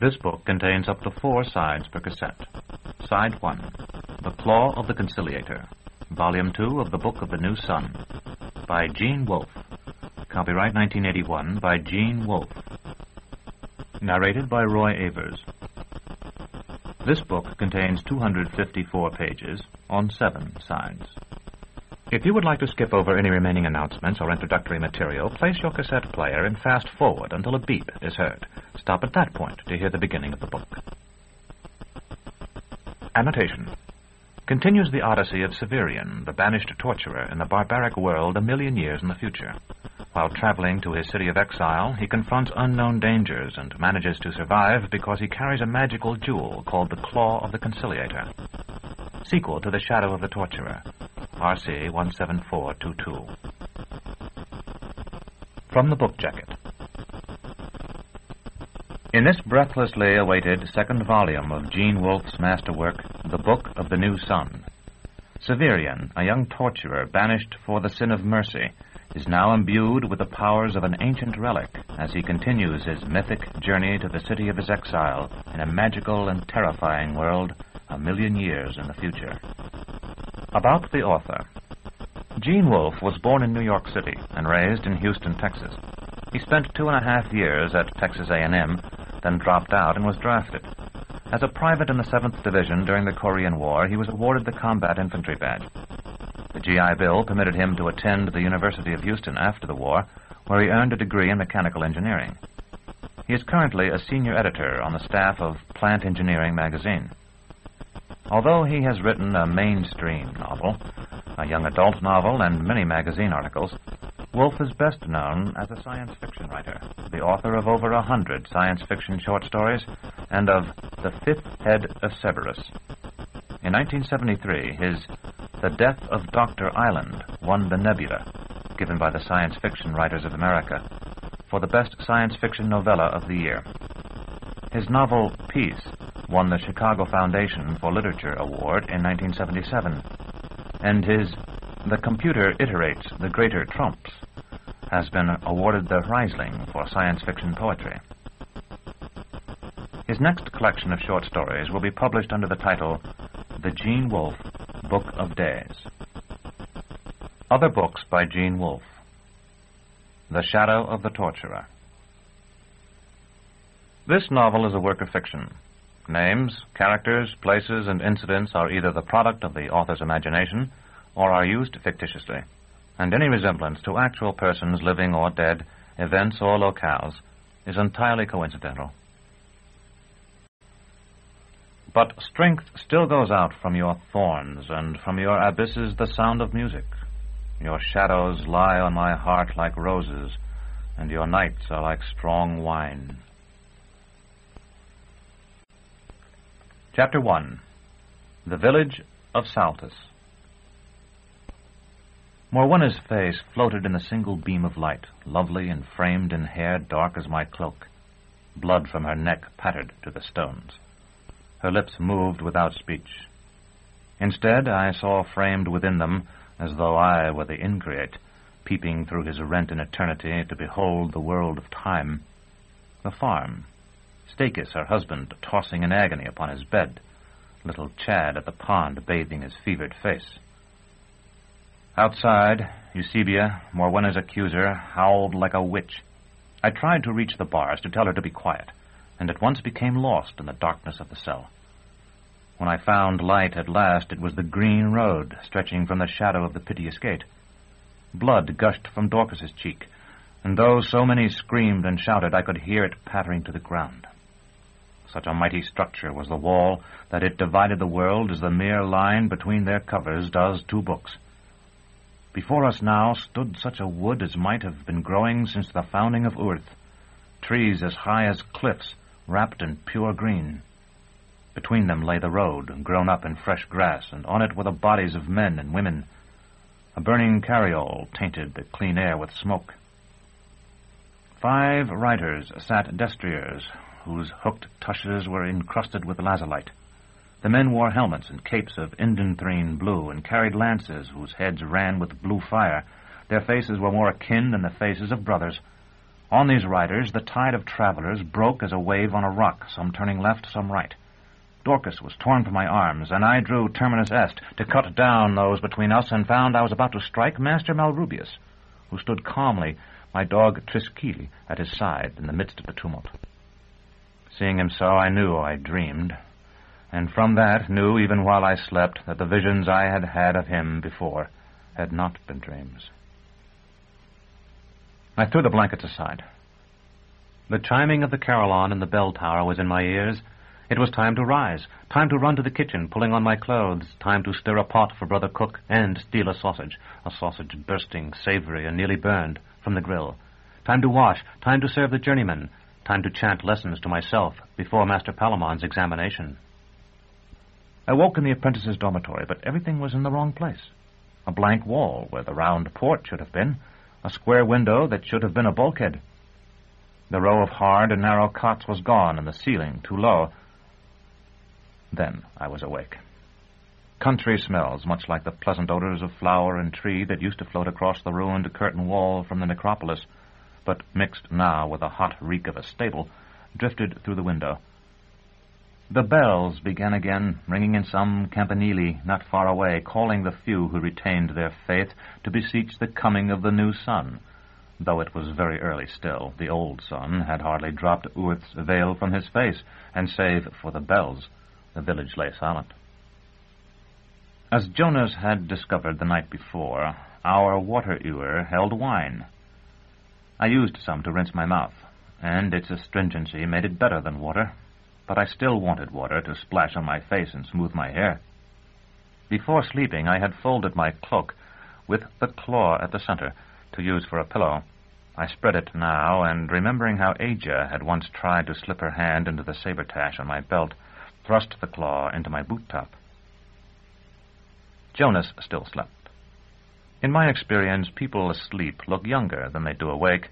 This book contains up to 4 sides per cassette. Side 1, The Claw of the Conciliator, Volume 2 of the Book of the New Sun, by Gene Wolfe. Copyright 1981 by Gene Wolfe. Narrated by Roy Avers. This book contains 254 pages on 7 sides. If you would like to skip over any remaining announcements or introductory material, place your cassette player and fast forward until a beep is heard. Stop at that point to hear the beginning of the book. Annotation. Continues the odyssey of Severian, the banished torturer in the barbaric world 1,000,000 years in the future. While traveling to his city of exile, he confronts unknown dangers and manages to survive because he carries a magical jewel called the Claw of the Conciliator. Sequel to The Shadow of the Torturer, RC 17422. From the Book Jacket. In this breathlessly awaited second volume of Gene Wolfe's masterwork, The Book of the New Sun, Severian, a young torturer banished for the sin of mercy, is now imbued with the powers of an ancient relic as he continues his mythic journey to the city of his exile in a magical and terrifying world 1,000,000 years in the future. About the author. Gene Wolfe was born in New York City and raised in Houston, Texas. He spent 2.5 years at Texas A&M, then dropped out and was drafted. As a private in the 7th Division during the Korean War, he was awarded the Combat Infantry Badge. The GI Bill permitted him to attend the University of Houston after the war, where he earned a degree in mechanical engineering. He is currently a senior editor on the staff of Plant Engineering magazine. Although he has written a mainstream novel, a young adult novel, and many magazine articles, Wolfe is best known as a science fiction writer, the author of over 100 science fiction short stories and of The Fifth Head of Cerberus. In 1973, his The Death of Dr. Island won the Nebula, given by the Science Fiction Writers of America, for the best science fiction novella of the year. His novel Peace won the Chicago Foundation for Literature Award in 1977, and his The Computer Iterates the Greater Trumps has been awarded the Riesling for science fiction poetry. His next collection of short stories will be published under the title The Gene Wolfe Book of Days. Other books by Gene Wolfe. The Shadow of the Torturer. This novel is a work of fiction. Names, characters, places, and incidents are either the product of the author's imagination or are used fictitiously, and any resemblance to actual persons, living or dead, events or locales, is entirely coincidental. But strength still goes out from your thorns, and from your abysses the sound of music. Your shadows lie on my heart like roses, and your nights are like strong wine. Chapter 1. The Village of Saltus. Morwenna's face floated in a single beam of light, lovely and framed in hair dark as my cloak. Blood from her neck pattered to the stones. Her lips moved without speech. Instead, I saw framed within them, as though I were the increate, peeping through his rent in eternity to behold the world of time, the farm, Stakis, her husband, tossing in agony upon his bed, little Chad at the pond bathing his fevered face. Outside, Eusebia, Morwenna's accuser, howled like a witch. I tried to reach the bars to tell her to be quiet, and at once became lost in the darkness of the cell. When I found light at last, it was the green road stretching from the shadow of the piteous gate. Blood gushed from Dorcas's cheek, and though so many screamed and shouted, I could hear it pattering to the ground. Such a mighty structure was the wall that it divided the world as the mere line between their covers does 2 books. Before us now stood such a wood as might have been growing since the founding of Earth, trees as high as cliffs, wrapped in pure green. Between them lay the road, grown up in fresh grass, and on it were the bodies of men and women. A burning carriole tainted the clean air with smoke. 5 riders sat destriers, whose hooked tushes were encrusted with lazulite. The men wore helmets and capes of indanthrene blue and carried lances whose heads ran with blue fire. Their faces were more akin than the faces of brothers. On these riders, the tide of travelers broke as a wave on a rock, some turning left, some right. Dorcas was torn from my arms, and I drew terminus est to cut down those between us, and found I was about to strike Master Malrubius, who stood calmly, my dog Trisquil at his side in the midst of the tumult. Seeing him so, I knew I dreamed, and from that knew, even while I slept, that the visions I had had of him before had not been dreams. I threw the blankets aside. The chiming of the carillon in the bell tower was in my ears. It was time to rise, time to run to the kitchen, pulling on my clothes, time to stir a pot for Brother Cook and steal a sausage bursting, savory, and nearly burned, from the grill. Time to wash, time to serve the journeymen, time to chant lessons to myself before Master Palamon's examination. I woke in the apprentices' dormitory, but everything was in the wrong place. A blank wall where the round port should have been, a square window that should have been a bulkhead. The row of hard and narrow cots was gone, and the ceiling too low. Then I was awake. Country smells, much like the pleasant odors of flower and tree that used to float across the ruined curtain wall from the necropolis, but mixed now with the hot reek of a stable, drifted through the window. The bells began again, ringing in some campanile not far away, calling the few who retained their faith to beseech the coming of the new sun. Though it was very early still, the old sun had hardly dropped Urth's veil from his face, and save for the bells, the village lay silent. As Jonas had discovered the night before, our water ewer held wine. I used some to rinse my mouth, and its astringency made it better than water, but I still wanted water to splash on my face and smooth my hair. Before sleeping, I had folded my cloak with the claw at the center to use for a pillow. I spread it now, and remembering how Aja had once tried to slip her hand into the saber-tash on my belt, thrust the claw into my boot-top. Jonas still slept. In my experience, people asleep look younger than they do awake,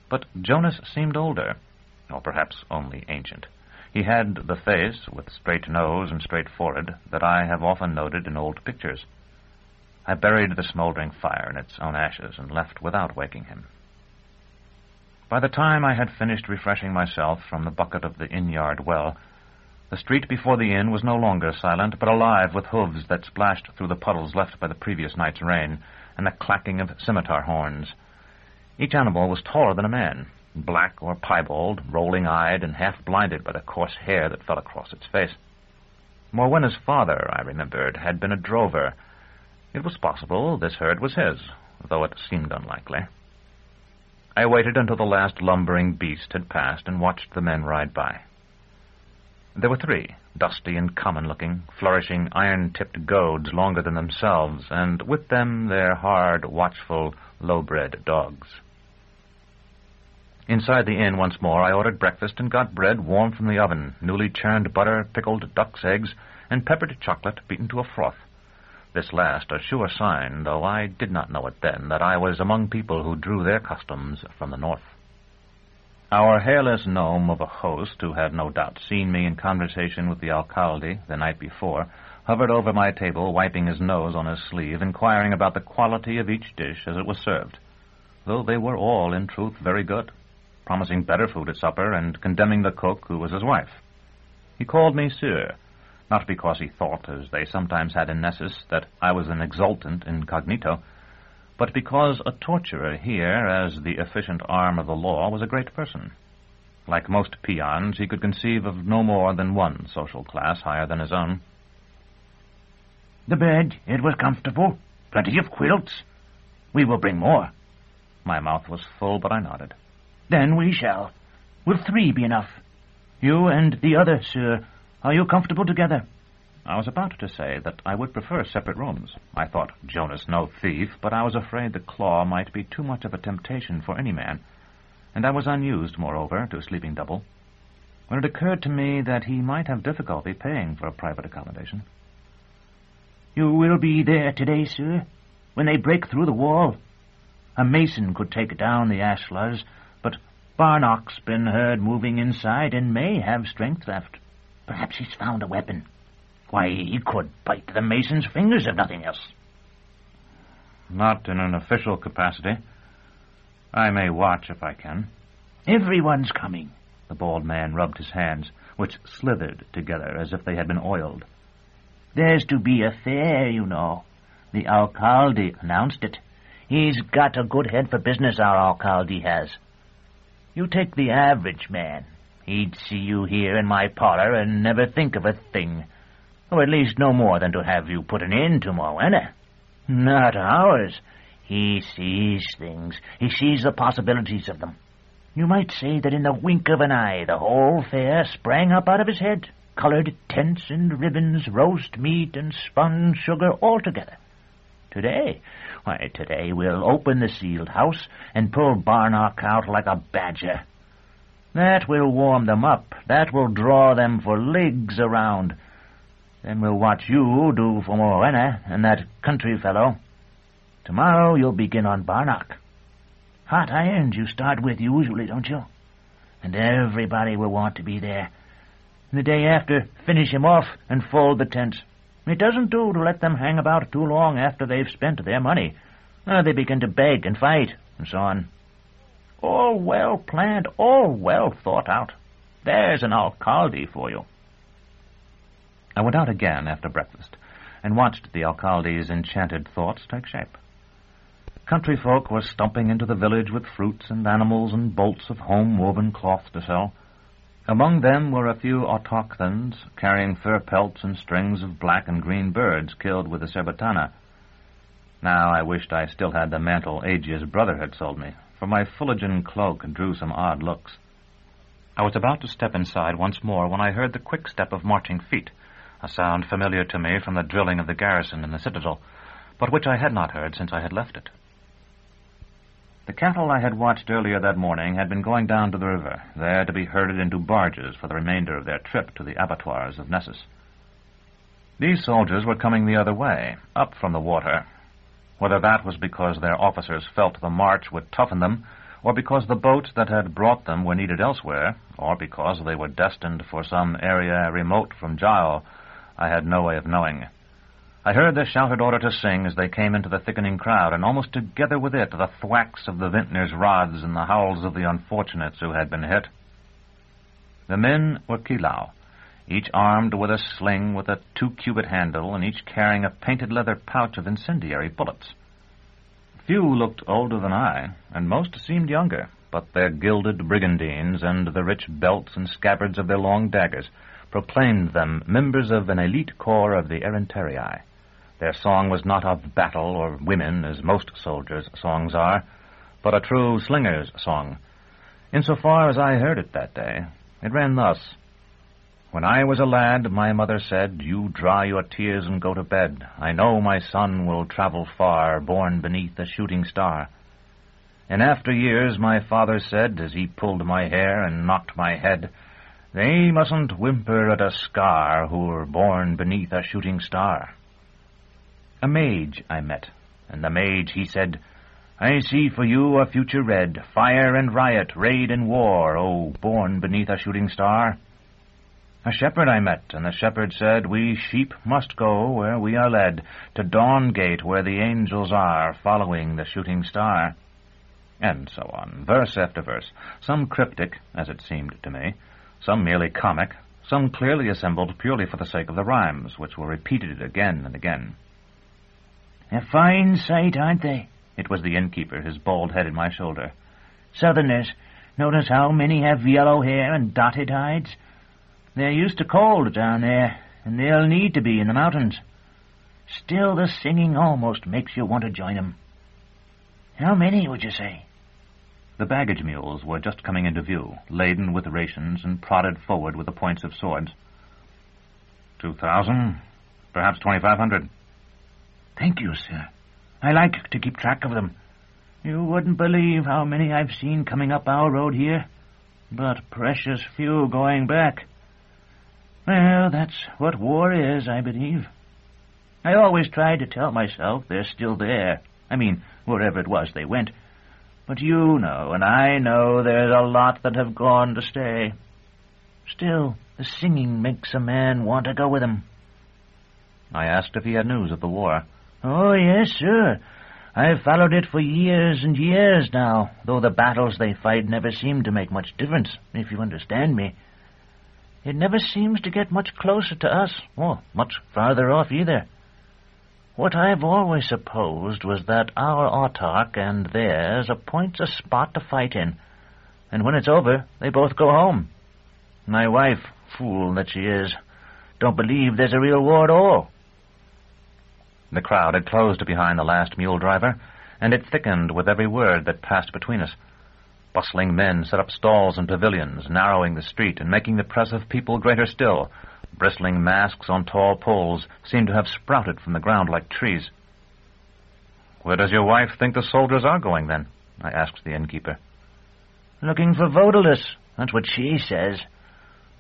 but Jonas seemed older, or perhaps only ancient. He had the face, with straight nose and straight forehead, that I have often noted in old pictures. I buried the smoldering fire in its own ashes and left without waking him. By the time I had finished refreshing myself from the bucket of the inn-yard well, the street before the inn was no longer silent, but alive with hooves that splashed through the puddles left by the previous night's rain, and the clacking of scimitar horns. Each animal was taller than a man, black or piebald, rolling-eyed, and half-blinded by the coarse hair that fell across its face. Morwenna's father, I remembered, had been a drover. It was possible this herd was his, though it seemed unlikely. I waited until the last lumbering beast had passed and watched the men ride by. There were three, dusty and common-looking, flourishing iron-tipped goads longer than themselves, and with them their hard, watchful, low-bred dogs. Inside the inn once more, I ordered breakfast and got bread warm from the oven, newly churned butter, pickled duck's eggs, and peppered chocolate beaten to a froth. This last a sure sign, though I did not know it then, that I was among people who drew their customs from the north. Our hairless gnome of a host, who had no doubt seen me in conversation with the alcalde the night before, hovered over my table, wiping his nose on his sleeve, inquiring about the quality of each dish as it was served, though they were all, in truth, very good, promising better food at supper and condemning the cook who was his wife. He called me Sir, not because he thought, as they sometimes had in Nessus, that I was an exultant incognito, but because a torturer here, as the efficient arm of the law, was a great person. Like most peons, he could conceive of no more than one social class higher than his own. The bed, it was comfortable. Plenty of quilts. We will bring more. My mouth was full, but I nodded. Then we shall. Will 3 be enough? You and the other, sir, are you comfortable together? I was about to say that I would prefer separate rooms. I thought Jonas no thief, but I was afraid the claw might be too much of a temptation for any man, and I was unused, moreover, to a sleeping double, when it occurred to me that he might have difficulty paying for a private accommodation. You will be there today, sir, when they break through the wall. A mason could take down the ashlars, but Barnock's been heard moving inside and may have strength left. Perhaps he's found a weapon. Why, he could bite the mason's fingers if nothing else. Not in an official capacity. I may watch if I can. Everyone's coming. The bald man rubbed his hands, which slithered together as if they had been oiled. There's to be a fair, you know. The alcalde announced it. He's got a good head for business, our alcalde has. You take the average man. He'd see you here in my parlor and never think of a thing. Or at least no more than to have you put an end to Moana. Not ours. He sees things. He sees the possibilities of them. You might say that in the wink of an eye the whole fair sprang up out of his head. Colored tents and ribbons, roast meat and spun sugar all together. Today we'll open the sealed house and pull Barnock out like a badger. That will warm them up. That will draw them for leagues around. Then we'll watch you do for Moana and that country fellow. Tomorrow you'll begin on Barnock. Hot irons you start with usually, don't you? And everybody will want to be there. And the day after, finish him off and fold the tents. It doesn't do to let them hang about too long after they've spent their money. They begin to beg and fight, and so on. All well planned, all well thought out. There's an alcalde for you. I went out again after breakfast and watched the alcalde's enchanted thoughts take shape. Country folk were stumping into the village with fruits and animals and bolts of home-woven cloth to sell. Among them were a few autochthons carrying fur pelts and strings of black and green birds killed with the cerbatana. Now I wished I still had the mantle Aegea's brother had sold me, for my Fuligan cloak drew some odd looks. I was about to step inside once more when I heard the quick step of marching feet, a sound familiar to me from the drilling of the garrison in the citadel, but which I had not heard since I had left it. The cattle I had watched earlier that morning had been going down to the river, there to be herded into barges for the remainder of their trip to the abattoirs of Nessus. These soldiers were coming the other way, up from the water. Whether that was because their officers felt the march would toughen them, or because the boats that had brought them were needed elsewhere, or because they were destined for some area remote from Gial, I had no way of knowing. I heard their shouted order to sing as they came into the thickening crowd, and almost together with it the thwacks of the vintners' rods and the howls of the unfortunates who had been hit. The men were kilau, each armed with a sling with a 2-cubit handle, and each carrying a painted leather pouch of incendiary bullets. Few looked older than I, and most seemed younger, but their gilded brigandines and the rich belts and scabbards of their long daggers proclaimed them members of an elite corps of the Erentarii. Their song was not of battle or women, as most soldiers' songs are, but a true slinger's song. Insofar as I heard it that day, it ran thus. When I was a lad, my mother said, "You dry your tears and go to bed. I know my son will travel far, born beneath a shooting star." In after years my father said, as he pulled my hair and knocked my head, "They mustn't whimper at a scar who were born beneath a shooting star." A mage I met, and the mage he said, "I see for you a future red, fire and riot, raid and war, oh, born beneath a shooting star." A shepherd I met, and the shepherd said, "We sheep must go where we are led, to Dawngate where the angels are, following the shooting star." And so on, verse after verse, some cryptic, as it seemed to me, some merely comic, some clearly assembled purely for the sake of the rhymes, which were repeated again and again. "A fine sight, aren't they?" It was the innkeeper, his bald head at my shoulder. "Southerners, notice how many have yellow hair and dotted hides? They're used to cold down there, and they'll need to be in the mountains. Still, the singing almost makes you want to join 'em. How many, would you say?" The baggage mules were just coming into view, laden with rations and prodded forward with the points of swords. 2,000, perhaps 2,500. "Thank you, sir. I like to keep track of them. You wouldn't believe how many I've seen coming up our road here, but precious few going back. Well, that's what war is, I believe. I always tried to tell myself they're still there. I mean, wherever it was they went. But you know, and I know, there's a lot that have gone to stay. Still, the singing makes a man want to go with 'em." I asked if he had news of the war. "Oh, yes, sir. I've followed it for years and years now, though the battles they fight never seem to make much difference, if you understand me. It never seems to get much closer to us, or much farther off either. What I've always supposed was that our autarch and theirs appoints a spot to fight in, and when it's over, they both go home. My wife, fool that she is, don't believe there's a real war at all. The crowd had closed behind the last mule driver, and it thickened with every word that passed between us. Bustling men set up stalls and pavilions, narrowing the street and making the press of people greater still. Bristling masks on tall poles seemed to have sprouted from the ground like trees. "Where does your wife think the soldiers are going, then?" I asked the innkeeper. "Looking for Vodulus, that's what she says.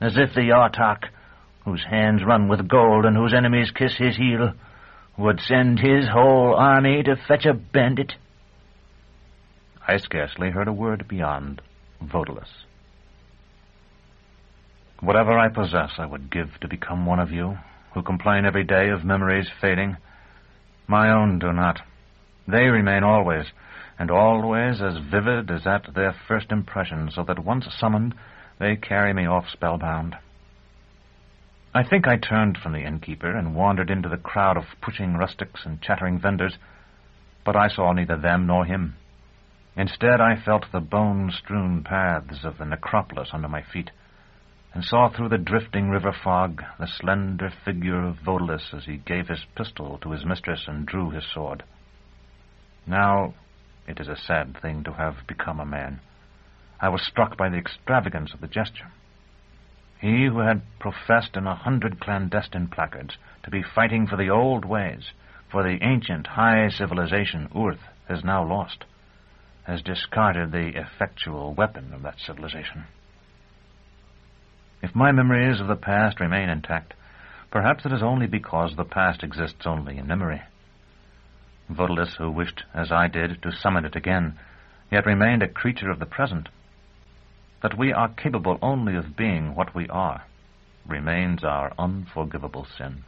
As if the autarch, whose hands run with gold and whose enemies kiss his heel, would send his whole army to fetch a bandit." I scarcely heard a word beyond Vodulus. "Whatever I possess I would give to become one of you, who complain every day of memories fading. My own do not. They remain always, and always as vivid as at their first impression, so that once summoned, they carry me off spellbound." I think I turned from the innkeeper and wandered into the crowd of pushing rustics and chattering vendors, but I saw neither them nor him. Instead, I felt the bone-strewn paths of the necropolis under my feet, and saw through the drifting river fog the slender figure of Vodulus as he gave his pistol to his mistress and drew his sword. Now, it is a sad thing to have become a man. I was struck by the extravagance of the gesture. He who had professed in 100 clandestine placards to be fighting for the old ways, for the ancient high civilization Urth has now lost, has discarded the effectual weapon of that civilization. If my memories of the past remain intact, perhaps it is only because the past exists only in memory. Vodulus, who wished, as I did, to summon it again, yet remained a creature of the present. That we are capable only of being what we are remains our unforgivable sin.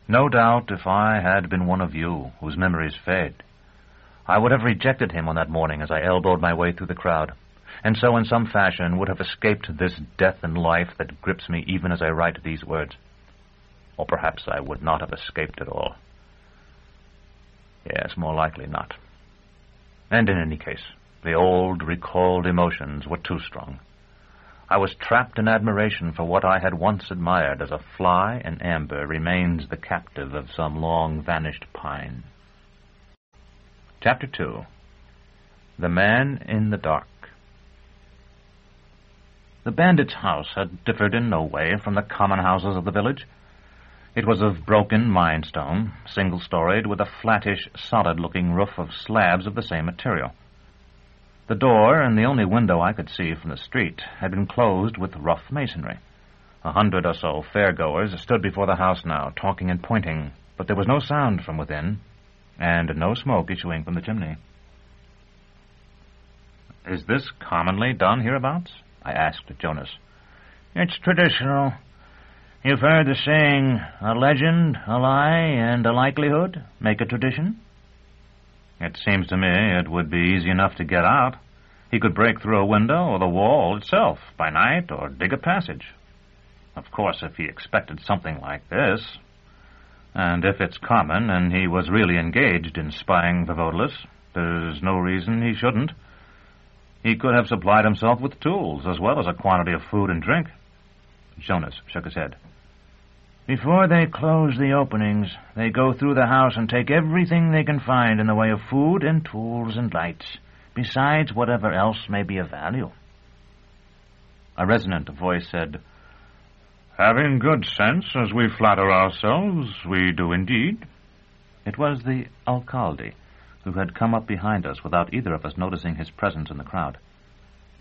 No doubt, if I had been one of you, whose memories fade, I would have rejected him on that morning as I elbowed my way through the crowd, and so in some fashion would have escaped this death in life that grips me even as I write these words. Or perhaps I would not have escaped at all. Yes, more likely not. And in any case, the old, recalled emotions were too strong. I was trapped in admiration for what I had once admired as a fly in amber remains the captive of some long-vanished pine. Chapter 2. The Man in the Dark. The bandit's house had differed in no way from the common houses of the village. It was of broken minestone, single-storied, with a flattish, solid-looking roof of slabs of the same material. The door, and the only window I could see from the street, had been closed with rough masonry. 100 or so fairgoers stood before the house now, talking and pointing, but there was no sound from within, and no smoke issuing from the chimney. "Is this commonly done hereabouts?" I asked Jonas. "It's traditional. You've heard the saying, a legend, a lie, and a likelihood make a tradition?" "It seems to me it would be easy enough to get out. He could break through a window or the wall itself by night or dig a passage. Of course, if he expected something like this, and if it's common and he was really engaged in spying for Vodulus, there's no reason he shouldn't. He could have supplied himself with tools as well as a quantity of food and drink." Jonas shook his head. "Before they close the openings, they go through the house and take everything they can find in the way of food and tools and lights, besides whatever else may be of value." A resonant voice said, "Having good sense, as we flatter ourselves, we do indeed." It was the alcalde, who had come up behind us without either of us noticing his presence in the crowd.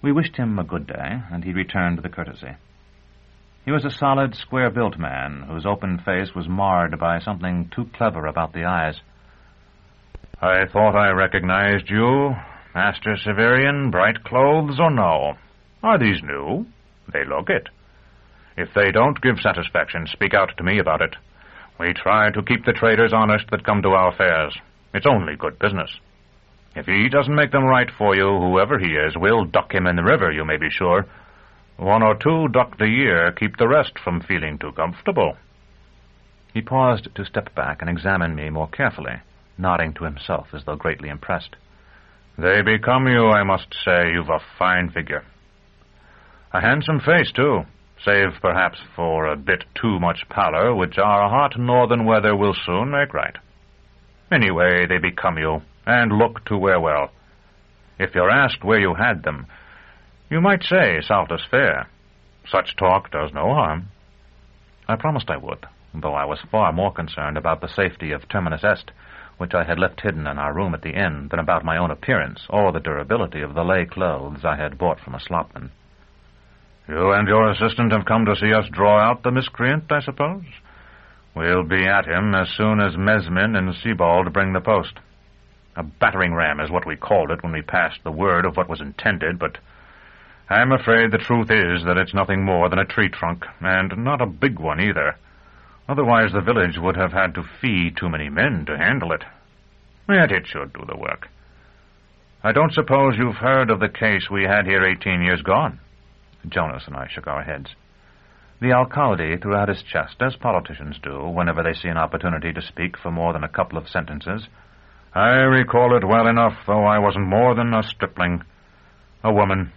We wished him a good day, and he returned the courtesy. He was a solid, square-built man, whose open face was marred by something too clever about the eyes. "I thought I recognized you, Master Severian, bright clothes or no. Are these new? They look it. If they don't give satisfaction, speak out to me about it. We try to keep the traders honest that come to our fairs. It's only good business. If he doesn't make them right for you, whoever he is, we'll duck him in the river, you may be sure. 1 or 2 ducked a year keep the rest from feeling too comfortable." He paused to step back and examine me more carefully, nodding to himself as though greatly impressed. "They become you, I must say. You've a fine figure. A handsome face, too, save perhaps for a bit too much pallor, which our hot northern weather will soon make right. Anyway, they become you, and look to wear well. If you're asked where you had them, you might say Saltus Fair. Such talk does no harm." I promised I would, though I was far more concerned about the safety of Terminus Est, which I had left hidden in our room at the inn, than about my own appearance or the durability of the lay clothes I had bought from a slopman. "You and your assistant have come to see us draw out the miscreant, I suppose? We'll be at him as soon as Mesmin and Sebald bring the post. A battering ram is what we called it when we passed the word of what was intended, but I'm afraid the truth is that it's nothing more than a tree trunk, and not a big one either. Otherwise the village would have had to fee too many men to handle it. Yet it should do the work. I don't suppose you've heard of the case we had here 18 years gone?" Jonas and I shook our heads. The alcalde threw out his chest, as politicians do whenever they see an opportunity to speak for more than a couple of sentences. "I recall it well enough, though I wasn't more than a stripling. A woman.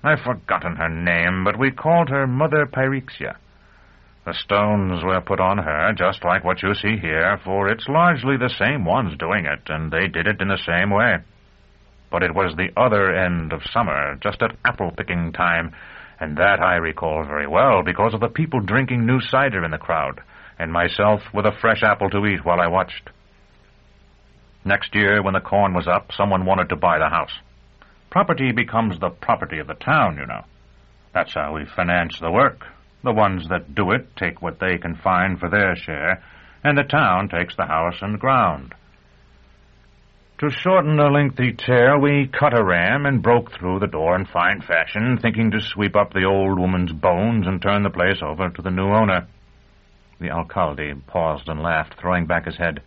I've forgotten her name, but we called her Mother Pyrexia. The stones were put on her, just like what you see here, for it's largely the same ones doing it, and they did it in the same way. But it was the other end of summer, just at apple-picking time, and that I recall very well because of the people drinking new cider in the crowd, and myself with a fresh apple to eat while I watched. Next year, when the corn was up, someone wanted to buy the house. Property becomes the property of the town, you know. That's how we finance the work. The ones that do it take what they can find for their share, and the town takes the house and ground. To shorten a lengthy tale, we cut a ram and broke through the door in fine fashion, thinking to sweep up the old woman's bones and turn the place over to the new owner." The alcalde paused and laughed, throwing back his head.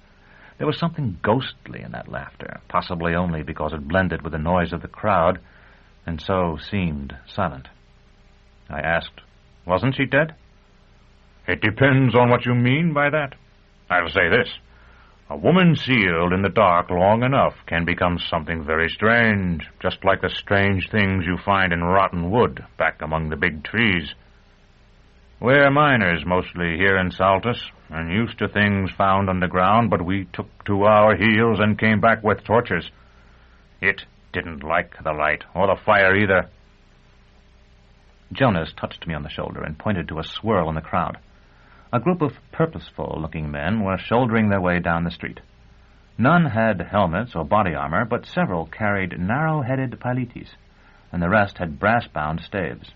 There was something ghostly in that laughter, possibly only because it blended with the noise of the crowd, and so seemed silent. I asked, "Wasn't she dead?" "It depends on what you mean by that. I'll say this. A woman sealed in the dark long enough can become something very strange, just like the strange things you find in rotten wood back among the big trees. We're miners mostly here in Saltus, and used to things found underground, but we took to our heels and came back with torches. It didn't like the light, or the fire either." Jonas touched me on the shoulder and pointed to a swirl in the crowd. A group of purposeful-looking men were shouldering their way down the street. None had helmets or body armor, but several carried narrow-headed pilites, and the rest had brass-bound staves.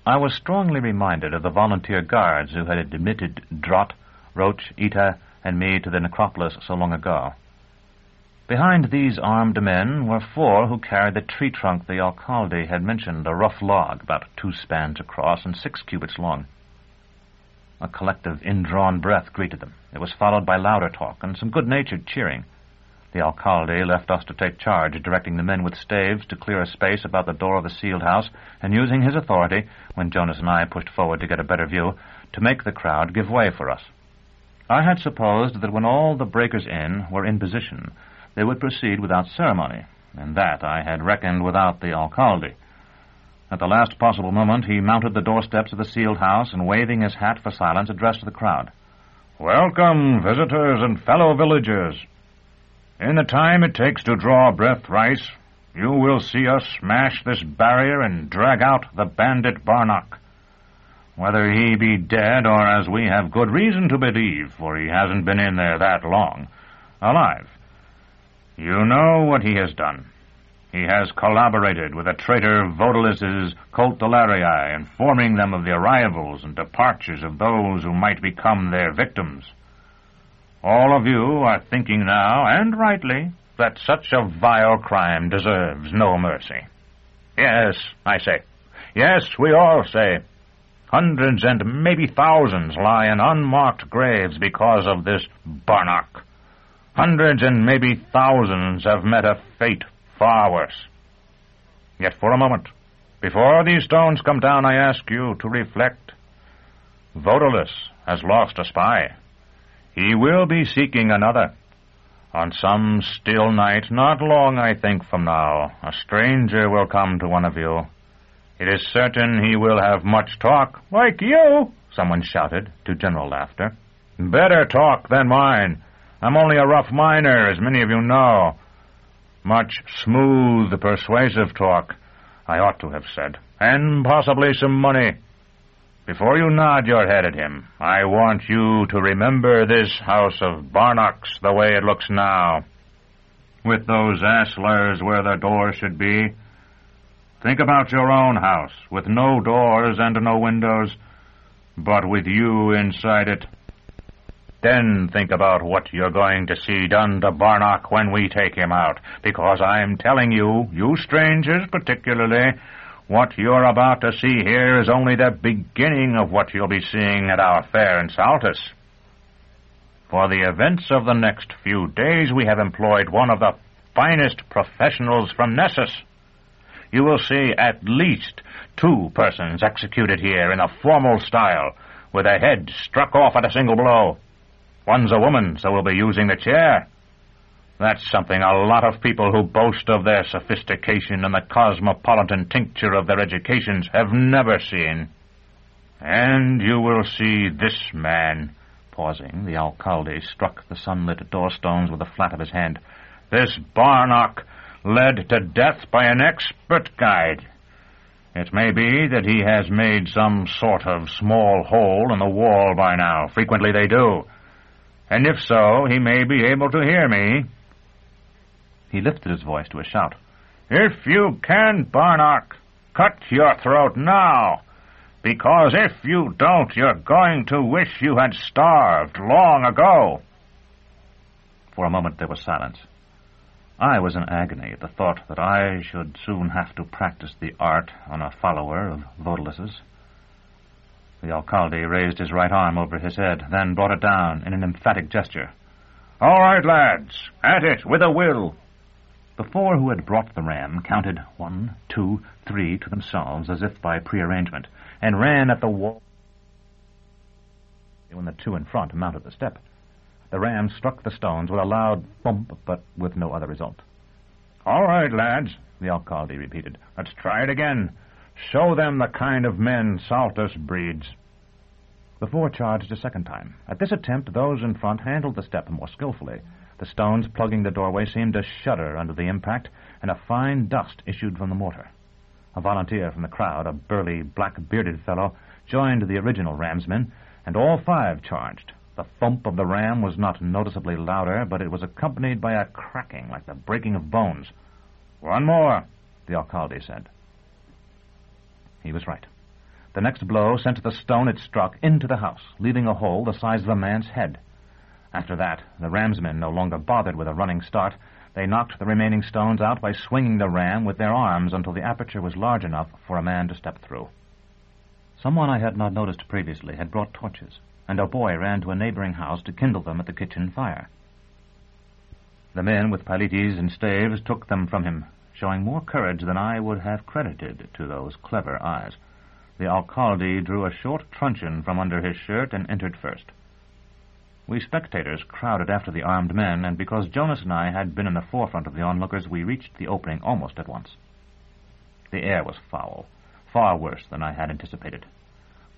I was strongly reminded of the volunteer guards who had admitted Drott, Roach, Ita, and me to the necropolis so long ago. Behind these armed men were 4 who carried the tree trunk the alcalde had mentioned, a rough log about 2 spans across and 6 cubits long. A collective indrawn breath greeted them. It was followed by louder talk and some good-natured cheering. The alcalde left us to take charge, directing the men with staves to clear a space about the door of the sealed house, and using his authority, when Jonas and I pushed forward to get a better view, to make the crowd give way for us. I had supposed that when all the breakers in were in position, they would proceed without ceremony, and that I had reckoned without the alcalde. At the last possible moment, he mounted the doorsteps of the sealed house, and waving his hat for silence, addressed the crowd. "Welcome, visitors and fellow villagers. In the time it takes to draw breath thrice, you will see us smash this barrier and drag out the bandit Barnock. Whether he be dead or, as we have good reason to believe, for he hasn't been in there that long, alive. You know what he has done. He has collaborated with the traitor Vodalis' Coltularii, informing them of the arrivals and departures of those who might become their victims. All of you are thinking now, and rightly, that such a vile crime deserves no mercy. Yes, I say. Yes, we all say. Hundreds and maybe thousands lie in unmarked graves because of this Barnock. Hundreds and maybe thousands have met a fate far worse. Yet for a moment, before these stones come down, I ask you to reflect. Vodalus has lost a spy. He will be seeking another. On some still night, not long, I think, from now, a stranger will come to one of you. It is certain he will have much talk. Like you, someone shouted, to general laughter. Better talk than mine. I'm only a rough miner, as many of you know. Much smooth, persuasive talk, I ought to have said, and possibly some money. Before you nod your head at him, I want you to remember this house of Barnox the way it looks now, with those ashlars where the door should be. Think about your own house, with no doors and no windows, but with you inside it. Then think about what you're going to see done to Barnock when we take him out, because I'm telling you, you strangers particularly, what you're about to see here is only the beginning of what you'll be seeing at our fair in Saltus. For the events of the next few days, we have employed one of the finest professionals from Nessus. You will see at least 2 persons executed here in a formal style, with a head struck off at a single blow. One's a woman, so we'll be using the chair. That's something a lot of people who boast of their sophistication and the cosmopolitan tincture of their educations have never seen. And you will see this man. Pausing, the alcalde struck the sunlit door-stones with the flat of his hand. This Barnock, led to death by an expert guide. It may be that he has made some sort of small hole in the wall by now. Frequently they do. And if so, he may be able to hear me. He lifted his voice to a shout. If you can, Barnock, cut your throat now, because if you don't, you're going to wish you had starved long ago. For a moment there was silence. I was in agony at the thought that I should soon have to practice the art on a follower of Vodalus's. The alcalde raised his right arm over his head, then brought it down in an emphatic gesture. All right, lads, at it with a will. The 4 who had brought the ram counted 1, 2, 3 to themselves, as if by prearrangement, and ran at the wall. When the 2 in front mounted the step, the ram struck the stones with a loud thump, but with no other result. All right, lads, the alcalde repeated. Let's try it again. Show them the kind of men Saltus breeds. The 4 charged a second time. At this attempt, those in front handled the step more skillfully. The stones plugging the doorway seemed to shudder under the impact, and a fine dust issued from the mortar. A volunteer from the crowd, a burly, black-bearded fellow, joined the original ramsmen, and all 5 charged. The thump of the ram was not noticeably louder, but it was accompanied by a cracking like the breaking of bones. One more, the alcalde said. He was right. The next blow sent the stone it struck into the house, leaving a hole the size of a man's head. After that, the ramsmen no longer bothered with a running start. They knocked the remaining stones out by swinging the ram with their arms until the aperture was large enough for a man to step through. Someone I had not noticed previously had brought torches, and a boy ran to a neighboring house to kindle them at the kitchen fire. The men with palites and staves took them from him, showing more courage than I would have credited to those clever eyes. The alcalde drew a short truncheon from under his shirt and entered first. We spectators crowded after the armed men, and because Jonas and I had been in the forefront of the onlookers, we reached the opening almost at once. The air was foul, far worse than I had anticipated.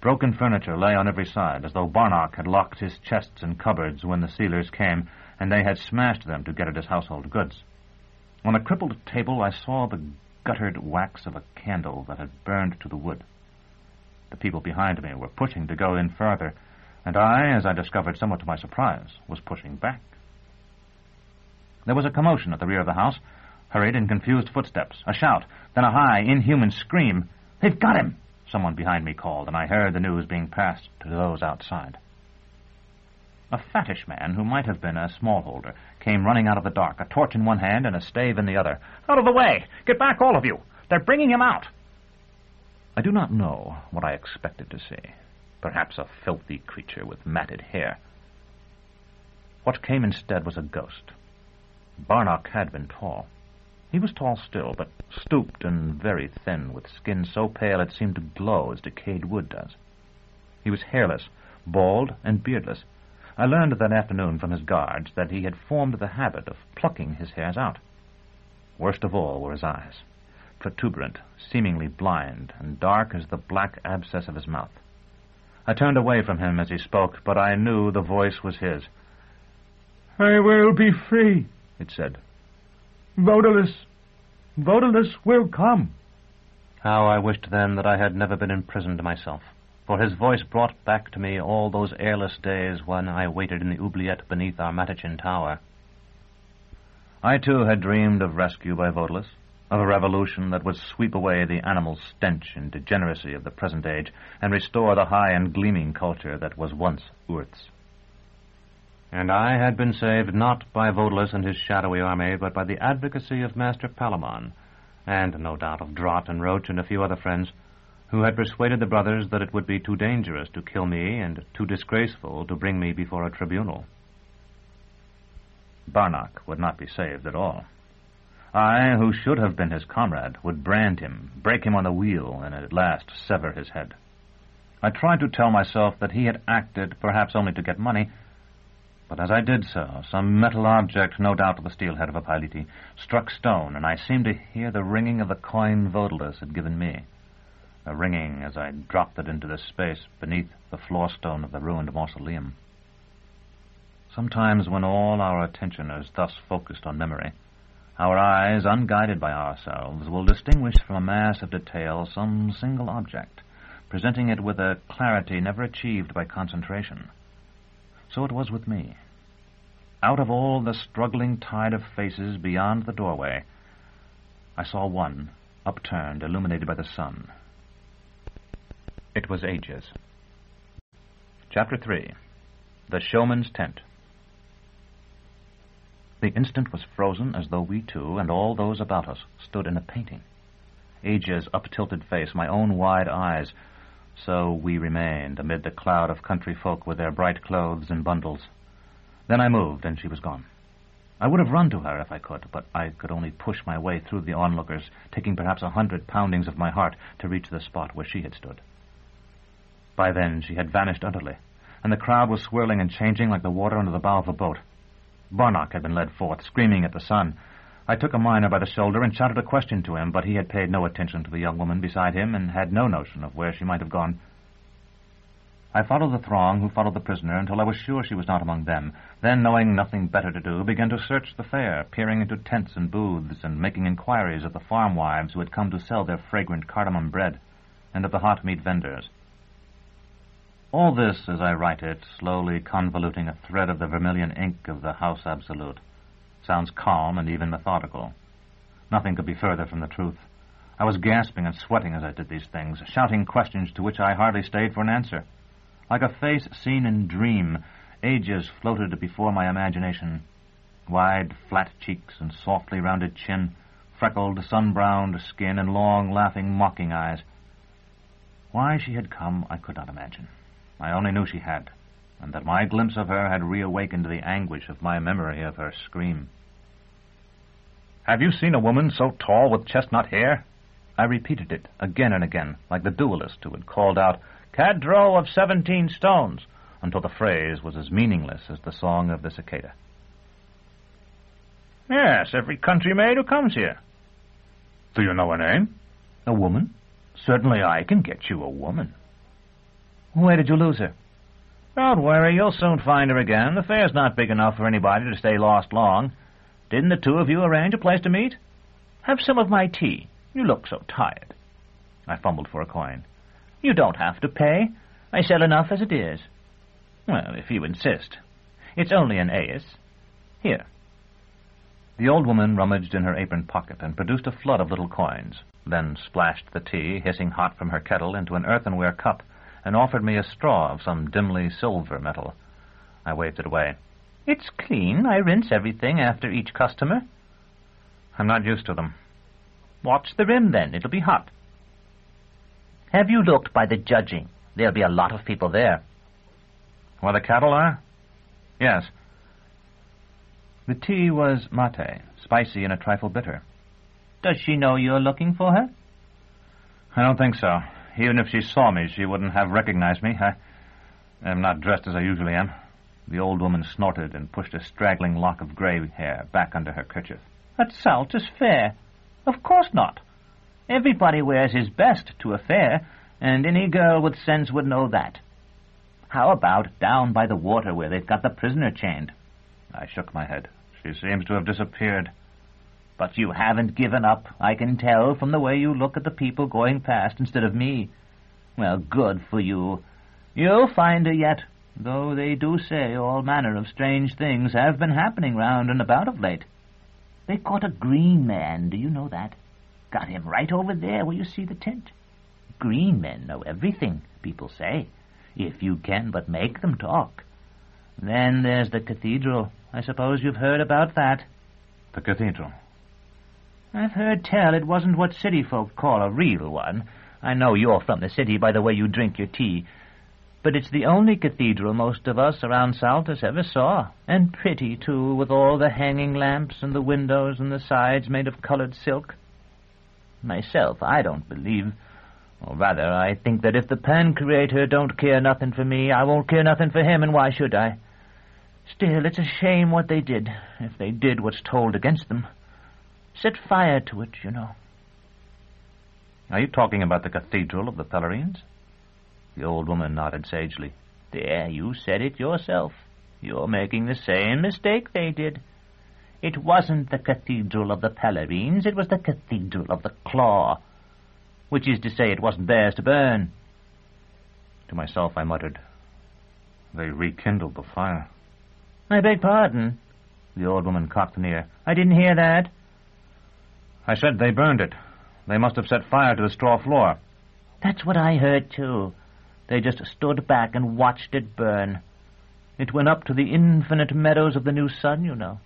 Broken furniture lay on every side, as though Barnock had locked his chests and cupboards when the sealers came, and they had smashed them to get at his household goods. On a crippled table I saw the guttered wax of a candle that had burned to the wood. The people behind me were pushing to go in further, and I, as I discovered somewhat to my surprise, was pushing back. There was a commotion at the rear of the house, hurried and confused footsteps, a shout, then a high, inhuman scream. "They've got him!" someone behind me called, and I heard the news being passed to those outside. A fattish man, who might have been a smallholder, came running out of the dark, a torch in one hand and a stave in the other. "Out of the way! Get back, all of you! They're bringing him out!" I do not know what I expected to see. Perhaps a filthy creature with matted hair. What came instead was a ghost. Barnock had been tall. He was tall still, but stooped and very thin, with skin so pale it seemed to glow as decayed wood does. He was hairless, bald, and beardless. I learned that afternoon from his guards that he had formed the habit of plucking his hairs out. Worst of all were his eyes, protuberant, seemingly blind, and dark as the black abscess of his mouth. I turned away from him as he spoke, but I knew the voice was his. "I will be free," it said. "Vodalus will come." How I wished then that I had never been imprisoned myself, for his voice brought back to me all those airless days when I waited in the oubliette beneath our Matachin tower. I, too, had dreamed of rescue by Vodalus, of a revolution that would sweep away the animal stench and degeneracy of the present age and restore the high and gleaming culture that was once Urth's. And I had been saved not by Vodalus and his shadowy army, but by the advocacy of Master Palamon, and no doubt of Drott and Roach and a few other friends, who had persuaded the brothers that it would be too dangerous to kill me and too disgraceful to bring me before a tribunal. Barnock would not be saved at all. I, who should have been his comrade, would brand him, break him on the wheel, and at last sever his head. I tried to tell myself that he had acted perhaps only to get money, but as I did so, some metal object, no doubt the steel head of a Pailiti, struck stone, and I seemed to hear the ringing of the coin Vodalus had given me, a ringing as I dropped it into the space beneath the floor stone of the ruined mausoleum. Sometimes when all our attention is thus focused on memory, our eyes, unguided by ourselves, will distinguish from a mass of detail some single object, presenting it with a clarity never achieved by concentration. So it was with me. Out of all the struggling tide of faces beyond the doorway, I saw one, upturned, illuminated by the sun. It was Aegis. Chapter 3. The Showman's Tent. The instant was frozen as though we two, and all those about us, stood in a painting. Aegis' up-tilted face, my own wide eyes. So we remained amid the cloud of country folk with their bright clothes and bundles. Then I moved, and she was gone. I would have run to her if I could, but I could only push my way through the onlookers, taking perhaps 100 poundings of my heart to reach the spot where she had stood. By then she had vanished utterly, and the crowd was swirling and changing like the water under the bow of a boat. Barnock had been led forth, screaming at the sun. I took a miner by the shoulder and shouted a question to him, but he had paid no attention to the young woman beside him and had no notion of where she might have gone. I followed the throng who followed the prisoner until I was sure she was not among them. Then, knowing nothing better to do, began to search the fair, peering into tents and booths and making inquiries of the farm wives who had come to sell their fragrant cardamom bread, and of the hot meat vendors. All this, as I write it, slowly convoluting a thread of the vermilion ink of the House Absolute, sounds calm and even methodical. Nothing could be further from the truth. I was gasping and sweating as I did these things, shouting questions to which I hardly stayed for an answer. Like a face seen in dream, Aegis floated before my imagination. Wide, flat cheeks and softly rounded chin, freckled, sun-browned skin, and long, laughing, mocking eyes. Why she had come, I could not imagine. I only knew she had, and that my glimpse of her had reawakened the anguish of my memory of her scream. "Have you seen a woman so tall with chestnut hair?" I repeated it again and again, like the duelist who had called out, "Cadro of 17 stones," until the phrase was as meaningless as the song of the cicada. "Yes, every country maid who comes here." "Do you know her name?" "A woman? Certainly I can get you a woman." "Where did you lose her?" "Don't worry, you'll soon find her again. The fair's not big enough for anybody to stay lost long. Didn't the two of you arrange a place to meet? Have some of my tea. You look so tired." I fumbled for a coin. "You don't have to pay. I sell enough as it is." "Well, if you insist. It's only an aes. Here." The old woman rummaged in her apron pocket and produced a flood of little coins, then splashed the tea, hissing hot from her kettle, into an earthenware cup, and offered me a straw of some dimly silver metal. I waved it away. "It's clean. I rinse everything after each customer." "I'm not used to them." "Watch the rim, then. It'll be hot." "Have you looked by the judging? There'll be a lot of people there." "Where the cattle are?" "Yes. The tea was mate, spicy and a trifle bitter. Does she know you're looking for her? I don't think so. Even if she saw me, she wouldn't have recognized me. I am not dressed as I usually am. The old woman snorted and pushed a straggling lock of gray hair back under her kerchief. At Saltus Fair? Of course not. Everybody wears his best to a fair, and any girl with sense would know that. How about down by the water where they've got the prisoner chained? I shook my head. She seems to have disappeared. But you haven't given up, I can tell from the way you look at the people going past instead of me. Well, good for you. You'll find her yet, though they do say all manner of strange things have been happening round and about of late. They caught a green man, do you know that? Got him right over there where you see the tent. Green men know everything, people say, if you can but make them talk. Then there's the cathedral. I suppose you've heard about that. The cathedral? I've heard tell it wasn't what city folk call a real one. I know you're from the city by the way you drink your tea. But it's the only cathedral most of us around Saltus ever saw. And pretty, too, with all the hanging lamps and the windows and the sides made of colored silk. Myself, I don't believe, or rather, I think that if the Pan-Creator don't care nothing for me, I won't care nothing for him, and why should I? Still, it's a shame what they did, if they did what's told against them. Set fire to it, you know. Are you talking about the Cathedral of the Pellerines? The old woman nodded sagely. There, you said it yourself. You're making the same mistake they did. It wasn't the Cathedral of the Pellerines, it was the Cathedral of the Claw, which is to say it wasn't theirs to burn. To myself I muttered, they rekindled the fire. I beg pardon. The old woman cocked an ear. I didn't hear that. I said they burned it. They must have set fire to the straw floor. That's what I heard, too. They just stood back and watched it burn. It went up to the infinite meadows of the new sun, you know.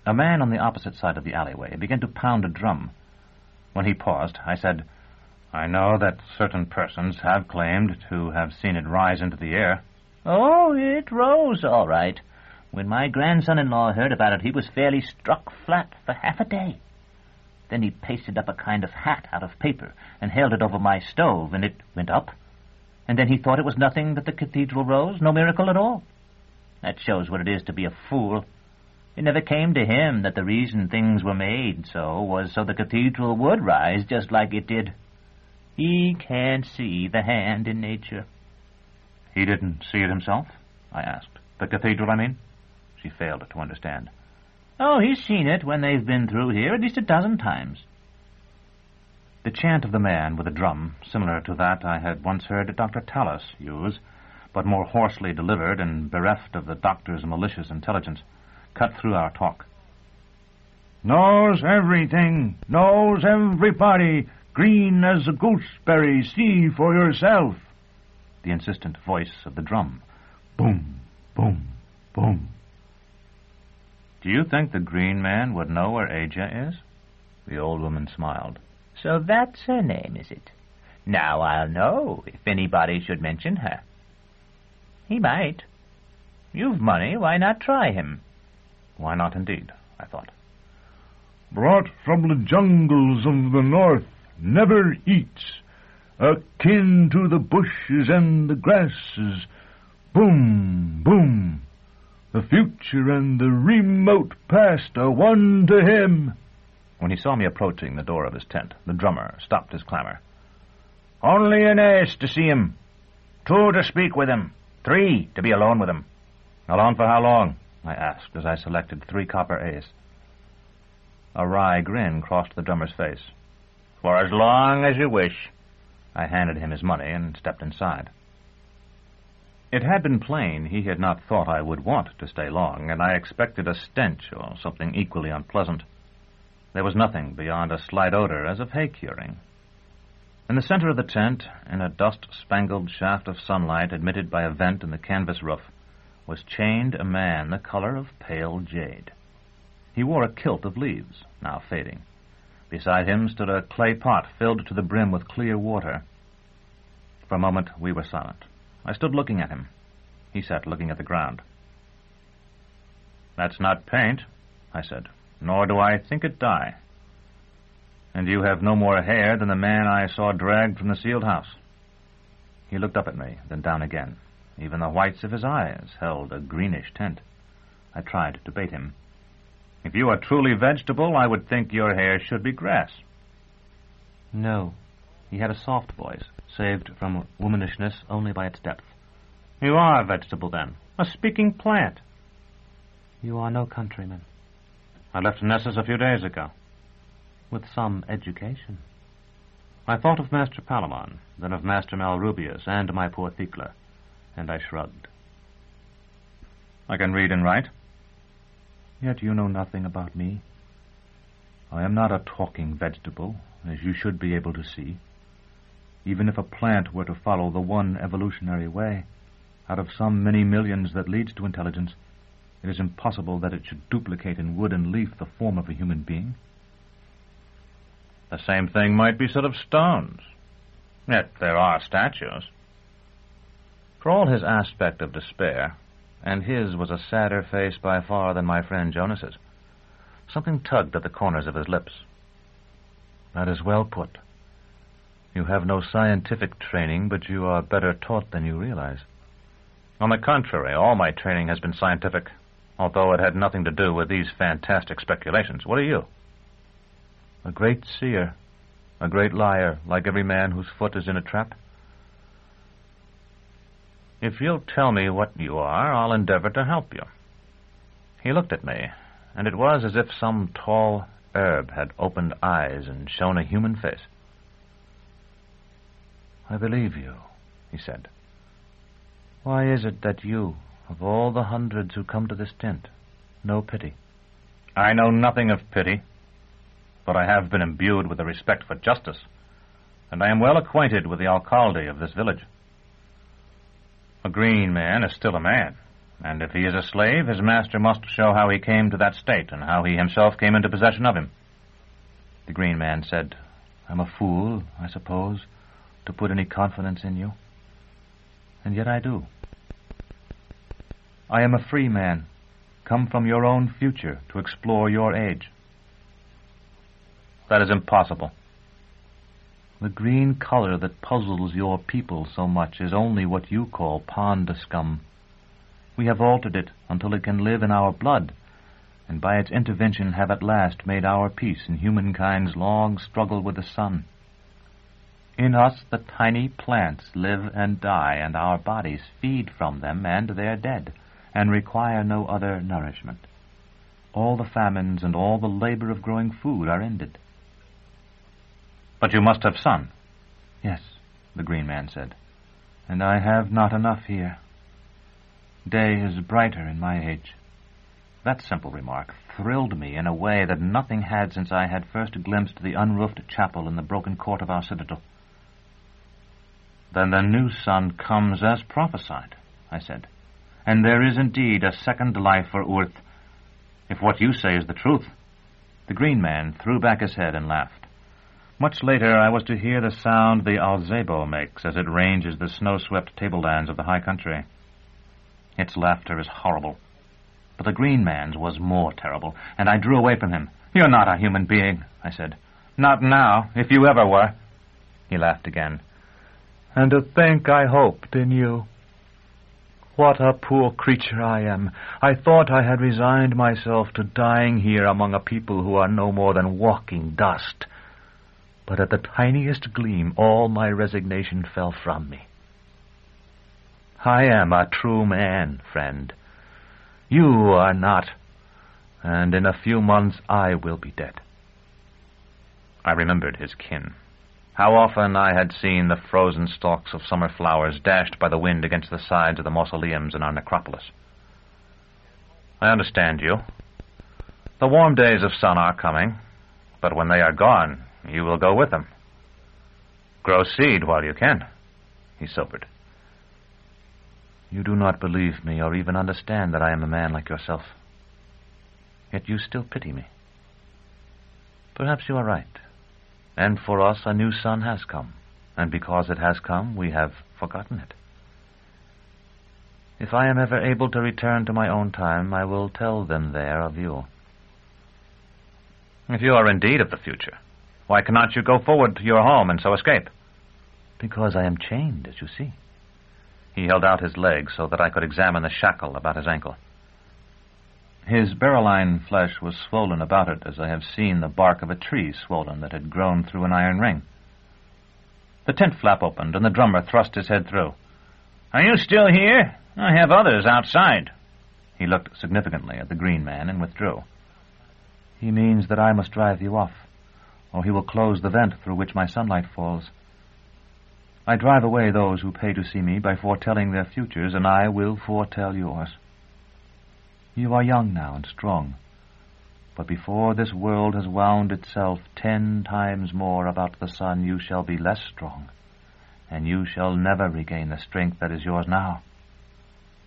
A man on the opposite side of the alleyway began to pound a drum. When he paused, I said, I know that certain persons have claimed to have seen it rise into the air. Oh, it rose, all right. When my grandson-in-law heard about it, he was fairly struck flat for half a day. Then he pasted up a kind of hat out of paper and held it over my stove, and it went up. And then he thought it was nothing that the cathedral rose, no miracle at all. That shows what it is to be a fool. It never came to him that the reason things were made so was so the cathedral would rise just like it did. He can't see the hand in nature. He didn't see it himself? I asked. The cathedral, I mean? She failed to understand. Oh, he's seen it when they've been through here at least a dozen times. The chant of the man with a drum, similar to that I had once heard Dr. Tallis use, but more hoarsely delivered and bereft of the doctor's malicious intelligence, cut through our talk. Knows everything, knows everybody, green as a gooseberry, see for yourself. The insistent voice of the drum. Boom, boom, boom. Do you think the green man would know where Aja is? The old woman smiled. So that's her name, is it? Now I'll know if anybody should mention her. He might. You've money, why not try him? Why not, indeed, I thought. Brought from the jungles of the north, never eats, akin to the bushes and the grasses. Boom, boom. The future and the remote past are one to him. When he saw me approaching the door of his tent, the drummer stopped his clamor. Only an ace to see him. 2 to speak with him. 3 to be alone with him. Alone for how long? I asked as I selected 3 copper ace. A wry grin crossed the drummer's face. For as long as you wish. I handed him his money and stepped inside. It had been plain he had not thought I would want to stay long, and I expected a stench or something equally unpleasant. There was nothing beyond a slight odor as of hay curing. In the center of the tent, in a dust-spangled shaft of sunlight admitted by a vent in the canvas roof, was chained a man the color of pale jade. He wore a kilt of leaves, now fading. Beside him stood a clay pot filled to the brim with clear water. For a moment we were silent. I stood looking at him. He sat looking at the ground. That's not paint, I said, nor do I think it dye. And you have no more hair than the man I saw dragged from the sealed house. He looked up at me, then down again. Even the whites of his eyes held a greenish tint. I tried to bait him. If you are truly vegetable, I would think your hair should be grass. No. He had a soft voice, saved from womanishness only by its depth. You are a vegetable, then. A speaking plant. You are no countryman. I left Nessus a few days ago. With some education. I thought of Master Palamon, then of Master Malrubius, and my poor Thecla, and I shrugged. I can read and write. Yet you know nothing about me. I am not a talking vegetable, as you should be able to see. Even if a plant were to follow the one evolutionary way, out of some many millions that leads to intelligence, it is impossible that it should duplicate in wood and leaf the form of a human being. The same thing might be said of stones. Yet there are statues. For all his aspect of despair, and his was a sadder face by far than my friend Jonas's, something tugged at the corners of his lips. That is well put. You have no scientific training, but you are better taught than you realize. On the contrary, all my training has been scientific, although it had nothing to do with these fantastic speculations. What are you? A great seer, a great liar, like every man whose foot is in a trap. If you'll tell me what you are, I'll endeavor to help you. He looked at me, and it was as if some tall herb had opened eyes and shown a human face. I believe you, he said. Why is it that you, of all the hundreds who come to this tent, know pity? I know nothing of pity, but I have been imbued with a respect for justice, and I am well acquainted with the alcalde of this village. A green man is still a man, and if he is a slave, his master must show how he came to that state and how he himself came into possession of him. The green man said, I'm a fool, I suppose, to put any confidence in you. And yet I do. I am a free man, come from your own future to explore your age. That is impossible. The green color that puzzles your people so much is only what you call pond scum. We have altered it until it can live in our blood, and by its intervention have at last made our peace in humankind's long struggle with the sun. In us the tiny plants live and die, and our bodies feed from them and their dead, and require no other nourishment. All the famines and all the labor of growing food are ended. But you must have sun. Yes, the green man said, and I have not enough here. Day is brighter in my age. That simple remark thrilled me in a way that nothing had since I had first glimpsed the unroofed chapel in the broken court of our citadel. Then the new sun comes as prophesied, I said, and there is indeed a second life for Urth, if what you say is the truth. The green man threw back his head and laughed. Much later I was to hear the sound the Alzebo makes as it ranges the snow-swept tablelands of the high country. Its laughter is horrible, but the green man's was more terrible, and I drew away from him. You're not a human being, I said. Not now, if you ever were. He laughed again. And to think I hoped in you. What a poor creature I am. I thought I had resigned myself to dying here among a people who are no more than walking dust. But at the tiniest gleam, all my resignation fell from me. I am a true man, friend. You are not, and in a few months I will be dead. I remembered his kin. How often I had seen the frozen stalks of summer flowers dashed by the wind against the sides of the mausoleums in our necropolis. I understand you. The warm days of sun are coming, but when they are gone, you will go with them. Grow seed while you can. He sobered. You do not believe me or even understand that I am a man like yourself. Yet you still pity me. Perhaps you are right. And for us a new sun has come, and because it has come, we have forgotten it. If I am ever able to return to my own time, I will tell them there of you. If you are indeed of the future, why cannot you go forward to your home and so escape? Because I am chained, as you see. He held out his leg so that I could examine the shackle about his ankle. His beryline flesh was swollen about it, as I have seen the bark of a tree swollen that had grown through an iron ring. The tent flap opened, and the drummer thrust his head through. "Are you still here? I have others outside." He looked significantly at the green man and withdrew. "He means that I must drive you off, or he will close the vent through which my sunlight falls. I drive away those who pay to see me by foretelling their futures, and I will foretell yours. You are young now and strong, but before this world has wound itself 10 times more about the sun, you shall be less strong, and you shall never regain the strength that is yours now.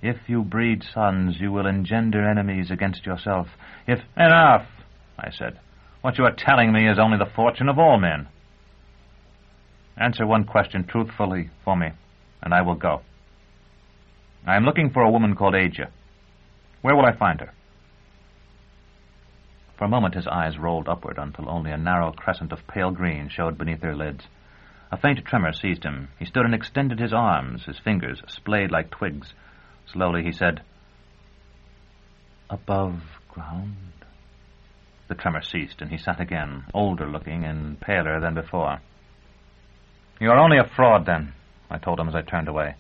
If you breed sons, you will engender enemies against yourself. Enough, I said. What you are telling me is only the fortune of all men. Answer one question truthfully for me, and I will go. I am looking for a woman called Aja. Where will I find her?" For a moment his eyes rolled upward until only a narrow crescent of pale green showed beneath their lids. A faint tremor seized him. He stood and extended his arms, his fingers splayed like twigs. Slowly he said, "Above ground." The tremor ceased, and he sat again, older-looking and paler than before. "You are only a fraud, then," I told him as I turned away.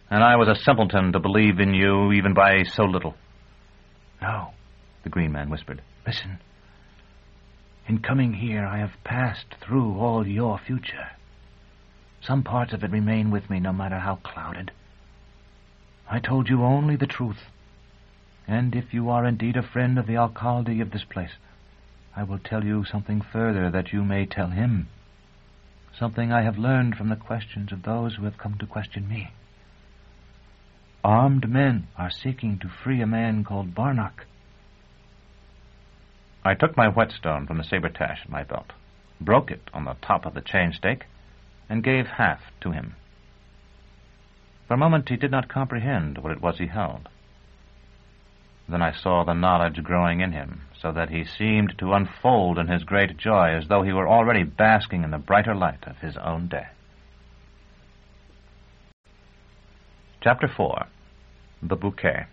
"And I was a simpleton to believe in you even by so little." "No," the green man whispered. "Listen. In coming here, I have passed through all your future. Some parts of it remain with me, no matter how clouded. I told you only the truth, and if you are indeed a friend of the alcalde of this place, I will tell you something further that you may tell him, something I have learned from the questions of those who have come to question me. Armed men are seeking to free a man called Barnock." I took my whetstone from the saber-tash at my belt, broke it on the top of the chain stake, and gave half to him. For a moment he did not comprehend what it was he held. Then I saw the knowledge growing in him, so that he seemed to unfold in his great joy as though he were already basking in the brighter light of his own day. Chapter 4. The Bouquet.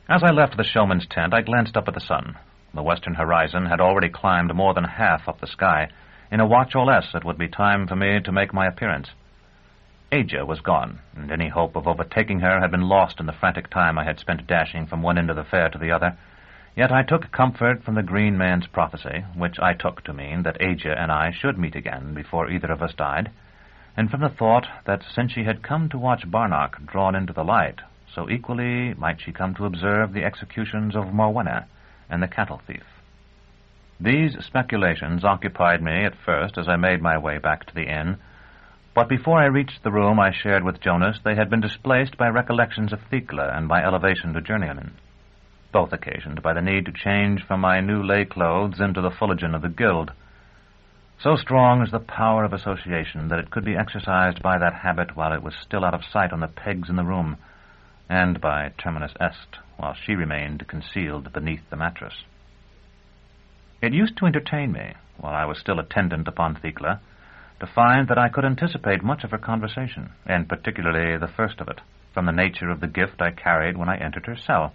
As I left the showman's tent, I glanced up at the sun. The western horizon had already climbed more than half up the sky. In a watch or less, it would be time for me to make my appearance. Aja was gone, and any hope of overtaking her had been lost in the frantic time I had spent dashing from one end of the fair to the other. Yet I took comfort from the green man's prophecy, which I took to mean that Aja and I should meet again before either of us died, and from the thought that since she had come to watch Barnock drawn into the light, so equally might she come to observe the executions of Morwenna and the cattle thief. These speculations occupied me at first as I made my way back to the inn, but before I reached the room I shared with Jonas, they had been displaced by recollections of Thecla and my elevation to journeyman, both occasioned by the need to change from my new lay clothes into the fullerton of the guild. So strong is the power of association that it could be exercised by that habit while it was still out of sight on the pegs in the room, and by Terminus Est while she remained concealed beneath the mattress. It used to entertain me, while I was still attendant upon Thecla, to find that I could anticipate much of her conversation, and particularly the first of it, from the nature of the gift I carried when I entered her cell.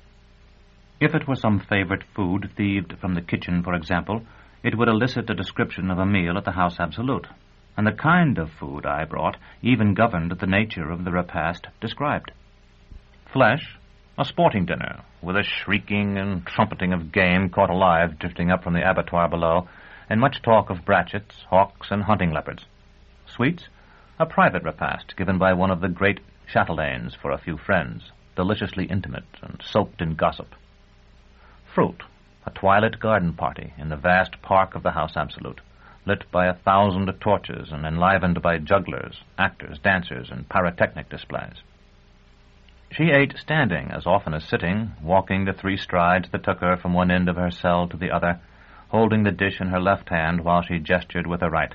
If it were some favorite food thieved from the kitchen, for example, it would elicit a description of a meal at the House Absolute, and the kind of food I brought even governed the nature of the repast described. Flesh, a sporting dinner, with a shrieking and trumpeting of game caught alive drifting up from the abattoir below, and much talk of brachets, hawks, and hunting leopards. Sweets, a private repast given by one of the great chatelaines for a few friends, deliciously intimate and soaked in gossip. Fruit, a twilight garden party in the vast park of the House Absolute, lit by 1,000 torches and enlivened by jugglers, actors, dancers, and pyrotechnic displays. She ate standing as often as sitting, walking the 3 strides that took her from one end of her cell to the other, holding the dish in her left hand while she gestured with her right.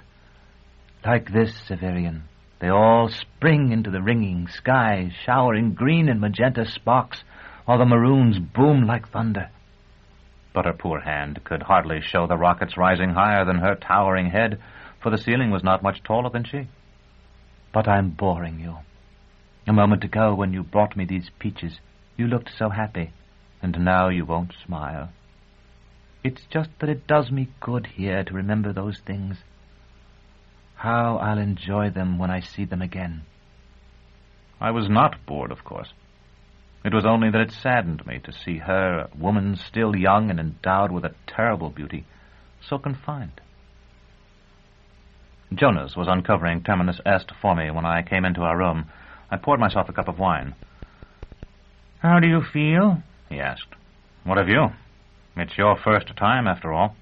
"Like this, Severian," They all spring into the ringing sky, showering green and magenta sparks, while the maroons boom like thunder. But her poor hand could hardly show the rockets rising higher than her towering head, for the ceiling was not much taller than she. But I'm boring you. A moment ago, when you brought me these peaches, you looked so happy, and now you won't smile. It's just that it does me good here to remember those things. How I'll enjoy them when I see them again. I was not bored, of course. It was only that it saddened me to see her, a woman still young and endowed with a terrible beauty, so confined. Jonas was uncovering Terminus Est for me when I came into our room. I poured myself a cup of wine. "How do you feel?" he asked. "What of you? It's your first time, after all."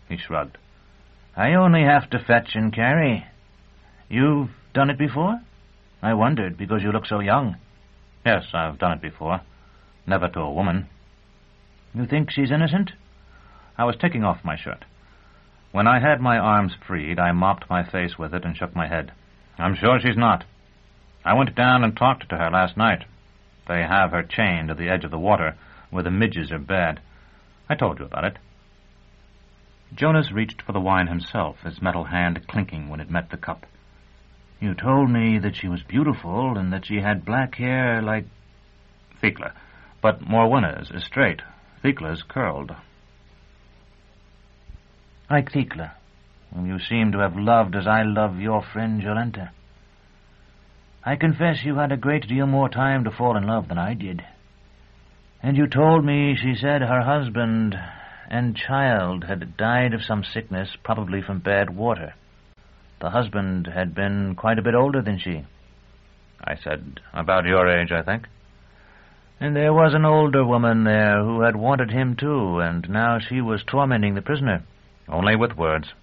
He shrugged. "I only have to fetch and carry. You've done it before? I wondered, because you look so young." "Yes, I've done it before. Never to a woman." "You think she's innocent?" I was taking off my shirt. When I had my arms freed, I mopped my face with it and shook my head. "I'm sure she's not. I went down and talked to her last night. They have her chained to the edge of the water, where the midges are bad. I told you about it." Jonas reached for the wine himself, his metal hand clinking when it met the cup. "You told me that she was beautiful and that she had black hair like—" "Thekla. But Morwenna's is straight. Thekla's curled." "Like Thekla, whom you seem to have loved as I love your friend Jolenta. I confess you had a great deal more time to fall in love than I did. And you told me, she said, her husband and child had died of some sickness, probably from bad water. The husband had been quite a bit older than she." I said, "About your age, I think." "And there was an older woman there who had wanted him too, and now she was tormenting the prisoner." "Only with words.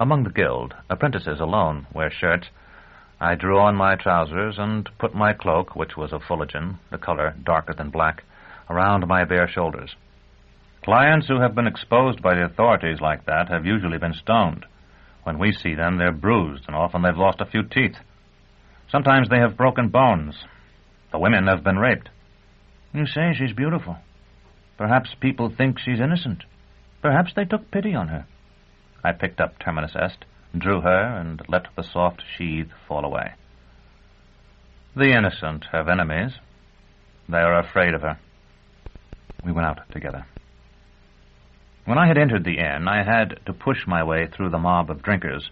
Among the guild, apprentices alone wear shirts. I drew on my trousers and put my cloak, which was of fuligen, the color darker than black, around my bare shoulders. Clients who have been exposed by the authorities like that have usually been stoned. When we see them, they're bruised, and often they've lost a few teeth. Sometimes they have broken bones. The women have been raped." "You say she's beautiful. Perhaps people think she's innocent. Perhaps they took pity on her." I picked up Terminus Est, drew her, and let the soft sheath fall away. "The innocent have enemies. They are afraid of her." We went out together. When I had entered the inn, I had to push my way through the mob of drinkers.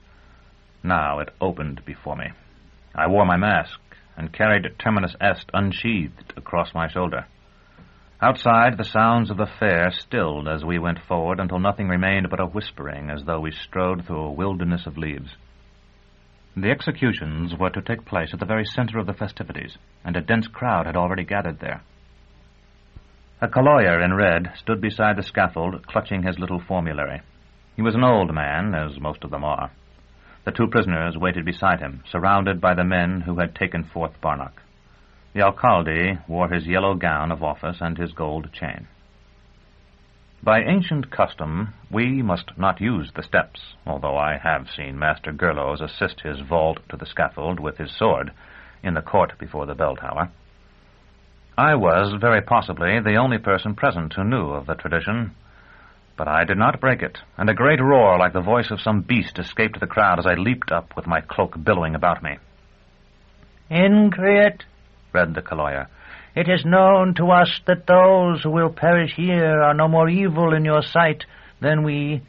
Now it opened before me. I wore my mask and carried Terminus Est unsheathed across my shoulder. Outside, the sounds of the fair stilled as we went forward until nothing remained but a whispering, as though we strode through a wilderness of leaves. The executions were to take place at the very center of the festivities, and a dense crowd had already gathered there. A colloyer in red stood beside the scaffold, clutching his little formulary. He was an old man, as most of them are. The two prisoners waited beside him, surrounded by the men who had taken forth Barnock. The alcalde wore his yellow gown of office and his gold chain. By ancient custom, we must not use the steps, although I have seen Master Gerlos assist his vault to the scaffold with his sword in the court before the bell tower. I was, very possibly, the only person present who knew of the tradition, but I did not break it, and a great roar like the voice of some beast escaped the crowd as I leaped up with my cloak billowing about me. "Increat," read the colloyer, "it is known to us that those who will perish here are no more evil in your sight than we.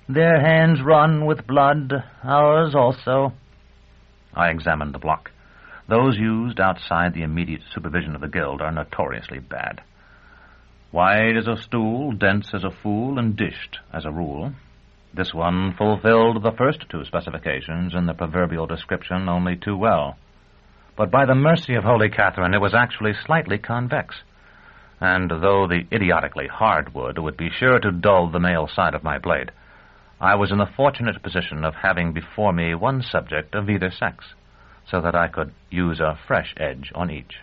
Their hands run with blood, ours also." I examined the block. Those used outside the immediate supervision of the guild are notoriously bad. Wide as a stool, dense as a fool, and dished as a rule. This one fulfilled the first two specifications in the proverbial description only too well. But by the mercy of Holy Catherine, it was actually slightly convex, and though the idiotically hard wood would be sure to dull the male side of my blade, I was in the fortunate position of having before me one subject of either sex, so that I could use a fresh edge on each.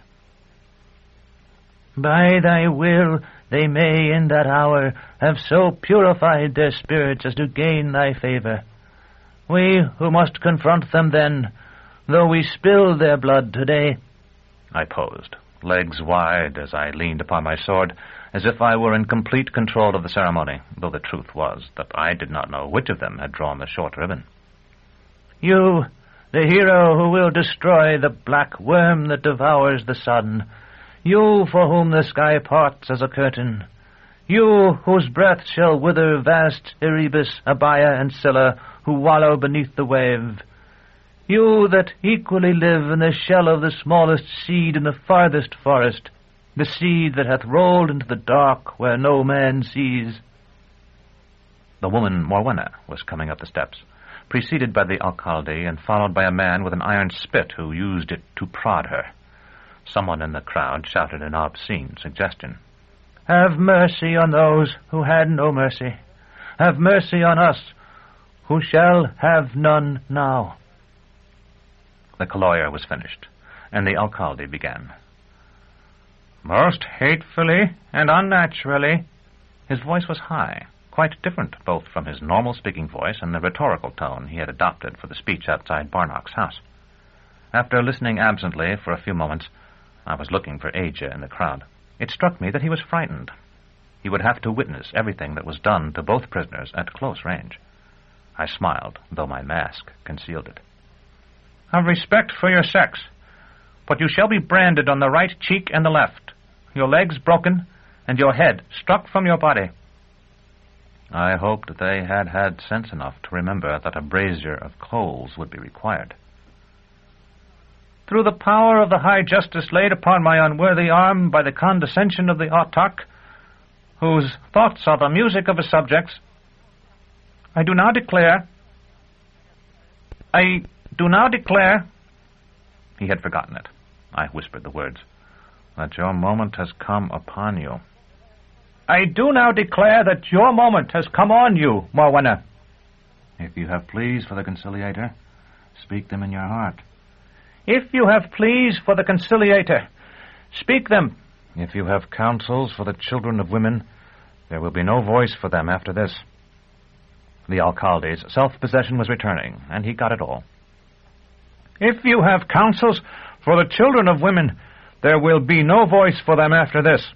"By thy will they may in that hour have so purified their spirits as to gain thy favor. We who must confront them then though we spilled their blood today. I posed, legs wide as I leaned upon my sword, as if I were in complete control of the ceremony, though the truth was that I did not know which of them had drawn the short ribbon. You, the hero who will destroy the black worm that devours the sun, you for whom the sky parts as a curtain, you whose breath shall wither vast Erebus, Abia, and Scylla, who wallow beneath the wave, you that equally live in the shell of the smallest seed in the farthest forest, the seed that hath rolled into the dark where no man sees. The woman Morwenna was coming up the steps, preceded by the alcalde and followed by a man with an iron spit who used it to prod her. Someone in the crowd shouted an obscene suggestion. Have mercy on those who had no mercy. Have mercy on us, who shall have none now. The colloir was finished, and the alcalde began. Most hatefully and unnaturally. His voice was high, quite different both from his normal speaking voice and the rhetorical tone he had adopted for the speech outside Barnock's house. After listening absently for a few moments, I was looking for Aja in the crowd. It struck me that he was frightened. He would have to witness everything that was done to both prisoners at close range. I smiled, though my mask concealed it. Have respect for your sex, but you shall be branded on the right cheek and the left, your legs broken, and your head struck from your body. I hoped they had had sense enough to remember that a brazier of coals would be required. Through the power of the high justice laid upon my unworthy arm by the condescension of the autarch, whose thoughts are the music of his subjects, I do now declare... He had forgotten it. I whispered the words. That your moment has come upon you. I do now declare that your moment has come on you, Morwenna. If you have pleas for the conciliator, speak them in your heart. If you have pleas for the conciliator, speak them. If you have counsels for the children of women, there will be no voice for them after this. The alcalde's self-possession was returning, and he got it all. If you have counsels for the children of women, there will be no voice for them after this.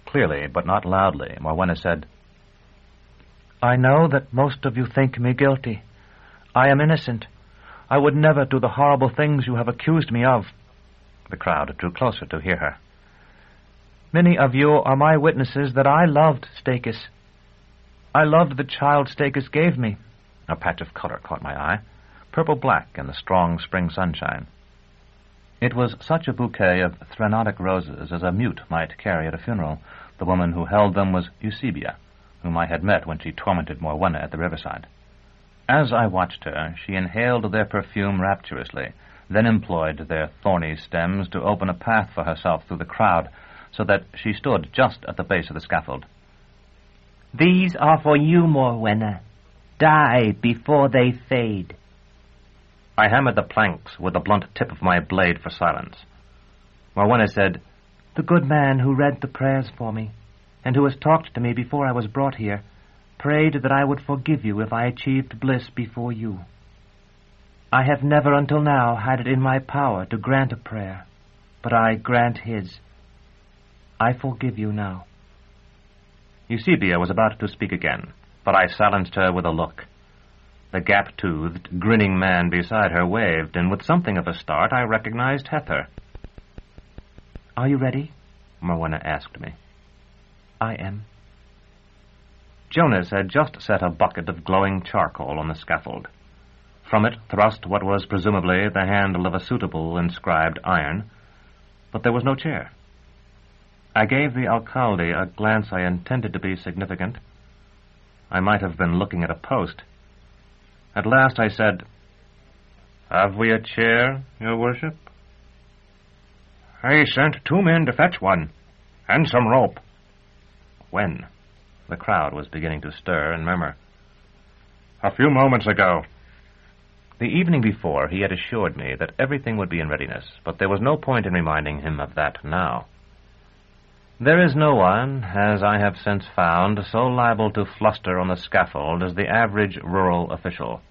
Clearly, but not loudly, Morwenna said, I know that most of you think me guilty. I am innocent. I would never do the horrible things you have accused me of. The crowd drew closer to hear her. Many of you are my witnesses that I loved Stakis. I loved the child Stakis gave me. A patch of color caught my eye, purple-black in the strong spring sunshine. It was such a bouquet of threnotic roses as a mute might carry at a funeral. The woman who held them was Eusebia, whom I had met when she tormented Morwenna at the riverside. As I watched her, she inhaled their perfume rapturously, then employed their thorny stems to open a path for herself through the crowd, so that she stood just at the base of the scaffold. These are for you, Morwenna. Die before they fade. I hammered the planks with the blunt tip of my blade for silence. Morwenna said, The good man who read the prayers for me, and who has talked to me before I was brought here, prayed that I would forgive you if I achieved bliss before you. I have never until now had it in my power to grant a prayer, but I grant his. I forgive you now. Eusebia was about to speak again, but I silenced her with a look. The gap-toothed, grinning man beside her waved, and with something of a start I recognized Hether. Are you ready? Morwenna asked me. I am. Jonas had just set a bucket of glowing charcoal on the scaffold. From it thrust what was presumably the handle of a suitable inscribed iron, but there was no chair. I gave the alcalde a glance I intended to be significant. I might have been looking at a post. At last I said, Have we a chair, your worship? I sent 2 men to fetch one, and some rope. When? The crowd was beginning to stir and murmur. A few moments ago. The evening before, he had assured me that everything would be in readiness, but there was no point in reminding him of that now. There is no one, as I have since found, so liable to fluster on the scaffold as the average rural official.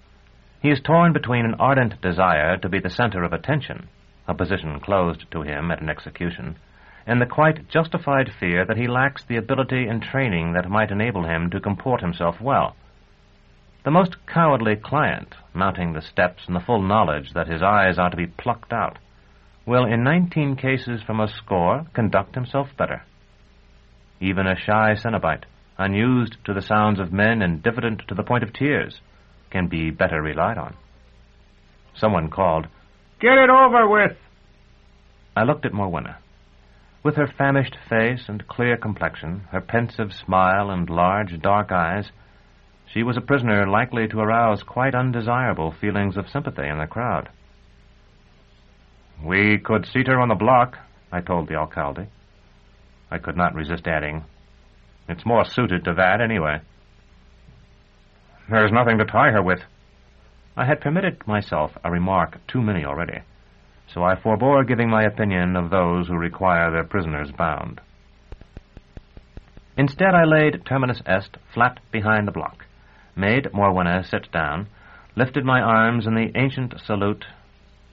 He is torn between an ardent desire to be the center of attention, a position closed to him at an execution, and the quite justified fear that he lacks the ability and training that might enable him to comport himself well. The most cowardly client, mounting the steps in the full knowledge that his eyes are to be plucked out, will in 19 cases from a score conduct himself better. Even a shy Cenobite, unused to the sounds of men and diffident to the point of tears, can be better relied on. Someone called, "Get it over with!" I looked at Morwenna. With her famished face and clear complexion, her pensive smile and large dark eyes, she was a prisoner likely to arouse quite undesirable feelings of sympathy in the crowd. "We could seat her on the block," I told the alcalde. I could not resist adding, "It's more suited to that anyway." "There's nothing to tie her with." I had permitted myself a remark too many already, so I forbore giving my opinion of those who require their prisoners bound. Instead, I laid Terminus Est flat behind the block, made Morwenna sit down, lifted my arms in the ancient salute,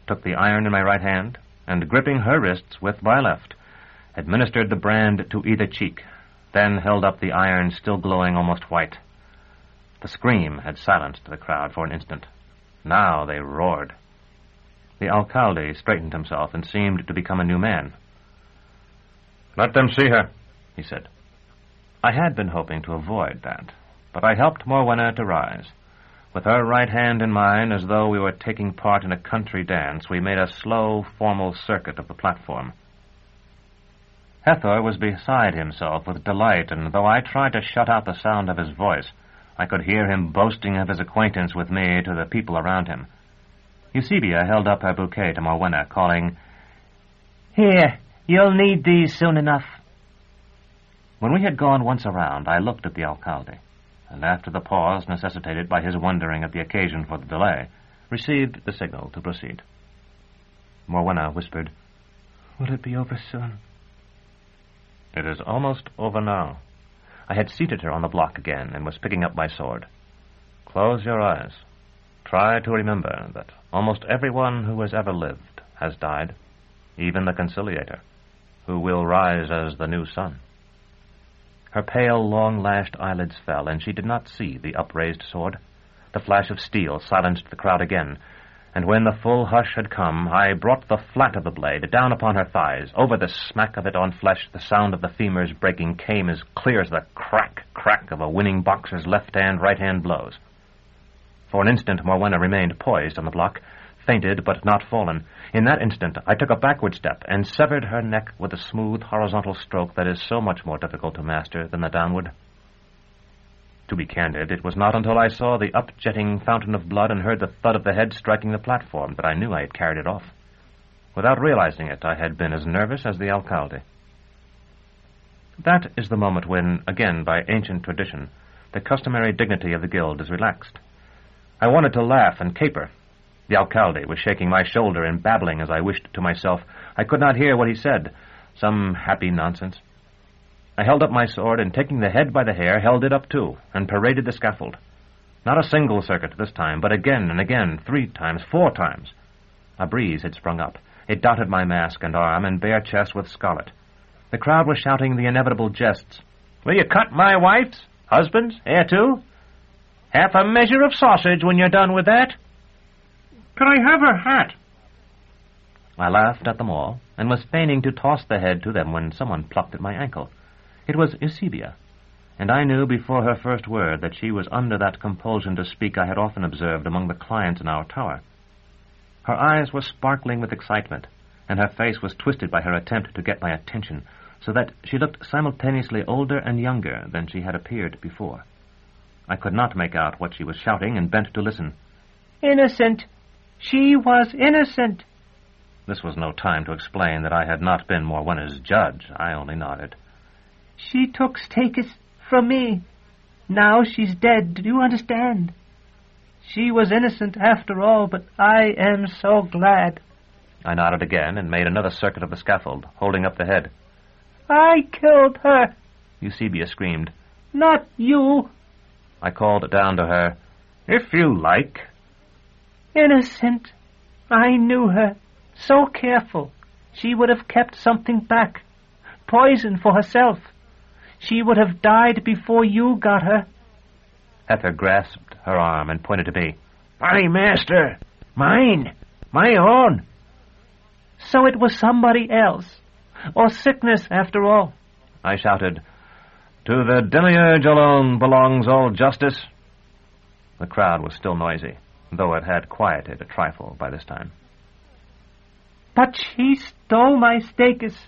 took the iron in my right hand, and gripping her wrists with my left, administered the brand to either cheek, then held up the iron still glowing almost white. The scream had silenced the crowd for an instant. Now they roared. The alcalde straightened himself and seemed to become a new man. "Let them see her," he said. I had been hoping to avoid that, but I helped Morwenna to rise. With her right hand in mine, as though we were taking part in a country dance, we made a slow, formal circuit of the platform. Hethor was beside himself with delight, and though I tried to shut out the sound of his voice, I could hear him boasting of his acquaintance with me to the people around him. Eusebia held up her bouquet to Morwenna, calling, "Here, you'll need these soon enough." When we had gone once around, I looked at the alcalde, and after the pause necessitated by his wondering at the occasion for the delay, received the signal to proceed. Morwenna whispered, "Will it be over soon?" "It is almost over now." I had seated her on the block again and was picking up my sword. "Close your eyes. Try to remember that almost everyone who has ever lived has died, even the conciliator, who will rise as the new sun." Her pale, long-lashed eyelids fell, and she did not see the upraised sword. The flash of steel silenced the crowd again, and when the full hush had come, I brought the flat of the blade down upon her thighs. Over the smack of it on flesh, the sound of the femurs breaking came as clear as the crack of a winning boxer's left-hand, right-hand blows. For an instant, Morwenna remained poised on the block, fainted but not fallen. In that instant, I took a backward step and severed her neck with a smooth, horizontal stroke that is so much more difficult to master than the downward. To be candid, it was not until I saw the up-jetting fountain of blood and heard the thud of the head striking the platform that I knew I had carried it off. Without realizing it, I had been as nervous as the alcalde. That is the moment when, again by ancient tradition, the customary dignity of the guild is relaxed. I wanted to laugh and caper. The alcalde was shaking my shoulder and babbling as I wished to myself. I could not hear what he said. Some happy nonsense. I held up my sword, and taking the head by the hair, held it up too, and paraded the scaffold. Not a single circuit this time, but again and again, 3 times, 4 times. A breeze had sprung up. It dotted my mask and arm and bare chest with scarlet. The crowd was shouting the inevitable jests. "Will you cut my wife's? Husband's? Heir too? Half a measure of sausage when you're done with that." "Could I have her hat?" I laughed at them all, and was feigning to toss the head to them when someone plucked at my ankle. It was Eusebia, and I knew before her first word that she was under that compulsion to speak I had often observed among the clients in our tower. Her eyes were sparkling with excitement, and her face was twisted by her attempt to get my attention, so that she looked simultaneously older and younger than she had appeared before. I could not make out what she was shouting, and bent to listen. "Innocent! She was innocent!" This was no time to explain that I had not been Morwenna's judge. I only nodded. "She took Stakis from me. Now she's dead. Do you understand? She was innocent after all, but I am so glad." I nodded again and made another circuit of the scaffold, holding up the head. "I killed her!" Eusebia screamed. "Not you!" I called down to her, "If you like." Innocent. I knew her. So careful. She would have kept something back. Poison for herself. She would have died before you got her. Ethel grasped her arm and pointed to me. "My master! Mine! My own!" So it was somebody else. Or sickness, after all. I shouted, "To the demiurge alone belongs all justice." The crowd was still noisy, though it had quieted a trifle by this time. But she stole my Stakus,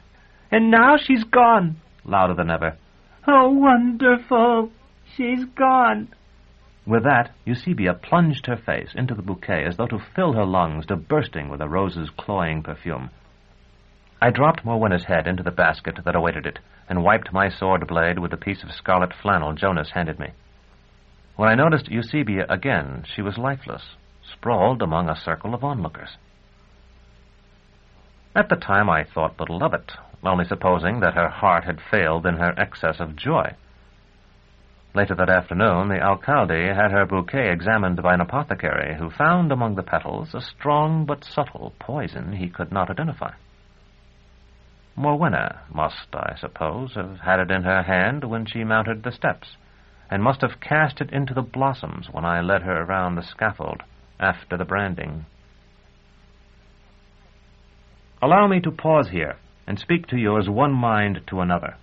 and now she's gone. Louder than ever. Oh, wonderful. She's gone. With that, Eusebia plunged her face into the bouquet as though to fill her lungs to bursting with the rose's cloying perfume. I dropped Morwenna's head into the basket that awaited it, and wiped my sword blade with the piece of scarlet flannel Jonas handed me. When I noticed Eusebia again, she was lifeless, sprawled among a circle of onlookers. At the time I thought little of it, only supposing that her heart had failed in her excess of joy. Later that afternoon, the alcalde had her bouquet examined by an apothecary who found among the petals a strong but subtle poison he could not identify. Morwenna must, I suppose, have had it in her hand when she mounted the steps, and must have cast it into the blossoms when I led her around the scaffold after the branding. Allow me to pause here and speak to you as one mind to another,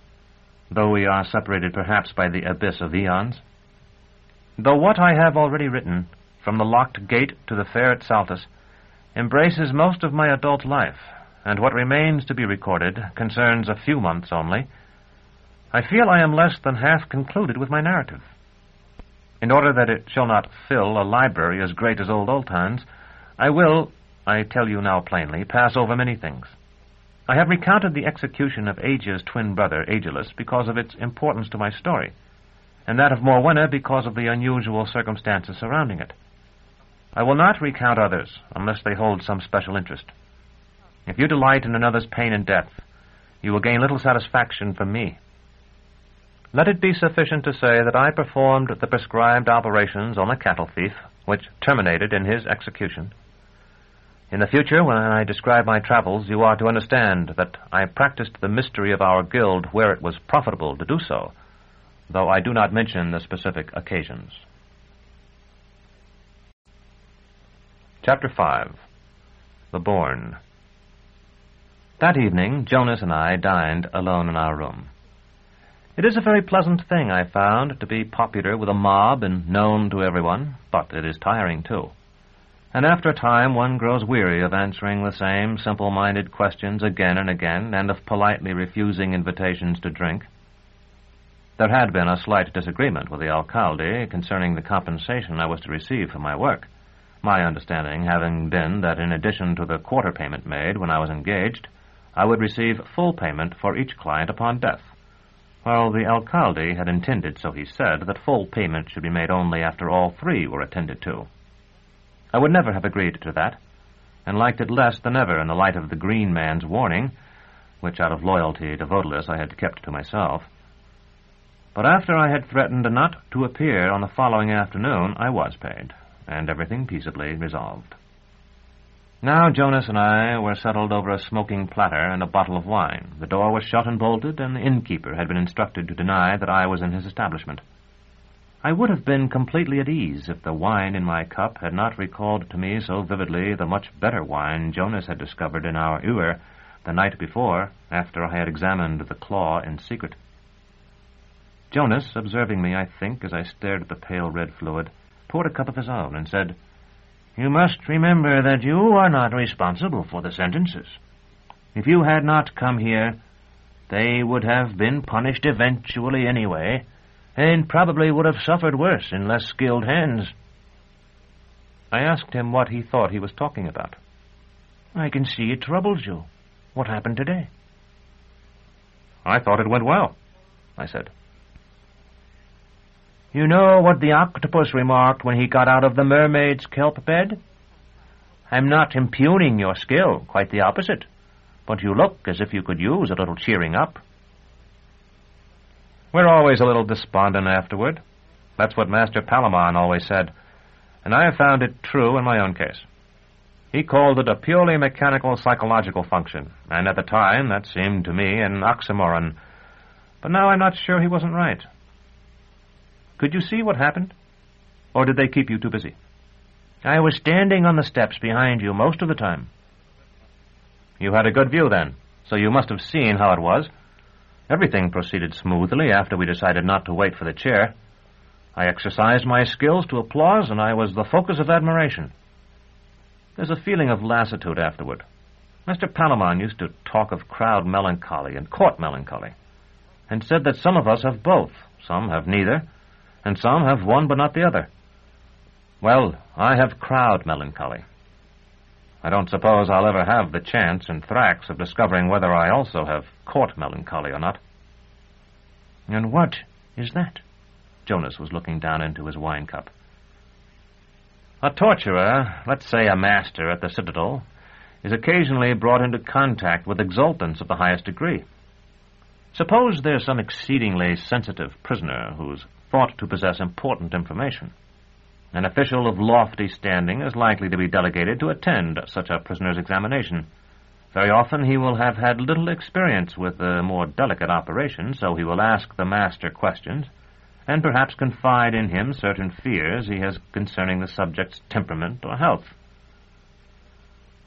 though we are separated perhaps by the abyss of eons. Though what I have already written, from the locked gate to the fair at Saltus, embraces most of my adult life, and what remains to be recorded concerns a few months only, I feel I am less than half concluded with my narrative. In order that it shall not fill a library as great as old Oltan's, I will, I tell you now plainly, pass over many things. I have recounted the execution of Aegea's twin brother, Aegelus, because of its importance to my story, and that of Morwenna because of the unusual circumstances surrounding it. I will not recount others, unless they hold some special interest. If you delight in another's pain and death, you will gain little satisfaction from me. Let it be sufficient to say that I performed the prescribed operations on a cattle thief, which terminated in his execution. In the future, when I describe my travels, you are to understand that I practiced the mystery of our guild where it was profitable to do so, though I do not mention the specific occasions. Chapter 5. The Bourne. That evening, Jonas and I dined alone in our room. It is a very pleasant thing, I found, to be popular with a mob and known to everyone, but it is tiring, too. And after a time one grows weary of answering the same simple-minded questions again and again, and of politely refusing invitations to drink. There had been a slight disagreement with the alcalde concerning the compensation I was to receive for my work, my understanding having been that in addition to the quarter payment made when I was engaged, I would receive full payment for each client upon death, while the alcalde had intended, so he said, that full payment should be made only after all three were attended to. I would never have agreed to that, and liked it less than ever in the light of the green man's warning, which out of loyalty to Vodalus I had kept to myself. But after I had threatened not to appear on the following afternoon, I was paid, and everything peaceably resolved. Now Jonas and I were settled over a smoking platter and a bottle of wine. The door was shut and bolted, and the innkeeper had been instructed to deny that I was in his establishment. I would have been completely at ease if the wine in my cup had not recalled to me so vividly the much better wine Jonas had discovered in our ewer the night before, after I had examined the claw in secret. Jonas, observing me, I think, as I stared at the pale red fluid, poured a cup of his own and said, "You must remember that you are not responsible for the sentences. If you had not come here, they would have been punished eventually anyway, and probably would have suffered worse in less skilled hands." I asked him what he thought he was talking about. "I can see it troubles you. What happened today?" "I thought it went well," I said. "You know what the octopus remarked when he got out of the mermaid's kelp bed? I'm not impugning your skill, quite the opposite, but you look as if you could use a little cheering up." "We're always a little despondent afterward. That's what Master Palamon always said. and I have found it true in my own case. He called it a purely mechanical psychological function, and at the time that seemed to me an oxymoron. But now I'm not sure he wasn't right. Could you see what happened? Or did they keep you too busy? I was standing on the steps behind you most of the time. You had a good view then, so you must have seen how it was. Everything proceeded smoothly after we decided not to wait for the chair. I exercised my skills to applause, and I was the focus of admiration. There's a feeling of lassitude afterward. Mr. Palamon used to talk of crowd melancholy and court melancholy, and said that some of us have both, some have neither, and some have one but not the other. Well, I have crowd melancholy. I don't suppose I'll ever have the chance and thrax of discovering whether I also have court melancholy or not. And what is that? Jonas was looking down into his wine cup. A torturer, let's say a master at the Citadel, is occasionally brought into contact with exultants of the highest degree. Suppose there's some exceedingly sensitive prisoner who's thought to possess important information. An official of lofty standing is likely to be delegated to attend such a prisoner's examination. Very often he will have had little experience with the more delicate operations, so he will ask the master questions, and perhaps confide in him certain fears he has concerning the subject's temperament or health.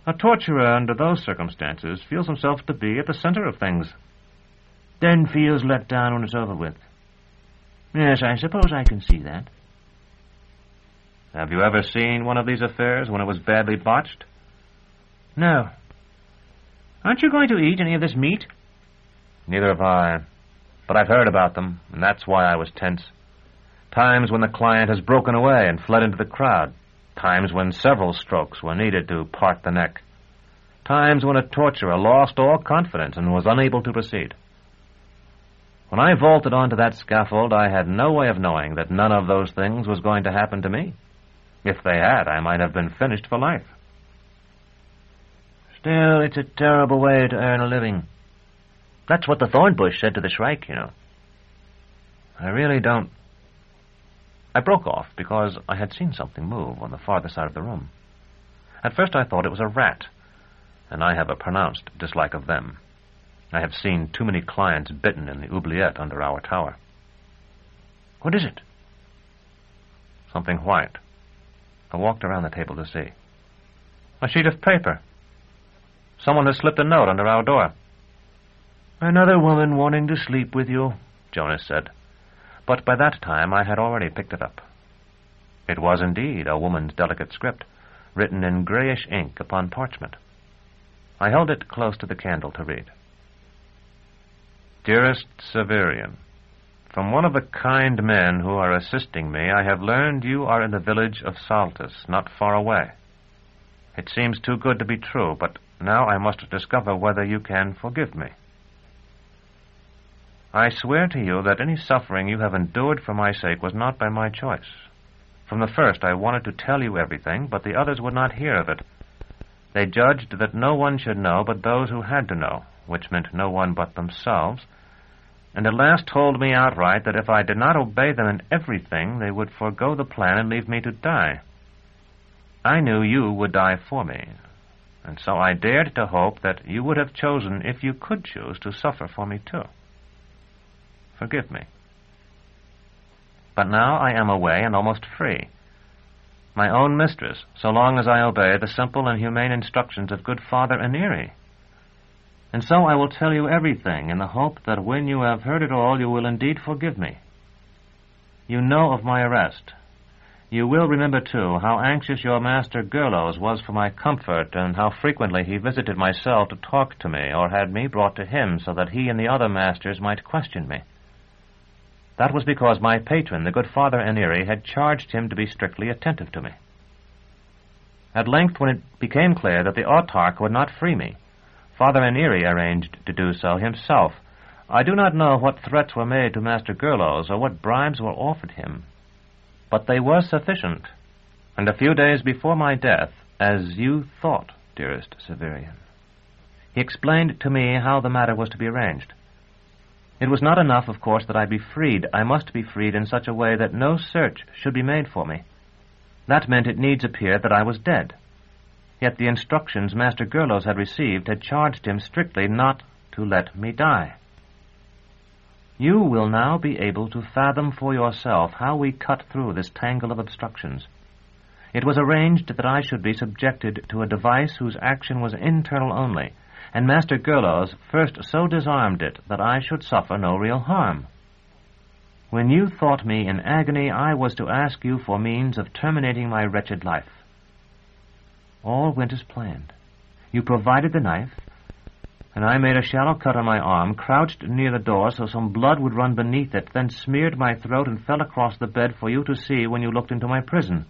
A torturer under those circumstances feels himself to be at the center of things. Then feels let down when it's over with. Yes, I suppose I can see that. Have you ever seen one of these affairs when it was badly botched? No. Aren't you going to eat any of this meat? Neither have I. But I've heard about them, and that's why I was tense. Times when the client has broken away and fled into the crowd. Times when several strokes were needed to part the neck. Times when a torturer lost all confidence and was unable to proceed. When I vaulted onto that scaffold, I had no way of knowing that none of those things was going to happen to me. If they had, I might have been finished for life. Still, it's a terrible way to earn a living. That's what the Thornbush said to the Shrike, you know. I really don't... I broke off because I had seen something move on the farther side of the room. At first I thought it was a rat, and I have a pronounced dislike of them. I have seen too many clients bitten in the oubliette under our tower. What is it? Something white. I walked around the table to see. A sheet of paper. Someone has slipped a note under our door. Another woman wanting to sleep with you, Jonas said. But by that time I had already picked it up. It was indeed a woman's delicate script, written in grayish ink upon parchment. I held it close to the candle to read. Dearest Severian, from one of the kind men who are assisting me, I have learned you are in the village of Saltus, not far away. It seems too good to be true, but now I must discover whether you can forgive me. I swear to you that any suffering you have endured for my sake was not by my choice. From the first I wanted to tell you everything, but the others would not hear of it. They judged that no one should know but those who had to know, which meant no one but themselves, and at last told me outright that if I did not obey them in everything, they would forego the plan and leave me to die. I knew you would die for me, and so I dared to hope that you would have chosen, if you could choose, to suffer for me too. Forgive me. But now I am away and almost free. My own mistress, so long as I obey the simple and humane instructions of good Father Aneri. And so I will tell you everything in the hope that when you have heard it all, you will indeed forgive me. You know of my arrest. You will remember, too, how anxious your master Gerlos was for my comfort, and how frequently he visited my cell to talk to me, or had me brought to him so that he and the other masters might question me. That was because my patron, the good Father Aneri, had charged him to be strictly attentive to me. At length, when it became clear that the autarch would not free me, Father Aneri arranged to do so himself. I do not know what threats were made to Master Gerlos or what bribes were offered him, but they were sufficient, and a few days before my death, as you thought, dearest Severian, he explained to me how the matter was to be arranged. It was not enough, of course, that I be freed. I must be freed in such a way that no search should be made for me. That meant it needs appeared that I was dead. Yet the instructions Master Gurlos had received had charged him strictly not to let me die. You will now be able to fathom for yourself how we cut through this tangle of obstructions. It was arranged that I should be subjected to a device whose action was internal only, and Master Gurlos first so disarmed it that I should suffer no real harm. When you thought me in agony, I was to ask you for means of terminating my wretched life. All went as planned. You provided the knife, and I made a shallow cut on my arm, crouched near the door so some blood would run beneath it, then smeared my throat and fell across the bed for you to see when you looked into my prison.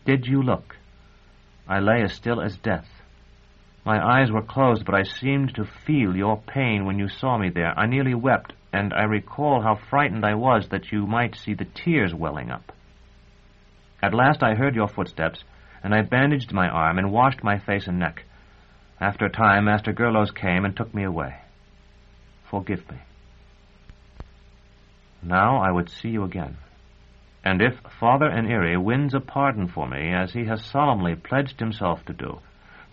Did you look? I lay as still as death. My eyes were closed, but I seemed to feel your pain when you saw me there. I nearly wept, and I recall how frightened I was that you might see the tears welling up. At last I heard your footsteps, and I bandaged my arm and washed my face and neck. After a time, Master Gurlos came and took me away. Forgive me. Now I would see you again. And if Father Aniri wins a pardon for me, as he has solemnly pledged himself to do,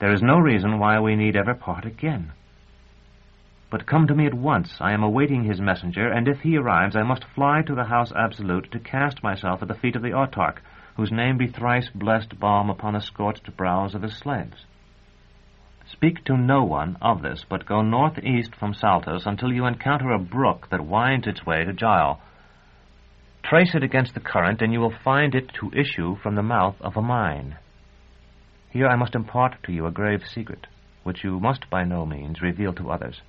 there is no reason why we need ever part again. But come to me at once. I am awaiting his messenger, and if he arrives, I must fly to the House Absolute to cast myself at the feet of the autarch, whose name be thrice blessed balm upon the scorched brows of his slaves. Speak to no one of this, but go northeast from Saltos until you encounter a brook that winds its way to Gial. Trace it against the current, and you will find it to issue from the mouth of a mine. Here I must impart to you a grave secret, which you must by no means reveal to others.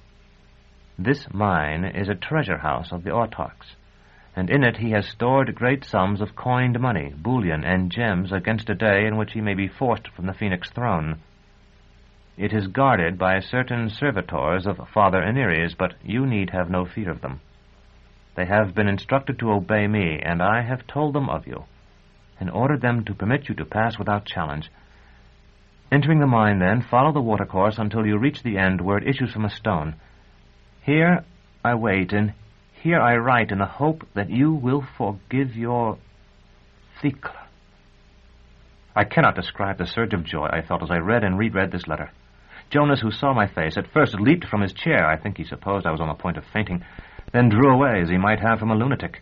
This mine is a treasure house of the autarchs, and in it he has stored great sums of coined money, bullion, and gems against a day in which he may be forced from the Phoenix throne. It is guarded by certain servitors of Father Aniri's, but you need have no fear of them. They have been instructed to obey me, and I have told them of you, and ordered them to permit you to pass without challenge. Entering the mine, then, follow the watercourse until you reach the end where it issues from a stone. Here I wait, and here I write in the hope that you will forgive your Thicla. I cannot describe the surge of joy I felt as I read and reread this letter. Jonas, who saw my face, at first leaped from his chair. I think he supposed I was on the point of fainting, then drew away as he might have from a lunatic.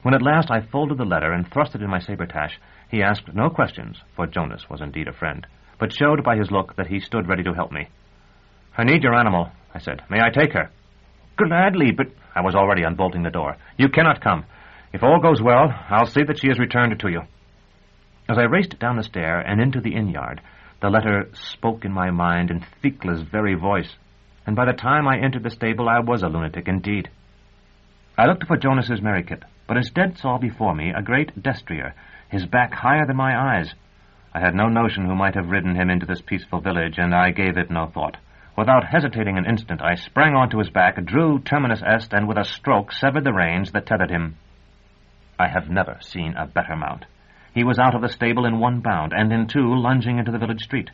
When at last I folded the letter and thrust it in my sabretache, he asked no questions, for Jonas was indeed a friend, but showed by his look that he stood ready to help me. "I need your animal," I said. "May I take her?" "Gladly, but—" I was already unbolting the door. "You cannot come. If all goes well, I'll see that she is returned to you." As I raced down the stair and into the inn-yard, the letter spoke in my mind in Thicla's very voice, and by the time I entered the stable I was a lunatic indeed. I looked for Jonas's merry-kit, but instead saw before me a great destrier, his back higher than my eyes. I had no notion who might have ridden him into this peaceful village, and I gave it no thought. Without hesitating an instant, I sprang onto his back, drew terminus est, and with a stroke severed the reins that tethered him. I have never seen a better mount. He was out of the stable in one bound, and in two lunging into the village street.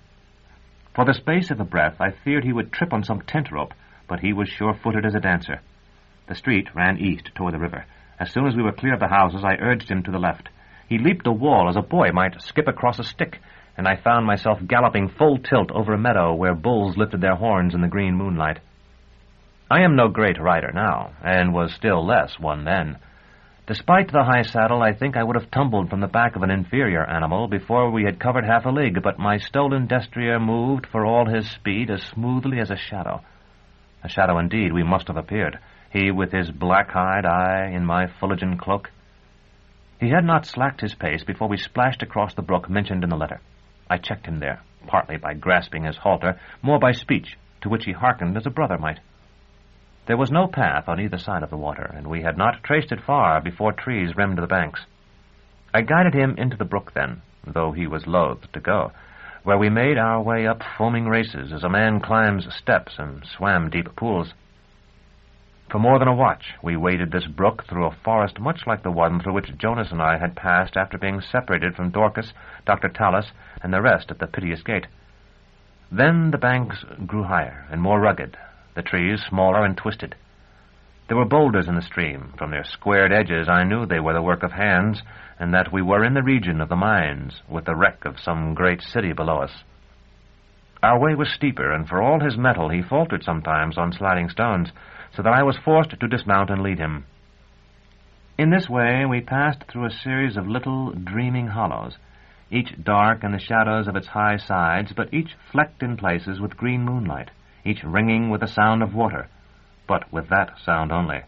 For the space of a breath I feared he would trip on some tent rope, but he was sure-footed as a dancer. The street ran east toward the river. As soon as we were clear of the houses, I urged him to the left. He leaped a wall as a boy might skip across a stick, and I found myself galloping full tilt over a meadow where bulls lifted their horns in the green moonlight. I am no great rider now, and was still less one then. Despite the high saddle, I think I would have tumbled from the back of an inferior animal before we had covered half a league, but my stolen destrier moved for all his speed as smoothly as a shadow. A shadow indeed we must have appeared, he with his black hide, I in my Fuligan cloak. He had not slacked his pace before we splashed across the brook mentioned in the letter. I checked him there, partly by grasping his halter, more by speech, to which he hearkened as a brother might. There was no path on either side of the water, and we had not traced it far before trees rimmed the banks. I guided him into the brook then, though he was loath to go, where we made our way up foaming races as a man climbs steps and swam deep pools. For more than a watch we waded this brook through a forest much like the one through which Jonas and I had passed after being separated from Dorcas, Dr. Tallis, and the rest at the Piteous Gate. Then the banks grew higher and more rugged, the trees smaller and twisted. There were boulders in the stream. From their squared edges I knew they were the work of hands, and that we were in the region of the mines, with the wreck of some great city below us. Our way was steeper, and for all his mettle he faltered sometimes on sliding stones, so that I was forced to dismount and lead him. In this way we passed through a series of little dreaming hollows, each dark in the shadows of its high sides, but each flecked in places with green moonlight, each ringing with the sound of water, but with that sound only,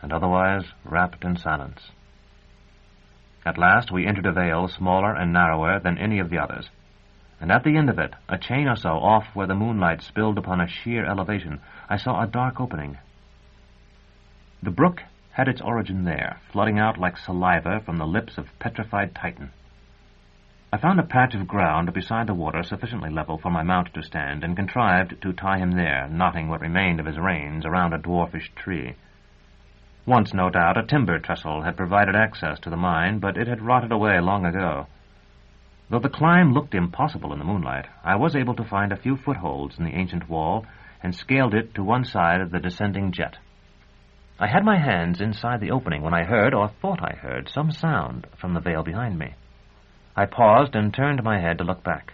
and otherwise wrapped in silence. At last we entered a vale smaller and narrower than any of the others, and at the end of it, a chain or so off where the moonlight spilled upon a sheer elevation, I saw a dark opening. The brook had its origin there, flooding out like saliva from the lips of petrified Titan. I found a patch of ground beside the water sufficiently level for my mount to stand, and contrived to tie him there, knotting what remained of his reins around a dwarfish tree. Once, no doubt, a timber trestle had provided access to the mine, but it had rotted away long ago. Though the climb looked impossible in the moonlight, I was able to find a few footholds in the ancient wall, and scaled it to one side of the descending jet. I had my hands inside the opening when I heard, or thought I heard, some sound from the vale behind me. I paused and turned my head to look back.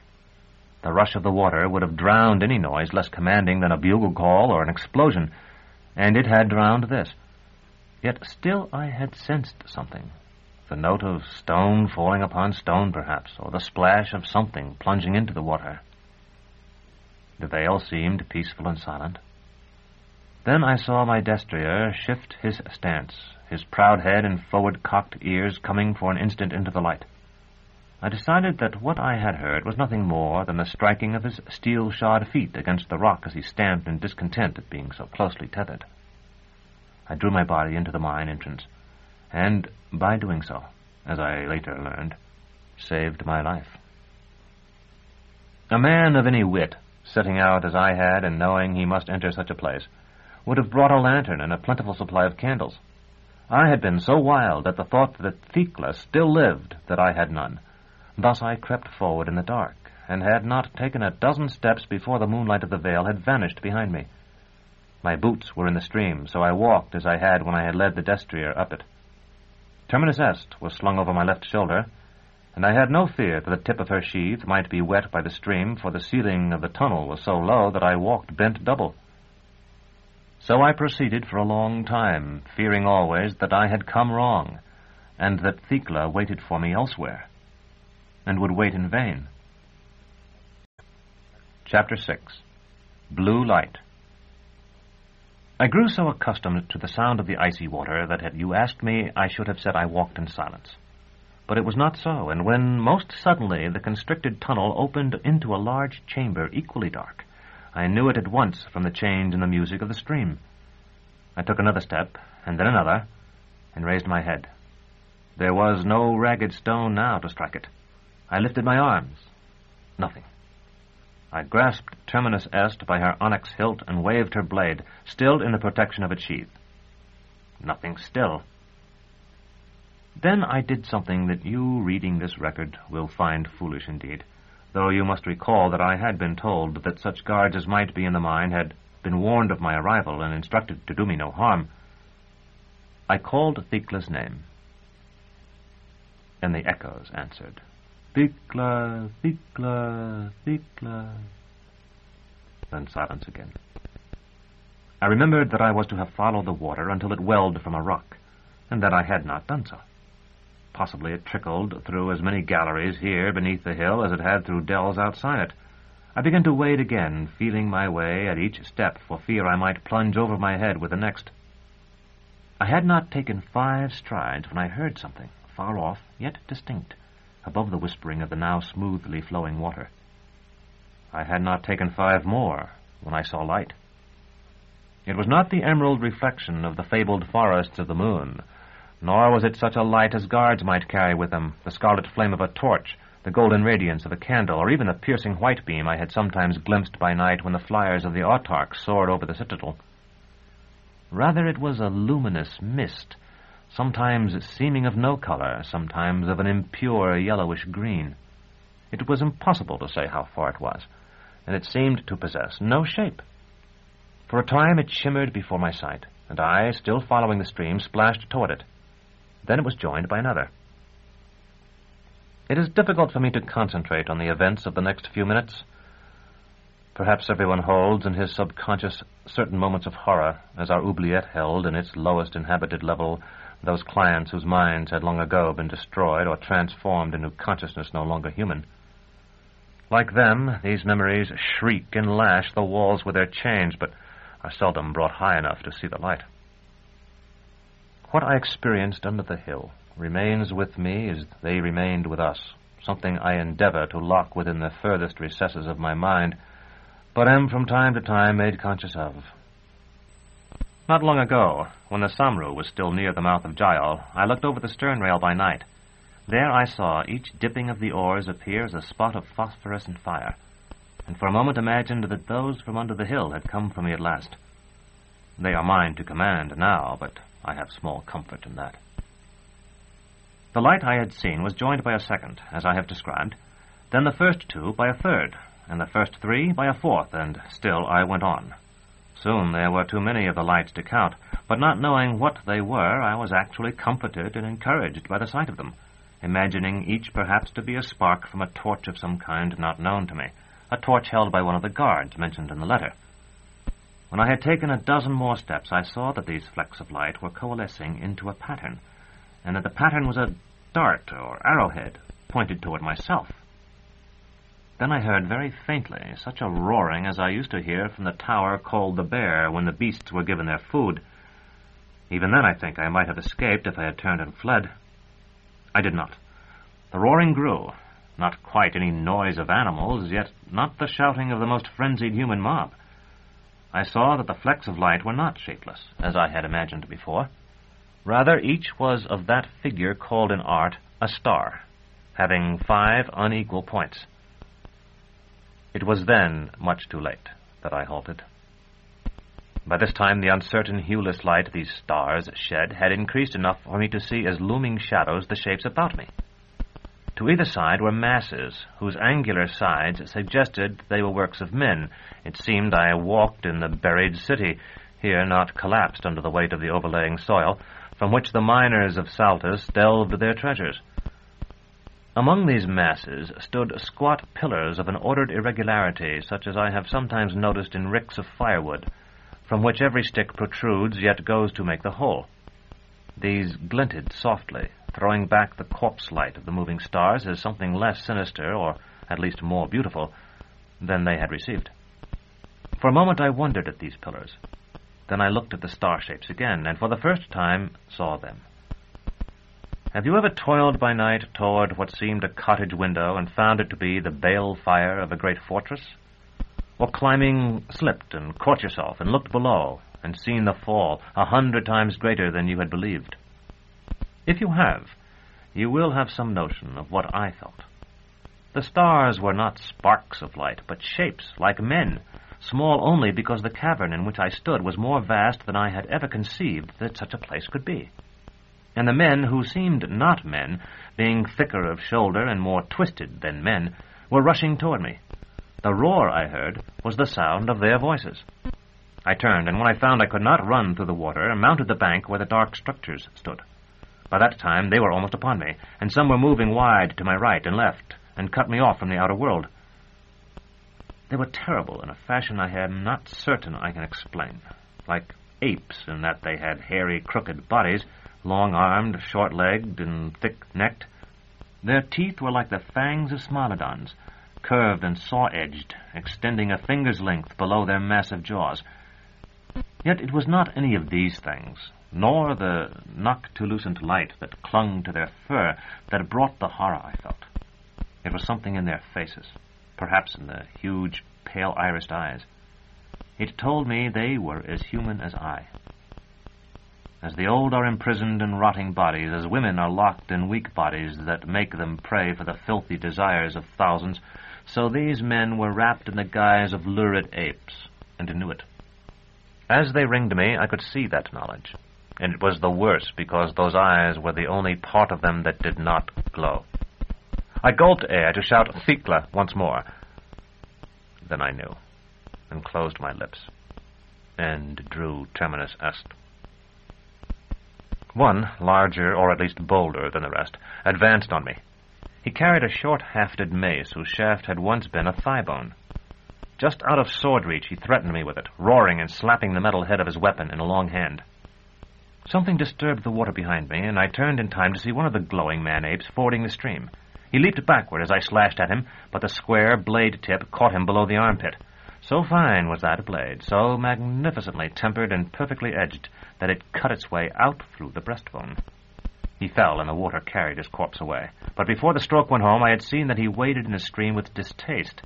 The rush of the water would have drowned any noise less commanding than a bugle call or an explosion, and it had drowned this. Yet still I had sensed something. The note of stone falling upon stone, perhaps, or the splash of something plunging into the water. The vale seemed peaceful and silent. Then I saw my destrier shift his stance, his proud head and forward-cocked ears coming for an instant into the light. I decided that what I had heard was nothing more than the striking of his steel-shod feet against the rock as he stamped in discontent at being so closely tethered. I drew my body into the mine entrance, and by doing so, as I later learned, saved my life. A man of any wit, setting out as I had and knowing he must enter such a place, would have brought a lantern and a plentiful supply of candles. I had been so wild at the thought that Thecla still lived that I had none. Thus I crept forward in the dark, and had not taken a dozen steps before the moonlight of the vale had vanished behind me. My boots were in the stream, so I walked as I had when I had led the destrier up it. Terminus Est was slung over my left shoulder, and I had no fear that the tip of her sheath might be wet by the stream, for the ceiling of the tunnel was so low that I walked bent double. So I proceeded for a long time, fearing always that I had come wrong, and that Thecla waited for me elsewhere, and would wait in vain. Chapter 6. Blue Light. I grew so accustomed to the sound of the icy water that had you asked me, I should have said I walked in silence. But it was not so, and when most suddenly the constricted tunnel opened into a large chamber equally dark, I knew it at once from the change in the music of the stream. I took another step, and then another, and raised my head. There was no ragged stone now to strike it. I lifted my arms. Nothing. I grasped Terminus Est by her onyx hilt and waved her blade, still in the protection of its sheath. Nothing still. Then I did something that you, reading this record, will find foolish indeed, though you must recall that I had been told that such guards as might be in the mine had been warned of my arrival and instructed to do me no harm. I called Thecla's name, and the echoes answered, Thecla, Thecla, Thecla. Then silence again. I remembered that I was to have followed the water until it welled from a rock, and that I had not done so. Possibly it trickled through as many galleries here beneath the hill as it had through dells outside it. I began to wade again, feeling my way at each step for fear I might plunge over my head with the next. I had not taken 5 strides when I heard something, far off, yet distinct, above the whispering of the now smoothly flowing water. I had not taken 5 more when I saw light. It was not the emerald reflection of the fabled forests of the moon, nor was it such a light as guards might carry with them, the scarlet flame of a torch, the golden radiance of a candle, or even the piercing white beam I had sometimes glimpsed by night when the flyers of the autarch soared over the citadel. Rather it was a luminous mist, sometimes seeming of no color, sometimes of an impure yellowish green. It was impossible to say how far it was, and it seemed to possess no shape. For a time it shimmered before my sight, and I, still following the stream, splashed toward it. Then it was joined by another. It is difficult for me to concentrate on the events of the next few minutes. Perhaps everyone holds in his subconscious certain moments of horror, as our oubliette held in its lowest inhabited level those clients whose minds had long ago been destroyed or transformed into consciousness no longer human. Like them, these memories shriek and lash the walls with their chains, but are seldom brought high enough to see the light. What I experienced under the hill remains with me as they remained with us, something I endeavor to lock within the furthest recesses of my mind, but am from time to time made conscious of. Not long ago, when the Samru was still near the mouth of Gial, I looked over the stern rail by night. There I saw each dipping of the oars appear as a spot of phosphorescent fire, and for a moment imagined that those from under the hill had come for me at last. They are mine to command now, but I have small comfort in that. The light I had seen was joined by a second, as I have described, then the first two by a third, and the first three by a fourth, and still I went on. Soon there were too many of the lights to count, but not knowing what they were, I was actually comforted and encouraged by the sight of them, imagining each perhaps to be a spark from a torch of some kind not known to me, a torch held by one of the guards mentioned in the letter. When I had taken a dozen more steps, I saw that these flecks of light were coalescing into a pattern, and that the pattern was a dart or arrowhead pointed toward myself. Then I heard very faintly such a roaring as I used to hear from the tower called the Bear when the beasts were given their food. Even then I think I might have escaped if I had turned and fled. I did not. The roaring grew, not quite any noise of animals, yet not the shouting of the most frenzied human mob. I saw that the flecks of light were not shapeless, as I had imagined before. Rather, each was of that figure called in art a star, having 5 unequal points. It was then much too late that I halted. By this time the uncertain hueless light these stars shed had increased enough for me to see as looming shadows the shapes about me. To either side were masses, whose angular sides suggested they were works of men. It seemed I walked in the buried city, here not collapsed under the weight of the overlaying soil, from which the miners of Saltus delved their treasures. Among these masses stood squat pillars of an ordered irregularity, such as I have sometimes noticed in ricks of firewood, from which every stick protrudes, yet goes to make the whole. These glinted softly, throwing back the corpse light of the moving stars as something less sinister, or at least more beautiful, than they had received. For a moment I wondered at these pillars. Then I looked at the star shapes again, and for the first time saw them. Have you ever toiled by night toward what seemed a cottage window and found it to be the bale fire of a great fortress? Or climbing slipped and caught yourself and looked below and seen the fall 100 times greater than you had believed? If you have, you will have some notion of what I felt. The stars were not sparks of light, but shapes like men, small only because the cavern in which I stood was more vast than I had ever conceived that such a place could be. And the men who seemed not men, being thicker of shoulder and more twisted than men, were rushing toward me. The roar I heard was the sound of their voices. I turned, and when I found I could not run through the water, mounted the bank where the dark structures stood. By that time they were almost upon me, and some were moving wide to my right and left, and cut me off from the outer world. They were terrible in a fashion I am not certain I can explain, like apes in that they had hairy, crooked bodies, long-armed, short-legged, and thick-necked. Their teeth were like the fangs of Smilodons, curved and saw-edged, extending a finger's length below their massive jaws. Yet it was not any of these things, nor the noctilucent light that clung to their fur, that brought the horror I felt. It was something in their faces, perhaps in the huge, pale-irised eyes. It told me they were as human as I. As the old are imprisoned in rotting bodies, as women are locked in weak bodies that make them prey for the filthy desires of thousands, so these men were wrapped in the guise of lurid apes, and knew it. As they ringed me, I could see that knowledge, and it was the worse because those eyes were the only part of them that did not glow. I gulped air to shout Thecla once more. Then I knew, and closed my lips, and drew terminus est. One, larger or at least bolder than the rest, advanced on me. He carried a short-hafted mace whose shaft had once been a thigh bone. Just out of sword reach, he threatened me with it, roaring and slapping the metal head of his weapon in a long hand. Something disturbed the water behind me, and I turned in time to see one of the glowing man-apes fording the stream. He leaped backward as I slashed at him, but the square blade tip caught him below the armpit. So fine was that blade, so magnificently tempered and perfectly edged, that it cut its way out through the breastbone. He fell, and the water carried his corpse away. But before the stroke went home, I had seen that he waded in the stream with distaste,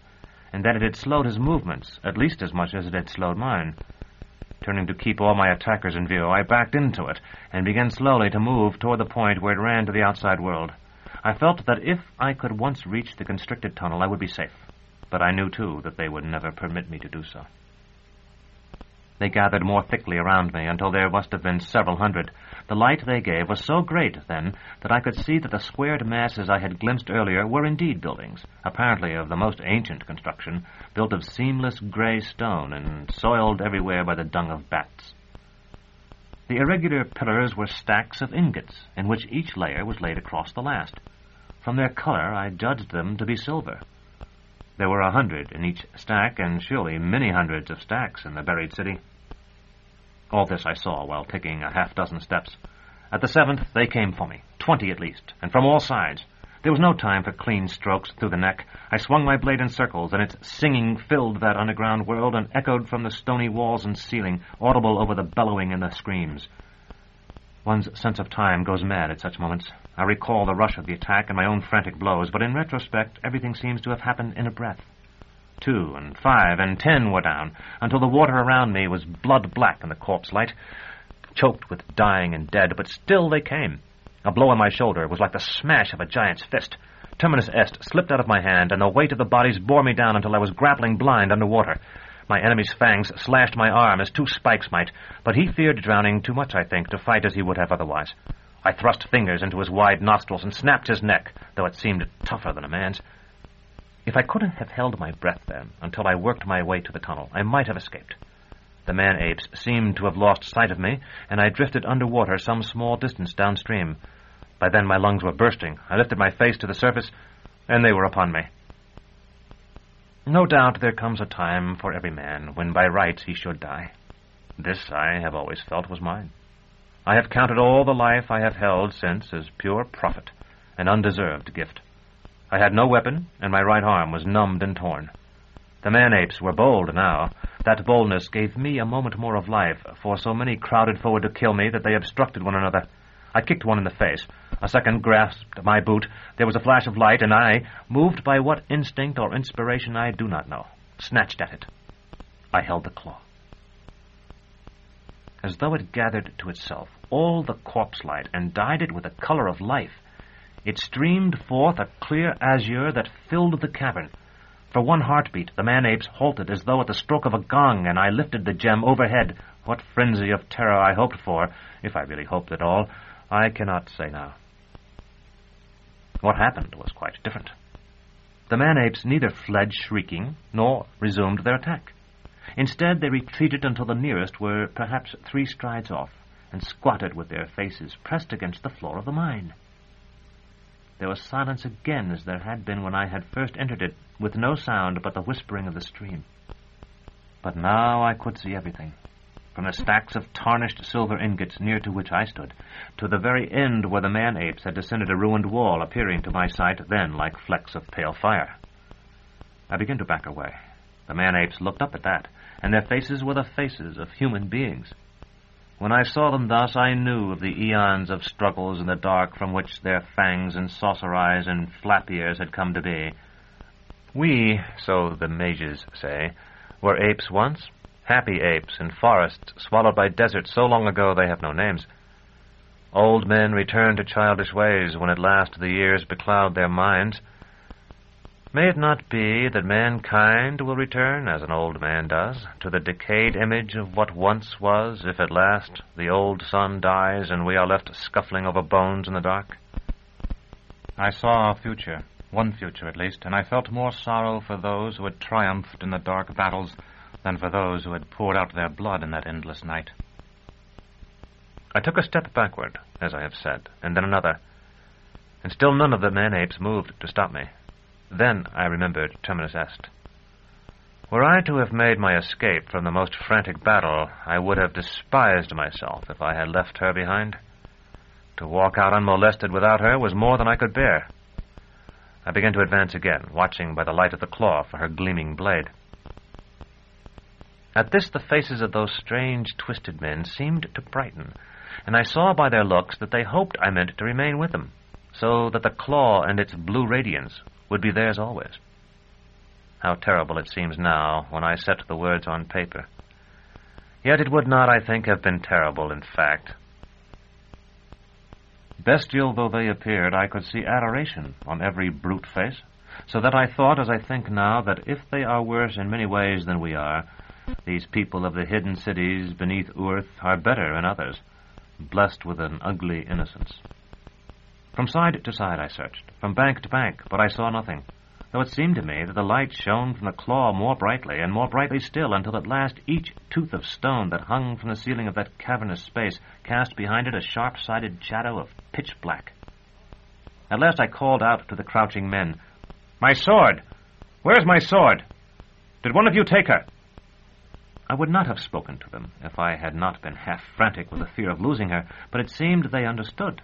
and that it had slowed his movements, at least as much as it had slowed mine. Turning to keep all my attackers in view, I backed into it, and began slowly to move toward the point where it ran to the outside world. I felt that if I could once reach the constricted tunnel, I would be safe. But I knew, too, that they would never permit me to do so. They gathered more thickly around me until there must have been several hundred. The light they gave was so great, then, that I could see that the squared masses I had glimpsed earlier were indeed buildings, apparently of the most ancient construction, built of seamless gray stone and soiled everywhere by the dung of bats. The irregular pillars were stacks of ingots, in which each layer was laid across the last. From their color, I judged them to be silver. There were 100 in each stack, and surely many hundreds of stacks in the buried city. All this I saw while taking a half-dozen steps. At the 7th, they came for me, 20 at least, and from all sides. There was no time for clean strokes through the neck. I swung my blade in circles, and its singing filled that underground world and echoed from the stony walls and ceiling, audible over the bellowing and the screams. One's sense of time goes mad at such moments. I recall the rush of the attack and my own frantic blows, but in retrospect, everything seems to have happened in a breath. 2 and 5 and 10 were down, until the water around me was blood-black in the corpse light, choked with dying and dead, but still they came. A blow on my shoulder was like the smash of a giant's fist. Terminus Est slipped out of my hand, and the weight of the bodies bore me down until I was grappling blind underwater. My enemy's fangs slashed my arm as 2 spikes might, but he feared drowning too much, I think, to fight as he would have otherwise. I thrust fingers into his wide nostrils and snapped his neck, though it seemed tougher than a man's. If I could have held my breath then, until I worked my way to the tunnel, I might have escaped. The man-apes seemed to have lost sight of me, and I drifted underwater some small distance downstream. By then my lungs were bursting. I lifted my face to the surface, and they were upon me. No doubt there comes a time for every man when by rights he should die. This, I have always felt, was mine. I have counted all the life I have held since as pure profit, an undeserved gift. I had no weapon, and my right arm was numbed and torn. The man-apes were bold now. That boldness gave me a moment more of life, for so many crowded forward to kill me that they obstructed one another. I kicked one in the face. A second grasped my boot. There was a flash of light, and I, moved by what instinct or inspiration I do not know, snatched at it. I held the claw. As though it gathered to itself all the corpse light and dyed it with the color of life, it streamed forth a clear azure that filled the cavern. For one heartbeat, the man-apes halted as though at the stroke of a gong, and I lifted the gem overhead. What frenzy of terror I hoped for, if I really hoped at all, I cannot say now. What happened was quite different. The man-apes neither fled shrieking nor resumed their attack. Instead, they retreated until the nearest were perhaps 3 strides off, and squatted with their faces pressed against the floor of the mine. There was silence again as there had been when I had first entered it, with no sound but the whispering of the stream. But now I could see everything, from the stacks of tarnished silver ingots near to which I stood, to the very end where the man-apes had descended a ruined wall, appearing to my sight then like flecks of pale fire. I began to back away. The man-apes looked up at that, and their faces were the faces of human beings. When I saw them thus, I knew of the eons of struggles in the dark from which their fangs and saucer eyes and flap ears had come to be. We, so the mages say, were apes once, happy apes in forests swallowed by deserts so long ago they have no names. Old men return to childish ways when at last the years becloud their minds. May it not be that mankind will return, as an old man does, to the decayed image of what once was, if at last the old sun dies and we are left scuffling over bones in the dark? I saw a future, one future at least, and I felt more sorrow for those who had triumphed in the dark battles than for those who had poured out their blood in that endless night. I took a step backward, as I have said, and then another, and still none of the man-apes moved to stop me. Then I remembered Terminus Est. Were I to have made my escape from the most frantic battle, I would have despised myself if I had left her behind. To walk out unmolested without her was more than I could bear. I began to advance again, watching by the light of the claw for her gleaming blade. At this, the faces of those strange, twisted men seemed to brighten, and I saw by their looks that they hoped I meant to remain with them, so that the claw and its blue radiance would be theirs always. How terrible it seems now when I set the words on paper. Yet it would not, I think, have been terrible in fact. Bestial though they appeared, I could see adoration on every brute face, so that I thought, as I think now, that if they are worse in many ways than we are, these people of the hidden cities beneath Urth are better in others, blessed with an ugly innocence. From side to side I searched, from bank to bank, but I saw nothing, though it seemed to me that the light shone from the claw more brightly, and more brightly still, until at last each tooth of stone that hung from the ceiling of that cavernous space cast behind it a sharp-sided shadow of pitch black. At last I called out to the crouching men, "My sword! Where's my sword? Did one of you take her?" I would not have spoken to them if I had not been half frantic with the fear of losing her, but it seemed they understood.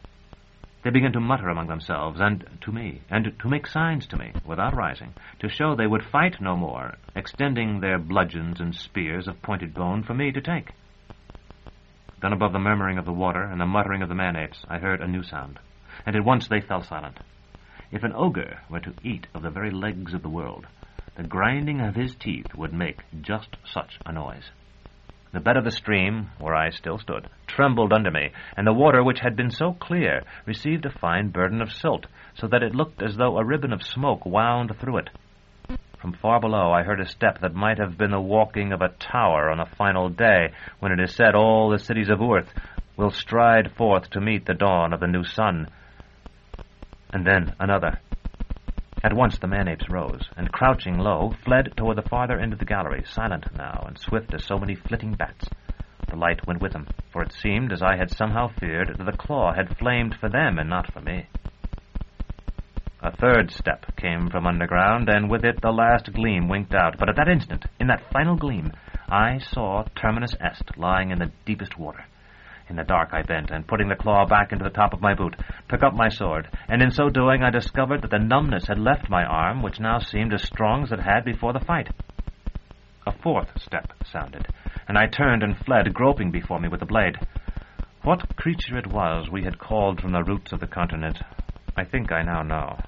They began to mutter among themselves, and to me, and to make signs to me, without rising, to show they would fight no more, extending their bludgeons and spears of pointed bone for me to take. Then above the murmuring of the water and the muttering of the man-apes, I heard a new sound, and at once they fell silent. If an ogre were to eat of the very legs of the world, the grinding of his teeth would make just such a noise. The bed of the stream, where I still stood, trembled under me, and the water, which had been so clear, received a fine burden of silt, so that it looked as though a ribbon of smoke wound through it. From far below I heard a step that might have been the walking of a tower on a final day, when it is said all the cities of Urth will stride forth to meet the dawn of the new sun. And then another. At once the man-apes rose, and crouching low, fled toward the farther end of the gallery, silent now, and swift as so many flitting bats. The light went with them, for it seemed, as I had somehow feared, that the claw had flamed for them and not for me. A third step came from underground, and with it the last gleam winked out. But at that instant, in that final gleam, I saw Terminus Est lying in the deepest water. In the dark I bent, and putting the claw back into the top of my boot, took up my sword, and in so doing I discovered that the numbness had left my arm, which now seemed as strong as it had before the fight. A fourth step sounded, and I turned and fled, groping before me with the blade. What creature it was we had called from the roots of the continent, I think I now know.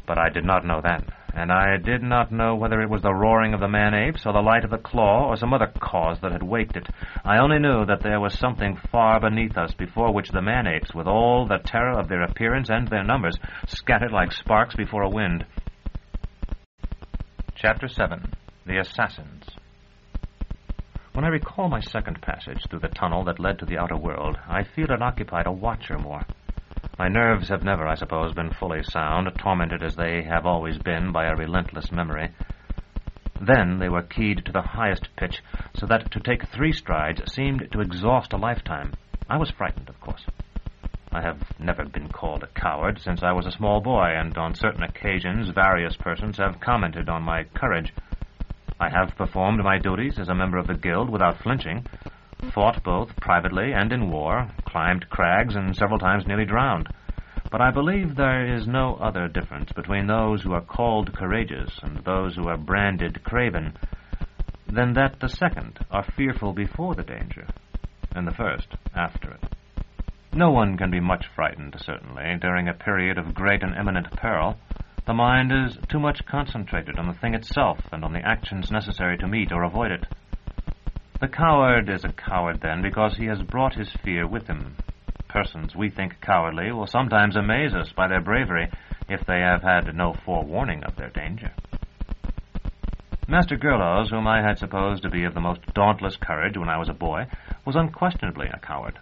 But I did not know then, and I did not know whether it was the roaring of the man-apes or the light of the claw or some other cause that had waked it. I only knew that there was something far beneath us before which the man-apes, with all the terror of their appearance and their numbers, scattered like sparks before a wind. Chapter 7. The Assassins. When I recall my second passage through the tunnel that led to the outer world, I feel it occupied a watch or more. My nerves have never, I suppose, been fully sound, tormented as they have always been by a relentless memory. Then they were keyed to the highest pitch, so that to take 3 strides seemed to exhaust a lifetime. I was frightened, of course. I have never been called a coward since I was a small boy, and on certain occasions various persons have commented on my courage. I have performed my duties as a member of the guild without flinching, fought both privately and in war, climbed crags, and several times nearly drowned. But I believe there is no other difference between those who are called courageous and those who are branded craven, than that the second are fearful before the danger, and the first after it. No one can be much frightened, certainly, during a period of great and imminent peril. The mind is too much concentrated on the thing itself and on the actions necessary to meet or avoid it. The coward is a coward, then, because he has brought his fear with him. Persons we think cowardly will sometimes amaze us by their bravery if they have had no forewarning of their danger. Master Gerlos, whom I had supposed to be of the most dauntless courage when I was a boy, was unquestionably a coward.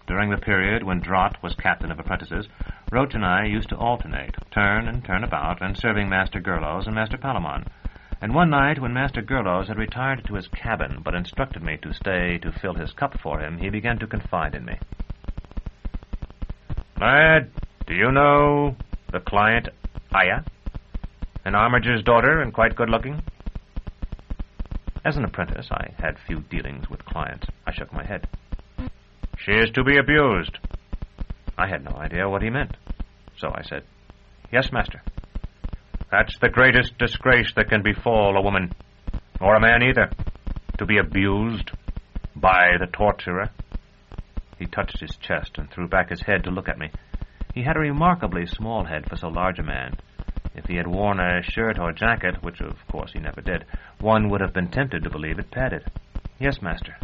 During the period when Drott was captain of apprentices, Roach and I used to alternate, turn and turn about, and serving Master Gerlos and Master Palamon. And one night, when Master Gurlows had retired to his cabin, but instructed me to stay to fill his cup for him, he began to confide in me. "Lad, do you know the client, Aya? An armiger's daughter and quite good-looking?" As an apprentice, I had few dealings with clients. I shook my head. "She is to be abused." I had no idea what he meant. So I said, "Yes, master." "That's the greatest disgrace that can befall a woman, or a man either, to be abused by the torturer." He touched his chest and threw back his head to look at me. He had a remarkably small head for so large a man. If he had worn a shirt or jacket, which of course he never did, one would have been tempted to believe it padded. "Yes, master."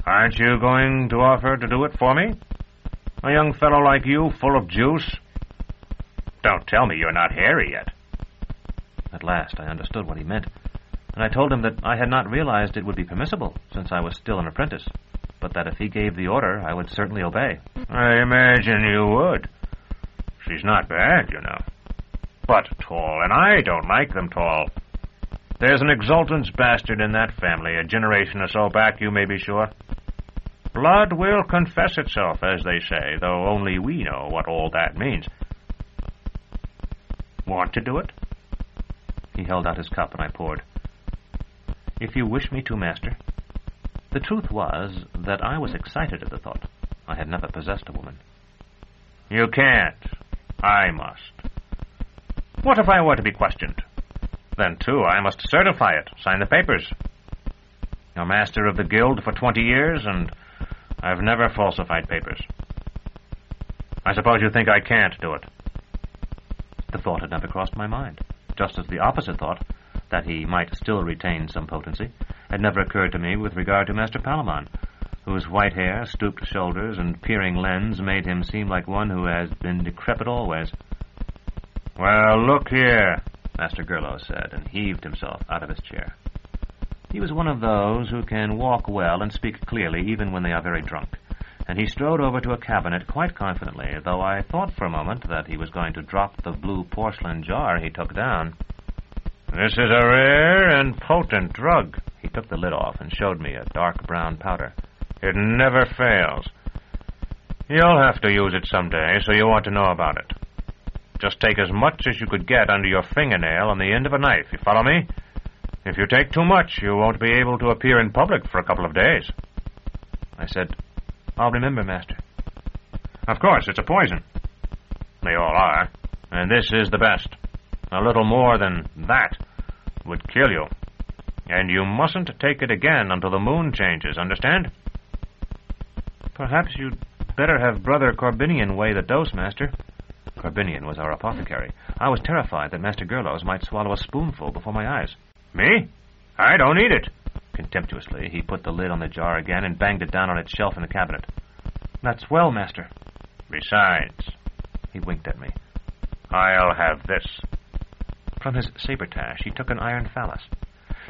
"Aren't you going to offer to do it for me? A young fellow like you, full of juice? Don't tell me you're not hairy yet." At last I understood what he meant, and I told him that I had not realized it would be permissible, since I was still an apprentice, but that if he gave the order, I would certainly obey. "I imagine you would. She's not bad, you know. But tall, and I don't like them tall. There's an exultance bastard in that family, a generation or so back, you may be sure. Blood will confess itself, as they say, though only we know what all that means. Want to do it?" He held out his cup, and I poured. "If you wish me to, master." The truth was that I was excited at the thought. I had never possessed a woman. "You can't. I must. What if I were to be questioned? Then, too, I must certify it, sign the papers. You're master of the guild for 20 years, and I've never falsified papers. I suppose you think I can't do it." The thought had never crossed my mind, just as the opposite thought, that he might still retain some potency, had never occurred to me with regard to Master Palamon, whose white hair, stooped shoulders, and peering lens made him seem like one who has been decrepit always. "Well, look here," Master Gurlows said, and heaved himself out of his chair. He was one of those who can walk well and speak clearly even when they are very drunk, and he strode over to a cabinet quite confidently, though I thought for a moment that he was going to drop the blue porcelain jar he took down. "This is a rare and potent drug." He took the lid off and showed me a dark brown powder. "It never fails. You'll have to use it someday, so you want to know about it. Just take as much as you could get under your fingernail on the end of a knife, you follow me? If you take too much, you won't be able to appear in public for a couple of days." I said, "I'll remember, master." "Of course, it's a poison. They all are, and this is the best. A little more than that would kill you. And you mustn't take it again until the moon changes, understand?" "Perhaps you'd better have Brother Corbinian weigh the dose, master." Corbinian was our apothecary. I was terrified that Master Gurlows might swallow a spoonful before my eyes. "Me? I don't eat it." Contemptuously, he put the lid on the jar again and banged it down on its shelf in the cabinet. "That's well, master." "Besides," he winked at me, "I'll have this." From his saber-tash, he took an iron phallus.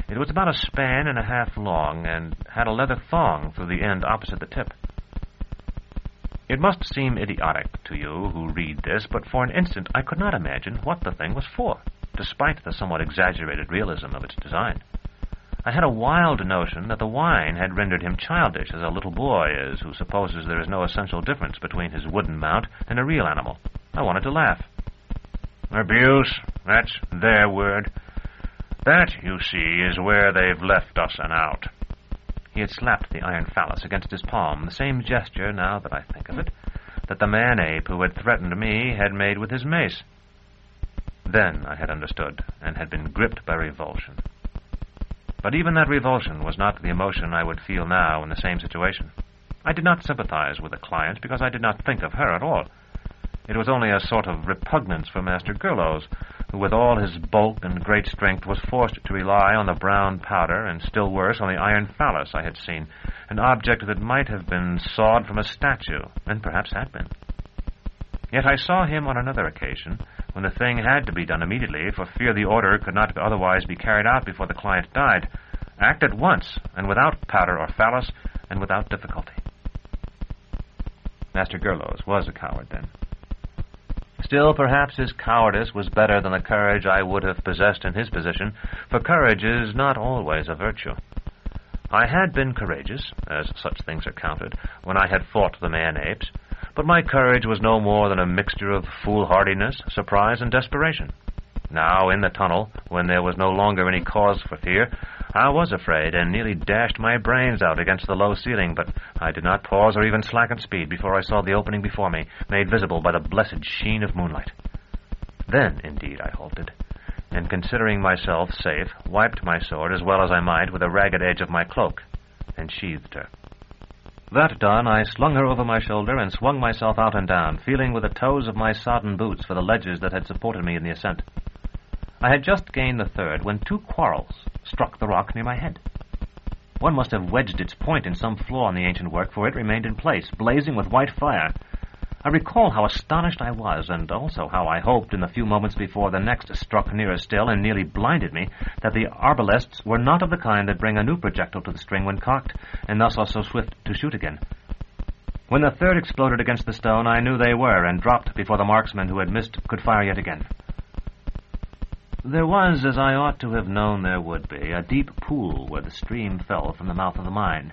It was about a span and a half long, and had a leather thong through the end opposite the tip. It must seem idiotic to you who read this, but for an instant I could not imagine what the thing was for, despite the somewhat exaggerated realism of its design. I had a wild notion that the wine had rendered him childish, as a little boy is who supposes there is no essential difference between his wooden mount and a real animal. I wanted to laugh. "Abuse, that's their word. That, you see, is where they've left us an out." He had slapped the iron phallus against his palm, the same gesture, now that I think of it, that the man-ape who had threatened me had made with his mace. Then I had understood, and had been gripped by revulsion. But even that revulsion was not the emotion I would feel now in the same situation. I did not sympathize with the client because I did not think of her at all. It was only a sort of repugnance for Master Gurlows, who with all his bulk and great strength was forced to rely on the brown powder, and still worse, on the iron phallus I had seen, an object that might have been sawed from a statue, and perhaps had been. Yet I saw him on another occasion, when the thing had to be done immediately, for fear the order could not otherwise be carried out before the client died, act at once, and without powder or phallus, and without difficulty. Master Gurlows was a coward, then. Still, perhaps his cowardice was better than the courage I would have possessed in his position, for courage is not always a virtue. I had been courageous, as such things are counted, when I had fought the man-apes, but my courage was no more than a mixture of foolhardiness, surprise, and desperation. Now, in the tunnel, when there was no longer any cause for fear, I was afraid and nearly dashed my brains out against the low ceiling, but I did not pause or even slacken speed before I saw the opening before me, made visible by the blessed sheen of moonlight. Then, indeed, I halted, and considering myself safe, wiped my sword as well as I might with the ragged edge of my cloak, and sheathed her. That done, I slung her over my shoulder and swung myself out and down, feeling with the toes of my sodden boots for the ledges that had supported me in the ascent. I had just gained the third when 2 quarrels struck the rock near my head. One must have wedged its point in some flaw in the ancient work, for it remained in place, blazing with white fire. I recall how astonished I was, and also how I hoped in the few moments before the next struck nearer still and nearly blinded me, that the arbalests were not of the kind that bring a new projectile to the string when cocked, and thus are so swift to shoot again. When the third exploded against the stone, I knew they were, and dropped before the marksman who had missed could fire yet again. There was, as I ought to have known there would be, a deep pool where the stream fell from the mouth of the mine.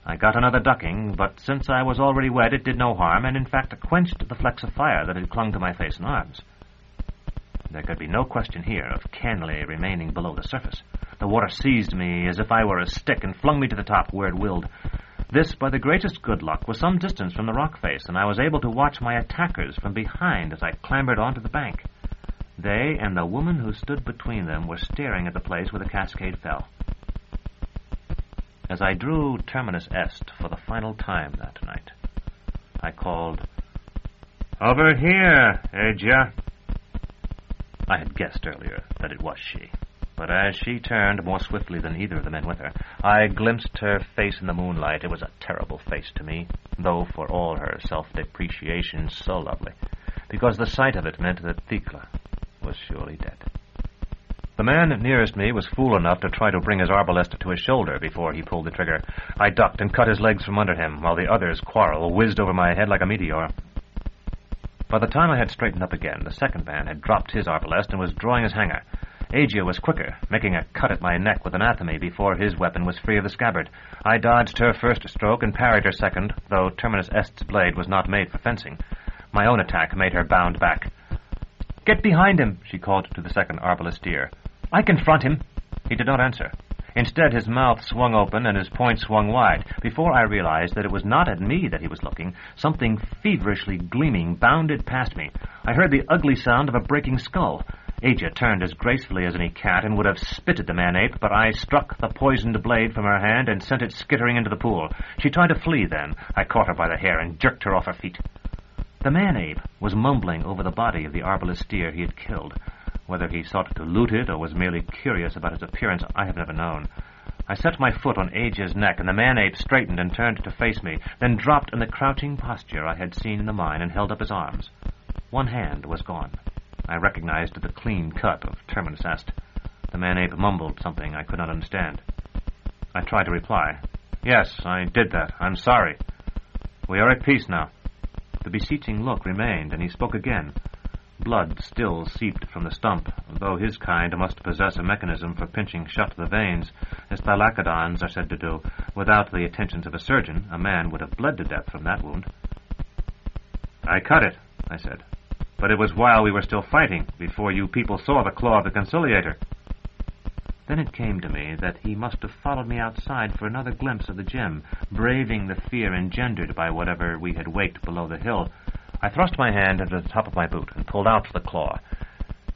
I got another ducking, but since I was already wet, it did no harm, and in fact quenched the flecks of fire that had clung to my face and arms. There could be no question here of cannily remaining below the surface. The water seized me as if I were a stick and flung me to the top where it willed. This, by the greatest good luck, was some distance from the rock face, and I was able to watch my attackers from behind as I clambered onto the bank. They and the woman who stood between them were staring at the place where the cascade fell. As I drew Terminus Est for the final time that night, I called, "Over here, Aegia." I had guessed earlier that it was she, but as she turned more swiftly than either of the men with her, I glimpsed her face in the moonlight. It was a terrible face to me, though for all her self-depreciation so lovely, because the sight of it meant that Thecla was surely dead. The man nearest me was fool enough to try to bring his arbalest to his shoulder before he pulled the trigger. I ducked and cut his legs from under him, while the other's quarrel whizzed over my head like a meteor. By the time I had straightened up again, the second man had dropped his arbalest and was drawing his hanger. Aegia was quicker, making a cut at my neck with anathema before his weapon was free of the scabbard. I dodged her first stroke and parried her second, though Terminus Est's blade was not made for fencing. My own attack made her bound back. "Get behind him," she called to the second arbalestier. "I confront him." He did not answer. Instead, his mouth swung open and his point swung wide. Before I realized that it was not at me that he was looking, something feverishly gleaming bounded past me. I heard the ugly sound of a breaking skull. Aegia turned as gracefully as any cat and would have spitted the man-ape, but I struck the poisoned blade from her hand and sent it skittering into the pool. She tried to flee then. I caught her by the hair and jerked her off her feet. The man-ape was mumbling over the body of the arbalestier he had killed. Whether he sought to loot it or was merely curious about its appearance, I have never known. I set my foot on Aegia's neck, and the man-ape straightened and turned to face me, then dropped in the crouching posture I had seen in the mine and held up his arms. One hand was gone. I recognized the clean cut of Terminus Est. The man-ape mumbled something I could not understand. I tried to reply. "Yes, I did that. I'm sorry. We are at peace now." The beseeching look remained, and he spoke again. Blood still seeped from the stump, though his kind must possess a mechanism for pinching shut the veins, as thylacodons are said to do. Without the attentions of a surgeon, a man would have bled to death from that wound. "I cut it," I said, "but it was while we were still fighting, before you people saw the claw of the conciliator." Then it came to me that he must have followed me outside for another glimpse of the gem, braving the fear engendered by whatever we had waked below the hill. I thrust my hand into the top of my boot and pulled out the claw.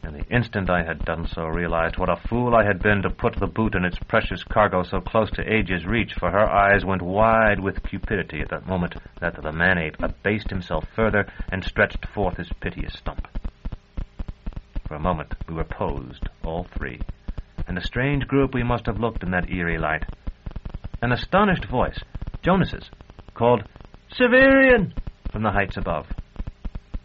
And the instant I had done so, realized what a fool I had been to put the boot and its precious cargo so close to Aegia's reach, for her eyes went wide with cupidity at that moment that the man-ape abased himself further and stretched forth his piteous stump. For a moment we were posed, all three, and a strange group we must have looked in that eerie light. An astonished voice, Jonas's, called, "Severian!" from the heights above.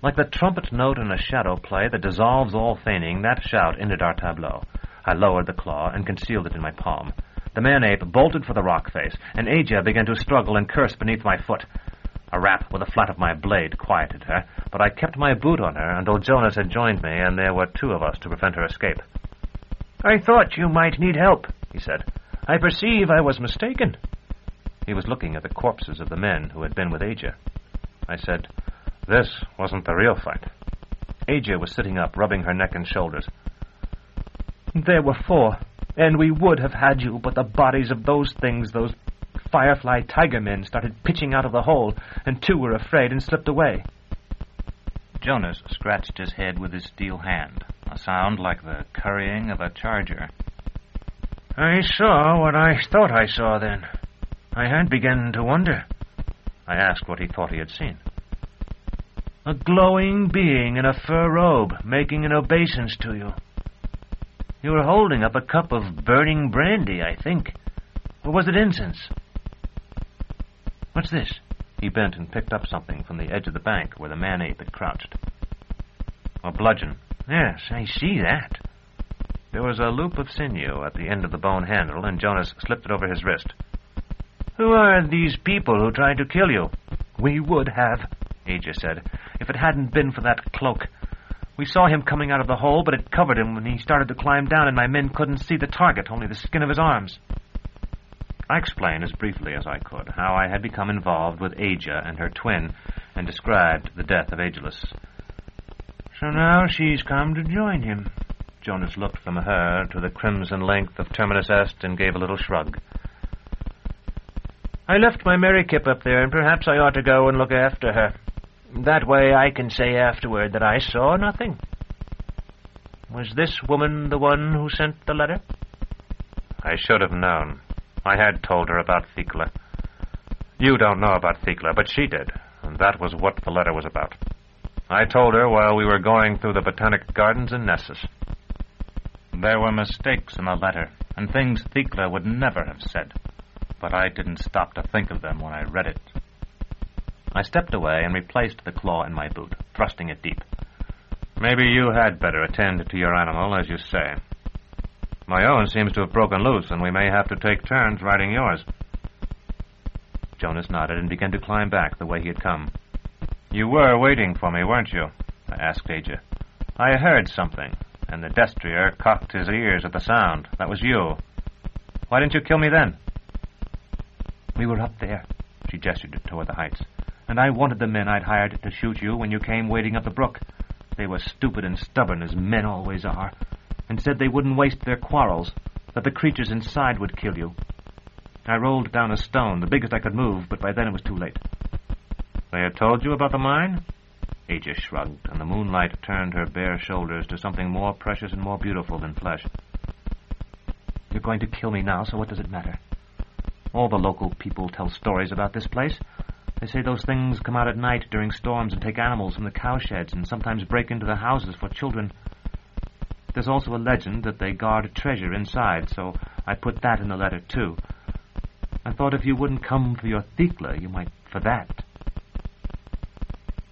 Like the trumpet note in a shadow play that dissolves all feigning, that shout ended our tableau. I lowered the claw and concealed it in my palm. The man-ape bolted for the rock face, and Aegia began to struggle and curse beneath my foot. A rap with the flat of my blade quieted her, but I kept my boot on her until Jonas had joined me and there were two of us to prevent her escape. "I thought you might need help," he said. "I perceive I was mistaken." He was looking at the corpses of the men who had been with Aja. I said, "This wasn't the real fight." Aja was sitting up, rubbing her neck and shoulders. "There were 4, and we would have had you, but the bodies of those things, those Firefly Tiger men, started pitching out of the hole, and 2 were afraid and slipped away." Jonas scratched his head with his steel hand, a sound like the currying of a charger. "I saw what I thought I saw then. I had begun to wonder." I asked what he thought he had seen. "A glowing being in a fur robe making an obeisance to you. You were holding up a cup of burning brandy, I think. Or was it incense? What's this?" He bent and picked up something from the edge of the bank where the man-ape had crouched. A bludgeon. "Yes, I see that." There was a loop of sinew at the end of the bone handle, and Jonas slipped it over his wrist. "Who are these people who tried to kill you?" "We would have," Aja said, "if it hadn't been for that cloak. We saw him coming out of the hole, but it covered him when he started to climb down, and my men couldn't see the target, only the skin of his arms." I explained as briefly as I could how I had become involved with Aja and her twin, and described the death of Ageless. "So now she's come to join him." Jonas looked from her to the crimson length of Terminus Est and gave a little shrug. "I left my Mary Kip up there, and perhaps I ought to go and look after her. That way I can say afterward that I saw nothing. Was this woman the one who sent the letter?" I should have known. I had told her about Thekla. You don't know about Thekla, but she did, and that was what the letter was about. I told her while we were going through the Botanic Gardens in Nessus. There were mistakes in the letter, and things Thekla would never have said, but I didn't stop to think of them when I read it. I stepped away and replaced the claw in my boot, thrusting it deep. Maybe you had better attend to your animal, as you say. My own seems to have broken loose, and we may have to take turns riding yours. Jonas nodded and began to climb back the way he had come. You were waiting for me, weren't you? I asked Aja. I heard something, and the destrier cocked his ears at the sound. That was you. Why didn't you kill me then? We were up there, she gestured toward the heights, and I wanted the men I'd hired to shoot you when you came wading up the brook. They were stupid and stubborn, as men always are, and said they wouldn't waste their quarrels, that the creatures inside would kill you. I rolled down a stone, the biggest I could move, but by then it was too late. They had told you about the mine? Aja shrugged, and the moonlight turned her bare shoulders to something more precious and more beautiful than flesh. You're going to kill me now, so what does it matter? All the local people tell stories about this place. They say those things come out at night during storms and take animals from the cowsheds and sometimes break into the houses for children. There's also a legend that they guard treasure inside, so I put that in the letter, too. I thought if you wouldn't come for your Thekla, you might for that.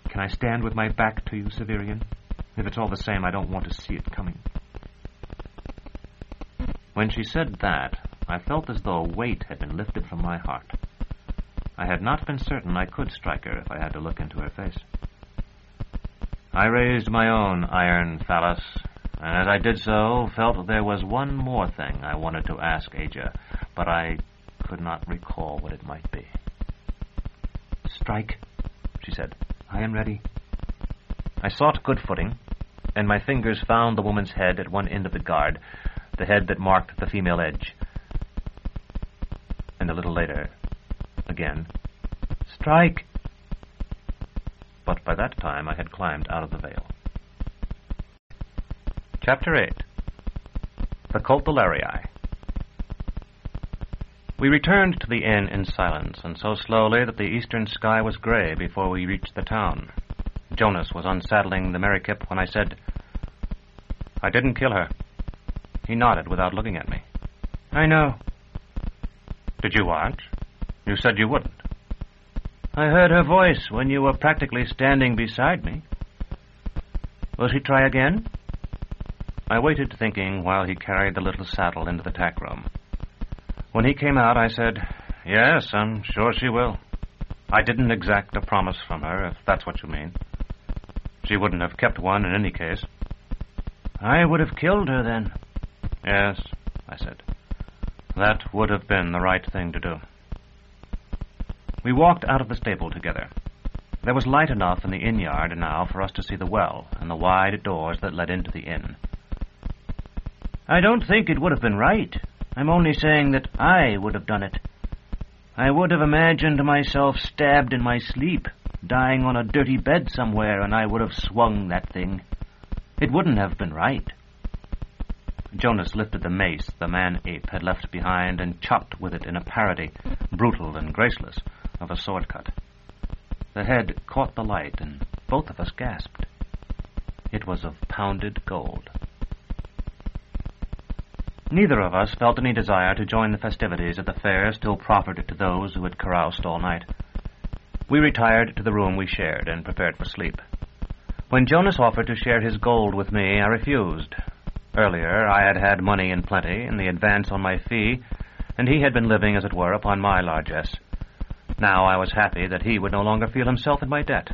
Can I stand with my back to you, Severian? If it's all the same, I don't want to see it coming. When she said that, I felt as though a weight had been lifted from my heart. I had not been certain I could strike her if I had to look into her face. I raised my own iron phallus, and as I did so, felt there was one more thing I wanted to ask Aja, but I could not recall what it might be. Strike, she said. I am ready. I sought good footing, and my fingers found the woman's head at one end of the guard, the head that marked the female edge. And a little later, again, strike! But by that time I had climbed out of the veil. Chapter 8. The Coltularii. We returned to the inn in silence, and so slowly that the eastern sky was gray before we reached the town. Jonas was unsaddling the Merrikip when I said, I didn't kill her. He nodded without looking at me. I know. Did you watch? You said you wouldn't. I heard her voice when you were practically standing beside me. Will she try again? I waited thinking while he carried the little saddle into the tack room. When he came out, I said, Yes, I'm sure she will. I didn't exact a promise from her, if that's what you mean. She wouldn't have kept one in any case. I would have killed her then. Yes, I said. That would have been the right thing to do. We walked out of the stable together. There was light enough in the inn yard now for us to see the well and the wide doors that led into the inn. I don't think it would have been right. I'm only saying that I would have done it. I would have imagined myself stabbed in my sleep, dying on a dirty bed somewhere, and I would have swung that thing. It wouldn't have been right. Jonas lifted the mace the man-ape had left behind and chopped with it in a parody, brutal and graceless, of a sword cut. The head caught the light, and both of us gasped. It was of pounded gold. Neither of us felt any desire to join the festivities at the fair still proffered to those who had caroused all night. We retired to the room we shared and prepared for sleep. When Jonas offered to share his gold with me, I refused. Earlier, I had had money in plenty and the advance on my fee, and he had been living, as it were, upon my largesse. Now I was happy that he would no longer feel himself in my debt.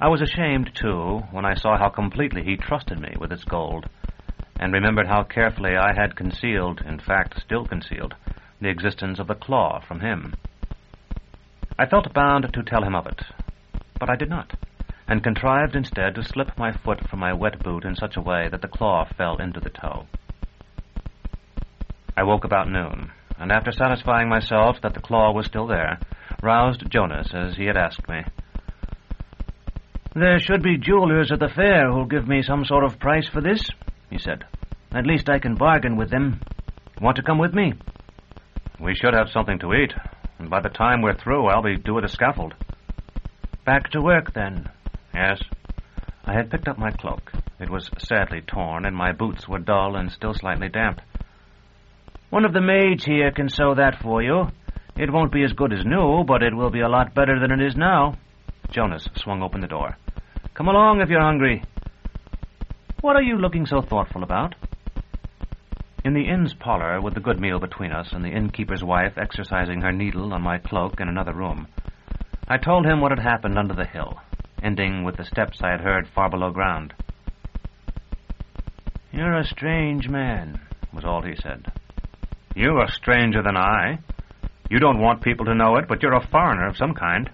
I was ashamed, too, when I saw how completely he trusted me with his gold, and remembered how carefully I had concealed, in fact still concealed, the existence of the claw from him. I felt bound to tell him of it, but I did not, and contrived instead to slip my foot from my wet boot in such a way that the claw fell into the toe. I woke about noon, and after satisfying myself that the claw was still there, roused Jonas as he had asked me. There should be jewelers at the fair who'll give me some sort of price for this, he said. At least I can bargain with them. Want to come with me? We should have something to eat, and by the time we're through, I'll be due at a scaffold. Back to work, then? Yes. I had picked up my cloak. It was sadly torn, and my boots were dull and still slightly damp. One of the maids here can sew that for you. It won't be as good as new, but it will be a lot better than it is now. Jonas swung open the door. Come along if you're hungry. What are you looking so thoughtful about? In the inn's parlor, with the good meal between us and the innkeeper's wife exercising her needle on my cloak in another room, I told him what had happened under the hill, ending with the steps I had heard far below ground. You're a strange man, was all he said. You are stranger than I. You don't want people to know it, but you're a foreigner of some kind.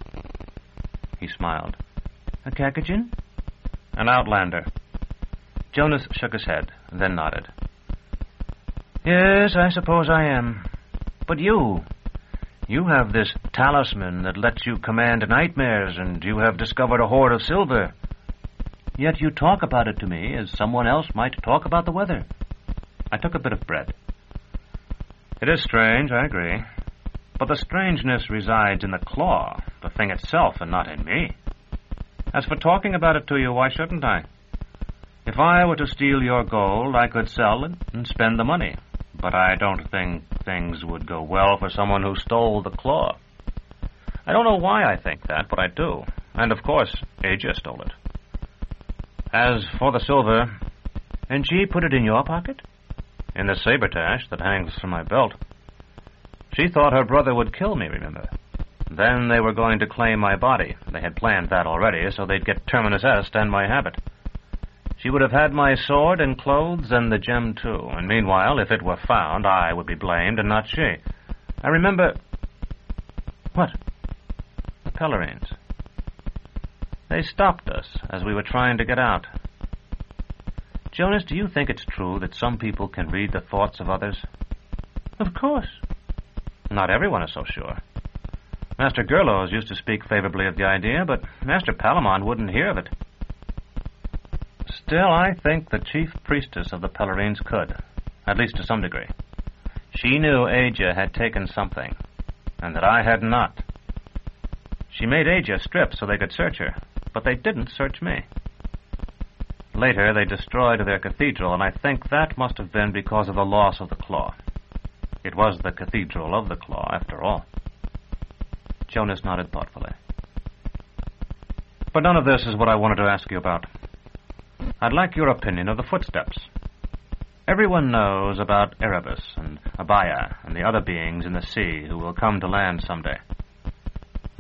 He smiled. A Capuchin? An outlander. Jonas shook his head, then nodded. Yes, I suppose I am. But you have this talisman that lets you command nightmares, and you have discovered a hoard of silver. Yet you talk about it to me as someone else might talk about the weather. I took a bit of bread. It is strange, I agree. But the strangeness resides in the claw, the thing itself, and not in me. As for talking about it to you, why shouldn't I? If I were to steal your gold, I could sell it and spend the money. But I don't think things would go well for someone who stole the claw. I don't know why I think that, but I do. And, of course, Aja stole it. As for the silver... And she put it in your pocket? In the sabretache that hangs from my belt. She thought her brother would kill me, remember? Then they were going to claim my body. They had planned that already, so they'd get Terminus Est and my habit. She would have had my sword and clothes and the gem, too. And meanwhile, if it were found, I would be blamed and not she. I remember... What? The Pellerines. They stopped us as we were trying to get out. Jonas, do you think it's true that some people can read the thoughts of others? Of course. Not everyone is so sure. Master Gerlos used to speak favorably of the idea, but Master Palamon wouldn't hear of it. Still, I think the chief priestess of the Pellerines could, at least to some degree. She knew Aja had taken something, and that I had not. She made Aja strip so they could search her, but they didn't search me. Later, they destroyed their cathedral, and I think that must have been because of the loss of the claw. It was the cathedral of the claw, after all. Jonas nodded thoughtfully. But none of this is what I wanted to ask you about. I'd like your opinion of the footsteps. Everyone knows about Erebus and Abaya and the other beings in the sea who will come to land someday.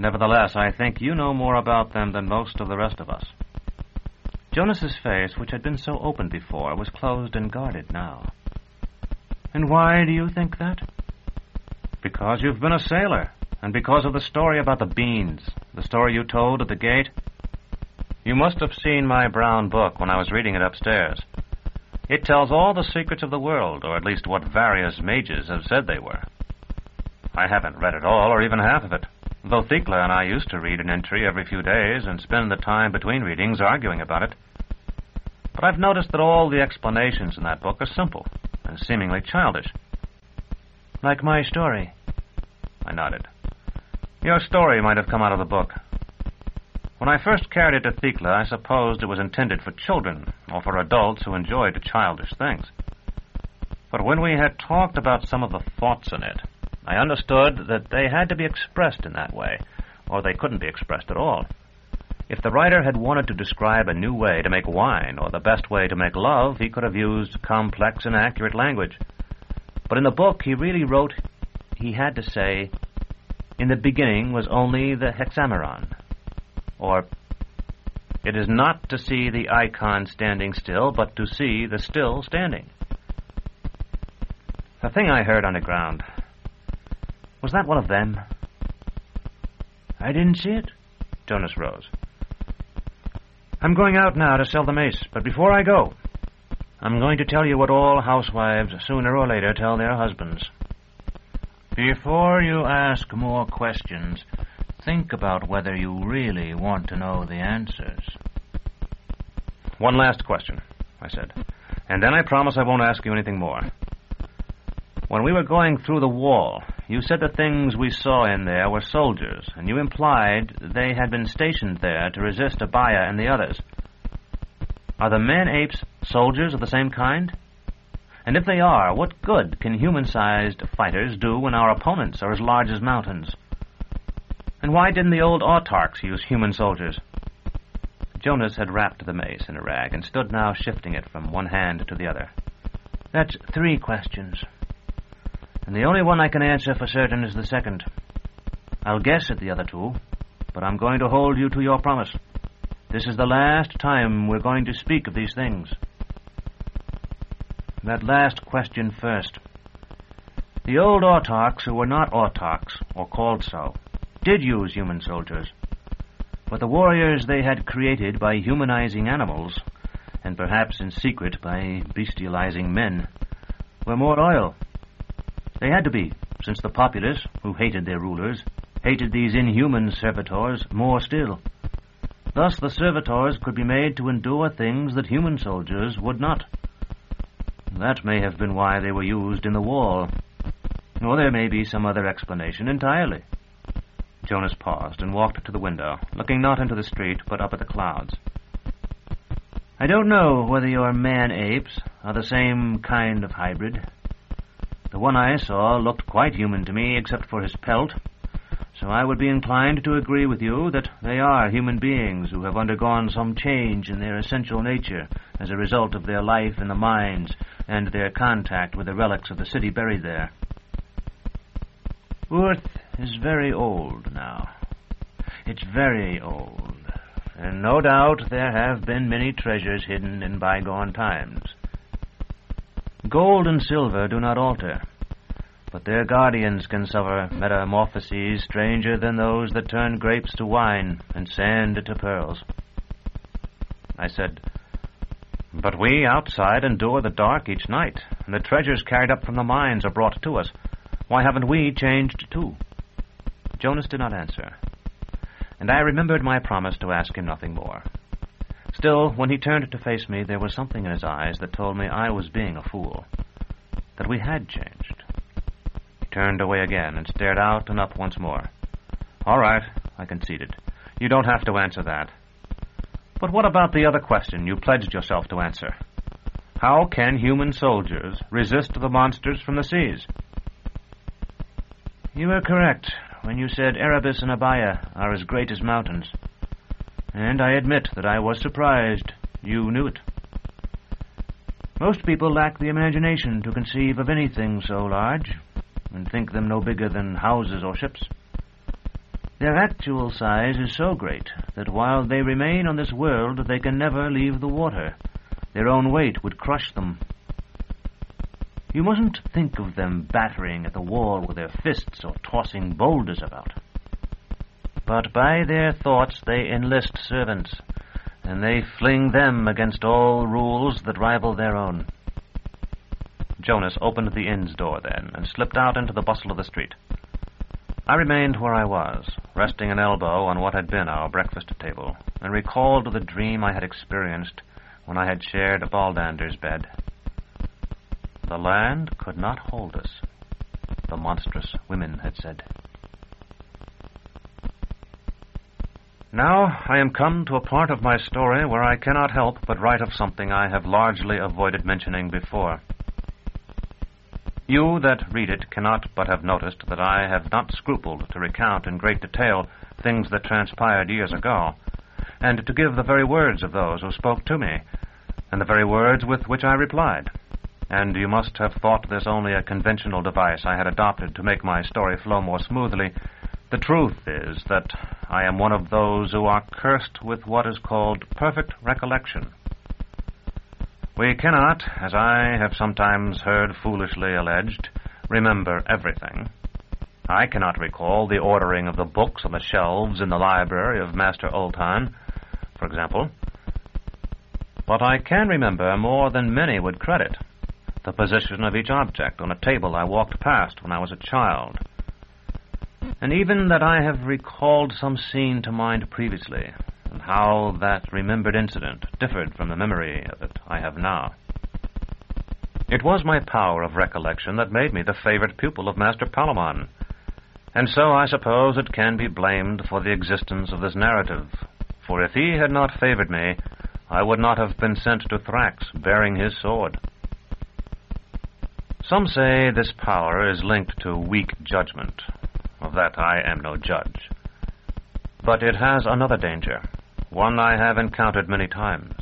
Nevertheless, I think you know more about them than most of the rest of us. Jonas's face, which had been so open before, was closed and guarded now. And why do you think that? Because you've been a sailor, and because of the story about the beans, the story you told at the gate. You must have seen my brown book when I was reading it upstairs. It tells all the secrets of the world, or at least what various mages have said they were. I haven't read it all, or even half of it, though Thecla and I used to read an entry every few days and spend the time between readings arguing about it. But I've noticed that all the explanations in that book are simple and seemingly childish. Like my story? I nodded. Your story might have come out of the book. When I first carried it to Thecla, I supposed it was intended for children, or for adults who enjoyed childish things. But when we had talked about some of the thoughts in it, I understood that they had to be expressed in that way, or they couldn't be expressed at all. If the writer had wanted to describe a new way to make wine, or the best way to make love, he could have used complex and accurate language. But in the book, he really wrote, he had to say, "In the beginning was only the hexameron," or, "It is not to see the icon standing still, but to see the still standing." The thing I heard underground, was that one of them? I didn't see it. Jonas rose. I'm going out now to sell the mace, but before I go, I'm going to tell you what all housewives sooner or later tell their husbands. Before you ask more questions, think about whether you really want to know the answers. One last question, I said, and then I promise I won't ask you anything more. When we were going through the wall, you said the things we saw in there were soldiers, and you implied they had been stationed there to resist Abaya and the others. Are the man-apes soldiers of the same kind? And if they are, what good can human-sized fighters do when our opponents are as large as mountains? And why didn't the old autarchs use human soldiers? Jonas had wrapped the mace in a rag and stood now shifting it from one hand to the other. That's 3 questions. And the only one I can answer for certain is the second. I'll guess at the other 2, but I'm going to hold you to your promise. This is the last time we're going to speak of these things. That last question first. The old autarchs, who were not autarchs, or called so, did use human soldiers. But the warriors they had created by humanizing animals, and perhaps in secret by bestializing men, were more loyal. They had to be, since the populace, who hated their rulers, hated these inhuman servitors more still. Thus the servitors could be made to endure things that human soldiers would not. That may have been why they were used in the wall. Or there may be some other explanation entirely. Jonas paused and walked to the window, looking not into the street, but up at the clouds. I don't know whether your man-apes are the same kind of hybrid. The one I saw looked quite human to me, except for his pelt, so I would be inclined to agree with you that they are human beings who have undergone some change in their essential nature as a result of their life in the mines and their contact with the relics of the city buried there. Earth is very old now. It's very old, and no doubt there have been many treasures hidden in bygone times. Gold and silver do not alter, but their guardians can suffer metamorphoses stranger than those that turn grapes to wine and sand to pearls. I said, But we outside endure the dark each night, and the treasures carried up from the mines are brought to us. Why haven't we changed too? Jonas did not answer, and I remembered my promise to ask him nothing more. Still, when he turned to face me, there was something in his eyes that told me I was being a fool, that we had changed. He turned away again and stared out and up once more. All right, I conceded. You don't have to answer that. But what about the other question you pledged yourself to answer? How can human soldiers resist the monsters from the seas? You were correct when you said Erebus and Abaya are as great as mountains. And I admit that I was surprised you knew it. Most people lack the imagination to conceive of anything so large, and think them no bigger than houses or ships. Their actual size is so great that while they remain on this world, they can never leave the water. Their own weight would crush them. You mustn't think of them battering at the wall with their fists or tossing boulders about. But by their thoughts they enlist servants, and they fling them against all rules that rival their own. Jonas opened the inn's door then, and slipped out into the bustle of the street. I remained where I was, resting an elbow on what had been our breakfast table, and recalled the dream I had experienced when I had shared Baldander's bed. The land could not hold us, the monstrous women had said. Now I am come to a part of my story where I cannot help but write of something I have largely avoided mentioning before. You that read it cannot but have noticed that I have not scrupled to recount in great detail things that transpired years ago, and to give the very words of those who spoke to me, and the very words with which I replied. And you must have thought this only a conventional device I had adopted to make my story flow more smoothly. The truth is that I am one of those who are cursed with what is called perfect recollection. We cannot, as I have sometimes heard foolishly alleged, remember everything. I cannot recall the ordering of the books on the shelves in the library of Master Oltan, for example. But I can remember more than many would credit the position of each object on a table I walked past when I was a child, and even that I have recalled some scene to mind previously, and how that remembered incident differed from the memory of it I have now. It was my power of recollection that made me the favorite pupil of Master Palamon, and so I suppose it can be blamed for the existence of this narrative, for if he had not favored me, I would not have been sent to Thrax bearing his sword. Some say this power is linked to weak judgment. Of that I am no judge. But it has another danger, one I have encountered many times.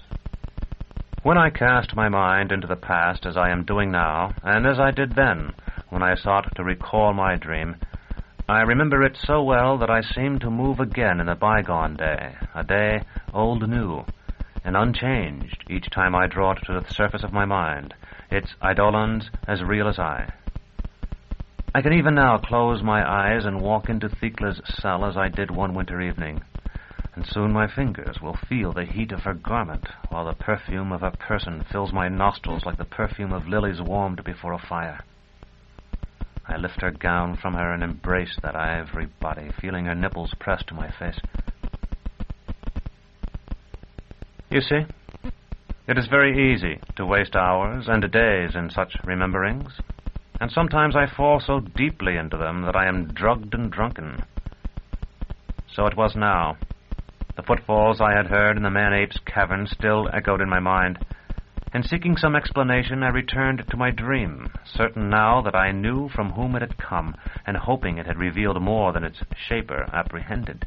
When I cast my mind into the past as I am doing now, and as I did then, when I sought to recall my dream, I remember it so well that I seem to move again in a bygone day, a day old new, and unchanged each time I draw it to the surface of my mind, its eidolons as real as I. I can even now close my eyes and walk into Thekla's cell as I did one winter evening, and soon my fingers will feel the heat of her garment, while the perfume of her person fills my nostrils like the perfume of lilies warmed before a fire. I lift her gown from her and embrace that ivory body, feeling her nipples pressed to my face. You see, it is very easy to waste hours and days in such rememberings, and sometimes I fall so deeply into them that I am drugged and drunken. So it was now. The footfalls I had heard in the man-ape's cavern still echoed in my mind, and seeking some explanation I returned to my dream, certain now that I knew from whom it had come, and hoping it had revealed more than its shaper apprehended.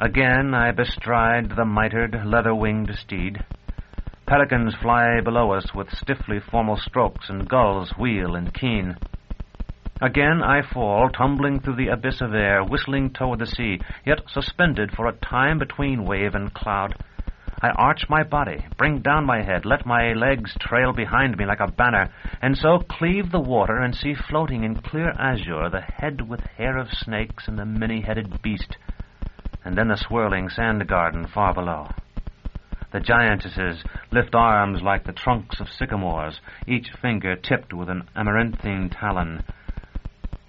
Again I bestride the mitred, leather-winged steed. Pelicans fly below us with stiffly formal strokes, and gulls wheel and keen. Again I fall, tumbling through the abyss of air, whistling toward the sea, yet suspended for a time between wave and cloud. I arch my body, bring down my head, let my legs trail behind me like a banner, and so cleave the water and see floating in clear azure the head with hair of snakes and the many-headed beast, and then the swirling sand garden far below. The giantesses lift arms like the trunks of sycamores, each finger tipped with an amaranthine talon.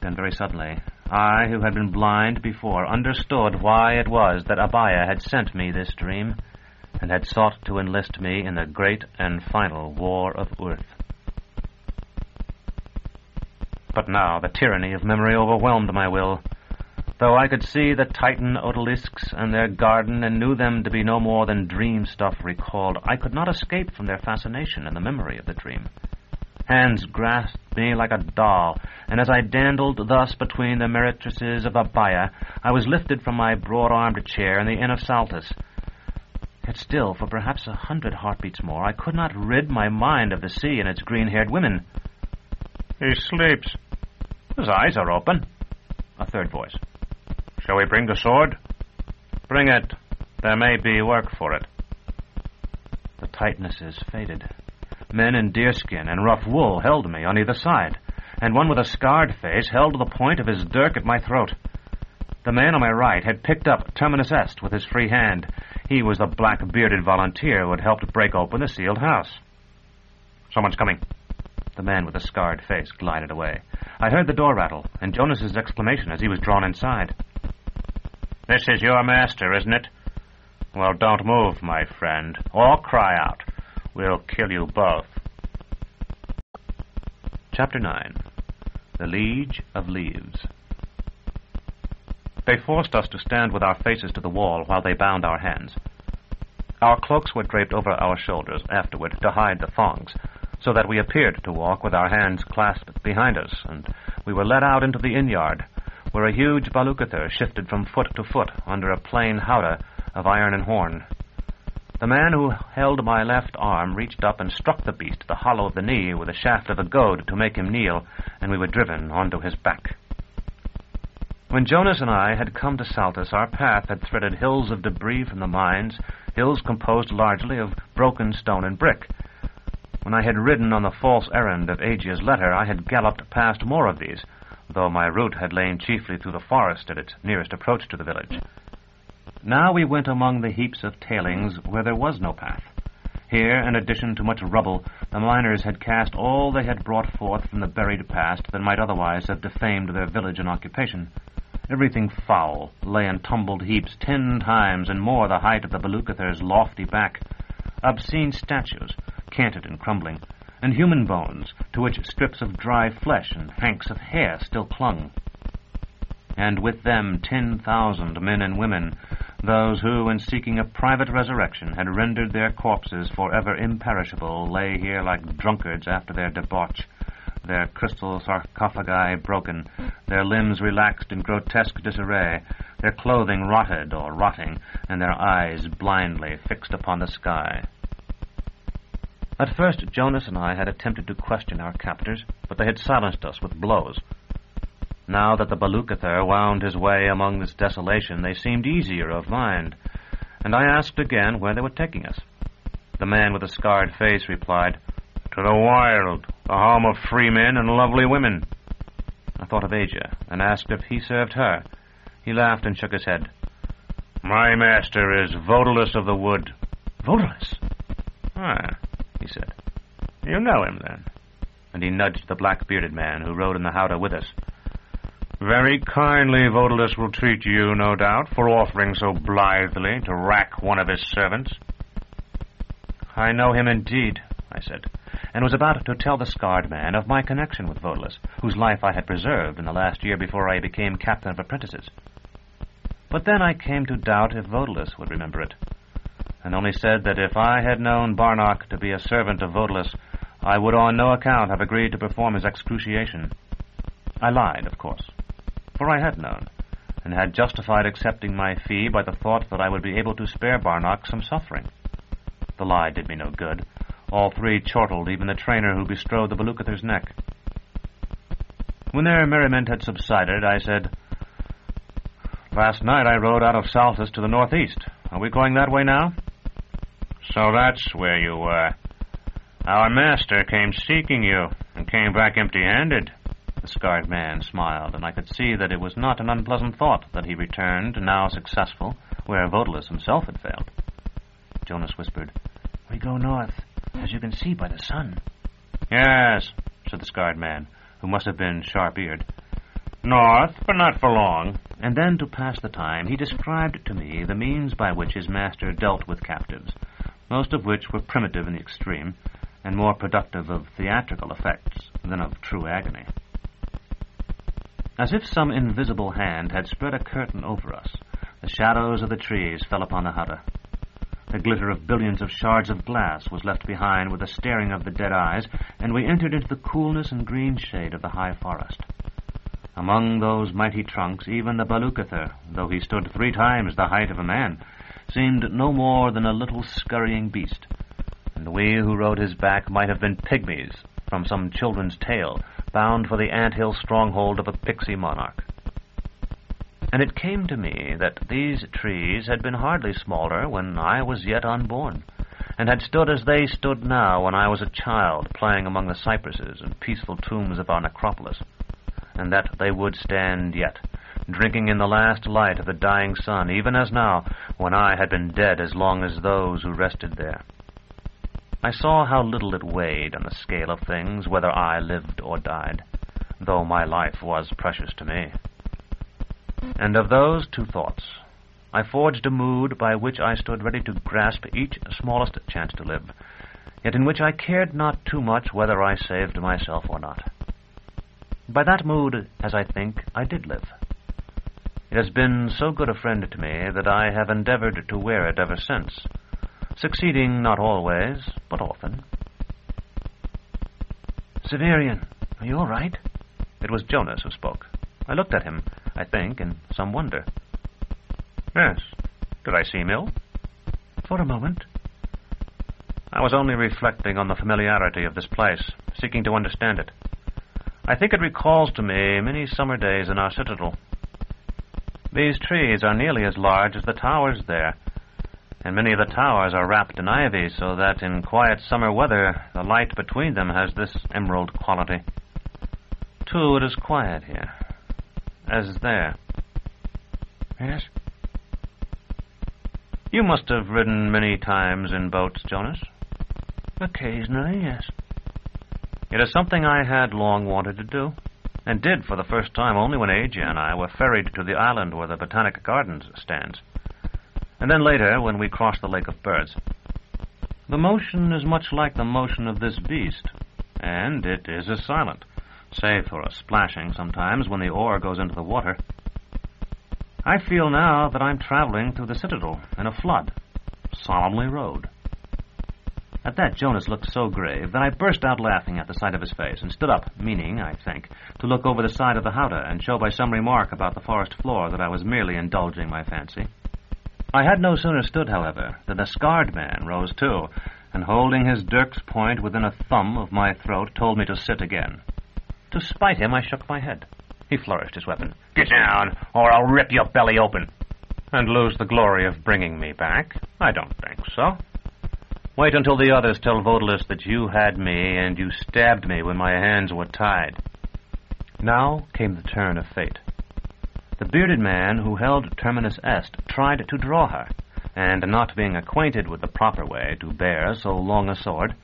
Then very suddenly, I, who had been blind before, understood why it was that Abaya had sent me this dream, and had sought to enlist me in the great and final war of Urth. But now the tyranny of memory overwhelmed my will. Though I could see the Titan odalisks and their garden, and knew them to be no more than dream stuff recalled, I could not escape from their fascination and the memory of the dream. Hands grasped me like a doll, and as I dandled thus between the meretresses of Abaya, I was lifted from my broad-armed chair in the Inn of Saltus. Yet still, for perhaps 100 heartbeats more, I could not rid my mind of the sea and its green-haired women. He sleeps. His eyes are open. A third voice. Shall we bring the sword? Bring it. There may be work for it. The tightnesses faded. Men in deerskin and rough wool held me on either side, and one with a scarred face held the point of his dirk at my throat. The man on my right had picked up Terminus Est with his free hand. He was the black-bearded volunteer who had helped break open the sealed house. Someone's coming. The man with the scarred face glided away. I heard the door rattle, and Jonas's exclamation as he was drawn inside. This is your master, isn't it? Well, don't move, my friend, or cry out. We'll kill you both. Chapter 9. The Liege of Leaves. They forced us to stand with our faces to the wall while they bound our hands. Our cloaks were draped over our shoulders afterward to hide the thongs, so that we appeared to walk with our hands clasped behind us, and we were led out into the inn-yard, where a huge Baluchither shifted from foot to foot under a plain howdah of iron and horn. The man who held my left arm reached up and struck the beast the hollow of the knee with the shaft of a goad to make him kneel, and we were driven onto his back. When Jonas and I had come to Saltus, our path had threaded hills of debris from the mines, hills composed largely of broken stone and brick. When I had ridden on the false errand of Aegea's letter, I had galloped past more of these, though my route had lain chiefly through the forest at its nearest approach to the village. Now we went among the heaps of tailings where there was no path. Here, in addition to much rubble, the miners had cast all they had brought forth from the buried past that might otherwise have defamed their village and occupation. Everything foul lay in tumbled heaps 10 times and more the height of the Baluchither's lofty back. Obscene statues, canted and crumbling, and human bones, to which strips of dry flesh and hanks of hair still clung. And with them 10,000 men and women, those who, in seeking a private resurrection, had rendered their corpses forever imperishable, lay here like drunkards after their debauch, their crystal sarcophagi broken, their limbs relaxed in grotesque disarray, their clothing rotted or rotting, and their eyes blindly fixed upon the sky. At first Jonas and I had attempted to question our captors, but they had silenced us with blows. Now that the Baluchither wound his way among this desolation, they seemed easier of mind, and I asked again where they were taking us. The man with the scarred face replied, "To the wild, the home of free men and lovely women." I thought of Aegia, and asked if he served her. He laughed and shook his head. "My master is Vodulus of the Wood." Vodulus? "Ah," he said. "You know him, then?" And he nudged the black-bearded man who rode in the howdah with us. "Very kindly Vodulus will treat you, no doubt, for offering so blithely to rack one of his servants." "I know him indeed," I said, and was about to tell the scarred man of my connection with Vodulus, whose life I had preserved in the last year before I became captain of apprentices. But then I came to doubt if Vodulus would remember it, and only said that if I had known Barnock to be a servant of Vodulus, I would on no account have agreed to perform his excruciation. I lied, of course, for I had known, and had justified accepting my fee by the thought that I would be able to spare Barnock some suffering. The lie did me no good. All three chortled, even the trainer who bestrode the Baluchither's neck. When their merriment had subsided, I said, "Last night I rode out of Saltus to the northeast. Are we going that way now?" "So that's where you were. Our master came seeking you, and came back empty-handed." The scarred man smiled, and I could see that it was not an unpleasant thought that he returned, now successful, where Vodulus himself had failed. Jonas whispered, "We go north, as you can see by the sun." "Yes," said the scarred man, who must have been sharp-eared. "North, but not for long." And then, to pass the time, he described to me the means by which his master dealt with captives, most of which were primitive in the extreme, and more productive of theatrical effects than of true agony. As if some invisible hand had spread a curtain over us, the shadows of the trees fell upon the howdah. The glitter of billions of shards of glass was left behind with the staring of the dead eyes, and we entered into the coolness and green shade of the high forest. Among those mighty trunks, even the Baluchither, though he stood 3 times the height of a man, seemed no more than a little scurrying beast, and we who rode his back might have been pygmies from some children's tale, bound for the ant-hill stronghold of a pixie monarch. And it came to me that these trees had been hardly smaller when I was yet unborn, and had stood as they stood now when I was a child playing among the cypresses and peaceful tombs of our necropolis, and that they would stand yet, drinking in the last light of the dying sun, even as now, when I had been dead as long as those who rested there. I saw how little it weighed on the scale of things whether I lived or died, though my life was precious to me. And of those two thoughts, I forged a mood by which I stood ready to grasp each smallest chance to live, yet in which I cared not too much whether I saved myself or not. By that mood, as I think, I did live. It has been so good a friend to me that I have endeavored to wear it ever since, succeeding not always, but often. Severian, are you all right? It was Jonas who spoke. I looked at him, I think, in some wonder. Yes. Did I seem ill? For a moment. I was only reflecting on the familiarity of this place, seeking to understand it. I think it recalls to me many summer days in our citadel. These trees are nearly as large as the towers there, and many of the towers are wrapped in ivy, so that in quiet summer weather the light between them has this emerald quality. Too, it is quiet here, as there. Yes? You must have ridden many times in boats, Jonas. Occasionally, yes. It is something I had long wanted to do, and did for the first time only when Agia and I were ferried to the island where the Botanic Gardens stands, and then later when we crossed the Lake of Birds. The motion is much like the motion of this beast, and it is as silent, save for a splashing sometimes when the oar goes into the water. I feel now that I'm traveling through the citadel in a flood, solemnly rowed. At that, Jonas looked so grave that I burst out laughing at the sight of his face, and stood up, meaning, I think, to look over the side of the howdah and show by some remark about the forest floor that I was merely indulging my fancy. I had no sooner stood, however, than the scarred man rose too, and holding his dirk's point within a thumb of my throat, told me to sit again. To spite him, I shook my head. He flourished his weapon. "Get down, or I'll rip your belly open." "And lose the glory of bringing me back? I don't think so. Wait until the others tell Vodulus that you had me, and you stabbed me when my hands were tied." Now came the turn of fate. The bearded man who held Terminus Est tried to draw her, and not being acquainted with the proper way to bear so long a sword,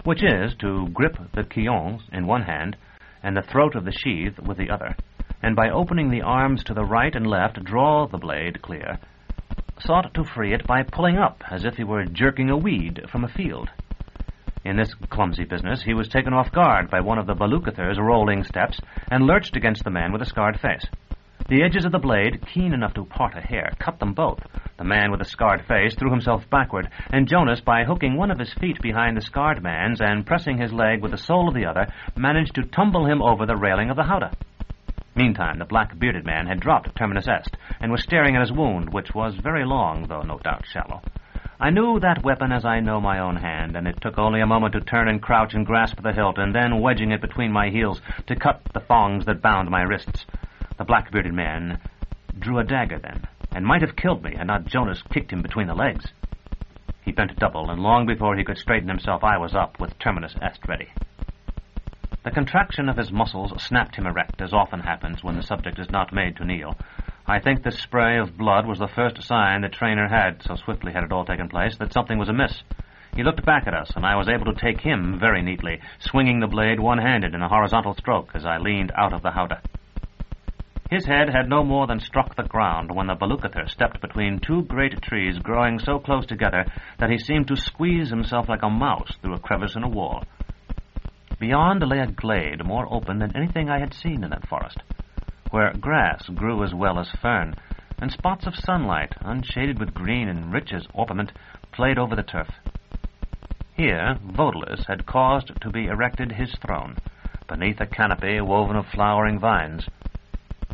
which is to grip the quillons in one hand and the throat of the sheath with the other, and by opening the arms to the right and left draw the blade clear, sought to free it by pulling up as if he were jerking a weed from a field. In this clumsy business he was taken off guard by one of the Baluchither's rolling steps and lurched against the man with the scarred face. The edges of the blade, keen enough to part a hair, cut them both. The man with the scarred face threw himself backward, and Jonas, by hooking one of his feet behind the scarred man's and pressing his leg with the sole of the other, managed to tumble him over the railing of the howdah. Meantime, the black-bearded man had dropped Terminus Est, and was staring at his wound, which was very long, though no doubt shallow. I knew that weapon as I know my own hand, and it took only a moment to turn and crouch and grasp the hilt, and then, wedging it between my heels, to cut the thongs that bound my wrists. The black-bearded man drew a dagger then, and might have killed me had not Jonas kicked him between the legs. He bent double, and long before he could straighten himself, I was up, with Terminus Est ready. The contraction of his muscles snapped him erect, as often happens when the subject is not made to kneel. I think this spray of blood was the first sign the trainer had, so swiftly had it all taken place, that something was amiss. He looked back at us, and I was able to take him very neatly, swinging the blade one-handed in a horizontal stroke as I leaned out of the howdah. His head had no more than struck the ground when the Baluchither stepped between two great trees growing so close together that he seemed to squeeze himself like a mouse through a crevice in a wall. Beyond lay a glade more open than anything I had seen in that forest, where grass grew as well as fern, and spots of sunlight, unshaded with green and rich as orpiment, played over the turf. Here Vodulus had caused to be erected his throne, beneath a canopy woven of flowering vines.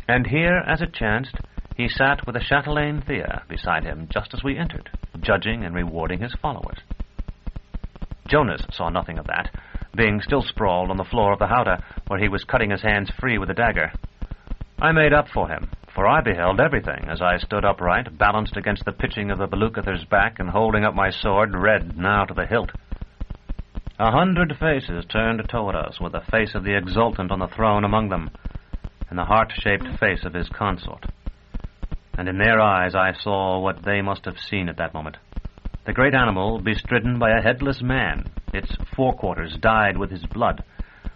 And here, as it chanced, he sat with a chatelaine Thea beside him just as we entered, judging and rewarding his followers. Jonas saw nothing of that, being still sprawled on the floor of the howdah, where he was cutting his hands free with a dagger. I made up for him, for I beheld everything as I stood upright, balanced against the pitching of the Belukather's back and holding up my sword, red now to the hilt. 100 faces turned toward us, with the face of the exultant on the throne among them, and the heart-shaped face of his consort. And in their eyes I saw what they must have seen at that moment. The great animal bestridden by a headless man, its forequarters dyed with his blood,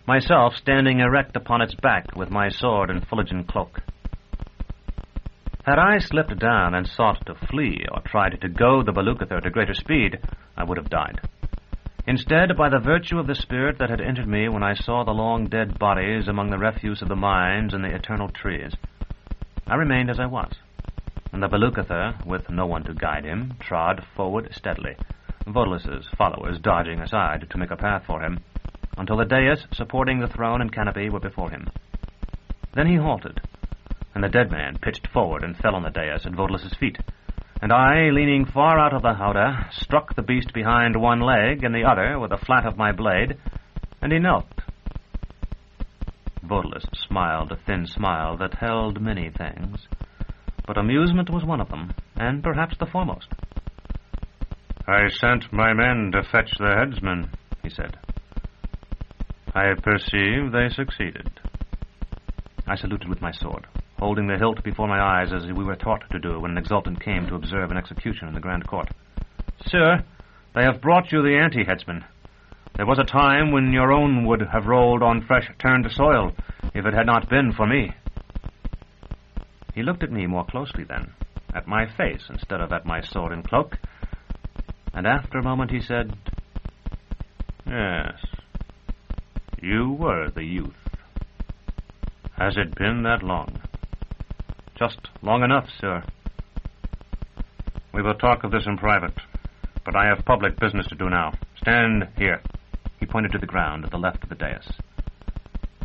myself standing erect upon its back with my sword and Phlegon cloak. Had I slipped down and sought to flee or tried to goad the Belukather to greater speed, I would have died. Instead, by the virtue of the spirit that had entered me when I saw the long dead bodies among the refuse of the mines and the eternal trees, I remained as I was, and the Belukather, with no one to guide him, trod forward steadily, Vodalus's followers dodging aside to make a path for him, until the dais supporting the throne and canopy were before him. Then he halted, and the dead man pitched forward and fell on the dais at Vodalus's feet, and I, leaning far out of the howdah, struck the beast behind one leg and the other with the flat of my blade, and he knelt. Vodalus smiled a thin smile that held many things, but amusement was one of them, and perhaps the foremost. "I sent my men to fetch the headsman," he said. "I perceive they succeeded." I saluted with my sword, holding the hilt before my eyes as we were taught to do when an exultant came to observe an execution in the Grand Court. "Sir, they have brought you the anti-headsman. There was a time when your own would have rolled on fresh-turned soil if it had not been for me." He looked at me more closely then, at my face instead of at my sword and cloak, and after a moment he said, "Yes, you were the youth. Has it been that long?" "Just long enough, sir." "We will talk of this in private, but I have public business to do now. Stand here." He pointed to the ground at the left of the dais.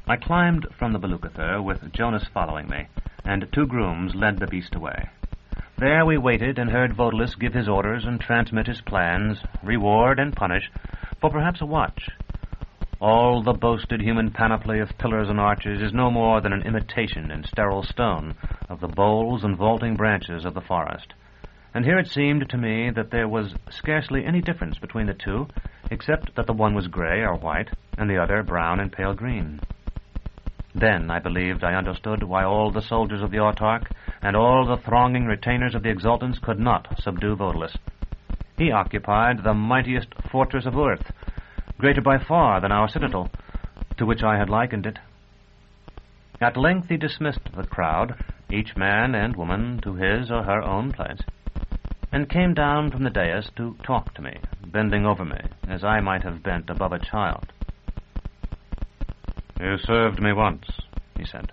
I climbed from the Belukather, with Jonas following me, and 2 grooms led the beast away. There we waited and heard Vodalus give his orders and transmit his plans, reward and punish, for perhaps a watch. All the boasted human panoply of pillars and arches is no more than an imitation in sterile stone of the boles and vaulting branches of the forest. And here it seemed to me that there was scarcely any difference between the two, except that the one was gray or white, and the other brown and pale green. Then I believed I understood why all the soldiers of the autarch and all the thronging retainers of the exultants could not subdue Vodalus. He occupied the mightiest fortress of earth, greater by far than our citadel, to which I had likened it. At length he dismissed the crowd, each man and woman to his or her own place, and came down from the dais to talk to me, bending over me, as I might have bent above a child. "You served me once," he said.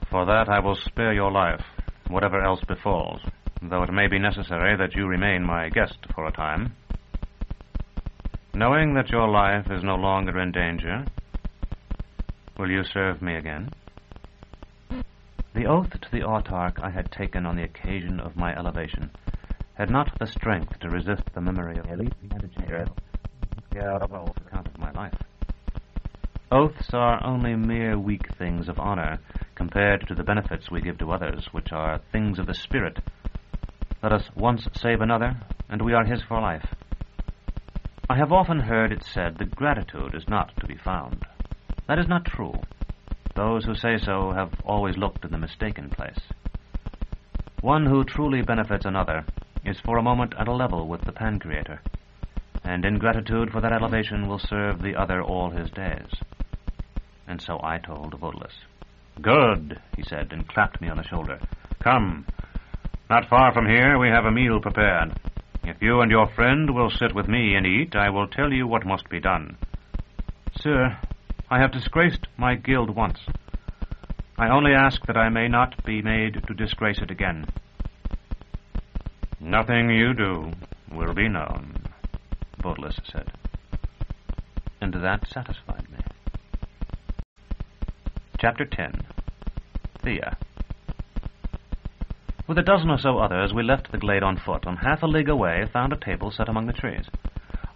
"For that I will spare your life, whatever else befalls, though it may be necessary that you remain my guest for a time. Knowing that your life is no longer in danger, will you serve me again?" The oath to the autarch I had taken on the occasion of my elevation had not the strength to resist the memory of account of my life. Oaths are only mere weak things of honor compared to the benefits we give to others, which are things of the spirit. Let us once save another, and we are his for life. I have often heard it said that gratitude is not to be found. That is not true. Those who say so have always looked in the mistaken place. One who truly benefits another is for a moment at a level with the Pancreator, and in gratitude for that elevation will serve the other all his days. And so I told Vodalus. "Good," he said, and clapped me on the shoulder. "Come. Not far from here we have a meal prepared. If you and your friend will sit with me and eat, I will tell you what must be done." "Sir, I have disgraced my guild once. I only ask that I may not be made to disgrace it again." "Nothing you do will be known," Vodalus said. And that satisfied me. Chapter 10. Thea. With a dozen or so others, we left the glade on foot, and half a league away found a table set among the trees.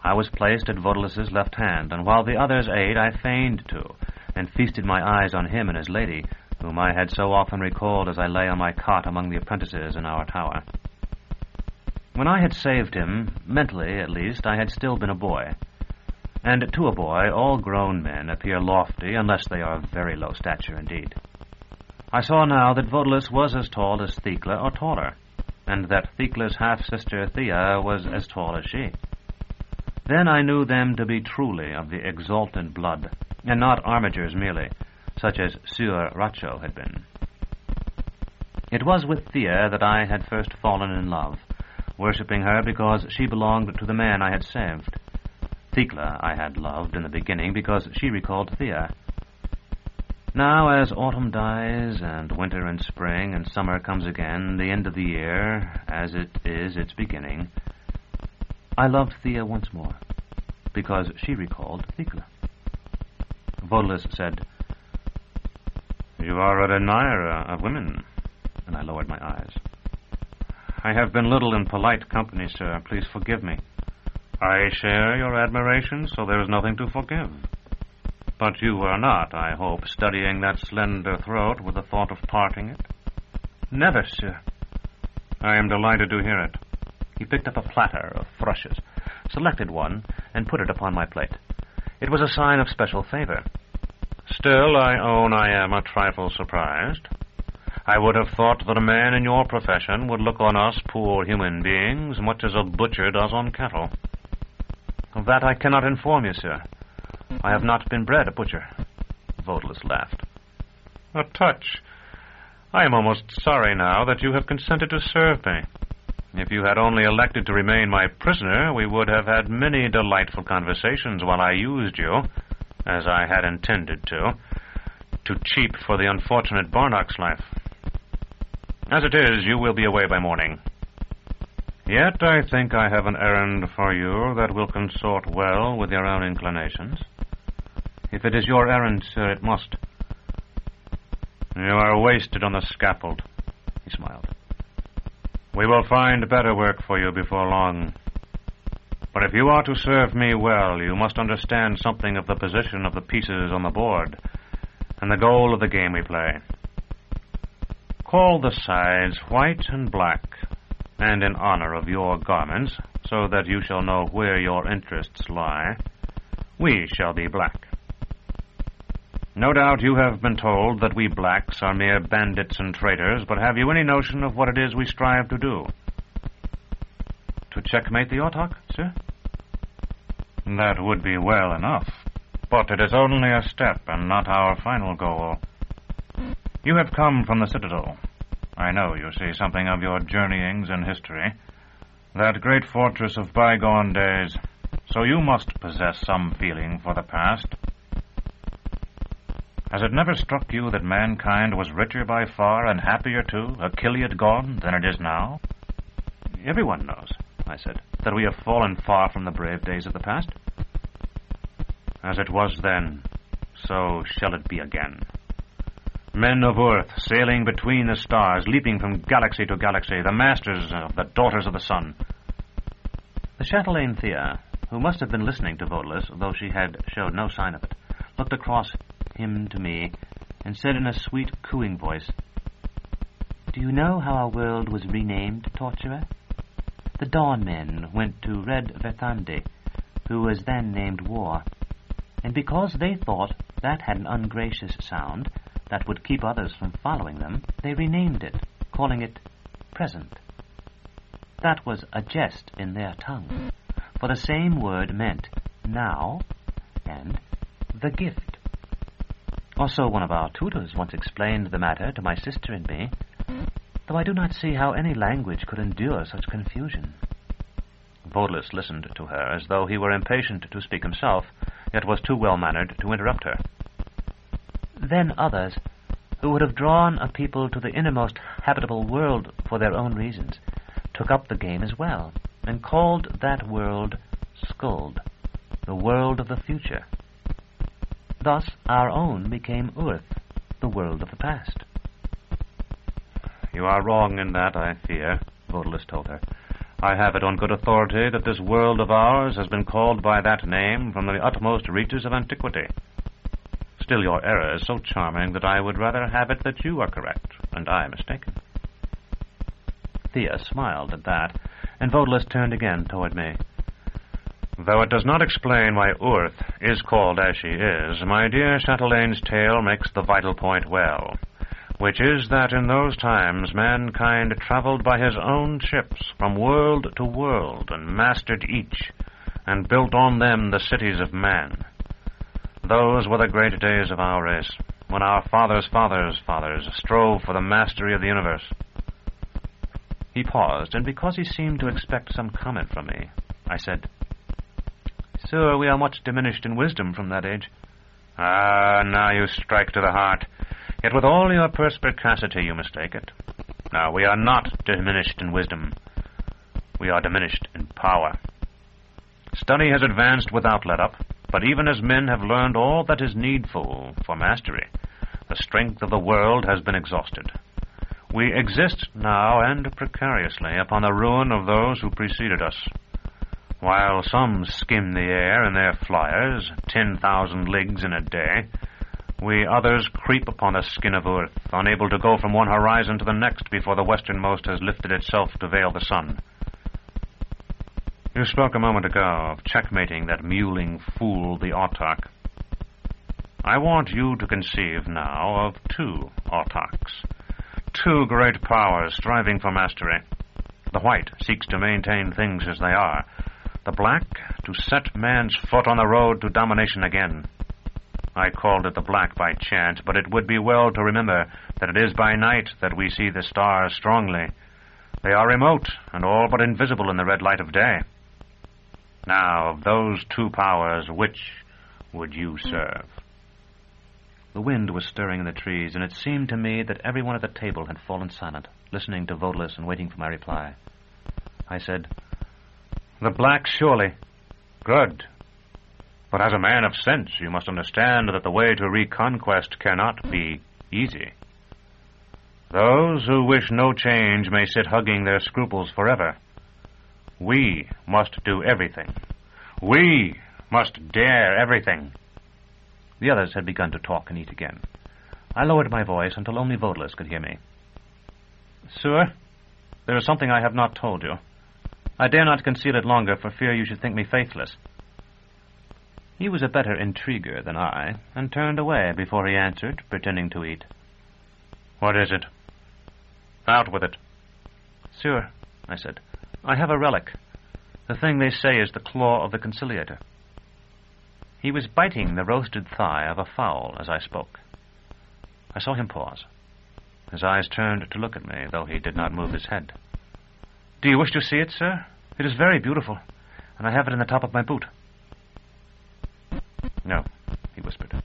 I was placed at Vodalus's left hand, and while the others ate, I feigned to, and feasted my eyes on him and his lady, whom I had so often recalled as I lay on my cot among the apprentices in our tower. When I had saved him, mentally at least, I had still been a boy. And to a boy, all grown men appear lofty unless they are of very low stature indeed. I saw now that Vodulus was as tall as Thecla or taller, and that Thecla's half-sister Thea was as tall as she. Then I knew them to be truly of the exalted blood, and not armigers merely, such as Sieur Racho had been. It was with Thea that I had first fallen in love, worshipping her because she belonged to the man I had saved. Thecla I had loved in the beginning because she recalled Thea. Now, as autumn dies, and winter and spring and summer comes again, the end of the year, as it is its beginning, I loved Thea once more, because she recalled Thecla. Vodulus said, "You are an admirer of women," and I lowered my eyes. "I have been little in polite company, sir. Please forgive me." "I share your admiration, so there is nothing to forgive. But you are not, I hope, studying that slender throat with the thought of parting it?" "Never, sir." "I am delighted to hear it." He picked up a platter of thrushes, selected one, and put it upon my plate. It was a sign of special favor. "Still, I own I am a trifle surprised. I would have thought that a man in your profession would look on us poor human beings much as a butcher does on cattle." "Of that I cannot inform you, sir. I have not been bred a butcher." Vodulus laughed. "A touch. I am almost sorry now that you have consented to serve me. If you had only elected to remain my prisoner, we would have had many delightful conversations while I used you, as I had intended to cheap for the unfortunate Barnock's life. As it is, you will be away by morning. Yet I think I have an errand for you that will consort well with your own inclinations." "If it is your errand, sir, it must." "You are wasted on the scaffold," he smiled. "We will find better work for you before long. But if you are to serve me well, you must understand something of the position of the pieces on the board and the goal of the game we play. Call the sides white and black, and in honor of your garments, so that you shall know where your interests lie, we shall be black. No doubt you have been told that we blacks are mere bandits and traitors, but have you any notion of what it is we strive to do?" "To checkmate the Autarch, sir?" "That would be well enough, but it is only a step and not our final goal. You have come from the Citadel. I know you see something of your journeyings in history, that great fortress of bygone days, so you must possess some feeling for the past. Has it never struck you that mankind was richer by far and happier too, Achilleid gone, than it is now?" "Everyone knows," I said, "that we have fallen far from the brave days of the past." "As it was then, so shall it be again. Men of earth sailing between the stars, leaping from galaxy to galaxy, the masters of the daughters of the sun." The chatelaine Thea, who must have been listening to Vodulus, though she had showed no sign of it, looked across him to me, and said in a sweet, cooing voice, "Do you know how our world was renamed, Torturer? The Dawn Men went to Red Verthande, who was then named War, and because they thought that had an ungracious sound that would keep others from following them, they renamed it, calling it Present. That was a jest in their tongue, for the same word meant now and the gift. Also, one of our tutors once explained the matter to my sister and me, though I do not see how any language could endure such confusion." Vodulus listened to her as though he were impatient to speak himself, yet was too well-mannered to interrupt her. "Then others, who would have drawn a people to the innermost habitable world for their own reasons, took up the game as well, and called that world Skuld, the world of the future. Thus our own became Earth, the world of the past." "You are wrong in that, I fear," Vodulus told her. "I have it on good authority that this world of ours has been called by that name from the utmost reaches of antiquity. Still, your error is so charming that I would rather have it that you are correct, and I mistaken. Thea smiled at that, and Vodalus turned again toward me. Though it does not explain why Urth is called as she is, my dear Chatelaine's tale makes the vital point well, which is that in those times mankind traveled by his own ships from world to world and mastered each, and built on them the cities of man. Those were the great days of our race, when our fathers' fathers' fathers strove for the mastery of the universe. He paused, and because he seemed to expect some comment from me, I said, "Sir, we are much diminished in wisdom from that age." Ah, now you strike to the heart. Yet with all your perspicacity you mistake it. Now, we are not diminished in wisdom. We are diminished in power. Study has advanced without let-up, but even as men have learned all that is needful for mastery, the strength of the world has been exhausted. We exist now, and precariously, upon the ruin of those who preceded us. While some skim the air in their flyers, 10,000 leagues in a day, we others creep upon the skin of earth, unable to go from one horizon to the next before the westernmost has lifted itself to veil the sun. You spoke a moment ago of checkmating that mewling fool, the autarch. I want you to conceive now of two autarchs, two great powers striving for mastery. The white seeks to maintain things as they are, the black to set man's foot on the road to domination again. I called it the black by chance, but it would be well to remember that it is by night that we see the stars strongly. They are remote and all but invisible in the red light of day. Now, of those two powers, which would you serve? The wind was stirring in the trees, and it seemed to me that everyone at the table had fallen silent, listening to Vodalus and waiting for my reply. I said, "The black, surely." "Good. But as a man of sense, you must understand that the way to reconquest cannot be easy. Those who wish no change may sit hugging their scruples forever. We must do everything. We must dare everything." The others had begun to talk and eat again. I lowered my voice until only Vodalus could hear me. "Sir, there is something I have not told you. I dare not conceal it longer for fear you should think me faithless." He was a better intriguer than I, and turned away before he answered, pretending to eat. "What is it? Out with it." "Sir," I said, "I have a relic. The thing they say is the claw of the conciliator." He was biting the roasted thigh of a fowl as I spoke. I saw him pause. His eyes turned to look at me, though he did not move his head. "Do you wish to see it, sir? It is very beautiful, and I have it in the top of my boot." "No," he whispered.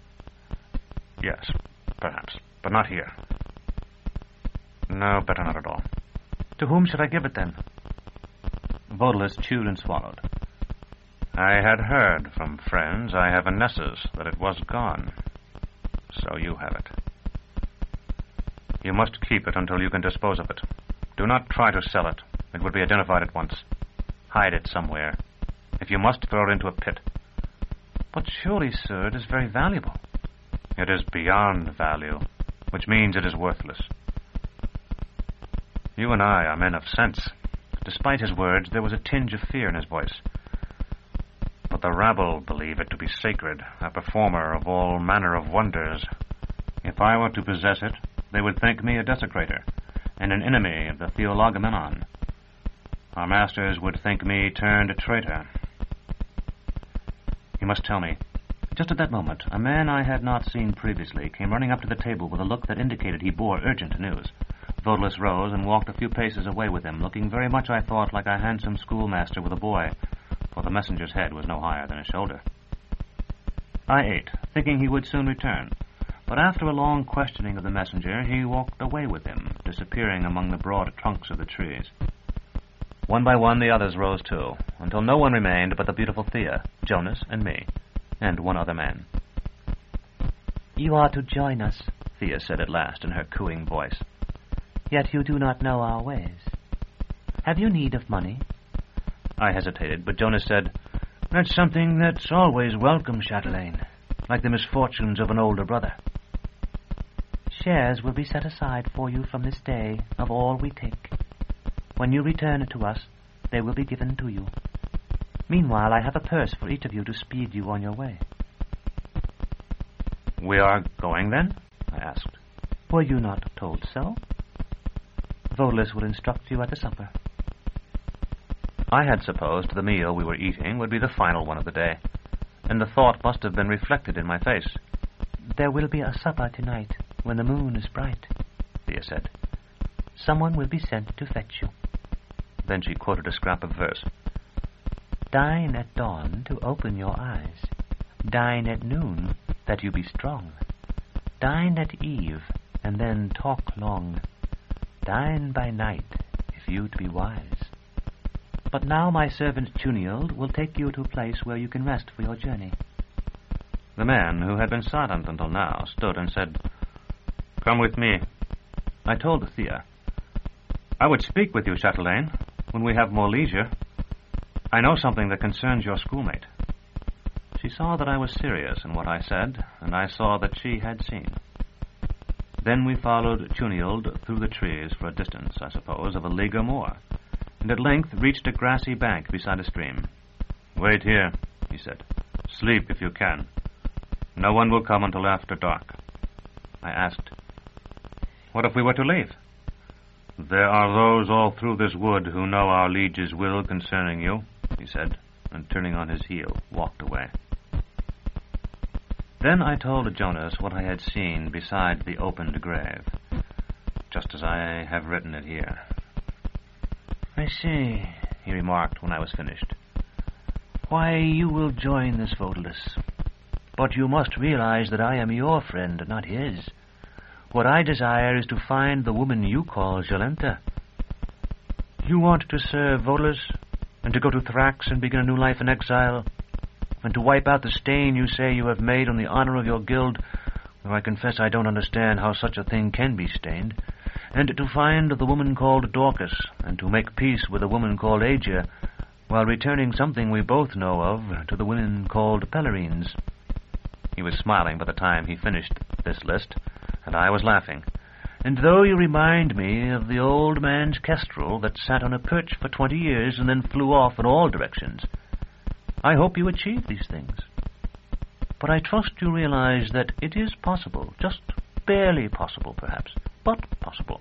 "Yes, perhaps, but not here. No, better not at all." "To whom should I give it, then?" Vodalus chewed and swallowed. "I had heard from friends I have Nessus that it was gone. So you have it. You must keep it until you can dispose of it. Do not try to sell it. It would be identified at once. Hide it somewhere. If you must, throw it into a pit." "But surely, sir, it is very valuable." "It is beyond value, which means it is worthless. You and I are men of sense." Despite his words, there was a tinge of fear in his voice. "But the rabble believe it to be sacred, a performer of all manner of wonders. If I were to possess it, they would think me a desecrator, and an enemy of the Theologomenon. Our masters would think me turned traitor." "You must tell me." Just at that moment, a man I had not seen previously came running up to the table with a look that indicated he bore urgent news. Vodalus rose and walked a few paces away with him, looking very much, I thought, like a handsome schoolmaster with a boy, for the messenger's head was no higher than his shoulder. I ate, thinking he would soon return, but after a long questioning of the messenger, he walked away with him, disappearing among the broad trunks of the trees. One by one the others rose too, until no one remained but the beautiful Thea, Jonas, and me, and one other man. "You are to join us," Thea said at last in her cooing voice. "Yet you do not know our ways. Have you need of money?" I hesitated, but Jonas said, "That's something that's always welcome, Chatelaine. like the misfortunes of an older brother. Shares will be set aside for you from this day of all we take. When you return to us, they will be given to you. Meanwhile, I have a purse for each of you to speed you on your way. We are going, then? I asked. Were you not told so? Volas will instruct you at the supper. I had supposed the meal we were eating would be the final one of the day, and the thought must have been reflected in my face. There will be a supper tonight, when the moon is bright, Thea said. Someone will be sent to fetch you. Then she quoted a scrap of verse. Dine at dawn to open your eyes. Dine at noon, that you be strong. Dine at eve, and then talk long. Dine by night, if you to be wise. But now my servant Chunild will take you to a place where you can rest for your journey. The man, who had been silent until now, stood and said, Come with me. I told Thea, I would speak with you, Chatelaine, when we have more leisure. I know something that concerns your schoolmate. She saw that I was serious in what I said, and I saw that she had seen. Then we followed Chunild through the trees for a distance, I suppose, of a league or more, and at length reached a grassy bank beside a stream. Wait here, he said. Sleep if you can. No one will come until after dark. I asked, What if we were to leave? There are those all through this wood who know our liege's will concerning you, he said, and turning on his heel, walked away. Then I told Jonas what I had seen beside the opened grave, just as I have written it here. I see, he remarked when I was finished. Why, you will join this Vodalis. But you must realize that I am your friend, not his. What I desire is to find the woman you call Jolenta. You want to serve Vodalis, and to go to Thrax and begin a new life in exile, and to wipe out the stain you say you have made on the honor of your guild, though I confess I don't understand how such a thing can be stained, and to find the woman called Dorcas, and to make peace with the woman called Aegir, while returning something we both know of to the women called Pellerines. He was smiling by the time he finished this list, and I was laughing. And though you remind me of the old man's kestrel that sat on a perch for 20 years and then flew off in all directions, I hope you achieve these things. But I trust you realize that it is possible, just barely possible perhaps, but possible,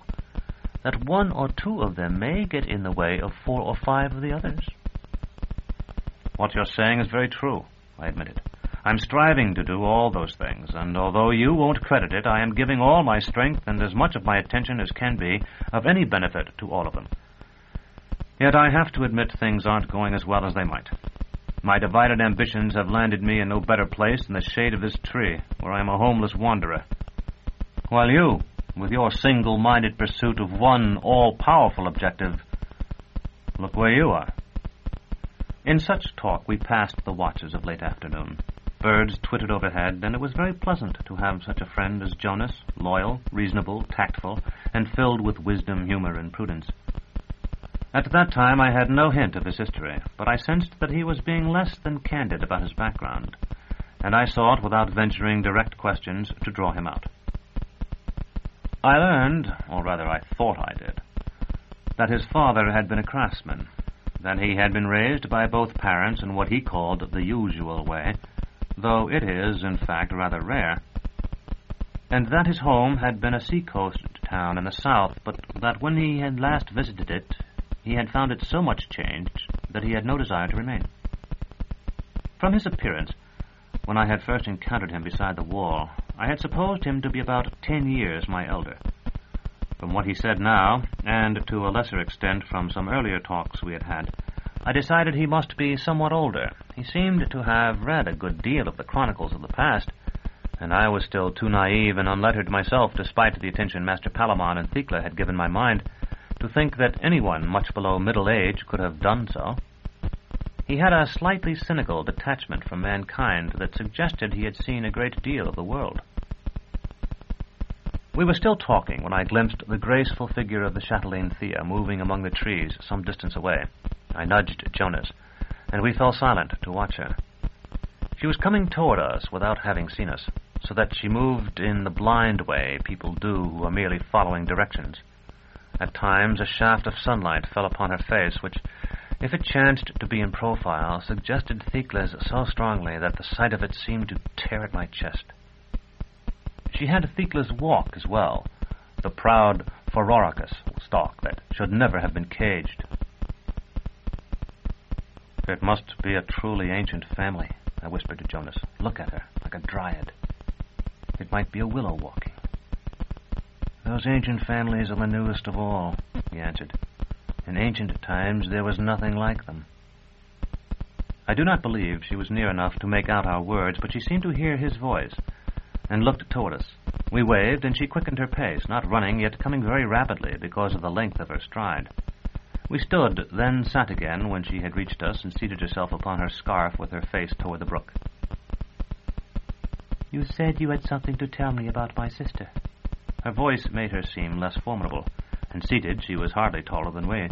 that one or two of them may get in the way of 4 or 5 of the others. What you're saying is very true, I admitted. I'm striving to do all those things, and although you won't credit it, I am giving all my strength and as much of my attention as can be of any benefit to all of them. Yet I have to admit things aren't going as well as they might. My divided ambitions have landed me in no better place than the shade of this tree, where I am a homeless wanderer. While you, with your single-minded pursuit of one all-powerful objective, look where you are. In such talk we passed the watches of late afternoon. Birds twittered overhead, and it was very pleasant to have such a friend as Jonas, loyal, reasonable, tactful, and filled with wisdom, humor, and prudence. At that time I had no hint of his history, but I sensed that he was being less than candid about his background, and I sought, without venturing direct questions, to draw him out. I learned, or rather I thought I did, that his father had been a craftsman, that he had been raised by both parents in what he called the usual way, though it is, in fact, rather rare, and that his home had been a seacoast town in the south, but that when he had last visited it, he had found it so much changed that he had no desire to remain. From his appearance, when I had first encountered him beside the wall, I had supposed him to be about 10 years my elder. From what he said now, and to a lesser extent from some earlier talks we had had, I decided he must be somewhat older. He seemed to have read a good deal of the chronicles of the past, and I was still too naive and unlettered myself, despite the attention Master Palamon and Thecla had given my mind, to think that anyone much below middle age could have done so. He had a slightly cynical detachment from mankind that suggested he had seen a great deal of the world. We were still talking when I glimpsed the graceful figure of the chatelaine Thea moving among the trees some distance away. I nudged Jonas, and we fell silent to watch her. She was coming toward us without having seen us, so that she moved in the blind way people do who are merely following directions. At times a shaft of sunlight fell upon her face, which, if it chanced to be in profile, suggested Thecla's so strongly that the sight of it seemed to tear at my chest. She had Thecla's walk as well, the proud Phororachus stalk that should never have been caged. "It must be a truly ancient family," I whispered to Jonas. "Look at her, like a dryad. It might be a willow walking." "Those ancient families are the newest of all," he answered. "In ancient times there was nothing like them." I do not believe she was near enough to make out our words, but she seemed to hear his voice, and looked toward us. We waved, and she quickened her pace, not running, yet coming very rapidly because of the length of her stride. We stood, then sat again when she had reached us, and seated herself upon her scarf with her face toward the brook. "You said you had something to tell me about my sister." Her voice made her seem less formidable, and seated she was hardly taller than we.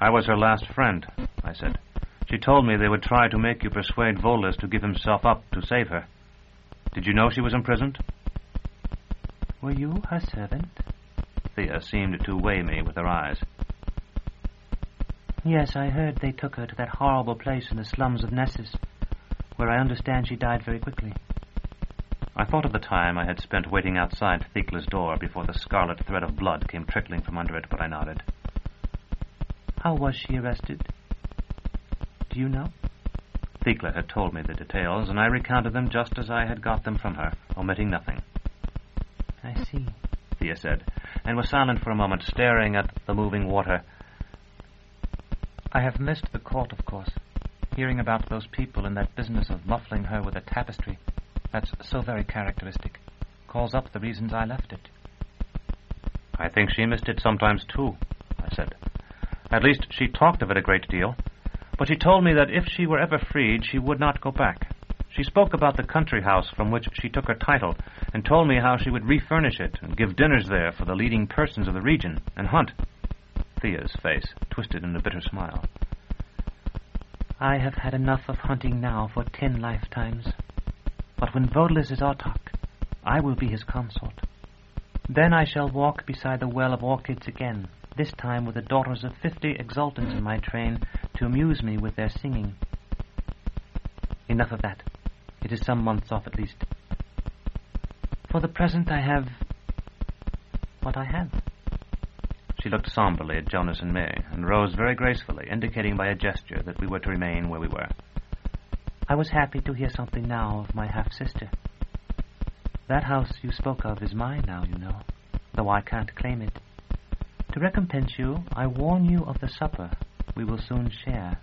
"I was her last friend," I said. "She told me they would try to make you persuade Voldus to give himself up to save her. Did you know she was imprisoned?" "Were you her servant?" Thea seemed to weigh me with her eyes. "Yes, I heard they took her to that horrible place in the slums of Nessus, where I understand she died very quickly." I thought of the time I had spent waiting outside Thecla's door before the scarlet thread of blood came trickling from under it, but I nodded. "How was she arrested? Do you know?" Thecla had told me the details, and I recounted them just as I had got them from her, omitting nothing. "I see," Thea said, and was silent for a moment, staring at the moving water. "I have missed the court, of course, hearing about those people and that business of muffling her with a tapestry. That's so very characteristic. Calls up the reasons I left it." "I think she missed it sometimes, too," I said. "At least she talked of it a great deal. But she told me that if she were ever freed, she would not go back. She spoke about the country house from which she took her title, and told me how she would refurnish it and give dinners there for the leading persons of the region, and hunt." Thea's face twisted in a bitter smile. "I have had enough of hunting now for 10 lifetimes. But when Voldus is Autarch, I will be his consort. Then I shall walk beside the Well of Orchids again, this time with the daughters of 50 exultants in my train to amuse me with their singing. Enough of that. It is some months off at least. For the present I have what I have." She looked somberly at Jonas and me, and rose very gracefully, indicating by a gesture that we were to remain where we were. "I was happy to hear something now of my half-sister. That house you spoke of is mine now, you know, though I can't claim it. To recompense you, I warn you of the supper we will soon share.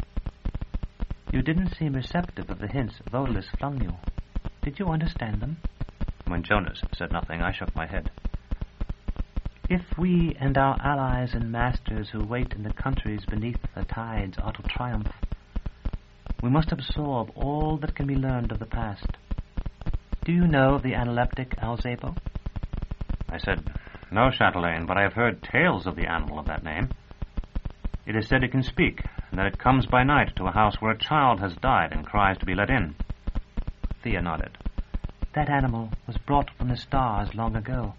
You didn't seem receptive of the hints Voldus flung you. Did you understand them?" When Jonas said nothing, I shook my head. "If we and our allies and masters who wait in the countries beneath the tides are to triumph, we must absorb all that can be learned of the past. Do you know the analeptic Alzebo?" I said, "No, Chatelaine, but I have heard tales of the animal of that name. It is said it can speak, and that it comes by night to a house where a child has died and cries to be let in." Thea nodded. "That animal was brought from the stars long ago,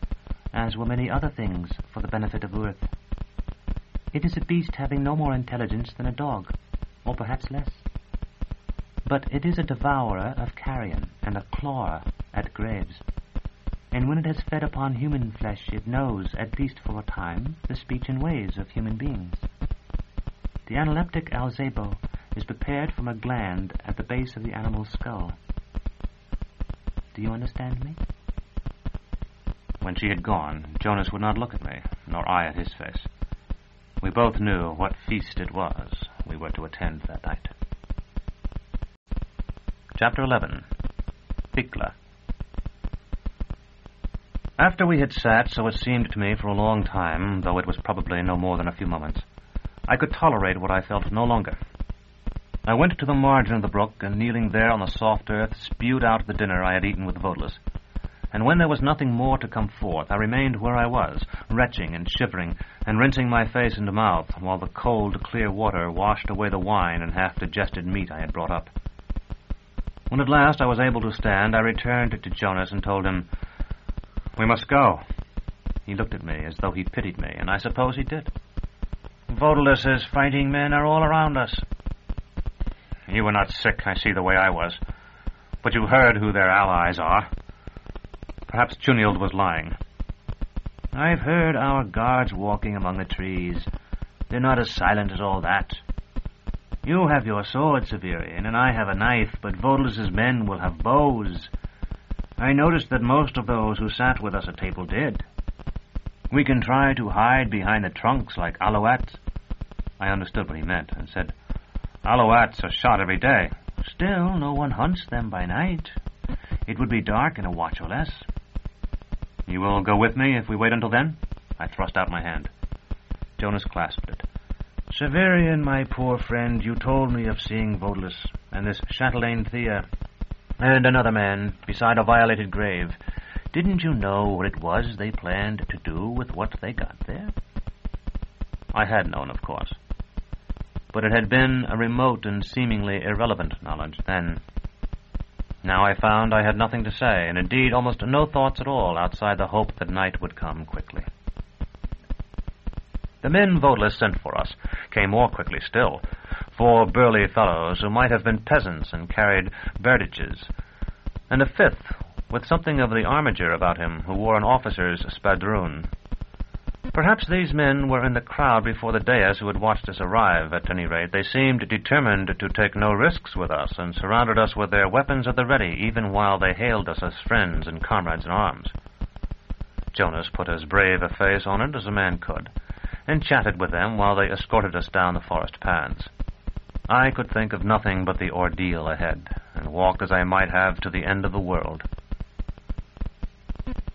as were many other things for the benefit of Earth. It is a beast having no more intelligence than a dog, or perhaps less. But it is a devourer of carrion and a clawer at graves. And when it has fed upon human flesh, it knows, at least for a time, the speech and ways of human beings. The analeptic Alzebo is prepared from a gland at the base of the animal's skull. Do you understand me?" When she had gone, Jonas would not look at me, nor I at his face. We both knew what feast it was we were to attend that night. Chapter 11. Thecla. After we had sat, so it seemed to me, for a long time, though it was probably no more than a few moments, I could tolerate what I felt no longer. I went to the margin of the brook, and kneeling there on the soft earth, spewed out the dinner I had eaten with Voldus. And when there was nothing more to come forth, I remained where I was, retching and shivering, and rinsing my face and mouth, while the cold, clear water washed away the wine and half-digested meat I had brought up. When at last I was able to stand, I returned to Jonas and told him, "We must go." He looked at me as though he pitied me, and I suppose he did. Vodalus's fighting men are all around us. You were not sick, I see, the way I was. But you heard who their allies are. Perhaps Chunild was lying. I've heard our guards walking among the trees. They're not as silent as all that. You have your sword, Severian, and I have a knife, but Vodalus's men will have bows. I noticed that most of those who sat with us at table did. We can try to hide behind the trunks like Alouattes. I understood what he meant, and said, "Alouattes are shot every day." Still, no one hunts them by night. It would be dark in a watch or less. You will go with me if we wait until then? I thrust out my hand. Jonas clasped it. Severian, my poor friend, you told me of seeing Vodalus and this Chatelaine Thea, and another man beside a violated grave. Didn't you know what it was they planned to do with what they got there? I had known, of course. But it had been a remote and seemingly irrelevant knowledge then. Now I found I had nothing to say, and indeed almost no thoughts at all outside the hope that night would come quickly. The men Vodalus sent for us came more quickly still, 4 burly fellows who might have been peasants and carried verdiges, and a 5th with something of the armiger about him who wore an officer's spadroon. Perhaps these men were in the crowd before the dais who had watched us arrive. At any rate, they seemed determined to take no risks with us, and surrounded us with their weapons at the ready, even while they hailed us as friends and comrades in arms. Jonas put as brave a face on it as a man could, and chatted with them while they escorted us down the forest paths. I could think of nothing but the ordeal ahead, and walk as I might have to the end of the world.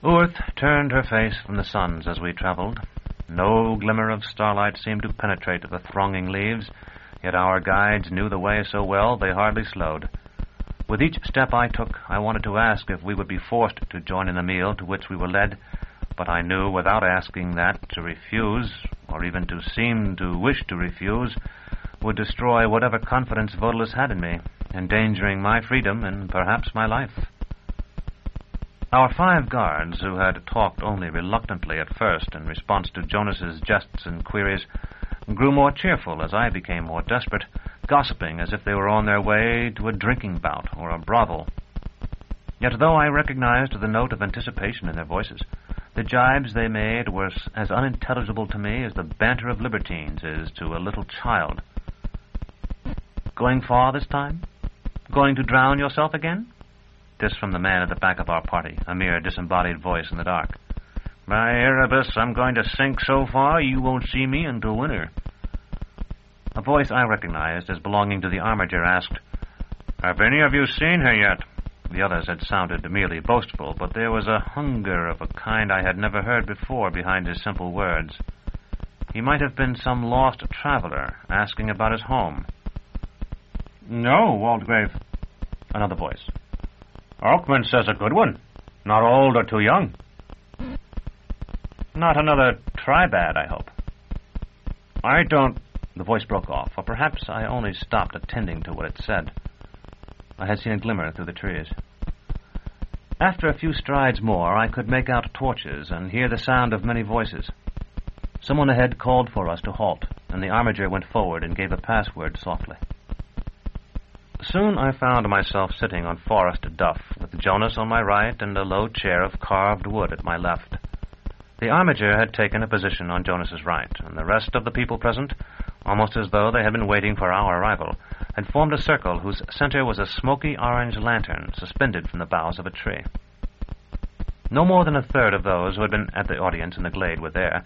Earth turned her face from the suns as we traveled. No glimmer of starlight seemed to penetrate the thronging leaves, yet our guides knew the way so well they hardly slowed. With each step I took, I wanted to ask if we would be forced to join in the meal to which we were led, but I knew without asking that to refuse, or even to seem to wish to refuse, would destroy whatever confidence Vodalus had in me, endangering my freedom and perhaps my life. Our 5 guards, who had talked only reluctantly at first in response to Jonas's jests and queries, grew more cheerful as I became more desperate, gossiping as if they were on their way to a drinking bout or a brothel. Yet though I recognized the note of anticipation in their voices, the jibes they made were as unintelligible to me as the banter of libertines is to a little child. "Going far this time? Going to drown yourself again?" This from the man at the back of our party, a mere disembodied voice in the dark. "By Erebus, I'm going to sink so far you won't see me until winter." A voice I recognized as belonging to the armiger asked, "Have any of you seen her yet?" The others had sounded merely boastful, but there was a hunger of a kind I had never heard before behind his simple words. He might have been some lost traveler asking about his home. "No, Waldegrave." Another voice. "Oakman says a good one. Not old or too young." "Not another Tribad, I hope." "I don't—" The voice broke off, or perhaps I only stopped attending to what it said. I had seen a glimmer through the trees. After a few strides more, I could make out torches and hear the sound of many voices. Someone ahead called for us to halt, and the armiger went forward and gave a password softly. Soon I found myself sitting on forest duff, with Jonas on my right and a low chair of carved wood at my left. The armiger had taken a position on Jonas's right, and the rest of the people present, almost as though they had been waiting for our arrival, had formed a circle whose center was a smoky orange lantern suspended from the boughs of a tree. No more than a third of those who had been at the audience in the glade were there,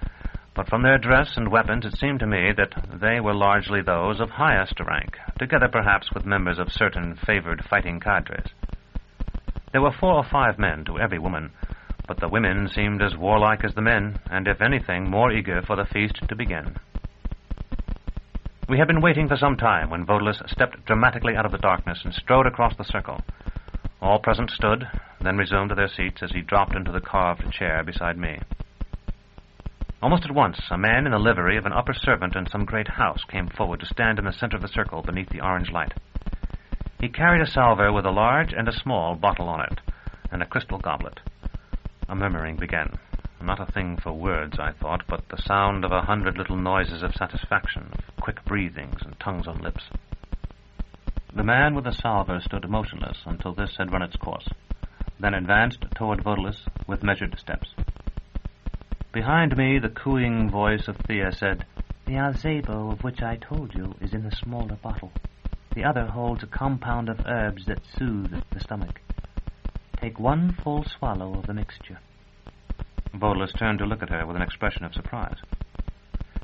but from their dress and weapons it seemed to me that they were largely those of highest rank, together perhaps with members of certain favored fighting cadres. There were 4 or 5 men to every woman, but the women seemed as warlike as the men, and if anything more eager for the feast to begin. We had been waiting for some time when Vodalus stepped dramatically out of the darkness and strode across the circle. All present stood, then resumed their seats as he dropped into the carved chair beside me. Almost at once, a man in the livery of an upper servant in some great house came forward to stand in the center of the circle beneath the orange light. He carried a salver with a large and a small bottle on it, and a crystal goblet. A murmuring began. Not a thing for words, I thought, but the sound of 100 little noises of satisfaction, of quick breathings and tongues on lips. The man with the salver stood motionless until this had run its course, then advanced toward Vodulus with measured steps. Behind me, the cooing voice of Thea said, "The Alzebo of which I told you is in the smaller bottle. The other holds a compound of herbs that soothe the stomach. Take one full swallow of the mixture." Vodulus turned to look at her with an expression of surprise.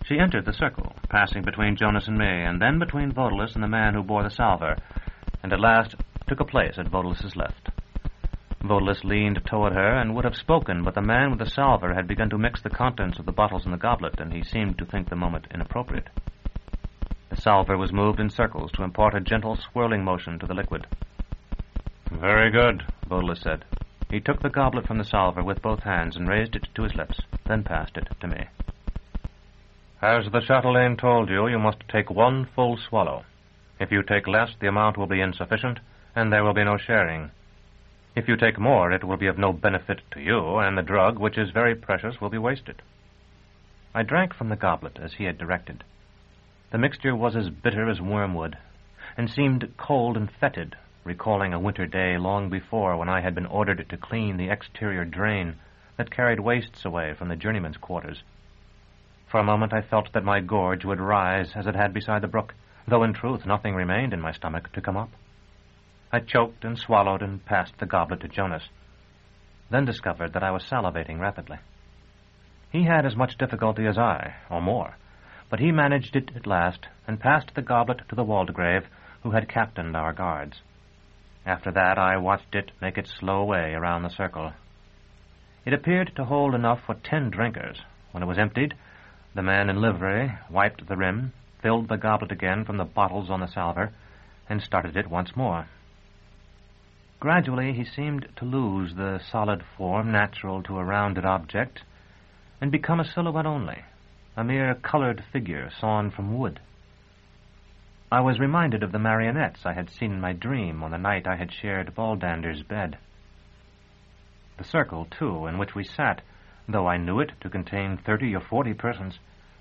She entered the circle, passing between Jonas and me, and then between Vodulus and the man who bore the salver, and at last took a place at Vodulus's left. Vodulus leaned toward her and would have spoken, but the man with the salver had begun to mix the contents of the bottles in the goblet, and he seemed to think the moment inappropriate. The salver was moved in circles to impart a gentle swirling motion to the liquid. "Very good," Vodulus said. He took the goblet from the salver with both hands and raised it to his lips, then passed it to me. "As the chatelaine told you, you must take one full swallow. If you take less, the amount will be insufficient, and there will be no sharing. If you take more, it will be of no benefit to you, and the drug, which is very precious, will be wasted." I drank from the goblet as he had directed. The mixture was as bitter as wormwood, and seemed cold and fetid, recalling a winter day long before when I had been ordered to clean the exterior drain that carried wastes away from the journeymen's quarters. For a moment I felt that my gorge would rise as it had beside the brook, though in truth nothing remained in my stomach to come up. I choked and swallowed and passed the goblet to Jonas, then discovered that I was salivating rapidly. He had as much difficulty as I, or more, but he managed it at last and passed the goblet to the Waldegrave, who had captained our guards. After that I watched it make its slow way around the circle. It appeared to hold enough for 10 drinkers. When it was emptied, the man in livery wiped the rim, filled the goblet again from the bottles on the salver, and started it once more. Gradually he seemed to lose the solid form natural to a rounded object, and become a silhouette only, a mere colored figure sawn from wood. I was reminded of the marionettes I had seen in my dream on the night I had shared Baldander's bed. The circle, too, in which we sat, though I knew it to contain 30 or 40 persons,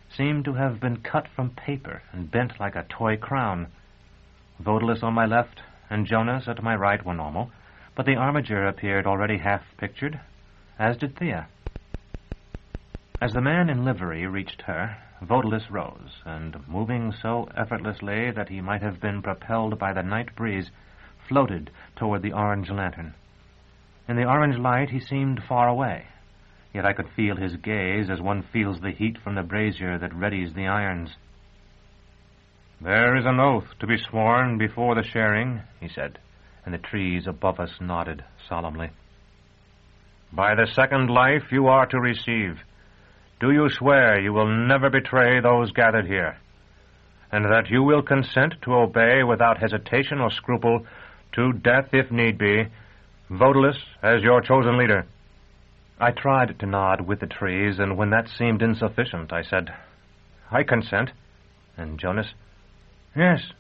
seemed to have been cut from paper and bent like a toy crown. Vodulus on my left and Jonas at my right were normal, but the armiger appeared already half-pictured, as did Thea. As the man in livery reached her, Vodulus rose, and, moving so effortlessly that he might have been propelled by the night breeze, floated toward the orange lantern. In the orange light he seemed far away, yet I could feel his gaze as one feels the heat from the brazier that readies the irons. "There is an oath to be sworn before the sharing," he said, and the trees above us nodded solemnly. "By the second life you are to receive. Do you swear you will never betray those gathered here, and that you will consent to obey without hesitation or scruple, to death if need be, Vodulus as your chosen leader?" I tried to nod with the trees, and when that seemed insufficient, I said, "I consent." And Jonas, "Yes."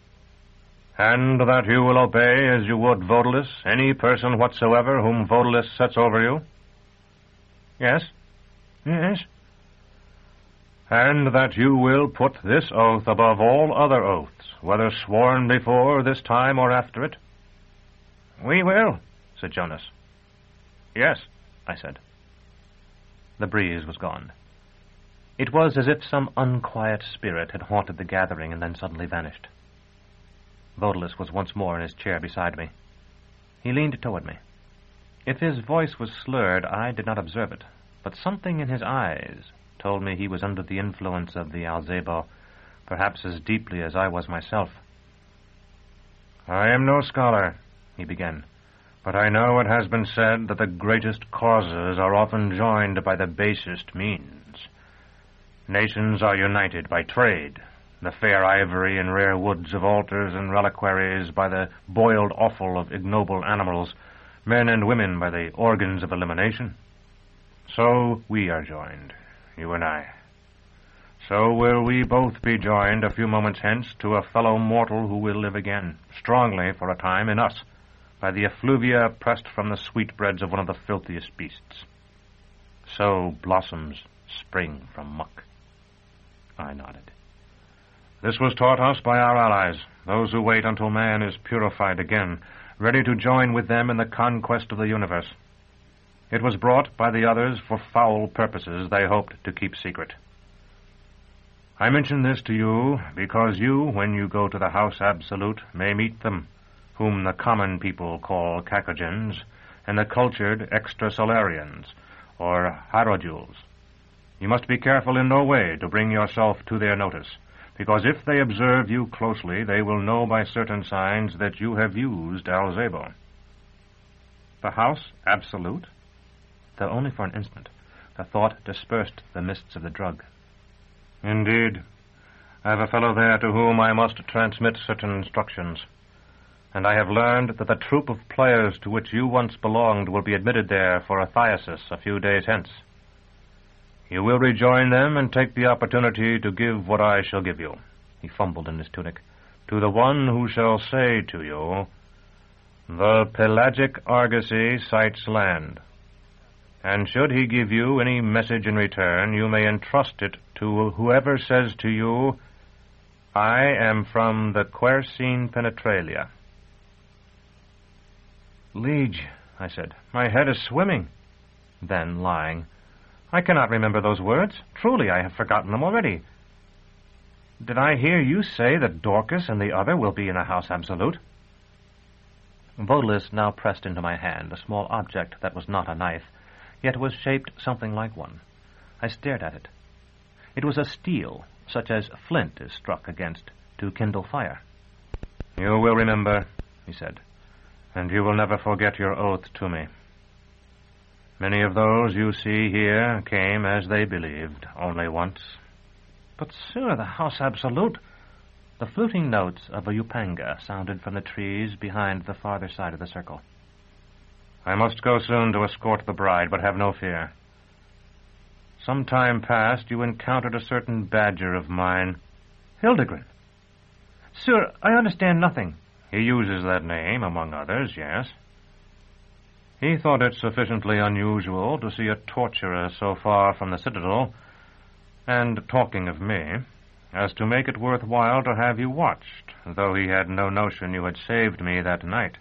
"And that you will obey as you would Vodulus, any person whatsoever whom Vodulus sets over you?" "Yes." "Yes." "And that you will put this oath above all other oaths, whether sworn before this time or after it?" "We will," said Jonas. "Yes," I said. The breeze was gone. It was as if some unquiet spirit had haunted the gathering and then suddenly vanished. Vodulus was once more in his chair beside me. He leaned toward me. If his voice was slurred, I did not observe it, but something in his eyes told me he was under the influence of the Alzebo, perhaps as deeply as I was myself. "I am no scholar," he began, "but I know it has been said that the greatest causes are often joined by the basest means. Nations are united by trade, the fair ivory and rare woods of altars and reliquaries by the boiled offal of ignoble animals, men and women by the organs of elimination. So we are joined, you and I. So will we both be joined a few moments hence to a fellow mortal who will live again, strongly for a time in us, by the effluvia pressed from the sweetbreads of one of the filthiest beasts. So blossoms spring from muck. I nodded. This was taught us by our allies, those who wait until man is purified again, ready to join with them in the conquest of the universe. It was brought by the others for foul purposes they hoped to keep secret. I mention this to you because you, when you go to the House Absolute, may meet them, whom the common people call Cacogens, and the cultured extrasolarians, or Hierodules. You must be careful in no way to bring yourself to their notice, because if they observe you closely, they will know by certain signs that you have used Alzebo. The House Absolute? Though only for an instant, the thought dispersed the mists of the drug. Indeed. I have a fellow there to whom I must transmit certain instructions, and I have learned that the troop of players to which you once belonged will be admitted there for a thyasis a few days hence. You will rejoin them and take the opportunity to give what I shall give you, he fumbled in his tunic, to the one who shall say to you, the pelagic argosy sights land. And should he give you any message in return, you may entrust it to whoever says to you, I am from the Quercine Penetralia. Liege, I said, my head is swimming. Then, lying, I cannot remember those words. Truly, I have forgotten them already. Did I hear you say that Dorcas and the other will be in the House Absolute? Vodalis now pressed into my hand a small object that was not a knife, yet was shaped something like one. I stared at it. It was a steel, such as flint is struck against to kindle fire. You will remember, he said, and you will never forget your oath to me. Many of those you see here came, as they believed, only once. But, sir, the House Absolute... The fluting notes of a upanga sounded from the trees behind the farther side of the circle. I must go soon to escort the bride, but have no fear. Some time past you encountered a certain badger of mine. Hildegren. Sir, I understand nothing. He uses that name, among others, yes. He thought it sufficiently unusual to see a torturer so far from the citadel, and talking of me, as to make it worthwhile to have you watched, though he had no notion you had saved me that night.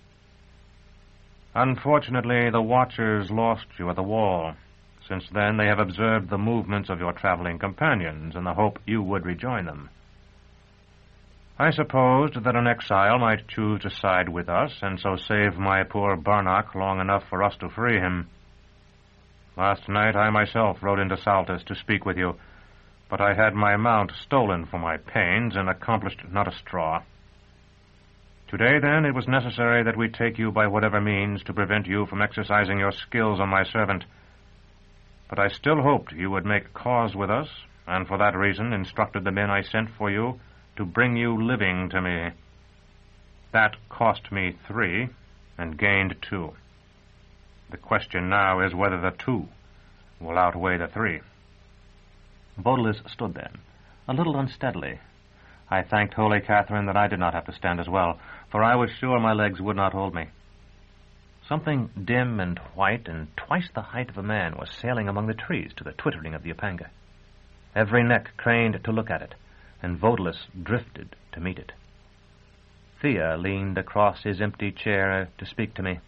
Unfortunately, the watchers lost you at the wall. Since then, they have observed the movements of your traveling companions in the hope you would rejoin them. I supposed that an exile might choose to side with us, and so save my poor Barnock long enough for us to free him. Last night I myself rode into Saltus to speak with you, but I had my mount stolen for my pains and accomplished not a straw. Today, then, it was necessary that we take you by whatever means to prevent you from exercising your skills on my servant. But I still hoped you would make cause with us, and for that reason instructed the men I sent for you to bring you living to me. That cost me 3, and gained 2. The question now is whether the 2 will outweigh the 3. Vodalis stood then, a little unsteadily. I thanked Holy Catherine that I did not have to stand as well, for I was sure my legs would not hold me. Something dim and white and twice the height of a man was sailing among the trees to the twittering of the upanga. Every neck craned to look at it, and Vodalis drifted to meet it. Thea leaned across his empty chair to speak to me.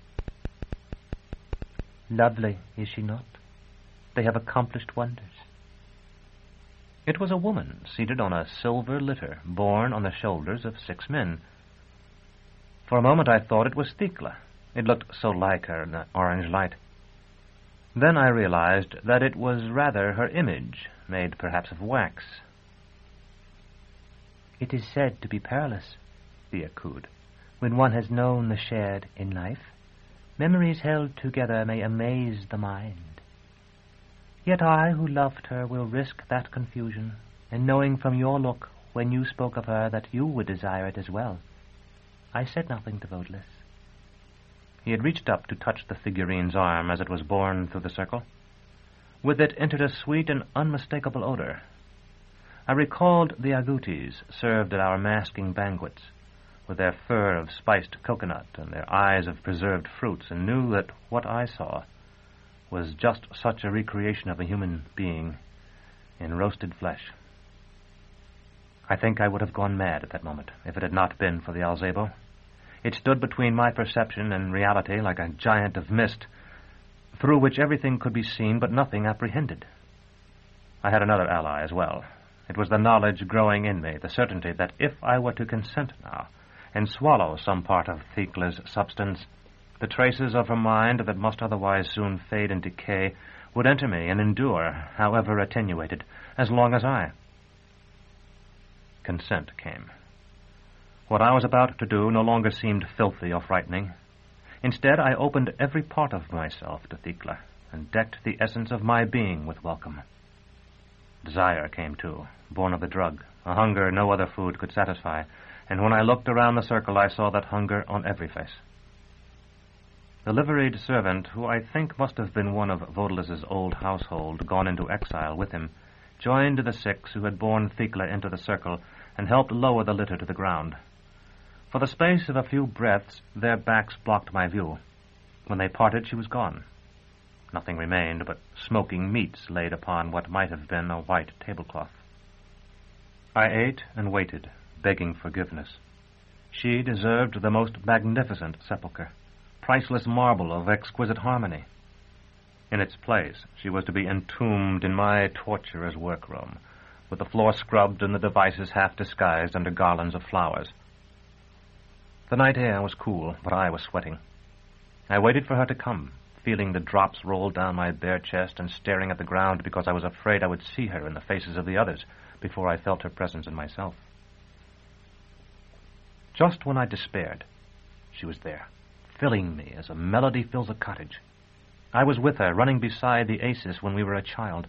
Lovely, is she not? They have accomplished wonders. It was a woman seated on a silver litter borne on the shoulders of 6 men. For a moment I thought it was Thecla. It looked so like her in the orange light. Then I realized that it was rather her image, made perhaps of wax. It is said to be perilous, Thea cooed, when one has known the shared in life. Memories held together may amaze the mind. Yet I, who loved her, will risk that confusion, and knowing from your look when you spoke of her that you would desire it as well, I said nothing to Vodalis. He had reached up to touch the figurine's arm as it was borne through the circle. With it entered a sweet and unmistakable odor. I recalled the agoutis served at our masking banquets, with their fur of spiced coconut and their eyes of preserved fruits, and knew that what I saw was just such a recreation of a human being in roasted flesh. I think I would have gone mad at that moment if it had not been for the Alzebo. It stood between my perception and reality like a giant of mist, through which everything could be seen but nothing apprehended. I had another ally as well. It was the knowledge growing in me, the certainty that if I were to consent now and swallow some part of Thekla's substance, the traces of her mind that must otherwise soon fade and decay would enter me and endure, however attenuated, as long as I. Consent came. What I was about to do no longer seemed filthy or frightening. Instead, I opened every part of myself to Thekla and decked the essence of my being with welcome. Desire came too, born of the drug, a hunger no other food could satisfy, and when I looked around the circle I saw that hunger on every face. The liveried servant, who I think must have been one of Vodalus's old household, gone into exile with him, joined the 6 who had borne Thekla into the circle and helped lower the litter to the ground. For the space of a few breaths, their backs blocked my view. When they parted, she was gone. Nothing remained but smoking meats laid upon what might have been a white tablecloth. I ate and waited, begging forgiveness. She deserved the most magnificent sepulchre, priceless marble of exquisite harmony. In its place, she was to be entombed in my torturer's workroom, with the floor scrubbed and the devices half disguised under garlands of flowers. The night air was cool, but I was sweating. I waited for her to come, feeling the drops roll down my bare chest and staring at the ground because I was afraid I would see her in the faces of the others before I felt her presence in myself. Just when I despaired, she was there, filling me as a melody fills a cottage. I was with her, running beside the Acis when we were a child.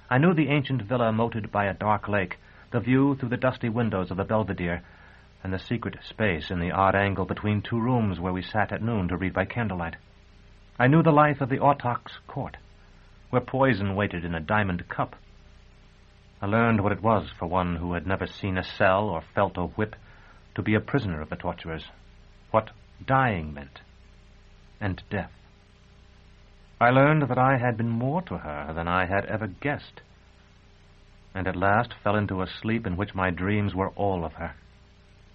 I knew the ancient villa moated by a dark lake, the view through the dusty windows of the Belvedere, and the secret space in the odd angle between 2 rooms where we sat at noon to read by candlelight. I knew the life of the Autox court, where poison waited in a diamond cup. I learned what it was for one who had never seen a cell or felt a whip to be a prisoner of the torturers, what dying meant, and death. I learned that I had been more to her than I had ever guessed, and at last fell into a sleep in which my dreams were all of her.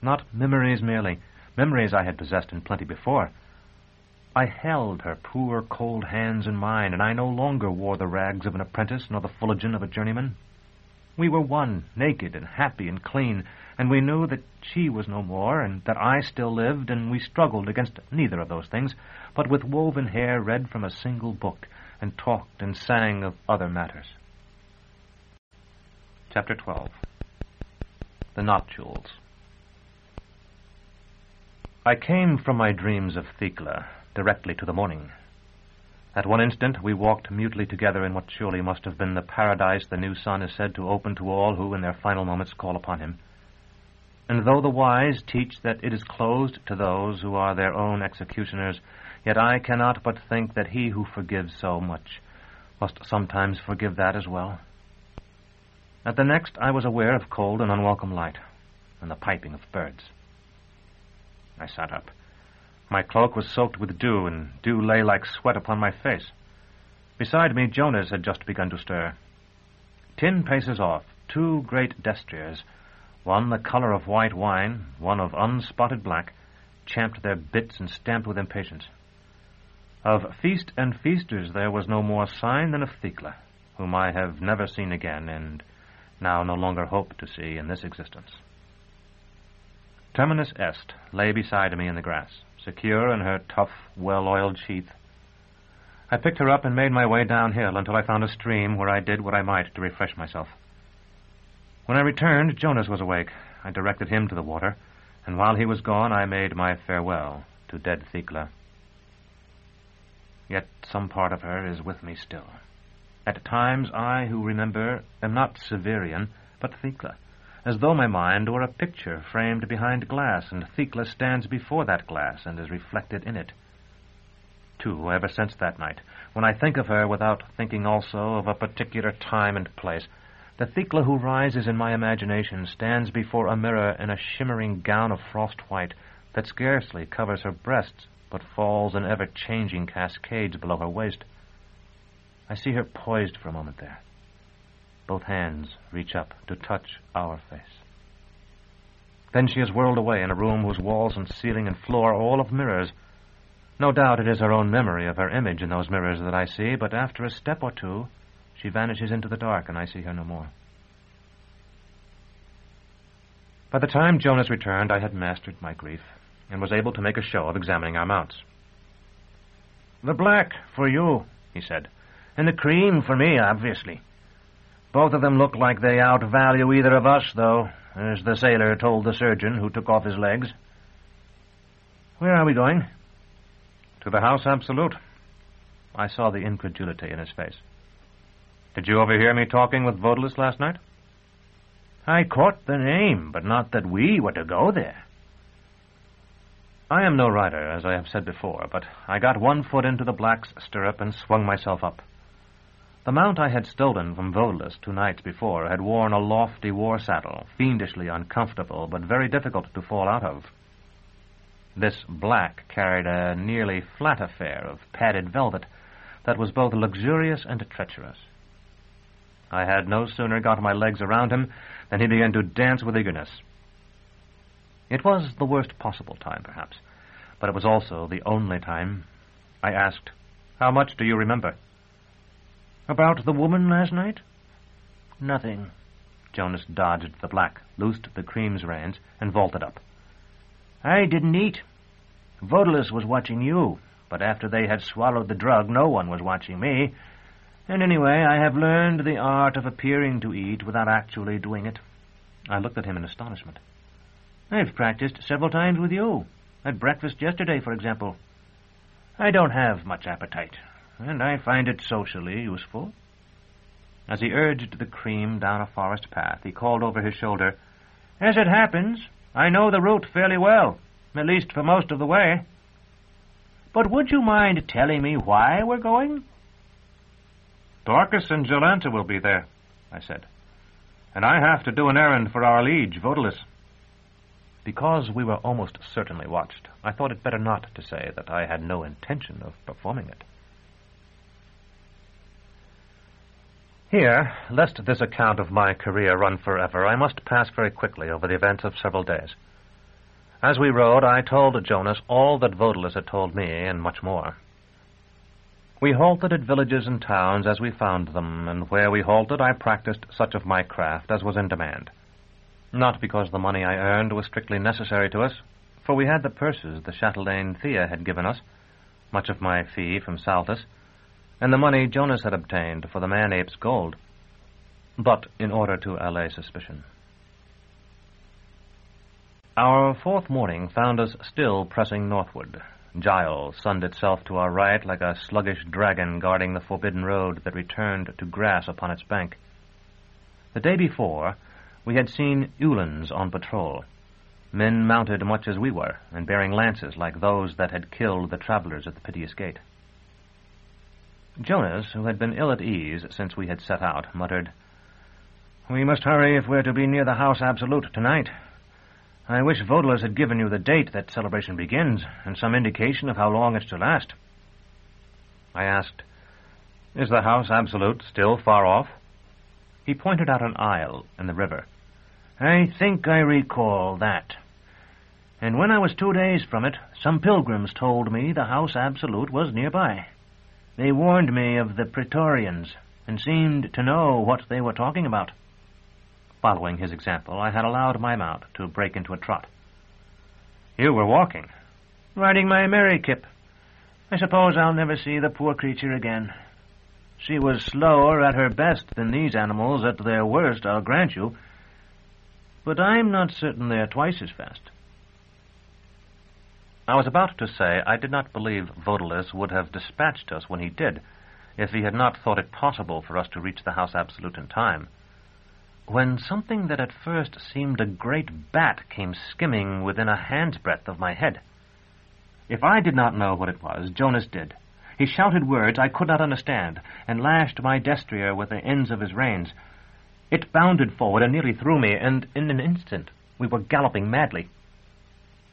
Not memories merely, memories I had possessed in plenty before. I held her poor, cold hands in mine, and I no longer wore the rags of an apprentice nor the fullerton of a journeyman. We were one, naked and happy and clean, and we knew that she was no more, and that I still lived, and we struggled against neither of those things, but with woven hair read from a single book, and talked and sang of other matters. Chapter 12. The Nuptials. I came from my dreams of Thekla directly to the morning. At one instant we walked mutely together in what surely must have been the paradise the new sun is said to open to all who in their final moments call upon him. And though the wise teach that it is closed to those who are their own executioners, yet I cannot but think that he who forgives so much must sometimes forgive that as well. At the next I was aware of cold and unwelcome light, and the piping of birds. I sat up. My cloak was soaked with dew, and dew lay like sweat upon my face. Beside me, Jonas had just begun to stir. 10 paces off, 2 great destriers, one the color of white wine, one of unspotted black, champed their bits and stamped with impatience. Of feast and feasters there was no more sign than of Thekla, whom I have never seen again, and now no longer hope to see in this existence. Terminus Est lay beside me in the grass, secure in her tough, well-oiled sheath. I picked her up and made my way downhill until I found a stream where I did what I might to refresh myself. When I returned, Jonas was awake. I directed him to the water, and while he was gone I made my farewell to dead Thekla. Yet some part of her is with me still. At times I, who remember, am not Severian, but Thekla, as though my mind were a picture framed behind glass, and Thekla stands before that glass and is reflected in it. Too, ever since that night, when I think of her without thinking also of a particular time and place, The Thecla who rises in my imagination stands before a mirror in a shimmering gown of frost white that scarcely covers her breasts, but falls in ever-changing cascades below her waist. I see her poised for a moment there. Both hands reach up to touch our face. Then she is whirled away in a room whose walls and ceiling and floor are all of mirrors. No doubt it is her own memory of her image in those mirrors that I see, but after a step or two, she vanishes into the dark, and I see her no more. By the time Jonas returned, I had mastered my grief, and was able to make a show of examining our mounts. "The black for you," he said, "and the cream for me, obviously. Both of them look like they outvalue either of us, though, as the sailor told the surgeon who took off his legs. Where are we going?" "To the House Absolute." I saw the incredulity in his face. "Did you overhear me talking with Vodulus last night?" "I caught the name, but not that we were to go there." I am no rider, as I have said before, but I got one foot into the black's stirrup and swung myself up. The mount I had stolen from Vodulus 2 nights before had worn a lofty war saddle, fiendishly uncomfortable, but very difficult to fall out of. This black carried a nearly flat affair of padded velvet that was both luxurious and treacherous. I had no sooner got my legs around him than he began to dance with eagerness. It was the worst possible time, perhaps, but it was also the only time. I asked, "How much do you remember?" "About the woman last night?" "Nothing." Jonas dodged the black, loosed the cream's reins, and vaulted up. "I didn't eat. Vodulus was watching you, but after they had swallowed the drug, no one was watching me. And anyway, I have learned the art of appearing to eat without actually doing it." I looked at him in astonishment. "I've practiced several times with you. At breakfast yesterday, for example. I don't have much appetite, and I find it socially useful." As he urged the cream down a forest path, he called over his shoulder, "As it happens, I know the route fairly well, at least for most of the way. But would you mind telling me why we're going?" "Dorcas and Jolanta will be there," I said, "and I have to do an errand for our liege, Vodulus." Because we were almost certainly watched, I thought it better not to say that I had no intention of performing it. Here, lest this account of my career run forever, I must pass very quickly over the events of several days. As we rode, I told Jonas all that Vodulus had told me, and much more. We halted at villages and towns as we found them, and where we halted I practiced such of my craft as was in demand. Not because the money I earned was strictly necessary to us, for we had the purses the chatelaine Thea had given us, much of my fee from Saltus, and the money Jonas had obtained for the man-ape's gold, but in order to allay suspicion. Our 4th morning found us still pressing northward. Giles sunned itself to our right like a sluggish dragon guarding the forbidden road that returned to grass upon its bank. The day before, we had seen Uhlans on patrol, men mounted much as we were, and bearing lances like those that had killed the travelers at the Piteous Gate. Jonas, who had been ill at ease since we had set out, muttered, "We must hurry if we're to be near the House Absolute tonight. I wish Vodulus had given you the date that celebration begins, and some indication of how long it's to last." I asked, "Is the House Absolute still far off?" He pointed out an isle in the river. "I think I recall that. And when I was 2 days from it, some pilgrims told me the House Absolute was nearby. They warned me of the Praetorians, and seemed to know what they were talking about." Following his example, I had allowed my mount to break into a trot. "You were walking?" "Riding my Mary Kip. I suppose I'll never see the poor creature again. She was slower at her best than these animals at their worst, I'll grant you. But I'm not certain they're twice as fast." I was about to say I did not believe Vodulus would have dispatched us when he did, if he had not thought it possible for us to reach the House Absolute in time, when something that at first seemed a great bat came skimming within a hand's breadth of my head. If I did not know what it was, Jonas did. He shouted words I could not understand, and lashed my destrier with the ends of his reins. It bounded forward and nearly threw me, and in an instant we were galloping madly.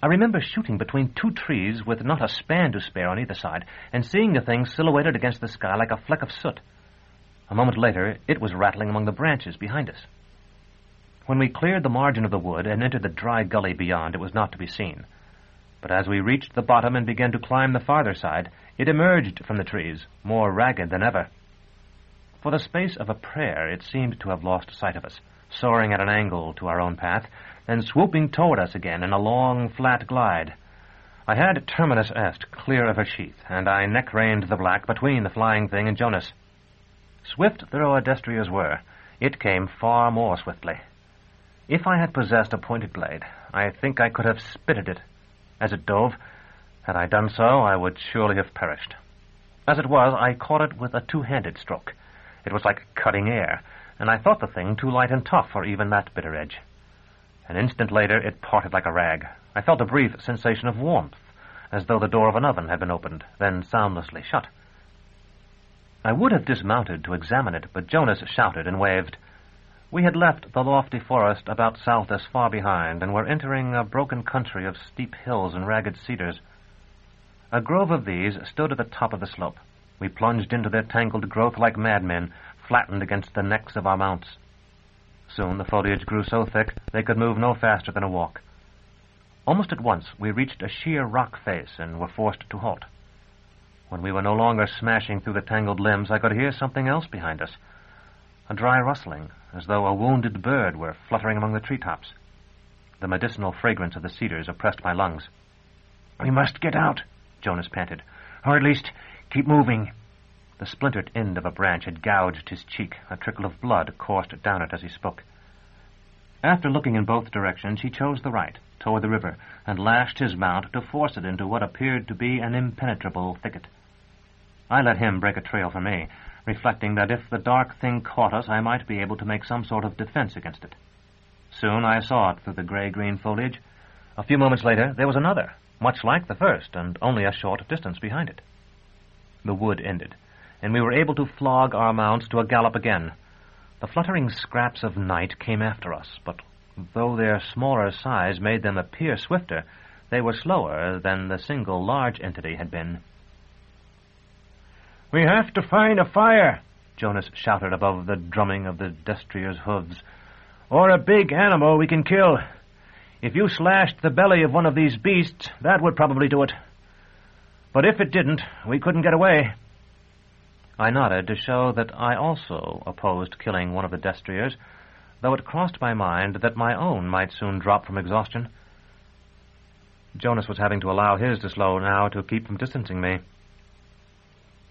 I remember shooting between two trees with not a span to spare on either side, and seeing the thing silhouetted against the sky like a fleck of soot. A moment later, it was rattling among the branches behind us. When we cleared the margin of the wood and entered the dry gully beyond, it was not to be seen. But as we reached the bottom and began to climb the farther side, it emerged from the trees, more ragged than ever. For the space of a prayer, it seemed to have lost sight of us, soaring at an angle to our own path, then swooping toward us again in a long, flat glide. I had Terminus Est clear of her sheath, and I neck-reined the black between the flying thing and Jonas. Swift though our destriers were, it came far more swiftly. If I had possessed a pointed blade, I think I could have spitted it. As it dove, had I done so, I would surely have perished. As it was, I caught it with a two-handed stroke. It was like cutting air, and I thought the thing too light and tough for even that bitter edge. An instant later, it parted like a rag. I felt a brief sensation of warmth, as though the door of an oven had been opened, then soundlessly shut. I would have dismounted to examine it, but Jonas shouted and waved. We had left the lofty forest about south as far behind, and were entering a broken country of steep hills and ragged cedars. A grove of these stood at the top of the slope. We plunged into their tangled growth like madmen, flattened against the necks of our mounts. Soon the foliage grew so thick they could move no faster than a walk. Almost at once we reached a sheer rock face and were forced to halt. When we were no longer smashing through the tangled limbs, I could hear something else behind us. A dry rustling, as though a wounded bird were fluttering among the treetops. The medicinal fragrance of the cedars oppressed my lungs. "We must get out," Jonas panted. "Or at least keep moving." The splintered end of a branch had gouged his cheek. A trickle of blood coursed down it as he spoke. After looking in both directions, he chose the right, toward the river, and lashed his mount to force it into what appeared to be an impenetrable thicket. I let him break a trail for me, reflecting that if the dark thing caught us, I might be able to make some sort of defense against it. Soon I saw it through the gray-green foliage. A few moments later, there was another, much like the first, and only a short distance behind it. The wood ended, and we were able to flog our mounts to a gallop again. The fluttering scraps of night came after us, but though their smaller size made them appear swifter, they were slower than the single large entity had been. "We have to find a fire," Jonas shouted above the drumming of the destrier's hooves. "Or a big animal we can kill. If you slashed the belly of one of these beasts, that would probably do it. But if it didn't, we couldn't get away." I nodded to show that I also opposed killing one of the destriers, though it crossed my mind that my own might soon drop from exhaustion. Jonas was having to allow his to slow now to keep from distancing me.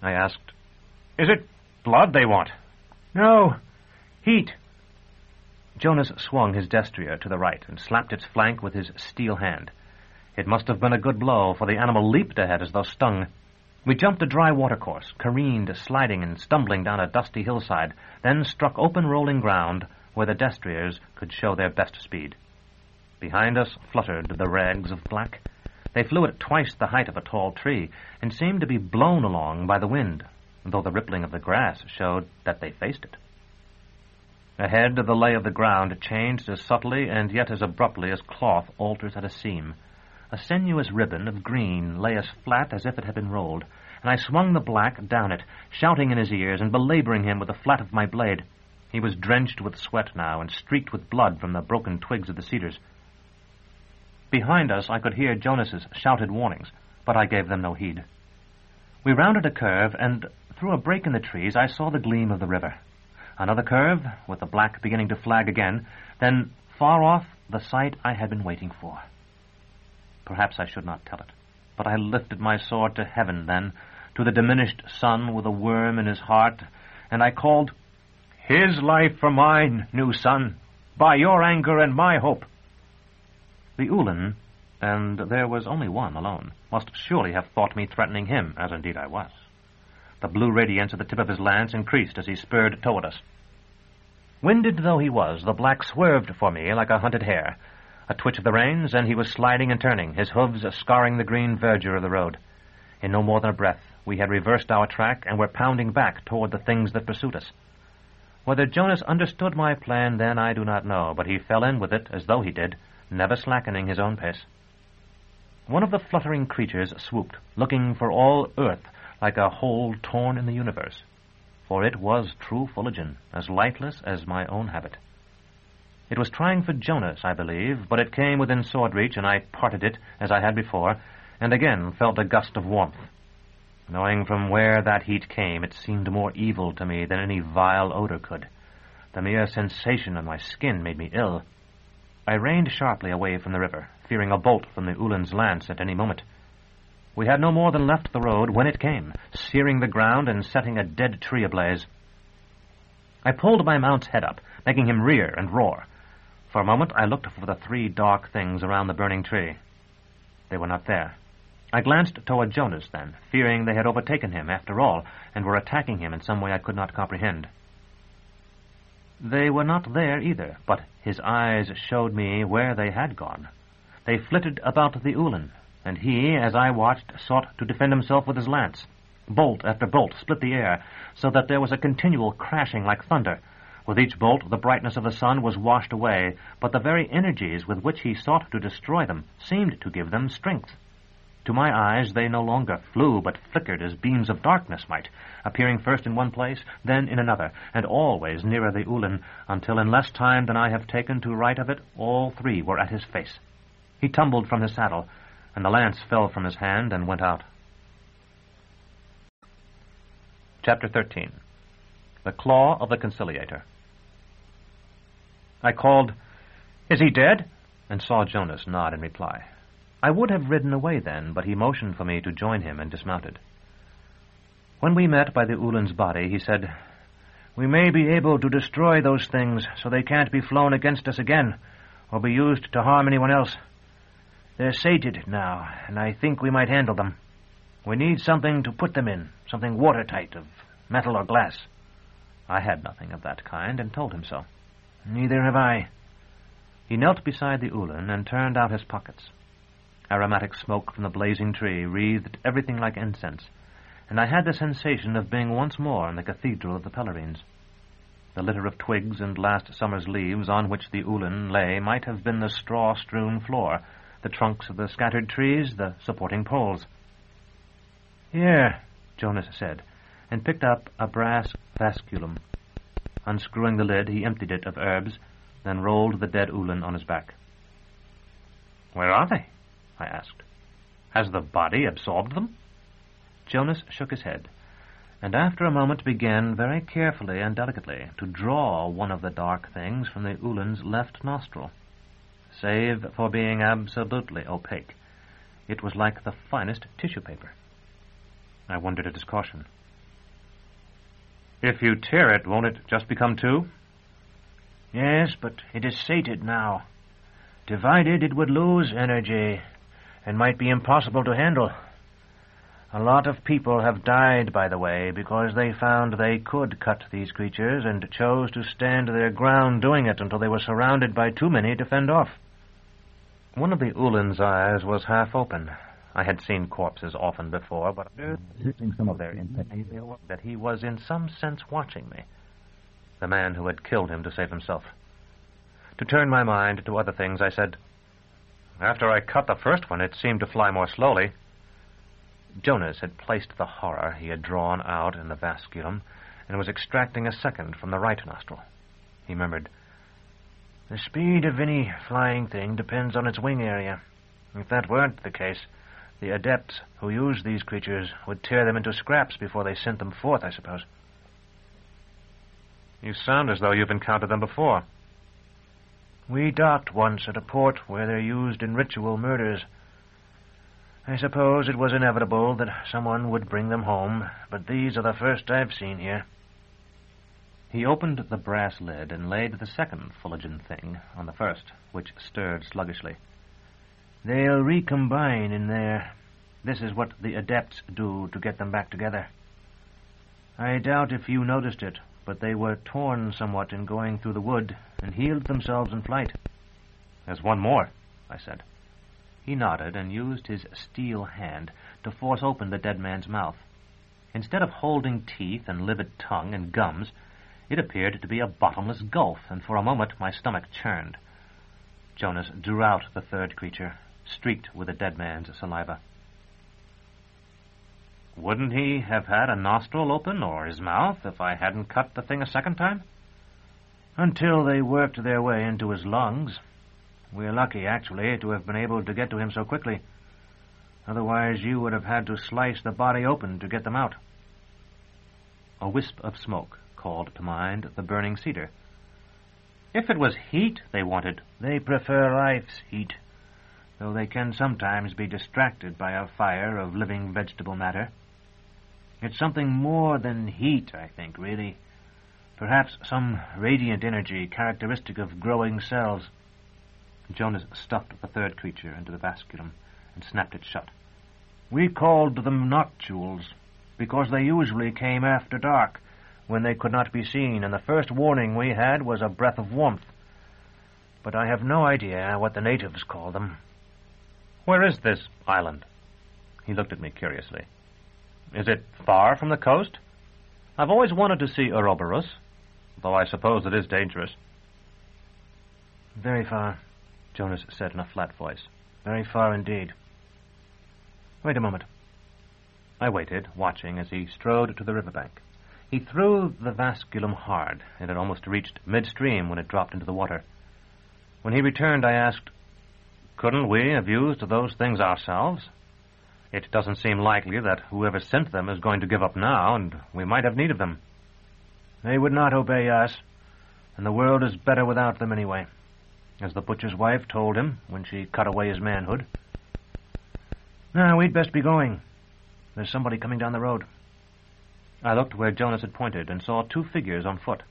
I asked, "Is it blood they want?" "No, heat." Jonas swung his destrier to the right and slapped its flank with his steel hand. It must have been a good blow, for the animal leaped ahead as though stung. We jumped a dry watercourse, careened, sliding and stumbling down a dusty hillside, then struck open rolling ground where the destriers could show their best speed. Behind us fluttered the rags of black. They flew at twice the height of a tall tree, and seemed to be blown along by the wind, though the rippling of the grass showed that they faced it. Ahead, the lay of the ground changed as subtly and yet as abruptly as cloth alters at a seam. A sinuous ribbon of green lay as flat as if it had been rolled, and I swung the black down it, shouting in his ears and belaboring him with the flat of my blade. He was drenched with sweat now and streaked with blood from the broken twigs of the cedars. Behind us I could hear Jonas's shouted warnings, but I gave them no heed. We rounded a curve, and through a break in the trees I saw the gleam of the river. Another curve, with the black beginning to flag again, then, far off, the sight I had been waiting for. Perhaps I should not tell it, but I lifted my sword to heaven then, to the diminished sun with a worm in his heart, and I called, "His life for mine, new sun, by your anger and my hope." The Ulan, and there was only one alone, must surely have thought me threatening him, as indeed I was. The blue radiance at the tip of his lance increased as he spurred toward us. Winded though he was, the black swerved for me like a hunted hare. A twitch of the reins, and he was sliding and turning, his hooves scarring the green verdure of the road. In no more than a breath, we had reversed our track and were pounding back toward the things that pursued us. Whether Jonas understood my plan then, I do not know, but he fell in with it as though he did, never slackening his own pace. One of the fluttering creatures swooped, looking for all earth like a hole torn in the universe, for it was true Fullerton, as lightless as my own habit. It was trying for Jonas, I believe, but it came within sword reach, and I parted it, as I had before, and again felt a gust of warmth. Knowing from where that heat came, it seemed more evil to me than any vile odor could. The mere sensation on my skin made me ill. I reined sharply away from the river, fearing a bolt from the Uhlans' lance at any moment. We had no more than left the road when it came, searing the ground and setting a dead tree ablaze. I pulled my mount's head up, making him rear and roar. For a moment I looked for the three dark things around the burning tree. They were not there. I glanced toward Jonas then, fearing they had overtaken him after all, and were attacking him in some way I could not comprehend. They were not there either, but his eyes showed me where they had gone. They flitted about the Uhlan, and he, as I watched, sought to defend himself with his lance. Bolt after bolt split the air, so that there was a continual crashing like thunder. With each bolt the brightness of the sun was washed away, but the very energies with which he sought to destroy them seemed to give them strength. To my eyes they no longer flew, but flickered as beams of darkness might, appearing first in one place, then in another, and always nearer the Uhlan, until in less time than I have taken to write of it, all three were at his face. He tumbled from his saddle, and the lance fell from his hand and went out. Chapter 13. The Claw of the Conciliator. I called, "Is he dead?" and saw Jonas nod in reply. I would have ridden away then, but he motioned for me to join him and dismounted. When we met by the Uhlan's body, he said, "We may be able to destroy those things so they can't be flown against us again, or be used to harm anyone else. They're sated now, and I think we might handle them. We need something to put them in, something watertight, of metal or glass." I had nothing of that kind, and told him so. "Neither have I." He knelt beside the Uhlan and turned out his pockets. Aromatic smoke from the blazing tree wreathed everything like incense, and I had the sensation of being once more in the cathedral of the Pellerines. The litter of twigs and last summer's leaves on which the Uhlan lay might have been the straw-strewn floor, the trunks of the scattered trees, the supporting poles. "Here," Jonas said, and picked up a brass vasculum. Unscrewing the lid, he emptied it of herbs, then rolled the dead Uhlan on his back. "Where are they?" I asked. "Has the body absorbed them?" Jonas shook his head, and after a moment began very carefully and delicately to draw one of the dark things from the Uhlan's left nostril. Save for being absolutely opaque, it was like the finest tissue paper. I wondered at his caution. "If you tear it, won't it just become two?" "Yes, but it is sated now. Divided, it would lose energy, and might be impossible to handle. A lot of people have died, by the way, because they found they could cut these creatures and chose to stand their ground doing it until they were surrounded by too many to fend off." One of the Uhlan's eyes was half open. I had seen corpses often before, but resisting some of their intensity, that he was in some sense watching me, the man who had killed him to save himself. To turn my mind to other things, I said, "After I cut the first one, it seemed to fly more slowly." Jonas had placed the horror he had drawn out in the vasculum and was extracting a second from the right nostril. He murmured, "The speed of any flying thing depends on its wing area. If that weren't the case, the adepts who used these creatures would tear them into scraps before they sent them forth, I suppose." "You sound as though you've encountered them before." "We docked once at a port where they're used in ritual murders. I suppose it was inevitable that someone would bring them home, but these are the first I've seen here." He opened the brass lid and laid the second Fullerton thing on the first, which stirred sluggishly. "They'll recombine in there. This is what the adepts do to get them back together. I doubt if you noticed it, but they were torn somewhat in going through the wood and healed themselves in flight." "There's one more," I said. He nodded and used his steel hand to force open the dead man's mouth. Instead of holding teeth and livid tongue and gums, It appeared to be a bottomless gulf, and for a moment my stomach churned. Jonas drew out the third creature, streaked with a dead man's saliva. Wouldn't he have had a nostril open, or his mouth, if I hadn't cut the thing a second time? Until they worked their way into his lungs. We're lucky, actually, to have been able to get to him so quickly. Otherwise, you would have had to slice the body open to get them out. A wisp of smoke called to mind the burning cedar. If it was heat they wanted... They prefer life's heat, though they can sometimes be distracted by a fire of living vegetable matter. It's something more than heat, I think, really. Perhaps some radiant energy characteristic of growing cells. Jonas stuffed the third creature into the vasculum and snapped it shut. We called them noctules, because they usually came after dark, when they could not be seen, and the first warning we had was a breath of warmth. But I have no idea what the natives call them. Where is this island? He looked at me curiously. Is it far from the coast? I've always wanted to see Ouroboros, though I suppose it is dangerous. Very far, Jonas said in a flat voice. Very far indeed. Wait a moment. I waited, watching as he strode to the riverbank. He threw the vasculum hard. It had almost reached midstream when it dropped into the water. When he returned, I asked, couldn't we have used those things ourselves? It doesn't seem likely that whoever sent them is going to give up now, and we might have need of them. They would not obey us, and the world is better without them anyway, as the butcher's wife told him when she cut away his manhood. Now, we'd best be going. There's somebody coming down the road. I looked where Jonas had pointed and saw two figures on foot.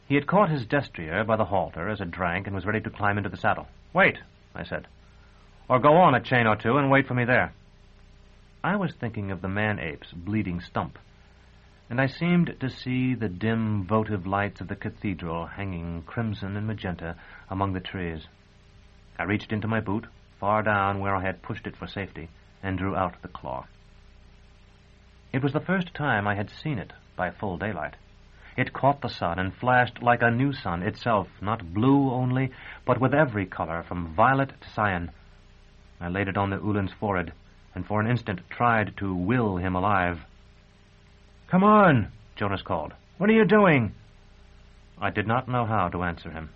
He had caught his destrier by the halter as it drank and was ready to climb into the saddle. Wait, I said, or go on a chain or two and wait for me there. I was thinking of the man-ape's bleeding stump, and I seemed to see the dim votive lights of the cathedral hanging crimson and magenta among the trees. I reached into my boot, far down where I had pushed it for safety, and drew out the claw. It was the first time I had seen it by full daylight. It caught the sun and flashed like a new sun itself, not blue only, but with every color from violet to cyan. I laid it on the Ulin's forehead, and for an instant tried to will him alive. Come on, Jonas called. What are you doing? I did not know how to answer him.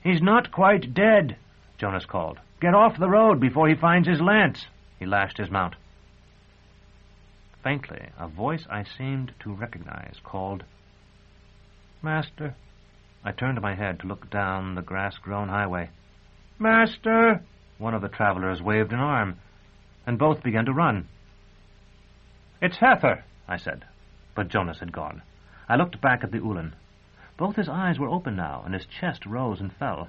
He's not quite dead, Jonas called. Get off the road before he finds his lance. He lashed his mount. Faintly, a voice I seemed to recognize called, Master. I turned my head to look down the grass-grown highway. Master! One of the travelers waved an arm, and both began to run. It's Hether, I said, but Jonas had gone. I looked back at the Ulin. Both his eyes were open now, and his chest rose and fell.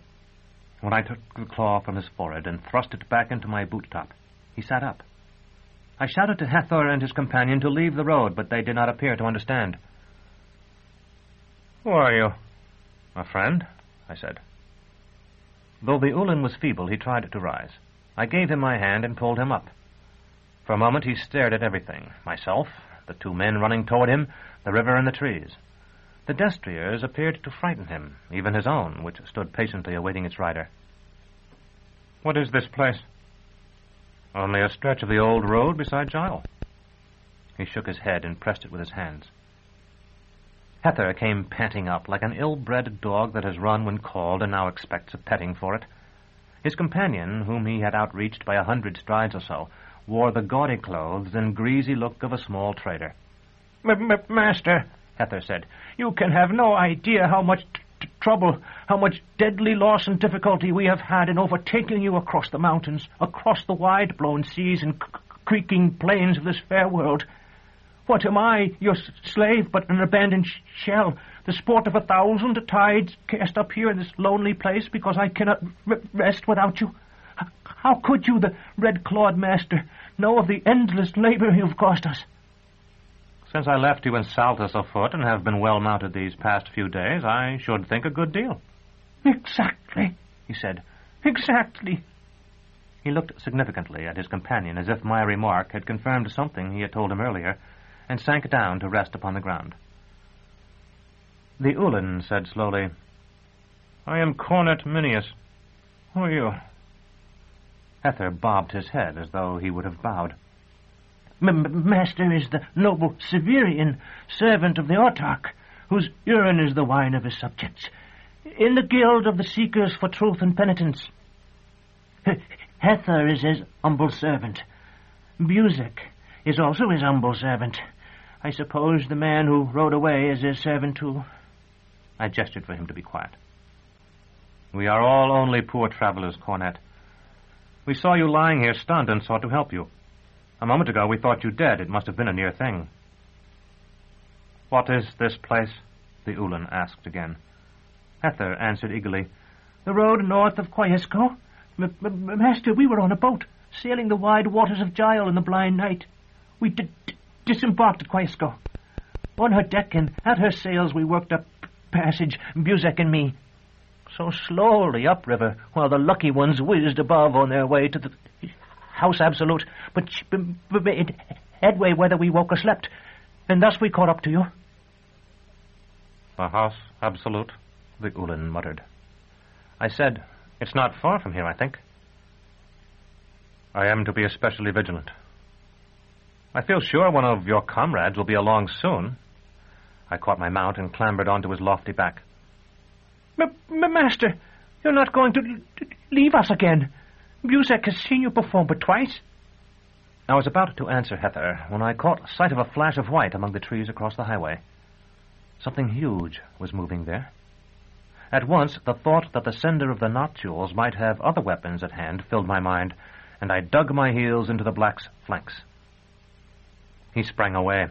When I took the claw from his forehead and thrust it back into my boot-top, he sat up. I shouted to Hether and his companion to leave the road, but they did not appear to understand. Who are you? A friend, I said. Though the Ulin was feeble, he tried to rise. I gave him my hand and pulled him up. For a moment he stared at everything, myself, the two men running toward him, the river and the trees. The destriers appeared to frighten him, even his own, which stood patiently awaiting its rider. What is this place? Only a stretch of the old road beside Gile. He shook his head and pressed it with his hands. Hether came panting up like an ill-bred dog that has run when called and now expects a petting for it. His companion, whom he had outreached by 100 strides or so, wore the gaudy clothes and greasy look of a small trader. Master, Hether said, you can have no idea how much trouble, how much deadly loss and difficulty we have had in overtaking you across the mountains, across the wide-blown seas and creaking plains of this fair world. What am I, your slave, but an abandoned shell, the sport of 1,000 tides cast up here in this lonely place because I cannot rest without you? How could you, the red-clawed master, know of the endless labor you've cost us? Since I left you in Saltus afoot and have been well mounted these past few days, I should think a good deal. Exactly, he said. Exactly. He looked significantly at his companion as if my remark had confirmed something he had told him earlier, and sank down to rest upon the ground. The Ullin said slowly, "I am Cornet Minius. Who are you?" Hether bobbed his head as though he would have bowed. Master is the noble Severian, servant of the Autarch, whose urine is the wine of his subjects, in the guild of the Seekers for Truth and Penitence. Hether is his humble servant. Buzek is also his humble servant. I suppose the man who rode away is his servant too." I gestured for him to be quiet. "We are all only poor travelers, Cornet. We saw you lying here stunned and sought to help you. A moment ago we thought you dead. It must have been a near thing." "What is this place?" the Ullin asked again. Hether answered eagerly, "The road north of Quaesco. Master, we were on a boat, sailing the wide waters of Gial in the blind night. We disembarked at Quaesco. On her deck and at her sails we worked up passage, Buzek and me. So slowly upriver, while the lucky ones whizzed above on their way to the House Absolute, but made headway whether we woke or slept, and thus we caught up to you." "The House Absolute," the Ullin muttered. I said, "It's not far from here, I think." "I am to be especially vigilant. I feel sure one of your comrades will be along soon." I caught my mount and clambered onto his lofty back. Master, you're not going to leave us again. Buzek has seen you perform but twice." I was about to answer Hether when I caught sight of a flash of white among the trees across the highway. Something huge was moving there. At once, the thought that the sender of the nuptials might have other weapons at hand filled my mind, and I dug my heels into the black's flanks. He sprang away.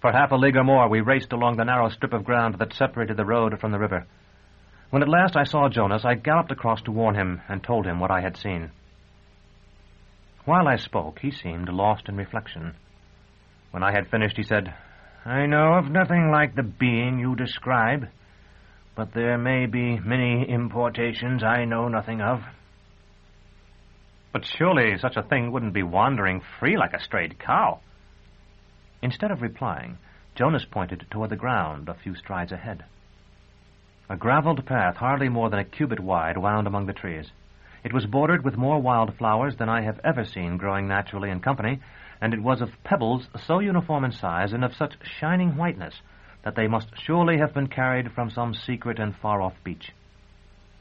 For half a league or more, we raced along the narrow strip of ground that separated the road from the river. When at last I saw Jonas, I galloped across to warn him and told him what I had seen. While I spoke, he seemed lost in reflection. When I had finished, he said, "I know of nothing like the being you describe, but there may be many importations I know nothing of." "But surely such a thing wouldn't be wandering free like a strayed cow." Instead of replying, Jonas pointed toward the ground a few strides ahead. A gravelled path hardly more than a cubit wide wound among the trees. It was bordered with more wild flowers than I have ever seen growing naturally in company, and it was of pebbles so uniform in size and of such shining whiteness that they must surely have been carried from some secret and far-off beach.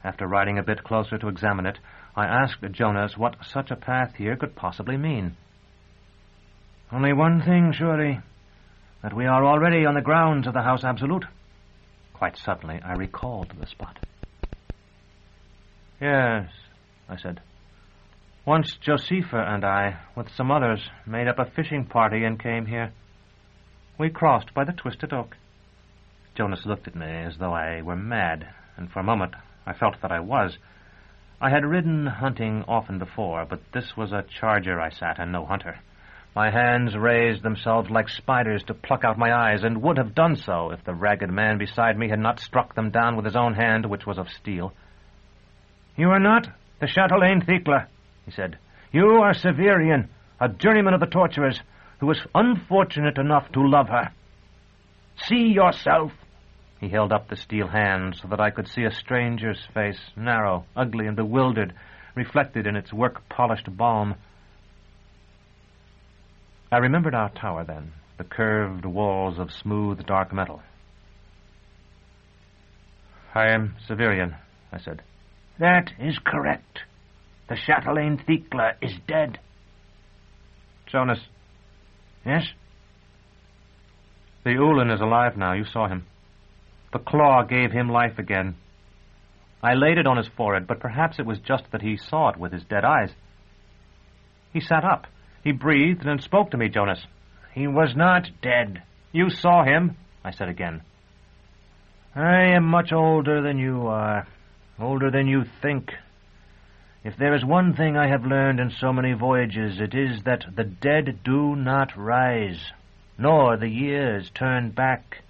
After riding a bit closer to examine it, I asked Jonas what such a path here could possibly mean. "Only one thing, surely, that we are already on the grounds of the House Absolute." Quite suddenly, I recalled the spot. "Yes," I said. "Once Josepha and I, with some others, made up a fishing party and came here. We crossed by the Twisted Oak." Jonas looked at me as though I were mad, and for a moment I felt that I was. I had ridden hunting often before, but this was a charger I sat and no hunter. My hands raised themselves like spiders to pluck out my eyes, and would have done so if the ragged man beside me had not struck them down with his own hand, which was of steel. "You are not the Chatelaine Thecla," he said. "You are Severian, a journeyman of the torturers, who was unfortunate enough to love her. See yourself." He held up the steel hand so that I could see a stranger's face, narrow, ugly, and bewildered, reflected in its work-polished balm. I remembered our tower then, the curved walls of smooth, dark metal. "I am Severian," I said. "That is correct. The Chatelaine Thecla is dead." "Jonas." "Yes?" "The Ullin is alive now. You saw him. The claw gave him life again." I laid it on his forehead, but perhaps it was just that he saw it with his dead eyes. He sat up. He breathed and spoke to me, Jonas. "He was not dead. You saw him," I said again. "I am much older than you are, older than you think. If there is one thing I have learned in so many voyages, it is that the dead do not rise, nor the years turn back.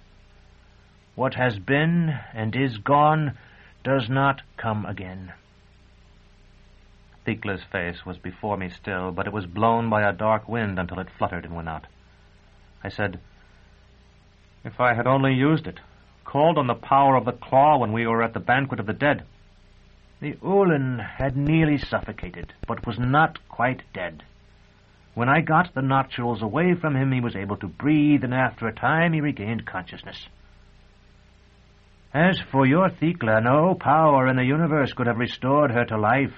What has been and is gone does not come again." Thecla's face was before me still, but it was blown by a dark wind until it fluttered and went out. I said, "If I had only used it, called on the power of the claw when we were at the banquet of the dead. The Ulan had nearly suffocated, but was not quite dead. When I got the nostrils away from him, he was able to breathe, and after a time he regained consciousness. As for your Thecla, no power in the universe could have restored her to life.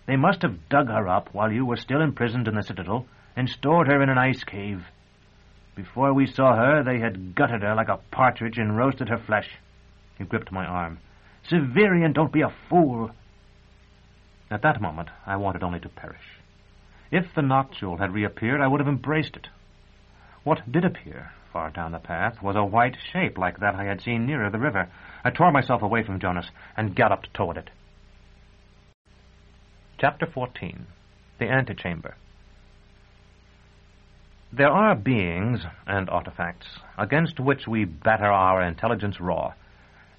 They must have dug her up while you were still imprisoned in the citadel and stored her in an ice cave. Before we saw her, they had gutted her like a partridge and roasted her flesh. He gripped my arm. Severian, don't be a fool. At that moment, I wanted only to perish. If the noctule had reappeared, I would have embraced it. What did appear far down the path was a white shape like that I had seen nearer the river. I tore myself away from Jonas and galloped toward it. Chapter 14. The Antechamber. There are beings and artifacts against which we batter our intelligence raw,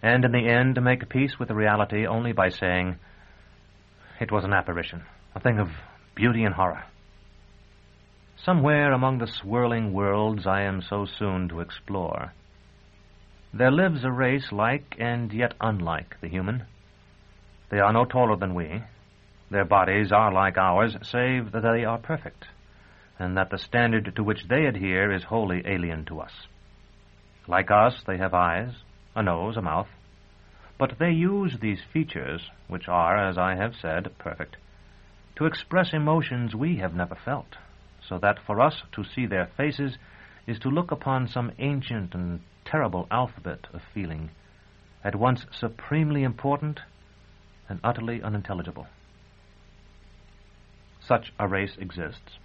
and in the end make peace with the reality only by saying, "It was an apparition, a thing of beauty and horror." Somewhere among the swirling worlds I am so soon to explore, there lives a race like and yet unlike the human. They are no taller than we. Their bodies are like ours, save that they are perfect, and that the standard to which they adhere is wholly alien to us. Like us, they have eyes, a nose, a mouth, but they use these features, which are, as I have said, perfect, to express emotions we have never felt, so that for us to see their faces is to look upon some ancient and terrible alphabet of feeling, at once supremely important and utterly unintelligible. Such a race exists.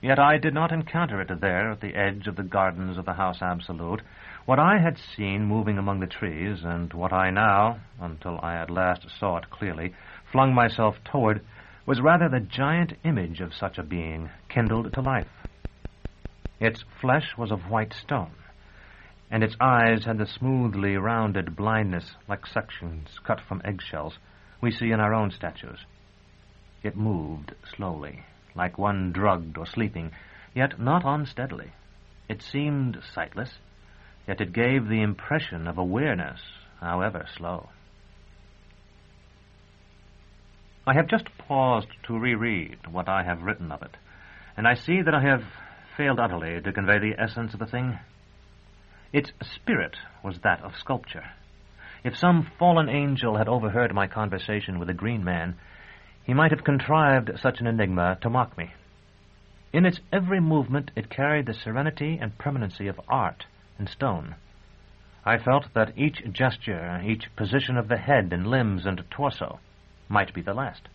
Yet I did not encounter it there at the edge of the gardens of the House Absolute. What I had seen moving among the trees, and what I now, until I at last saw it clearly, flung myself toward, was rather the giant image of such a being, kindled to life. Its flesh was of white stone, and its eyes had the smoothly rounded blindness, like sections cut from eggshells, we see in our own statues. It moved slowly, like one drugged or sleeping, yet not unsteadily. It seemed sightless, yet it gave the impression of awareness, however slow. I have just paused to reread what I have written of it, and I see that I have failed utterly to convey the essence of the thing. Its spirit was that of sculpture. If some fallen angel had overheard my conversation with the Green Man, he might have contrived such an enigma to mock me. In its every movement it carried the serenity and permanency of art and stone. I felt that each gesture, each position of the head and limbs and torso might be the last,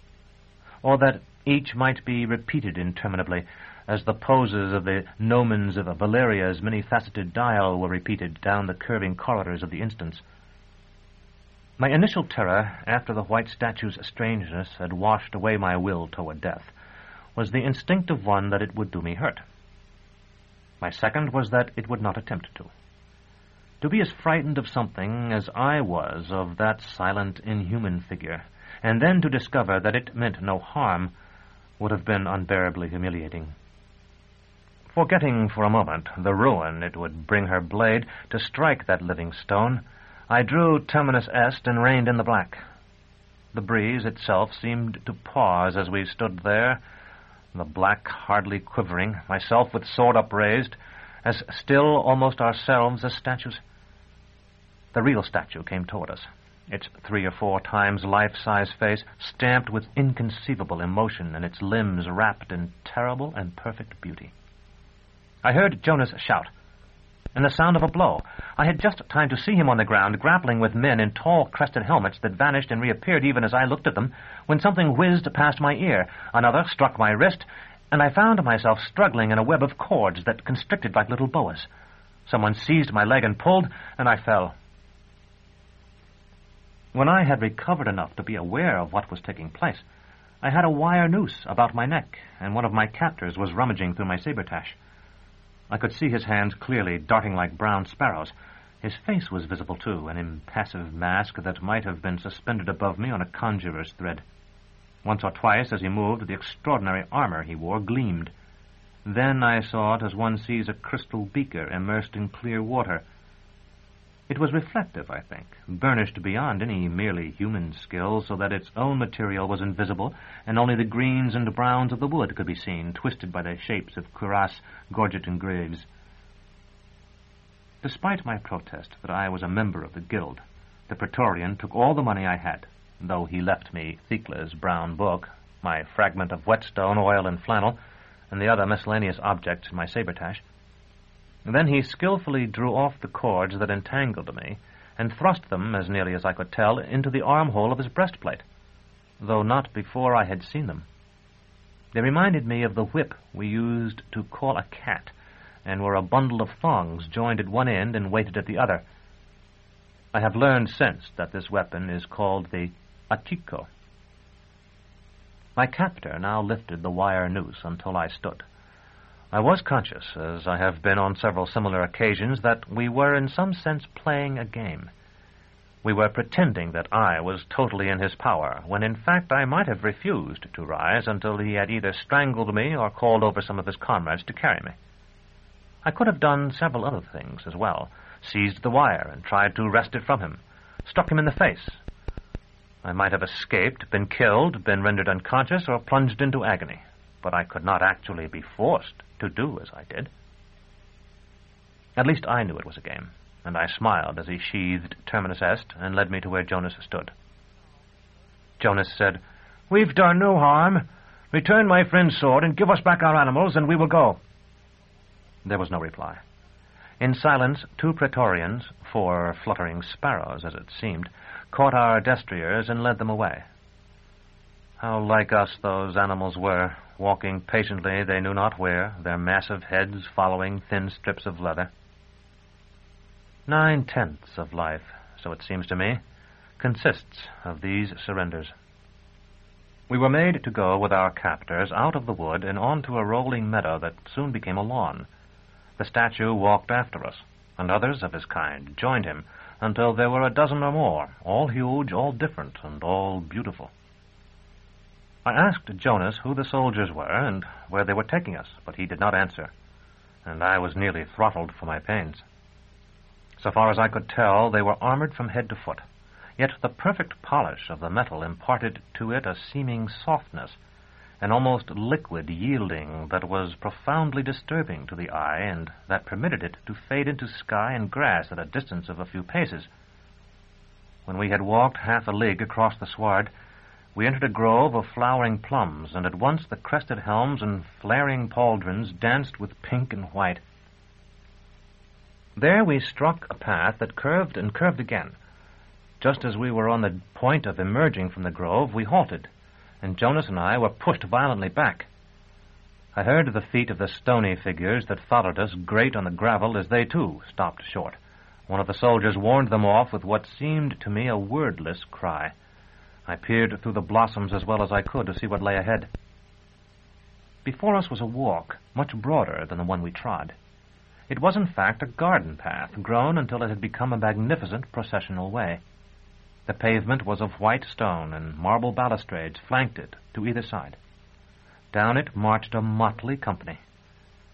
or that each might be repeated interminably, as the poses of the gnomons of Valeria's many-faceted dial were repeated down the curving corridors of the instants. My initial terror, after the white statue's strangeness had washed away my will toward death, was the instinctive one that it would do me hurt. My second was that it would not attempt to. To be as frightened of something as I was of that silent, inhuman figure, and then to discover that it meant no harm, would have been unbearably humiliating. Forgetting for a moment the ruin it would bring her blade to strike that living stone, I drew terminus est and reined in the black. The breeze itself seemed to pause as we stood there, the black hardly quivering, myself with sword upraised, as still almost ourselves as statues. The real statue came toward us, its 3 or 4 times life-size face stamped with inconceivable emotion and its limbs wrapped in terrible and perfect beauty. I heard Jonas shout, and the sound of a blow. I had just time to see him on the ground, grappling with men in tall crested helmets that vanished and reappeared even as I looked at them, when something whizzed past my ear. Another struck my wrist, and I found myself struggling in a web of cords that constricted like little boas. Someone seized my leg and pulled, and I fell. When I had recovered enough to be aware of what was taking place, I had a wire noose about my neck, and one of my captors was rummaging through my sabretache. I could see his hands clearly, darting like brown sparrows. His face was visible, too, an impassive mask that might have been suspended above me on a conjurer's thread. Once or twice, as he moved, the extraordinary armor he wore gleamed. Then I saw it as one sees a crystal beaker immersed in clear water. It was reflective, I think, burnished beyond any merely human skill, so that its own material was invisible, and only the greens and browns of the wood could be seen, twisted by the shapes of cuirass, gorget, and greaves. Despite my protest that I was a member of the guild, the Praetorian took all the money I had, though he left me Thekla's brown book, my fragment of whetstone, oil, and flannel, and the other miscellaneous objects in my sabretache. Then he skillfully drew off the cords that entangled me, and thrust them, as nearly as I could tell, into the armhole of his breastplate, though not before I had seen them. They reminded me of the whip we used to call a cat, and were a bundle of thongs joined at one end and weighted at the other. I have learned since that this weapon is called the atiko. My captor now lifted the wire noose until I stood. I was conscious, as I have been on several similar occasions, that we were in some sense playing a game. We were pretending that I was totally in his power, when in fact I might have refused to rise until he had either strangled me or called over some of his comrades to carry me. I could have done several other things as well, seized the wire and tried to wrest it from him, struck him in the face. I might have escaped, been killed, been rendered unconscious, or plunged into agony, but I could not actually be forced to do as I did. At least I knew it was a game, and I smiled as he sheathed Terminus Est and led me to where Jonas stood. Jonas said, "We've done no harm. Return my friend's sword and give us back our animals, and we will go." There was no reply. In silence, 2 Praetorians, 4 fluttering sparrows, as it seemed, caught our destriers and led them away. How like us those animals were, walking patiently they knew not where, their massive heads following thin strips of leather. 9/10 of life, so it seems to me, consists of these surrenders. We were made to go with our captors out of the wood and on to a rolling meadow that soon became a lawn. The statue walked after us, and others of his kind joined him, until there were a dozen or more, all huge, all different, and all beautiful. I asked Jonas who the soldiers were and where they were taking us, but he did not answer, and I was nearly throttled for my pains. So far as I could tell, they were armored from head to foot, yet the perfect polish of the metal imparted to it a seeming softness, an almost liquid yielding that was profoundly disturbing to the eye, and that permitted it to fade into sky and grass at a distance of a few paces. When we had walked half a league across the sward, we entered a grove of flowering plums, and at once the crested helms and flaring pauldrons danced with pink and white. There we struck a path that curved and curved again. Just as we were on the point of emerging from the grove, we halted, and Jonas and I were pushed violently back. I heard the feet of the stony figures that followed us grate on the gravel as they, too, stopped short. One of the soldiers warned them off with what seemed to me a wordless cry. I peered through the blossoms as well as I could to see what lay ahead. Before us was a walk, much broader than the one we trod. It was, in fact, a garden path, grown until it had become a magnificent processional way. The pavement was of white stone, and marble balustrades flanked it to either side. Down it marched a motley company.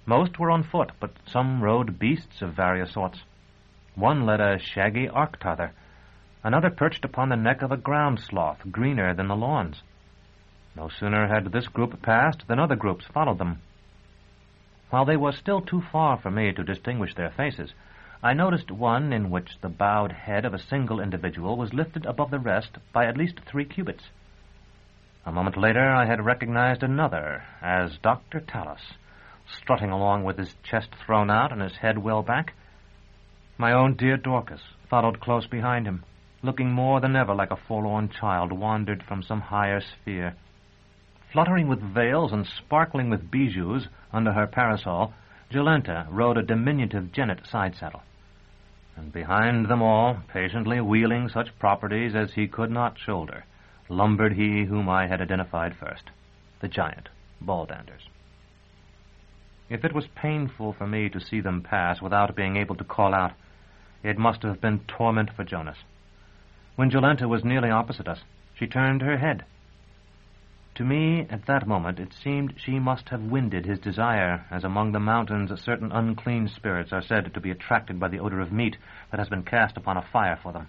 Most were on foot, but some rode beasts of various sorts. One led a shaggy arctother. Another perched upon the neck of a ground sloth, greener than the lawns. No sooner had this group passed than other groups followed them. While they were still too far for me to distinguish their faces, I noticed one in which the bowed head of a single individual was lifted above the rest by at least 3 cubits. A moment later I had recognized another as Dr. Talus, strutting along with his chest thrown out and his head well back. My own dear Dorcas followed close behind him, looking more than ever like a forlorn child wandered from some higher sphere. Fluttering with veils and sparkling with bijoux under her parasol, Jolenta rode a diminutive jennet side-saddle. And behind them all, patiently wheeling such properties as he could not shoulder, lumbered he whom I had identified first, the giant, Baldanders. If it was painful for me to see them pass without being able to call out, it must have been torment for Jonas. When Jolenta was nearly opposite us, she turned her head. To me, at that moment, it seemed she must have winded his desire, as among the mountains certain unclean spirits are said to be attracted by the odor of meat that has been cast upon a fire for them.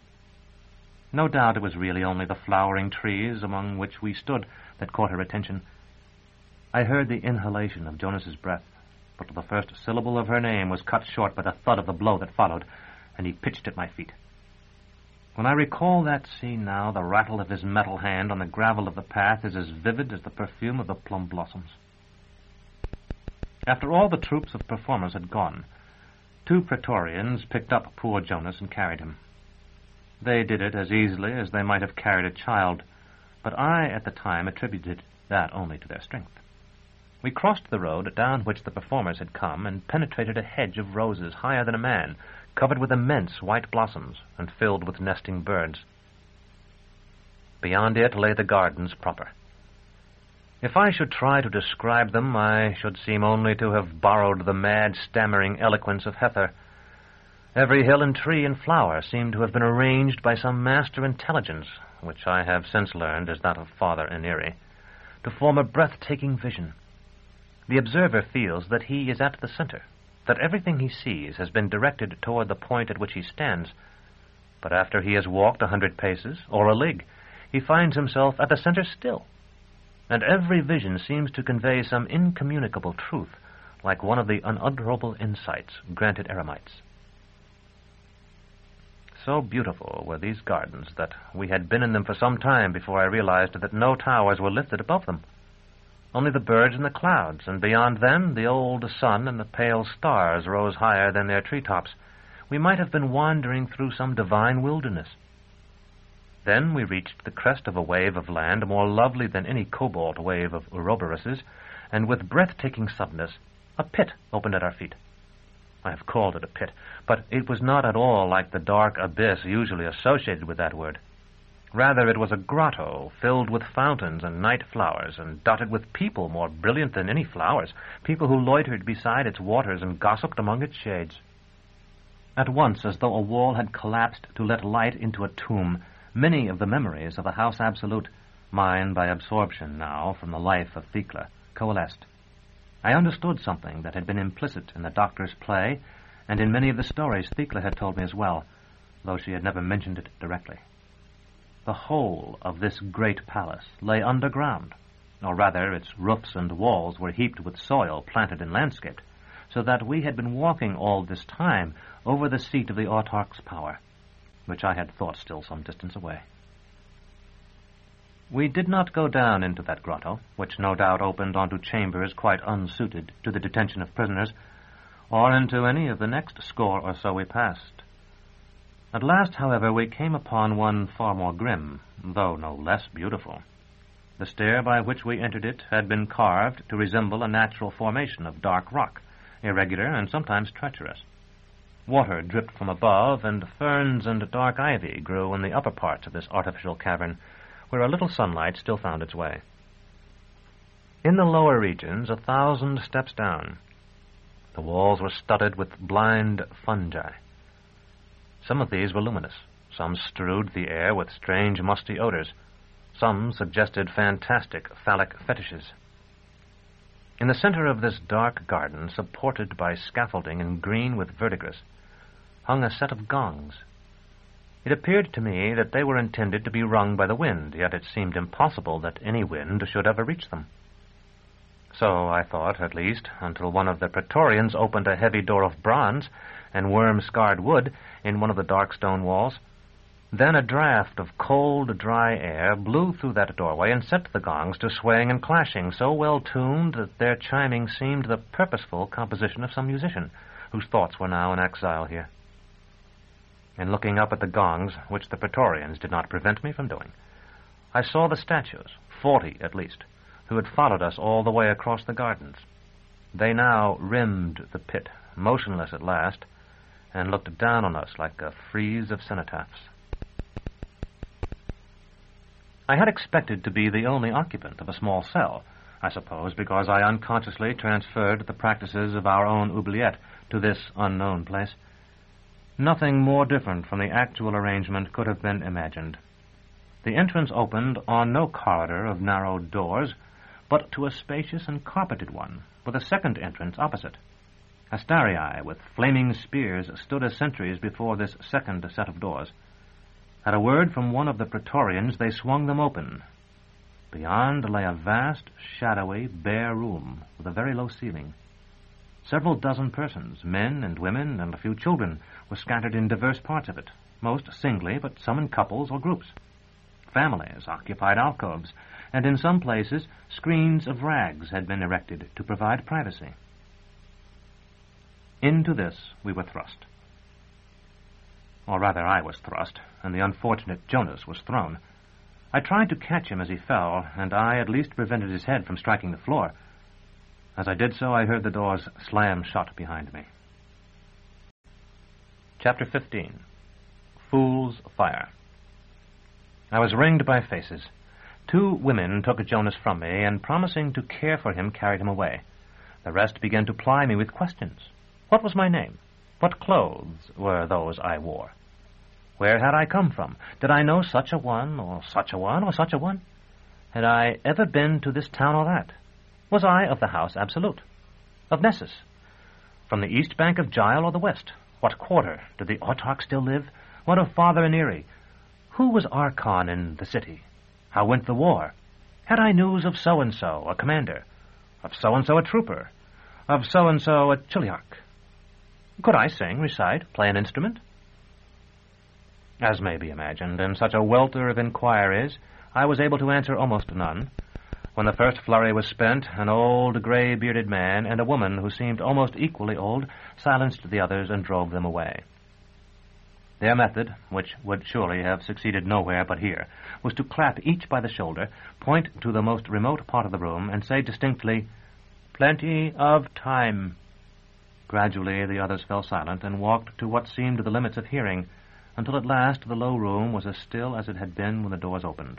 No doubt it was really only the flowering trees among which we stood that caught her attention. I heard the inhalation of Jonas's breath, but the first syllable of her name was cut short by the thud of the blow that followed, and he pitched at my feet. When I recall that scene now, the rattle of his metal hand on the gravel of the path is as vivid as the perfume of the plum blossoms. After all the troops of performers had gone, 2 Praetorians picked up poor Jonas and carried him. They did it as easily as they might have carried a child, but I, at the time, attributed that only to their strength. We crossed the road down which the performers had come and penetrated a hedge of roses higher than a man, covered with immense white blossoms and filled with nesting birds. Beyond it lay the gardens proper. If I should try to describe them, I should seem only to have borrowed the mad, stammering eloquence of Hether. Every hill and tree and flower seemed to have been arranged by some master intelligence, which I have since learned is that of Father Aneri, to form a breathtaking vision. The observer feels that he is at the center, that everything he sees has been directed toward the point at which he stands. But after he has walked 100 paces, or a league, he finds himself at the center still, and every vision seems to convey some incommunicable truth, like one of the unutterable insights granted eremites. So beautiful were these gardens that we had been in them for some time before I realized that no towers were lifted above them. Only the birds and the clouds, and beyond them the old sun and the pale stars rose higher than their treetops. We might have been wandering through some divine wilderness. Then we reached the crest of a wave of land more lovely than any cobalt wave of Ouroboros's, and with breathtaking suddenness, a pit opened at our feet. I have called it a pit, but it was not at all like the dark abyss usually associated with that word. Rather, it was a grotto filled with fountains and night flowers, and dotted with people more brilliant than any flowers, people who loitered beside its waters and gossiped among its shades. At once, as though a wall had collapsed to let light into a tomb, many of the memories of the House Absolute, mine by absorption now from the life of Thecla, coalesced. I understood something that had been implicit in the doctor's play, and in many of the stories Thecla had told me as well, though she had never mentioned it directly. The whole of this great palace lay underground, or rather its roofs and walls were heaped with soil planted and landscaped, so that we had been walking all this time over the seat of the autarch's power, which I had thought still some distance away. We did not go down into that grotto, which no doubt opened onto chambers quite unsuited to the detention of prisoners, or into any of the next score or so we passed. At last, however, we came upon one far more grim, though no less beautiful. The stair by which we entered it had been carved to resemble a natural formation of dark rock, irregular and sometimes treacherous. Water dripped from above, and ferns and dark ivy grew in the upper parts of this artificial cavern, where a little sunlight still found its way. In the lower regions, 1,000 steps down, the walls were studded with blind fungi. Some of these were luminous, some strewed the air with strange musty odors, some suggested fantastic phallic fetishes. In the center of this dark garden, supported by scaffolding and green with verdigris, hung a set of gongs. It appeared to me that they were intended to be rung by the wind, yet it seemed impossible that any wind should ever reach them. So I thought, at least, until one of the Praetorians opened a heavy door of bronze and worm-scarred wood in one of the dark stone walls. Then a draught of cold, dry air blew through that doorway and set the gongs to swaying and clashing, so well tuned that their chiming seemed the purposeful composition of some musician, whose thoughts were now in exile here. In looking up at the gongs, which the Praetorians did not prevent me from doing, I saw the statues, 40 at least, who had followed us all the way across the gardens. They now rimmed the pit, motionless at last, and looked down on us like a frieze of cenotaphs. I had expected to be the only occupant of a small cell, I suppose because I unconsciously transferred the practices of our own oubliette to this unknown place. Nothing more different from the actual arrangement could have been imagined. The entrance opened on no corridor of narrow doors, but to a spacious and carpeted one, with a second entrance opposite. Astarii with flaming spears stood as sentries before this second set of doors. At a word from one of the Praetorians, they swung them open. Beyond lay a vast, shadowy, bare room with a very low ceiling. Several dozen persons, men and women and a few children, were scattered in diverse parts of it, most singly, but some in couples or groups. Families occupied alcoves, and in some places screens of rags had been erected to provide privacy. Into this we were thrust. Or rather, I was thrust, and the unfortunate Jonas was thrown. I tried to catch him as he fell, and I at least prevented his head from striking the floor. As I did so, I heard the doors slam shut behind me. Chapter 15. Fool's Fire. I was ringed by faces. 2 women took Jonas from me, and promising to care for him, carried him away. The rest began to ply me with questions. What was my name? What clothes were those I wore? Where had I come from? Did I know such a one, or such a one, or such a one? Had I ever been to this town or that? Was I of the house Absolute? Of Nessus? From the east bank of Gile or the west? What quarter? Did the Autarch still live? What of Father Aneri? Who was Archon in the city? How went the war? Had I news of so-and-so, a commander? Of so-and-so, a trooper? Of so-and-so, a chiliarch? Could I sing, recite, play an instrument? As may be imagined, in such a welter of inquiries, I was able to answer almost none. When the first flurry was spent, an old, grey-bearded man and a woman who seemed almost equally old silenced the others and drove them away. Their method, which would surely have succeeded nowhere but here, was to clap each by the shoulder, point to the most remote part of the room, and say distinctly, "Plenty of time." Gradually the others fell silent and walked to what seemed the limits of hearing, until at last the low room was as still as it had been when the doors opened.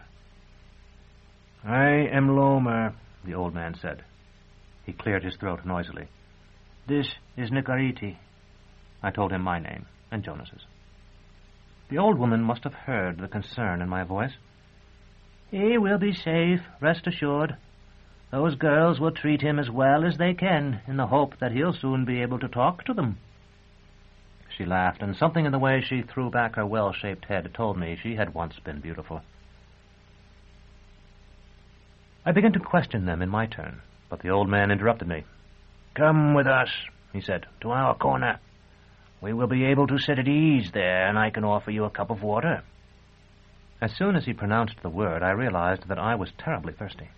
"I am Lomer," the old man said. He cleared his throat noisily. "This is Nicarete." I told him my name and Jonas's. The old woman must have heard the concern in my voice. "He will be safe, rest assured. Those girls will treat him as well as they can, in the hope that he'll soon be able to talk to them." She laughed, and something in the way she threw back her well-shaped head told me she had once been beautiful. I began to question them in my turn, but the old man interrupted me. "Come with us," he said, "to our corner. We will be able to sit at ease there, and I can offer you a cup of water." As soon as he pronounced the word, I realized that I was terribly thirsty.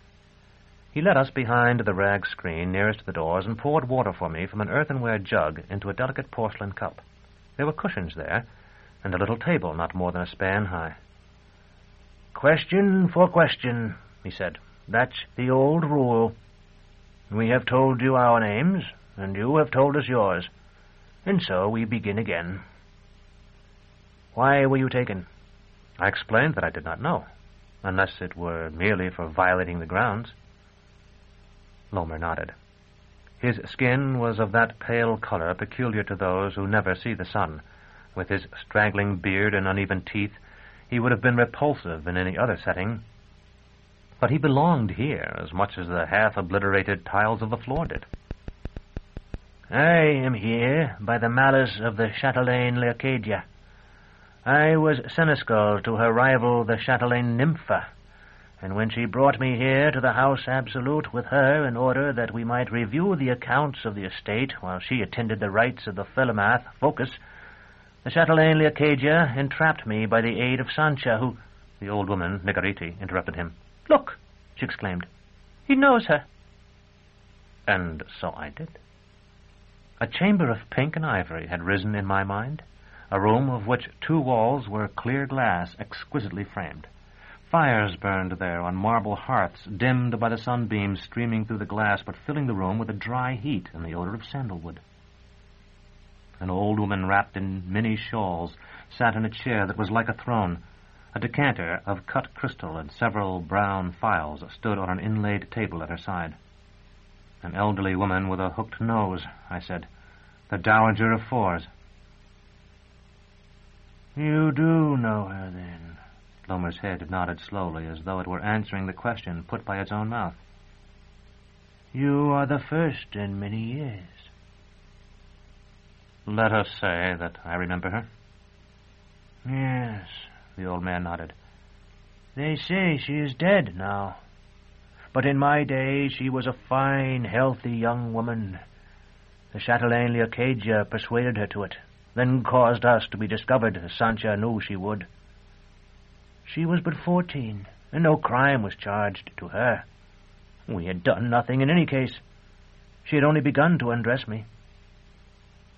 He led us behind the rag screen nearest the doors and poured water for me from an earthenware jug into a delicate porcelain cup. There were cushions there, and a little table not more than a span high. "Question for question," he said. "That's the old rule. We have told you our names, and you have told us yours. And so we begin again. Why were you taken?" I explained that I did not know, unless it were merely for violating the grounds. Lomer nodded. His skin was of that pale color peculiar to those who never see the sun. With his straggling beard and uneven teeth, he would have been repulsive in any other setting. But he belonged here as much as the half-obliterated tiles of the floor did. "I am here by the malice of the chatelaine Leocadia. I was seneschal to her rival, the chatelaine Nympha, and when she brought me here to the house Absolute with her in order that we might review the accounts of the estate while she attended the rites of the Philomath Focus, the chatelaine Leocadia entrapped me by the aid of Sancha, who—" The old woman, Nicarete, interrupted him. "Look!" she exclaimed. "He knows her." And so I did. A chamber of pink and ivory had risen in my mind, a room of which 2 walls were clear glass exquisitely framed. Fires burned there on marble hearths, dimmed by the sunbeams streaming through the glass, but filling the room with a dry heat and the odor of sandalwood. An old woman wrapped in many shawls sat in a chair that was like a throne. A decanter of cut crystal and several brown phials stood on an inlaid table at her side. "An elderly woman with a hooked nose," I said. "The Dowager of Fours." "You do know her, then?" Lomer's head nodded slowly, as though it were answering the question put by its own mouth. You are the first in many years. Let us say that I remember her. Yes, The old man nodded. they say she is dead now. But in my day she was a fine, healthy young woman. The Chatelaine Leocadia persuaded her to it, then caused us to be discovered, as Sancha knew she would. She was but 14, and no crime was charged to her. We had done nothing in any case. She had only begun to undress me.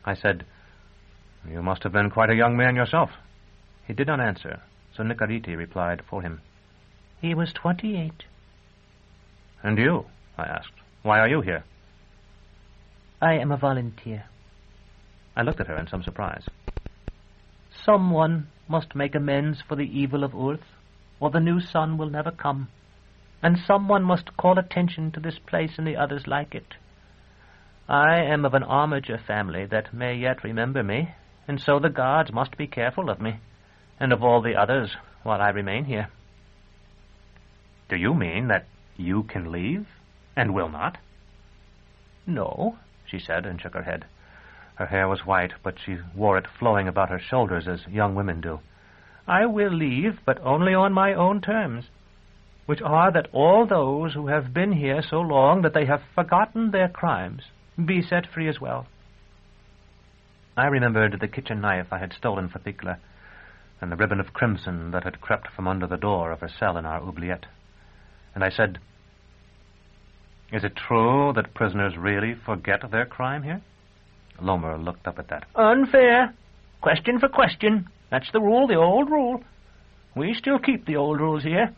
I said, "You must have been quite a young man yourself." He did not answer, so Nicarete replied for him. He was 28. "And you?" I asked. "Why are you here?" I am a volunteer. I looked at her in some surprise. Someone must make amends for the evil of Urth, or the new sun will never come. And someone must call attention to this place and the others like it. I am of an armiger family that may yet remember me, and so the guards must be careful of me, and of all the others while I remain here. "Do you mean that you can leave, and will not?" No, she said, and shook her head. Her hair was white, but she wore it flowing about her shoulders as young women do. I will leave, but only on my own terms, which are that all those who have been here so long that they have forgotten their crimes be set free as well. I remembered the kitchen knife I had stolen for Thikla, and the ribbon of crimson that had crept from under the door of her cell in our oubliette. And I said, "Is it true that prisoners really forget their crime here?" Lomer looked up at that. Unfair. Question for question. That's the rule, the old rule. We still keep the old rules here.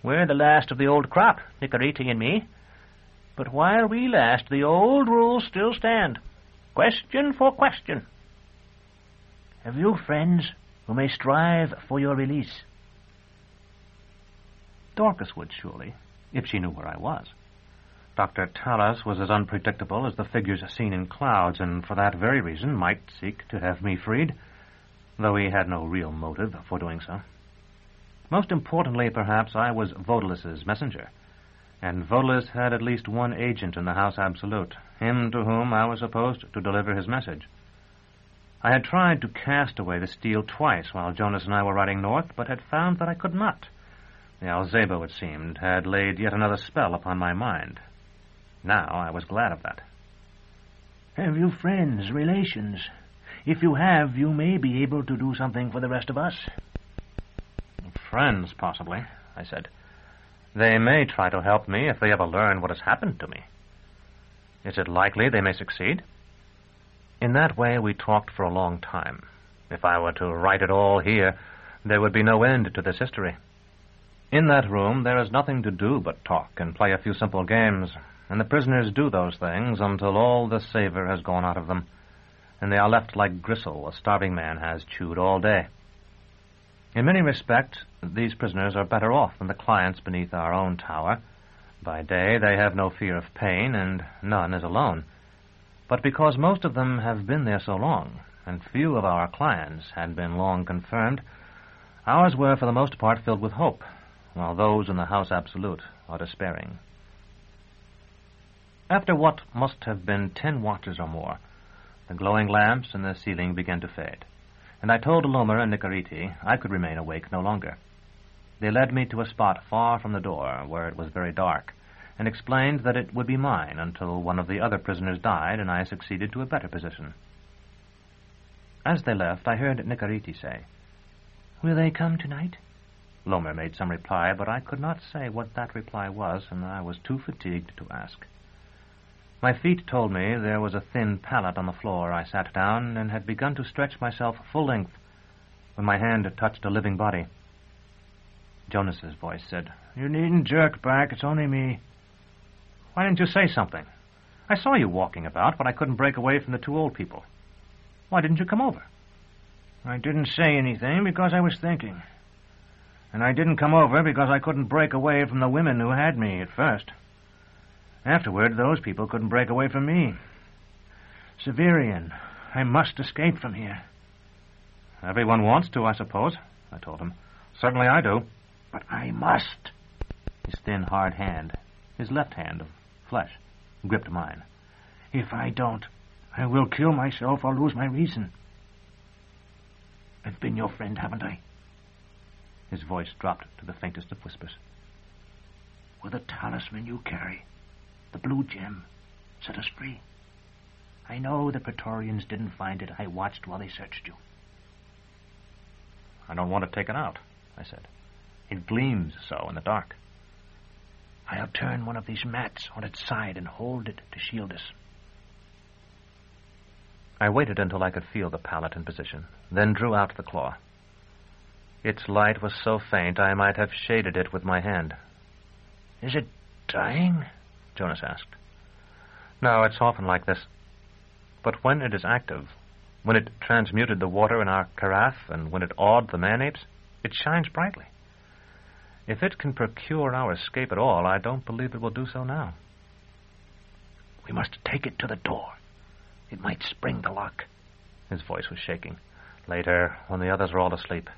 We're the last of the old crop, Nicarete and me. But while we last, the old rules still stand. Question for question. Have you friends who may strive for your release? Dorcas would, surely, if she knew where I was. Dr. Tallis was as unpredictable as the figures seen in clouds, and for that very reason might seek to have me freed, though he had no real motive for doing so. Most importantly, perhaps, I was Vodalus's messenger, and Vodalus had at least one agent in the House Absolute, him to whom I was supposed to deliver his message. I had tried to cast away the steel twice while Jonas and I were riding north, but had found that I could not. The Alzebo, it seemed, had laid yet another spell upon my mind. Now I was glad of that. Have you friends, relations? If you have, you may be able to do something for the rest of us. Friends, possibly, I said. They may try to help me if they ever learn what has happened to me. Is it likely they may succeed? In that way we talked for a long time. If I were to write it all here, there would be no end to this history. In that room there is nothing to do but talk and play a few simple games, and the prisoners do those things until all the savor has gone out of them, and they are left like gristle a starving man has chewed all day. In many respects, these prisoners are better off than the clients beneath our own tower. By day they have no fear of pain, and none is alone. But because most of them have been there so long, and few of our clients had been long confirmed, ours were for the most part filled with hope, while those in the House Absolute are despairing. After what must have been 10 watches or more, the glowing lamps in the ceiling began to fade, and I told Lomer and Nicarete I could remain awake no longer. They led me to a spot far from the door, where it was very dark, and explained that it would be mine until one of the other prisoners died and I succeeded to a better position. As they left, I heard Nicarete say, "Will they come tonight?" Lomer made some reply, but I could not say what that reply was, and I was too fatigued to ask. My feet told me there was a thin pallet on the floor. I sat down and had begun to stretch myself full length when my hand touched a living body. Jonas's voice said, "You needn't jerk back. It's only me." "Why didn't you say something? I saw you walking about, but I couldn't break away from the 2 old people. Why didn't you come over?" "I didn't say anything because I was thinking. And I didn't come over because I couldn't break away from the women who had me at first. Afterward, those people couldn't break away from me. Severian, I must escape from here." "Everyone wants to, I suppose," I told him. Certainly I do. But I must. His thin, hard hand, his left hand of flesh, gripped mine. If I don't, I will kill myself or lose my reason. I've been your friend, haven't I? His voice dropped to the faintest of whispers. Will the talisman you carry, the blue gem, set us free? I know the Praetorians didn't find it. I watched while they searched you. I don't want to take it out, I said. It gleams so in the dark. I'll turn one of these mats on its side and hold it to shield us. I waited until I could feel the pallet in position, then drew out the claw. Its light was so faint I might have shaded it with my hand. Is it dying? Jonas asked. No, it's often like this. But when it is active, when it transmuted the water in our carafe, and when it awed the man-apes, it shines brightly. If it can procure our escape at all, I don't believe it will do so now. We must take it to the door. It might spring the lock. His voice was shaking. Later, when the others are all asleep.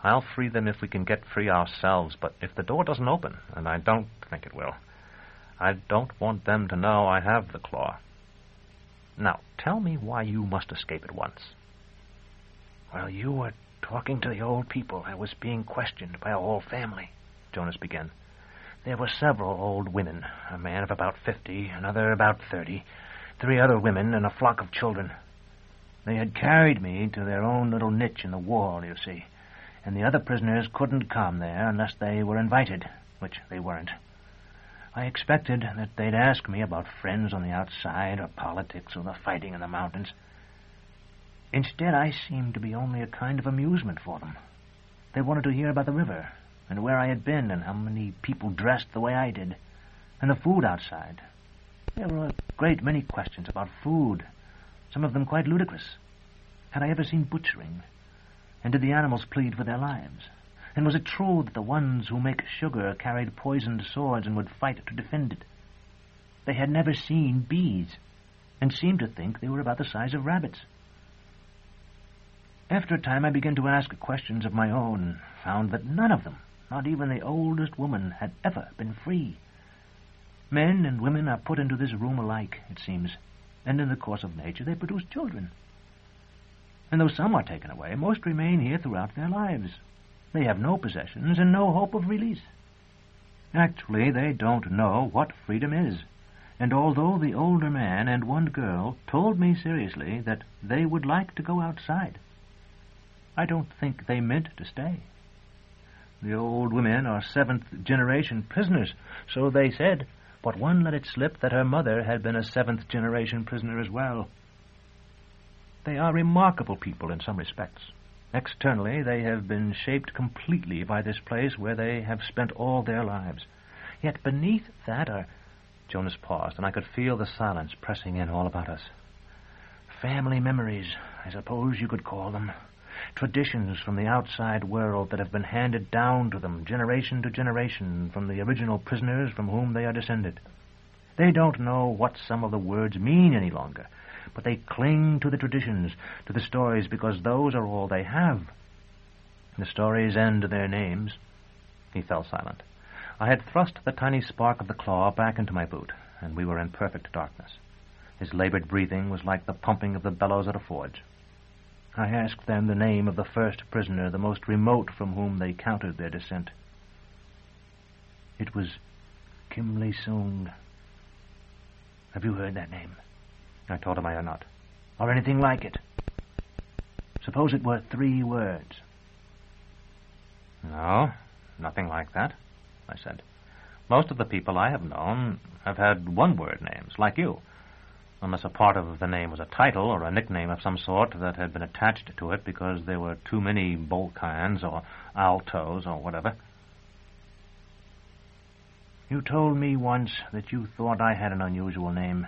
I'll free them if we can get free ourselves, but if the door doesn't open, and I don't think it will, I don't want them to know I have the claw. Now, tell me why you must escape at once. While you were talking to the old people, I was being questioned by a whole family, Jonas began. There were several old women, a man of about 50, another about 30, 3 other women, and a flock of children. They had carried me to their own little niche in the wall, you see, and the other prisoners couldn't come there unless they were invited, which they weren't. I expected that they'd ask me about friends on the outside, or politics, or the fighting in the mountains. Instead, I seemed to be only a kind of amusement for them. They wanted to hear about the river, and where I had been, and how many people dressed the way I did, and the food outside. There were a great many questions about food, some of them quite ludicrous. Had I ever seen butchering? And did the animals plead for their lives? And was it true that the ones who make sugar carried poisoned swords and would fight to defend it? They had never seen bees, and seemed to think they were about the size of rabbits. After a time I began to ask questions of my own, and found that none of them, not even the oldest woman, had ever been free. Men and women are put into this room alike, it seems, and in the course of nature they produce children. And though some are taken away, most remain here throughout their lives. They have no possessions and no hope of release. Actually, they don't know what freedom is, and although the older man and one girl told me seriously that they would like to go outside, I don't think they meant to stay. The old women are 7th-generation prisoners, so they said, but one let it slip that her mother had been a 7th-generation prisoner as well. They are remarkable people in some respects. Externally, they have been shaped completely by this place where they have spent all their lives. Yet beneath that are... Jonas paused, and I could feel the silence pressing in all about us. Family memories, I suppose you could call them. Traditions from the outside world that have been handed down to them generation to generation from the original prisoners from whom they are descended. They don't know what some of the words mean any longer, but they cling to the traditions, to the stories, because those are all they have. The stories end their names. He fell silent. I had thrust the tiny spark of the claw back into my boot, and we were in perfect darkness. His labored breathing was like the pumping of the bellows at a forge. I asked them the name of the first prisoner, the most remote from whom they counted their descent. It was Kim Lee-sung. Have you heard that name? I told him I had not. Or anything like it. Suppose it were 3 words. No, nothing like that, I said. Most of the people I have known have had one-word names, like you, unless a part of the name was a title or a nickname of some sort that had been attached to it because there were too many Bolkans or Altos or whatever. You told me once that you thought I had an unusual name.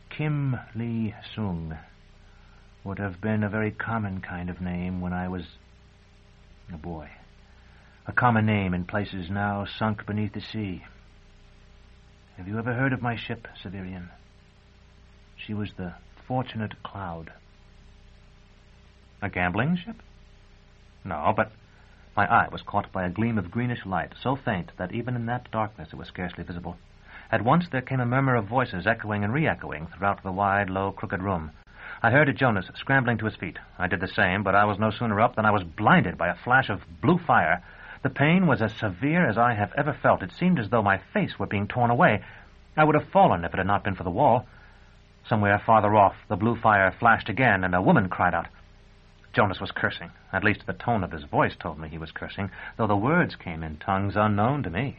Kim Lee-sung would have been a very common kind of name when I was a boy. A common name in places now sunk beneath the sea. Have you ever heard of my ship, Severian? She was the Fortunate Cloud. A gambling ship? No, but My eye was caught by a gleam of greenish light, so faint that even in that darkness it was scarcely visible. At once there came a murmur of voices echoing and re-echoing throughout the wide, low, crooked room. I heard Jonas scrambling to his feet. I did the same, but I was no sooner up than I was blinded by a flash of blue fire. The pain was as severe as I have ever felt. It seemed as though my face were being torn away. I would have fallen if it had not been for the wall. Somewhere farther off, the blue fire flashed again, and a woman cried out. Jonas was cursing. At least the tone of his voice told me he was cursing, though the words came in tongues unknown to me.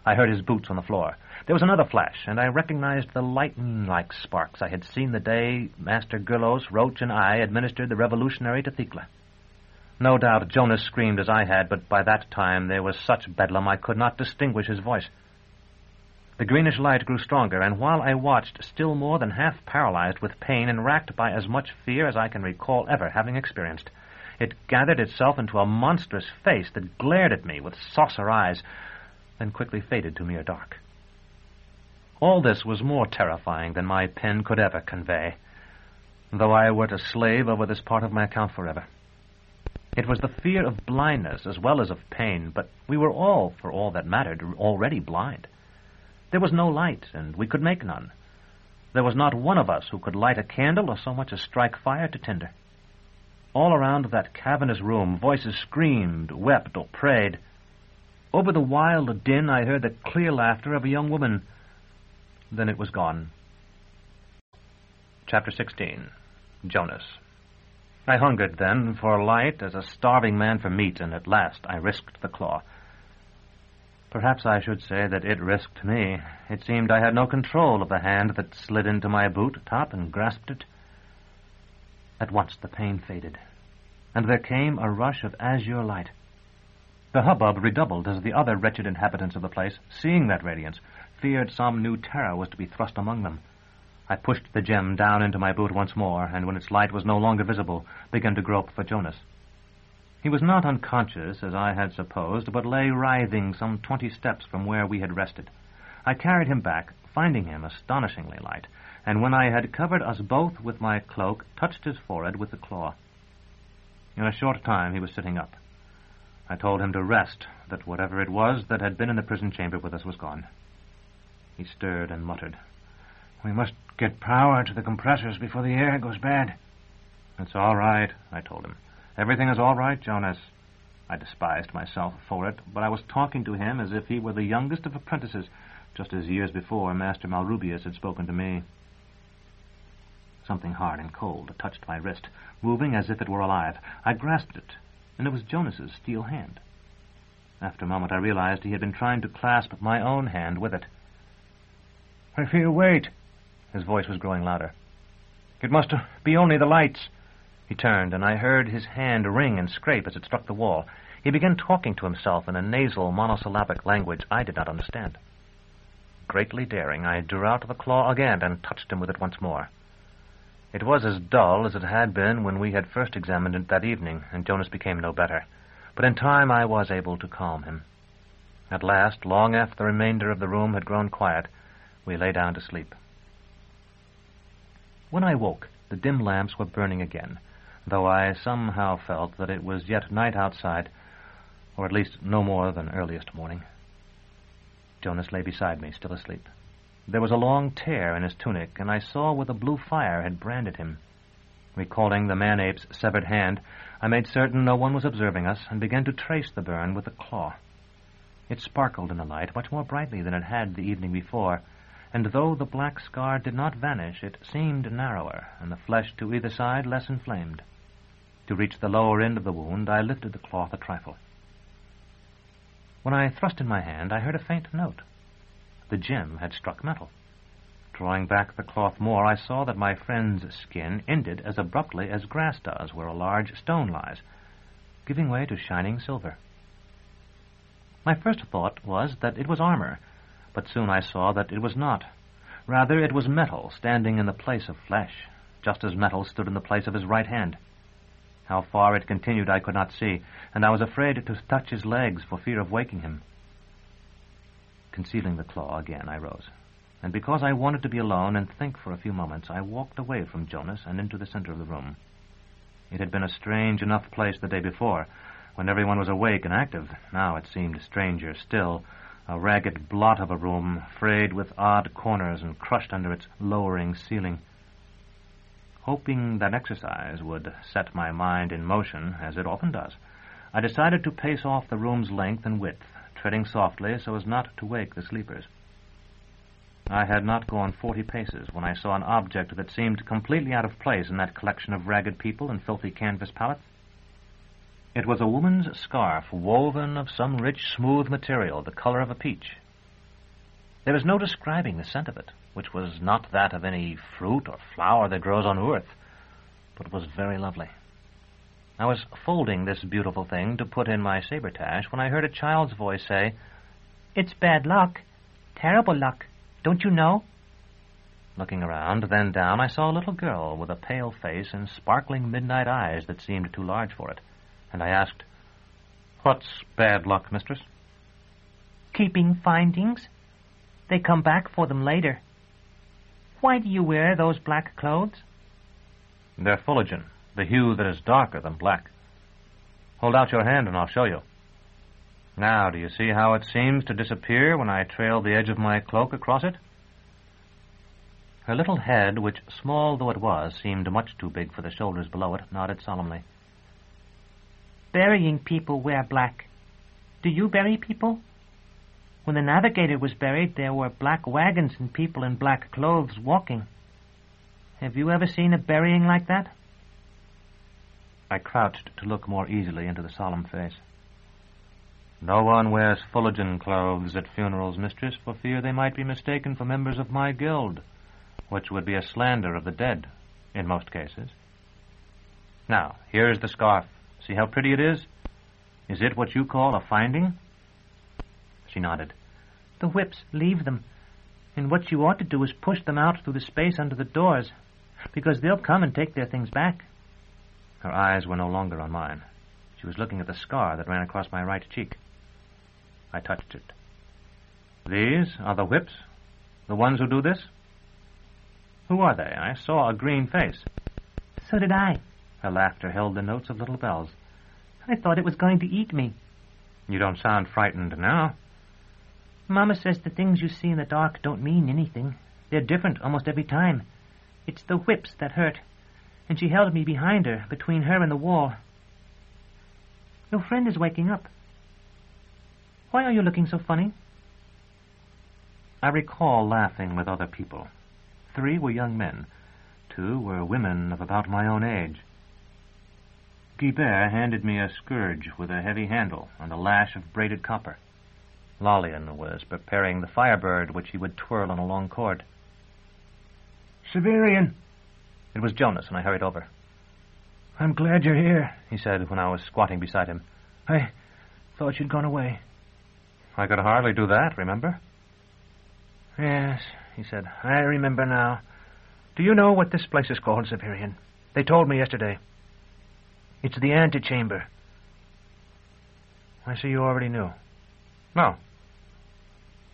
I heard his boots on the floor. There was another flash, and I recognized the lightning-like sparks I had seen the day Master Gurlos, Roach, and I administered the revolutionary to Thecla. No doubt Jonas screamed as I had, but by that time there was such bedlam I could not distinguish his voice. The greenish light grew stronger, and while I watched, still more than half paralyzed with pain and racked by as much fear as I can recall ever having experienced, it gathered itself into a monstrous face that glared at me with saucer eyes, then quickly faded to mere dark. All this was more terrifying than my pen could ever convey, though I were to slave over this part of my account forever. It was the fear of blindness as well as of pain, but we were all, for all that mattered, already blind. There was no light, and we could make none. There was not one of us who could light a candle or so much as strike fire to tinder. All around that cavernous room, voices screamed, wept, or prayed. Over the wild din I heard the clear laughter of a young woman. Then it was gone. Chapter 16. Jonas. I hungered then for light as a starving man for meat, and at last I risked the claw. Perhaps I should say that it risked me. It seemed I had no control of the hand that slid into my boot top and grasped it. At once the pain faded, and there came a rush of azure light. The hubbub redoubled as the other wretched inhabitants of the place, seeing that radiance, feared some new terror was to be thrust among them. I pushed the gem down into my boot once more, and when its light was no longer visible, began to grope for Jonas. He was not unconscious, as I had supposed, but lay writhing some 20 steps from where we had rested. I carried him back, finding him astonishingly light, and when I had covered us both with my cloak, touched his forehead with the claw. In a short time he was sitting up. I told him to rest, that whatever it was that had been in the prison chamber with us was gone. He stirred and muttered, "We must get power to the compressors before the air goes bad." "It's all right," I told him. "Everything is all right, Jonas." I despised myself for it, but I was talking to him as if he were the youngest of apprentices, just as years before Master Malrubius had spoken to me. Something hard and cold touched my wrist, moving as if it were alive. I grasped it, and it was Jonas's steel hand. After a moment I realized he had been trying to clasp my own hand with it. "I feel weight." His voice was growing louder. "It must be only the lights." He turned, and I heard his hand ring and scrape as it struck the wall. He began talking to himself in a nasal, monosyllabic language I did not understand. Greatly daring, I drew out the claw again and touched him with it once more. It was as dull as it had been when we had first examined it that evening, and Jonas became no better. But in time I was able to calm him. At last, long after the remainder of the room had grown quiet, we lay down to sleep. When I woke, the dim lamps were burning again, though I somehow felt that it was yet night outside, or at least no more than earliest morning. Jonas lay beside me, still asleep. There was a long tear in his tunic, and I saw where the blue fire had branded him. Recalling the man-ape's severed hand, I made certain no one was observing us, and began to trace the burn with the claw. It sparkled in the light much more brightly than it had the evening before, and though the black scar did not vanish, it seemed narrower, and the flesh to either side less inflamed. To reach the lower end of the wound, I lifted the cloth a trifle. When I thrust in my hand, I heard a faint note. The gem had struck metal. Drawing back the cloth more, I saw that my friend's skin ended as abruptly as grass does where a large stone lies, giving way to shining silver. My first thought was that it was armor, but soon I saw that it was not. Rather, it was metal standing in the place of flesh, just as metal stood in the place of his right hand. How far it continued I could not see, and I was afraid to touch his legs for fear of waking him. Concealing the claw again, I rose, and because I wanted to be alone and think for a few moments, I walked away from Jonas and into the center of the room. It had been a strange enough place the day before, when everyone was awake and active. Now it seemed stranger still, a ragged blot of a room, frayed with odd corners and crushed under its lowering ceiling. Hoping that exercise would set my mind in motion, as it often does, I decided to pace off the room's length and width, treading softly so as not to wake the sleepers. I had not gone 40 paces when I saw an object that seemed completely out of place in that collection of ragged people and filthy canvas pallets. It was a woman's scarf woven of some rich, smooth material, the color of a peach. There is no describing the scent of it, which was not that of any fruit or flower that grows on earth, but was very lovely. I was folding this beautiful thing to put in my sabretache when I heard a child's voice say, "It's bad luck. Terrible luck. Don't you know?" Looking around, then down, I saw a little girl with a pale face and sparkling midnight eyes that seemed too large for it, and I asked, "What's bad luck, mistress?" "Keeping findings. They come back for them later. Why do you wear those black clothes?" "They're Fullerton, the hue that is darker than black. Hold out your hand and I'll show you. Now, do you see how it seems to disappear when I trail the edge of my cloak across it?" Her little head, which, small though it was, seemed much too big for the shoulders below it, nodded solemnly. "Burying people wear black. Do you bury people? When the navigator was buried, there were black wagons and people in black clothes walking. Have you ever seen a burying like that?" I crouched to look more easily into the solemn face. "No one wears Fullerton clothes at funerals, mistress, for fear they might be mistaken for members of my guild, which would be a slander of the dead, in most cases. Now, here is the scarf. See how pretty it is? Is it what you call a finding?" She nodded. "The whips leave them, and what you ought to do is push them out through the space under the doors, because they'll come and take their things back." Her eyes were no longer on mine. She was looking at the scar that ran across my right cheek. I touched it. "These are the whips? The ones who do this? Who are they? I saw a green face." "So did I." Her laughter held the notes of little bells. "I thought it was going to eat me." "You don't sound frightened now." "Mama says the things you see in the dark don't mean anything. They're different almost every time. It's the whips that hurt. And she held me behind her, between her and the wall. Your friend is waking up. Why are you looking so funny?" I recall laughing with other people. 3 were young men. 2 were women of about my own age. Guibert handed me a scourge with a heavy handle and a lash of braided copper. Lollian was preparing the firebird which he would twirl on a long cord. "Severian!" It was Jonas, and I hurried over. "I'm glad you're here," he said when I was squatting beside him. "I thought you'd gone away." "I could hardly do that, remember?" "Yes," he said. "I remember now. Do you know what this place is called, Severian? They told me yesterday. It's the antechamber." "I see you already knew." "No."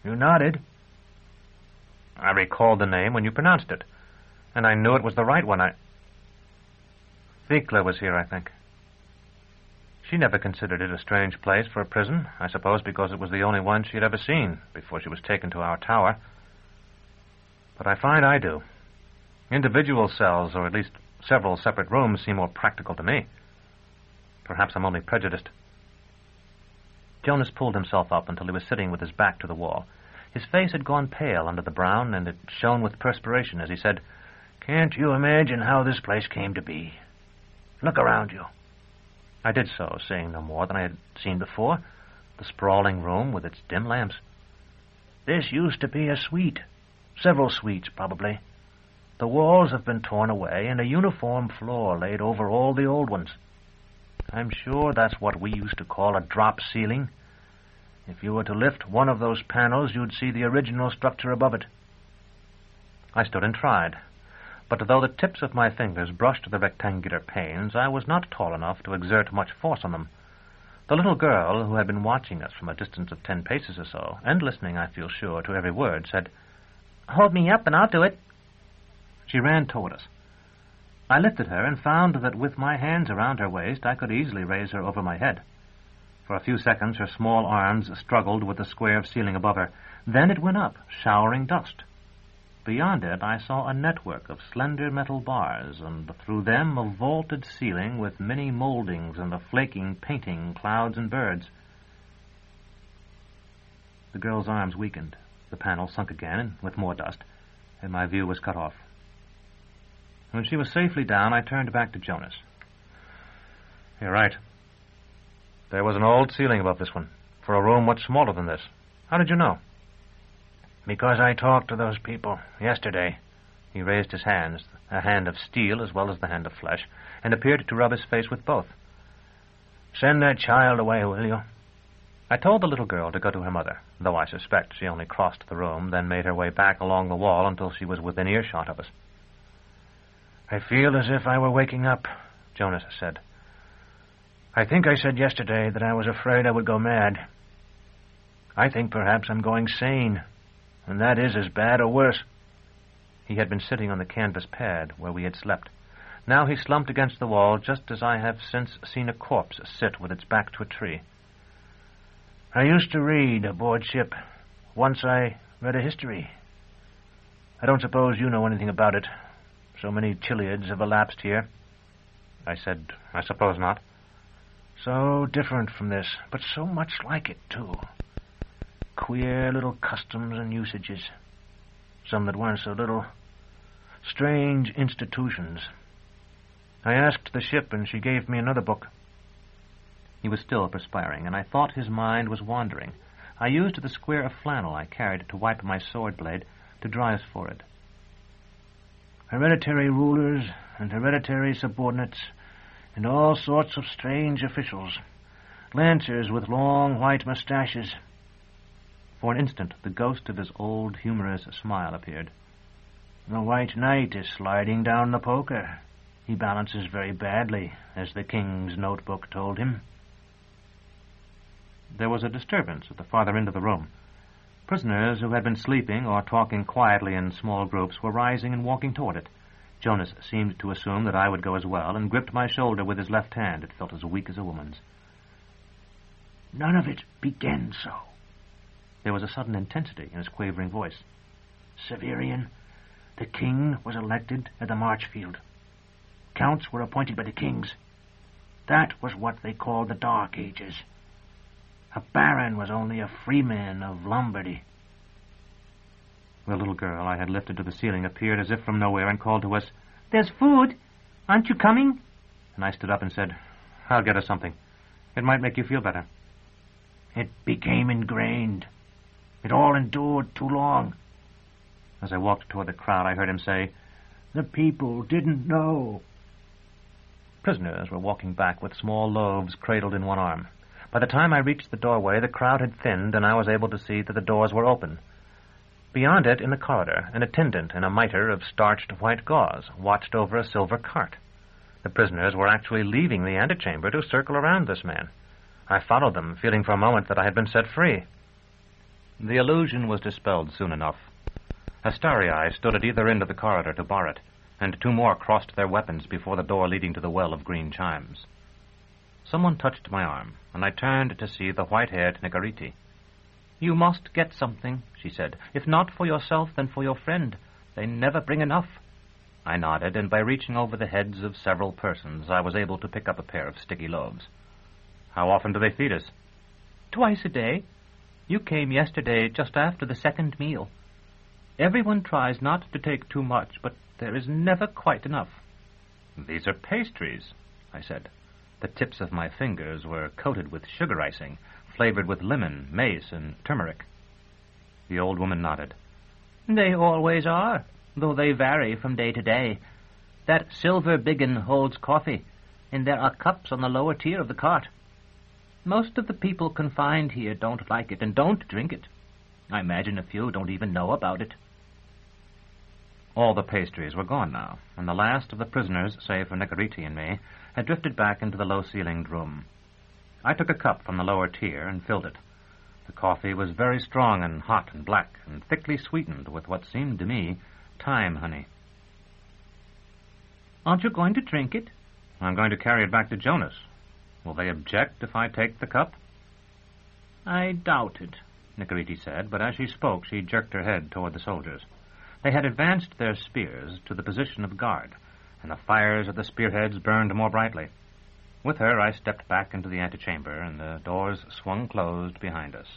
"You nodded." "I recalled the name when you pronounced it, and I knew it was the right one. Thekla was here, I think. She never considered it a strange place for a prison, I suppose because it was the only one she had ever seen before she was taken to our tower. But I find I do. Individual cells, or at least several separate rooms, seem more practical to me. Perhaps I'm only prejudiced." Jonas pulled himself up until he was sitting with his back to the wall. His face had gone pale under the brown, and it shone with perspiration as he said, "Can't you imagine how this place came to be? Look around you." I did so, seeing no more than I had seen before, the sprawling room with its dim lamps. "This used to be a suite. Several suites, probably. The walls have been torn away, and a uniform floor laid over all the old ones. I'm sure that's what we used to call a drop ceiling. If you were to lift one of those panels, you'd see the original structure above it." I stood and tried, but though the tips of my fingers brushed the rectangular panes, I was not tall enough to exert much force on them. The little girl, who had been watching us from a distance of 10 paces or so, and listening, I feel sure, to every word, said, "Hold me up and I'll do it." She ran toward us. I lifted her and found that with my hands around her waist I could easily raise her over my head. For a few seconds her small arms struggled with the square of ceiling above her. Then it went up, showering dust. Beyond it I saw a network of slender metal bars, and through them a vaulted ceiling with many moldings and a flaking painting, clouds and birds. The girl's arms weakened. The panel sunk again, with more dust, and my view was cut off. When she was safely down, I turned back to Jonas. You're right. There was an old ceiling above this one, for a room much smaller than this. How did you know? Because I talked to those people yesterday. He raised his hands, a hand of steel as well as the hand of flesh, and appeared to rub his face with both. Send that child away, will you? I told the little girl to go to her mother, though I suspect she only crossed the room, then made her way back along the wall until she was within earshot of us. I feel as if I were waking up, Jonas said. I think I said yesterday that I was afraid I would go mad. I think perhaps I'm going sane, and that is as bad or worse. He had been sitting on the canvas pad where we had slept. Now he slumped against the wall just as I have since seen a corpse sit with its back to a tree. I used to read aboard ship. Once I read a history. I don't suppose you know anything about it. So many Chiliads have elapsed here. I said, I suppose not. So different from this, but so much like it, too. Queer little customs and usages. Some that weren't so little. Strange institutions. I asked the ship, and she gave me another book. He was still perspiring, and I thought his mind was wandering. I used the square of flannel I carried to wipe my sword blade to dry his forehead. Hereditary rulers and hereditary subordinates, and all sorts of strange officials. Lancers with long white mustaches. For an instant, the ghost of his old humorous smile appeared. The White Knight is sliding down the poker. He balances very badly, as the king's notebook told him. There was a disturbance at the farther end of the room. Prisoners who had been sleeping or talking quietly in small groups were rising and walking toward it. Jonas seemed to assume that I would go as well, and gripped my shoulder with his left hand. It felt as weak as a woman's. None of it began so. There was a sudden intensity in his quavering voice. Severian, the king was elected at the Marchfield. Counts were appointed by the kings. That was what they called the Dark Ages. A baron was only a freeman of Lombardy. The little girl I had lifted to the ceiling appeared as if from nowhere and called to us, There's food. Aren't you coming? And I stood up and said, I'll get us something. It might make you feel better. It became ingrained. It all endured too long. As I walked toward the crowd, I heard him say, The people didn't know. Prisoners were walking back with small loaves cradled in one arm. By the time I reached the doorway, the crowd had thinned, and I was able to see that the doors were open. Beyond it, in the corridor, an attendant in a mitre of starched white gauze watched over a silver cart. The prisoners were actually leaving the antechamber to circle around this man. I followed them, feeling for a moment that I had been set free. The illusion was dispelled soon enough. Astarii stood at either end of the corridor to bar it, and two more crossed their weapons before the door leading to the well of green chimes. Someone touched my arm, and I turned to see the white-haired Nigariti. You must get something, she said. If not for yourself, then for your friend. They never bring enough. I nodded, and by reaching over the heads of several persons, I was able to pick up a pair of sticky loaves. How often do they feed us? Twice a day. You came yesterday just after the second meal. Everyone tries not to take too much, but there is never quite enough. These are pastries, I said. The tips of my fingers were coated with sugar icing, flavored with lemon, mace, and turmeric. The old woman nodded. They always are, though they vary from day to day. That silver biggin holds coffee, and there are cups on the lower tier of the cart. Most of the people confined here don't like it and don't drink it. I imagine a few don't even know about it. All the pastries were gone now, and the last of the prisoners, save for Nigariti and me, had drifted back into the low-ceilinged room. I took a cup from the lower tier and filled it. The coffee was very strong and hot and black, and thickly sweetened with what seemed to me thyme honey. Aren't you going to drink it? I'm going to carry it back to Jonas. Will they object if I take the cup? I doubt it, Nicorete said, but as she spoke she jerked her head toward the soldiers. They had advanced their spears to the position of guard, and the fires of the spearheads burned more brightly. With her I stepped back into the antechamber, and the doors swung closed behind us.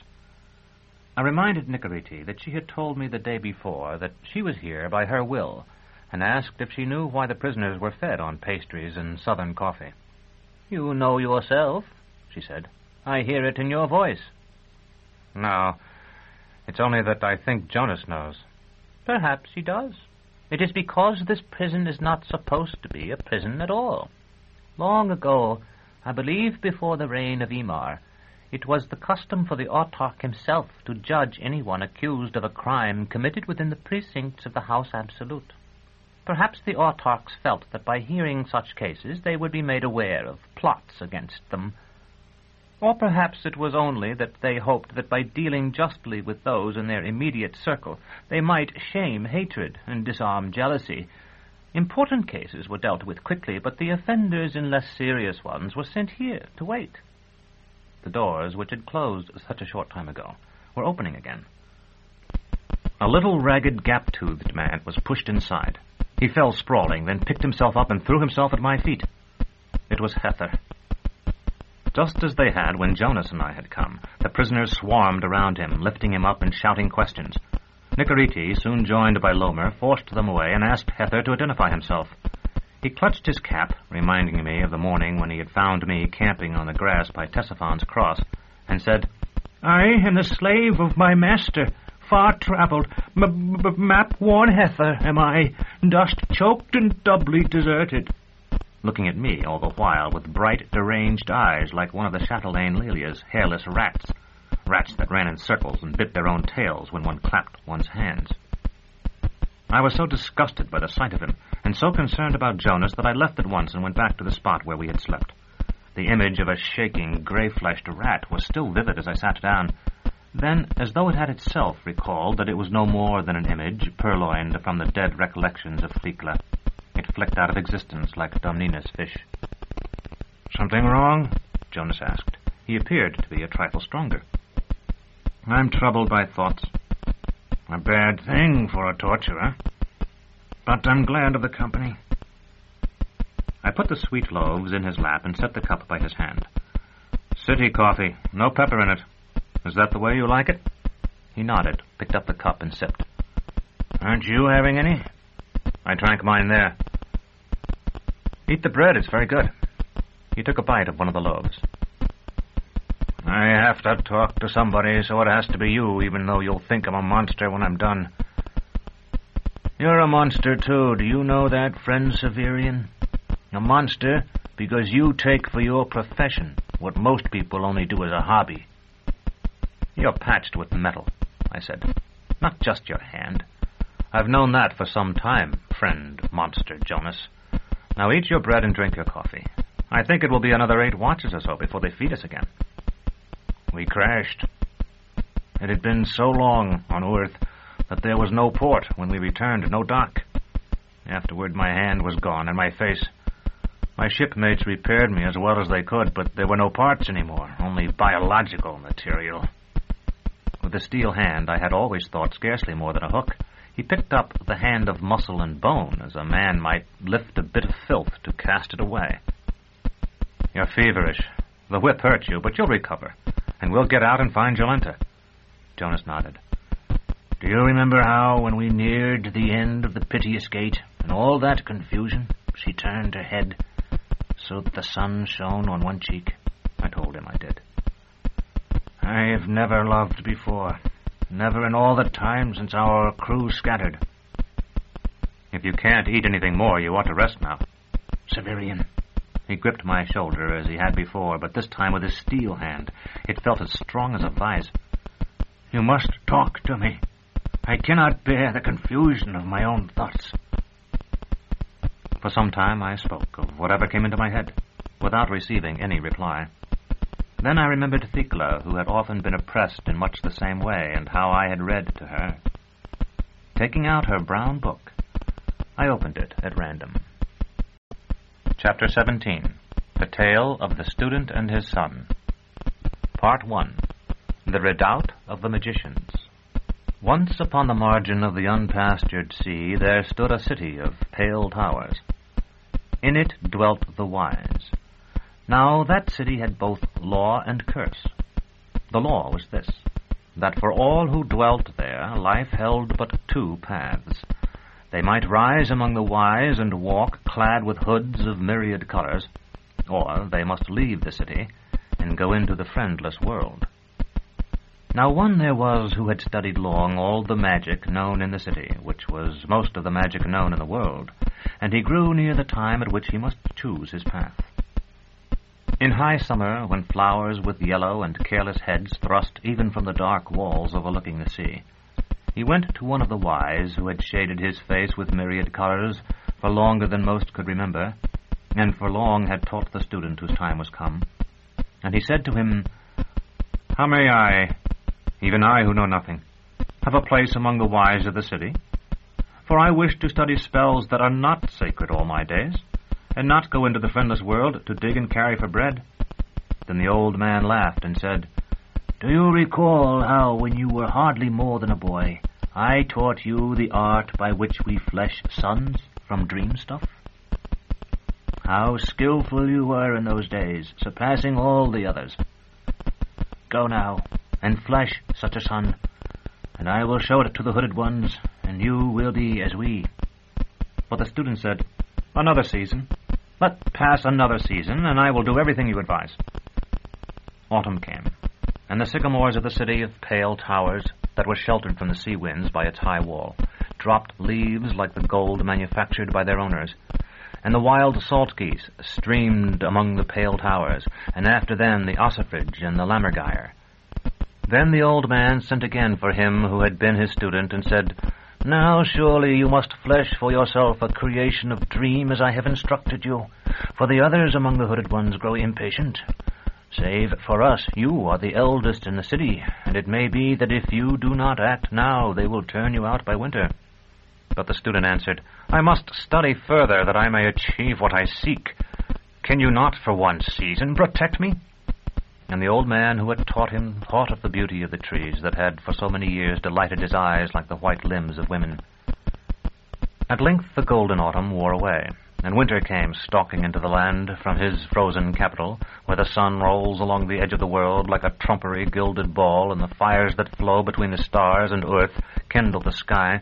I reminded Nicorete that she had told me the day before that she was here by her will, and asked if she knew why the prisoners were fed on pastries and southern coffee. "You know yourself," she said. "I hear it in your voice." No, it's only that I think Jonas knows. Perhaps he does. It is because this prison is not supposed to be a prison at all. Long ago, I believe before the reign of Emar, it was the custom for the autarch himself to judge anyone accused of a crime committed within the precincts of the House Absolute. Perhaps the autarchs felt that by hearing such cases they would be made aware of plots against them. Or perhaps it was only that they hoped that by dealing justly with those in their immediate circle, they might shame hatred and disarm jealousy. Important cases were dealt with quickly, but the offenders in less serious ones were sent here to wait. The doors, which had closed such a short time ago, were opening again. A little ragged, gap-toothed man was pushed inside. He fell sprawling, then picked himself up and threw himself at my feet. It was Hether. Just as they had when Jonas and I had come, the prisoners swarmed around him, lifting him up and shouting questions. Nicorete, soon joined by Lomer, forced them away and asked Hether to identify himself. He clutched his cap, reminding me of the morning when he had found me camping on the grass by Tessophan's cross, and said, "I am the slave of my master, far-travelled, map-worn Hether am I, dust choked and doubly deserted," looking at me all the while with bright, deranged eyes like one of the Chatelaine Lelia's hairless rats that ran in circles and bit their own tails when one clapped one's hands. I was so disgusted by the sight of him, and so concerned about Jonas, that I left at once and went back to the spot where we had slept. The image of a shaking, grey-fleshed rat was still vivid as I sat down. Then, as though it had itself recalled that it was no more than an image purloined from the dead recollections of Thecla, it flicked out of existence like Domnina's fish. "Something wrong?" Jonas asked. He appeared to be a trifle stronger. "I'm troubled by thoughts. A bad thing for a torturer. But I'm glad of the company." I put the sweet loaves in his lap and set the cup by his hand. "City coffee, no pepper in it. Is that the way you like it?" He nodded, picked up the cup and sipped. "Aren't you having any?" I drank mine there. "Eat the bread, it's very good." He took a bite of one of the loaves. "I have to talk to somebody, so it has to be you, even though you'll think I'm a monster when I'm done." "You're a monster, too. Do you know that, friend Severian? A monster because you take for your profession what most people only do as a hobby." "You're patched with metal," I said. "Not just your hand. I've known that for some time, friend Monster Jonas. Now eat your bread and drink your coffee. I think it will be another 8 watches or so before they feed us again." We crashed. It had been so long on Earth that there was no port when we returned, no dock. Afterward, my hand was gone and my face. My shipmates repaired me as well as they could, but there were no parts anymore, only biological material. With a steel hand I had always thought scarcely more than a hook. He picked up the hand of muscle and bone as a man might lift a bit of filth to cast it away. "You're feverish. The whip hurt you, but you'll recover, and we'll get out and find Jolenta." Jonas nodded. "Do you remember how, when we neared the end of the piteous gate, and all that confusion, she turned her head so that the sun shone on one cheek?" I told him I did. "I have never loved before. Never in all the time since our crew scattered." "If you can't eat anything more, you ought to rest now." "Severian." He gripped my shoulder as he had before, but this time with his steel hand. It felt as strong as a vise. "You must talk to me. I cannot bear the confusion of my own thoughts." For some time I spoke of whatever came into my head, without receiving any reply. Then I remembered Thecla, who had often been oppressed in much the same way, and how I had read to her. Taking out her brown book, I opened it at random. Chapter 17. The Tale of the Student and His Son. Part 1. The Redoubt of the Magicians. Once upon the margin of the unpastured sea there stood a city of pale towers. In it dwelt the wise. Now that city had both law and curse. The law was this, that for all who dwelt there life held but two paths. They might rise among the wise and walk clad with hoods of myriad colors, or they must leave the city and go into the friendless world. Now one there was who had studied long all the magic known in the city, which was most of the magic known in the world, and he grew near the time at which he must choose his path. In high summer, when flowers with yellow and careless heads thrust even from the dark walls overlooking the sea, he went to one of the wise who had shaded his face with myriad colors for longer than most could remember, and for long had taught the student whose time was come. And he said to him, "How may I, even I who know nothing, have a place among the wise of the city? For I wish to study spells that are not sacred all my days, and not go into the friendless world to dig and carry for bread." Then the old man laughed and said, "Do you recall how, when you were hardly more than a boy, I taught you the art by which we flesh suns from dream stuff? How skillful you were in those days, surpassing all the others. Go now, and flesh such a sun, and I will show it to the hooded ones, and you will be as we." But the student said, "Another season. Let pass another season, and I will do everything you advise." Autumn came, and the sycamores of the city of pale towers, that was sheltered from the sea winds by its high wall, dropped leaves like the gold manufactured by their owners, and the wild salt geese streamed among the pale towers, and after them the ossifrage and the lammergeier. Then the old man sent again for him who had been his student, and said, "Now surely you must flesh for yourself a creation of dream as I have instructed you, for the others among the hooded ones grow impatient. Save for us, you are the eldest in the city, and it may be that if you do not act now, they will turn you out by winter." But the student answered, "I must study further that I may achieve what I seek. Can you not for one season protect me?" And the old man who had taught him thought of the beauty of the trees that had for so many years delighted his eyes like the white limbs of women. At length the golden autumn wore away, and winter came stalking into the land from his frozen capital, where the sun rolls along the edge of the world like a trumpery gilded ball, and the fires that flow between the stars and earth kindle the sky.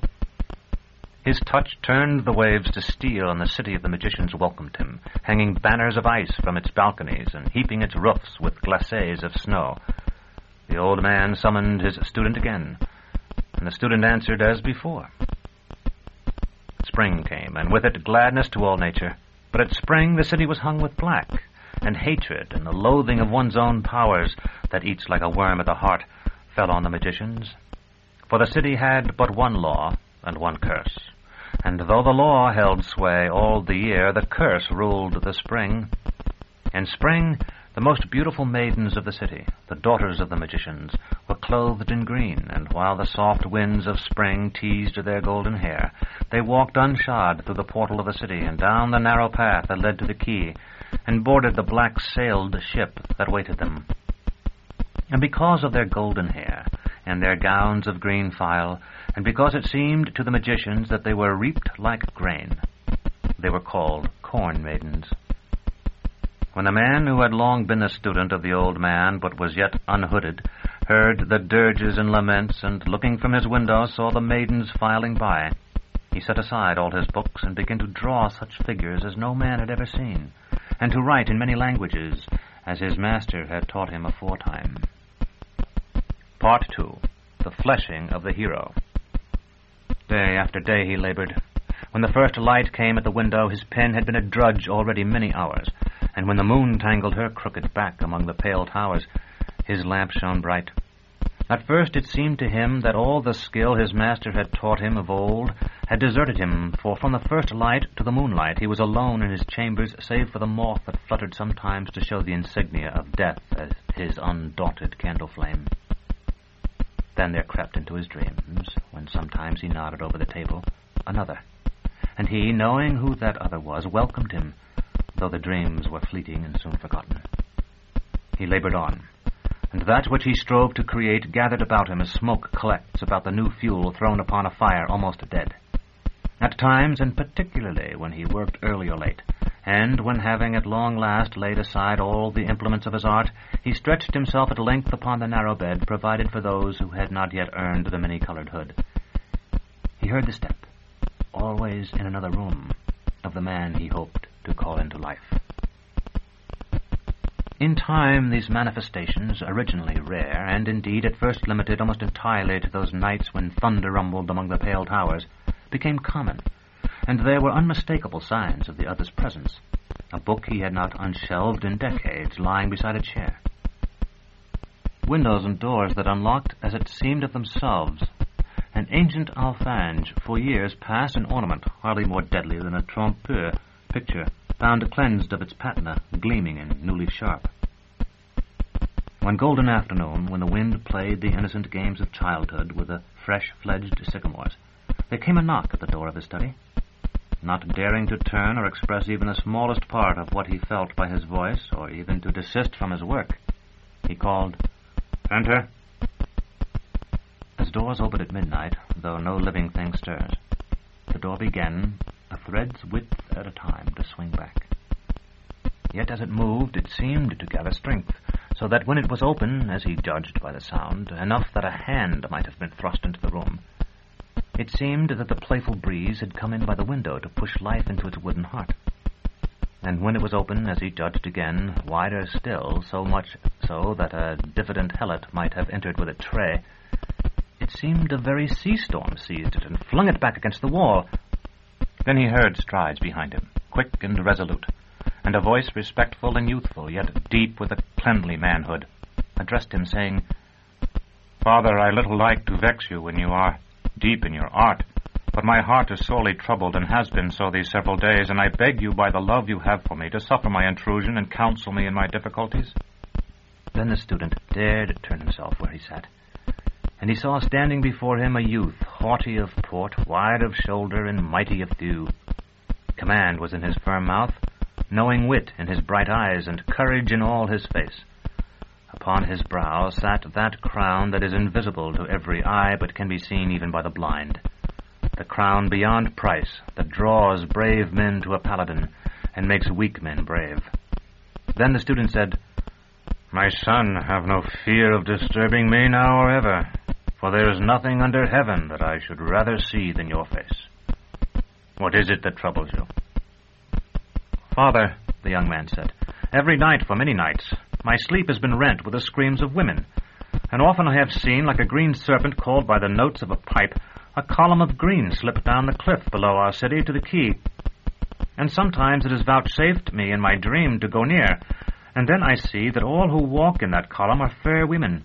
His touch turned the waves to steel, and the city of the magicians welcomed him, hanging banners of ice from its balconies and heaping its roofs with glacis of snow. The old man summoned his student again, and the student answered as before. Spring came, and with it gladness to all nature. But at spring the city was hung with black, and hatred and the loathing of one's own powers, that eats like a worm at the heart, fell on the magicians. For the city had but one law and one curse, and though the law held sway all the year, the curse ruled the spring. In spring, the most beautiful maidens of the city, the daughters of the magicians, were clothed in green, and while the soft winds of spring teased their golden hair, they walked unshod through the portal of the city and down the narrow path that led to the quay, and boarded the black-sailed ship that waited them. And because of their golden hair and their gowns of green file, and because it seemed to the magicians that they were reaped like grain, they were called corn maidens. When the man who had long been the student of the old man, but was yet unhooded, heard the dirges and laments, and looking from his window saw the maidens filing by, he set aside all his books and began to draw such figures as no man had ever seen, and to write in many languages, as his master had taught him aforetime. Part 2. The Fleshing of the Hero. Day after day he labored. When the first light came at the window, his pen had been a drudge already many hours, and when the moon tangled her crooked back among the pale towers, his lamp shone bright. At first it seemed to him that all the skill his master had taught him of old had deserted him, for from the first light to the moonlight he was alone in his chambers, save for the moth that fluttered sometimes to show the insignia of death as his undaunted candle flame. Then there crept into his dreams, when sometimes he nodded over the table, another, and he, knowing who that other was, welcomed him, though the dreams were fleeting and soon forgotten. He labored on. and that which he strove to create gathered about him as smoke collects about the new fuel thrown upon a fire almost dead. At times, and particularly when he worked early or late, and when, having at long last laid aside all the implements of his art, he stretched himself at length upon the narrow bed provided for those who had not yet earned the many-colored hood, he heard the step, always in another room, of the man he hoped to call into life. In time, these manifestations, originally rare, and indeed at first limited almost entirely to those nights when thunder rumbled among the pale towers, became common, and there were unmistakable signs of the other's presence, a book he had not unshelved in decades lying beside a chair. Windows and doors that unlocked as it seemed of themselves, an ancient alfange, for years past an ornament hardly more deadly than a trompeur picture, found cleansed of its patina, gleaming and newly sharp. One golden afternoon, when the wind played the innocent games of childhood with the fresh-fledged sycamores, there came a knock at the door of his study. Not daring to turn or express even the smallest part of what he felt by his voice, or even to desist from his work, he called, "Enter." As doors opened at midnight, though no living thing stirs, the door began, a thread's width at a time, to swing back. Yet as it moved, it seemed to gather strength, so that when it was open, as he judged by the sound, enough that a hand might have been thrust into the room, it seemed that the playful breeze had come in by the window to push life into its wooden heart. And when it was open, as he judged again, wider still, so much so that a diffident helot might have entered with a tray, it seemed a very sea-storm seized it and flung it back against the wall. Then he heard strides behind him, quick and resolute, and a voice respectful and youthful, yet deep with a cleanly manhood, addressed him, saying, "Father, I little like to vex you when you are deep in your art, but my heart is sorely troubled and has been so these several days, and I beg you by the love you have for me to suffer my intrusion and counsel me in my difficulties." Then the student dared turn himself where he sat, and he saw standing before him a youth, haughty of port, wide of shoulder, and mighty of thew. Command was in his firm mouth, knowing wit in his bright eyes, and courage in all his face. Upon his brow sat that crown that is invisible to every eye, but can be seen even by the blind. The crown beyond price, that draws brave men to a paladin, and makes weak men brave. Then the student said, "My son, have no fear of disturbing me now or ever, for there is nothing under heaven that I should rather see than your face. What is it that troubles you?" "Father," the young man said, "every night for many nights, my sleep has been rent with the screams of women, and often I have seen, like a green serpent called by the notes of a pipe, a column of green slip down the cliff below our city to the quay. And sometimes it is vouchsafed me in my dream to go near, and then I see that all who walk in that column are fair women,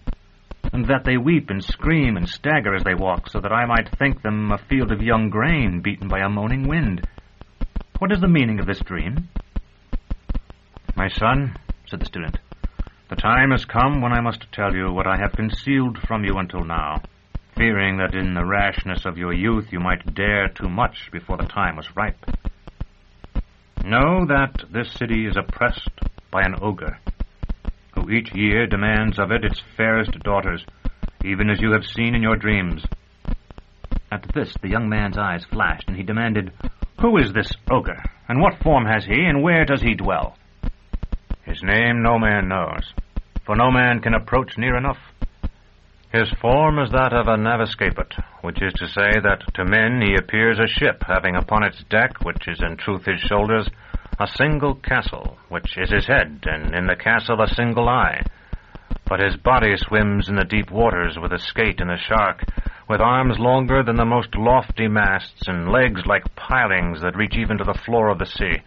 and that they weep and scream and stagger as they walk, so that I might think them a field of young grain beaten by a moaning wind. What is the meaning of this dream?" "My son," said the student, "the time has come when I must tell you what I have concealed from you until now, fearing that in the rashness of your youth you might dare too much before the time was ripe. Know that this city is oppressed by an ogre, who each year demands of it its fairest daughters, even as you have seen in your dreams." At this the young man's eyes flashed, and he demanded, "Who is this ogre, and what form has he, and where does he dwell?" "His name no man knows, for no man can approach near enough. His form is that of a navigscapet, which is to say that to men he appears a ship having upon its deck, which is in truth his shoulders, a single castle, which is his head, and in the castle a single eye. But his body swims in the deep waters with a skate and a shark, with arms longer than the most lofty masts, and legs like pilings that reach even to the floor of the sea.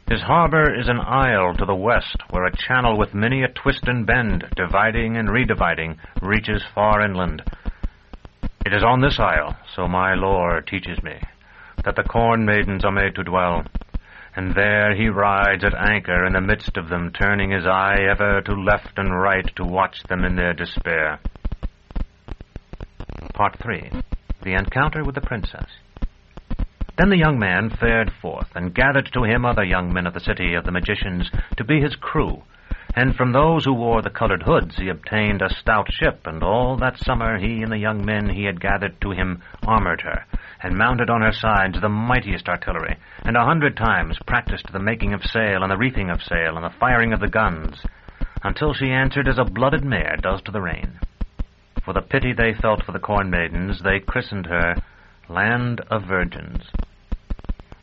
His harbor is an isle to the west, where a channel with many a twist and bend, dividing and redividing, reaches far inland. It is on this isle, so my lore teaches me, that the corn maidens are made to dwell, and there he rides at anchor in the midst of them, turning his eye ever to left and right to watch them in their despair." Part 3. The Encounter with the Princess. Then the young man fared forth, and gathered to him other young men of the city of the magicians to be his crew, And from those who wore the colored hoods he obtained a stout ship, and all that summer he and the young men he had gathered to him armored her, and mounted on her sides the mightiest artillery, and 100 times practiced the making of sail, and the reefing of sail, and the firing of the guns, until she answered as a blooded mare does to the rein. For the pity they felt for the Corn Maidens, they christened her Land of Virgins.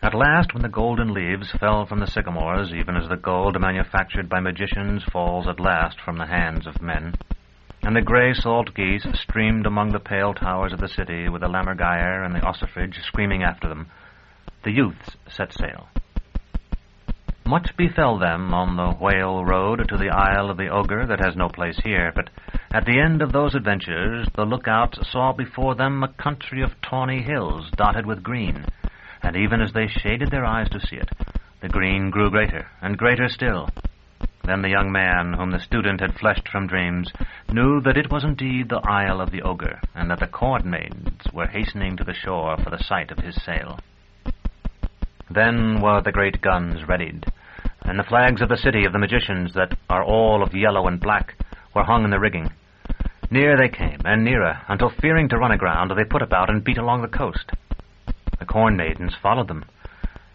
At last, when the golden leaves fell from the sycamores, even as the gold manufactured by magicians falls at last from the hands of men, and the grey salt geese streamed among the pale towers of the city with the lammergeier and the ossifrage screaming after them, the youths set sail. Much befell them on the whale road to the Isle of the Ogre that has no place here, but at the end of those adventures the lookouts saw before them a country of tawny hills dotted with green, and even as they shaded their eyes to see it, the green grew greater and greater still. Then the young man, whom the student had fleshed from dreams, knew that it was indeed the Isle of the Ogre, and that the Corn Maidens were hastening to the shore for the sight of his sail. Then were the great guns readied, and the flags of the city of the magicians, that are all of yellow and black, were hung in the rigging. Near they came, and nearer, until fearing to run aground, they put about and beat along the coast. The Corn Maidens followed them,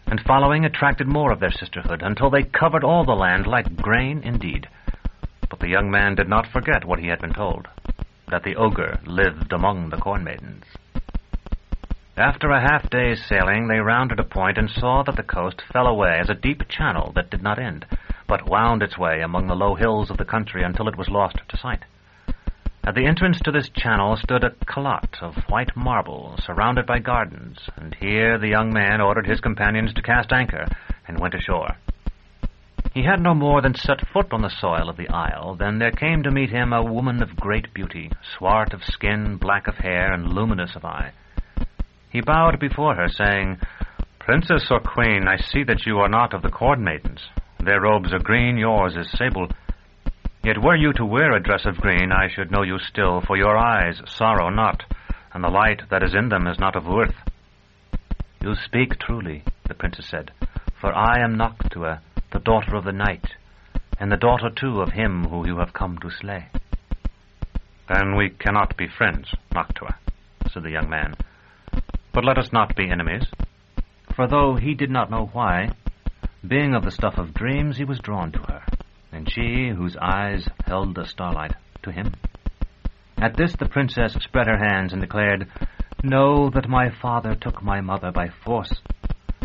and following attracted more of their sisterhood, until they covered all the land like grain indeed. But the young man did not forget what he had been told, that the ogre lived among the Corn Maidens. After a half-day's sailing, they rounded a point and saw that the coast fell away as a deep channel that did not end, but wound its way among the low hills of the country until it was lost to sight. At the entrance to this channel stood a calotte of white marble, surrounded by gardens, and here the young man ordered his companions to cast anchor, and went ashore. He had no more than set foot on the soil of the isle, than there came to meet him a woman of great beauty, swart of skin, black of hair, and luminous of eye. He bowed before her, saying, "Princess or queen, I see that you are not of the Corn Maidens. Their robes are green, yours is sable. Yet were you to wear a dress of green, I should know you still, for your eyes sorrow not, and the light that is in them is not of worth." "You speak truly," the princess said, "for I am Noctua, the daughter of the night, and the daughter, too, of him who you have come to slay." "Then we cannot be friends, Noctua," said the young man. "But let us not be enemies." For though he did not know why, being of the stuff of dreams, he was drawn to her, and she, whose eyes held the starlight, to him. At this the princess spread her hands and declared, "Know that my father took my mother by force,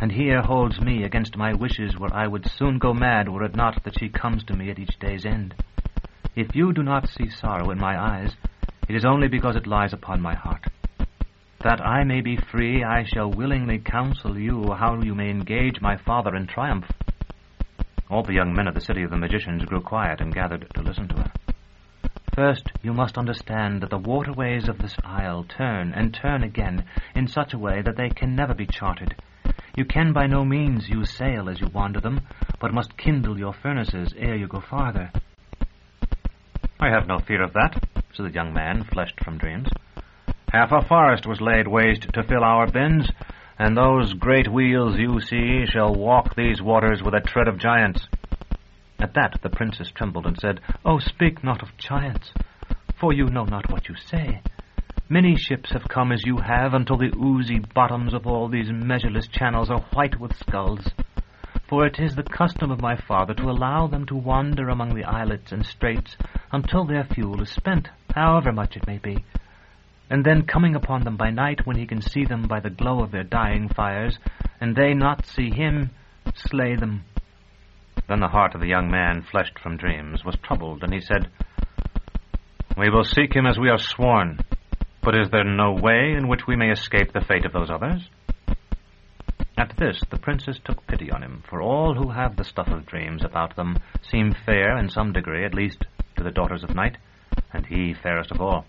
and here holds me against my wishes, where I would soon go mad were it not that she comes to me at each day's end. If you do not see sorrow in my eyes, it is only because it lies upon my heart. That I may be free, I shall willingly counsel you how you may engage my father in triumph." All the young men of the city of the magicians grew quiet and gathered to listen to her. "First, you must understand that the waterways of this isle turn and turn again in such a way that they can never be charted. You can by no means use sail as you wander them, but must kindle your furnaces ere you go farther." "I have no fear of that," said the young man, fleshed from dreams. "Half a forest was laid waste to fill our bins, and those great wheels you see shall walk these waters with a tread of giants." At that the princess trembled and said, "Oh, speak not of giants, for you know not what you say. Many ships have come as you have, until the oozy bottoms of all these measureless channels are white with skulls. For it is the custom of my father to allow them to wander among the islets and straits until their fuel is spent, however much it may be, and then coming upon them by night, when he can see them by the glow of their dying fires, and they not see him, slay them." Then the heart of the young man, fleshed from dreams, was troubled, and he said, "We will seek him as we have sworn, but is there no way in which we may escape the fate of those others?" At this the princess took pity on him, for all who have the stuff of dreams about them seem fair in some degree, at least to the daughters of night, and he fairest of all.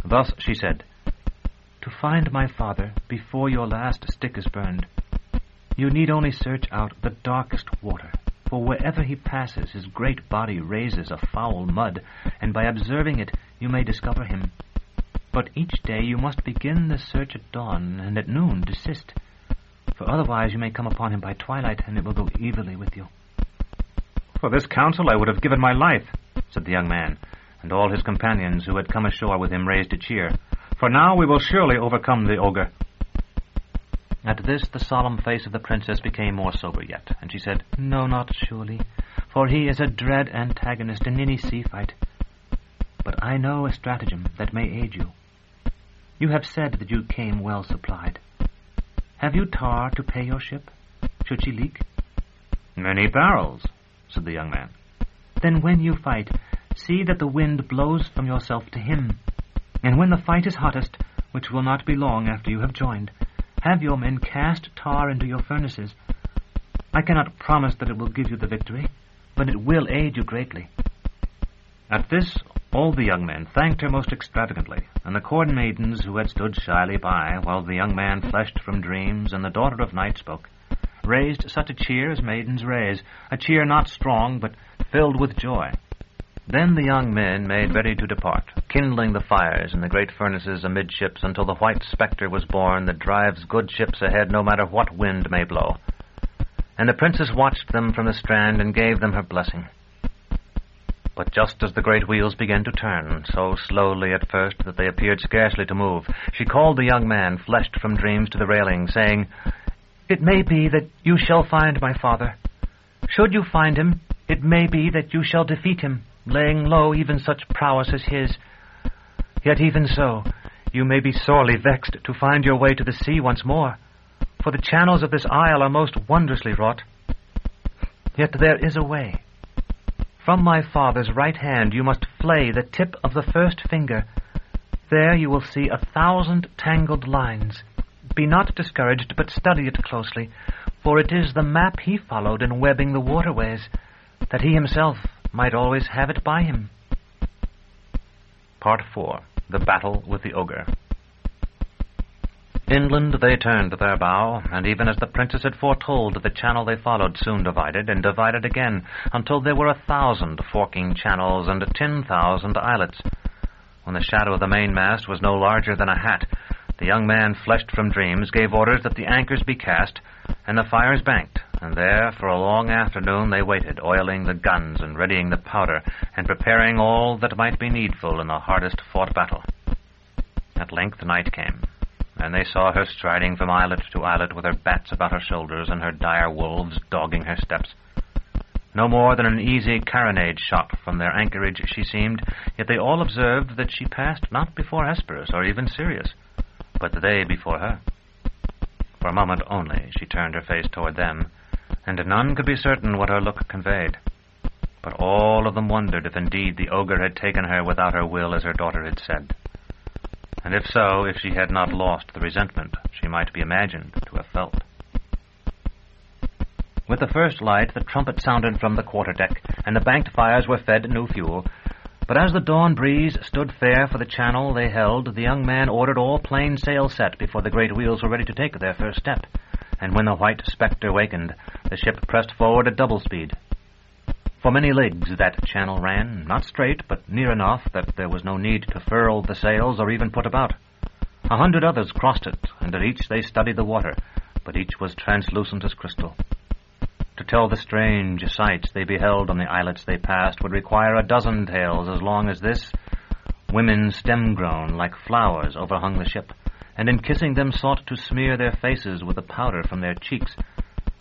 Thus she said, "To find my father before your last stick is burned, you need only search out the darkest water, for wherever he passes his great body raises a foul mud, and by observing it you may discover him. But each day you must begin the search at dawn, and at noon desist, for otherwise you may come upon him by twilight, and it will go evilly with you." "For this counsel I would have given my life," said the young man, and all his companions who had come ashore with him raised a cheer. "For now we will surely overcome the ogre." At this the solemn face of the princess became more sober yet, and she said, "No, not surely, for he is a dread antagonist in any sea fight. But I know a stratagem that may aid you. You have said that you came well supplied. Have you tar to pay your ship, should she leak?" "Many barrels," said the young man. "Then when you fight, see that the wind blows from yourself to him. And when the fight is hottest, which will not be long after you have joined, have your men cast tar into your furnaces. I cannot promise that it will give you the victory, but it will aid you greatly." At this, all the young men thanked her most extravagantly, and the court maidens who had stood shyly by, while the young man fleshed from dreams and the daughter of night spoke, raised such a cheer as maidens raise, a cheer not strong, but filled with joy. Then the young men made ready to depart, kindling the fires in the great furnaces amidships until the white spectre was born that drives good ships ahead no matter what wind may blow. And the princess watched them from the strand and gave them her blessing. But just as the great wheels began to turn, so slowly at first that they appeared scarcely to move, she called the young man, fleshed from dreams, to the railing, saying, "It may be that you shall find my father. Should you find him, it may be that you shall defeat him, laying low even such prowess as his. Yet even so, you may be sorely vexed to find your way to the sea once more, for the channels of this isle are most wondrously wrought. Yet there is a way. From my father's right hand you must flay the tip of the first finger. There you will see 1,000 tangled lines. Be not discouraged, but study it closely, for it is the map he followed in webbing the waterways, that he himself might always have it by him." Part 4. The Battle with the Ogre. Inland they turned their bow, and even as the princess had foretold, the channel they followed soon divided, and divided again, until there were 1,000 forking channels and 10,000 islets. When the shadow of the mainmast was no larger than a hat, the young man, fleshed from dreams, gave orders that the anchors be cast and the fires banked, and there for a long afternoon they waited, oiling the guns and readying the powder, and preparing all that might be needful in the hardest-fought battle. At length night came, and they saw her striding from islet to islet with her bats about her shoulders and her dire wolves dogging her steps. No more than an easy carronade shot from their anchorage she seemed, yet they all observed that she passed not before Hesperus or even Sirius, but they before her. For a moment only she turned her face toward them, and none could be certain what her look conveyed. But all of them wondered if indeed the ogre had taken her without her will, as her daughter had said. And if so, if she had not lost the resentment she might be imagined to have felt. With the first light, the trumpet sounded from the quarter-deck, and the banked fires were fed new fuel. But as the dawn breeze stood fair for the channel they held, the young man ordered all plain sail set before the great wheels were ready to take their first step. And when the white spectre wakened, the ship pressed forward at double speed. For many leagues that channel ran, not straight, but near enough that there was no need to furl the sails or even put about. 100 others crossed it, and at each they studied the water, but each was translucent as crystal. To tell the strange sights they beheld on the islets they passed would require a dozen tales as long as this. Women stem-grown like flowers overhung the ship, and in kissing them sought to smear their faces with the powder from their cheeks.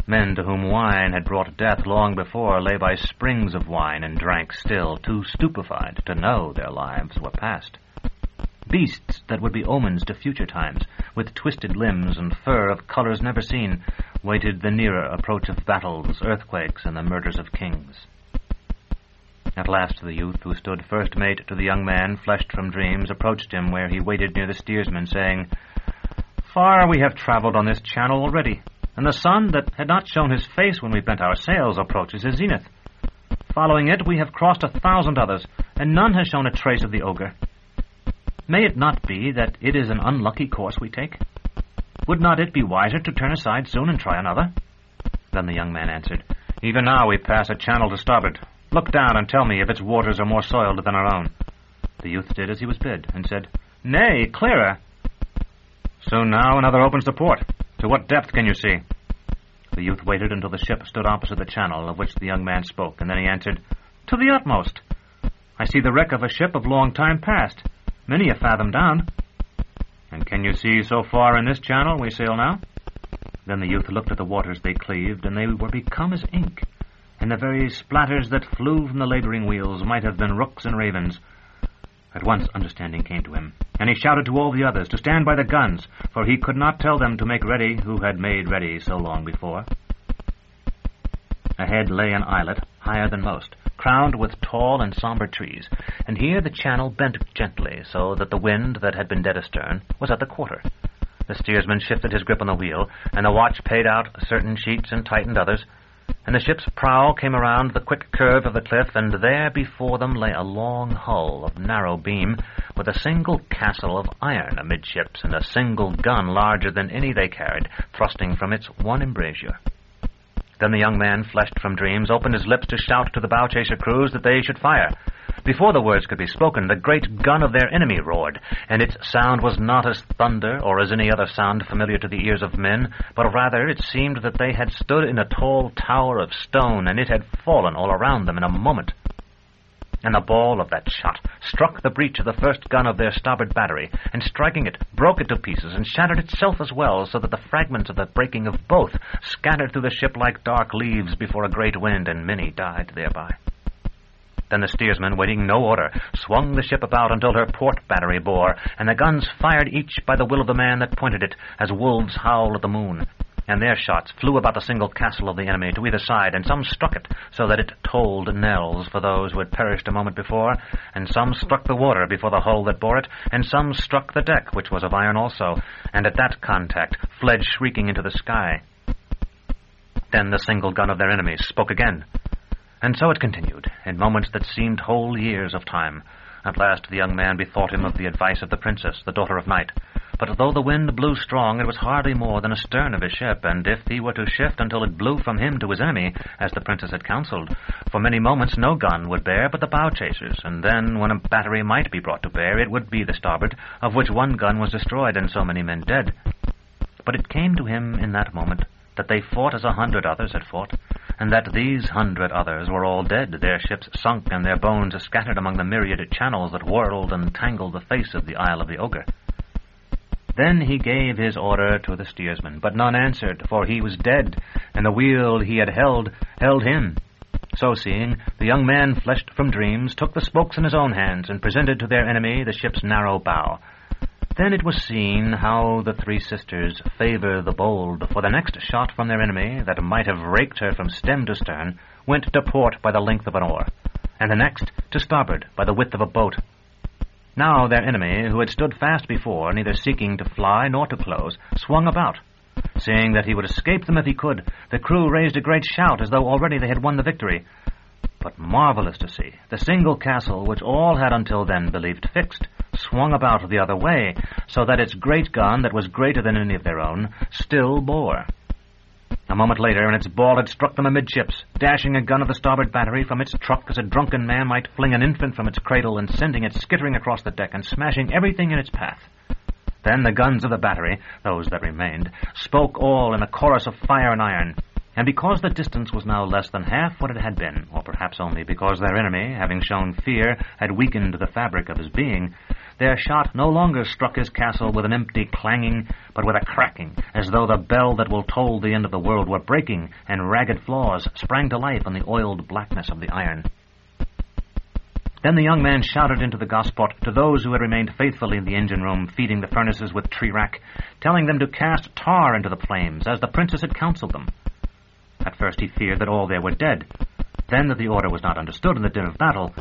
Men to whom wine had brought death long before lay by springs of wine and drank still, too stupefied to know their lives were past. Beasts that would be omens to future times, with twisted limbs and fur of colors never seen, waited the nearer approach of battles, earthquakes, and the murders of kings. At last the youth who stood first mate to the young man, fleshed from dreams, approached him where he waited near the steersman, saying, "Far we have travelled on this channel already, and the sun that had not shown his face when we bent our sails approaches his zenith. Following it, we have crossed 1,000 others, and none has shown a trace of the ogre. May it not be that it is an unlucky course we take? Would not it be wiser to turn aside soon and try another?" Then the young man answered, "Even now we pass a channel to starboard. Look down and tell me if its waters are more soiled than our own." The youth did as he was bid, and said, "Nay, clearer." "Soon now another opens to port. To what depth can you see?" The youth waited until the ship stood opposite the channel of which the young man spoke, and then he answered, "To the utmost. I see the wreck of a ship of long time past, many a fathom down." "And can you see so far in this channel we sail now?" Then the youth looked at the waters they cleaved, and they were become as ink, and the very splatters that flew from the labouring wheels might have been rooks and ravens. At once understanding came to him, and he shouted to all the others to stand by the guns, for he could not tell them to make ready who had made ready so long before. Ahead lay an islet, higher than most, crowned with tall and sombre trees, and here the channel bent gently, so that the wind that had been dead astern was at the quarter. The steersman shifted his grip on the wheel, and the watch paid out certain sheets and tightened others, and the ship's prow came around the quick curve of the cliff, and there before them lay a long hull of narrow beam, with a single castle of iron amidships, and a single gun larger than any they carried, thrusting from its one embrasure. Then the young man, fleshed from dreams, opened his lips to shout to the bow-chaser crews that they should fire. Before the words could be spoken, the great gun of their enemy roared, and its sound was not as thunder or as any other sound familiar to the ears of men, but rather it seemed that they had stood in a tall tower of stone, and it had fallen all around them in a moment. And the ball of that shot struck the breech of the first gun of their starboard battery, and striking it, broke it to pieces, and shattered itself as well, so that the fragments of the breaking of both scattered through the ship like dark leaves before a great wind, and many died thereby. Then the steersman, waiting no order, swung the ship about until her port battery bore, and the guns fired each by the will of the man that pointed it, as wolves howl at the moon. And their shots flew about the single castle of the enemy to either side, and some struck it, so that it tolled knells for those who had perished a moment before, and some struck the water before the hull that bore it, and some struck the deck, which was of iron also, and at that contact fled shrieking into the sky. Then the single gun of their enemies spoke again. And so it continued, in moments that seemed whole years of time. At last the young man bethought him of the advice of the princess, the daughter of night. But though the wind blew strong, it was hardly more than astern of his ship, and if he were to shift until it blew from him to his enemy, as the princess had counselled, for many moments no gun would bear but the bow-chasers, and then, when a battery might be brought to bear, it would be the starboard, of which one gun was destroyed and so many men dead. But it came to him in that moment that they fought as 100 others had fought, and that these 100 others were all dead, their ships sunk, and their bones scattered among the myriad channels that whirled and tangled the face of the Isle of the Ogre. Then he gave his order to the steersman, but none answered, for he was dead, and the wheel he had held him. So seeing, the young man, fleshed from dreams, took the spokes in his own hands, and presented to their enemy the ship's narrow bow. Then it was seen how the three sisters favor the bold, for the next shot from their enemy, that might have raked her from stem to stern, went to port by the length of an oar, and the next to starboard by the width of a boat. Now their enemy, who had stood fast before, neither seeking to fly nor to close, swung about. Seeing that he would escape them if he could, the crew raised a great shout, as though already they had won the victory. But marvelous to see, the single castle, which all had until then believed fixed, swung about the other way, so that its great gun, that was greater than any of their own, still bore. A moment later, and its ball had struck them amidships, dashing a gun of the starboard battery from its truck as a drunken man might fling an infant from its cradle, and sending it skittering across the deck and smashing everything in its path. Then the guns of the battery, those that remained, spoke all in a chorus of fire and iron, and because the distance was now less than half what it had been, or perhaps only because their enemy, having shown fear, had weakened the fabric of his being, their shot no longer struck his castle with an empty clanging, but with a cracking, as though the bell that will toll the end of the world were breaking, and ragged flaws sprang to life on the oiled blackness of the iron. Then the young man shouted into the gosport to those who had remained faithfully in the engine-room, feeding the furnaces with tree-rack, telling them to cast tar into the flames, as the princess had counselled them. At first he feared that all there were dead, then that the order was not understood in the din of battle,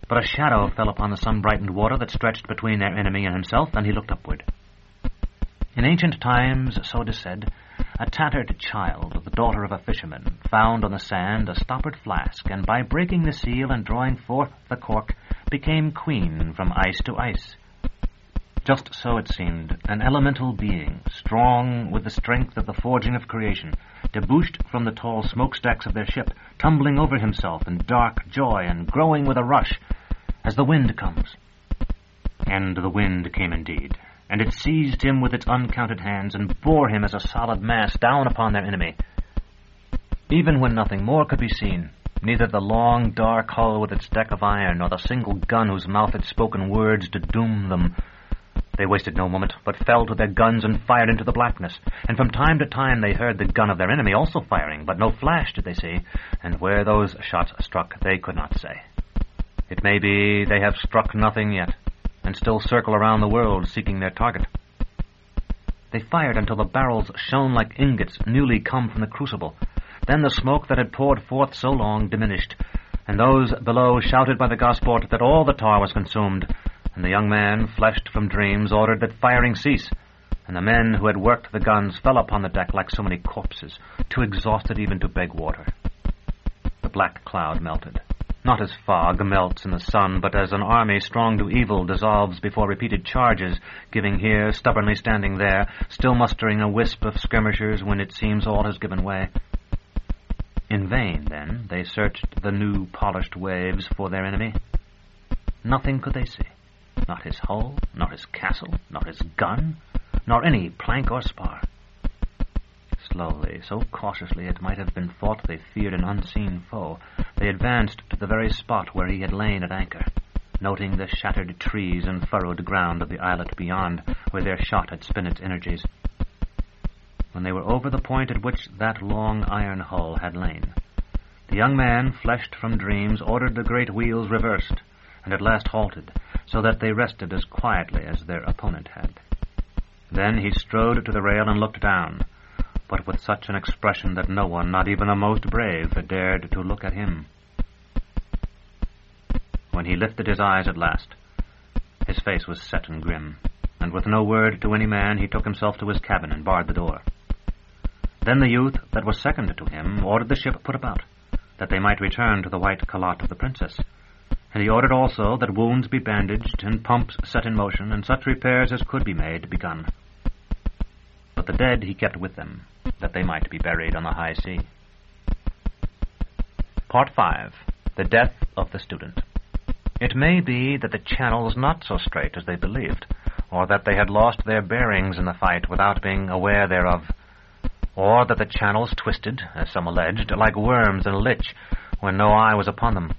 but a shadow fell upon the sun-brightened water that stretched between their enemy and himself, and he looked upward. In ancient times, so it is said, a tattered child, the daughter of a fisherman, found on the sand a stoppered flask, and by breaking the seal and drawing forth the cork, became queen from ice to ice. Just so it seemed, an elemental being, strong with the strength of the forging of creation, debouched from the tall smokestacks of their ship, tumbling over himself in dark joy and growing with a rush, as the wind comes. And the wind came indeed, and it seized him with its uncounted hands and bore him as a solid mass down upon their enemy. Even when nothing more could be seen, neither the long, dark hull with its deck of iron, nor the single gun whose mouth had spoken words to doom them, they wasted no moment, but fell to their guns and fired into the blackness. And from time to time they heard the gun of their enemy also firing, but no flash did they see, and where those shots struck they could not say. It may be they have struck nothing yet, and still circle around the world seeking their target. They fired until the barrels shone like ingots newly come from the crucible. Then the smoke that had poured forth so long diminished, and those below shouted by the gosport that all the tar was consumed, and the young man, fleshed from dreams, ordered that firing cease, and the men who had worked the guns fell upon the deck like so many corpses, too exhausted even to beg water. The black cloud melted, not as fog melts in the sun, but as an army strong to evil dissolves before repeated charges, giving here, stubbornly standing there, still mustering a wisp of skirmishers when it seems all has given way. In vain, then, they searched the new polished waves for their enemy. Nothing could they see. Not his hull, nor his castle, nor his gun, nor any plank or spar. Slowly, so cautiously it might have been thought they feared an unseen foe, they advanced to the very spot where he had lain at anchor, noting the shattered trees and furrowed ground of the islet beyond, where their shot had spent its energies. When they were over the point at which that long iron hull had lain, the young man, fleshed from dreams, ordered the great wheels reversed, and at last halted, so that they rested as quietly as their opponent had. Then he strode to the rail and looked down, but with such an expression that no one, not even the most brave, dared to look at him. When he lifted his eyes at last, his face was set and grim, and with no word to any man he took himself to his cabin and barred the door. Then the youth that was second to him ordered the ship put about, that they might return to the white calotte of the princess, and he ordered also that wounds be bandaged and pumps set in motion, and such repairs as could be made begun. But the dead he kept with them, that they might be buried on the high sea. Part 5. The Death of the Student. It may be that the channel was not so straight as they believed, or that they had lost their bearings in the fight without being aware thereof, or that the channels twisted, as some alleged, like worms in a lich, when no eye was upon them.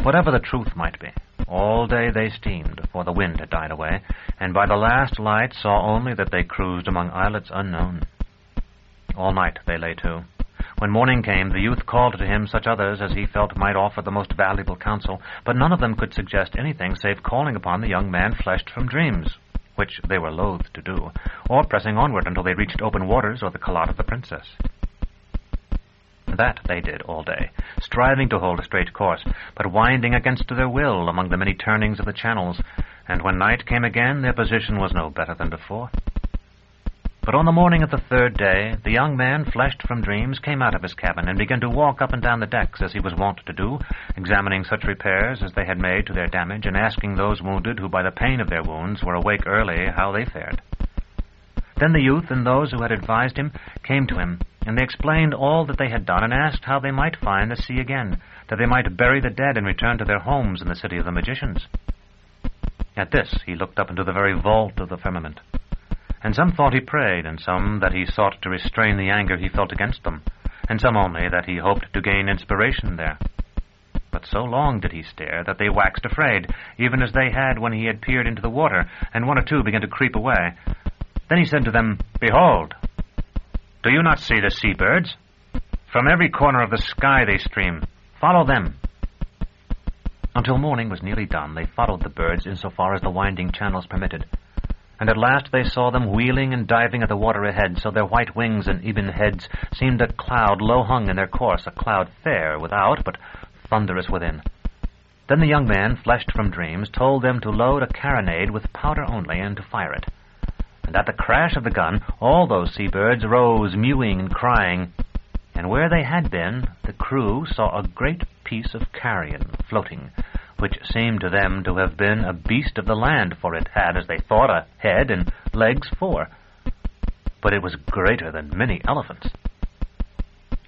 Whatever the truth might be, all day they steamed, for the wind had died away, and by the last light saw only that they cruised among islets unknown. All night they lay to. When morning came, the youth called to him such others as he felt might offer the most valuable counsel, but none of them could suggest anything save calling upon the young man fleshed from dreams, which they were loath to do, or pressing onward until they reached open waters or the calotte of the princess. That they did all day, striving to hold a straight course, but winding against their will among the many turnings of the channels, and when night came again, their position was no better than before. But on the morning of the third day, the young man, fleshed from dreams, came out of his cabin and began to walk up and down the decks as he was wont to do, examining such repairs as they had made to their damage, and asking those wounded who by the pain of their wounds were awake early how they fared. Then the youth and those who had advised him came to him, and they explained all that they had done, and asked how they might find the sea again, that they might bury the dead and return to their homes in the city of the magicians. At this he looked up into the very vault of the firmament, and some thought he prayed, and some that he sought to restrain the anger he felt against them, and some only that he hoped to gain inspiration there. But so long did he stare that they waxed afraid, even as they had when he had peered into the water, and one or two began to creep away. Then he said to them, "Behold, do you not see the sea-birds? From every corner of the sky they stream. Follow them." Until morning was nearly done, they followed the birds insofar as the winding channels permitted, and at last they saw them wheeling and diving at the water ahead, so their white wings and ebon heads seemed a cloud low hung in their course, a cloud fair without, but thunderous within. Then the young man, fleshed from dreams, told them to load a carronade with powder only, and to fire it. And at the crash of the gun, all those sea-birds rose, mewing and crying, and where they had been, the crew saw a great piece of carrion floating, which seemed to them to have been a beast of the land, for it had, as they thought, a head and legs 4. But it was greater than many elephants.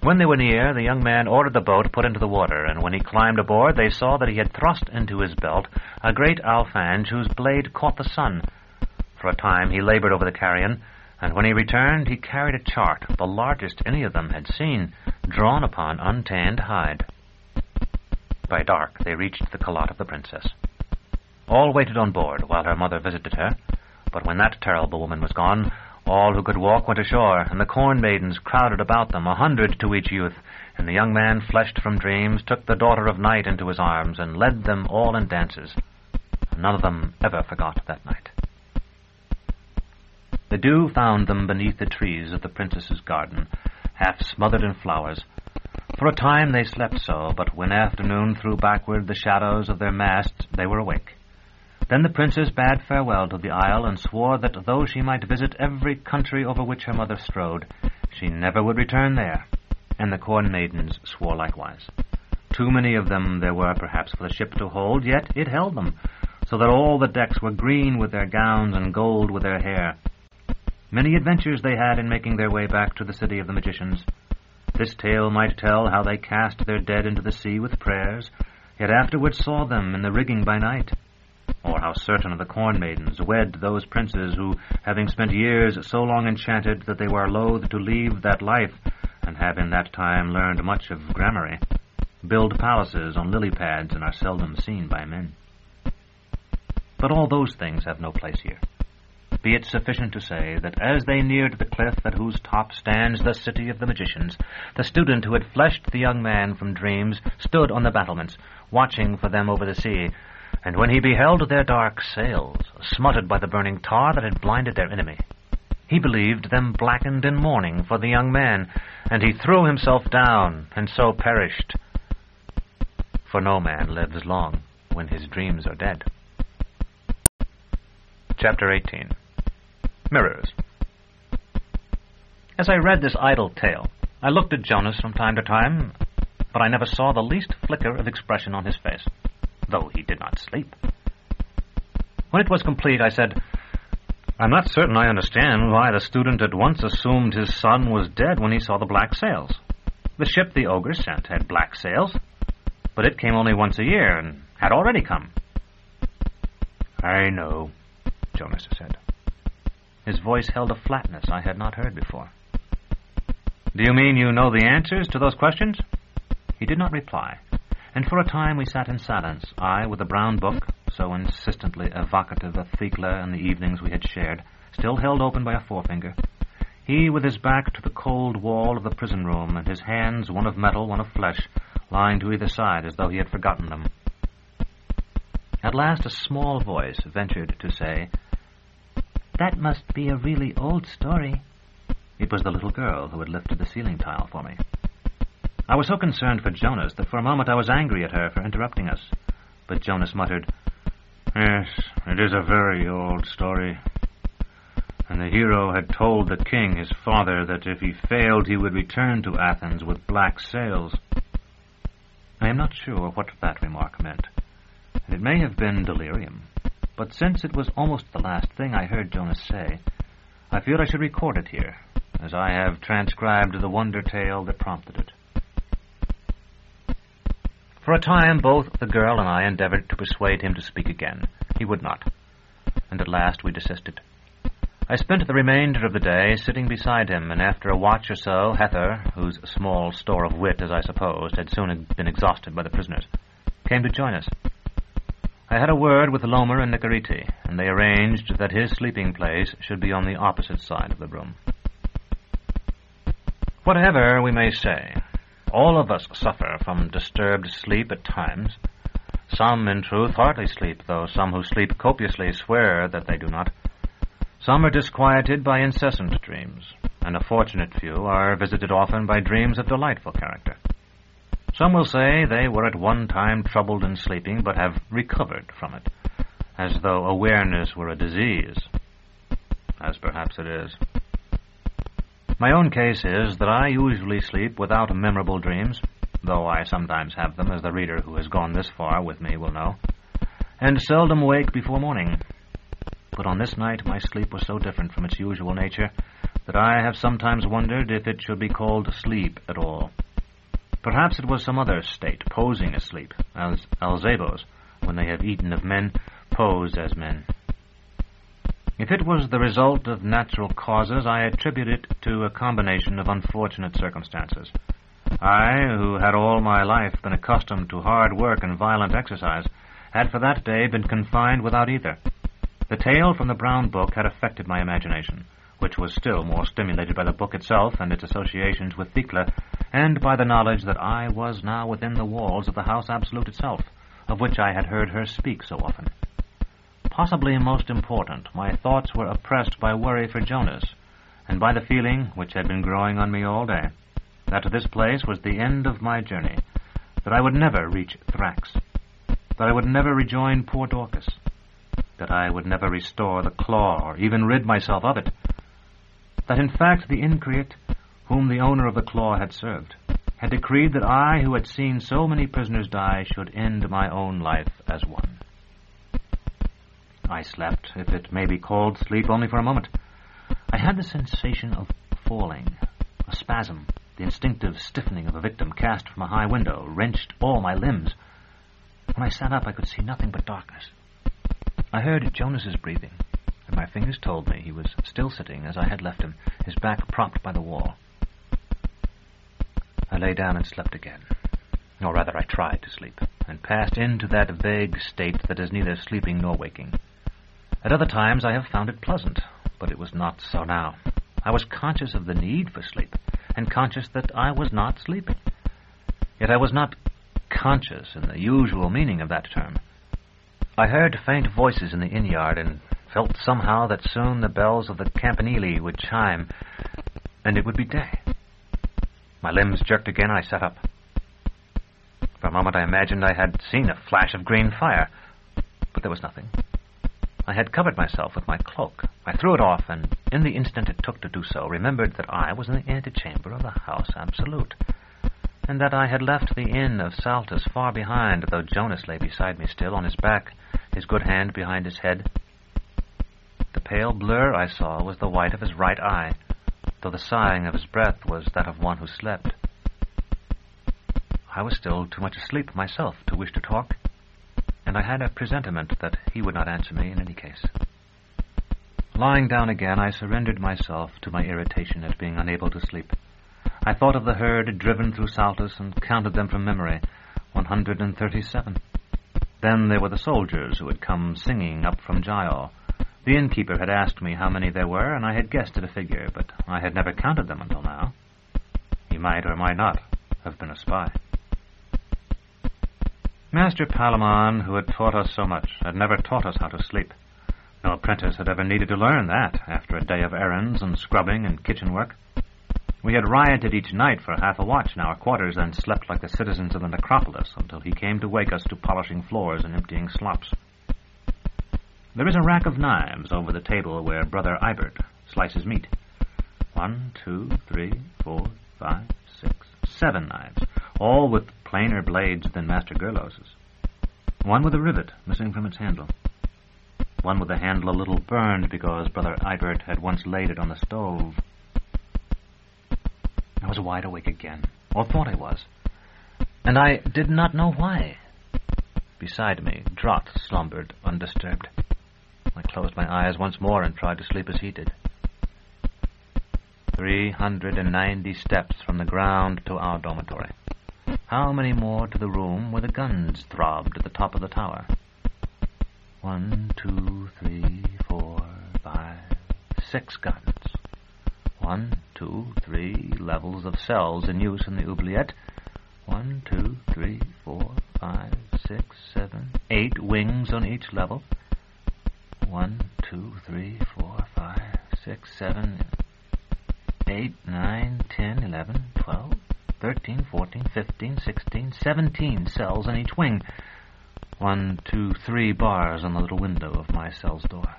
When they were near, the young man ordered the boat put into the water, and when he climbed aboard, they saw that he had thrust into his belt a great alfange whose blade caught the sun. For a time he labored over the carrion, and when he returned he carried a chart, the largest any of them had seen, drawn upon untanned hide. By dark, they reached the calotte of the princess. All waited on board while her mother visited her, but when that terrible woman was gone, all who could walk went ashore, and the corn maidens crowded about them, 100 to each youth, and the young man, fleshed from dreams, took the daughter of night into his arms, and led them all in dances. None of them ever forgot that night. The dew found them beneath the trees of the princess's garden, half smothered in flowers. For a time they slept so, but when afternoon threw backward the shadows of their masts, they were awake. Then the princess bade farewell to the isle, and swore that though she might visit every country over which her mother strode, she never would return there, and the corn maidens swore likewise. Too many of them there were perhaps for the ship to hold, yet it held them, so that all the decks were green with their gowns and gold with their hair. Many adventures they had in making their way back to the city of the magicians. This tale might tell how they cast their dead into the sea with prayers, yet afterwards saw them in the rigging by night, or how certain of the corn maidens wed those princes who, having spent years so long enchanted that they were loath to leave that life, and have in that time learned much of gramarye, build palaces on lily pads and are seldom seen by men. But all those things have no place here. Be it sufficient to say that as they neared the cliff at whose top stands the city of the magicians, the student who had fleshed the young man from dreams stood on the battlements, watching for them over the sea, and when he beheld their dark sails, smutted by the burning tar that had blinded their enemy, he believed them blackened in mourning for the young man, and he threw himself down, and so perished. For no man lives long when his dreams are dead. Chapter 18. Mirrors. As I read this idle tale, I looked at Jonas from time to time, but I never saw the least flicker of expression on his face, though he did not sleep. When it was complete, I said, "I'm not certain I understand why the student at once assumed his son was dead when he saw the black sails. The ship the ogre sent had black sails, but it came only once a year, and had already come." "I know," Jonas said. His voice held a flatness I had not heard before. "Do you mean you know the answers to those questions?" He did not reply, and for a time we sat in silence, I with the brown book, so insistently evocative of Thecla and the evenings we had shared, still held open by a forefinger, he with his back to the cold wall of the prison room, and his hands, one of metal, one of flesh, lying to either side as though he had forgotten them. At last a small voice ventured to say, "That must be a really old story." It was the little girl who had lifted the ceiling tile for me. I was so concerned for Jonas that for a moment I was angry at her for interrupting us. But Jonas muttered, "Yes, it is a very old story. And the hero had told the king, his father, that if he failed he would return to Athens with black sails." I am not sure what that remark meant, and it may have been delirium. But since it was almost the last thing I heard Jonas say, I feel I should record it here, as I have transcribed the wonder tale that prompted it. For a time both the girl and I endeavored to persuade him to speak again. He would not, and at last we desisted. I spent the remainder of the day sitting beside him, and after a watch or so, Hether, whose small store of wit, as I supposed, had soon been exhausted by the prisoners, came to join us. I had a word with Lomer and Nicarete, and they arranged that his sleeping place should be on the opposite side of the room. Whatever we may say, all of us suffer from disturbed sleep at times. Some, in truth, hardly sleep, though some who sleep copiously swear that they do not. Some are disquieted by incessant dreams, and a fortunate few are visited often by dreams of delightful character. Some will say they were at one time troubled in sleeping, but have recovered from it, as though awareness were a disease, as perhaps it is. My own case is that I usually sleep without memorable dreams, though I sometimes have them, as the reader who has gone this far with me will know, and seldom wake before morning. But on this night my sleep was so different from its usual nature that I have sometimes wondered if it should be called sleep at all. Perhaps it was some other state, posing as sleep, as Alzebos, when they have eaten of men, pose as men. If it was the result of natural causes, I attribute it to a combination of unfortunate circumstances. I, who had all my life been accustomed to hard work and violent exercise, had for that day been confined without either. The tale from the brown book had affected my imagination, which was still more stimulated by the book itself and its associations with Thecla, and by the knowledge that I was now within the walls of the House Absolute itself, of which I had heard her speak so often. Possibly most important, my thoughts were oppressed by worry for Jonas, and by the feeling, which had been growing on me all day, that this place was the end of my journey, that I would never reach Thrax, that I would never rejoin poor Dorcas, that I would never restore the claw or even rid myself of it, that in fact the Increate, whom the owner of the claw had served, had decreed that I, who had seen so many prisoners die, should end my own life as one. I slept, if it may be called sleep, only for a moment. I had the sensation of falling. A spasm, the instinctive stiffening of a victim cast from a high window, wrenched all my limbs. When I sat up, I could see nothing but darkness. I heard Jonas's breathing, and my fingers told me he was still sitting as I had left him, his back propped by the wall. I lay down and slept again. Or rather, I tried to sleep, and passed into that vague state that is neither sleeping nor waking. At other times I have found it pleasant, but it was not so now. I was conscious of the need for sleep, and conscious that I was not sleeping. Yet I was not conscious in the usual meaning of that term. I heard faint voices in the inn-yard, and felt somehow that soon the bells of the campanile would chime, and it would be day. My limbs jerked again, and I sat up. For a moment I imagined I had seen a flash of green fire, but there was nothing. I had covered myself with my cloak. I threw it off, and in the instant it took to do so, remembered that I was in the antechamber of the House Absolute, and that I had left the inn of Saltus far behind, though Jonas lay beside me still, on his back, his good hand behind his head. The pale blur I saw was the white of his right eye, though the sighing of his breath was that of one who slept. I was still too much asleep myself to wish to talk, and I had a presentiment that he would not answer me in any case. Lying down again, I surrendered myself to my irritation at being unable to sleep. I thought of the herd driven through Saltus and counted them from memory, 137. Then there were the soldiers who had come singing up from Gial. The innkeeper had asked me how many there were, and I had guessed at a figure, but I had never counted them until now. He might or might not have been a spy. Master Palamon, who had taught us so much, had never taught us how to sleep. No apprentice had ever needed to learn that after a day of errands and scrubbing and kitchen work. We had rioted each night for half a watch in our quarters, and slept like the citizens of the necropolis until he came to wake us to polishing floors and emptying slops. There is a rack of knives over the table where Brother Ibert slices meat. 1, 2, 3, 4, 5, 6, 7 knives, all with plainer blades than Master Gerlos's. One with a rivet missing from its handle. One with the handle a little burned because Brother Ibert had once laid it on the stove. I was wide awake again, or thought I was, and I did not know why. Beside me, Drott slumbered undisturbed. I closed my eyes once more and tried to sleep as he did. 390 steps from the ground to our dormitory. How many more to the room where the guns throbbed at the top of the tower? 1, 2, 3, 4, 5, 6 guns. 1, 2, 3 levels of cells in use in the oubliette. 1, 2, 3, 4, 5, 6, 7, 8 wings on each level. 1, 2, 3, 4, 5, 6, 7, 8, 9, 10, 11, 12, 13, 14, 15, 16, 17 cells in each wing. 1, 2, 3 bars on the little window of my cell's door.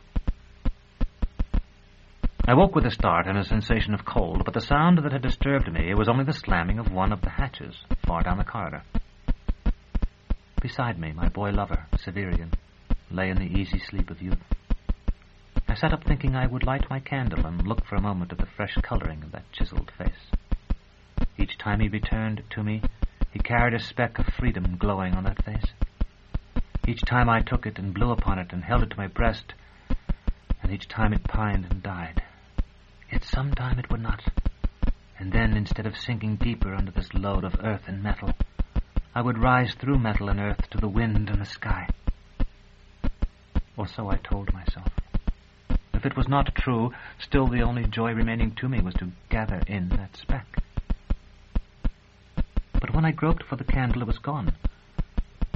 I woke with a start and a sensation of cold, but the sound that had disturbed me was only the slamming of one of the hatches far down the corridor. Beside me, my boy lover, Severian, lay in the easy sleep of youth. I sat up thinking I would light my candle and look for a moment at the fresh coloring of that chiseled face. Each time he returned to me, he carried a speck of freedom glowing on that face. Each time I took it and blew upon it and held it to my breast, and each time it pined and died. Yet sometime it would not, And then, instead of sinking deeper under this load of earth and metal, I would rise through metal and earth to the wind and the sky. Or so I told myself. If it was not true, still the only joy remaining to me was to gather in that speck. But when I groped for the candle, it was gone.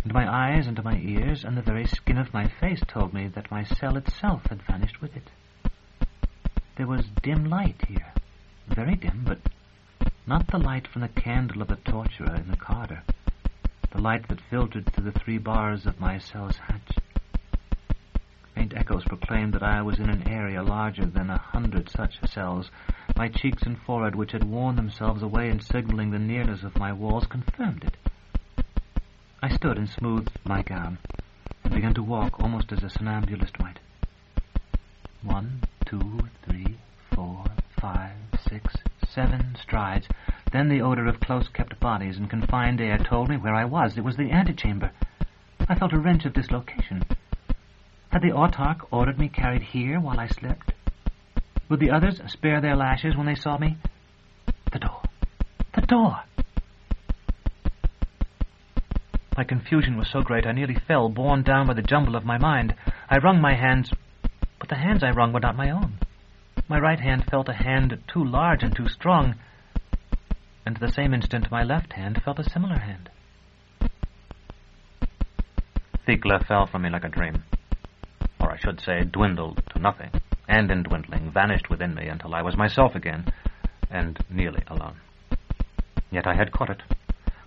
And my eyes and my ears and the very skin of my face told me that my cell itself had vanished with it. There was dim light here, very dim, but not the light from the candle of the torturer in the corridor, the light that filtered through the 3 bars of my cell's hatch. Faint echoes proclaimed that I was in an area larger than 100 such cells. My cheeks and forehead, which had worn themselves away in signaling the nearness of my walls, confirmed it. I stood and smoothed my gown, and began to walk almost as a somnambulist might. 1, 2, 3, 4, 5, 6, 7 strides. Then the odor of close-kept bodies and confined air told me where I was. It was the antechamber. I felt a wrench of dislocation. Had the autarch ordered me carried here while I slept? Would the others spare their lashes when they saw me? The door. The door! My confusion was so great I nearly fell, borne down by the jumble of my mind. I wrung my hands, but the hands I wrung were not my own. My right hand felt a hand too large and too strong, and at the same instant my left hand felt a similar hand. Thekla fell from me like a dream, or I should say dwindled to nothing, and in dwindling vanished within me until I was myself again, and nearly alone. Yet I had caught it.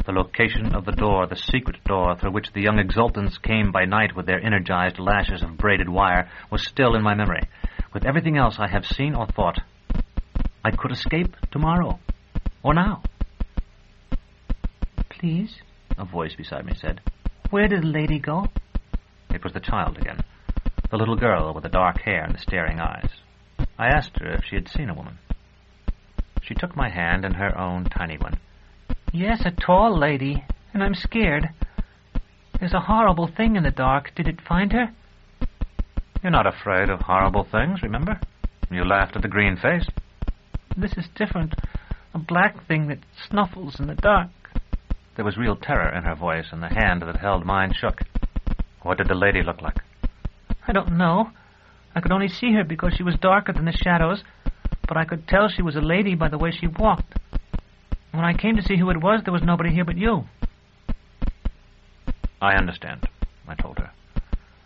The location of the door, the secret door through which the young exultants came by night with their energized lashes of braided wire, was still in my memory. With everything else I have seen or thought, I could escape tomorrow, or now. Please, a voice beside me said. Where did the lady go? It was the child again, the little girl with the dark hair and the staring eyes. I asked her if she had seen a woman. She took my hand in her own tiny one. Yes, a tall lady, and I'm scared. There's a horrible thing in the dark. Did it find her? You're not afraid of horrible things, remember? You laughed at the green face. This is different. A black thing that snuffles in the dark. There was real terror in her voice, and the hand that held mine shook. What did the lady look like? I don't know. I could only see her because she was darker than the shadows, but I could tell she was a lady by the way she walked. When I came to see who it was, there was nobody here but you. I understand, I told her,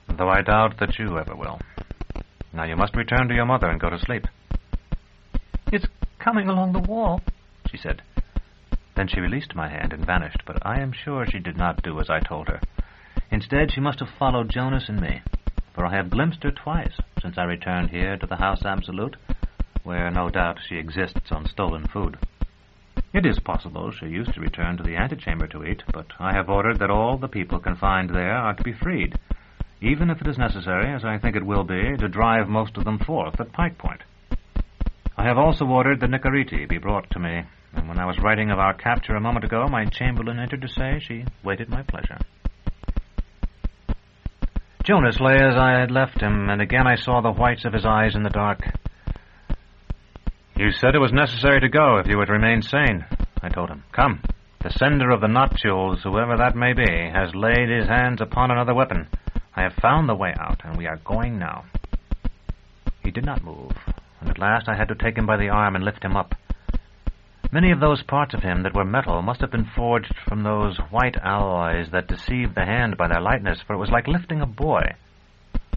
though I doubt that you ever will. Now you must return to your mother and go to sleep. It's coming along the wall, she said. Then she released my hand and vanished, but I am sure she did not do as I told her. Instead, she must have followed Jonas and me, for I have glimpsed her twice since I returned here to the House Absolute, where no doubt she exists on stolen food. It is possible she used to return to the antechamber to eat, but I have ordered that all the people confined there are to be freed, even if it is necessary, as I think it will be, to drive most of them forth at pike point. I have also ordered that Nicarete be brought to me, and when I was writing of our capture a moment ago, my chamberlain entered to say she waited my pleasure. Jonas lay as I had left him, and again I saw the whites of his eyes in the dark. You said it was necessary to go if you were to remain sane, I told him. Come, the sender of the nuptials, whoever that may be, has laid his hands upon another weapon. I have found the way out, and we are going now. He did not move, and at last I had to take him by the arm and lift him up. Many of those parts of him that were metal must have been forged from those white alloys that deceive the hand by their lightness, for it was like lifting a boy.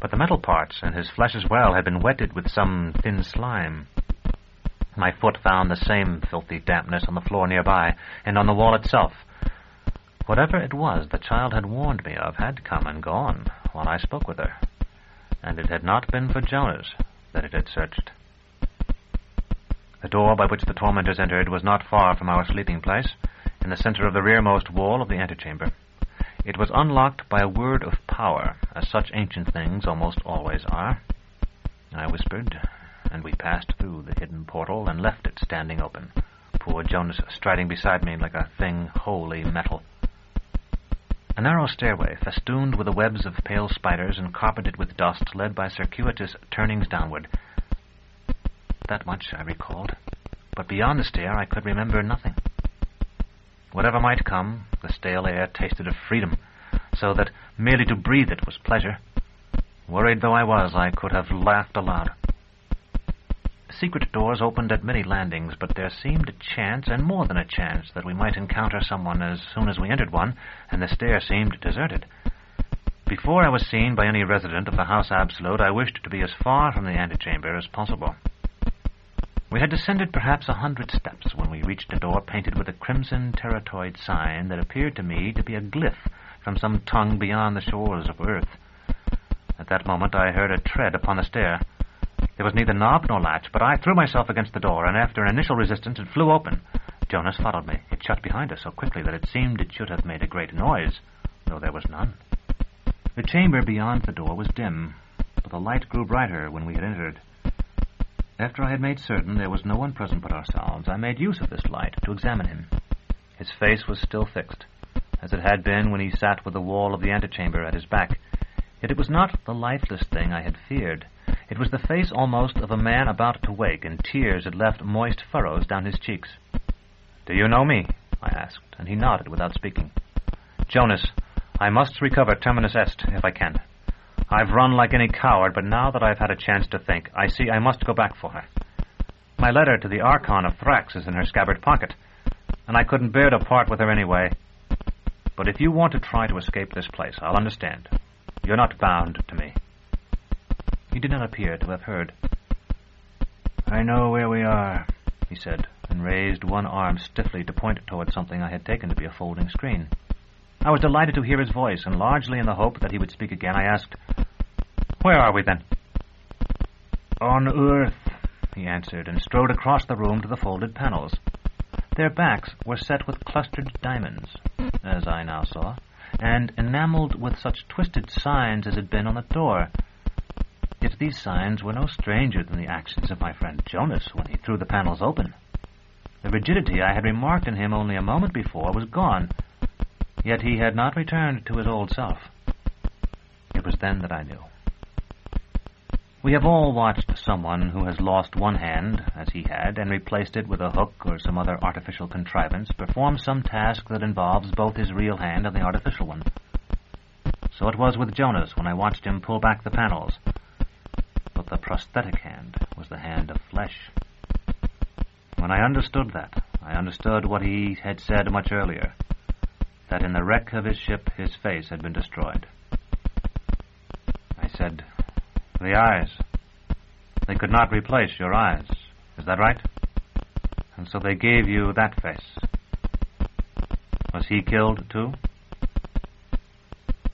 But the metal parts, and his flesh as well, had been wetted with some thin slime. My foot found the same filthy dampness on the floor nearby, and on the wall itself. Whatever it was the child had warned me of had come and gone while I spoke with her, and it had not been for Jonas that it had searched. The door by which the tormentors entered was not far from our sleeping place, in the center of the rearmost wall of the antechamber. It was unlocked by a word of power, as such ancient things almost always are. I whispered, and we passed through the hidden portal and left it standing open, poor Jonas striding beside me like a thing wholly metal. A narrow stairway, festooned with the webs of pale spiders and carpeted with dust, led by circuitous turnings downward. That much I recalled. But beyond the stair, I could remember nothing. Whatever might come, the stale air tasted of freedom, so that merely to breathe it was pleasure. Worried though I was, I could have laughed aloud. Secret doors opened at many landings, but there seemed a chance, and more than a chance, that we might encounter someone as soon as we entered one, and the stair seemed deserted. Before I was seen by any resident of the House Absolute, I wished to be as far from the antechamber as possible. We had descended perhaps 100 steps when we reached a door painted with a crimson terratoid sign that appeared to me to be a glyph from some tongue beyond the shores of earth. At that moment I heard a tread upon the stair. There was neither knob nor latch, but I threw myself against the door, and after an initial resistance it flew open. Jonas followed me. It shut behind us so quickly that it seemed it should have made a great noise, though there was none. The chamber beyond the door was dim, but the light grew brighter when we had entered. After I had made certain there was no one present but ourselves, I made use of this light to examine him. His face was still fixed, as it had been when he sat with the wall of the antechamber at his back. Yet it was not the lifeless thing I had feared. It was the face almost of a man about to wake, and tears had left moist furrows down his cheeks. "Do you know me?" I asked, and he nodded without speaking. "Jonas, I must recover Terminus Est, if I can. I've run like any coward, but now that I've had a chance to think, I see I must go back for her. My letter to the Archon of Thrax is in her scabbard pocket, and I couldn't bear to part with her anyway. But if you want to try to escape this place, I'll understand. You're not bound to me." He did not appear to have heard. "I know where we are," he said, and raised one arm stiffly to point toward something I had taken to be a folding screen. I was delighted to hear his voice, and largely in the hope that he would speak again, I asked, "Where are we, then?" "On Earth," he answered, and strode across the room to the folded panels. Their backs were set with clustered diamonds, as I now saw, and enameled with such twisted signs as had been on the door. Yet these signs were no stranger than the actions of my friend Jonas when he threw the panels open. The rigidity I had remarked in him only a moment before was gone, yet he had not returned to his old self. It was then that I knew. We have all watched someone who has lost one hand, as he had, and replaced it with a hook or some other artificial contrivance, perform some task that involves both his real hand and the artificial one. So it was with Jonas when I watched him pull back the panels. But the prosthetic hand was the hand of flesh. When I understood that, I understood what he had said much earlier, that in the wreck of his ship his face had been destroyed. I said, "The eyes. They could not replace your eyes. Is that right? And so they gave you that face. Was he killed, too?"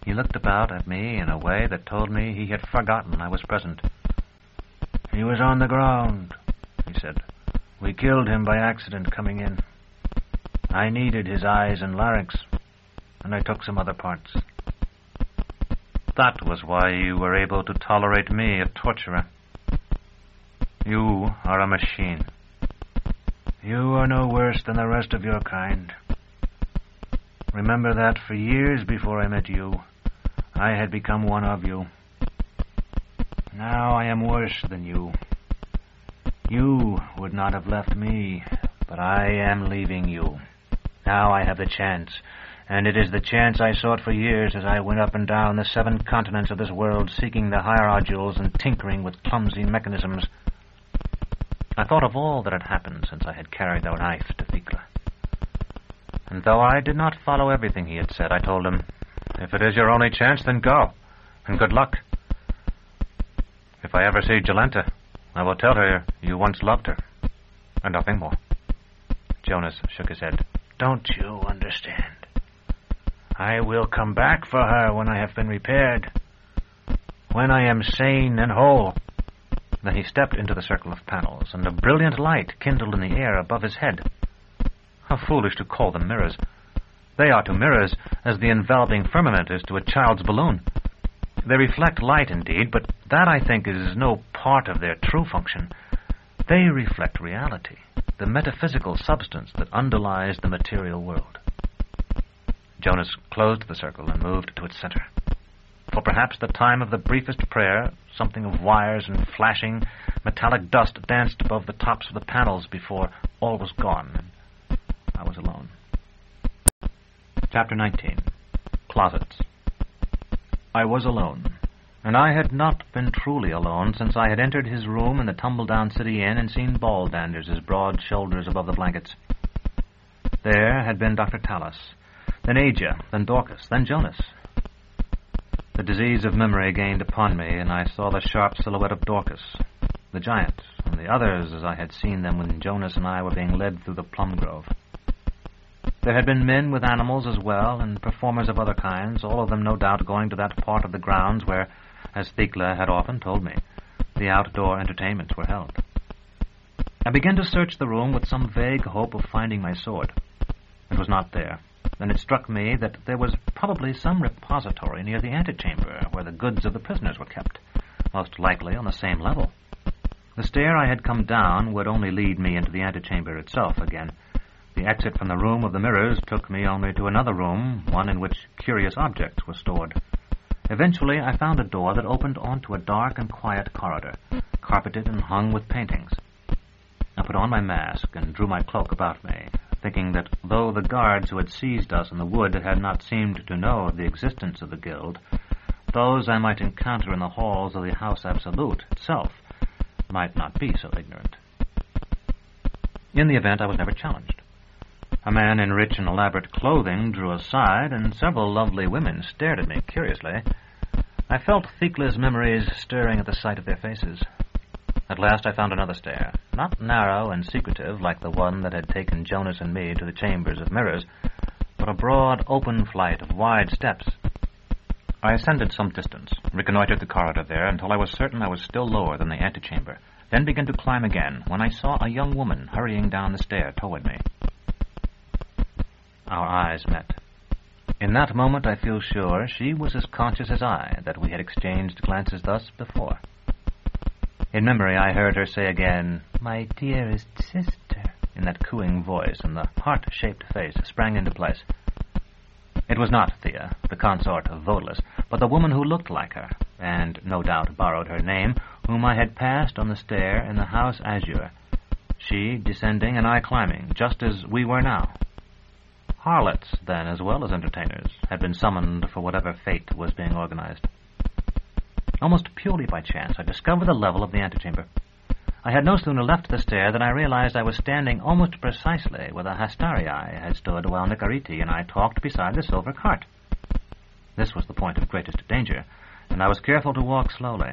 He looked about at me in a way that told me he had forgotten I was present. "He was on the ground," he said. "We killed him by accident coming in. I needed his eyes and larynx, and I took some other parts." "That was why you were able to tolerate me, a torturer. You are a machine." "You are no worse than the rest of your kind. Remember that for years before I met you, I had become one of you. Now I am worse than you. You would not have left me, but I am leaving you. Now I have the chance, and it is the chance I sought for years as I went up and down the 7 continents of this world seeking the hierodules and tinkering with clumsy mechanisms." I thought of all that had happened since I had carried the knife to Thecla. And though I did not follow everything he had said, I told him, "If it is your only chance, then go, and good luck. If I ever see Jolenta, I will tell her you once loved her, and nothing more." Jonas shook his head. "Don't you understand? I will come back for her when I have been repaired, when I am sane and whole." Then he stepped into the circle of panels, and a brilliant light kindled in the air above his head. How foolish to call them mirrors. They are to mirrors as the enveloping firmament is to a child's balloon. They reflect light indeed, but that, I think, is no part of their true function. They reflect reality, the metaphysical substance that underlies the material world. Jonas closed the circle and moved to its center. For perhaps the time of the briefest prayer, something of wires and flashing metallic dust danced above the tops of the panels before all was gone. I was alone. Chapter 19. Closets. I was alone, and I had not been truly alone since I had entered his room in the tumble-down City Inn and seen Baldanders' broad shoulders above the blankets. There had been Dr. Tallis, then Aja, then Dorcas, then Jonas. The disease of memory gained upon me, and I saw the sharp silhouette of Dorcas, the giant, and the others as I had seen them when Jonas and I were being led through the plum grove. There had been men with animals as well, and performers of other kinds, all of them no doubt going to that part of the grounds where, as Thekla had often told me, the outdoor entertainments were held. I began to search the room with some vague hope of finding my sword. It was not there. Then it struck me that there was probably some repository near the antechamber where the goods of the prisoners were kept, most likely on the same level. The stair I had come down would only lead me into the antechamber itself again. The exit from the room of the mirrors took me only to another room, one in which curious objects were stored. Eventually I found a door that opened onto a dark and quiet corridor, carpeted and hung with paintings. I put on my mask and drew my cloak about me, thinking that though the guards who had seized us in the wood had not seemed to know of the existence of the guild, those I might encounter in the halls of the House Absolute itself might not be so ignorant. In the event, I was never challenged. A man in rich and elaborate clothing drew aside, and several lovely women stared at me curiously. I felt Thekla's memories stirring at the sight of their faces. At last I found another stair, not narrow and secretive like the one that had taken Jonas and me to the chambers of mirrors, but a broad, open flight of wide steps. I ascended some distance, reconnoitered the corridor there until I was certain I was still lower than the antechamber, then began to climb again when I saw a young woman hurrying down the stair toward me. Our eyes met. In that moment I feel sure she was as conscious as I that we had exchanged glances thus before. In memory I heard her say again, "My dearest sister," in that cooing voice, and the heart-shaped face sprang into place. It was not Thea, the consort of Vodalus, but the woman who looked like her, and no doubt borrowed her name, whom I had passed on the stair in the House Azure, she descending and I climbing, just as we were now. Harlots, then, as well as entertainers, had been summoned for whatever fate was being organized. Almost purely by chance, I discovered the level of the antechamber. I had no sooner left the stair than I realized I was standing almost precisely where the Hastarii had stood while Nicariti and I talked beside the silver cart. This was the point of greatest danger, and I was careful to walk slowly.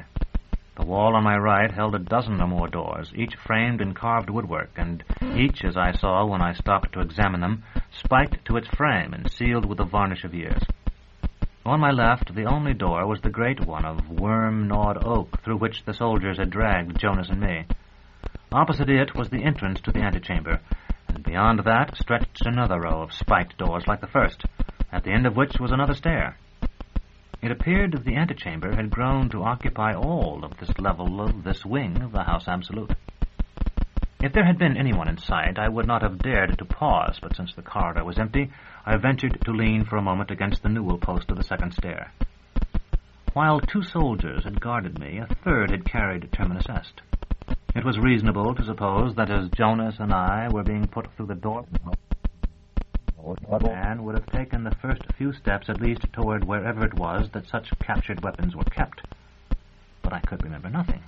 The wall on my right held a dozen or more doors, each framed in carved woodwork, and each, as I saw when I stopped to examine them, spiked to its frame and sealed with the varnish of years. On my left, the only door was the great one of worm-gnawed oak through which the soldiers had dragged Jonas and me. Opposite it was the entrance to the antechamber, and beyond that stretched another row of spiked doors like the first, at the end of which was another stair. It appeared that the antechamber had grown to occupy all of this level of this wing of the House Absolute. If there had been anyone in sight, I would not have dared to pause, but since the corridor was empty, I ventured to lean for a moment against the newel post of the second stair. While 2 soldiers had guarded me, a third had carried Terminus Est. It was reasonable to suppose that as Jonas and I were being put through the door, man would have taken the first few steps at least toward wherever it was that such captured weapons were kept. But I could remember nothing.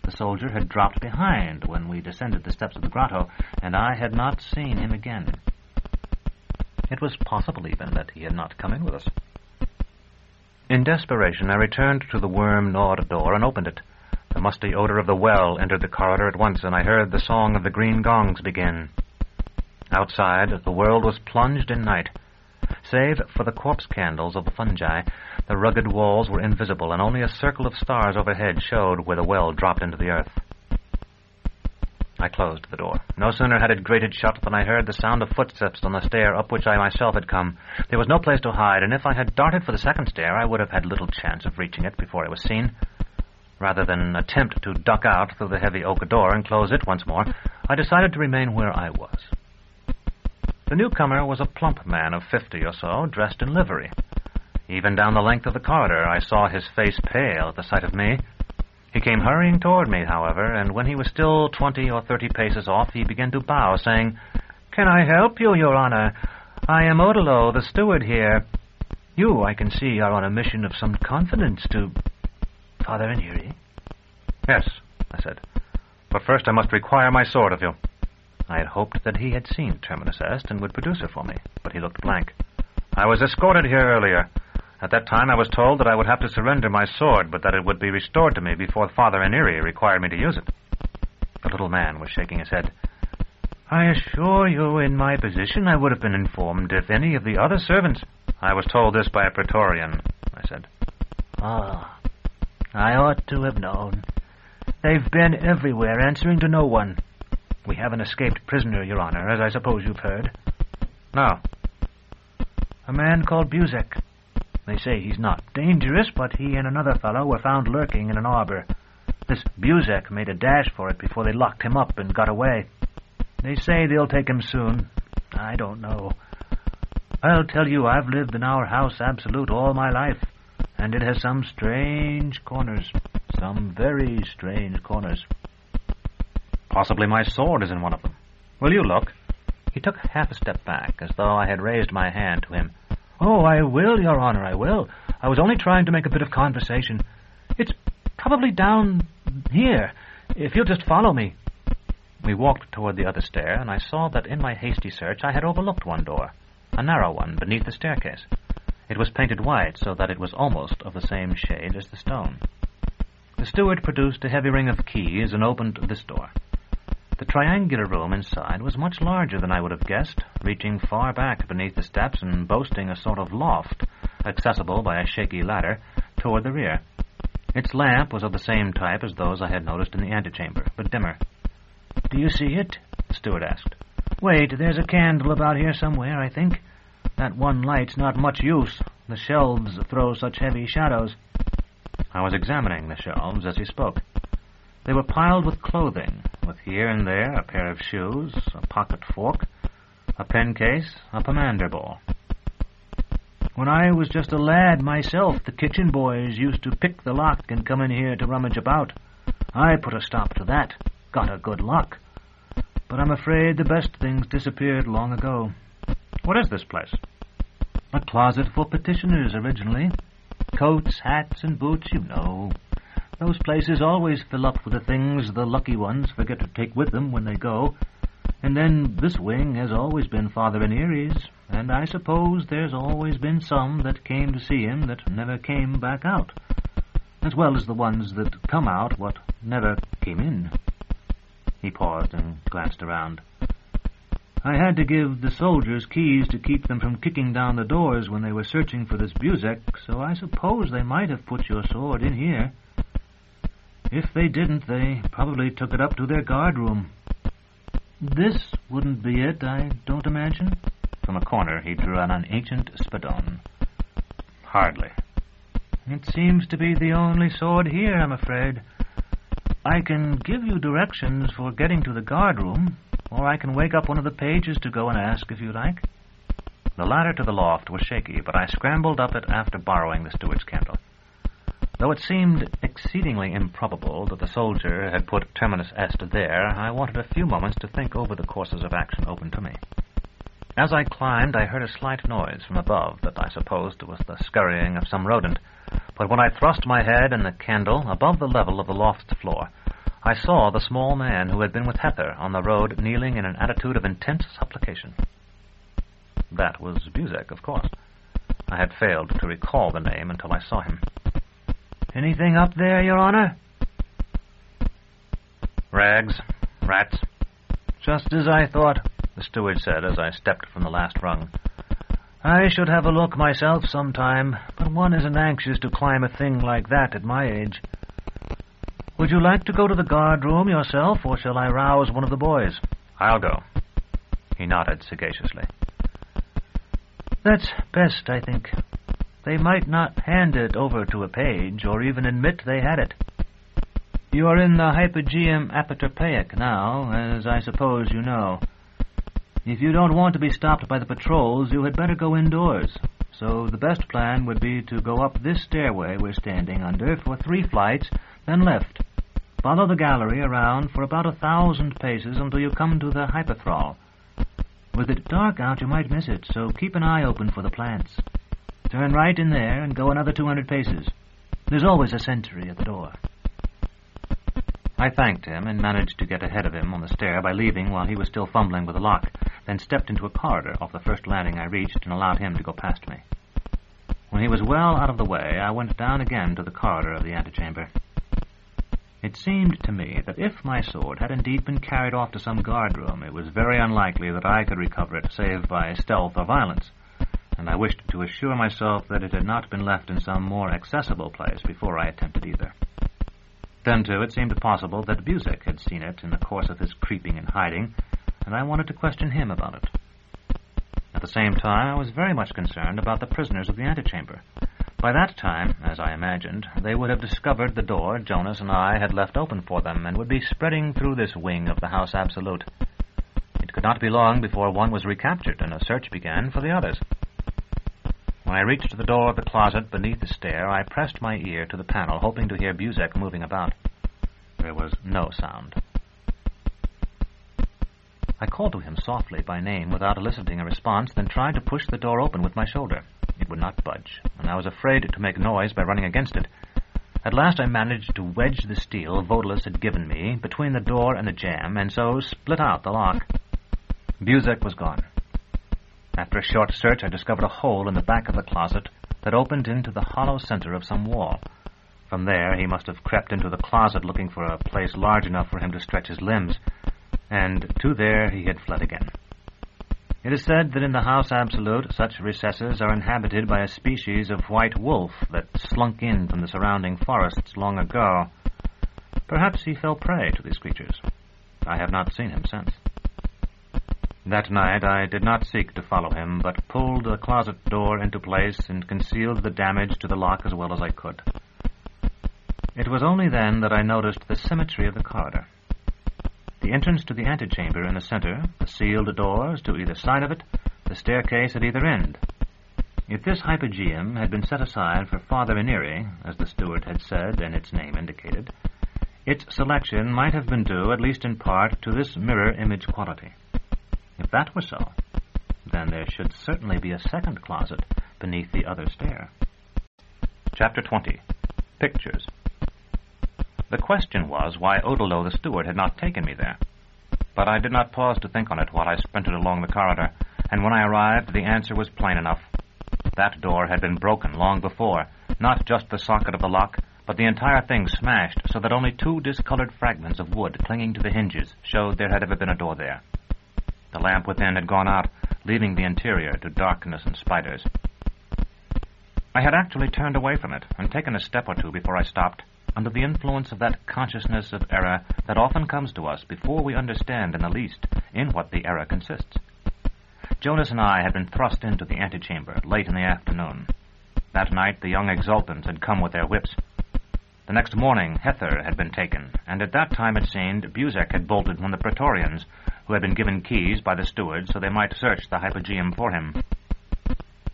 The soldier had dropped behind when we descended the steps of the grotto, and I had not seen him again. It was possible even that he had not come in with us. In desperation, I returned to the worm-gnawed door and opened it. The musty odor of the well entered the corridor at once, and I heard the song of the green gongs begin. Outside, the world was plunged in night. Save for the corpse candles of the fungi, the rugged walls were invisible, and only a circle of stars overhead showed where the well dropped into the earth. I closed the door. No sooner had it grated shut than I heard the sound of footsteps on the stair up which I myself had come. There was no place to hide, and if I had darted for the second stair, I would have had little chance of reaching it before I was seen. Rather than attempt to duck out through the heavy oak door and close it once more, I decided to remain where I was. The newcomer was a plump man of 50 or so, dressed in livery. Even down the length of the corridor, I saw his face pale at the sight of me. He came hurrying toward me, however, and when he was still 20 or 30 paces off, he began to bow, saying, "Can I help you, Your Honor? I am Odilo, the steward here. You, I can see, are on a mission of some confidence to Father Aniri." "Yes," I said. "But first I must require my sword of you." I had hoped that he had seen Terminus Est and would produce her for me, but he looked blank. "I was escorted here earlier. At that time I was told that I would have to surrender my sword, but that it would be restored to me before Father Aniri required me to use it." The little man was shaking his head. "I assure you, in my position, I would have been informed if any of the other servants—" "I was told this by a Praetorian," I said. "Ah, I ought to have known. They've been everywhere, answering to no one. We have an escaped prisoner, Your Honor, as I suppose you've heard." "No." "A man called Buzek. They say he's not dangerous, but he and another fellow were found lurking in an arbor. This Buzek made a dash for it before they locked him up and got away. They say they'll take him soon. I don't know. I'll tell you, I've lived in our house absolute all my life, and it has some strange corners, some very strange corners." "Possibly my sword is in one of them. Will you look?" He took half a step back, as though I had raised my hand to him. "Oh, I will, Your Honor, I will. I was only trying to make a bit of conversation. It's probably down here, if you'll just follow me." We walked toward the other stair, and I saw that in my hasty search I had overlooked one door, a narrow one beneath the staircase. It was painted white, so that it was almost of the same shade as the stone. The steward produced a heavy ring of keys and opened this door. The triangular room inside was much larger than I would have guessed, reaching far back beneath the steps and boasting a sort of loft, accessible by a shaky ladder, toward the rear. Its lamp was of the same type as those I had noticed in the antechamber, but dimmer. "Do you see it?" the steward asked. "Wait, there's a candle about here somewhere, I think. That one light's not much use. The shelves throw such heavy shadows." I was examining the shelves as he spoke. They were piled with clothing, with here and there a pair of shoes, a pocket fork, a pen case, a pomander ball. "When I was just a lad myself, the kitchen boys used to pick the lock and come in here to rummage about. I put a stop to that. Got a good lock. But I'm afraid the best things disappeared long ago." "What is this place?" "A closet for petitioners, originally. Coats, hats, and boots, you know. Those places always fill up with the things the lucky ones forget to take with them when they go. And then this wing has always been Father Aniri's, and I suppose there's always been some that came to see him that never came back out, as well as the ones that come out what never came in." He paused and glanced around. "I had to give the soldiers keys to keep them from kicking down the doors when they were searching for this Buzek, so I suppose they might have put your sword in here. If they didn't, they probably took it up to their guard room. This wouldn't be it, I don't imagine." From a corner he drew out an ancient spadone. "Hardly." "It seems to be the only sword here, I'm afraid. I can give you directions for getting to the guard room, or I can wake up one of the pages to go and ask if you like." The ladder to the loft was shaky, but I scrambled up it after borrowing the steward's candle. Though it seemed exceedingly improbable that the soldier had put Terminus Est there, I wanted a few moments to think over the courses of action open to me. As I climbed, I heard a slight noise from above that I supposed was the scurrying of some rodent, but when I thrust my head and the candle above the level of the loft's floor, I saw the small man who had been with Hether on the road kneeling in an attitude of intense supplication. That was Buzek, of course. I had failed to recall the name until I saw him. "Anything up there, Your Honor?" "Rags. Rats." "Just as I thought," the steward said as I stepped from the last rung. "I should have a look myself sometime, but one isn't anxious to climb a thing like that at my age. Would you like to go to the guard room yourself, or shall I rouse one of the boys?" "I'll go." He nodded sagaciously. "That's best, I think. They might not hand it over to a page, or even admit they had it. You are in the Hypogeum Apatrapaic now, as I suppose you know. If you don't want to be stopped by the patrols, you had better go indoors. so the best plan would be to go up this stairway we're standing under for 3 flights, then left. Follow the gallery around for about 1,000 paces until you come to the hypothral. With it dark out, you might miss it, so keep an eye open for the plants. Turn right in there and go another 200 paces. There's always a sentry at the door. I thanked him and managed to get ahead of him on the stair by leaving while he was still fumbling with the lock, then stepped into a corridor off the first landing I reached and allowed him to go past me. When he was well out of the way, I went down again to the corridor of the antechamber. It seemed to me that if my sword had indeed been carried off to some guard-room, it was very unlikely that I could recover it save by stealth or violence, and I wished to assure myself that it had not been left in some more accessible place before I attempted either. Then, too, it seemed possible that Buzik had seen it in the course of his creeping and hiding, and I wanted to question him about it. At the same time, I was very much concerned about the prisoners of the antechamber. By that time, as I imagined, they would have discovered the door Jonas and I had left open for them and would be spreading through this wing of the House Absolute. It could not be long before one was recaptured and a search began for the others. When I reached the door of the closet beneath the stair, I pressed my ear to the panel, hoping to hear Buzik moving about. There was no sound. I called to him softly by name without eliciting a response, then tried to push the door open with my shoulder. It would not budge, and I was afraid to make noise by running against it. At last I managed to wedge the steel Vodalis had given me between the door and the jamb, and so split out the lock. Buzik was gone. After a short search, I discovered a hole in the back of the closet that opened into the hollow center of some wall. From there, he must have crept into the closet looking for a place large enough for him to stretch his limbs, and to there he had fled again. It is said that in the House Absolute, such recesses are inhabited by a species of white wolf that slunk in from the surrounding forests long ago. Perhaps he fell prey to these creatures. I have not seen him since. That night I did not seek to follow him, but pulled the closet door into place and concealed the damage to the lock as well as I could. It was only then that I noticed the symmetry of the corridor. The entrance to the antechamber in the center, the sealed doors to either side of it, the staircase at either end. If this hypogeum had been set aside for Father Iniri, as the steward had said and its name indicated, its selection might have been due, at least in part, to this mirror image quality. If that were so, then there should certainly be a second closet beneath the other stair. Chapter 20. Pictures. The question was why Odilo the steward had not taken me there. But I did not pause to think on it while I sprinted along the corridor, and when I arrived, the answer was plain enough. That door had been broken long before, not just the socket of the lock, but the entire thing smashed so that only 2 discolored fragments of wood clinging to the hinges showed there had ever been a door there. The lamp within had gone out, leaving the interior to darkness and spiders. I had actually turned away from it and taken a step or two before I stopped, under the influence of that consciousness of error that often comes to us before we understand in the least in what the error consists. Jonas and I had been thrust into the antechamber late in the afternoon. That night the young exultants had come with their whips. The next morning Hether had been taken, and at that time it seemed Buzik had bolted from the Praetorians, who had been given keys by the steward so they might search the hypogeum for him.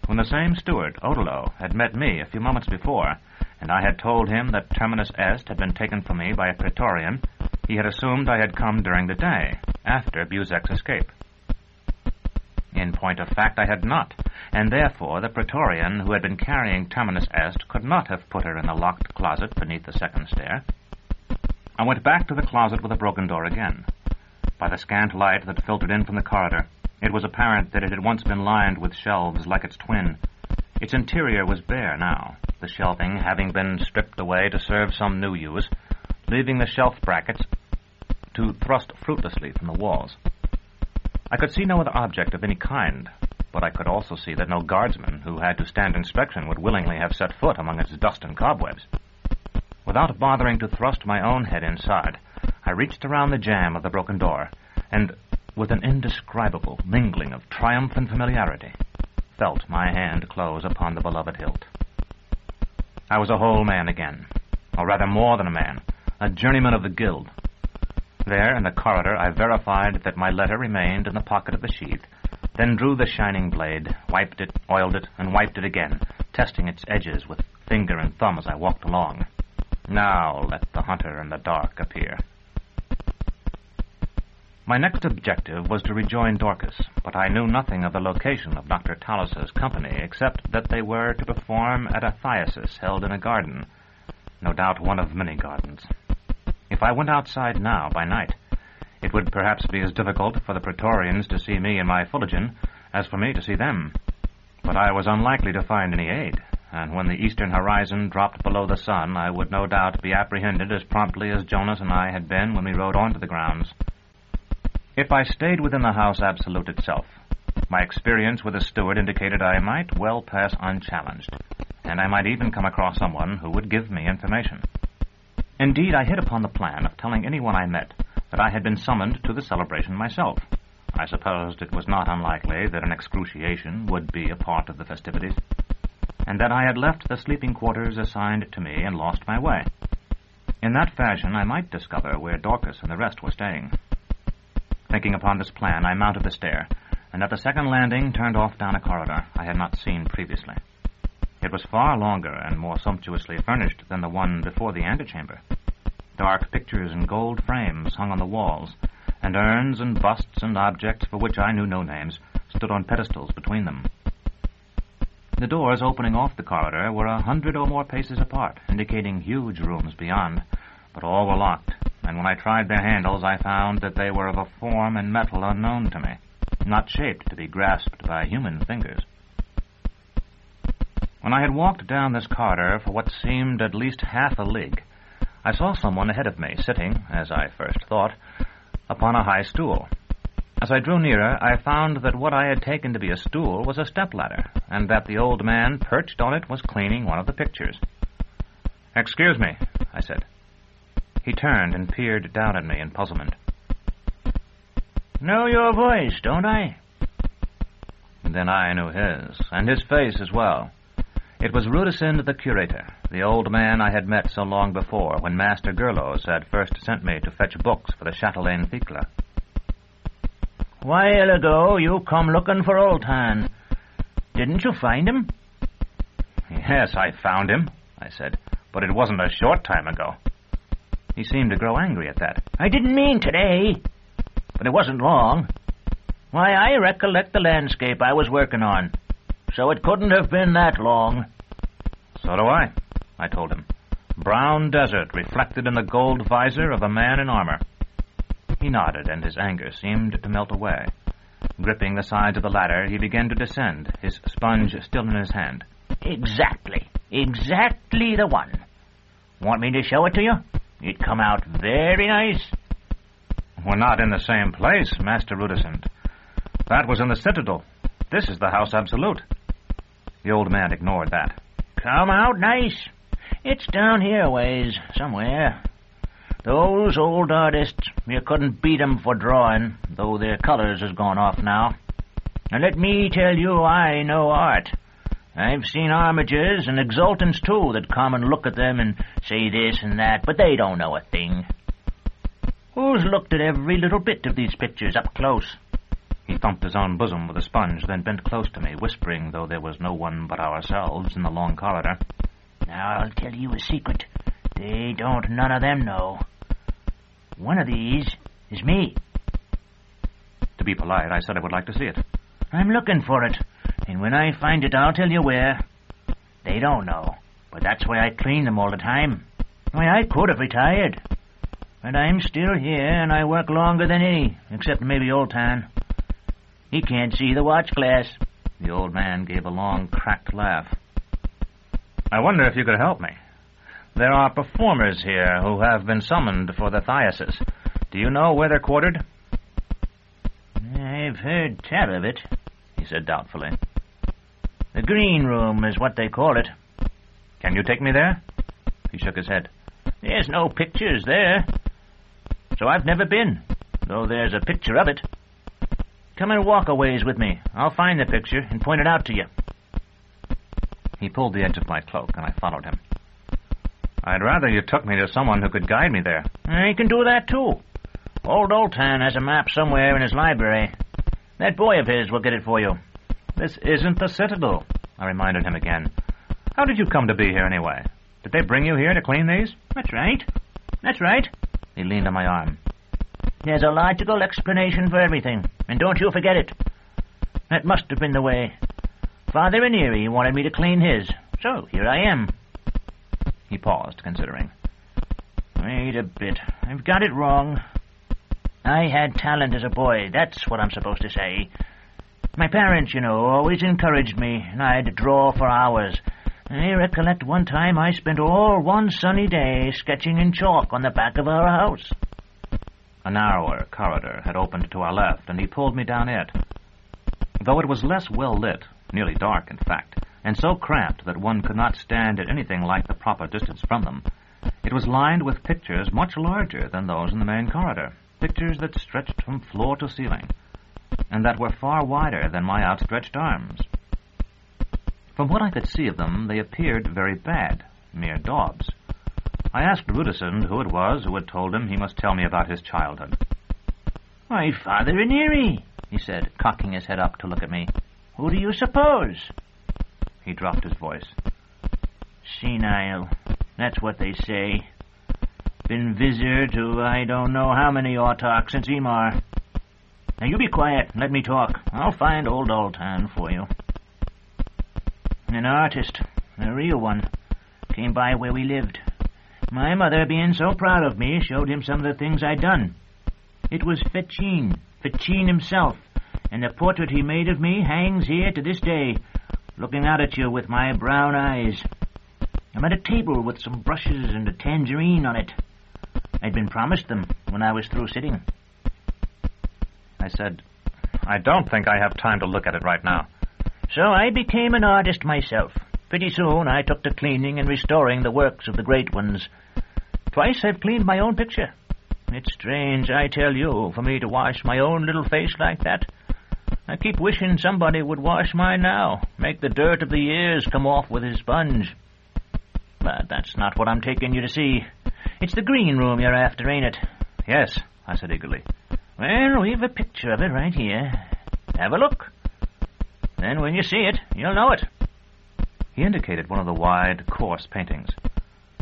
When the same steward, Odilo, had met me a few moments before, and I had told him that Terminus Est had been taken from me by a Praetorian, he had assumed I had come during the day, after Buzik's escape. In point of fact, I had not, and therefore the Praetorian who had been carrying Terminus Est could not have put her in the locked closet beneath the second stair. I went back to the closet with a broken door again. By the scant light that filtered in from the corridor, it was apparent that it had once been lined with shelves like its twin. Its interior was bare now, the shelving having been stripped away to serve some new use, leaving the shelf brackets to thrust fruitlessly from the walls. I could see no other object of any kind, but I could also see that no guardsman who had to stand inspection would willingly have set foot among its dust and cobwebs. Without bothering to thrust my own head inside, I reached around the jamb of the broken door, and, with an indescribable mingling of triumph and familiarity, felt my hand close upon the beloved hilt. I was a whole man again, or rather more than a man, a journeyman of the guild. There, in the corridor, I verified that my letter remained in the pocket of the sheath, then drew the shining blade, wiped it, oiled it, and wiped it again, testing its edges with finger and thumb as I walked along. Now let the hunter in the dark appear. My next objective was to rejoin Dorcas, but I knew nothing of the location of Dr. Tallis's company, except that they were to perform at a thyasis held in a garden, no doubt one of many gardens. If I went outside now by night, it would perhaps be as difficult for the Praetorians to see me in my fullerton as for me to see them. But I was unlikely to find any aid, and when the eastern horizon dropped below the sun, I would no doubt be apprehended as promptly as Jonas and I had been when we rode on to the grounds. If I stayed within the house absolute itself, my experience with the steward indicated I might well pass unchallenged, and I might even come across someone who would give me information. Indeed, I hit upon the plan of telling anyone I met that I had been summoned to the celebration myself. I supposed it was not unlikely that an excruciation would be a part of the festivities, and that I had left the sleeping quarters assigned to me and lost my way. In that fashion, I might discover where Dorcas and the rest were staying. Thinking upon this plan, I mounted the stair, and at the second landing turned off down a corridor I had not seen previously. It was far longer and more sumptuously furnished than the one before the antechamber. Dark pictures in gold frames hung on the walls, and urns and busts and objects for which I knew no names stood on pedestals between them. The doors opening off the corridor were 100 or more paces apart, indicating huge rooms beyond, but all were locked, and when I tried their handles I found that they were of a form and metal unknown to me, not shaped to be grasped by human fingers. When I had walked down this corridor for what seemed at least half a league, I saw someone ahead of me sitting, as I first thought, upon a high stool. As I drew nearer, I found that what I had taken to be a stool was a step-ladder, and that the old man perched on it was cleaning one of the pictures. "Excuse me," I said. He turned and peered down at me in puzzlement. "Know your voice, don't I?" Then I knew his, and his face as well. It was Rudesund the curator, the old man I had met so long before, when Master Gerlos had first sent me to fetch books for the Chatelaine Thecla. "While ago you come looking for Old Han. Didn't you find him?" "Yes, I found him," I said, "but it wasn't a short time ago." He seemed to grow angry at that. "I didn't mean today, but it wasn't long. Why, I recollect the landscape I was working on, so it couldn't have been that long." "So do I told him. "Brown desert reflected in the gold visor of a man in armor." He nodded, and his anger seemed to melt away. Gripping the sides of the ladder, he began to descend, his sponge still in his hand. Exactly the one. Want me to show it to you? It come out very nice." "We're not in the same place, Master Rudesund. That was in the Citadel. This is the House Absolute." The old man ignored that. "Come out nice. It's down here ways, somewhere. Those old artists, you couldn't beat 'em for drawing, though their colours has gone off now. And let me tell you, I know art. I've seen armigers and exultants, too, that come and look at them and say this and that, but they don't know a thing. Who's looked at every little bit of these pictures up close?" He thumped his own bosom with a sponge, then bent close to me, whispering, though there was no one but ourselves in the long corridor. "Now I'll tell you a secret. They don't none of them know. One of these is me." To be polite, I said I would like to see it. "I'm looking for it, and when I find it, I'll tell you where. They don't know, but that's why I clean them all the time. Why, I could have retired. But I'm still here, and I work longer than any, except maybe Old Tan. He can't see the watch glass." The old man gave a long, cracked laugh. "I wonder if you could help me. There are performers here who have been summoned for the thyasis. Do you know where they're quartered?" "I've heard tell of it," he said doubtfully. "The green room is what they call it." "Can you take me there?" He shook his head. "There's no pictures there, so I've never been, though there's a picture of it. Come and walk a ways with me. I'll find the picture and point it out to you." He pulled the edge of my cloak, and I followed him. "I'd rather you took me to someone who could guide me there." "I can do that, too. Old Oltan has a map somewhere in his library. That boy of his will get it for you. This isn't the Citadel, I reminded him again. How did you come to be here anyway? Did they bring you here to clean these? That's right. That's right. He leaned on my arm. There's a logical explanation for everything, and don't you forget it. That must have been the way. Father Ranieri wanted me to clean his, so here I am. He paused, considering. Wait a bit. I've got it wrong. I had talent as a boy, that's what I'm supposed to say. My parents, you know, always encouraged me, and I'd draw for hours. I recollect one time I spent all one sunny day sketching in chalk on the back of our house. A narrower corridor had opened to our left, and he pulled me down it. Though it was less well lit, nearly dark in fact, and so cramped that one could not stand at anything like the proper distance from them, it was lined with pictures much larger than those in the main corridor, pictures that stretched from floor to ceiling, and that were far wider than my outstretched arms. From what I could see of them, they appeared very bad, mere daubs. I asked Rudesund who it was who had told him he must tell me about his childhood. Why, Father Ranieri, he said, cocking his head up to look at me. Who do you suppose? He dropped his voice. Senile, that's what they say. Been visitor to I don't know how many autarchs since Emar. Now you be quiet and let me talk. I'll find old Altan for you. An artist, a real one, came by where we lived. My mother, being so proud of me, showed him some of the things I'd done. It was Ficin himself, and the portrait he made of me hangs here to this day, looking out at you with my brown eyes. I'm at a table with some brushes and a tangerine on it. I'd been promised them when I was through sitting. I said, I don't think I have time to look at it right now. So I became an artist myself. Pretty soon I took to cleaning and restoring the works of the great ones. Twice I've cleaned my own picture. It's strange, I tell you, for me to wash my own little face like that. I keep wishing somebody would wash mine now, make the dirt of the years come off with his sponge. But that's not what I'm taking you to see. It's the green room you're after, ain't it? Yes, I said eagerly. Well, we've a picture of it right here. Have a look. Then when you see it, you'll know it. He indicated one of the wide, coarse paintings.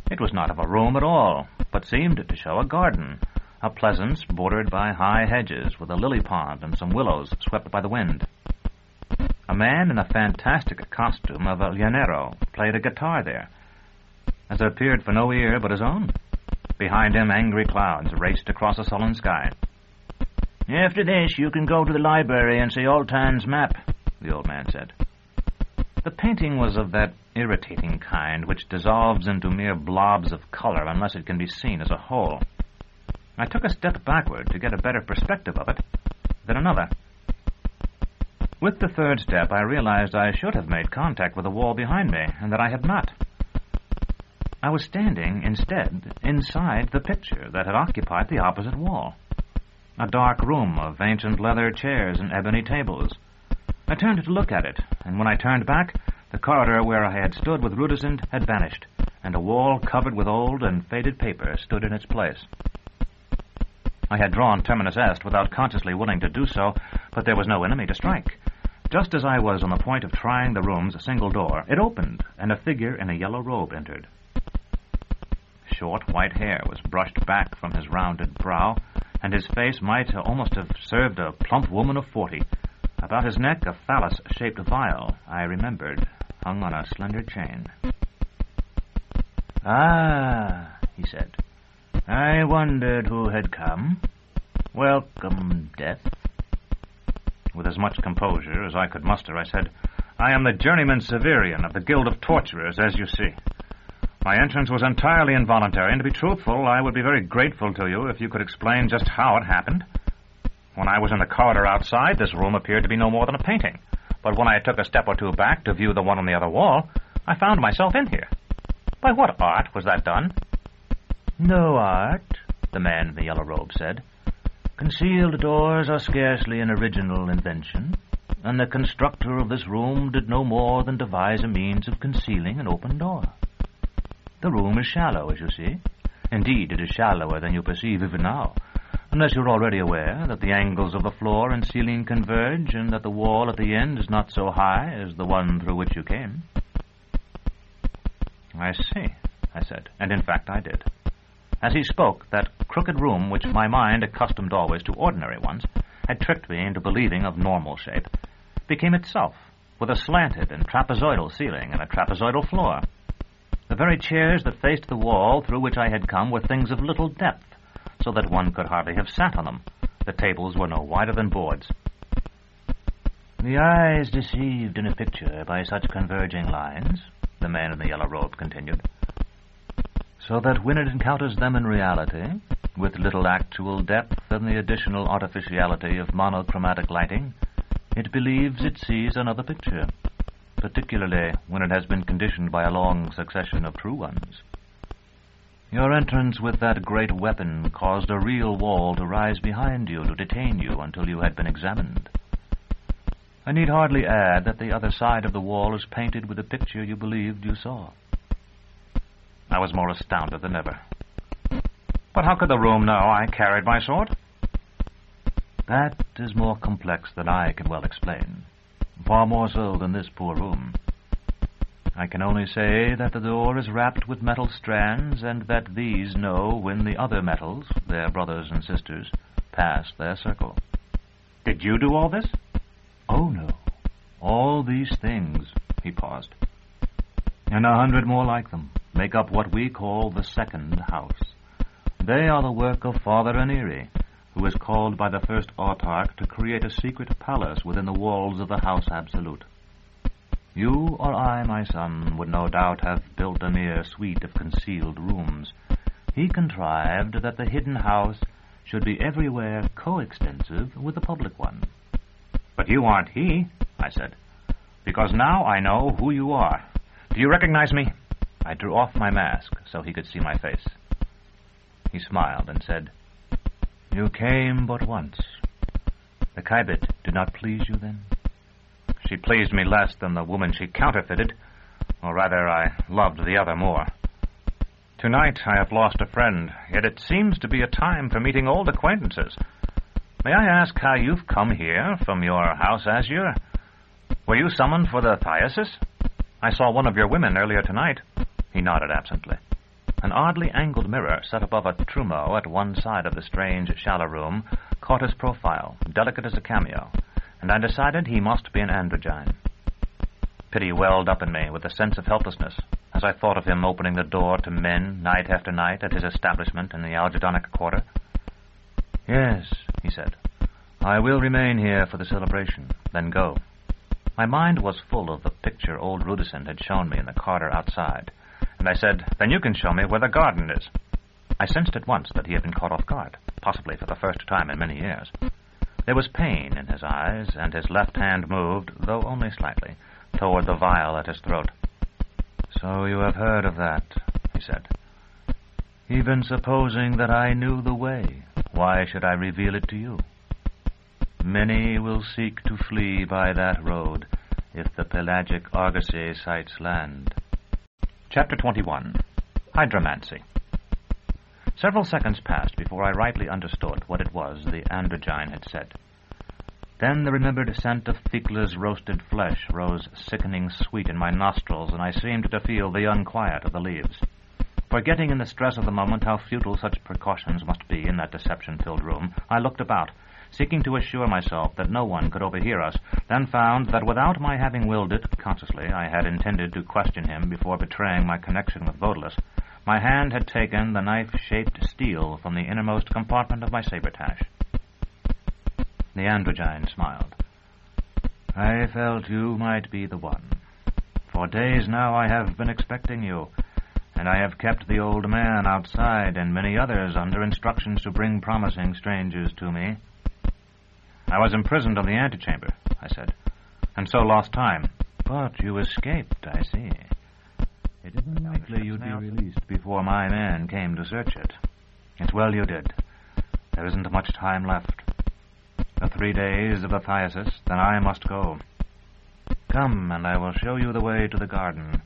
It was not of a room at all, but seemed to show a garden, a pleasance bordered by high hedges with a lily pond and some willows swept by the wind. A man in a fantastic costume of a llanero played a guitar there, as it appeared for no ear but his own. Behind him, angry clouds raced across a sullen sky. After this, you can go to the library and see Altan's map, the old man said. The painting was of that irritating kind which dissolves into mere blobs of color unless it can be seen as a whole. I took a step backward to get a better perspective of it, then another. With the third step, I realized I should have made contact with the wall behind me, and that I had not. I was standing, instead, inside the picture that had occupied the opposite wall. A dark room of ancient leather chairs and ebony tables. I turned to look at it, and when I turned back, the corridor where I had stood with Rudesund had vanished, and a wall covered with old and faded paper stood in its place. I had drawn Terminus Est without consciously willing to do so, but there was no enemy to strike. Just as I was on the point of trying the room's single door, it opened, and a figure in a yellow robe entered. Short white hair was brushed back from his rounded brow, and his face might almost have served a plump woman of 40. About his neck, a phallus-shaped vial, I remembered, hung on a slender chain. Ah, he said. I wondered who had come. Welcome, Death. With as much composure as I could muster, I said, I am the journeyman Severian of the Guild of Torturers, as you see. My entrance was entirely involuntary, and to be truthful, I would be very grateful to you if you could explain just how it happened. When I was in the corridor outside, this room appeared to be no more than a painting. But when I took a step or two back to view the one on the other wall, I found myself in here. By what art was that done? No art, the man in the yellow robe said. Concealed doors are scarcely an original invention, and the constructor of this room did no more than devise a means of concealing an open door. The room is shallow, as you see. Indeed, it is shallower than you perceive even now. Unless you're already aware that the angles of the floor and ceiling converge and that the wall at the end is not so high as the one through which you came. I see, I said, and in fact I did. As he spoke, that crooked room which my mind, accustomed always to ordinary ones, had tricked me into believing of normal shape, became itself, with a slanted and trapezoidal ceiling and a trapezoidal floor. The very chairs that faced the wall through which I had come were things of little depth, so that one could hardly have sat on them. The tables were no wider than boards. The eye is deceived in a picture by such converging lines, the man in the yellow robe continued, so that when it encounters them in reality, with little actual depth and the additional artificiality of monochromatic lighting, it believes it sees another picture, particularly when it has been conditioned by a long succession of true ones. Your entrance with that great weapon caused a real wall to rise behind you to detain you until you had been examined. I need hardly add that the other side of the wall is painted with the picture you believed you saw. I was more astounded than ever. But how could the room know I carried my sword? That is more complex than I can well explain, far more so than this poor room. I can only say that the door is wrapped with metal strands, and that these know when the other metals, their brothers and sisters, pass their circle. Did you do all this? Oh, no. All these things, he paused, and 100 more like them, make up what we call the second house. They are the work of Father Aniri, who was called by the first autarch to create a secret palace within the walls of the House Absolute. You or I, my son, would no doubt have built a mere suite of concealed rooms. He contrived that the hidden house should be everywhere coextensive with the public one. But you aren't he, I said, because now I know who you are. Do you recognize me? I drew off my mask so he could see my face. He smiled and said, You came but once. The Kaibit did not please you then? She pleased me less than the woman she counterfeited, or rather I loved the other more. Tonight I have lost a friend, yet it seems to be a time for meeting old acquaintances. May I ask how you've come here from your house azure? Were you summoned for the thyasis? I saw one of your women earlier tonight. He nodded absently. An oddly angled mirror set above a trumeau at one side of the strange, shallow room caught his profile, delicate as a cameo, and I decided he must be an androgyne. Pity welled up in me with a sense of helplessness as I thought of him opening the door to men night after night at his establishment in the Algedonic Quarter. Yes, he said, I will remain here for the celebration, then go. My mind was full of the picture old Rudison had shown me in the corridor outside, and I said, Then you can show me where the garden is. I sensed at once that he had been caught off guard, possibly for the first time in many years. There was pain in his eyes, and his left hand moved, though only slightly, toward the vial at his throat. So you have heard of that, he said. Even supposing that I knew the way, why should I reveal it to you? Many will seek to flee by that road if the pelagic argosy sights land. Chapter 21. Hydromancy. Several seconds passed before I rightly understood what it was the androgyne had said. Then the remembered scent of Thikla's roasted flesh rose sickening sweet in my nostrils, and I seemed to feel the unquiet of the leaves. Forgetting in the stress of the moment how futile such precautions must be in that deception-filled room, I looked about, seeking to assure myself that no one could overhear us, then found that without my having willed it, consciously I had intended to question him before betraying my connection with Vodalus. My hand had taken the knife-shaped steel from the innermost compartment of my sabretache. The androgyne smiled. I felt you might be the one. For days now I have been expecting you, and I have kept the old man outside and many others under instructions to bring promising strangers to me. I was imprisoned in the antechamber, I said, and so lost time. But you escaped, I see. It isn't likely you'd be released before my men came to search it. It's well you did. There isn't much time left. The 3 days of the thyasis, then I must go. Come, and I will show you the way to the garden,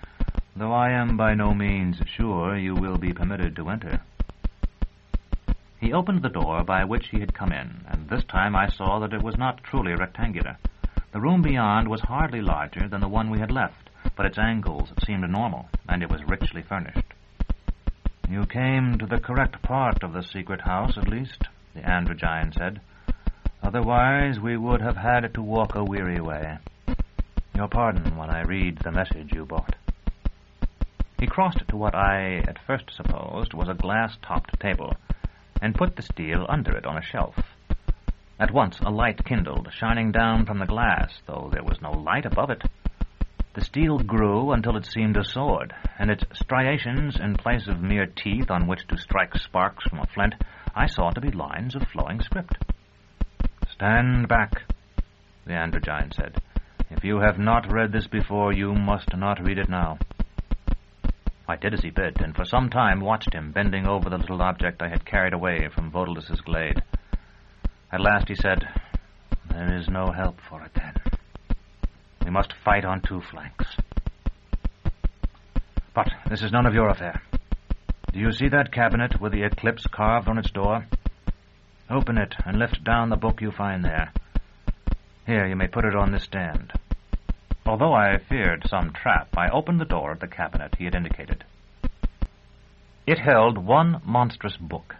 though I am by no means sure you will be permitted to enter. He opened the door by which he had come in, and this time I saw that it was not truly rectangular. The room beyond was hardly larger than the one we had left, but its angles seemed normal, and it was richly furnished. "You came to the correct part of the secret house, at least," the androgyne said. "Otherwise we would have had to walk a weary way. Your pardon when I read the message you brought." He crossed to what I at first supposed was a glass-topped table, and put the steel under it on a shelf. At once a light kindled, shining down from the glass, though there was no light above it. The steel grew until it seemed a sword, and its striations, in place of mere teeth on which to strike sparks from a flint, I saw to be lines of flowing script. "Stand back," the androgyne said. "If you have not read this before, you must not read it now." I did as he bid, and for some time watched him bending over the little object I had carried away from Vodelus's glade. At last he said, "There is no help for it, then. We must fight on two flanks. But this is none of your affair. Do you see that cabinet with the eclipse carved on its door? Open it and lift down the book you find there. Here, you may put it on this stand." Although I feared some trap, I opened the door of the cabinet he had indicated. It held one monstrous book,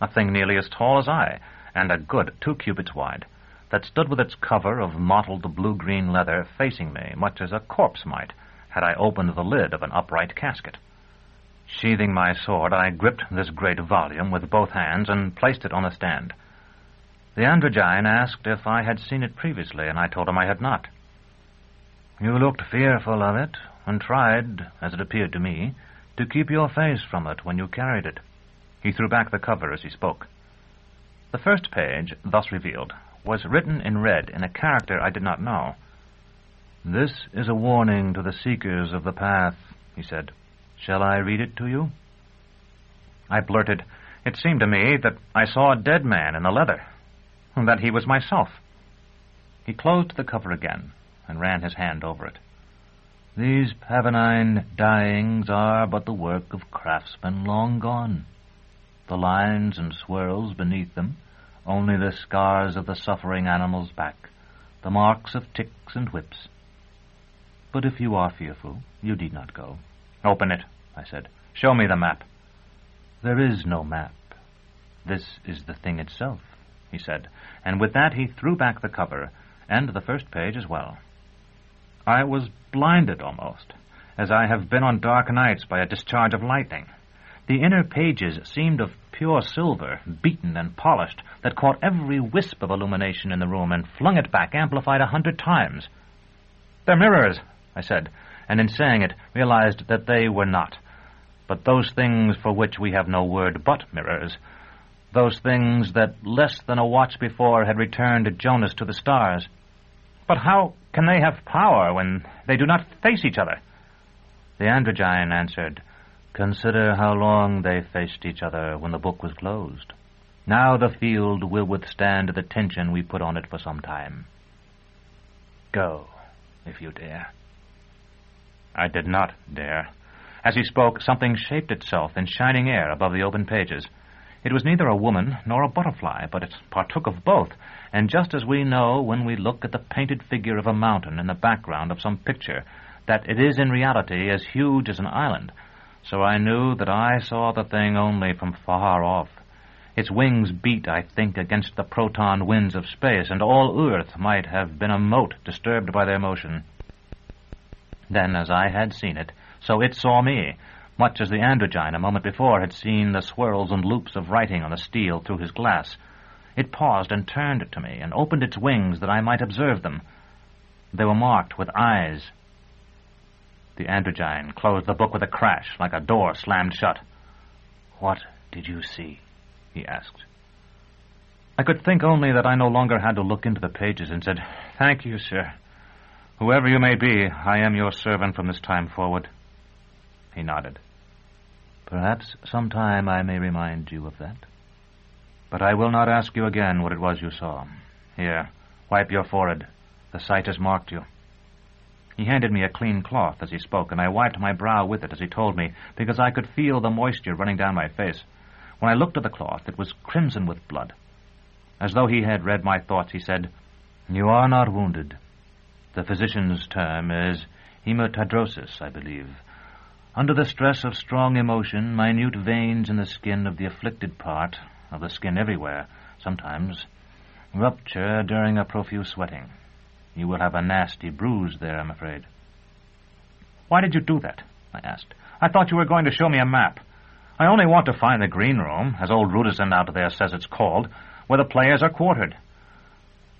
a thing nearly as tall as I, and a good 2 cubits wide, that stood with its cover of mottled blue-green leather facing me, much as a corpse might, had I opened the lid of an upright casket. Sheathing my sword, I gripped this great volume with both hands and placed it on the stand. The androgyne asked if I had seen it previously, and I told him I had not. "You looked fearful of it, and tried, as it appeared to me, to keep your face from it when you carried it." He threw back the cover as he spoke. The first page, thus revealed, was written in red in a character I did not know. "This is a warning to the seekers of the path," he said. "Shall I read it to you?" I blurted. It seemed to me that I saw a dead man in the leather, and that he was myself. He closed the cover again and ran his hand over it. "These Pavonine dyings are but the work of craftsmen long gone. The lines and swirls beneath them, only the scars of the suffering animal's back, the marks of ticks and whips. But if you are fearful, you need not go." "Open it," I said. "Show me the map." "There is no map. This is the thing itself," he said, and with that he threw back the cover, and the first page as well. I was blinded almost, as I have been on dark nights by a discharge of lightning. The inner pages seemed of pure silver, beaten and polished, that caught every wisp of illumination in the room and flung it back, amplified 100 times. "They're mirrors," I said, and in saying it realized that they were not, but those things for which we have no word but mirrors, those things that less than a watch before had returned Jonas to the stars. "But how can they have power when they do not face each other?" The androgyne answered, "Consider how long they faced each other when the book was closed. Now the field will withstand the tension we put on it for some time. Go, if you dare." I did not dare. As he spoke, something shaped itself in shining air above the open pages. It was neither a woman nor a butterfly, but it partook of both, and just as we know when we look at the painted figure of a mountain in the background of some picture, that it is in reality as huge as an island, so I knew that I saw the thing only from far off. Its wings beat, I think, against the proton winds of space, and all earth might have been a mote disturbed by their motion. Then, as I had seen it, so it saw me, much as the androgyne a moment before had seen the swirls and loops of writing on the steel through his glass. It paused and turned to me, and opened its wings that I might observe them. They were marked with eyes. The androgyne closed the book with a crash, like a door slammed shut. "What did you see?" he asked. I could think only that I no longer had to look into the pages, and said, "Thank you, sir. Whoever you may be, I am your servant from this time forward." He nodded. "Perhaps sometime I may remind you of that. But I will not ask you again what it was you saw. Here, wipe your forehead. The sight has marked you." He handed me a clean cloth as he spoke, and I wiped my brow with it as he told me, because I could feel the moisture running down my face. When I looked at the cloth, it was crimson with blood. As though he had read my thoughts, he said, "You are not wounded. The physician's term is hematidrosis, I believe. Under the stress of strong emotion, minute veins in the skin of the afflicted part, of the skin everywhere, sometimes, rupture during a profuse sweating. You will have a nasty bruise there, I'm afraid." "Why did you do that?" I asked. "I thought you were going to show me a map. I only want to find the green room, as old Rudison out there says it's called, where the players are quartered.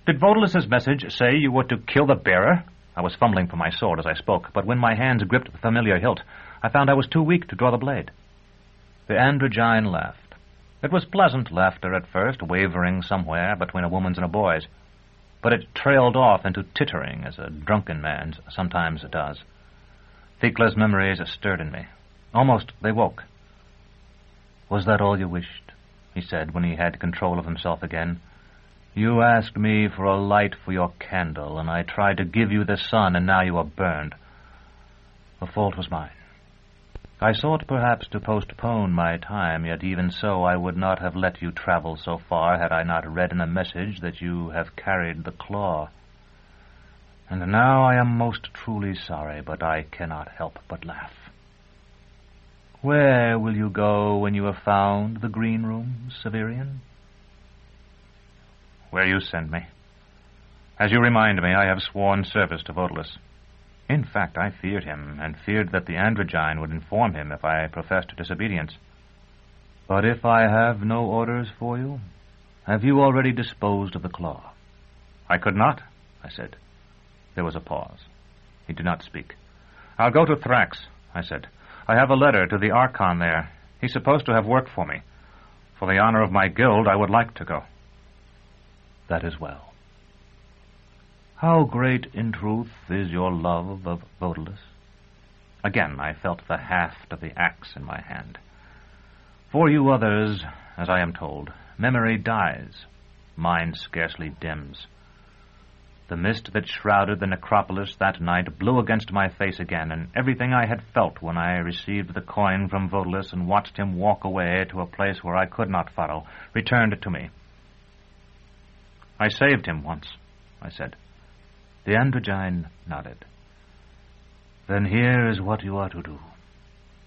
Did Vodalus's message say you were to kill the bearer?" I was fumbling for my sword as I spoke, but when my hands gripped the familiar hilt, I found I was too weak to draw the blade. The androgyne laughed. It was pleasant laughter at first, wavering somewhere between a woman's and a boy's, but it trailed off into tittering, as a drunken man's sometimes does. Thekla's memories stirred in me. Almost they woke. "Was that all you wished?" he said when he had control of himself again. "You asked me for a light for your candle, and I tried to give you the sun, and now you are burned. The fault was mine. I sought perhaps to postpone my time, yet even so I would not have let you travel so far had I not read in a message that you have carried the claw. And now I am most truly sorry, but I cannot help but laugh. Where will you go when you have found the green room, Severian?" "Where you send me. As you remind me, I have sworn service to Vodalus. In fact, I feared him, and feared that the androgyne would inform him if I professed disobedience. But if I have no orders for you, have you already disposed of the claw?" "I could not," I said. There was a pause. He did not speak. "I'll go to Thrax," I said. "I have a letter to the Archon there. He's supposed to have work for me. For the honor of my guild, I would like to go." "That is well. How great, in truth, is your love of Vodalus?" Again I felt the haft of the axe in my hand. "For you others, as I am told, memory dies. Mine scarcely dims. The mist that shrouded the necropolis that night blew against my face again, and everything I had felt when I received the coin from Vodalus and watched him walk away to a place where I could not follow returned to me. I saved him once," I said. The androgyne nodded. "Then here is what you are to do.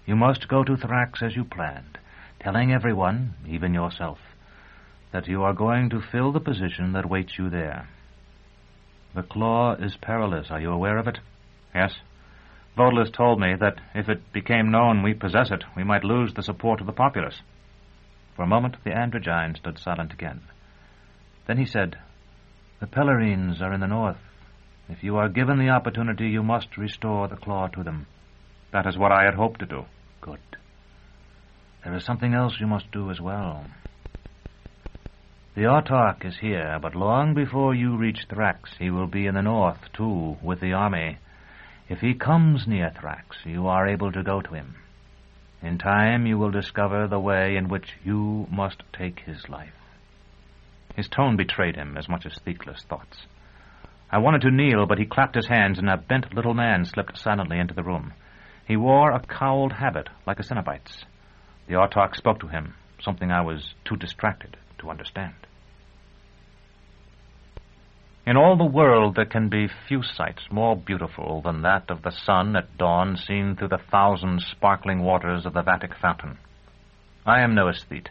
You must go to Thrax as you planned, telling everyone, even yourself, that you are going to fill the position that waits you there. The claw is perilous. Are you aware of it?" "Yes. Vodalus told me that if it became known we possess it, we might lose the support of the populace." For a moment the androgyne stood silent again. Then he said, "The Pellarines are in the north. If you are given the opportunity, you must restore the claw to them." "That is what I had hoped to do." "Good. There is something else you must do as well. The Autarch is here, but long before you reach Thrax, he will be in the north, too, with the army. If he comes near Thrax, you are able to go to him. In time, you will discover the way in which you must take his life." His tone betrayed him as much as Thekla's thoughts. I wanted to kneel, but he clapped his hands, and a bent little man slipped silently into the room. He wore a cowled habit, like a Cenobite's. The Autarch spoke to him, something I was too distracted to understand. In all the world there can be few sights more beautiful than that of the sun at dawn seen through the 1,000 sparkling waters of the Vatic fountain. I am no aesthete,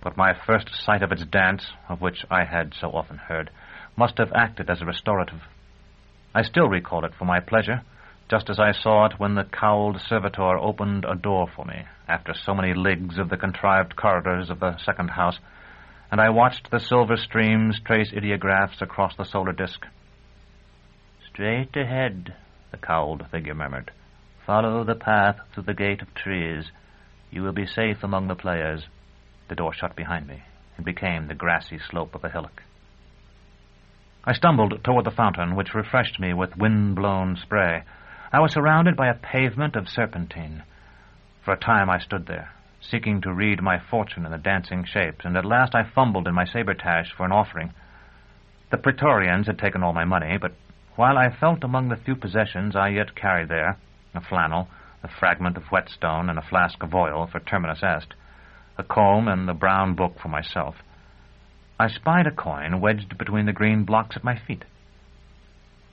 but my first sight of its dance, of which I had so often heard, must have acted as a restorative. I still recall it for my pleasure, just as I saw it when the cowled servitor opened a door for me, after so many leagues of the contrived corridors of the second house, and I watched the silver streams trace ideographs across the solar disk. "Straight ahead," the cowled figure murmured. "Follow the path through the gate of trees. You will be safe among the players." The door shut behind me and became the grassy slope of a hillock. I stumbled toward the fountain, which refreshed me with wind-blown spray. I was surrounded by a pavement of serpentine. For a time I stood there, seeking to read my fortune in the dancing shapes, and at last I fumbled in my saber-tash for an offering. The Praetorians had taken all my money, but while I felt among the few possessions I yet carried there, a flannel, a fragment of whetstone, and a flask of oil for Terminus Est, a comb and the brown book for myself, I spied a coin wedged between the green blocks at my feet.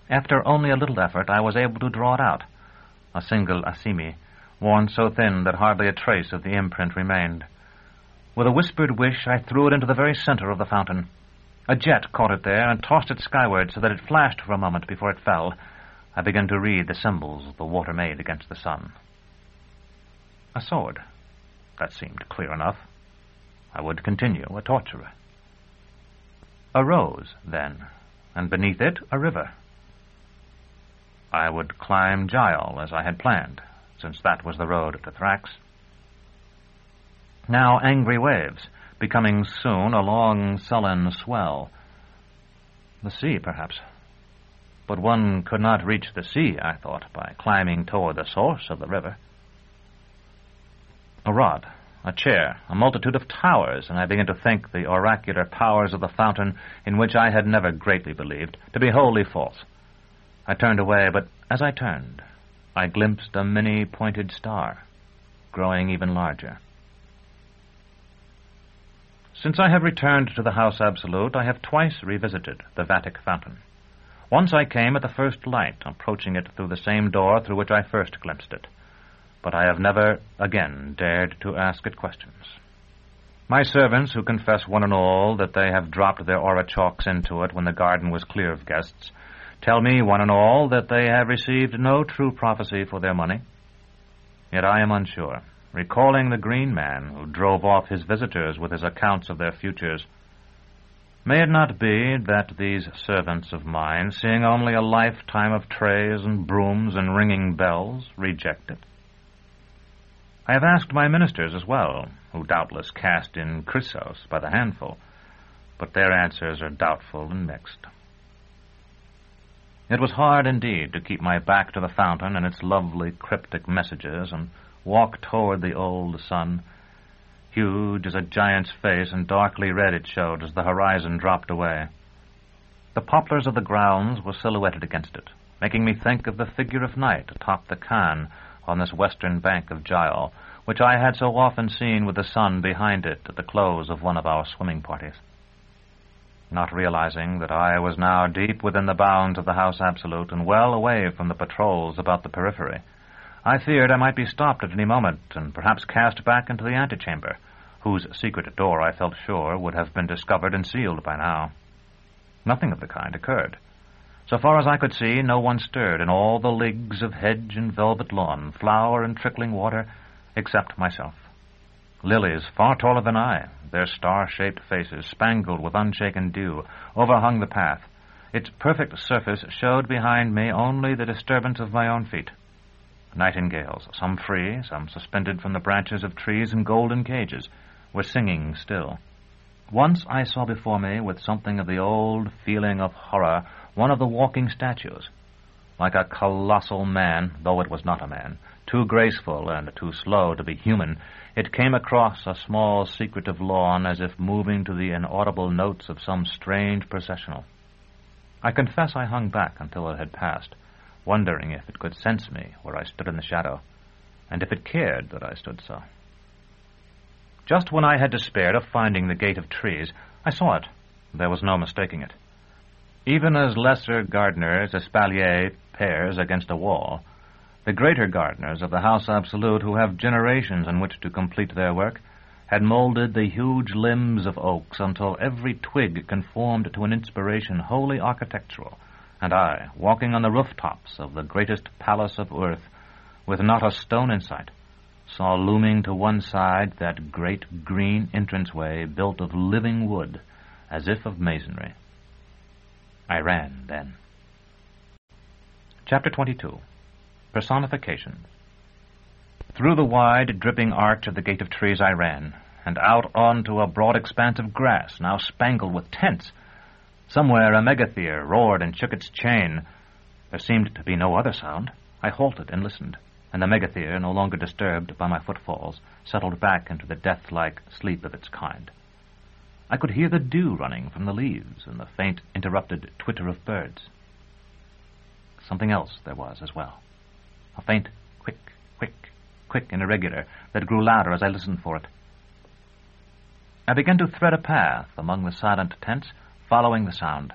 After only a little effort, I was able to draw it out, a single assimi, worn so thin that hardly a trace of the imprint remained. With a whispered wish, I threw it into the very center of the fountain. A jet caught it there and tossed it skyward so that it flashed for a moment before it fell. I began to read the symbols the water made against the sun. A sword. That seemed clear enough. I would continue a torturer. A rose, then, and beneath it a river. I would climb Gial as I had planned, since that was the road to Thrax. Now angry waves, becoming soon a long, sullen swell. The sea, perhaps. But one could not reach the sea, I thought, by climbing toward the source of the river. A rod, a chair, a multitude of towers, and I began to think the oracular powers of the fountain, in which I had never greatly believed, to be wholly false. I turned away, but as I turned, I glimpsed a many-pointed star, growing even larger. Since I have returned to the House Absolute, I have twice revisited the Vatic Fountain. Once I came at the first light, approaching it through the same door through which I first glimpsed it. But I have never again dared to ask it questions. My servants, who confess one and all that they have dropped their aura chalks into it when the garden was clear of guests, tell me one and all that they have received no true prophecy for their money. Yet I am unsure, recalling the green man who drove off his visitors with his accounts of their futures. May it not be that these servants of mine, seeing only a lifetime of trays and brooms and ringing bells, reject it? I have asked my ministers as well, who doubtless cast in Chrysos by the handful, but their answers are doubtful and mixed. It was hard indeed to keep my back to the fountain and its lovely cryptic messages and walk toward the old sun. Huge as a giant's face and darkly red it showed as the horizon dropped away. The poplars of the grounds were silhouetted against it, making me think of the figure of night atop the Khan on this western bank of Gial, which I had so often seen with the sun behind it at the close of one of our swimming parties. Not realizing that I was now deep within the bounds of the House Absolute and well away from the patrols about the periphery, I feared I might be stopped at any moment and perhaps cast back into the antechamber, whose secret door I felt sure would have been discovered and sealed by now. Nothing of the kind occurred. So far as I could see, no one stirred in all the leagues of hedge and velvet lawn, flower and trickling water, except myself. Lilies far taller than I, their star-shaped faces spangled with unshaken dew, overhung the path. Its perfect surface showed behind me only the disturbance of my own feet. Nightingales, some free, some suspended from the branches of trees in golden cages, were singing still. Once I saw before me, with something of the old feeling of horror, one of the walking statues. Like a colossal man, though it was not a man, too graceful and too slow to be human, it came across a small secretive lawn as if moving to the inaudible notes of some strange processional. I confess I hung back until it had passed, wondering if it could sense me where I stood in the shadow, and if it cared that I stood so. Just when I had despaired of finding the gate of trees, I saw it. There was no mistaking it. Even as lesser gardeners espalier pears against a wall, the greater gardeners of the House Absolute, who have generations in which to complete their work, had molded the huge limbs of oaks until every twig conformed to an inspiration wholly architectural, and I, walking on the rooftops of the greatest palace of earth, with not a stone in sight, saw looming to one side that great green entranceway built of living wood, as if of masonry. I ran then. Chapter 22. Personification. Through the wide, dripping arch of the gate of trees I ran, and out onto a broad expanse of grass, now spangled with tents. Somewhere a megatherium roared and shook its chain. There seemed to be no other sound. I halted and listened, and the megatherium, no longer disturbed by my footfalls, settled back into the death-like sleep of its kind. I could hear the dew running from the leaves and the faint, interrupted twitter of birds. Something else there was as well. A faint quick, quick, quick and irregular that grew louder as I listened for it. I began to thread a path among the silent tents, following the sound.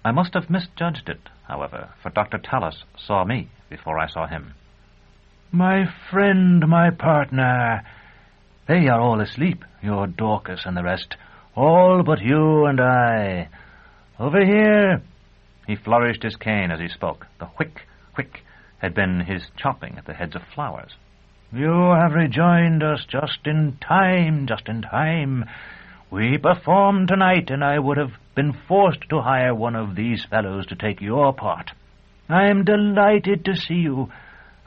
I must have misjudged it, however, for Dr. Tallis saw me before I saw him. My friend, my partner, they are all asleep, your Dorcas and the rest, all but you and I. Over here. He flourished his cane as he spoke. The whick, whick had been his chopping at the heads of flowers. You have rejoined us just in time, just in time. We performed tonight, and I would have been forced to hire one of these fellows to take your part. I am delighted to see you.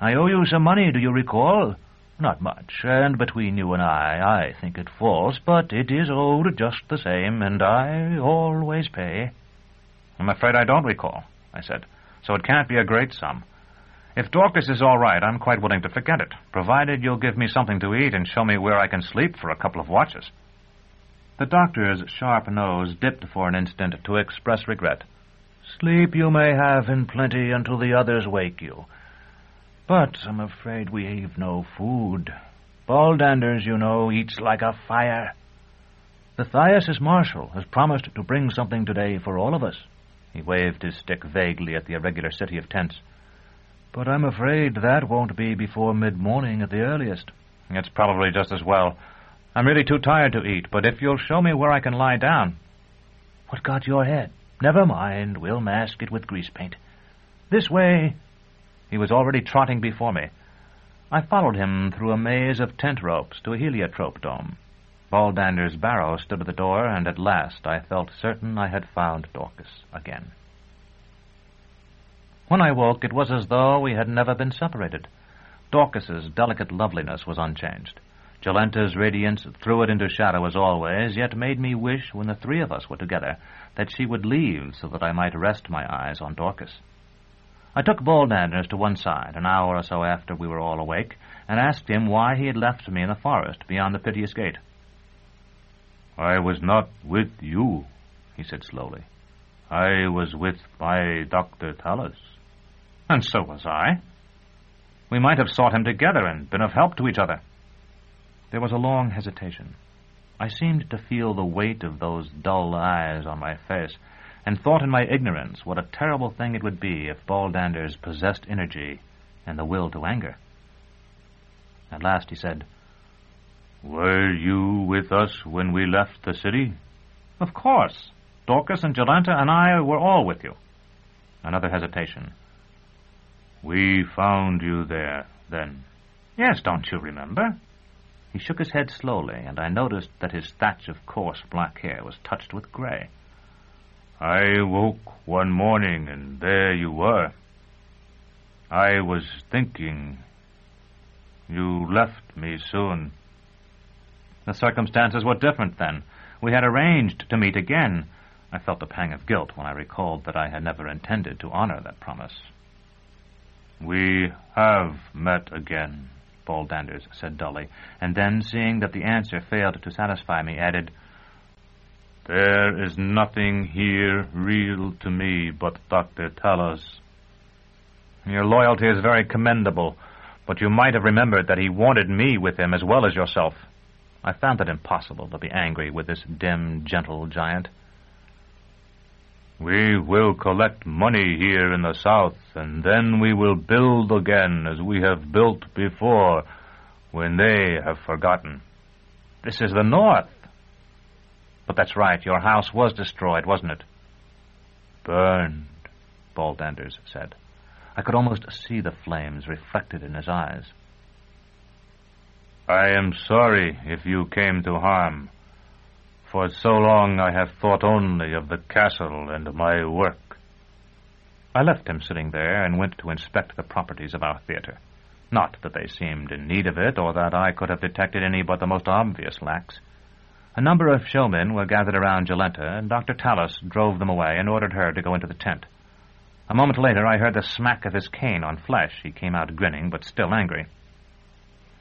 I owe you some money, do you recall? Not much, and between you and I think it false, but it is owed just the same, and I always pay. I'm afraid I don't recall, I said, so it can't be a great sum. If Dorcas is all right, I'm quite willing to forget it, provided you'll give me something to eat and show me where I can sleep for a couple of watches. The doctor's sharp nose dipped for an instant to express regret. Sleep you may have in plenty until the others wake you. But I'm afraid we've no food. Baldanders, you know, eats like a fire. The Thias' marshal has promised to bring something today for all of us. He waved his stick vaguely at the irregular city of tents. But I'm afraid that won't be before mid-morning at the earliest. It's probably just as well. I'm really too tired to eat, but if you'll show me where I can lie down... What got your head? Never mind, we'll mask it with grease paint. This way. He was already trotting before me. I followed him through a maze of tent ropes to a heliotrope dome. Baldander's barrow stood at the door, and at last I felt certain I had found Dorcas again. When I woke, it was as though we had never been separated. Dorcas's delicate loveliness was unchanged. Jolenta's radiance threw it into shadow as always, yet made me wish, when the three of us were together, that she would leave so that I might rest my eyes on Dorcas. I took Baldanders to one side, an hour or so after we were all awake, and asked him why he had left me in the forest beyond the piteous gate. I was not with you, he said slowly. I was with my Dr. Tallis. And so was I. We might have sought him together and been of help to each other. There was a long hesitation. I seemed to feel the weight of those dull eyes on my face, and thought in my ignorance what a terrible thing it would be if Baldanders possessed energy and the will to anger. At last he said, Were you with us when we left the city? Of course. Dorcas and Jolenta and I were all with you. Another hesitation. We found you there, then. Yes, don't you remember? He shook his head slowly, and I noticed that his thatch of coarse black hair was touched with gray. I woke one morning, and there you were. I was thinking. You left me soon. The circumstances were different then. We had arranged to meet again. I felt a pang of guilt when I recalled that I had never intended to honor that promise. We have met again, Baldanders said dully, and then, seeing that the answer failed to satisfy me, added, There is nothing here real to me but Dr. Tallis. Your loyalty is very commendable, but you might have remembered that he wanted me with him as well as yourself. I found it impossible to be angry with this dim, gentle giant. We will collect money here in the south, and then we will build again as we have built before, when they have forgotten. This is the north. But that's right, your house was destroyed, wasn't it? Burned, Baldanders said. I could almost see the flames reflected in his eyes. I am sorry if you came to harm. For so long I have thought only of the castle and my work. I left him sitting there and went to inspect the properties of our theater. Not that they seemed in need of it, or that I could have detected any but the most obvious lacks. A number of showmen were gathered around Jolenta, and Dr. Tallis drove them away and ordered her to go into the tent. A moment later I heard the smack of his cane on flesh. He came out grinning, but still angry.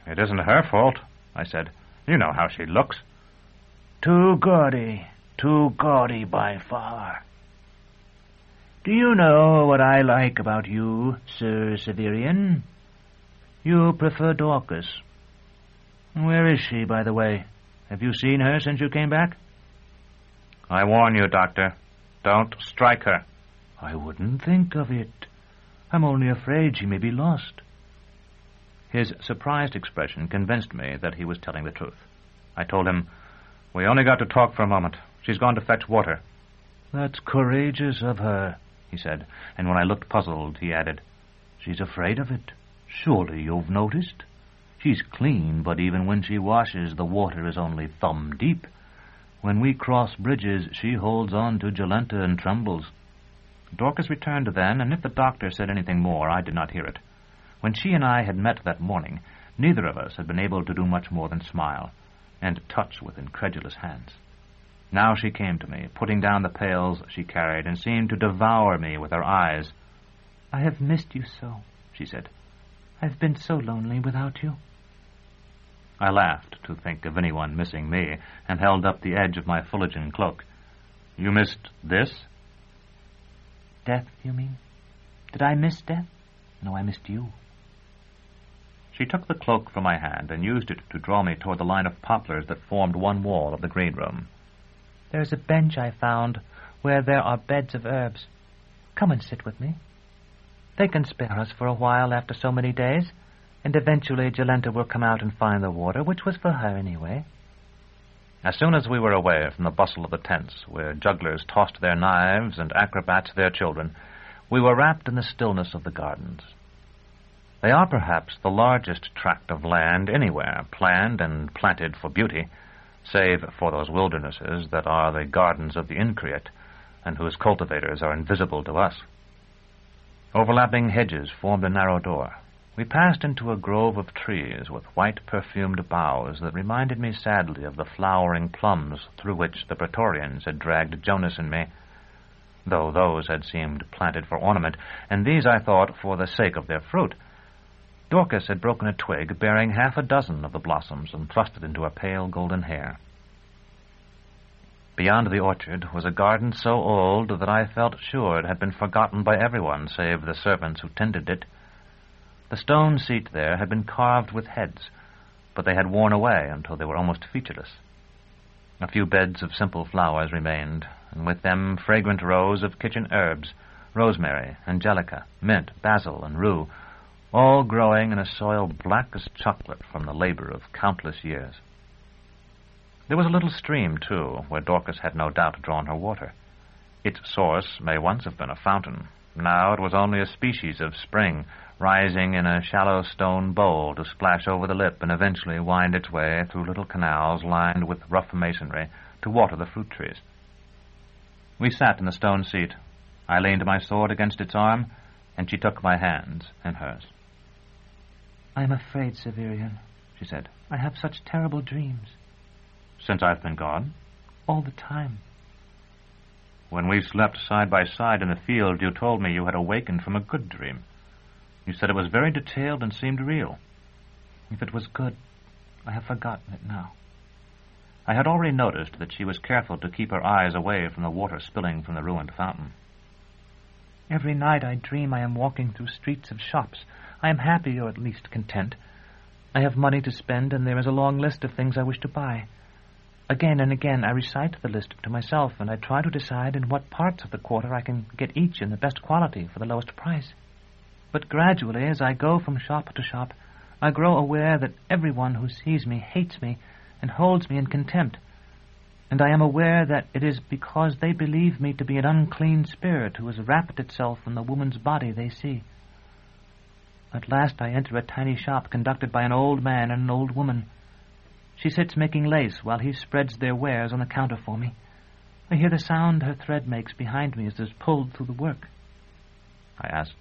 It isn't her fault, I said. You know how she looks. Too gaudy by far. Do you know what I like about you, Sir Severian? You prefer Dorcas. Where is she, by the way? Have you seen her since you came back? I warn you, Doctor, don't strike her. I wouldn't think of it. I'm only afraid she may be lost. His surprised expression convinced me that he was telling the truth. I told him, "We only got to talk for a moment. She's gone to fetch water." That's courageous of her, he said, and when I looked puzzled, he added, "She's afraid of it. Surely you've noticed? She's clean, but even when she washes, the water is only thumb deep. When we cross bridges, she holds on to Jolenta and trembles." Dorcas returned then, and if the doctor said anything more, I did not hear it. When she and I had met that morning, neither of us had been able to do much more than smile and touch with incredulous hands. Now she came to me, putting down the pails she carried, and seemed to devour me with her eyes. "I have missed you so," she said. "I've been so lonely without you." I laughed to think of anyone missing me, and held up the edge of my Fullerton cloak. "You missed this?" "Death, you mean? Did I miss death? No, I missed you." She took the cloak from my hand and used it to draw me toward the line of poplars that formed one wall of the green room. "There's a bench I found where there are beds of herbs. Come and sit with me. They can spare us for a while after so many days, and eventually Jolenta will come out and find the water, which was for her anyway." As soon as we were away from the bustle of the tents, where jugglers tossed their knives and acrobats their children, we were wrapped in the stillness of the gardens. They are perhaps the largest tract of land anywhere, planned and planted for beauty, save for those wildernesses that are the gardens of the Increate, and whose cultivators are invisible to us. Overlapping hedges formed a narrow door. We passed into a grove of trees with white perfumed boughs that reminded me sadly of the flowering plums through which the Praetorians had dragged Jonas and me, though those had seemed planted for ornament, and these, I thought, for the sake of their fruit. Dorcas had broken a twig bearing half a dozen of the blossoms and thrust it into her pale golden hair. Beyond the orchard was a garden so old that I felt sure it had been forgotten by everyone save the servants who tended it. The stone seat there had been carved with heads, but they had worn away until they were almost featureless. A few beds of simple flowers remained, and with them fragrant rows of kitchen herbs, rosemary, angelica, mint, basil, and rue, all growing in a soil black as chocolate from the labor of countless years. There was a little stream, too, where Dorcas had no doubt drawn her water. Its source may once have been a fountain. Now it was only a species of spring, rising in a shallow stone bowl to splash over the lip and eventually wind its way through little canals lined with rough masonry to water the fruit trees. We sat in the stone seat. I leaned my sword against its arm, and she took my hands in hers. "I am afraid, Severian," she said. "I have such terrible dreams." "Since I've been gone?" "All the time." "When we slept side by side in the field, you told me you had awakened from a good dream. You said it was very detailed and seemed real." "If it was good, I have forgotten it now." I had already noticed that she was careful to keep her eyes away from the water spilling from the ruined fountain. "Every night I dream I am walking through streets of shops. I am happy, or at least content. I have money to spend, and there is a long list of things I wish to buy. Again and again I recite the list to myself, and I try to decide in what parts of the quarter I can get each in the best quality for the lowest price. But gradually, as I go from shop to shop, I grow aware that everyone who sees me hates me and holds me in contempt, and I am aware that it is because they believe me to be an unclean spirit who has wrapped itself in the woman's body they see. At last I enter a tiny shop conducted by an old man and an old woman. She sits making lace while he spreads their wares on the counter for me. I hear the sound her thread makes behind me as it is pulled through the work. I asked,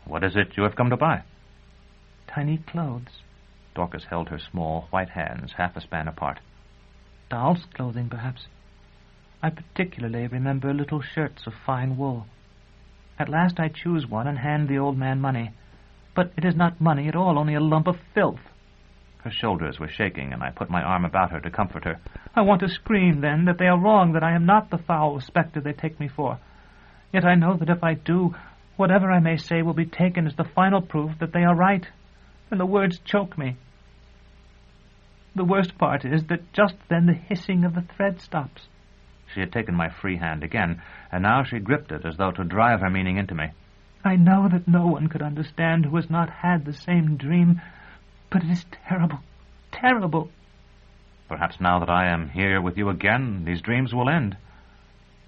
"What is it you have come to buy?" "Tiny clothes." Dorcas held her small white hands half a span apart. "Doll's clothing, perhaps. I particularly remember little shirts of fine wool. At last I choose one and hand the old man money. But it is not money at all, only a lump of filth." Her shoulders were shaking, and I put my arm about her to comfort her. "I want to scream, then, that they are wrong, that I am not the foul spectre they take me for. Yet I know that if I do, whatever I may say will be taken as the final proof that they are right, and the words choke me." The worst part is that just then the hissing of the thread stops. She had taken my free hand again, and now she gripped it as though to drive her meaning into me. I know that no one could understand who has not had the same dream, but it is terrible, terrible. Perhaps now that I am here with you again, these dreams will end.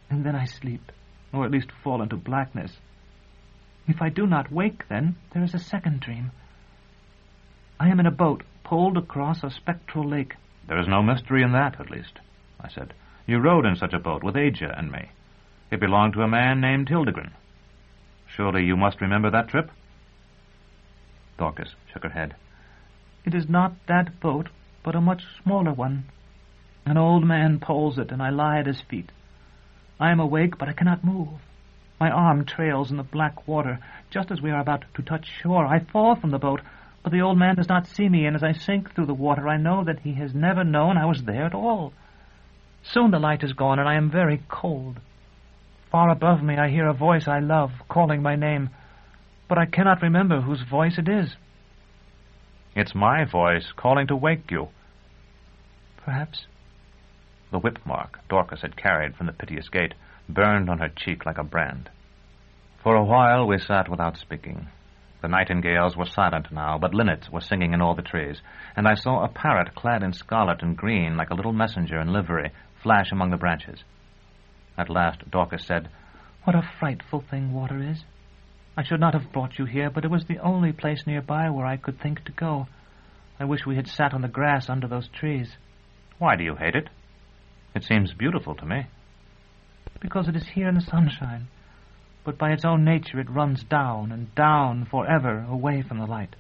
And then I sleep, or at least fall into blackness. If I do not wake, then there is a second dream. I am in a boat, poled across a spectral lake. There is no mystery in that, at least, I said. You rowed in such a boat with Aja and me. It belonged to a man named Hildegren. Surely you must remember that trip? Dorcas shook her head. It is not that boat, but a much smaller one. An old man poles it, and I lie at his feet. I am awake, but I cannot move. My arm trails in the black water. Just as we are about to touch shore, I fall from the boat, but the old man does not see me, and as I sink through the water, I know that he has never known I was there at all. Soon the light is gone, and I am very cold. Far above me I hear a voice I love, calling my name, but I cannot remember whose voice it is. It's my voice calling to wake you. Perhaps. The whip mark Dorcas had carried from the piteous gate burned on her cheek like a brand. For a while we sat without speaking. The nightingales were silent now, but linnets were singing in all the trees, and I saw a parrot clad in scarlet and green like a little messenger in livery flash among the branches. At last Dorcas said, What a frightful thing water is. I should not have brought you here, but it was the only place nearby where I could think to go. I wish we had sat on the grass under those trees. Why do you hate it? It seems beautiful to me. Because it is here in the sunshine, but by its own nature it runs down and down forever away from the light.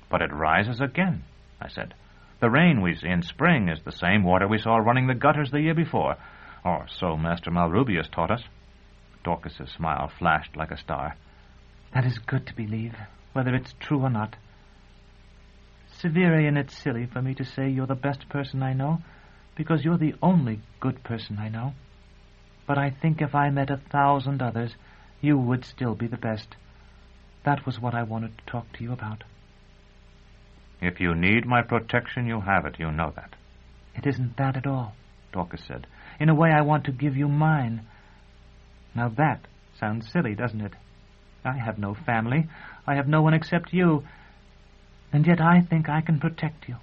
But it rises again, I said. The rain we see in spring is the same water we saw running the gutters the year before, or so Master Malrubius taught us. Dorcas's smile flashed like a star. That is good to believe, whether it's true or not. Severian, it's silly for me to say you're the best person I know, because you're the only good person I know. But I think if I met 1,000 others, you would still be the best. That was what I wanted to talk to you about. If you need my protection, you have it. You know that. It isn't that at all, Dorcas said. In a way, I want to give you mine. Now that sounds silly, doesn't it? I have no family. I have no one except you. And yet I think I can protect you.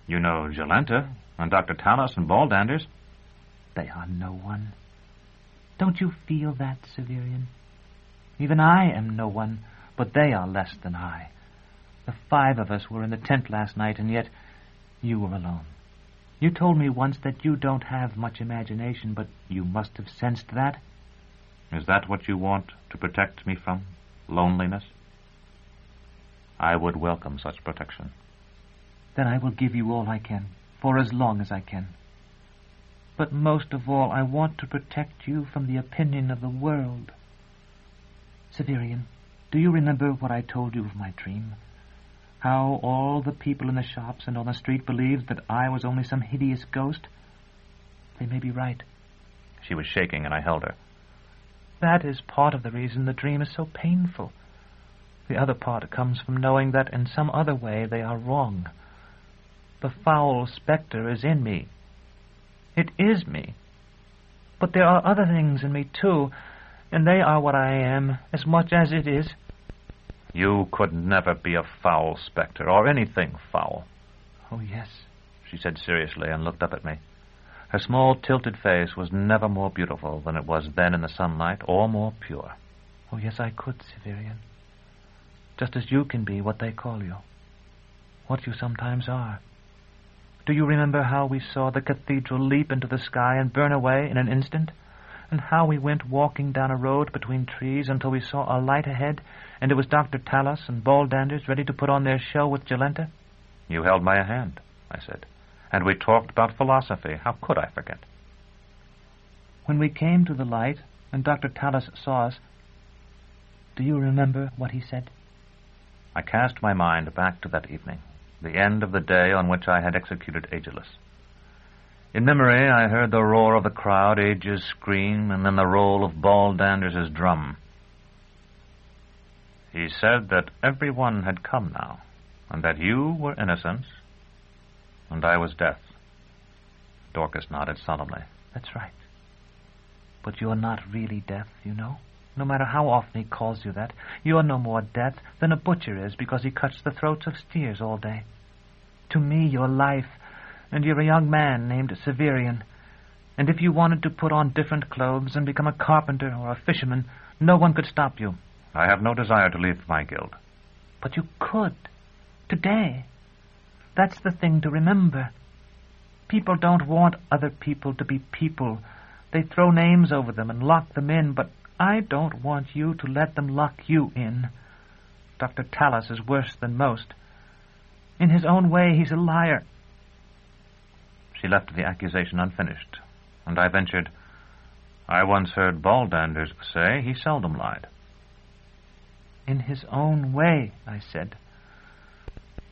You know Jolenta and Dr. Tallis and Baldanders. They are no one. Don't you feel that, Severian? Even I am no one, but they are less than I. The 5 of us were in the tent last night, and yet you were alone. You told me once that you don't have much imagination, but you must have sensed that. Is that what you want to protect me from? Loneliness? I would welcome such protection. Then I will give you all I can, for as long as I can. But most of all, I want to protect you from the opinion of the world. Severian, do you remember what I told you of my dream? How all the people in the shops and on the street believed that I was only some hideous ghost? They may be right. She was shaking, and I held her. That is part of the reason the dream is so painful. The other part comes from knowing that in some other way they are wrong. The foul spectre is in me. It is me. But there are other things in me, too, and they are what I am, as much as it is. You could never be a foul spectre, or anything foul. Oh, yes, she said seriously, and looked up at me. Her small, tilted face was never more beautiful than it was then in the sunlight, or more pure. Oh, yes, I could, Severian. Just as you can be what they call you. What you sometimes are. Do you remember how we saw the cathedral leap into the sky and burn away in an instant? And how we went walking down a road between trees until we saw a light ahead, and it was Dr. Tallis and Baldanders ready to put on their show with Jolenta? You held my hand, I said, and we talked about philosophy. How could I forget? When we came to the light, and Dr. Tallis saw us, do you remember what he said? I cast my mind back to that evening, the end of the day on which I had executed Ageless. In memory, I heard the roar of the crowd, Age's scream, and then the roll of Baldanders' drum. He said that everyone had come now, and that you were innocent, And I was death. Dorcas nodded solemnly. That's right. But you're not really death, you know. No matter how often he calls you that, you're no more death than a butcher is because he cuts the throats of steers all day. To me, you're life, and you're a young man named Severian. And if you wanted to put on different clothes and become a carpenter or a fisherman, no one could stop you. I have no desire to leave my guild. But you could. Today. That's the thing to remember. People don't want other people to be people. They throw names over them and lock them in, but I don't want you to let them lock you in. Dr. Tallis is worse than most. In his own way, he's a liar. She left the accusation unfinished, and I ventured, I once heard Baldanders say he seldom lied. In his own way, I said.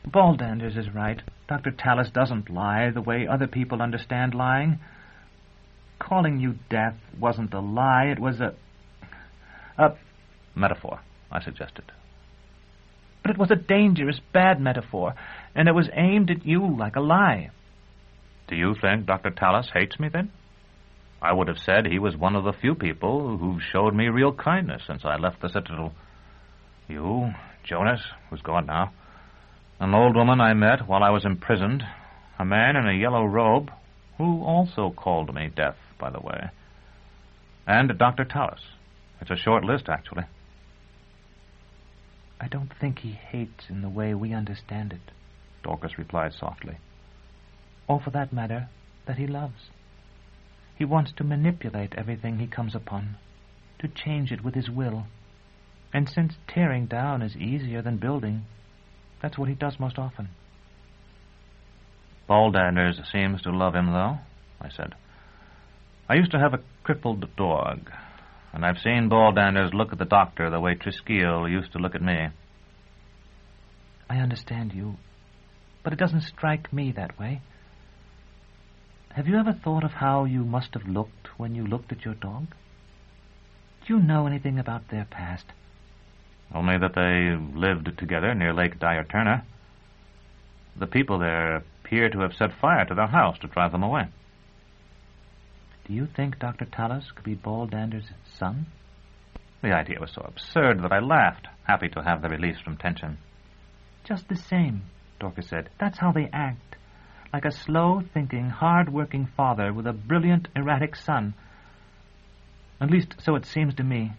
Baldanders is right. Dr. Tallis doesn't lie the way other people understand lying. Calling you death wasn't a lie, it was a metaphor, I suggested. But it was a dangerous, bad metaphor, and it was aimed at you like a lie. Do you think Dr. Tallis hates me, then? I would have said he was one of the few people who showed me real kindness since I left the Citadel. You, Jonas, who's gone now, an old woman I met while I was imprisoned, a man in a yellow robe, who also called me death, by the way, and Dr. Tallis. It's a short list, actually. I don't think he hates in the way we understand it, Dorcas replied softly. Or, for that matter, that he loves. He wants to manipulate everything he comes upon, to change it with his will. And since tearing down is easier than building, that's what he does most often. Baldanders seems to love him, though, I said. I used to have a crippled dog, and I've seen Baldanders look at the doctor the way Triskeal used to look at me. I understand you, but it doesn't strike me that way. Have you ever thought of how you must have looked when you looked at your dog? Do you know anything about their past? Only that they lived together near Lake Diaturna. The people there appear to have set fire to their house to drive them away. Do you think Dr. Tallis could be Baldander's son? The idea was so absurd that I laughed, happy to have the release from tension. Just the same, Dorcas said. That's how they act. Like a slow-thinking, hard-working father with a brilliant, erratic son. At least, so it seems to me.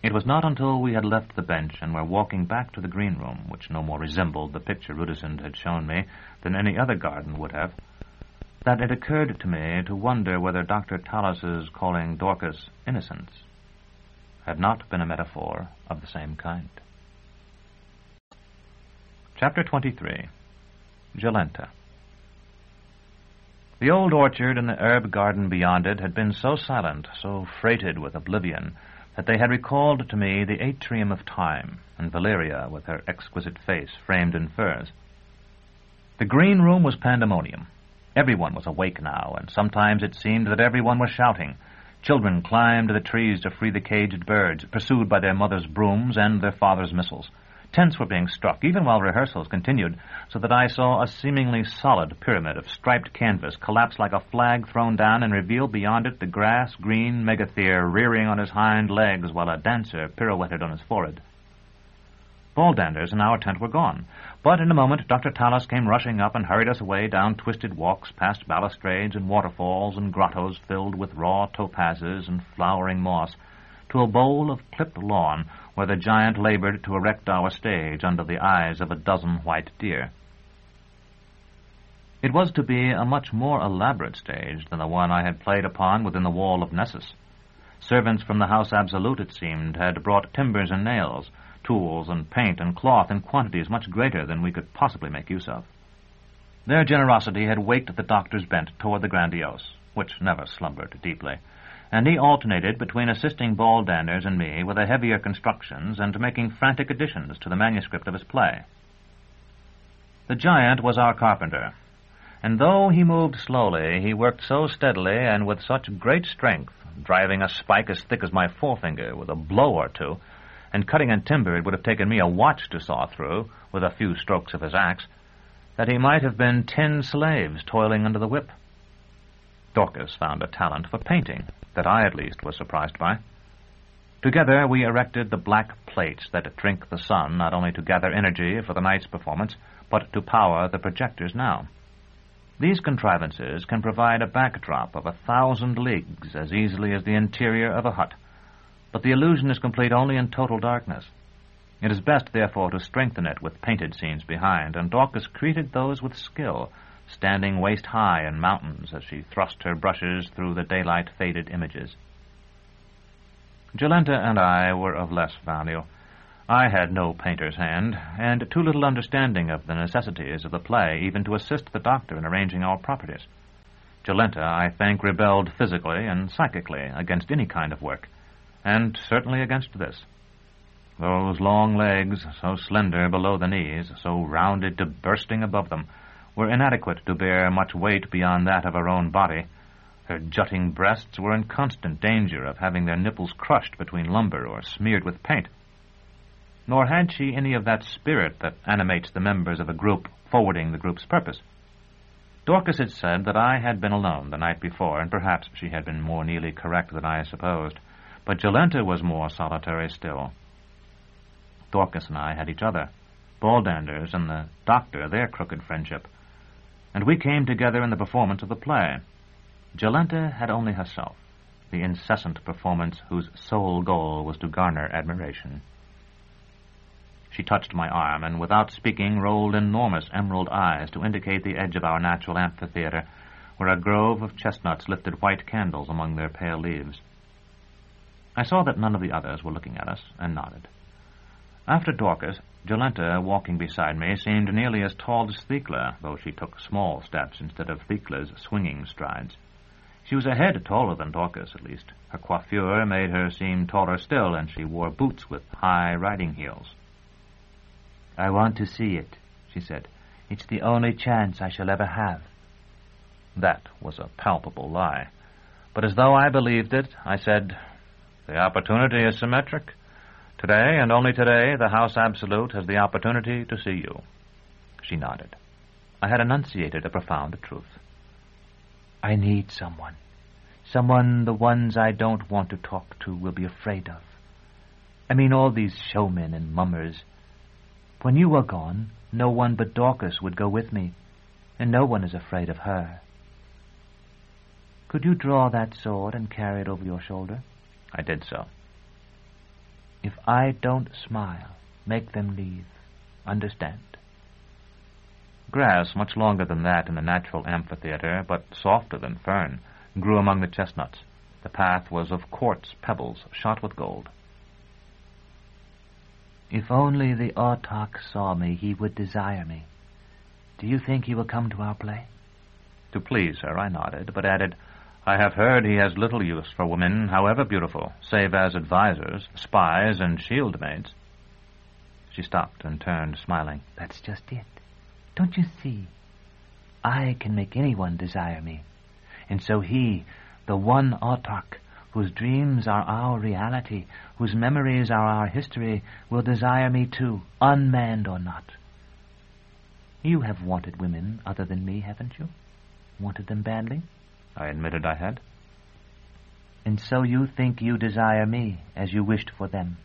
It was not until we had left the bench and were walking back to the green room, which no more resembled the picture Rudesund had shown me than any other garden would have, that it occurred to me to wonder whether Dr. Tallis's calling Dorcas innocence had not been a metaphor of the same kind. Chapter 23. Jolenta. The old orchard and the herb garden beyond it had been so silent, so freighted with oblivion, that they had recalled to me the atrium of time, and Valeria with her exquisite face framed in furs. The green room was pandemonium. Everyone was awake now, and sometimes it seemed that everyone was shouting. Children climbed the trees to free the caged birds, pursued by their mothers' brooms and their fathers' missiles. Tents were being struck, even while rehearsals continued, so that I saw a seemingly solid pyramid of striped canvas collapse like a flag thrown down and reveal beyond it the grass-green Megathir rearing on his hind legs while a dancer pirouetted on his forehead. Baldanders in our tent were gone, but in a moment Dr. Tallis came rushing up and hurried us away down twisted walks past balustrades and waterfalls and grottos filled with raw topazes and flowering moss, to a bowl of clipped lawn where the giant labored to erect our stage under the eyes of a dozen white deer. It was to be a much more elaborate stage than the one I had played upon within the wall of Nessus. Servants from the House Absolute, it seemed, had brought timbers and nails, tools and paint and cloth in quantities much greater than we could possibly make use of. Their generosity had waked the doctor's bent toward the grandiose, which never slumbered deeply, and he alternated between assisting Baldanders and me with the heavier constructions and making frantic additions to the manuscript of his play. The giant was our carpenter, and though he moved slowly, he worked so steadily and with such great strength, driving a spike as thick as my forefinger with a blow or two, and cutting in timber it would have taken me a watch to saw through with a few strokes of his axe, that he might have been 10 slaves toiling under the whip. Dorcas found a talent for painting that I at least was surprised by. Together we erected the black plates that drink the sun not only to gather energy for the night's performance, but to power the projectors now. These contrivances can provide a backdrop of 1,000 leagues as easily as the interior of a hut, but the illusion is complete only in total darkness. It is best, therefore, to strengthen it with painted scenes behind, and Dorcas created those with skill, standing waist-high in mountains as she thrust her brushes through the daylight-faded images. Jolenta and I were of less value. I had no painter's hand, and too little understanding of the necessities of the play even to assist the doctor in arranging our properties. Jolenta, I think, rebelled physically and psychically against any kind of work, and certainly against this. Those long legs, so slender below the knees, so rounded to bursting above them, were inadequate to bear much weight beyond that of her own body. Her jutting breasts were in constant danger of having their nipples crushed between lumber or smeared with paint. Nor had she any of that spirit that animates the members of a group forwarding the group's purpose. Dorcas had said that I had been alone the night before, and perhaps she had been more nearly correct than I supposed, but Jolenta was more solitary still. Dorcas and I had each other, Ballanders and the doctor their crooked friendship, and we came together in the performance of the play. Jolenta had only herself, the incessant performance whose sole goal was to garner admiration. She touched my arm, and without speaking rolled enormous emerald eyes to indicate the edge of our natural amphitheater, where a grove of chestnuts lifted white candles among their pale leaves. I saw that none of the others were looking at us, and nodded. After Dorcas, Jolenta, walking beside me, seemed nearly as tall as Thecla, though she took small steps instead of Thecla's swinging strides. She was a head taller than Dorcas, at least. Her coiffure made her seem taller still, and she wore boots with high riding heels. "I want to see it," she said. "It's the only chance I shall ever have." That was a palpable lie. But as though I believed it, I said, "The opportunity is symmetric. Today, and only today, the House Absolute has the opportunity to see you." She nodded. I had enunciated a profound truth. "I need someone. Someone the ones I don't want to talk to will be afraid of. I mean all these showmen and mummers. When you are gone, no one but Dorcas would go with me, and no one is afraid of her. Could you draw that sword and carry it over your shoulder?" I did so. "If I don't smile, make them leave. Understand?" Grass, much longer than that in the natural amphitheater, but softer than fern, grew among the chestnuts. The path was of quartz pebbles shot with gold. "If only the autarch saw me, he would desire me. Do you think he will come to our play?" To please her, I nodded, but added, "I have heard he has little use for women, however beautiful, save as advisers, spies, and shield-maids." She stopped and turned, smiling. "That's just it. Don't you see? I can make anyone desire me. And so he, the one autarch, whose dreams are our reality, whose memories are our history, will desire me too, unmanned or not. You have wanted women other than me, haven't you? Wanted them badly?" I admitted I had. "And so you think you desire me, as you wished for them."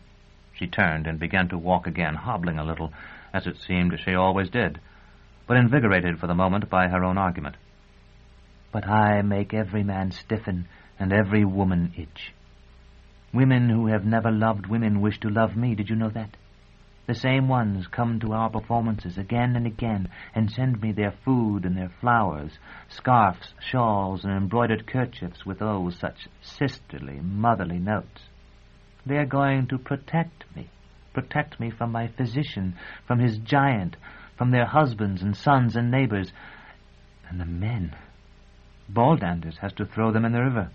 She turned and began to walk again, hobbling a little, as it seemed she always did, but invigorated for the moment by her own argument. "But I make every man stiffen and every woman itch. Women who have never loved women wish to love me. Did you know that? The same ones come to our performances again and again and send me their food and their flowers, scarfs, shawls, and embroidered kerchiefs with such sisterly, motherly notes. They are going to protect me from my physician, from his giant, from their husbands and sons and neighbors. And the men. Ballanders has to throw them in the river."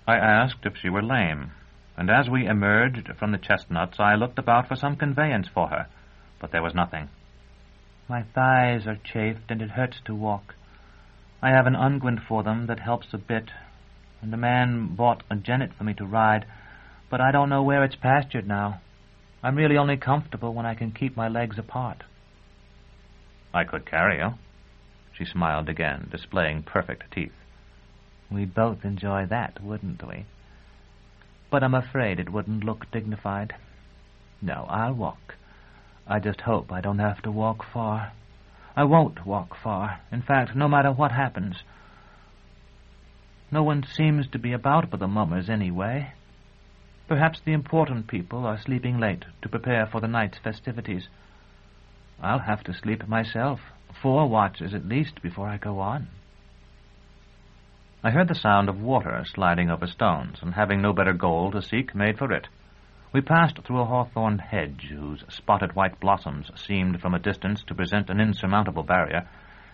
I asked if she were lame, and as we emerged from the chestnuts, I looked about for some conveyance for her, but there was nothing. "My thighs are chafed, and it hurts to walk. I have an unguent for them that helps a bit, and a man bought a jennet for me to ride, but I don't know where it's pastured now. I'm really only comfortable when I can keep my legs apart." I could carry you. She smiled again, displaying perfect teeth. We'd both enjoy that, wouldn't we? But I'm afraid it wouldn't look dignified. No, I'll walk. I just hope I don't have to walk far. I won't walk far. In fact, no matter what happens. No one seems to be about but the mummers anyway. Perhaps the important people are sleeping late to prepare for the night's festivities. I'll have to sleep myself, 4 watches at least before I go on. I heard the sound of water sliding over stones, and having no better goal to seek, made for it. We passed through a hawthorn hedge, whose spotted white blossoms seemed from a distance to present an insurmountable barrier,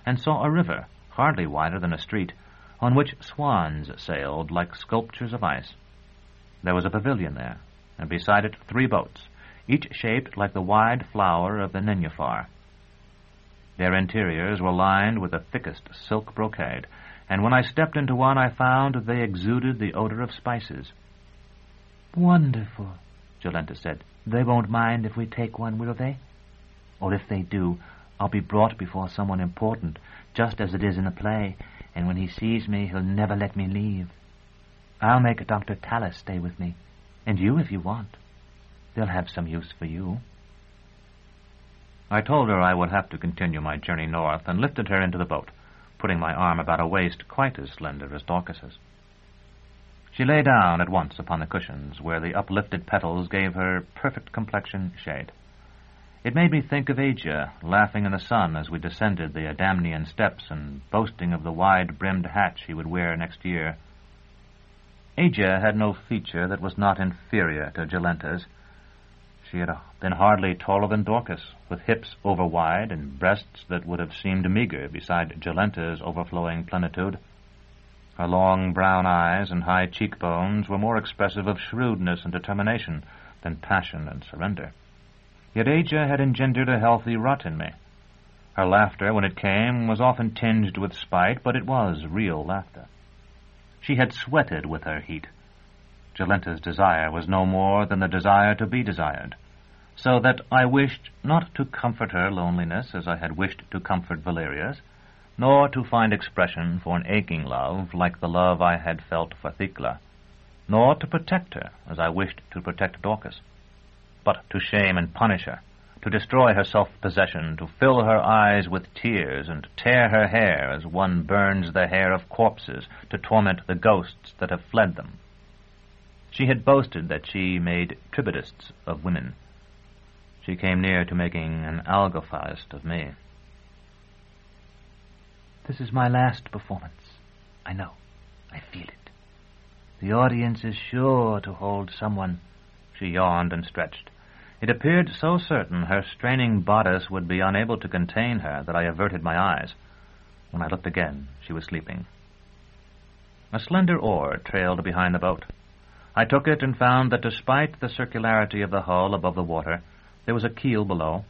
and saw a river, hardly wider than a street, on which swans sailed like sculptures of ice. There was a pavilion there, and beside it 3 boats, each shaped like the wide flower of the nenufar. Their interiors were lined with the thickest silk brocade, and when I stepped into one I found that they exuded the odor of spices. Wonderful, Jolenta said. They won't mind if we take one, will they? Or if they do, I'll be brought before someone important, just as it is in a play, and when he sees me, he'll never let me leave. I'll make Dr. Tallis stay with me, and you if you want. They'll have some use for you. I told her I would have to continue my journey north, and lifted her into the boat, putting my arm about a waist quite as slender as Dorcas's. She lay down at once upon the cushions, where the uplifted petals gave her perfect complexion shade. It made me think of Asia, laughing in the sun as we descended the Adamnian steps and boasting of the wide-brimmed hat she would wear next year. Asia had no feature that was not inferior to Jolenta's. She had been hardly taller than Dorcas, with hips over-wide and breasts that would have seemed meager beside Jolenta's overflowing plenitude. Her long brown eyes and high cheekbones were more expressive of shrewdness and determination than passion and surrender. Yet Asia had engendered a healthy rut in me. Her laughter, when it came, was often tinged with spite, but it was real laughter. She had sweated with her heat. Jolenta's desire was no more than the desire to be desired, so that I wished not to comfort her loneliness as I had wished to comfort Valeria's, nor to find expression for an aching love like the love I had felt for Thecla, nor to protect her as I wished to protect Dorcas, but to shame and punish her, to destroy her self-possession, to fill her eyes with tears, and tear her hair as one burns the hair of corpses to torment the ghosts that have fled them. She had boasted that she made tributists of women. She came near to making an algophist of me. This is my last performance. I know. I feel it. The audience is sure to hold someone. She yawned and stretched. It appeared so certain her straining bodice would be unable to contain her that I averted my eyes. When I looked again, she was sleeping. A slender oar trailed behind the boat. I took it and found that despite the circularity of the hull above the water, there was a keel below.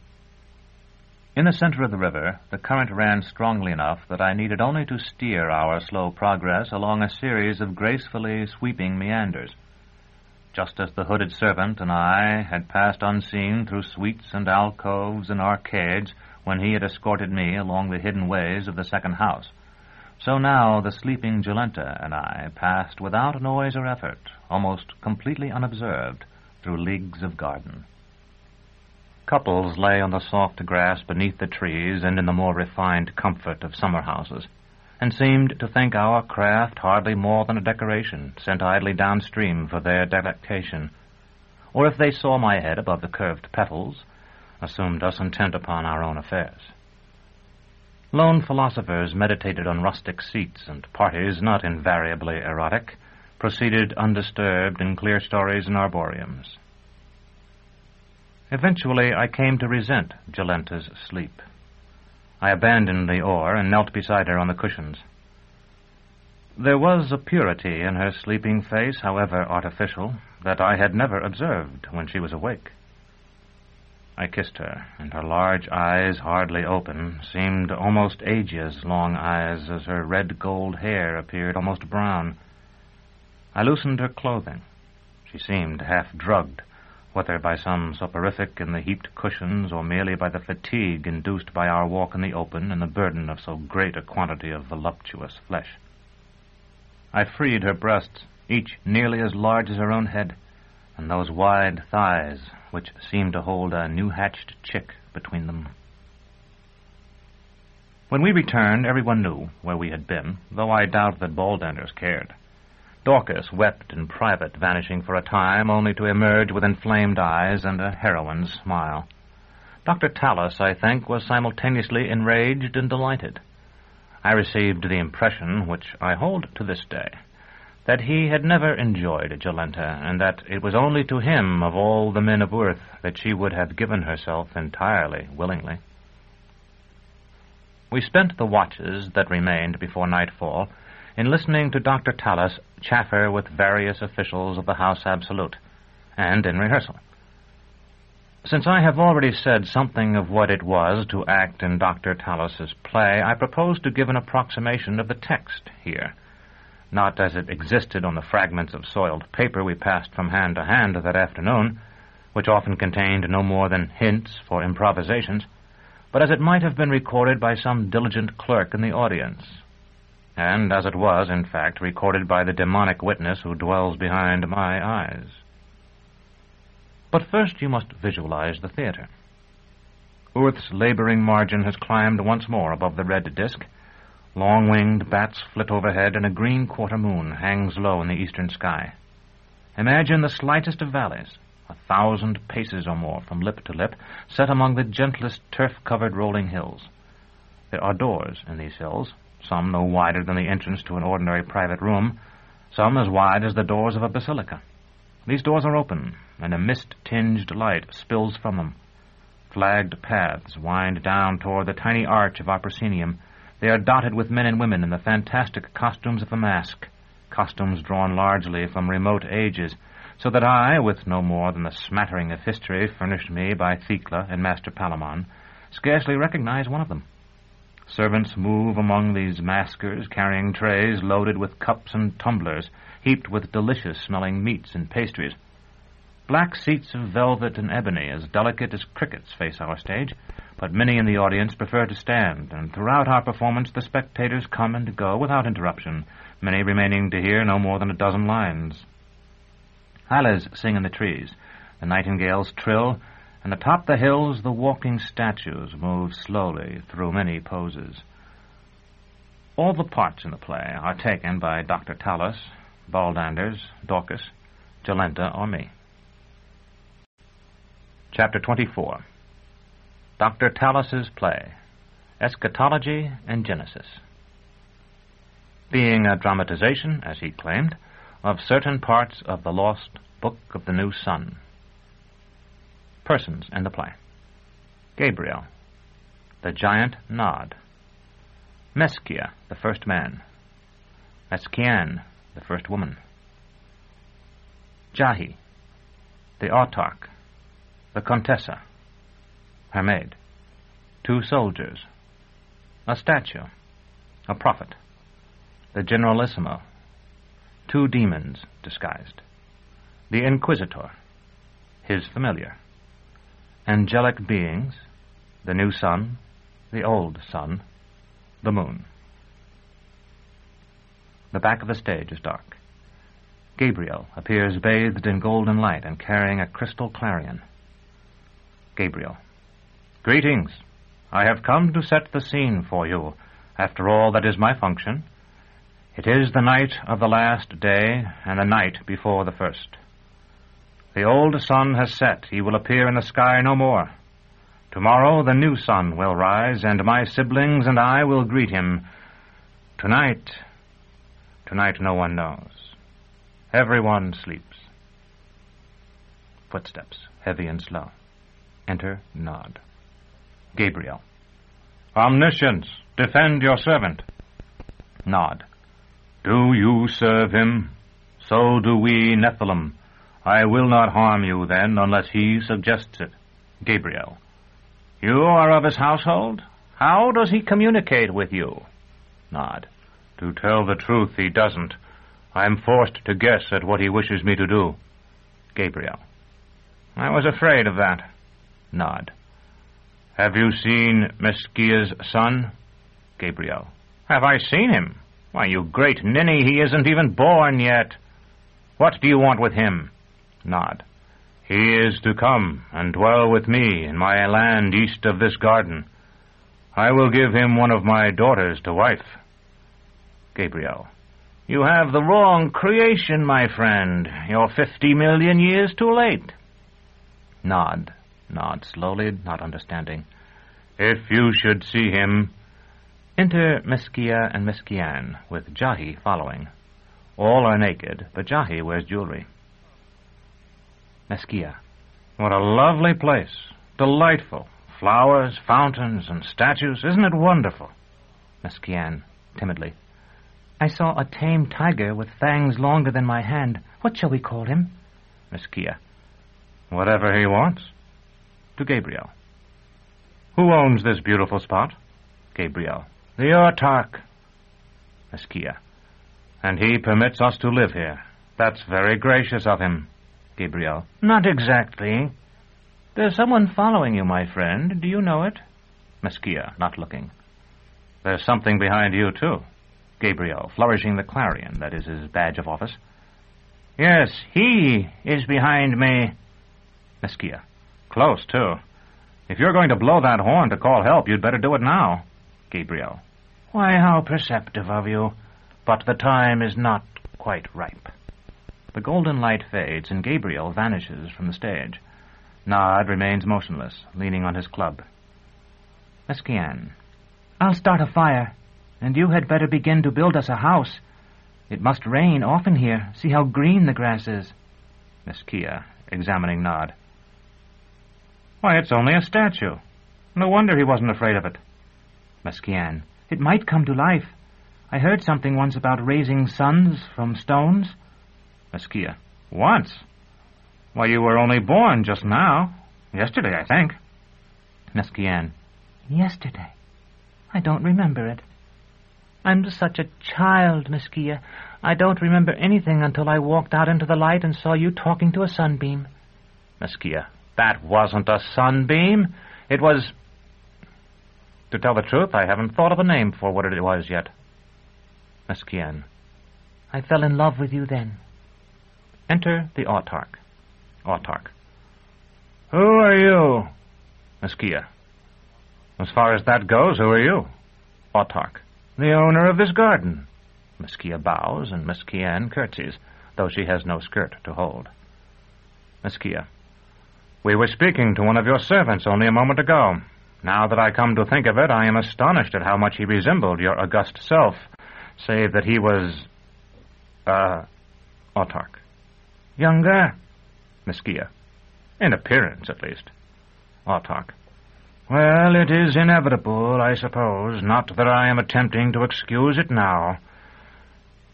In the center of the river, the current ran strongly enough that I needed only to steer our slow progress along a series of gracefully sweeping meanders. Just as the hooded servant and I had passed unseen through suites and alcoves and arcades when he had escorted me along the hidden ways of the second house, so now the sleeping Jolenta and I passed without noise or effort, almost completely unobserved, through leagues of garden. Couples lay on the soft grass beneath the trees and in the more refined comfort of summer houses, and seemed to think our craft hardly more than a decoration sent idly downstream for their delectation, or if they saw my head above the curved petals, assumed us intent upon our own affairs. Lone philosophers meditated on rustic seats, and parties, not invariably erotic, proceeded undisturbed in clear stories and arboreums. Eventually I came to resent Jolenta's sleep. I abandoned the oar and knelt beside her on the cushions. There was a purity in her sleeping face, however artificial, that I had never observed when she was awake. I kissed her, and her large eyes, hardly open, seemed almost Agia's long eyes as her red-gold hair appeared almost brown. I loosened her clothing. She seemed half drugged, whether by some soporific in the heaped cushions or merely by the fatigue induced by our walk in the open and the burden of so great a quantity of voluptuous flesh. I freed her breasts, each nearly as large as her own head, and those wide thighs which seemed to hold a new-hatched chick between them. When we returned, everyone knew where we had been, though I doubt that Baldanders cared. Dorcas wept in private, vanishing for a time, only to emerge with inflamed eyes and a heroine's smile. Dr. Tallis, I think, was simultaneously enraged and delighted. I received the impression, which I hold to this day, that he had never enjoyed Jolenta, and that it was only to him, of all the men of worth, that she would have given herself entirely willingly. We spent the watches that remained before nightfall in listening to Dr. Tallis chaffer with various officials of the House Absolute, and in rehearsal. Since I have already said something of what it was to act in Dr. Tallis's play, I propose to give an approximation of the text here, not as it existed on the fragments of soiled paper we passed from hand to hand that afternoon, which often contained no more than hints for improvisations, but as it might have been recorded by some diligent clerk in the audience, and as it was, in fact, recorded by the demonic witness who dwells behind my eyes. But first you must visualize the theater. Earth's laboring margin has climbed once more above the red disk. Long-winged bats flit overhead, and a green quarter moon hangs low in the eastern sky. Imagine the slightest of valleys, 1,000 paces or more from lip to lip, set among the gentlest turf-covered rolling hills. There are doors in these hills, some no wider than the entrance to an ordinary private room, some as wide as the doors of a basilica. These doors are open, and a mist-tinged light spills from them. Flagged paths wind down toward the tiny arch of our proscenium. They are dotted with men and women in the fantastic costumes of the masque, costumes drawn largely from remote ages, so that I, with no more than the smattering of history furnished me by Thecla and Master Palamon, scarcely recognize one of them. Servants move among these maskers, carrying trays loaded with cups and tumblers, heaped with delicious-smelling meats and pastries. Black seats of velvet and ebony, as delicate as crickets, face our stage, but many in the audience prefer to stand, and throughout our performance the spectators come and go without interruption, many remaining to hear no more than a dozen lines. Hylas sing in the trees, the nightingales trill, and atop the hills the walking statues move slowly through many poses. All the parts in the play are taken by Dr. Tallis, Baldanders, Dorcas, Jolenta, or me. Chapter 24. Dr. Tallis's play, Eschatology and Genesis. Being a dramatization, as he claimed, of certain parts of the lost Book of the New Sun. Persons in the play: Gabriel, the giant Nod; Meskia, the first man; Meskian, the first woman; Jahi, the autarch; the Contessa, her maid; 2 soldiers; a statue; a prophet; the Generalissimo; 2 demons disguised; the Inquisitor; his familiar; angelic beings; the new sun; the old sun; the moon. The back of the stage is dark. Gabriel appears bathed in golden light and carrying a crystal clarion. Gabriel: Greetings. I have come to set the scene for you. After all, that is my function. It is the night of the last day, and the night before the first. The old sun has set. He will appear in the sky no more. Tomorrow the new sun will rise, and my siblings and I will greet him. Tonight no one knows. Everyone sleeps. Footsteps, heavy and slow. Enter Nod. Gabriel: Omniscience, defend your servant. Nod: Do you serve him? So do we, Nephilim. I will not harm you, then, unless he suggests it. Gabriel: You are of his household? How does he communicate with you? Nod: To tell the truth, he doesn't. I am forced to guess at what he wishes me to do. Gabriel: I was afraid of that. Nod. Have you seen Meskia's son? Gabriel. Have I seen him? Why, you great ninny, he isn't even born yet. What do you want with him? Nod. He is to come and dwell with me in my land east of this garden. I will give him one of my daughters to wife. Gabriel. You have the wrong creation, my friend. You're 50 million years too late. Nod. Nod slowly, not understanding. If you should see him... Enter Meskia and Meskian, with Jahi following. All are naked, but Jahi wears jewelry. Meskia. What a lovely place. Delightful. Flowers, fountains, and statues. Isn't it wonderful? Meskian, timidly. I saw a tame tiger with fangs longer than my hand. What shall we call him? Meskia. Whatever he wants. To Gabriel. Who owns this beautiful spot? Gabriel. The Autarch. Meskia. And he permits us to live here. That's very gracious of him. Gabriel. Not exactly. There's someone following you, my friend. Do you know it? Meskia, not looking. There's something behind you, too. Gabriel, flourishing the clarion, that is his badge of office. Yes, he is behind me. Meskia. Close, too. If you're going to blow that horn to call help, you'd better do it now. Gabriel. Why, how perceptive of you. But the time is not quite ripe. The golden light fades, and Gabriel vanishes from the stage. Nod remains motionless, leaning on his club. Meskian. I'll start a fire, and you had better begin to build us a house. It must rain often here. See how green the grass is. Meskia, examining Nod. Why, it's only a statue. No wonder he wasn't afraid of it. Meskian. It might come to life. I heard something once about raising sons from stones. Meskia. Once? Why, you were only born just now. Yesterday, I think. Meskian. Yesterday? I don't remember it. I'm such a child, Meskia. I don't remember anything until I walked out into the light and saw you talking to a sunbeam. Meskia. That wasn't a sunbeam. It was... To tell the truth, I haven't thought of a name for what it was yet. Meskian. I fell in love with you then. Enter the Autarch. Autarch. Who are you? Meskia. As far as that goes, who are you? Autarch. The owner of this garden. Meskia bows, and Meskian curtsies, though she has no skirt to hold. Meskia. We were speaking to one of your servants only a moment ago. Now that I come to think of it, I am astonished at how much he resembled your august self, save that he was... Autarch. Younger? Meskia. In appearance, at least. Autarch. Well, it is inevitable, I suppose, not that I am attempting to excuse it now.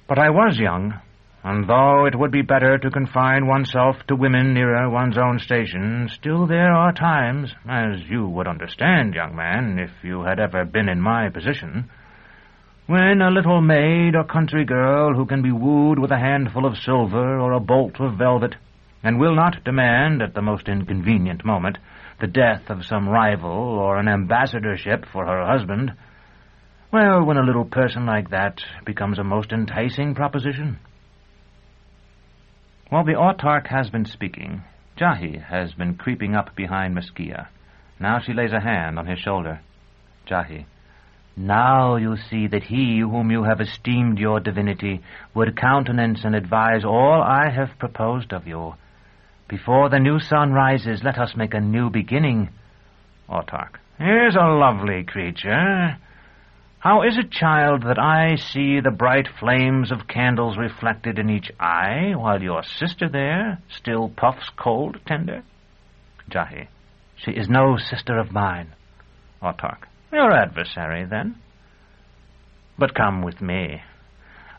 But I was young, and though it would be better to confine oneself to women nearer one's own station, still there are times, as you would understand, young man, if you had ever been in my position, when a little maid or country girl who can be wooed with a handful of silver or a bolt of velvet, and will not demand, at the most inconvenient moment, the death of some rival or an ambassadorship for her husband, well, when a little person like that becomes a most enticing proposition. While the Autarch has been speaking, Jahi has been creeping up behind Meskia. Now she lays a hand on his shoulder. Jahi. Now you see that he whom you have esteemed your divinity would countenance and advise all I have proposed of you. Before the new sun rises, let us make a new beginning. Autarch. Here's a lovely creature. How is it, child, that I see the bright flames of candles reflected in each eye, while your sister there still puffs cold tender? Jahi. She is no sister of mine. Autarch. Your adversary, then? But come with me.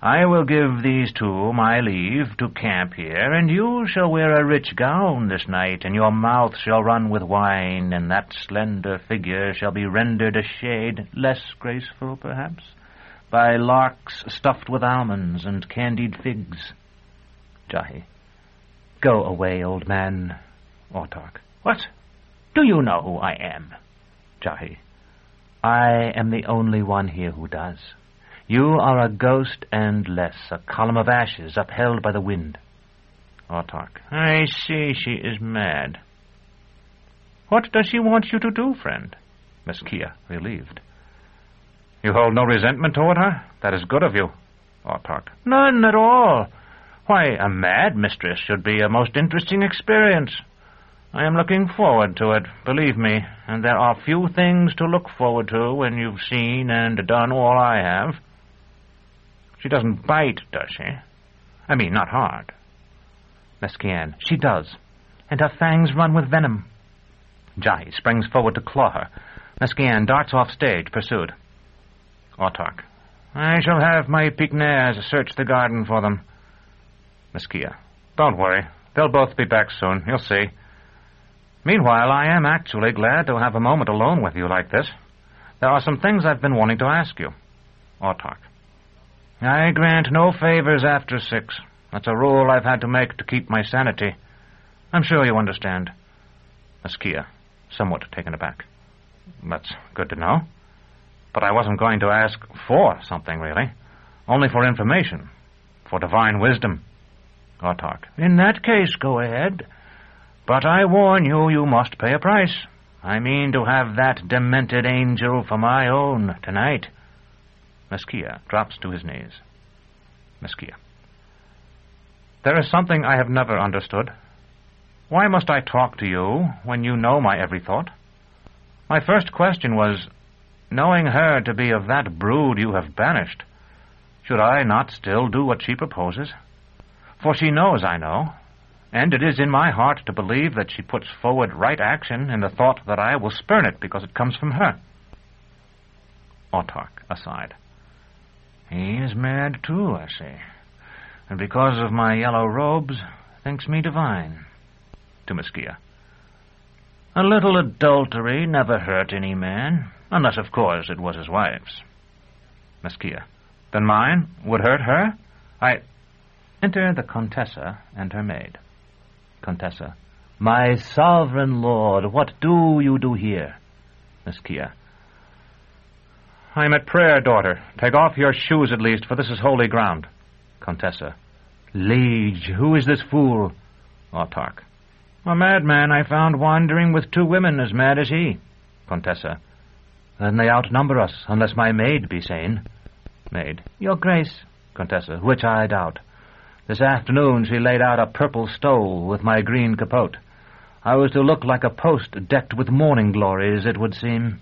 I will give these two my leave to camp here, and you shall wear a rich gown this night, and your mouth shall run with wine, and that slender figure shall be rendered a shade less graceful, perhaps, by larks stuffed with almonds and candied figs. Jahi. Go away, old man. Autark. What? Do you know who I am? Jahi. I am the only one here who does. You are a ghost and less, a column of ashes upheld by the wind. Autark. I see she is mad. What does she want you to do, friend? Meskia, relieved. You hold no resentment toward her? That is good of you. Autark. None at all. Why, a mad mistress should be a most interesting experience. I am looking forward to it, believe me, and there are few things to look forward to when you've seen and done all I have. She doesn't bite, does she? I mean, not hard. Meskian. She does, and her fangs run with venom. Jahi springs forward to claw her. Meskian darts off stage, pursued. Autark. I shall have my Picnares search the garden for them. Meskia. Don't worry. They'll both be back soon. You'll see. Meanwhile, I am actually glad to have a moment alone with you like this. There are some things I've been wanting to ask you. Autark. I grant no favors after 6. That's a rule I've had to make to keep my sanity. I'm sure you understand. Meskia, somewhat taken aback. That's good to know. But I wasn't going to ask for something, really. Only for information. For divine wisdom. Autark. In that case, go ahead. But I warn you, you must pay a price. I mean to have that demented angel for my own tonight. Meskia drops to his knees. Meskia. There is something I have never understood. Why must I talk to you when you know my every thought? My first question was, knowing her to be of that brood you have banished, should I not still do what she proposes? For she knows I know, and it is in my heart to believe that she puts forward right action in the thought that I will spurn it because it comes from her. Autark, aside. He is mad too, I see, and because of my yellow robes, thinks me divine. To Meskia. A little adultery never hurt any man, unless, of course, it was his wife's. Meskia. Then mine would hurt her? Enter the Contessa and her maid. Contessa. My sovereign lord, what do you do here? Meskia. I am at prayer, daughter. Take off your shoes at least, for this is holy ground. Contessa. Liege, who is this fool? Autark. A madman I found wandering with 2 women as mad as he. Contessa. Then they outnumber us, unless my maid be sane. Maid. Your Grace. Contessa. Which I doubt. This afternoon she laid out a purple stole with my green capote. I was to look like a post decked with morning glories, it would seem.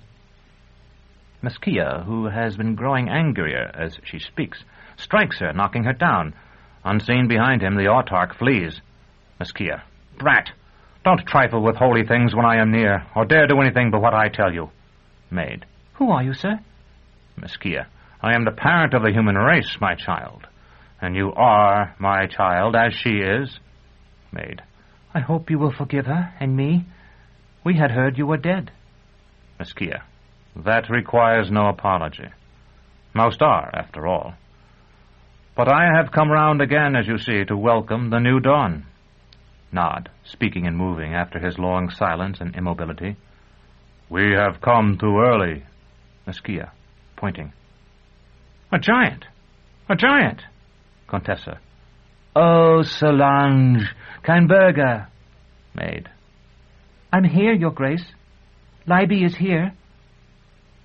Meskia, who has been growing angrier as she speaks, strikes her, knocking her down. Unseen behind him, the Autark flees. Meskia. Brat! Don't trifle with holy things when I am near, or dare do anything but what I tell you. Maid. Who are you, sir? Meskia. I am the parent of the human race, my child. And you are my child, as she is. Maid. I hope you will forgive her, and me. We had heard you were dead. Meskia. That requires no apology. Most are, after all. But I have come round again, as you see, to welcome the new dawn. Nod, speaking and moving after his long silence and immobility. We have come too early. Meskia, pointing. A giant! A giant! Contessa. Oh, Solange, Kainberger. Maid. I'm here, Your Grace. Libby is here.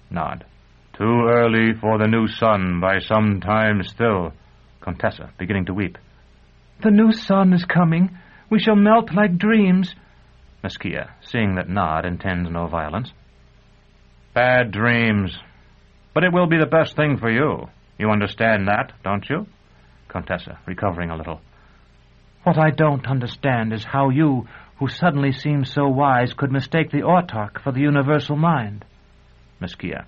Nod. Too early for the new sun by some time still. Contessa, beginning to weep. The new sun is coming. We shall melt like dreams. Meskia, seeing that Nod intends no violence. Bad dreams. But it will be the best thing for you. You understand that, don't you? Contessa, recovering a little. What I don't understand is how you, who suddenly seem so wise, could mistake the Autark for the universal mind. Meskia.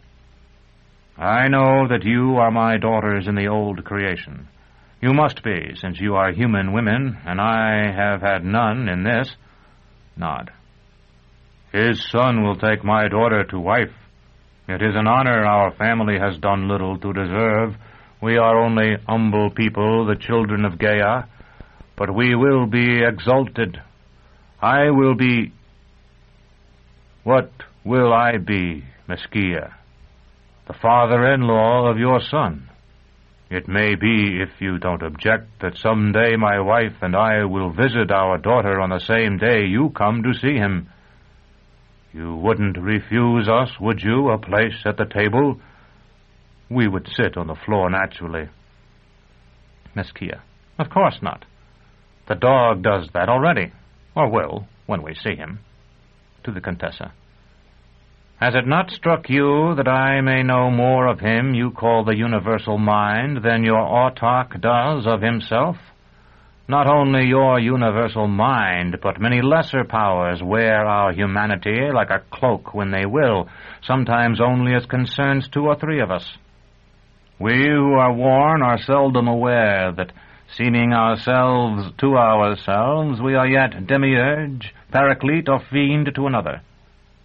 I know that you are my daughters in the old creation. You must be, since you are human women, and I have had none in this. Nod. His son will take my daughter to wife. It is an honor our family has done little to deserve. We are only humble people, the children of Gaia, but we will be exalted. I will be... What will I be, Meskia? The father-in-law of your son. It may be, if you don't object, that some day my wife and I will visit our daughter on the same day you come to see him. You wouldn't refuse us, would you, a place at the table? We would sit on the floor naturally. Meskia. Of course not. The dog does that already, or will, when we see him. To the Contessa. Has it not struck you that I may know more of him you call the universal mind than your autarch does of himself? Not only your universal mind, but many lesser powers wear our humanity like a cloak when they will, sometimes only as concerns 2 or 3 of us. We who are worn are seldom aware that, seeming ourselves to ourselves, we are yet demiurge, paraclete, or fiend to another.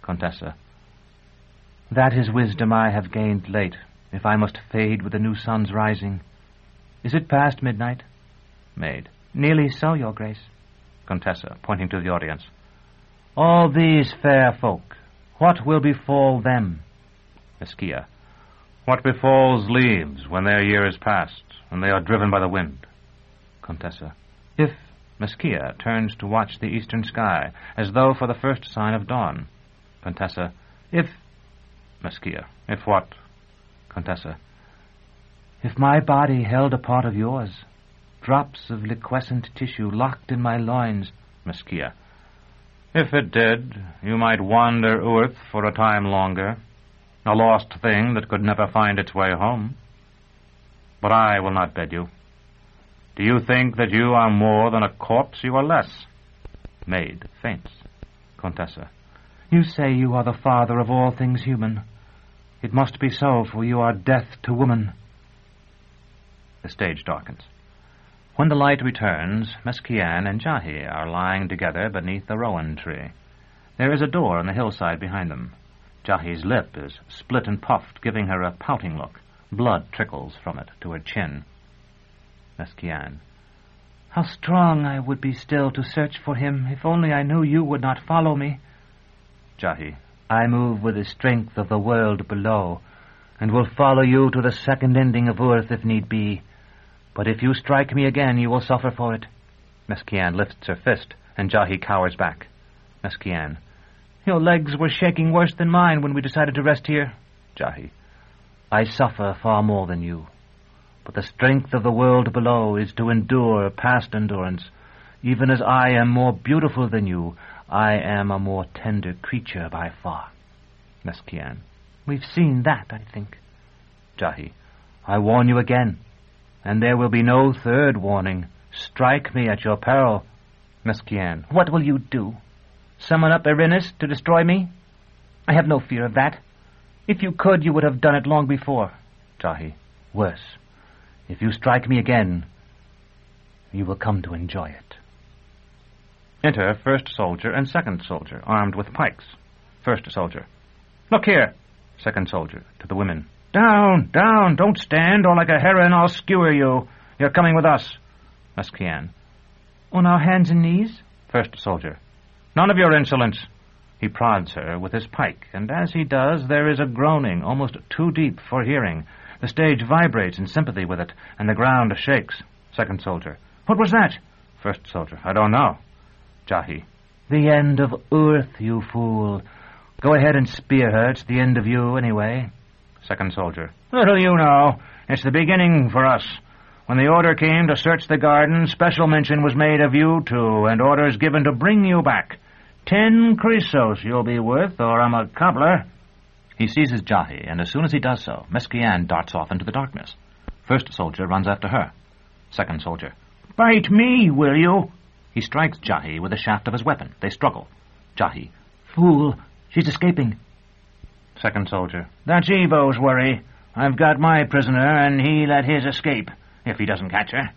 Contessa. That is wisdom I have gained late, if I must fade with the new sun's rising. Is it past midnight? Maid. Nearly so, your grace. Contessa, pointing to the audience. All these fair folk, what will befall them? Meskia. What befalls leaves when their year is past, and they are driven by the wind? Contessa. If Meskia turns to watch the eastern sky, as though for the first sign of dawn. Contessa. If... Meskia. If what? Contessa. If my body held a part of yours, drops of liquescent tissue locked in my loins. Meskia. If it did, you might wander earth for a time longer, a lost thing that could never find its way home. But I will not bed you. Do you think that you are more than a corpse? You are less. Maid faints. Contessa. You say you are the father of all things human. It must be so, for you are death to woman. The stage darkens. When the light returns, Meskian and Jahi are lying together beneath the rowan tree. There is a door on the hillside behind them. Jahi's lip is split and puffed, giving her a pouting look. Blood trickles from it to her chin. Meskian. How strong I would be still to search for him, if only I knew you would not follow me. Jahi. I move with the strength of the world below, and will follow you to the second ending of earth if need be. But if you strike me again, you will suffer for it. Meskian lifts her fist, and Jahi cowers back. Meskian. Your legs were shaking worse than mine when we decided to rest here. Jahi. I suffer far more than you. But the strength of the world below is to endure past endurance. Even as I am more beautiful than you, I am a more tender creature by far. Meskian. We've seen that, I think. Jahi. I warn you again, and there will be no third warning. Strike me at your peril. Meskian. What will you do? Summon up Erinnys to destroy me? I have no fear of that. If you could, you would have done it long before. Jahi. Worse. If you strike me again, you will come to enjoy it. Enter first soldier and second soldier, armed with pikes. First soldier. Look here. Second soldier, to the women. Down, down, don't stand, or like a heron I'll skewer you. You're coming with us. Meskian. On our hands and knees? First soldier. None of your insolence. He prods her with his pike, and as he does, there is a groaning, almost too deep for hearing. The stage vibrates in sympathy with it, and the ground shakes. Second soldier. What was that? First soldier. I don't know. Jahi. The end of earth, you fool. Go ahead and spear her. It's the end of you, anyway. Second soldier. Little you know. It's the beginning for us. When the order came to search the garden, special mention was made of you two, and orders given to bring you back. 10 chrysos you'll be worth, or I'm a cobbler. He seizes Jahi, and as soon as he does so, Meskian darts off into the darkness. First soldier runs after her. Second soldier. Bite me, will you? He strikes Jahi with the shaft of his weapon. They struggle. Jahi. Fool, she's escaping. Second soldier. That's Evo's worry. I've got my prisoner, and he let his escape, if he doesn't catch her.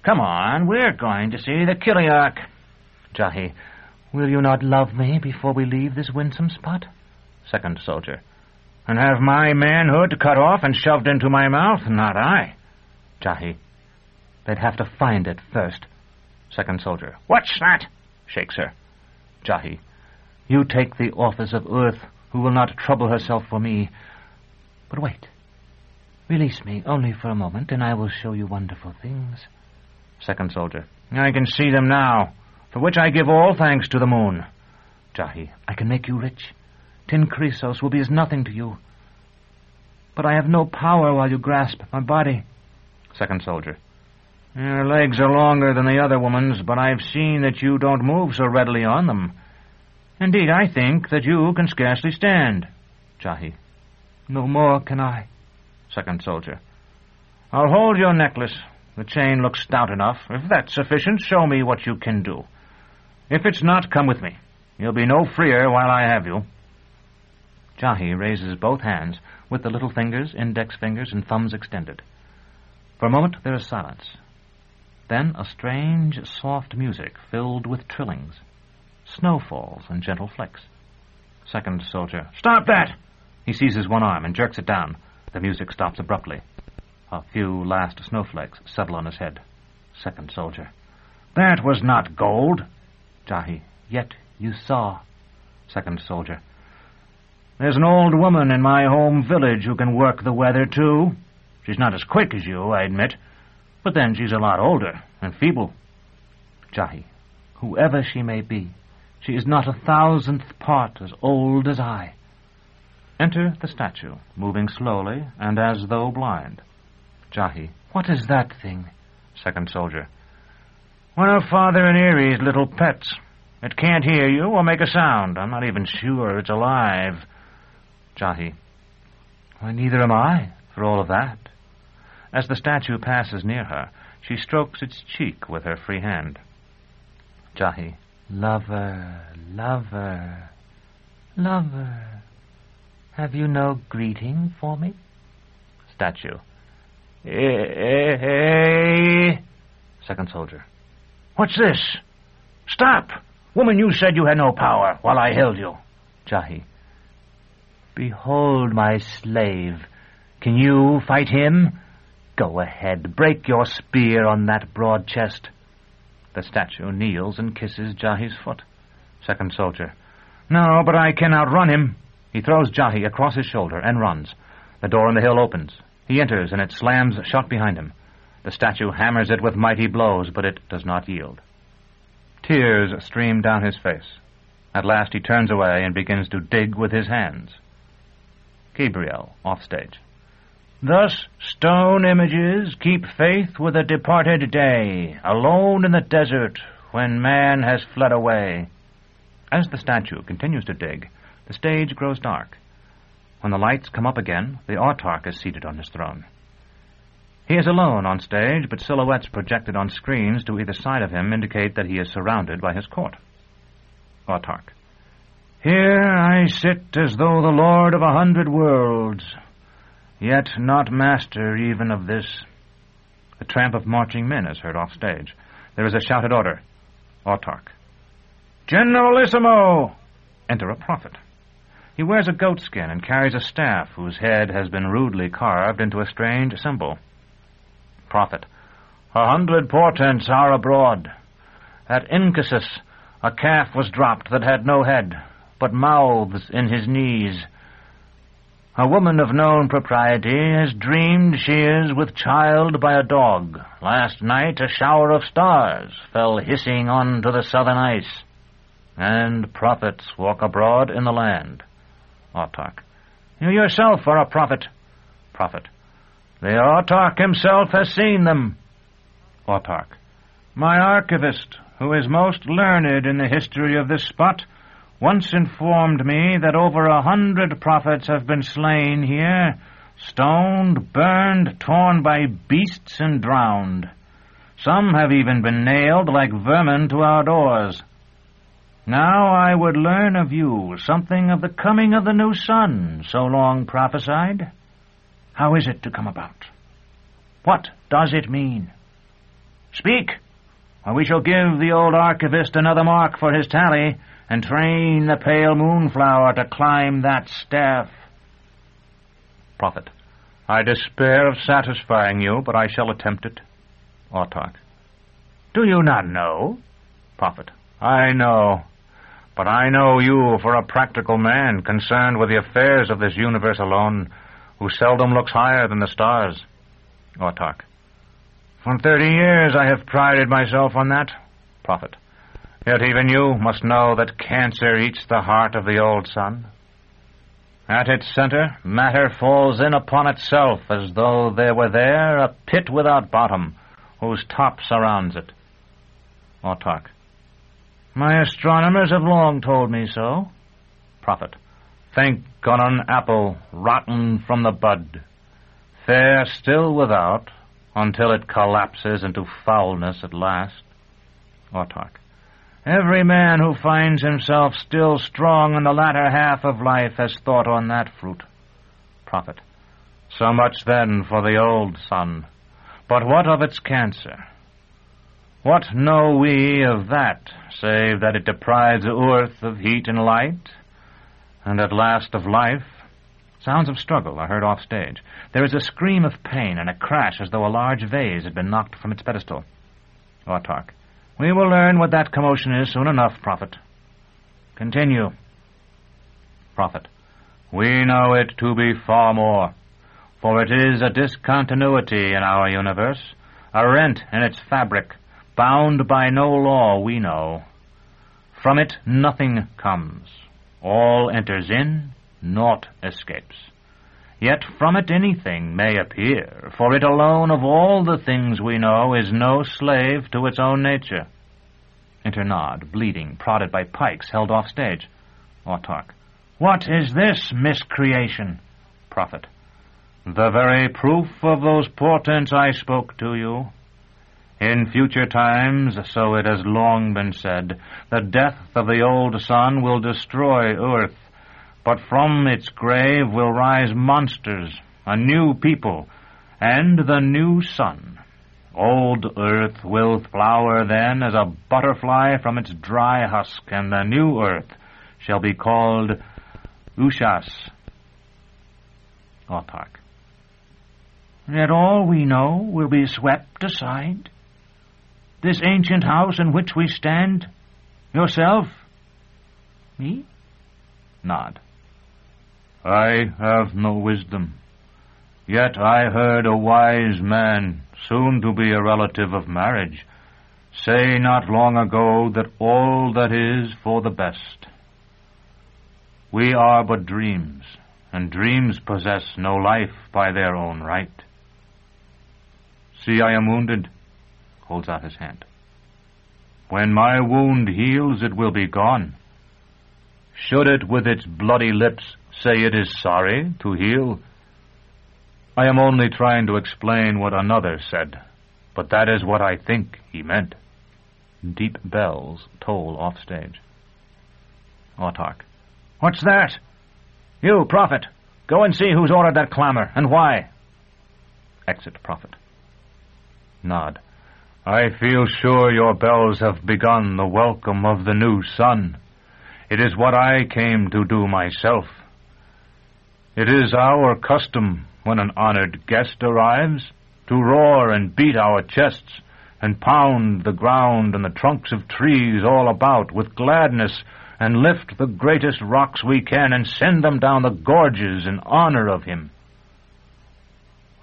Come on, we're going to see the Kiliarch. Jahi. Will you not love me before we leave this winsome spot? Second soldier. And have my manhood cut off and shoved into my mouth? Not I. Jahi. They'd have to find it first. Second soldier. What's that? Shakes her. Jahi, you take the office of Earth, who will not trouble herself for me. But wait. Release me only for a moment, and I will show you wonderful things. Second soldier. I can see them now, for which I give all thanks to the moon. Jahi, I can make you rich. 10 Chrysos will be as nothing to you. But I have no power while you grasp my body. Second soldier. Your legs are longer than the other woman's, but I've seen that you don't move so readily on them. Indeed, I think that you can scarcely stand. Jahi, no more can I. Second soldier. I'll hold your necklace. The chain looks stout enough. If that's sufficient, show me what you can do. If it's not, come with me. You'll be no freer while I have you. Jahi raises both hands, with the little fingers, index fingers, and thumbs extended. For a moment there is silence. Then a strange, soft music filled with trillings, snowfalls, and gentle flicks. Second soldier. Stop that! He seizes one arm and jerks it down. The music stops abruptly. A few last snowflakes settle on his head. Second soldier. That was not gold. Jahi. Yet you saw. Second soldier. There's an old woman in my home village who can work the weather, too. She's not as quick as you, I admit. But then she's a lot older and feeble. Jahi. Whoever she may be, she is not 1,000th part as old as I. Enter the statue, moving slowly and as though blind. Jahi. What is that thing? Second soldier. One of Father and Erie's little pets. It can't hear you or make a sound. I'm not even sure it's alive. Jahi. Why, neither am I, for all of that. As the statue passes near her, she strokes its cheek with her free hand. Jahi. Lover, lover, lover, have you no greeting for me? Statue. Hey. Second soldier. What's this? Stop! Woman, you said you had no power while I held you. Jahi. Behold my slave. Can you fight him? Go ahead, break your spear on that broad chest. The statue kneels and kisses Jahi's foot. Second soldier. No, but I can outrun him. He throws Jahi across his shoulder and runs. The door in the hill opens. He enters, and it slams shut behind him. The statue hammers it with mighty blows, but it does not yield. Tears stream down his face. At last he turns away and begins to dig with his hands. Gabriel, off stage. Thus stone images keep faith with a departed day, alone in the desert when man has fled away. As the statue continues to dig, the stage grows dark. When the lights come up again, the autarch is seated on his throne. He is alone on stage, but silhouettes projected on screens to either side of him indicate that he is surrounded by his court. Autarch. Here I sit as though the lord of 100 worlds, yet not master even of this. The tramp of marching men is heard off stage. There is a shouted order. Autarch. Generalissimo! Enter a prophet. He wears a goatskin and carries a staff whose head has been rudely carved into a strange symbol. Prophet. 100 portents are abroad. At Incasus, a calf was dropped that had no head, but mouths in his knees. A woman of known propriety has dreamed she is with child by a dog. Last night a shower of stars fell hissing on to the southern ice. And prophets walk abroad in the land. Autarch. You yourself are a prophet. Prophet. The autarch himself has seen them. Autarch. My archivist, who is most learned in the history of this spot, once informed me that over 100 prophets have been slain here, stoned, burned, torn by beasts, and drowned. Some have even been nailed like vermin to our doors. Now I would learn of you something of the coming of the new sun, so long prophesied. How is it to come about? What does it mean? Speak, or we shall give the old archivist another mark for his tally, and train the pale moonflower to climb that staff. Prophet. I despair of satisfying you, but I shall attempt it. Autarch. Do you not know? Prophet. I know. But I know you for a practical man concerned with the affairs of this universe alone, who seldom looks higher than the stars. Autarch. For 30 years I have prided myself on that. Prophet. Yet even you must know that cancer eats the heart of the old sun. At its center, matter falls in upon itself as though there were there a pit without bottom, whose top surrounds it. Autarch. My astronomers have long told me so. Prophet. Think on an apple rotten from the bud, fair still without, until it collapses into foulness at last. Autarch. Every man who finds himself still strong in the latter half of life has thought on that fruit. Prophet. So much then for the old sun. But what of its cancer? What know we of that, save that it deprives the earth of heat and light, and at last of life? Sounds of struggle are heard off stage. There is a scream of pain and a crash as though a large vase had been knocked from its pedestal. Autarch. We will learn what that commotion is soon enough, Prophet. Continue. Prophet. We know it to be far more, for it is a discontinuity in our universe, a rent in its fabric, bound by no law we know. From it nothing comes. All enters in, naught escapes. Yet from it anything may appear, for it alone of all the things we know is no slave to its own nature. Enter Nod, bleeding, prodded by pikes, held off stage. Autarch. What is this miscreation? Prophet. The very proof of those portents I spoke to you. In future times, so it has long been said, the death of the old sun will destroy earth, but from its grave will rise monsters, a new people, and the new sun. Old earth will flower then as a butterfly from its dry husk, and the new earth shall be called Ushas. Autarch. Yet all we know will be swept aside. This ancient house in which we stand, yourself, me? Nod. I have no wisdom, yet I heard a wise man, soon to be a relative of marriage, say not long ago that all that is for the best. We are but dreams, and dreams possess no life by their own right. See, I am wounded. Holds out his hand. When my wound heals, it will be gone. Should it with its bloody lips say it is sorry to heal? I am only trying to explain what another said, but that is what I think he meant. Deep bells toll off stage. Autarch. What's that? You, Prophet, go and see who's ordered that clamor, and why. Exit Prophet. Nod. I feel sure your bells have begun the welcome of the new sun. It is what I came to do myself. It is our custom, when an honored guest arrives, to roar and beat our chests, and pound the ground and the trunks of trees all about with gladness, and lift the greatest rocks we can, and send them down the gorges in honor of him.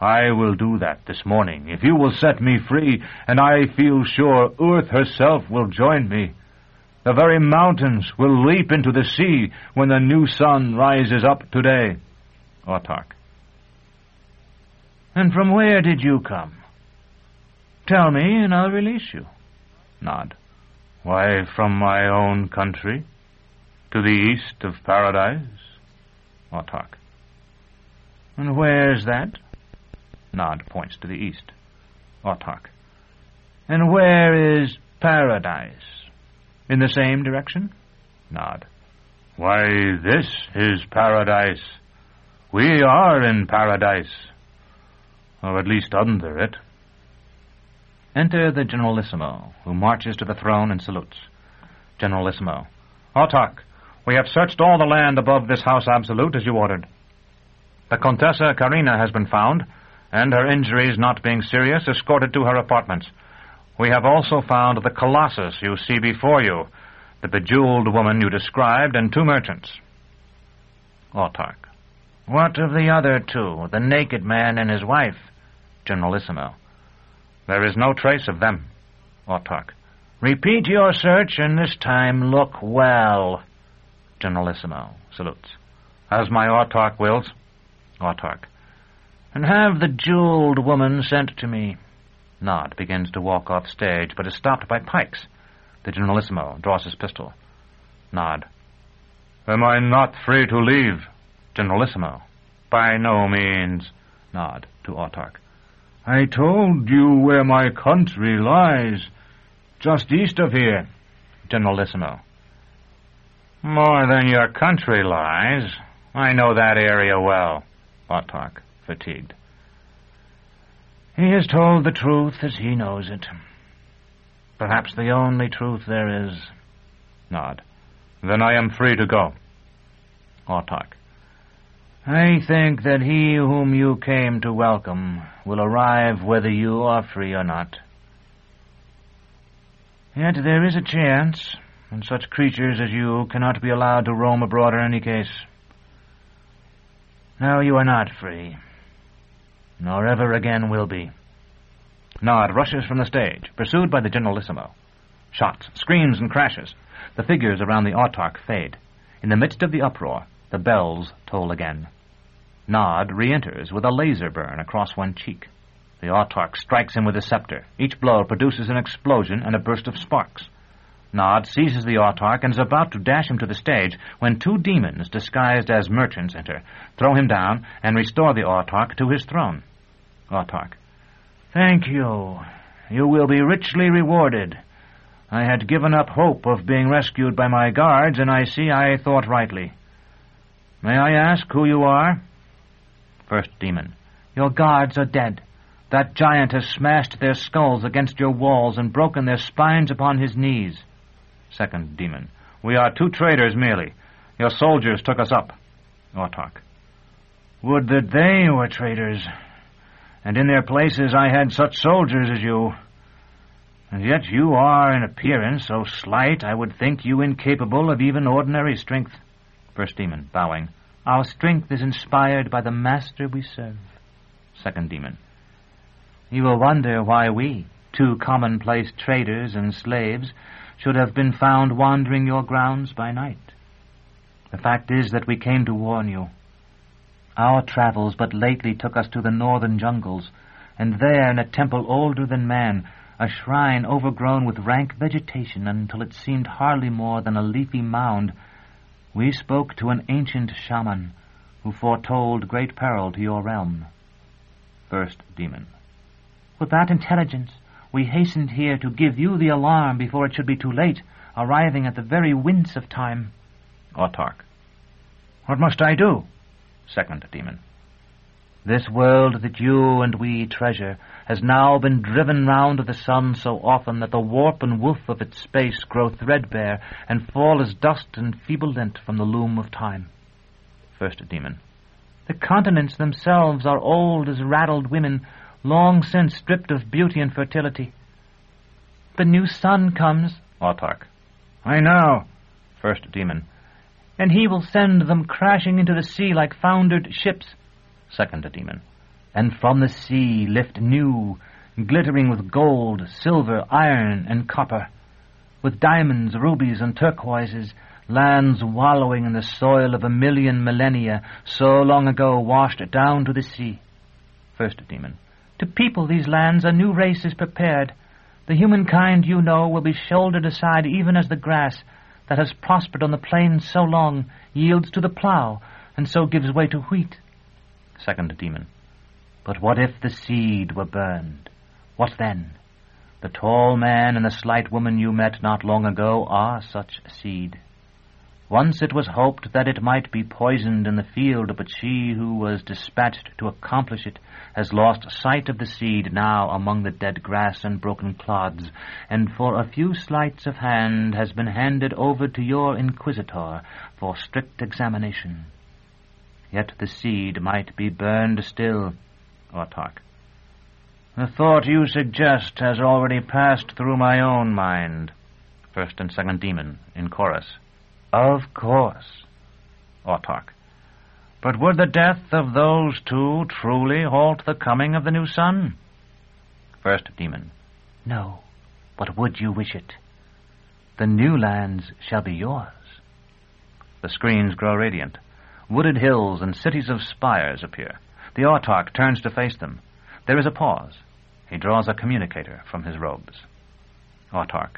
I will do that this morning, if you will set me free, and I feel sure earth herself will join me. The very mountains will leap into the sea when the new sun rises up today. Autarch. And from where did you come? Tell me, and I'll release you. Nod. Why, from my own country, to the east of paradise. Autarch. And where's that? Nod points to the east. Autarch. And where is paradise? In the same direction? Nod. Why, this is paradise. We are in paradise. Or at least under it. Enter the Generalissimo, who marches to the throne and salutes. Generalissimo. Autarch, we have searched all the land above this house absolute as you ordered. The Contessa Karina has been found, and her injuries not being serious, escorted to her apartments. We have also found the Colossus you see before you, the bejeweled woman you described, and 2 merchants. Autarch. What of the other 2, the naked man and his wife? Generalissimo. There is no trace of them. Autarch. Repeat your search, and this time look well. Generalissimo salutes. As my autarch wills. Autarch. And have the jeweled woman sent to me. Nod begins to walk off stage, but is stopped by Pikes. The Generalissimo draws his pistol. Nod. Am I not free to leave? Generalissimo. By no means. Nod to Autarch. I told you where my country lies. Just east of here. Generalissimo. More than your country lies. I know that area well. Autarch, fatigued. He has told the truth as he knows it. Perhaps the only truth there is. Nod. Then I am free to go. Autarch. I think that he whom you came to welcome will arrive whether you are free or not. Yet there is a chance, and such creatures as you cannot be allowed to roam abroad in any case. Now you are not free, nor ever again will be. Nod rushes from the stage, pursued by the Generalissimo. Shots, screams, and crashes. The figures around the Autarch fade. In the midst of the uproar, the bells toll again. Nod re-enters with a laser burn across one cheek. The Autarch strikes him with his scepter. Each blow produces an explosion and a burst of sparks. Nod seizes the Autarch and is about to dash him to the stage when 2 demons disguised as merchants enter, throw him down, and restore the Autarch to his throne. Autarch. Thank you. You will be richly rewarded. I had given up hope of being rescued by my guards, and I see I thought rightly. May I ask who you are? First Demon. Your guards are dead. That giant has smashed their skulls against your walls and broken their spines upon his knees. Second Demon. We are 2 traders merely. Your soldiers took us up. Autarch. Would that they were traitors, and in their places I had such soldiers as you. And yet you are in appearance so slight I would think you incapable of even ordinary strength. First Demon, bowing. Our strength is inspired by the master we serve. Second Demon. You will wonder why we, 2 commonplace traders and slaves, should have been found wandering your grounds by night. The fact is that we came to warn you. Our travels but lately took us to the northern jungles, and there, in a temple older than man, a shrine overgrown with rank vegetation until it seemed hardly more than a leafy mound, we spoke to an ancient shaman who foretold great peril to your realm. First Demon. With that intelligence, we hastened here to give you the alarm before it should be too late, arriving at the very wince of time. Autarch. What must I do? Second Demon. This world that you and we treasure has now been driven round to the sun so often that the warp and woof of its space grow threadbare and fall as dust and feeble lint from the loom of time. First Demon. The continents themselves are old as raddled women, long since stripped of beauty and fertility. The new sun comes. Autarch. I know. First Demon. And he will send them crashing into the sea like foundered ships. Second Demon. And from the sea lift new, glittering with gold, silver, iron, and copper, with diamonds, rubies, and turquoises, lands wallowing in the soil of 1,000,000 millennia so long ago washed down to the sea. First Demon. To people these lands, a new race is prepared. The humankind, you know, will be shouldered aside even as the grass that has prospered on the plains so long yields to the plough, and so gives way to wheat. Second Demon. But what if the seed were burned? What then? The tall man and the slight woman you met not long ago are such seed. Once it was hoped that it might be poisoned in the field, but she who was dispatched to accomplish it has lost sight of the seed now among the dead grass and broken clods, and for a few sleights of hand has been handed over to your inquisitor for strict examination. Yet the seed might be burned still. Autarch. The thought you suggest has already passed through my own mind. First and second demon, in chorus. Of course. Autarch. But would the death of those two truly halt the coming of the new sun? First demon. No, but would you wish it? The new lands shall be yours. The screens grow radiant. Wooded hills and cities of spires appear. The autarch turns to face them. There is a pause. He draws a communicator from his robes. Autarch.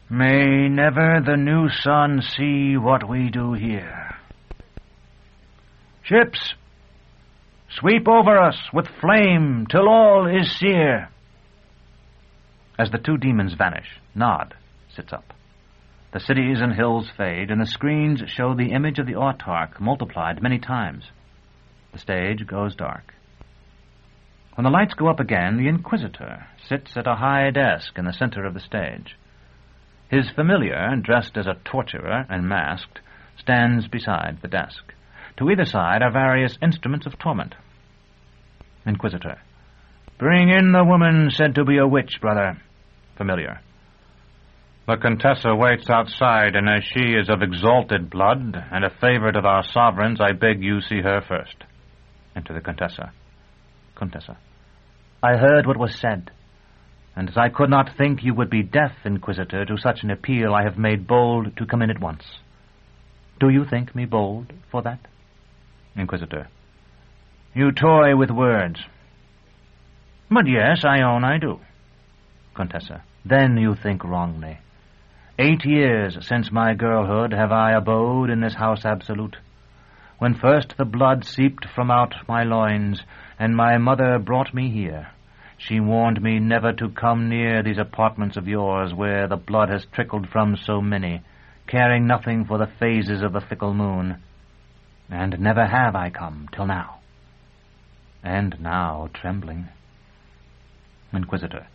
May never the new sun see what we do here. Ships, sweep over us with flame till all is sear. As the two demons vanish, Nod sits up. The cities and hills fade, and the screens show the image of the autarch multiplied many times. The stage goes dark. When the lights go up again, the Inquisitor sits at a high desk in the center of the stage. His familiar, dressed as a torturer and masked, stands beside the desk. To either side are various instruments of torment. Inquisitor. Bring in the woman said to be a witch, brother. Familiar. The Contessa waits outside, and as she is of exalted blood and a favorite of our sovereigns, I beg you see her first. Enter the Contessa. Contessa. I heard what was said, and as I could not think you would be deaf, Inquisitor, to such an appeal, I have made bold to come in at once. Do you think me bold for that? Inquisitor. You toy with words. But yes, I own I do. Contessa. Then you think wrongly. 8 years since my girlhood have I abode in this house absolute. When first the blood seeped from out my loins, and my mother brought me here, she warned me never to come near these apartments of yours where the blood has trickled from so many, caring nothing for the phases of the fickle moon. And never have I come till now. And now trembling. Inquisitor.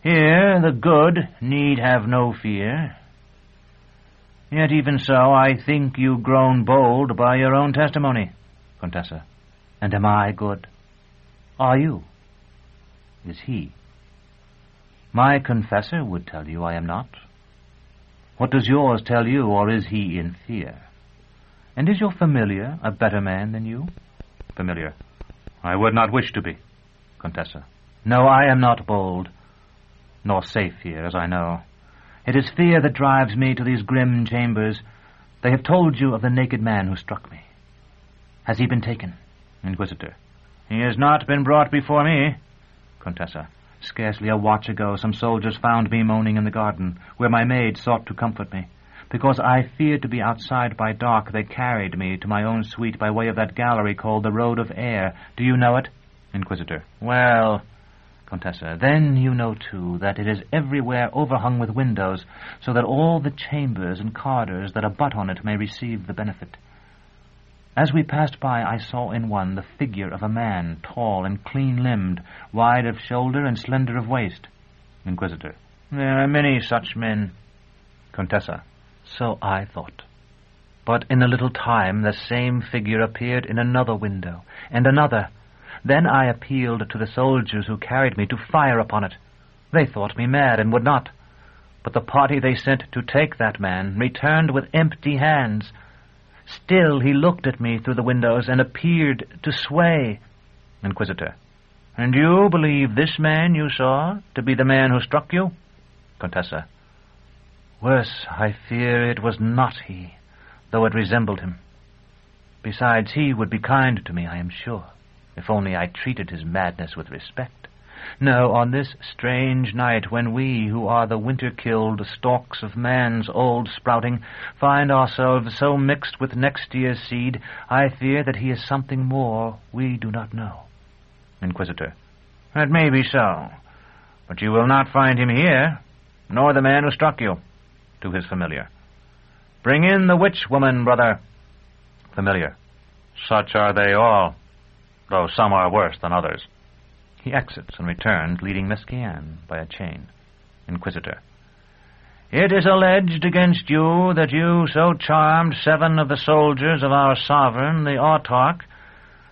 Here the good need have no fear. Yet even so I think you grown bold by your own testimony. Contessa. And am I good? Are you? Is he? My confessor would tell you I am not. What does yours tell you, or is he in fear? And is your familiar a better man than you? Familiar. I would not wish to be. Contessa. No, I am not bold, nor safe here, as I know. It is fear that drives me to these grim chambers. They have told you of the naked man who struck me. Has he been taken? Inquisitor. He has not been brought before me. Contessa. Scarcely a watch ago some soldiers found me moaning in the garden, where my maid sought to comfort me. Because I feared to be outside by dark, they carried me to my own suite by way of that gallery called the Road of Air. Do you know it? Inquisitor. Well... Contessa. Then you know, too, that it is everywhere overhung with windows, so that all the chambers and corridors that abut on it may receive the benefit. As we passed by, I saw in one the figure of a man, tall and clean-limbed, wide of shoulder and slender of waist. Inquisitor. There are many such men. Contessa. So I thought. But in a little time the same figure appeared in another window, and another. Then I appealed to the soldiers who carried me to fire upon it. They thought me mad and would not. But the party they sent to take that man returned with empty hands. Still he looked at me through the windows and appeared to sway. Inquisitor. And you believe this man you saw to be the man who struck you? Contessa. Worse, I fear it was not he, though it resembled him. Besides, he would be kind to me, I am sure, if only I treated his madness with respect. No, on this strange night, when we, who are the winter-killed stalks of man's old sprouting, find ourselves so mixed with next year's seed, I fear that he is something more we do not know. Inquisitor. That may be so, but you will not find him here, nor the man who struck you. To his familiar. Bring in the witch-woman, brother. Familiar. Such are they all, though some are worse than others. He exits and returns, leading Miss Kian by a chain. Inquisitor. It is alleged against you that you so charmed 7 of the soldiers of our sovereign, the autarch,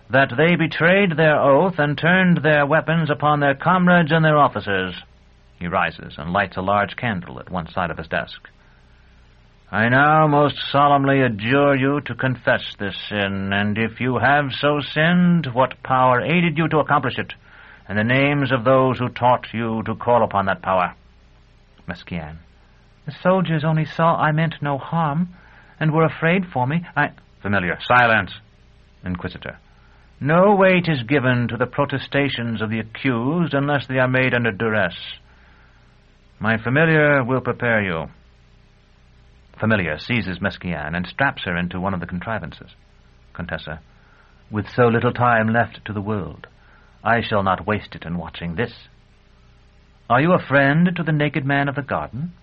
that they betrayed their oath and turned their weapons upon their comrades and their officers. He rises and lights a large candle at one side of his desk. I now most solemnly adjure you to confess this sin, and if you have so sinned, what power aided you to accomplish it, and the names of those who taught you to call upon that power. Mesquian. The soldiers only saw I meant no harm, and were afraid for me. Familiar. Silence. Inquisitor. No weight is given to the protestations of the accused unless they are made under duress. My familiar will prepare you. Familiar seizes Mesquian and straps her into one of the contrivances. Contessa. With so little time left to the world, I shall not waste it in watching this. Are you a friend to the naked man of the garden?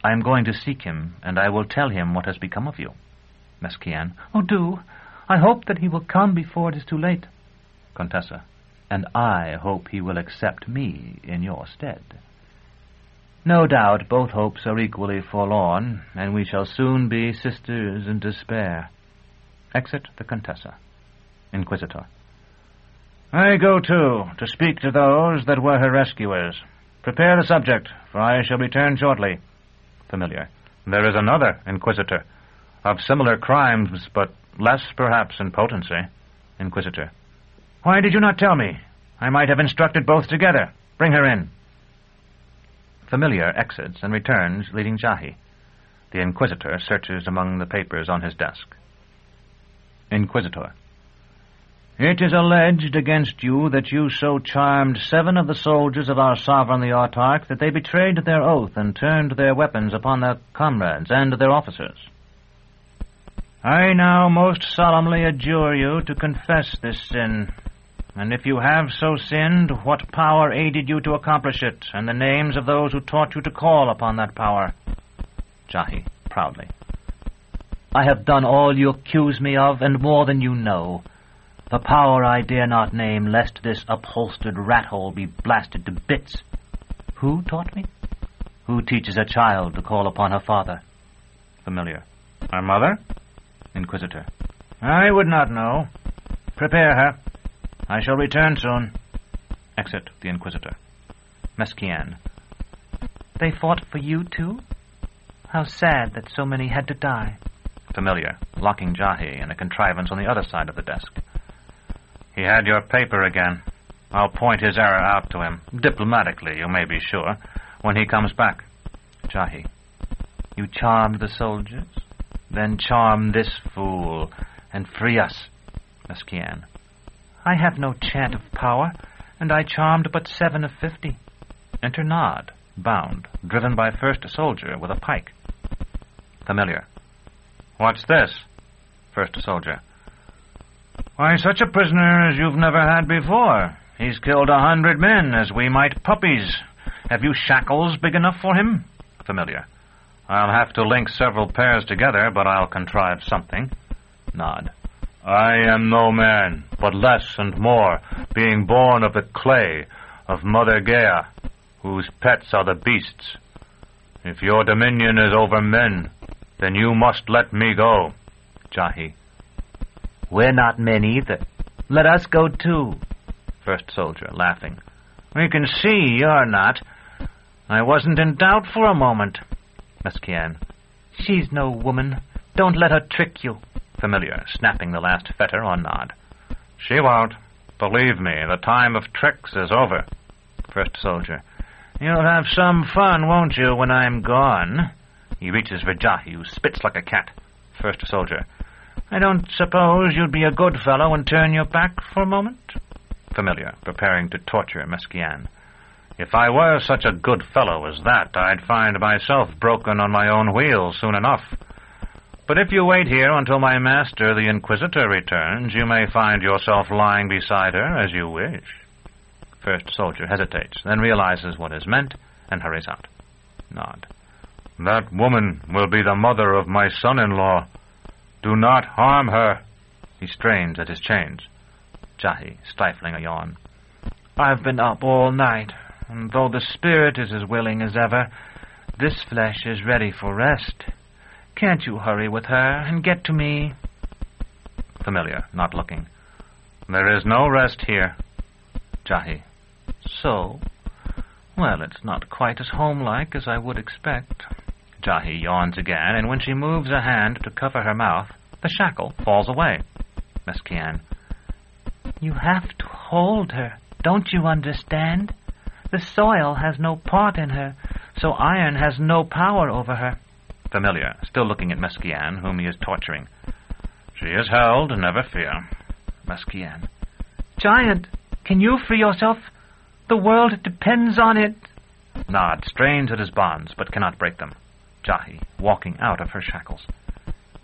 I am going to seek him, and I will tell him what has become of you. Mesquian. Oh, do. I hope that he will come before it is too late. Contessa. And I hope he will accept me in your stead. No doubt both hopes are equally forlorn, and we shall soon be sisters in despair. Exit the Contessa. Inquisitor. I go, too, to speak to those that were her rescuers. Prepare the subject, for I shall return shortly. Familiar. There is another, Inquisitor, of similar crimes, but less, perhaps, in potency. Inquisitor. Why did you not tell me? I might have instructed both together. Bring her in. Familiar exits and returns, leading Jahi. The Inquisitor searches among the papers on his desk. Inquisitor. It is alleged against you that you so charmed 7 of the soldiers of our sovereign the Autarch that they betrayed their oath and turned their weapons upon their comrades and their officers. I now most solemnly adjure you to confess this sin, and if you have so sinned, what power aided you to accomplish it, and the names of those who taught you to call upon that power? Jahi, proudly. I have done all you accuse me of, and more than you know. The power I dare not name, lest this upholstered rat-hole be blasted to bits. Who taught me? Who teaches a child to call upon her father? Familiar. Her mother? Inquisitor. I would not know. Prepare her. I shall return soon. Exit the Inquisitor. Mesquian. They fought for you, too? How sad that so many had to die. Familiar, locking Jahi in a contrivance on the other side of the desk. He had your paper again. I'll point his error out to him, diplomatically, you may be sure, when he comes back. Jahi. You charmed the soldiers? Then charm this fool, and free us. Mesquian. I have no chant of power, and I charmed but 7 of 50. Enter Nod, bound, driven by first soldier with a pike. Familiar. What's this? First soldier. Why, such a prisoner as you've never had before. He's killed 100 men, as we might puppies. Have you shackles big enough for him? Familiar. I'll have to link several pairs together, but I'll contrive something. Nod. I am no man, but less and more, being born of the clay of Mother Gaia, whose pets are the beasts. If your dominion is over men, then you must let me go. Jahi. We're not men either. Let us go too. First soldier, laughing. We can see you're not. I wasn't in doubt for a moment. Mesquian. She's no woman. Don't let her trick you. Familiar, snapping the last fetter on Nod. She won't. Believe me, the time of tricks is over. First soldier. You'll have some fun, won't you, when I'm gone? He reaches for Jahi, who spits like a cat. First soldier. I don't suppose you'd be a good fellow and turn your back for a moment? Familiar, preparing to torture Mesquian. If I were such a good fellow as that, I'd find myself broken on my own wheel soon enough. But if you wait here until my master, the Inquisitor, returns, you may find yourself lying beside her as you wish. First soldier hesitates, then realizes what is meant, and hurries out. Nod. That woman will be the mother of my son-in-law. Do not harm her. He strains at his chains. Jahi, stifling a yawn. I've been up all night, and though the spirit is as willing as ever, this flesh is ready for rest. Can't you hurry with her and get to me? Familiar, not looking. There is no rest here. Jahi. So? Well, it's not quite as homelike as I would expect. Jahi yawns again, and when she moves a hand to cover her mouth, the shackle falls away. Meskian. You have to hold her. Don't you understand? The soil has no part in her, so iron has no power over her. Familiar, still looking at Meskian, whom he is torturing. She is held, never fear. Meskian. Giant, can you free yourself? The world depends on it. Nod strains at his bonds, but cannot break them. Jahi, walking out of her shackles.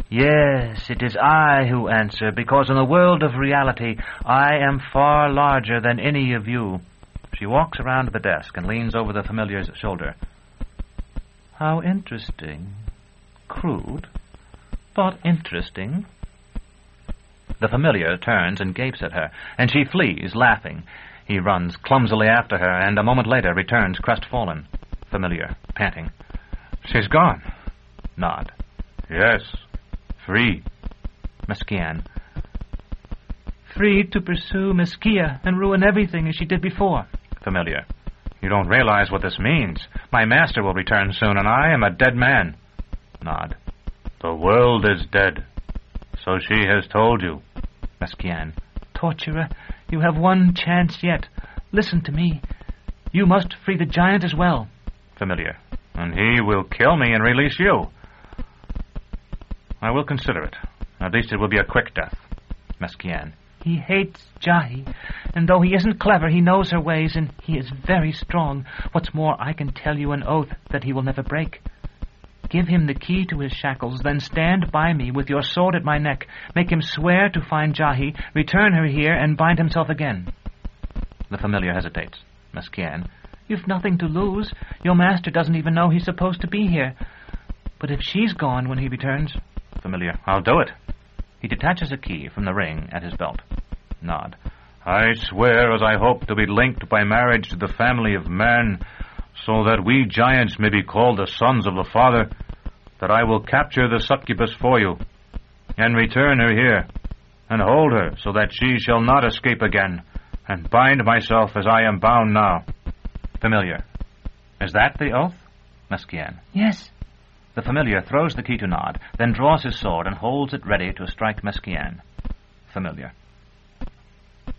Yes, it is I who answer, because in the world of reality I am far larger than any of you. She walks around to the desk and leans over the familiar's shoulder. How interesting. Crude, but interesting. The familiar turns and gapes at her, and she flees, laughing. He runs clumsily after her, and a moment later returns crestfallen. Familiar, panting. She's gone. Nod. Yes, free. Meskian. Free to pursue Meskia and ruin everything as she did before. Familiar. You don't realize what this means. My master will return soon, and I am a dead man. Nod. The world is dead. So she has told you. Meskian. Torturer, you have one chance yet. Listen to me. You must free the giant as well. Familiar. And he will kill me and release you. I will consider it. At least it will be a quick death. Meskian. He hates Jahi, and though he isn't clever, he knows her ways, and he is very strong. What's more, I can tell you an oath that he will never break. Give him the key to his shackles, then stand by me with your sword at my neck. Make him swear to find Jahi, return her here, and bind himself again. The familiar hesitates. Meskian. You've nothing to lose. Your master doesn't even know he's supposed to be here. But if she's gone when he returns... Familiar. I'll do it. He detaches a key from the ring at his belt. Nod. I swear, as I hope to be linked by marriage to the family of man, so that we giants may be called the sons of the Father, that I will capture the succubus for you, and return her here, and hold her so that she shall not escape again, and bind myself as I am bound now. Familiar. Is that the oath? Meskian. Yes. The familiar throws the key to Nod, then draws his sword and holds it ready to strike Meskian. Familiar.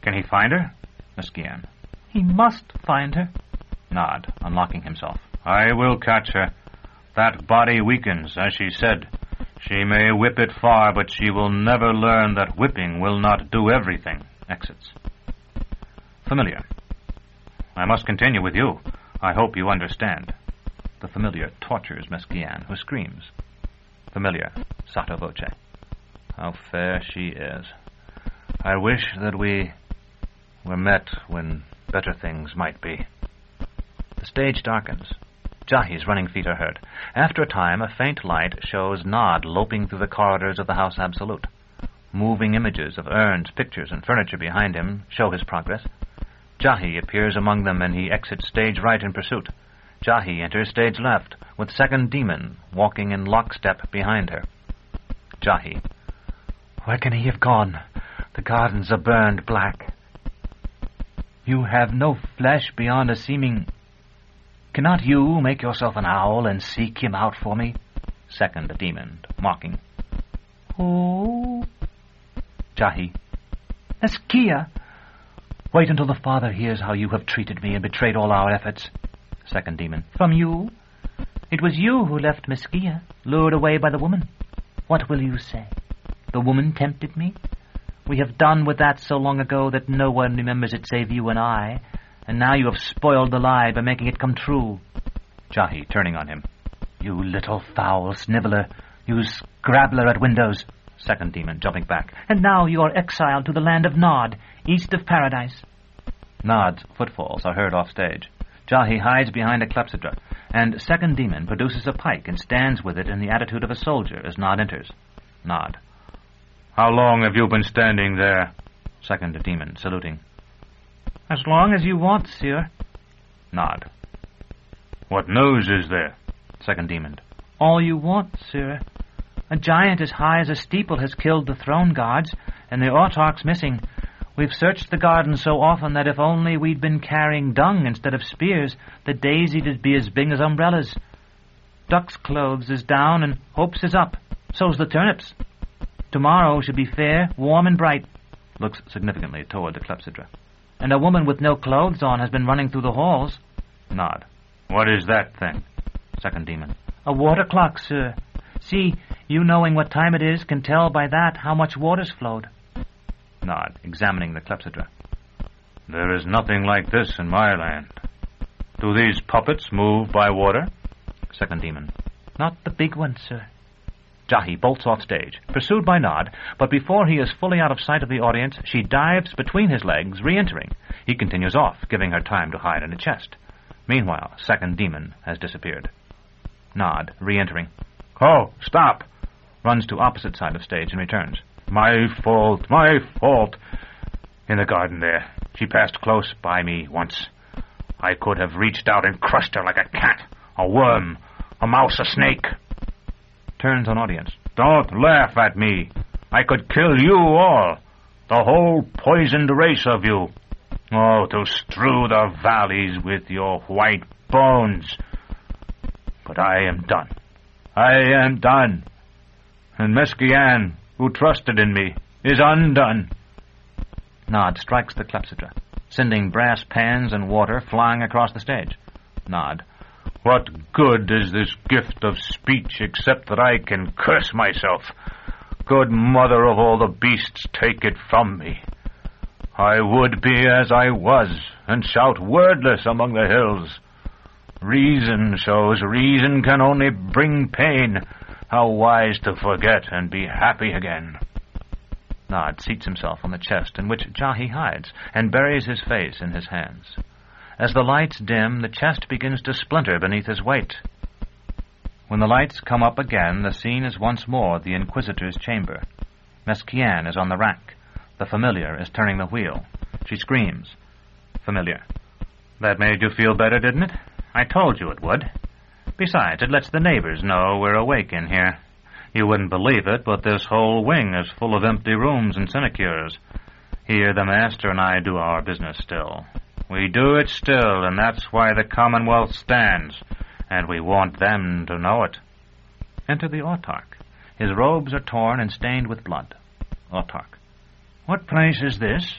Can he find her? Meskian. He must find her. Nod, unlocking himself. I will catch her. That body weakens, as she said. She may whip it far, but she will never learn that whipping will not do everything. Exits. Familiar. I must continue with you. I hope you understand. The familiar tortures Meskian, who screams. Familiar, sotto voce. How fair she is. I wish that we were met when better things might be. The stage darkens. Jahi's running feet are heard. After a time, a faint light shows Nod loping through the corridors of the House Absolute. Moving images of urns, pictures, and furniture behind him show his progress. Jahi appears among them, and he exits stage right in pursuit. Jahi enters stage left, with second demon walking in lockstep behind her. Jahi. Where can he have gone? The gardens are burned black. You have no flesh beyond a seeming... Cannot you make yourself an owl and seek him out for me? Second demon, mocking. Oh. Jahi. Meskia. Wait until the Father hears how you have treated me and betrayed all our efforts. Second demon. From you? It was you who left Meskia, lured away by the woman. What will you say? The woman tempted me? We have done with that so long ago that no one remembers it save you and I, and now you have spoiled the lie by making it come true. Jahi, turning on him. You little foul sniveler, you scrabbler at windows. Second demon, jumping back. And now you are exiled to the land of Nod, east of paradise. Nod's footfalls are heard off stage. Jahi hides behind a clepsydra, and second demon produces a pike and stands with it in the attitude of a soldier as Nod enters. Nod. How long have you been standing there? Second demon, saluting. As long as you want, sir. Nod. What news is there? Second demon. All you want, sir. A giant as high as a steeple has killed the throne guards, and the autarch's missing. We've searched the garden so often that if only we'd been carrying dung instead of spears, the daisies'd be as big as umbrellas. Duck's clothes is down and Hope's is up. So's the turnips. Tomorrow should be fair, warm and bright. Looks significantly toward the clepsydra. And a woman with no clothes on has been running through the halls. Nod. What is that thing? Second demon. A water clock, sir. See, you knowing what time it is can tell by that how much water's flowed. Nod, examining the clepsydra. There is nothing like this in my land. Do these puppets move by water? Second demon. Not the big one, sir. Jahi bolts off stage, pursued by Nod, but before he is fully out of sight of the audience, she dives between his legs, re-entering. He continues off, giving her time to hide in a chest. Meanwhile, second demon has disappeared. Nod, re-entering. Oh, stop! Runs to opposite side of stage and returns. My fault. In the garden there. She passed close by me once. I could have reached out and crushed her like a cat, a worm, a mouse, a snake. Turns on audience. Don't laugh at me. I could kill you all. The whole poisoned race of you. Oh, to strew the valleys with your white bones. But I am done. And Meskian, who trusted in me, is undone. Nod strikes the clepsydra, sending brass pans and water flying across the stage. Nod. What good is this gift of speech except that I can curse myself? Good mother of all the beasts, take it from me. I would be as I was, and shout wordless among the hills. Reason shows reason can only bring pain. How wise to forget and be happy again. Nod seats himself on the chest in which Jahi hides, and buries his face in his hands. As the lights dim, the chest begins to splinter beneath his weight. When the lights come up again, the scene is once more the Inquisitor's chamber. Meskian is on the rack. The familiar is turning the wheel. She screams. Familiar. That made you feel better, didn't it? I told you it would. Besides, it lets the neighbors know we're awake in here. You wouldn't believe it, but this whole wing is full of empty rooms and sinecures. Here the master and I do our business still. We do it still, and that's why the Commonwealth stands, and we want them to know it. Enter the autarch. His robes are torn and stained with blood. Autarch. What place is this?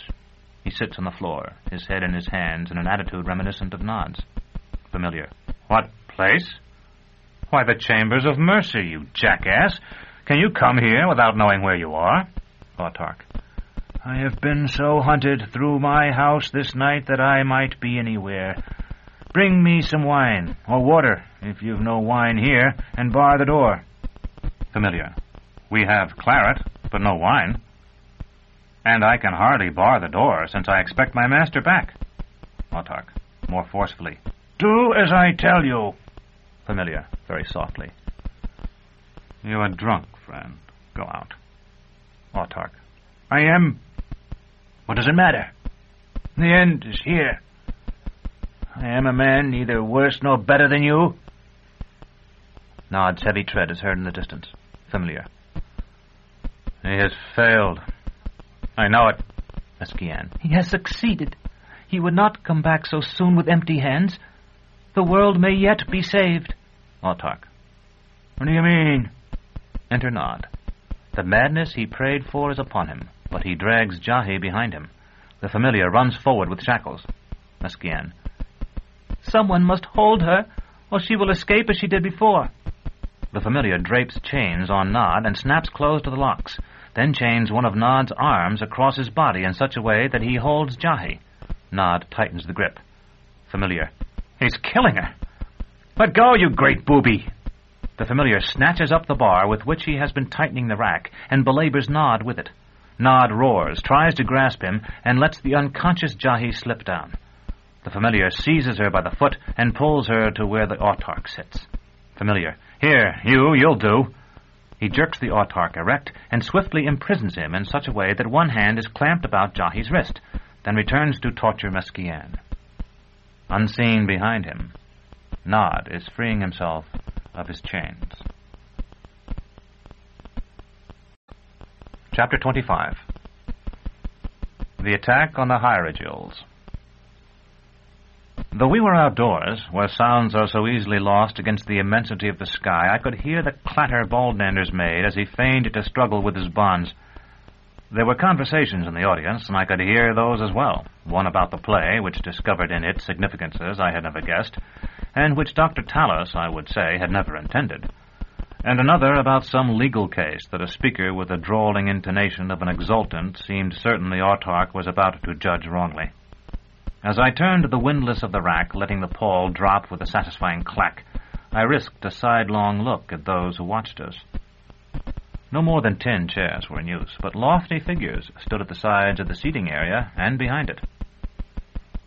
He sits on the floor, his head in his hands, in an attitude reminiscent of Nod's. Familiar. What place? Why, the Chambers of Mercy, you jackass. Can you come here without knowing where you are? Autarch. I have been so hunted through my house this night that I might be anywhere. Bring me some wine, or water, if you've no wine here, and bar the door. Familiar. We have claret, but no wine. And I can hardly bar the door, since I expect my master back. Autarch, more forcefully. Do as I tell you. Familiar, very softly. You are drunk, friend. Go out. Autarch. I am. What does it matter? The end is here. I am a man neither worse nor better than you. Nod's heavy tread is heard in the distance. Familiar. He has failed. I know it. Meskian. He has succeeded. He would not come back so soon with empty hands. The world may yet be saved. Autarch. What do you mean? Enter Nod. The madness he prayed for is upon him, but he drags Jahi behind him. The familiar runs forward with shackles. Meskian. Someone must hold her, or she will escape as she did before. The familiar drapes chains on Nod and snaps closed to the locks, then chains one of Nod's arms across his body in such a way that he holds Jahi. Nod tightens the grip. Familiar. He's killing her. Let go, you great booby. The familiar snatches up the bar with which he has been tightening the rack and belabors Nod with it. Nod roars, tries to grasp him, and lets the unconscious Jahi slip down. The familiar seizes her by the foot and pulls her to where the autarch sits. Familiar. Here, you'll do. He jerks the autarch erect and swiftly imprisons him in such a way that one hand is clamped about Jahi's wrist, then returns to torture Meskian. Unseen behind him, Nod is freeing himself of his chains. Chapter 25. The attack on the Hierogils. Though we were outdoors, where sounds are so easily lost against the immensity of the sky, I could hear the clatter Baldanders made as he feigned to struggle with his bonds. There were conversations in the audience, and I could hear those as well. One about the play, which discovered in it significances I had never guessed, and which Dr. Tallis, I would say, had never intended. And another about some legal case that a speaker with the drawling intonation of an exultant seemed certain the autarch was about to judge wrongly. As I turned the windlass of the rack, letting the pall drop with a satisfying clack, I risked a sidelong look at those who watched us. No more than 10 chairs were in use, but lofty figures stood at the sides of the seating area and behind it.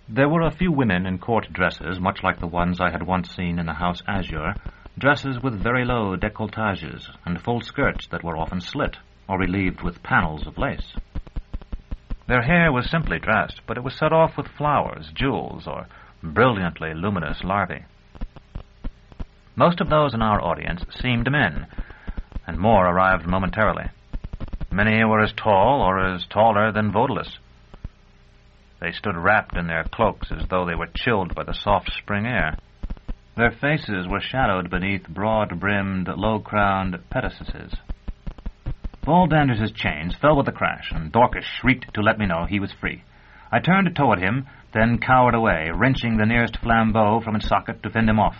There were a few women in court dresses, much like the ones I had once seen in the House Azure, dresses with very low décolletages and full skirts that were often slit or relieved with panels of lace. Their hair was simply dressed, but it was set off with flowers, jewels, or brilliantly luminous larvae. Most of those in our audience seemed men, and more arrived momentarily. Many were as tall or as taller than Vaudelis. They stood wrapped in their cloaks as though they were chilled by the soft spring air. Their faces were shadowed beneath broad-brimmed, low-crowned pettises. Baldanders's chains fell with a crash, and Dorcas shrieked to let me know he was free. I turned toward him, then cowered away, wrenching the nearest flambeau from its socket to fend him off.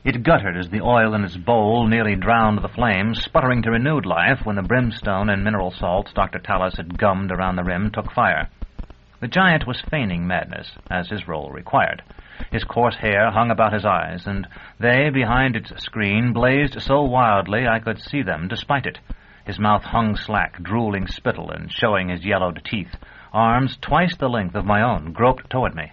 It guttered as the oil in its bowl nearly drowned the flames, sputtering to renewed life when the brimstone and mineral salts Dr. Tallis had gummed around the rim took fire. The giant was feigning madness, as his role required. His coarse hair hung about his eyes, and they, behind its screen, blazed so wildly I could see them despite it. His mouth hung slack, drooling spittle and showing his yellowed teeth. Arms twice the length of my own groped toward me.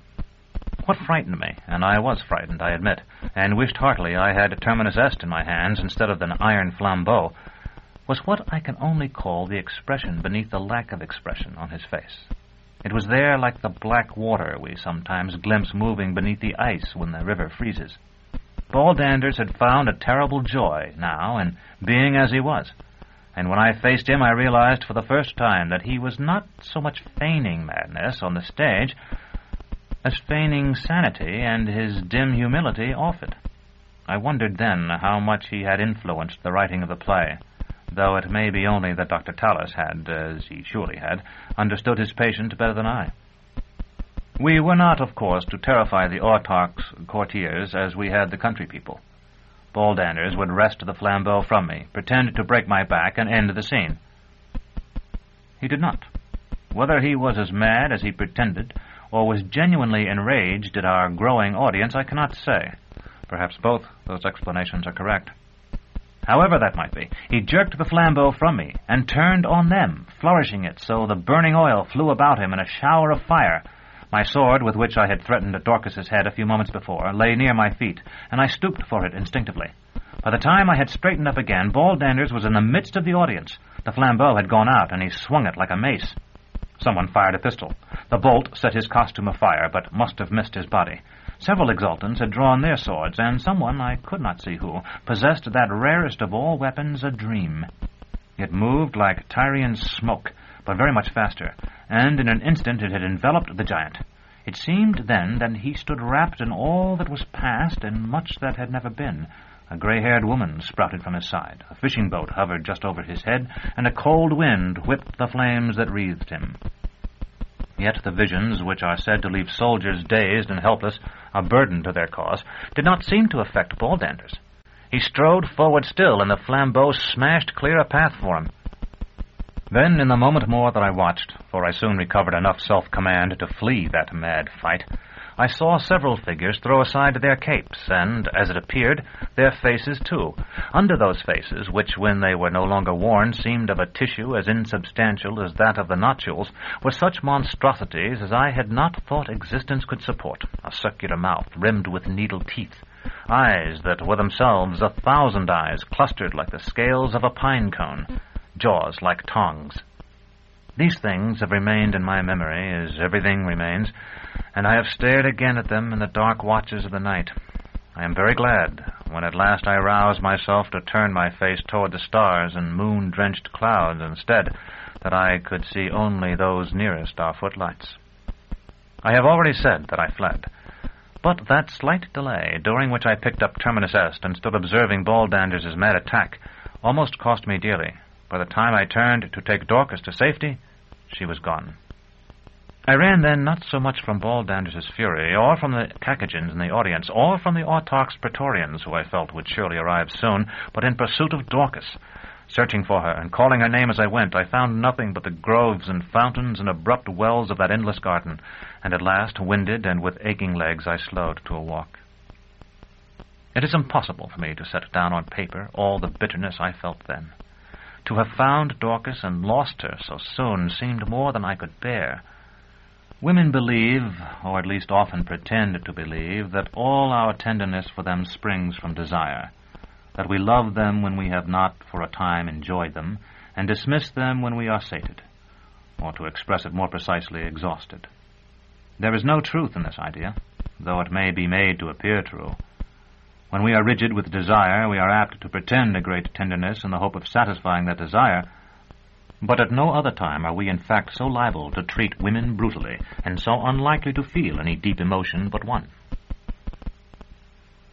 What frightened me, and I was frightened, I admit, and wished heartily I had Terminus Est in my hands instead of an iron flambeau, was what I can only call the expression beneath the lack of expression on his face. It was there like the black water we sometimes glimpse moving beneath the ice when the river freezes. Baldanders had found a terrible joy now in being as he was, and when I faced him I realized for the first time that he was not so much feigning madness on the stage as feigning sanity and his dim humility off it. I wondered then how much he had influenced the writing of the play, though it may be only that Dr. Tallis had, as he surely had, understood his patient better than I. We were not, of course, to terrify the autarch's courtiers as we had the country people. Baldanders would wrest the flambeau from me, pretend to break my back, and end the scene. He did not. Whether he was as mad as he pretended, or was genuinely enraged at our growing audience, I cannot say. Perhaps both those explanations are correct. However that might be, he jerked the flambeau from me and turned on them, flourishing it so the burning oil flew about him in a shower of fire. My sword, with which I had threatened Dorcas's head a few moments before, lay near my feet, and I stooped for it instinctively. By the time I had straightened up again, Baldanders was in the midst of the audience. The flambeau had gone out, and he swung it like a mace. Someone fired a pistol. The bolt set his costume afire, but must have missed his body. Several exultants had drawn their swords, and someone, I could not see who, possessed that rarest of all weapons, a dream. It moved like Tyrian smoke, but very much faster, and in an instant it had enveloped the giant. It seemed then that he stood wrapped in all that was past and much that had never been. A gray-haired woman sprouted from his side, a fishing boat hovered just over his head, and a cold wind whipped the flames that wreathed him. Yet the visions, which are said to leave soldiers dazed and helpless, a burden to their cause, did not seem to affect Baldanders. He strode forward still, and the flambeau smashed clear a path for him. Then, in the moment more that I watched, for I soon recovered enough self-command to flee that mad fight, I saw several figures throw aside their capes, and, as it appeared, their faces too. Under those faces, which when they were no longer worn seemed of a tissue as insubstantial as that of the nodules, were such monstrosities as I had not thought existence could support. A circular mouth rimmed with needle teeth, eyes that were themselves 1,000 eyes clustered like the scales of a pine cone, jaws like tongs. These things have remained in my memory, as everything remains, and I have stared again at them in the dark watches of the night. I am very glad, when at last I roused myself to turn my face toward the stars and moon-drenched clouds instead, that I could see only those nearest our footlights. I have already said that I fled, but that slight delay, during which I picked up Terminus Est and stood observing Baldangers's mad attack, almost cost me dearly. By the time I turned to take Dorcas to safety, she was gone. I ran then not so much from Baldangers's fury, or from the Cacogens in the audience, or from the Autarch's Praetorians, who I felt would surely arrive soon, but in pursuit of Dorcas. Searching for her and calling her name as I went, I found nothing but the groves and fountains and abrupt wells of that endless garden, and at last, winded and with aching legs, I slowed to a walk. It is impossible for me to set down on paper all the bitterness I felt then. To have found Dorcas and lost her so soon seemed more than I could bear. Women believe, or at least often pretend to believe, that all our tenderness for them springs from desire, that we love them when we have not for a time enjoyed them, and dismiss them when we are sated, or to express it more precisely, exhausted. There is no truth in this idea, though it may be made to appear true. When we are rigid with desire, we are apt to pretend a great tenderness in the hope of satisfying that desire, but at no other time are we in fact so liable to treat women brutally, and so unlikely to feel any deep emotion but one.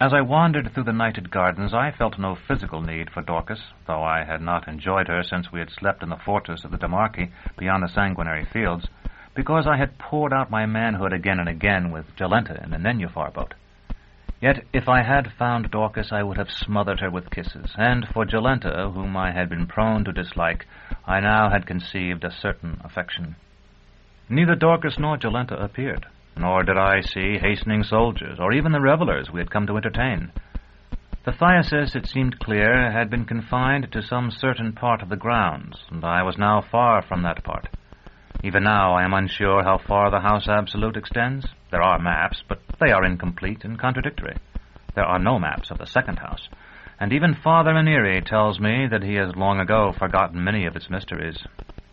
As I wandered through the nighted gardens, I felt no physical need for Dorcas, though I had not enjoyed her since we had slept in the fortress of the Demarchi beyond the sanguinary fields, because I had poured out my manhood again and again with Jolenta in the Nenufar boat. Yet if I had found Dorcas, I would have smothered her with kisses, and for Jolenta, whom I had been prone to dislike, I now had conceived a certain affection. Neither Dorcas nor Jolenta appeared, nor did I see hastening soldiers, or even the revelers we had come to entertain. The Thyasis, it seemed clear, had been confined to some certain part of the grounds, and I was now far from that part. Even now I am unsure how far the House Absolute extends. There are maps, but they are incomplete and contradictory. There are no maps of the second house, and even Father Aniri tells me that he has long ago forgotten many of its mysteries.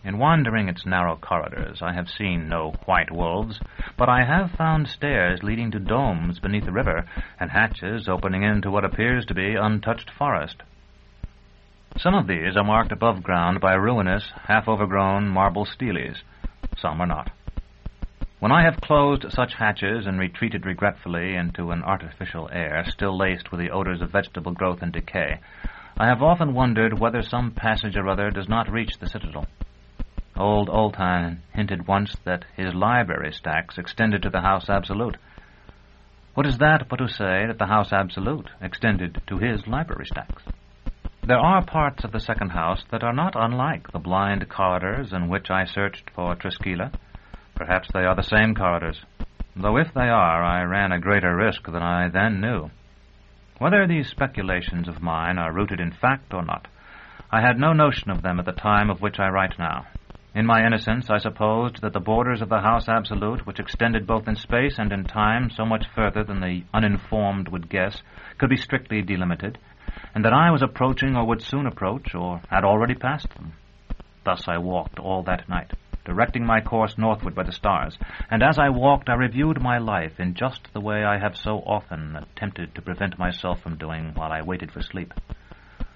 In wandering its narrow corridors, I have seen no white wolves, but I have found stairs leading to domes beneath the river, and hatches opening into what appears to be untouched forest. Some of these are marked above ground by ruinous, half-overgrown marble steles. Some are not. When I have closed such hatches and retreated regretfully into an artificial air still laced with the odors of vegetable growth and decay, I have often wondered whether some passage or other does not reach the citadel. Old Oltan hinted once that his library stacks extended to the House Absolute. What is that but to say that the House Absolute extended to his library stacks? There are parts of the second house that are not unlike the blind corridors in which I searched for Triskeila. Perhaps they are the same corridors, though if they are, I ran a greater risk than I then knew. Whether these speculations of mine are rooted in fact or not, I had no notion of them at the time of which I write now. In my innocence, I supposed that the borders of the House Absolute, which extended both in space and in time so much further than the uninformed would guess, could be strictly delimited, and that I was approaching or would soon approach or had already passed them. Thus I walked all that night, directing my course northward by the stars, and as I walked I reviewed my life in just the way I have so often attempted to prevent myself from doing while I waited for sleep.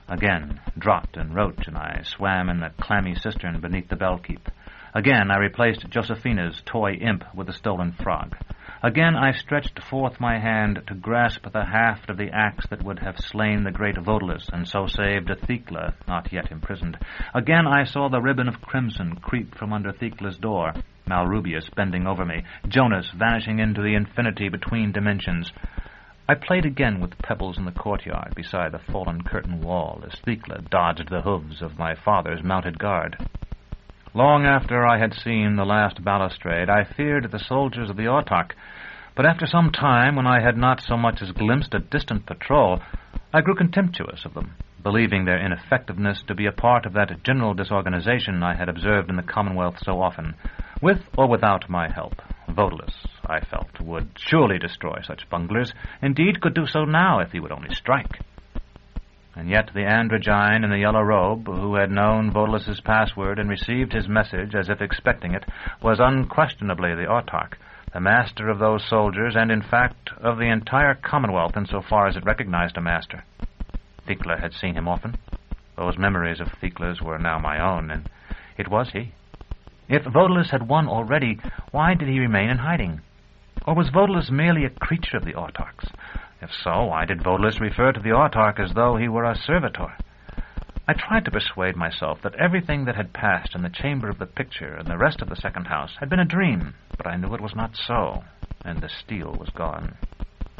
Again, Drott and Roach and I swam in the clammy cistern beneath the bell-keep. Again I replaced Josephina's toy imp with the stolen frog. Again I stretched forth my hand to grasp the haft of the axe that would have slain the great Vodalus, and so saved Thecla, not yet imprisoned. Again I saw the ribbon of crimson creep from under Thecla's door, Malrubius bending over me, Jonas vanishing into the infinity between dimensions. I played again with pebbles in the courtyard beside the fallen curtain wall as Thecla dodged the hooves of my father's mounted guard. Long after I had seen the last balustrade, I feared the soldiers of the Autarch, but after some time, when I had not so much as glimpsed a distant patrol, I grew contemptuous of them, believing their ineffectiveness to be a part of that general disorganization I had observed in the Commonwealth so often. With or without my help, Vodalus, I felt, would surely destroy such bunglers, indeed could do so now if he would only strike. And yet the androgyne in the yellow robe, who had known Vodalus's password and received his message as if expecting it, was unquestionably the Autarch, the master of those soldiers, and in fact of the entire Commonwealth insofar as it recognized a master. Thecla had seen him often. Those memories of Thecla's were now my own, and It was he. If Vodalus had won already, why did he remain in hiding? Or was Vodalus merely a creature of the Autarchs? If so, why did Vodalus refer to the Autarch as though he were a servitor? I tried to persuade myself that everything that had passed in the chamber of the picture and the rest of the second house had been a dream, but I knew it was not so, and the steel was gone.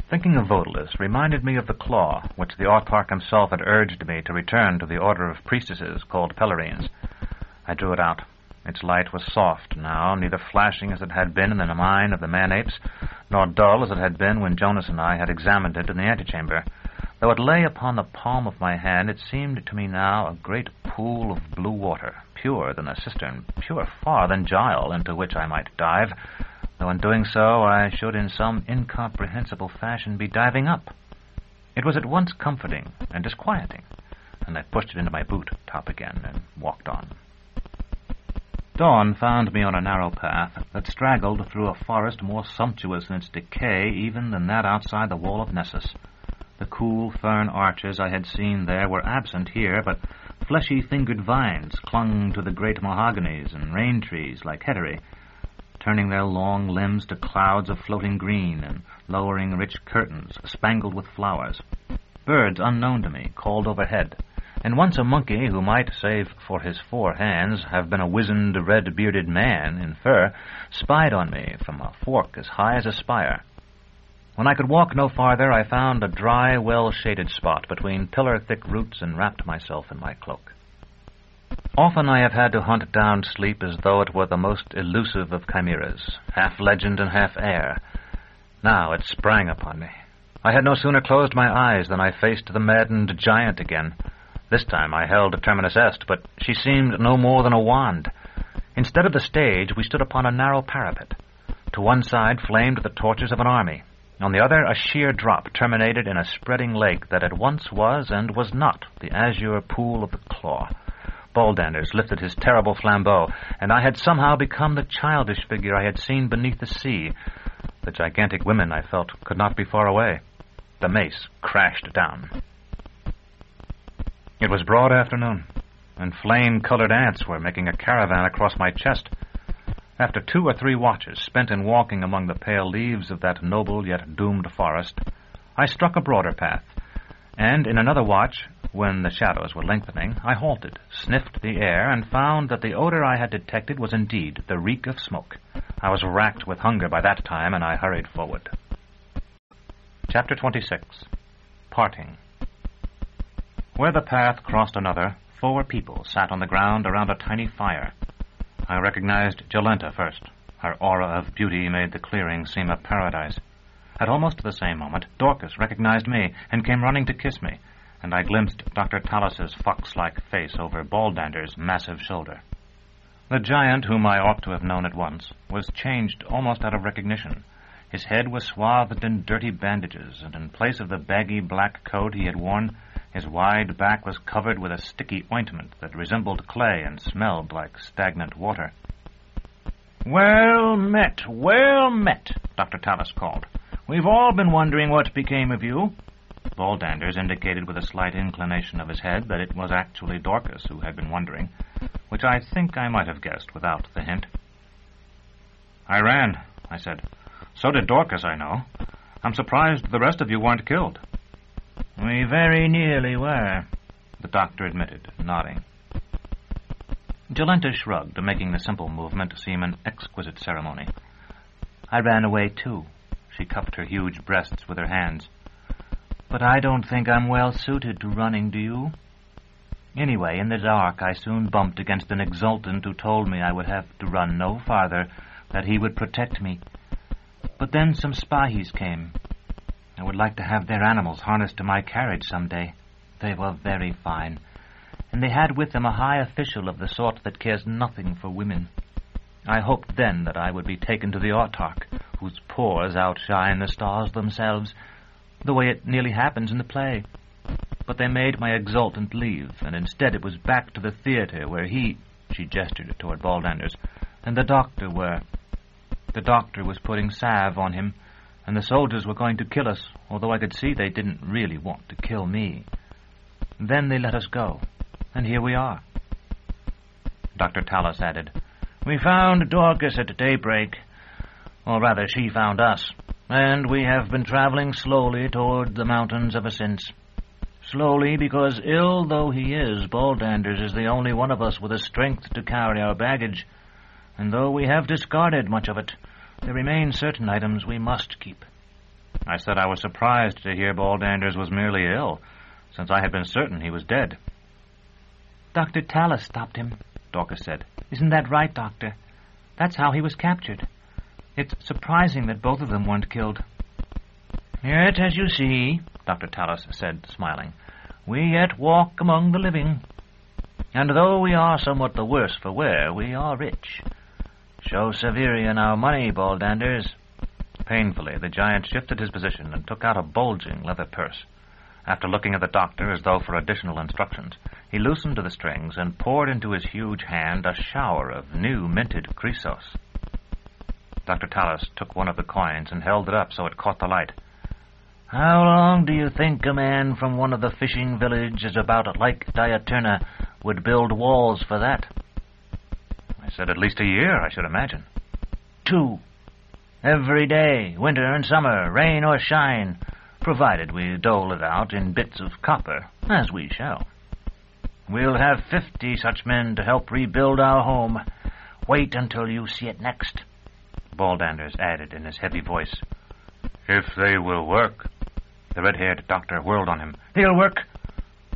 Thinking of Vodalus reminded me of the claw which the Autarch himself had urged me to return to the order of priestesses called Pellerines. I drew it out. Its light was soft now, neither flashing as it had been in the mine of the man-apes, nor dull as it had been when Jonas and I had examined it in the antechamber. Though it lay upon the palm of my hand, it seemed to me now a great pool of blue water, purer than a cistern, purer far than Gile, into which I might dive, though in doing so I should in some incomprehensible fashion be diving up. It was at once comforting and disquieting, and I pushed it into my boot top again and walked on. Dawn found me on a narrow path that straggled through a forest more sumptuous in its decay even than that outside the wall of Nessus. The cool fern arches I had seen there were absent here, but fleshy-fingered vines clung to the great mahoganies and rain trees like heterae, turning their long limbs to clouds of floating green and lowering rich curtains spangled with flowers. Birds unknown to me called overhead, and once a monkey who might, save for his 4 hands, have been a wizened, red-bearded man in fur, spied on me from a fork as high as a spire. When I could walk no farther, I found a dry, well-shaded spot between pillar-thick roots and wrapped myself in my cloak. Often I have had to hunt down sleep as though it were the most elusive of chimeras, half legend and half air. Now it sprang upon me. I had no sooner closed my eyes than I faced the maddened giant again. This time I held Terminus Est, but she seemed no more than a wand. Instead of the stage, we stood upon a narrow parapet. To one side flamed the torches of an army. On the other, a sheer drop terminated in a spreading lake that at once was and was not the azure pool of the claw. Baldanders lifted his terrible flambeau, and I had somehow become the childish figure I had seen beneath the sea. The gigantic women, I felt, could not be far away. The mace crashed down. It was broad afternoon, and flame-colored ants were making a caravan across my chest. After 2 or 3 watches spent in walking among the pale leaves of that noble yet doomed forest, I struck a broader path, and in another watch, when the shadows were lengthening, I halted, sniffed the air, and found that the odor I had detected was indeed the reek of smoke. I was racked with hunger by that time, and I hurried forward. Chapter 26. Parting. Where the path crossed another, 4 people sat on the ground around a tiny fire. I recognized Jolenta first. Her aura of beauty made the clearing seem a paradise. At almost the same moment, Dorcas recognized me and came running to kiss me, and I glimpsed Dr. Talus's fox-like face over Baldander's massive shoulder. The giant, whom I ought to have known at once, was changed almost out of recognition. His head was swathed in dirty bandages, and in place of the baggy black coat he had worn, his wide back was covered with a sticky ointment that resembled clay and smelled like stagnant water. Well met, Dr. Talus called. We've all been wondering what became of you. Baldanders indicated with a slight inclination of his head that it was actually Dorcas who had been wondering, which I think I might have guessed without the hint. I ran, I said. So did Dorcas, I know. I'm surprised the rest of you weren't killed. We very nearly were, the doctor admitted, nodding. Jolenta shrugged, making the simple movement seem an exquisite ceremony. I ran away, too. She cupped her huge breasts with her hands. But I don't think I'm well suited to running, do you? Anyway, in the dark, I soon bumped against an exultant who told me I would have to run no farther, that he would protect me. But then some Spahis came. I would like to have their animals harnessed to my carriage some day. They were very fine, and they had with them a high official of the sort that cares nothing for women. I hoped then that I would be taken to the Autarch, whose pores outshine the stars themselves, the way it nearly happens in the play. But they made my exultant leave, and instead it was back to the theater where he, she gestured toward Baldanders, and the doctor were. The doctor was putting salve on him, and the soldiers were going to kill us, although I could see they didn't really want to kill me. Then they let us go, and here we are. Dr. Tallis added. "We found Dorcas at daybreak. Or rather, she found us. And we have been traveling slowly toward the mountains ever since. Slowly because, ill though he is, Baldanders is the only one of us with the strength to carry our baggage. And though we have discarded much of it, there remain certain items we must keep." I said I was surprised to hear Baldanders was merely ill, since I had been certain he was dead. "Dr. Tallis stopped him," Dorcas said. "Isn't that right, Doctor? That's how he was captured. It's surprising that both of them weren't killed." "Yet, as you see," Dr. Tallis said, smiling, "we yet walk among the living. And though we are somewhat the worse for wear, we are rich. Show Severian our money, Baldanders." Painfully, the giant shifted his position and took out a bulging leather purse. After looking at the doctor as though for additional instructions, he loosened the strings and poured into his huge hand a shower of new minted chrysos. Dr. Tallis took one of the coins and held it up so it caught the light. "How long do you think a man from one of the fishing villages about Lake Diaturna would build walls for that?" I said at least a year, I should imagine. 2. Every day, winter and summer, rain or shine, provided we dole it out in bits of copper, as we shall. We'll have 50 such men to help rebuild our home. Wait until you see it next," Baldanders added in his heavy voice. If they will work. The red-haired doctor whirled on him. "They'll work.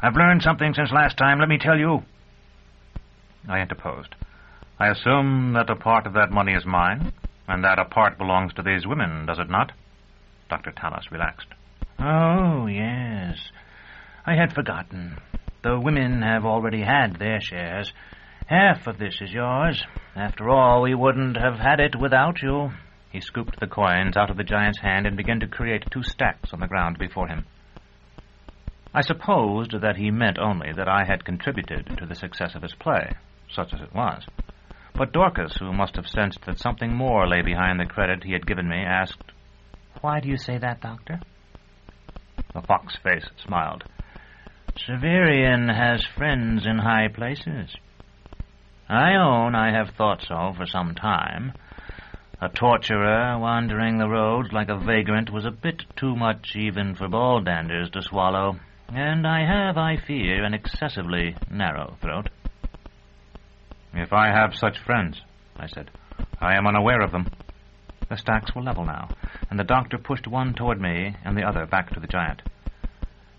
I've learned something since last time, let me tell you." I interposed. "I assume that a part of that money is mine, and that a part belongs to these women, does it not?" Dr. Tallis relaxed. "Oh, yes. I had forgotten. The women have already had their shares. Half of this is yours. After all, we wouldn't have had it without you." He scooped the coins out of the giant's hand and began to create 2 stacks on the ground before him. I supposed that he meant only that I had contributed to the success of his play, such as it was. But Dorcas, who must have sensed that something more lay behind the credit he had given me, asked, "Why do you say that, Doctor?" The fox face smiled. "Severian has friends in high places. I own I have thought so for some time. A torturer wandering the roads like a vagrant was a bit too much even for Baldanders to swallow, and I have, I fear, an excessively narrow throat." "If I have such friends," I said, "I am unaware of them." The stacks were level now, and the doctor pushed one toward me and the other back to the giant.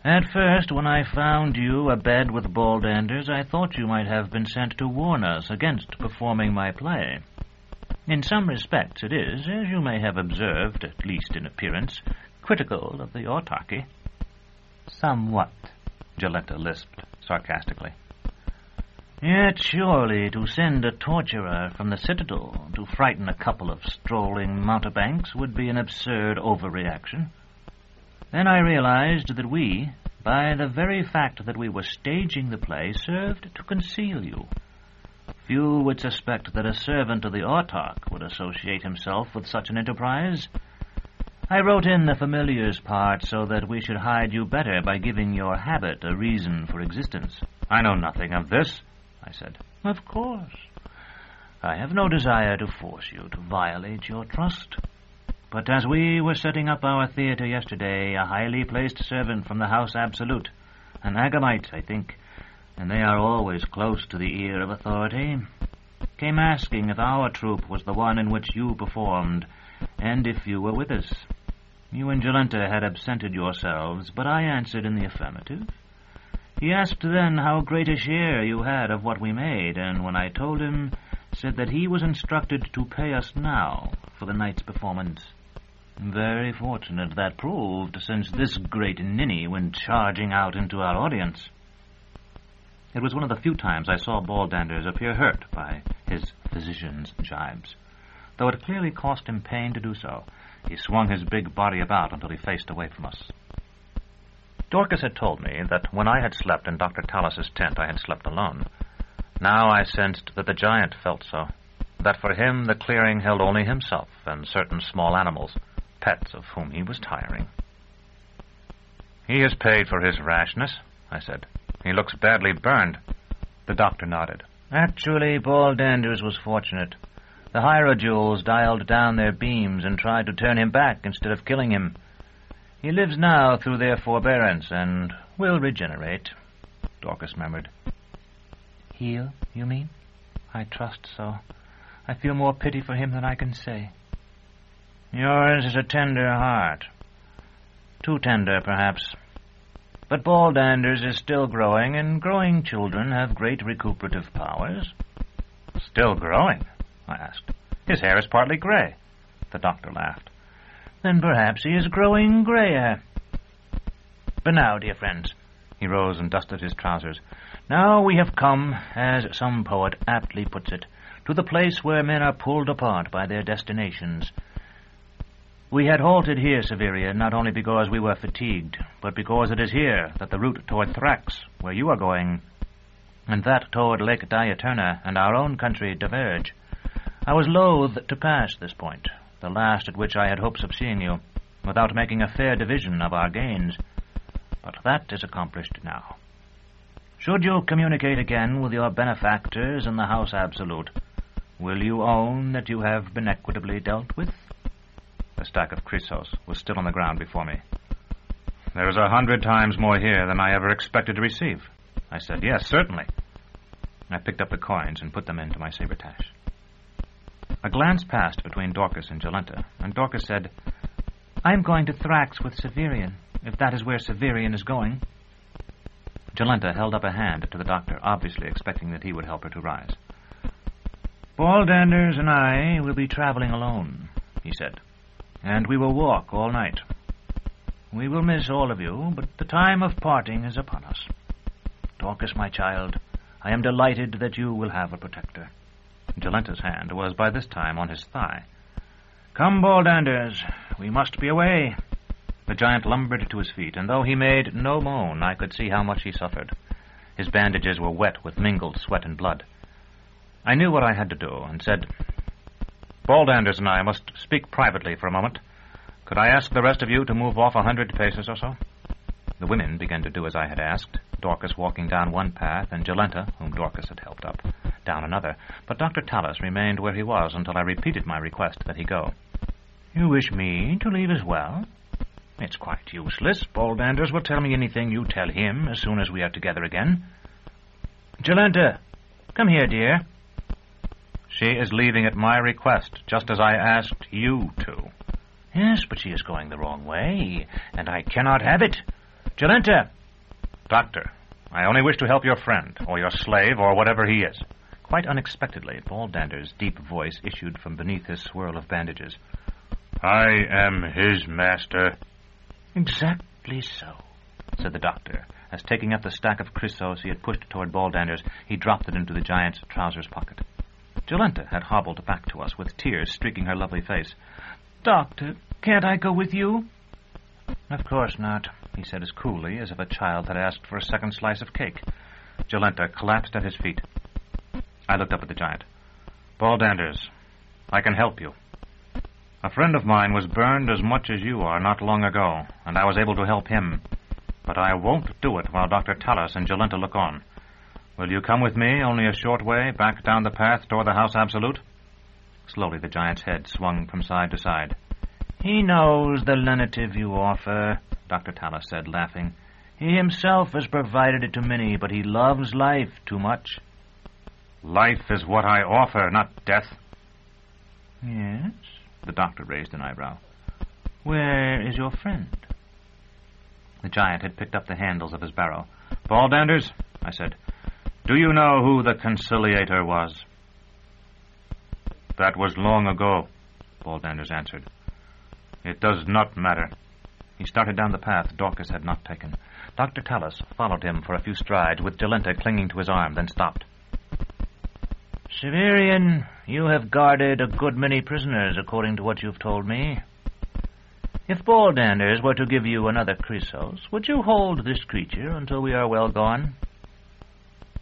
"At first, when I found you abed with Baldanders, I thought you might have been sent to warn us against performing my play. In some respects it is, as you may have observed, at least in appearance, critical of the autarky." "Somewhat," Gilletta lisped sarcastically. "Yet surely to send a torturer from the citadel to frighten a couple of strolling mountebanks would be an absurd overreaction. Then I realized that we, by the very fact that we were staging the play, served to conceal you. Few would suspect that a servant of the autarch would associate himself with such an enterprise. I wrote in the familiar's part so that we should hide you better by giving your habit a reason for existence." "I know nothing of this," I said. "Of course. I have no desire to force you to violate your trust. But as we were setting up our theater yesterday, a highly placed servant from the House Absolute, an Agamite, I think, and they are always close to the ear of authority, came asking if our troupe was the one in which you performed, and if you were with us. You and Gilletta had absented yourselves, but I answered in the affirmative. He asked then how great a share you had of what we made, and when I told him, said that he was instructed to pay us now for the night's performance. Very fortunate that proved, since this great ninny went charging out into our audience." It was one of the few times I saw Baldanders appear hurt by his physician's jibes. Though it clearly cost him pain to do so, he swung his big body about until he faced away from us. Dorcas had told me that when I had slept in Dr. Tallis's tent I had slept alone. Now I sensed that the giant felt so, that for him the clearing held only himself and certain small animals, pets of whom he was tiring. "He has paid for his rashness," I said. "He looks badly burned." The doctor nodded. Actually, Baldanders was fortunate. The Hierodules dialed down their beams and tried to turn him back instead of killing him. He lives now through their forbearance and will regenerate, Dorcas murmured. Heal, you mean? I trust so. I feel more pity for him than I can say. Yours is a tender heart. Too tender, perhaps. But Baldanders is still growing, and growing children have great recuperative powers. Still growing? I asked. His hair is partly gray. The doctor laughed. Then perhaps he is growing grayer. But now, dear friends, he rose and dusted his trousers, now we have come, as some poet aptly puts it, to the place where men are pulled apart by their destinations. We had halted here, Severian, not only because we were fatigued, but because it is here that the route toward Thrax, where you are going, and that toward Lake Diaturna and our own country diverge. I was loath to pass this point, the last at which I had hopes of seeing you, without making a fair division of our gains. But that is accomplished now. Should you communicate again with your benefactors in the House Absolute, will you own that you have been equitably dealt with? The stack of Chrysos was still on the ground before me. There is 100 times more here than I ever expected to receive. I said, yes, certainly. I picked up the coins and put them into my sabretache. A glance passed between Dorcas and Jolenta, and Dorcas said, I'm going to Thrax with Severian, if that is where Severian is going. Jolenta held up a hand to the doctor, obviously expecting that he would help her to rise. Baldanders and I will be traveling alone, he said, and we will walk all night. We will miss all of you, but the time of parting is upon us. Dorcas, my child, I am delighted that you will have a protector. Jolenta's hand was by this time on his thigh. Come, Baldanders, we must be away. The giant lumbered to his feet, and though he made no moan, I could see how much he suffered. His bandages were wet with mingled sweat and blood. I knew what I had to do, and said, Baldanders and I must speak privately for a moment. Could I ask the rest of you to move off 100 paces or so? The women began to do as I had asked, Dorcas walking down one path, and Jolenta, whom Dorcas had helped up, down another, but Dr. Tallis remained where he was until I repeated my request that he go. You wish me to leave as well? It's quite useless. Baldanders will tell me anything you tell him as soon as we are together again. Jolenta, come here, dear. She is leaving at my request, just as I asked you to. Yes, but she is going the wrong way, and I cannot have it. Jolenta! Doctor, I only wish to help your friend, or your slave, or whatever he is. Quite unexpectedly, Baldander's deep voice issued from beneath his swirl of bandages. I am his master. Exactly so, said the doctor, as taking up the stack of Chrysos he had pushed toward Baldanders, he dropped it into the giant's trousers pocket. Jolenta had hobbled back to us, with tears streaking her lovely face. Doctor, can't I go with you? Of course not, he said as coolly as if a child had asked for a second slice of cake. Jolenta collapsed at his feet. I looked up at the giant. Baldanders, I can help you. A friend of mine was burned as much as you are not long ago, and I was able to help him. But I won't do it while Dr. Tallis and Jolenta look on. Will you come with me only a short way back down the path toward the House Absolute? Slowly the giant's head swung from side to side. He knows the lenitive you offer, Dr. Tallis said, laughing. He himself has provided it to many, but he loves life too much. Life is what I offer, not death. Yes? The doctor raised an eyebrow. Where is your friend? The giant had picked up the handles of his barrow. Baldanders, I said, do you know who the conciliator was? That was long ago, Baldanders answered. It does not matter. He started down the path Dorcas had not taken. Dr. Tallis followed him for a few strides, with Jolenta clinging to his arm, then stopped. Severian, you have guarded a good many prisoners, according to what you've told me. If Baldanders were to give you another Chrysos, would you hold this creature until we are well gone?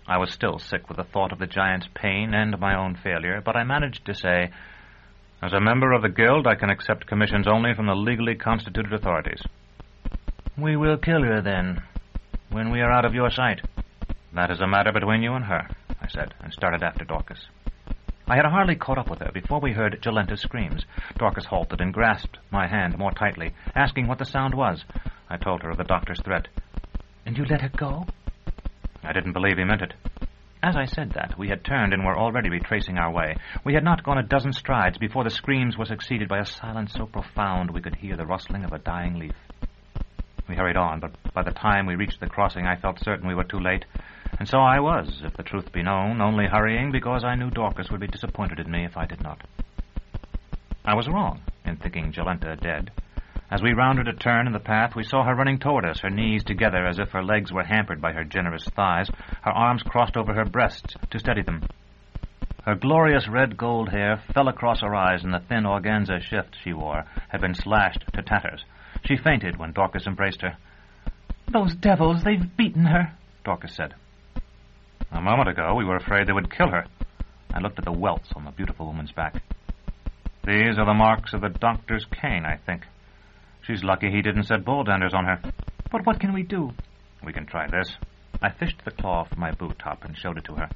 I was still sick with the thought of the giant's pain and my own failure, but I managed to say, as a member of the guild, I can accept commissions only from the legally constituted authorities. We will kill her, then, when we are out of your sight. That is a matter between you and her, I I said, and started after Dorcas. I had hardly caught up with her before we heard Jolenta's screams. Dorcas halted and grasped my hand more tightly, asking what the sound was. I told her of the doctor's threat. And you let her go? I didn't believe he meant it. As I said that, we had turned and were already retracing our way. We had not gone a dozen strides before the screams were succeeded by a silence so profound we could hear the rustling of a dying leaf. We hurried on, but by the time we reached the crossing I felt certain we were too late. And so I was, if the truth be known, only hurrying because I knew Dorcas would be disappointed in me if I did not. I was wrong in thinking Jolenta dead. As we rounded a turn in the path, we saw her running toward us, her knees together as if her legs were hampered by her generous thighs, her arms crossed over her breasts to steady them. Her glorious red-gold hair fell across her eyes, and the thin organza shift she wore had been slashed to tatters. She fainted when Dorcas embraced her. "Those devils, they've beaten her," Dorcas said. A moment ago, we were afraid they would kill her. I looked at the welts on the beautiful woman's back. These are the marks of the doctor's cane, I think. She's lucky he didn't set bulldanders on her. But what can we do? We can try this. I fished the claw from my boot top and showed it to her.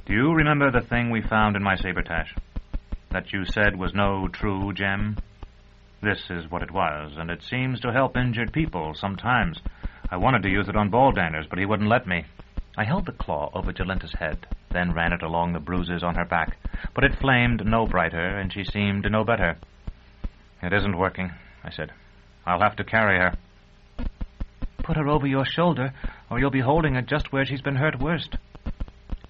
Do you remember the thing we found in my sabretache? That you said was no true gem? This is what it was, and it seems to help injured people sometimes. I wanted to use it on bulldanders, but he wouldn't let me. I held the claw over Jolenta's head, then ran it along the bruises on her back, but it flamed no brighter, and she seemed no better. It isn't working, I said. I'll have to carry her. Put her over your shoulder, or you'll be holding her just where she's been hurt worst.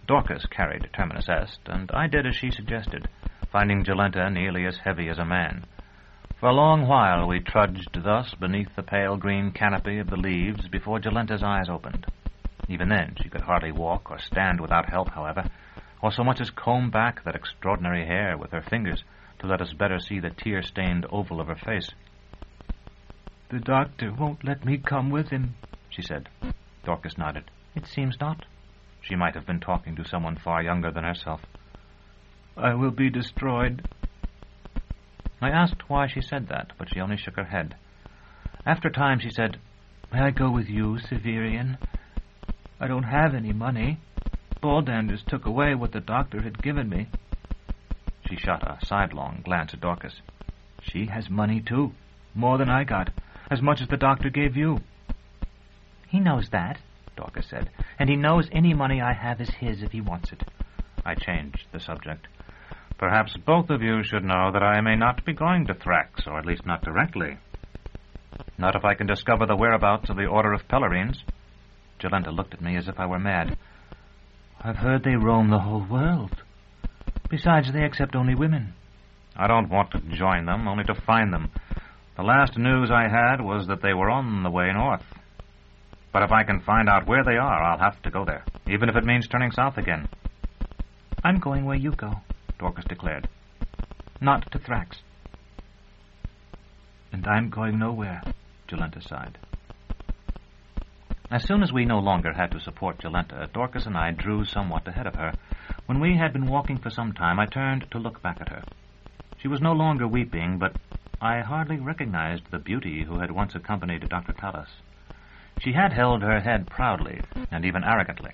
Dorcas carried Terminus Est, and I did as she suggested, finding Jolenta nearly as heavy as a man. For a long while we trudged thus beneath the pale green canopy of the leaves before Jolenta's eyes opened. Even then she could hardly walk or stand without help, however, or so much as comb back that extraordinary hair with her fingers to let us better see the tear-stained oval of her face. "The doctor won't let me come with him," she said. Dorcas nodded. "It seems not." She might have been talking to someone far younger than herself. "I will be destroyed." I asked why she said that, but she only shook her head. After a time she said, "May I go with you, Severian? I don't have any money. Bulldanders took away what the doctor had given me." She shot a sidelong glance at Dorcas. "She has money, too. More than I got. As much as the doctor gave you." "He knows that," Dorcas said, "and he knows any money I have is his if he wants it." I changed the subject. Perhaps both of you should know that I may not be going to Thrax, or at least not directly. Not if I can discover the whereabouts of the Order of Pellerines. Jolenta looked at me as if I were mad. "I've heard they roam the whole world. Besides, they accept only women." "I don't want to join them, only to find them. The last news I had was that they were on the way north. But if I can find out where they are, I'll have to go there, even if it means turning south again." "I'm going where you go," Dorcas declared. "Not to Thrax." "And I'm going nowhere," Jolenta sighed. As soon as we no longer had to support Jolenta, Dorcas and I drew somewhat ahead of her. When we had been walking for some time, I turned to look back at her. She was no longer weeping, but I hardly recognized the beauty who had once accompanied Dr. Tallis. She had held her head proudly, and even arrogantly.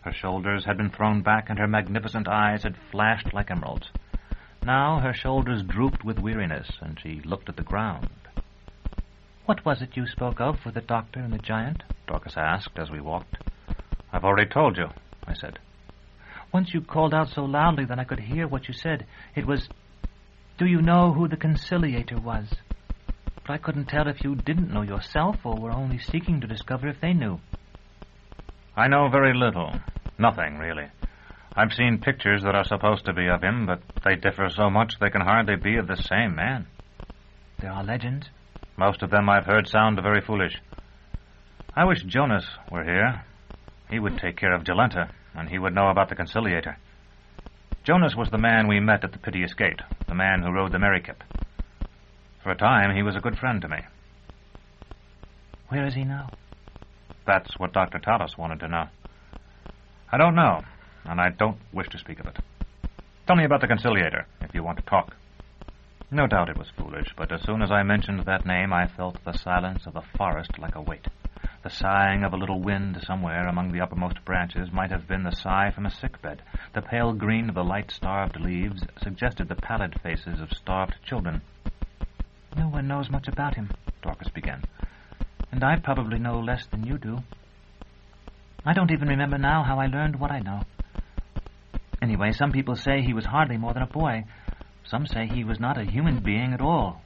Her shoulders had been thrown back, and her magnificent eyes had flashed like emeralds. Now her shoulders drooped with weariness, and she looked at the ground. "What was it you spoke of with the doctor and the giant?" Dorcas asked as we walked. "I've already told you," I said. "Once you called out so loudly that I could hear what you said. It was, 'Do you know who the conciliator was?' But I couldn't tell if you didn't know yourself or were only seeking to discover if they knew." "I know very little. Nothing, really. I've seen pictures that are supposed to be of him, but they differ so much they can hardly be of the same man." "There are legends?" "Most of them I've heard sound very foolish. I wish Jonas were here. He would take care of Jolenta, and he would know about the conciliator. Jonas was the man we met at the Piteous Gate, the man who rode the Merrykip. For a time, he was a good friend to me." "Where is he now?" "That's what Dr. Tallis wanted to know." "I don't know, and I don't wish to speak of it. Tell me about the conciliator, if you want to talk." No doubt it was foolish, but as soon as I mentioned that name, I felt the silence of the forest like a weight. The sighing of a little wind somewhere among the uppermost branches might have been the sigh from a sick-bed. The pale green of the light-starved leaves suggested the pallid faces of starved children. "No one knows much about him," Dorcas began, "and I probably know less than you do. I don't even remember now how I learned what I know. Anyway, some people say he was hardly more than a boy. Some say he was not a human being at all.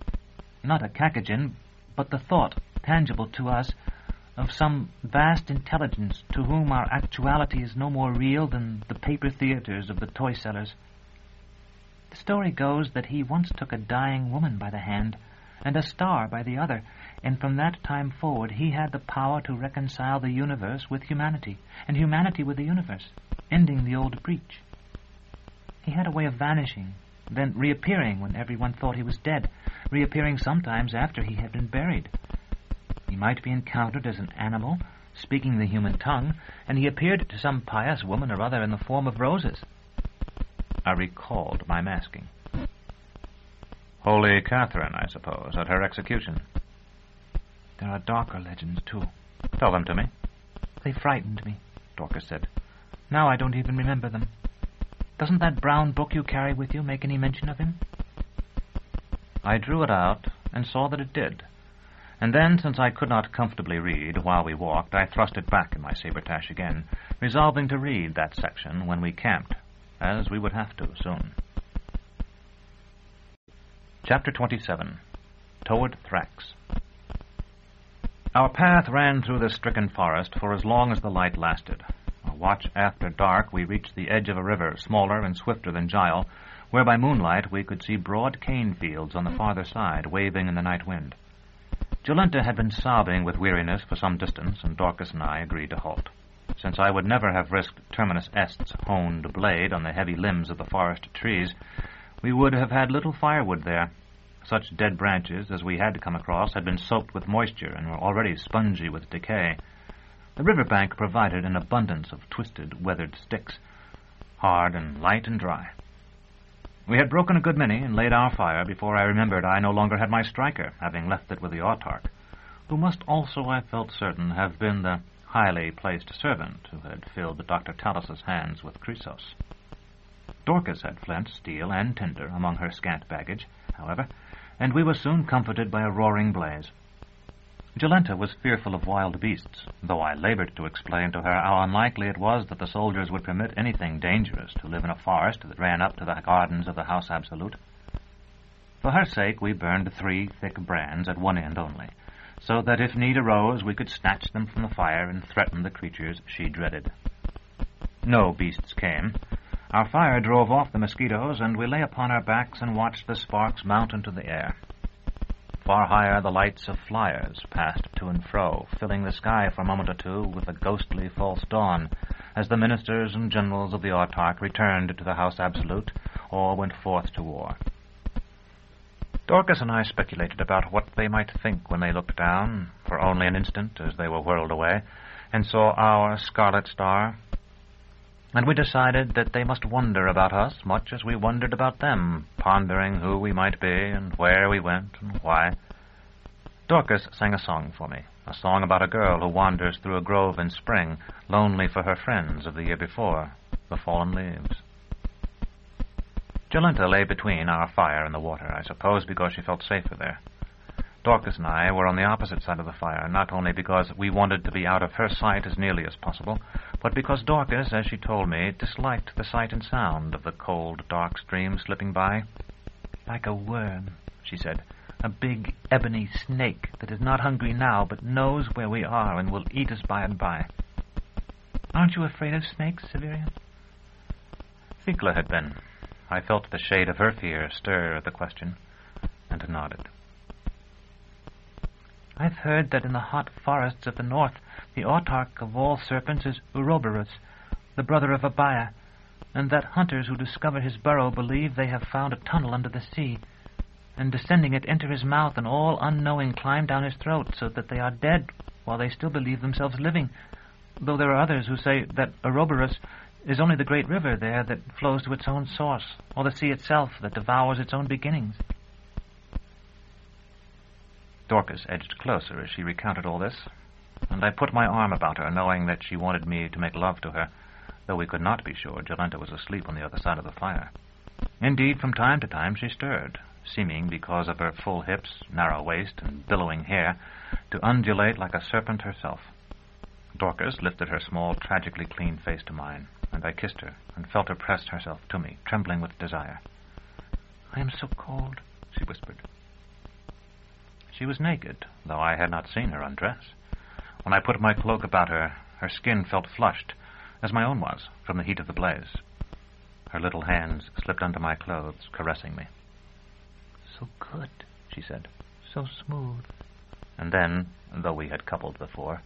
Not a Kakagin, but the thought, tangible to us, of some vast intelligence to whom our actuality is no more real than the paper theaters of the toy sellers. The story goes that he once took a dying woman by the hand and a star by the other, and from that time forward he had the power to reconcile the universe with humanity, and humanity with the universe, ending the old breach. He had a way of vanishing, then reappearing when everyone thought he was dead, reappearing sometimes after he had been buried. He might be encountered as an animal, speaking the human tongue, and he appeared to some pious woman or other in the form of roses." I recalled my masking. Holy Catherine, I suppose, at her execution. "There are darker legends, too." "Tell them to me." "They frightened me," Dorcas said. "Now I don't even remember them. Doesn't that brown book you carry with you make any mention of him?" I drew it out and saw that it did. And then, since I could not comfortably read while we walked, I thrust it back in my sabretache again, resolving to read that section when we camped, as we would have to soon. Chapter 27. Toward Thrax. Our path ran through the stricken forest for as long as the light lasted. A watch after dark, we reached the edge of a river, smaller and swifter than Gile, where by moonlight we could see broad cane fields on the farther side, waving in the night wind. Jolenta had been sobbing with weariness for some distance, and Dorcas and I agreed to halt. Since I would never have risked Terminus Est's honed blade on the heavy limbs of the forest trees, we would have had little firewood there. Such dead branches as we had come across had been soaked with moisture and were already spongy with decay. The riverbank provided an abundance of twisted, weathered sticks, hard and light and dry. We had broken a good many and laid our fire before I remembered I no longer had my striker, having left it with the autarch, who must also, I felt certain, have been the highly placed servant who had filled Dr. Talus's hands with Chrysos. Dorcas had flint, steel, and tinder among her scant baggage, however, and we were soon comforted by a roaring blaze. Jolenta was fearful of wild beasts, though I labored to explain to her how unlikely it was that the soldiers would permit anything dangerous to live in a forest that ran up to the gardens of the House Absolute. For her sake, we burned 3 thick brands at one end only, so that if need arose, we could snatch them from the fire and threaten the creatures she dreaded. No beasts came. Our fire drove off the mosquitoes, and we lay upon our backs and watched the sparks mount into the air. Far higher, the lights of flyers passed to and fro, filling the sky for a moment or two with a ghostly false dawn, as the ministers and generals of the autarch returned to the House Absolute or went forth to war. Dorcas and I speculated about what they might think when they looked down, for only an instant as they were whirled away, and saw our scarlet star. And we decided that they must wonder about us much as we wondered about them, pondering who we might be and where we went and why. Dorcas sang a song for me, a song about a girl who wanders through a grove in spring, lonely for her friends of the year before, the fallen leaves. Jolenta lay between our fire and the water, I suppose because she felt safer there. Dorcas and I were on the opposite side of the fire, not only because we wanted to be out of her sight as nearly as possible, but because Dorcas, as she told me, disliked the sight and sound of the cold, dark stream slipping by. "Like a worm," she said, "a big ebony snake that is not hungry now, but knows where we are and will eat us by and by." "Aren't you afraid of snakes, Severian?" Thecla had been. I felt the shade of her fear stir at the question, and nodded. "I've heard that in the hot forests of the north, the autarch of all serpents is Ouroboros, the brother of Abaya, and that hunters who discover his burrow believe they have found a tunnel under the sea, and descending it enter his mouth, and all unknowing climb down his throat, so that they are dead while they still believe themselves living, though there are others who say that Ouroboros is only the great river there that flows to its own source, or the sea itself that devours its own beginnings." Dorcas edged closer as she recounted all this. and I put my arm about her, knowing that she wanted me to make love to her, though we could not be sure Jolenta was asleep on the other side of the fire. Indeed, from time to time she stirred, seeming, because of her full hips, narrow waist, and billowing hair, to undulate like a serpent herself. Dorcas lifted her small, tragically clean face to mine, and I kissed her, and felt her press herself to me, trembling with desire. "I am so cold," she whispered. She was naked, though I had not seen her undress. When I put my cloak about her, her skin felt flushed, as my own was, from the heat of the blaze. Her little hands slipped under my clothes, caressing me. "So good," she said. "So smooth." And then, though we had coupled before,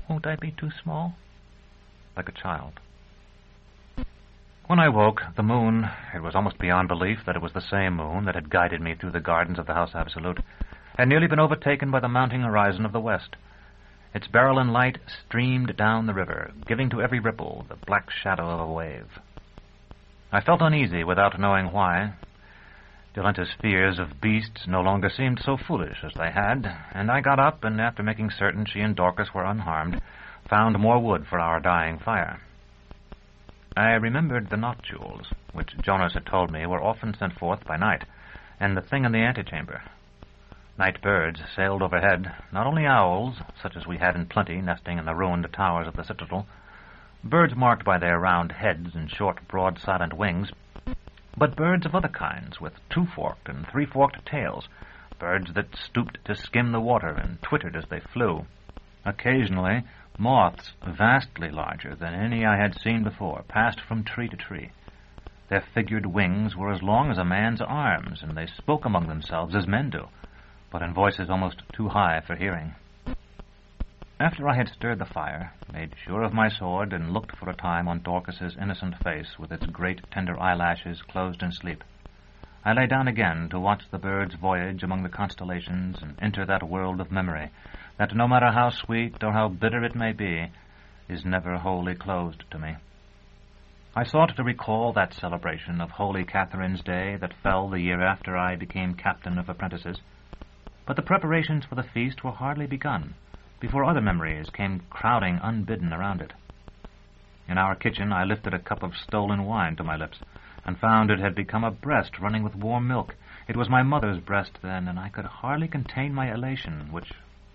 "Won't I be too small?" like a child. When I woke, the moon, it was almost beyond belief that it was the same moon that had guided me through the gardens of the House Absolute, had nearly been overtaken by the mounting horizon of the west. Its beryl light streamed down the river, giving to every ripple the black shadow of a wave. I felt uneasy without knowing why. Jolenta's fears of beasts no longer seemed so foolish as they had, and I got up and, after making certain she and Dorcas were unharmed, found more wood for our dying fire. I remembered the noctules, which Jonas had told me were often sent forth by night, and the thing in the antechamber. Night birds sailed overhead, not only owls, such as we had in plenty nesting in the ruined towers of the citadel, birds marked by their round heads and short, broad, silent wings, but birds of other kinds, with two-forked and three-forked tails, birds that stooped to skim the water and twittered as they flew. Occasionally, moths, vastly larger than any I had seen before, passed from tree to tree. Their figured wings were as long as a man's arms, and they spoke among themselves as men do, but in voices almost too high for hearing. After I had stirred the fire, made sure of my sword, and looked for a time on Dorcas's innocent face with its great tender eyelashes closed in sleep, I lay down again to watch the birds voyage among the constellations and enter that world of memory that, no matter how sweet or how bitter it may be, is never wholly closed to me. I sought to recall that celebration of Holy Catherine's Day that fell the year after I became captain of apprentices, but the preparations for the feast were hardly begun before other memories came crowding unbidden around it. In our kitchen I lifted a cup of stolen wine to my lips, and found it had become a breast running with warm milk. It was my mother's breast then, and I could hardly contain my elation, which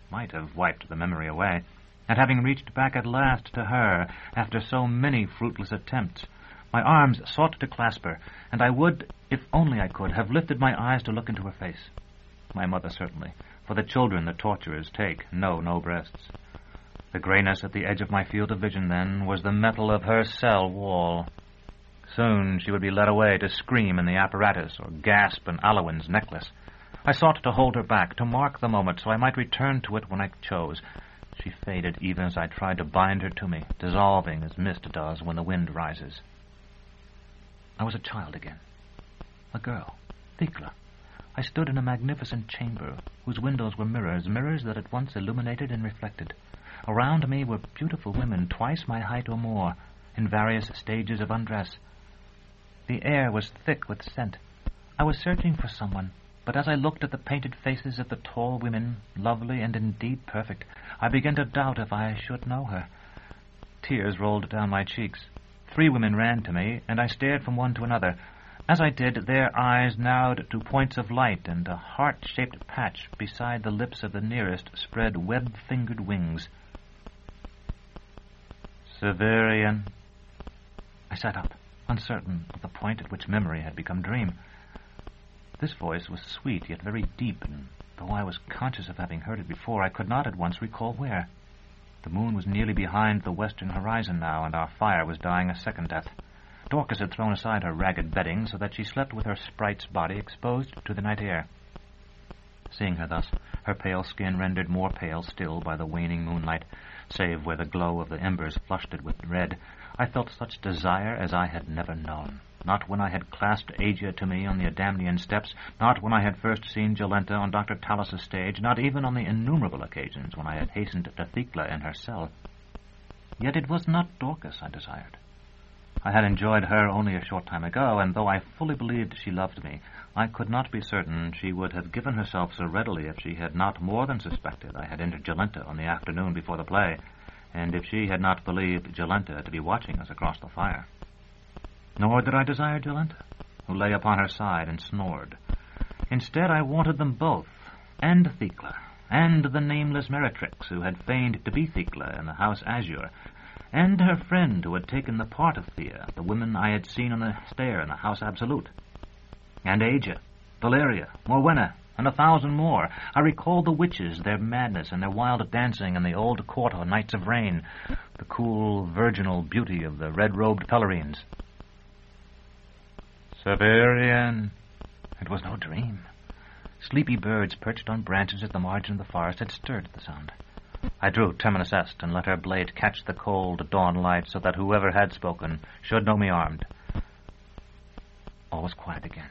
might have wiped the memory away, at having reached back at last to her after so many fruitless attempts. My arms sought to clasp her, and I would, if only I could, have lifted my eyes to look into her face. My mother certainly, for the children the torturers take know no breasts. The grayness at the edge of my field of vision, then, was the metal of her cell wall. Soon she would be led away to scream in the apparatus or gasp in Alowin's necklace. I sought to hold her back, to mark the moment, so I might return to it when I chose. She faded even as I tried to bind her to me, dissolving as mist does when the wind rises. I was a child again. A girl. Thecla. I stood in a magnificent chamber, whose windows were mirrors that at once illuminated and reflected. Around me were beautiful women, twice my height or more, in various stages of undress. The air was thick with scent. I was searching for someone, but as I looked at the painted faces of the tall women, lovely and indeed perfect, I began to doubt if I should know her. Tears rolled down my cheeks. 3 women ran to me, and I stared from one to another. As I did, their eyes narrowed to points of light, and a heart-shaped patch beside the lips of the nearest spread web-fingered wings. "Severian." I sat up, uncertain of the point at which memory had become dream. This voice was sweet, yet very deep, and though I was conscious of having heard it before, I could not at once recall where. The moon was nearly behind the western horizon now, and our fire was dying a second death. Dorcas had thrown aside her ragged bedding so that she slept with her sprite's body exposed to the night air. Seeing her thus, her pale skin rendered more pale still by the waning moonlight, save where the glow of the embers flushed it with red, I felt such desire as I had never known. Not when I had clasped Agia to me on the Adamnian steps, not when I had first seen Jolenta on Dr. Talus's stage, not even on the innumerable occasions when I had hastened to Thecla in her cell. Yet it was not Dorcas I desired. I had enjoyed her only a short time ago, and though I fully believed she loved me, I could not be certain she would have given herself so readily if she had not more than suspected I had entered Jolenta on the afternoon before the play, and if she had not believed Jolenta to be watching us across the fire. Nor did I desire Jolenta, who lay upon her side and snored. Instead, I wanted them both, and Thecla, and the nameless Meretrix, who had feigned to be Thecla in the House Azure, and her friend who had taken the part of Thea, the woman I had seen on the stair in the House Absolute, and Aja, Valeria, Morwenna, and 1,000 more. I recalled the witches, their madness, and their wild dancing in the old court of Nights of Rain, the cool, virginal beauty of the red-robed Pellerines. Severian. It was no dream. Sleepy birds perched on branches at the margin of the forest had stirred at the sound. I drew Terminus Est and let her blade catch the cold dawn light so that whoever had spoken should know me armed. All was quiet again,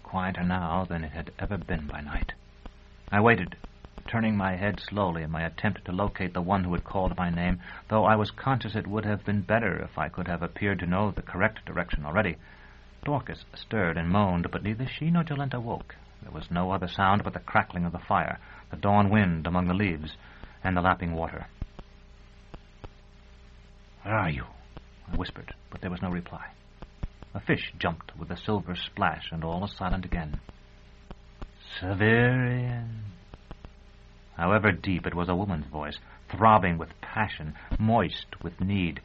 quieter now than it had ever been by night. I waited, turning my head slowly in my attempt to locate the one who had called my name, though I was conscious it would have been better if I could have appeared to know the correct direction already. Dorcas stirred and moaned, but neither she nor Jolenta woke. There was no other sound but the crackling of the fire, the dawn wind among the leaves, and the lapping water. "Where are you?" I whispered, but there was no reply. A fish jumped with a silver splash, and all was silent again. Severian. However deep, it was a woman's voice, throbbing with passion, moist with need.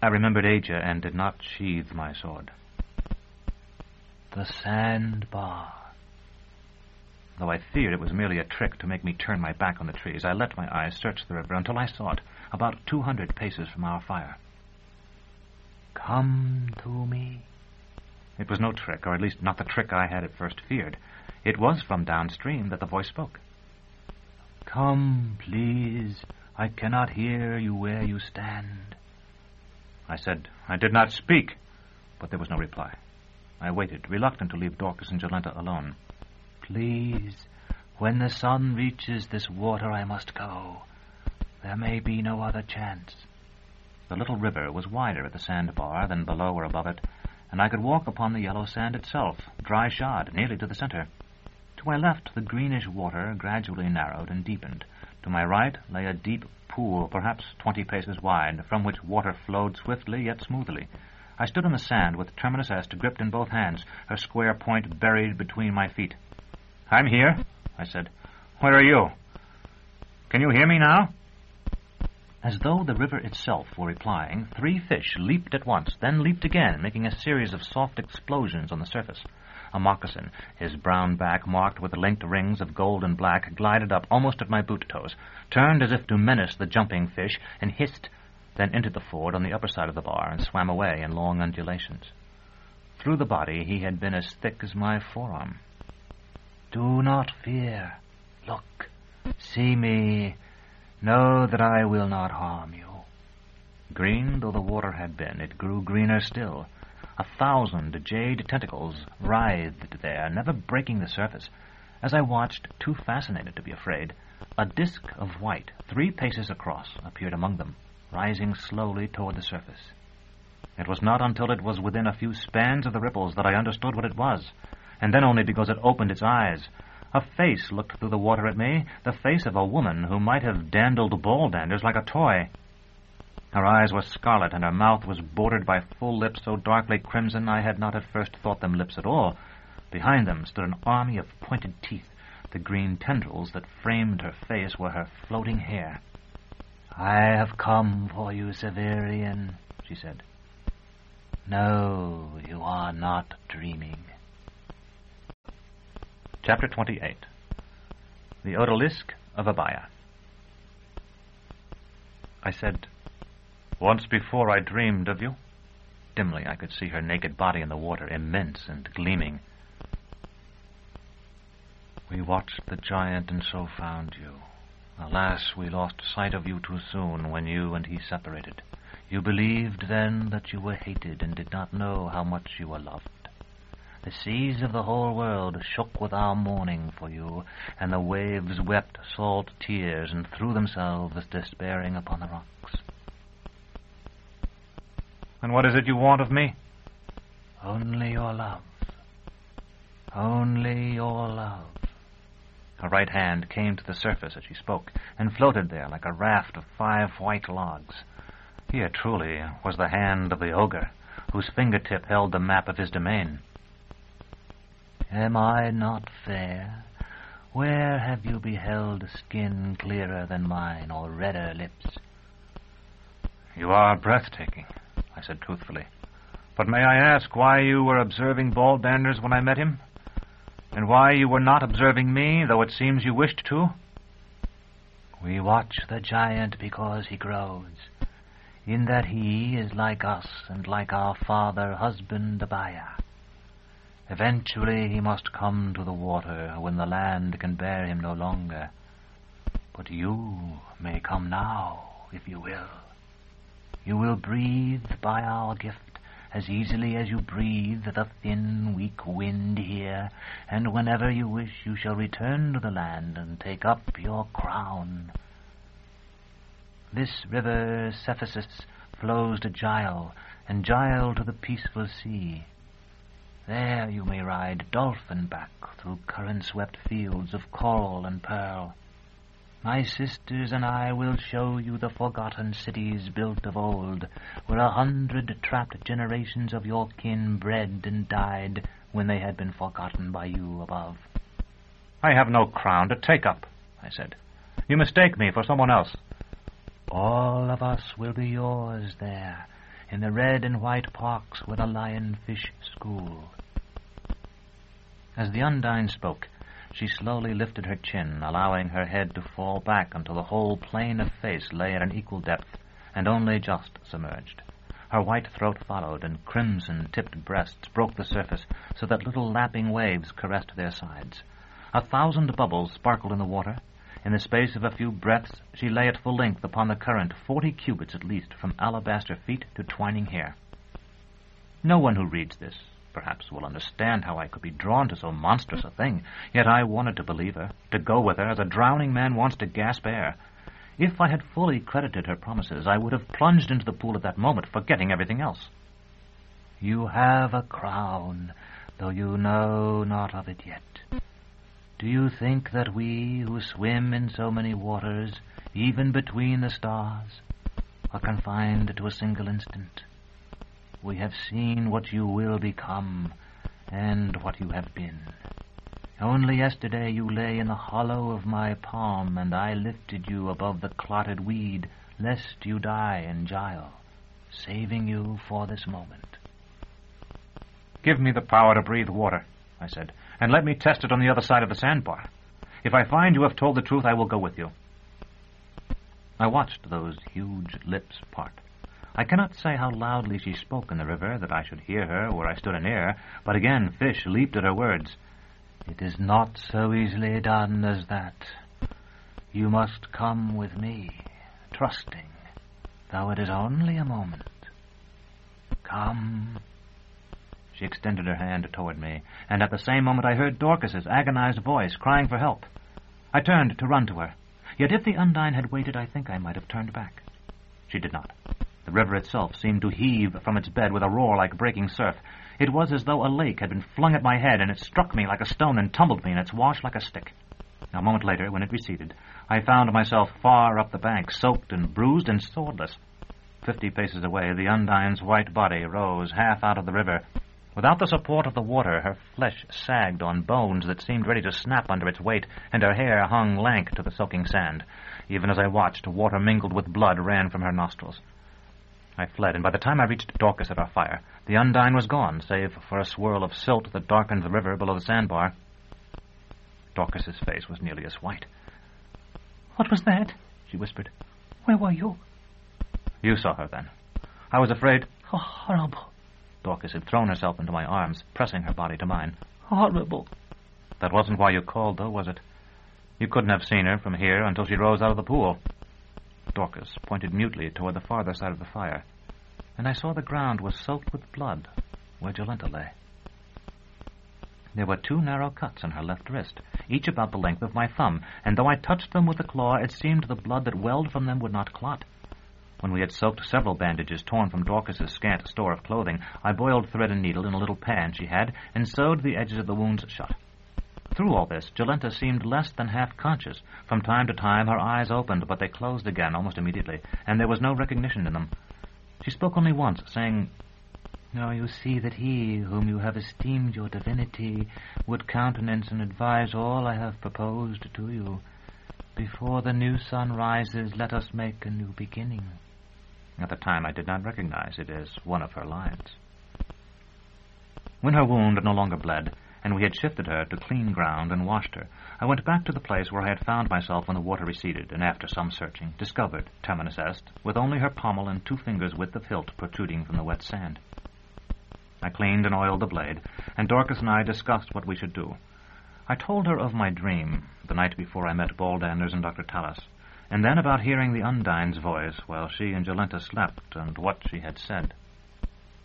I remembered Aja and did not sheathe my sword. The sandbar. Though I feared it was merely a trick to make me turn my back on the trees, I let my eyes search the river until I saw it, about 200 paces from our fire. Come to me. It was no trick, or at least not the trick I had at first feared. It was from downstream that the voice spoke. Come, please. I cannot hear you where you stand. I said I did not speak, but there was no reply. I waited, reluctant to leave Dorcas and Jolenta alone. Please, when the sun reaches this water, I must go. There may be no other chance. The little river was wider at the sandbar than below or above it, and I could walk upon the yellow sand itself, dry-shod, nearly to the center. To my left, the greenish water gradually narrowed and deepened. To my right lay a deep pool, perhaps 20 paces wide, from which water flowed swiftly yet smoothly. I stood on the sand with Terminus Est gripped in both hands, her square point buried between my feet. I'm here, I said. Where are you? Can you hear me now? As though the river itself were replying, 3 fish leaped at once, then leaped again, making a series of soft explosions on the surface. A moccasin, his brown back marked with linked rings of gold and black, glided up almost at my boot-toes, turned as if to menace the jumping fish, and hissed, then entered the ford on the upper side of the bar and swam away in long undulations. Through the body he had been as thick as my forearm. Do not fear. Look, see me. Know that I will not harm you. Green though the water had been, it grew greener still. 1,000 jade tentacles writhed there, never breaking the surface. As I watched, too fascinated to be afraid, a disk of white, 3 paces across, appeared among them, rising slowly toward the surface. It was not until it was within a few spans of the ripples that I understood what it was, and then only because it opened its eyes. A face looked through the water at me, the face of a woman who might have dandled ball-danders like a toy. Her eyes were scarlet, and her mouth was bordered by full lips so darkly crimson I had not at first thought them lips at all. Behind them stood an army of pointed teeth. The green tendrils that framed her face were her floating hair. I have come for you, Severian, she said. No, you are not dreaming. Chapter 28. The Odalisque of Abaya. I said, Once before I dreamed of you. Dimly I could see her naked body in the water, immense and gleaming. We watched the giant and so found you. Alas, we lost sight of you too soon when you and he separated. You believed then that you were hated and did not know how much you were loved. The seas of the whole world shook with our mourning for you, and the waves wept salt tears and threw themselves despairing upon the rocks. And what is it you want of me? Only your love. Only your love. Her right hand came to the surface as she spoke, and floated there like a raft of 5 white logs. Here, truly, was the hand of the ogre, whose fingertip held the map of his domain. Am I not fair? Where have you beheld skin clearer than mine, or redder lips? You are breathtaking, I said truthfully. But may I ask why you were observing Bald Anders when I met him? And why you were not observing me, though it seems you wished to? We watch the giant because he grows, in that he is like us and like our father husband Abaya. Eventually he must come to the water when the land can bear him no longer. But you may come now, if you will. You will breathe by our gift as easily as you breathe the thin, weak wind here, and whenever you wish you shall return to the land and take up your crown. This river Cephisus flows to Gile, and Gile to the peaceful sea. There you may ride dolphin-back through current-swept fields of coral and pearl. My sisters and I will show you the forgotten cities built of old, where 100 trapped generations of your kin bred and died when they had been forgotten by you above. I have no crown to take up, I said. You mistake me for someone else. All of us will be yours there, in the red and white parks where the lionfish school. As the Undine spoke, she slowly lifted her chin, allowing her head to fall back until the whole plane of face lay at an equal depth, and only just submerged. Her white throat followed, and crimson-tipped breasts broke the surface, so that little lapping waves caressed their sides. 1,000 bubbles sparkled in the water. In the space of a few breaths, she lay at full length upon the current, 40 cubits at least, from alabaster feet to twining hair. No one who reads this, perhaps, will understand how I could be drawn to so monstrous a thing, yet I wanted to believe her, to go with her as a drowning man wants to gasp air. If I had fully credited her promises, I would have plunged into the pool at that moment, forgetting everything else. You have a crown, though you know not of it yet. Do you think that we, who swim in so many waters, even between the stars, are confined to a single instant? We have seen what you will become, and what you have been. Only yesterday you lay in the hollow of my palm, and I lifted you above the clotted weed, lest you die in Gile, saving you for this moment. Give me the power to breathe water, I said, and let me test it on the other side of the sandbar. If I find you have told the truth, I will go with you. I watched those huge lips part. I cannot say how loudly she spoke in the river, that I should hear her where I stood anear, but again fish leaped at her words. It is not so easily done as that. You must come with me, trusting, though it is only a moment. Come. She extended her hand toward me, and at the same moment I heard Dorcas's agonized voice crying for help. I turned to run to her. Yet if the Undine had waited, I think I might have turned back. She did not. The river itself seemed to heave from its bed with a roar like breaking surf. It was as though a lake had been flung at my head, and it struck me like a stone and tumbled me in its wash like a stick. A moment later, when it receded, I found myself far up the bank, soaked and bruised and swordless. 50 paces away, the Undine's white body rose half out of the river. Without the support of the water, her flesh sagged on bones that seemed ready to snap under its weight, and her hair hung lank to the soaking sand. Even as I watched, water mingled with blood ran from her nostrils. I fled, and by the time I reached Dorcas at our fire, the Undine was gone, save for a swirl of silt that darkened the river below the sandbar. Dorcas's face was nearly as white. "What was that?" she whispered. "Where were you?" "You saw her, then." I was afraid. "Oh, horrible." Dorcas had thrown herself into my arms, pressing her body to mine. "Horrible." "That wasn't why you called, though, was it? You couldn't have seen her from here until she rose out of the pool." Dorcas pointed mutely toward the farther side of the fire, and I saw the ground was soaked with blood where Jolenta lay. There were 2 narrow cuts on her left wrist, each about the length of my thumb, and though I touched them with the claw, it seemed the blood that welled from them would not clot. When we had soaked several bandages torn from Dorcas's scant store of clothing, I boiled thread and needle in a little pan she had and sewed the edges of the wounds shut. Through all this, Jolenta seemed less than half conscious. From time to time her eyes opened, but they closed again almost immediately, and there was no recognition in them. She spoke only once, saying, "Now you see that he, whom you have esteemed your divinity, would countenance and advise all I have proposed to you. Before the new sun rises, let us make a new beginning." At the time I did not recognize it as one of her lines. When her wound no longer bled, and we had shifted her to clean ground and washed her, I went back to the place where I had found myself when the water receded, and after some searching, discovered Terminus Est, with only her pommel and 2 fingers' width of hilt protruding from the wet sand. I cleaned and oiled the blade, and Dorcas and I discussed what we should do. I told her of my dream, the night before I met Baldanders and Dr. Tallis, and then about hearing the Undine's voice while she and Jolenta slept, and what she had said.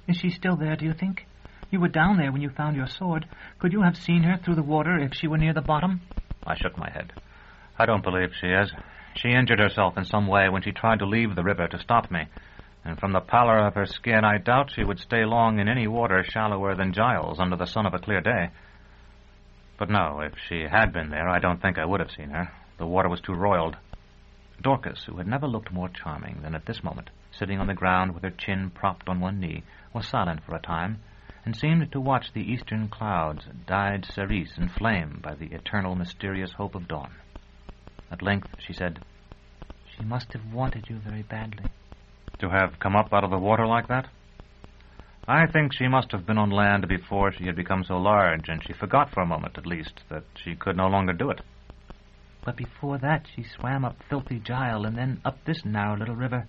Is she still there, do you think? You were down there when you found your sword. Could you have seen her through the water if she were near the bottom? I shook my head. I don't believe she is. She injured herself in some way when she tried to leave the river to stop me, and from the pallor of her skin I doubt she would stay long in any water shallower than Giles under the sun of a clear day. But no, if she had been there, I don't think I would have seen her. The water was too roiled. Dorcas, who had never looked more charming than at this moment, sitting on the ground with her chin propped on one knee, was silent for a time, and seemed to watch the eastern clouds, dyed cerise and flame by the eternal mysterious hope of dawn. At length she said, "She must have wanted you very badly." "To have come up out of the water like that? I think she must have been on land before she had become so large, and she forgot for a moment, at least, that she could no longer do it." "But before that she swam up Filthy Gile and then up this narrow little river.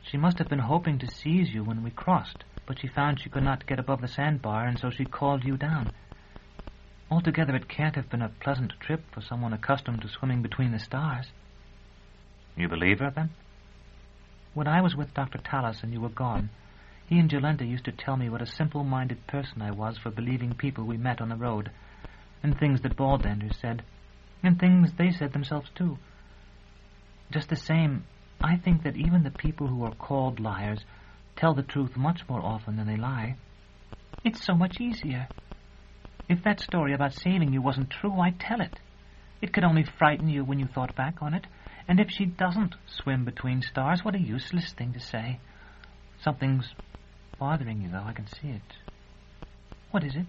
She must have been hoping to seize you when we crossed, but she found she could not get above the sandbar, and so she called you down. Altogether it can't have been a pleasant trip for someone accustomed to swimming between the stars." "You believe her, then?" "When I was with Dr. Tallis and you were gone, he and Jolenta used to tell me what a simple-minded person I was for believing people we met on the road, and things that Baldanders said, and things they said themselves too. Just the same, I think that even the people who are called liars tell the truth much more often than they lie. It's so much easier. If that story about saving you wasn't true, I'd tell it. It could only frighten you when you thought back on it, and if she doesn't swim between stars, what a useless thing to say. Something's bothering you, though, I can see it. What is it?"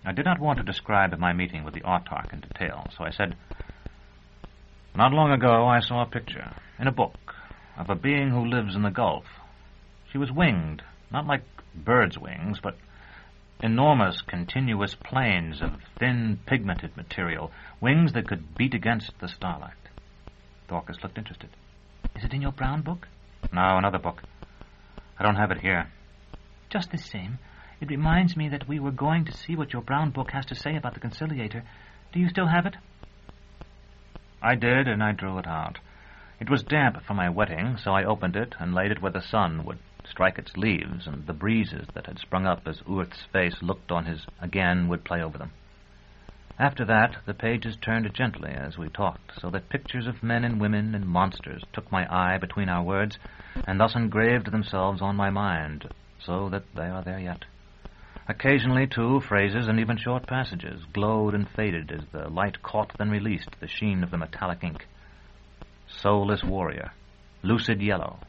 I did not want to describe my meeting with the autarch in detail, so I said, "Not long ago I saw a picture, in a book, of a being who lives in the Gulf. She was winged, not like birds' wings, but enormous continuous planes of thin pigmented material, wings that could beat against the starlight." Dorcas looked interested. "Is it in your brown book?" "No, another book. I don't have it here." "Just the same, it reminds me that we were going to see what your brown book has to say about the conciliator. Do you still have it?" I did, and I drew it out. It was damp from my wetting, so I opened it and laid it where the sun would strike its leaves, and the breezes that had sprung up as Urth's face looked on his again would play over them. After that, the pages turned gently as we talked, so that pictures of men and women and monsters took my eye between our words, and thus engraved themselves on my mind, so that they are there yet. Occasionally, too, phrases and even short passages glowed and faded as the light caught then released the sheen of the metallic ink. Soulless warrior, lucid yellow,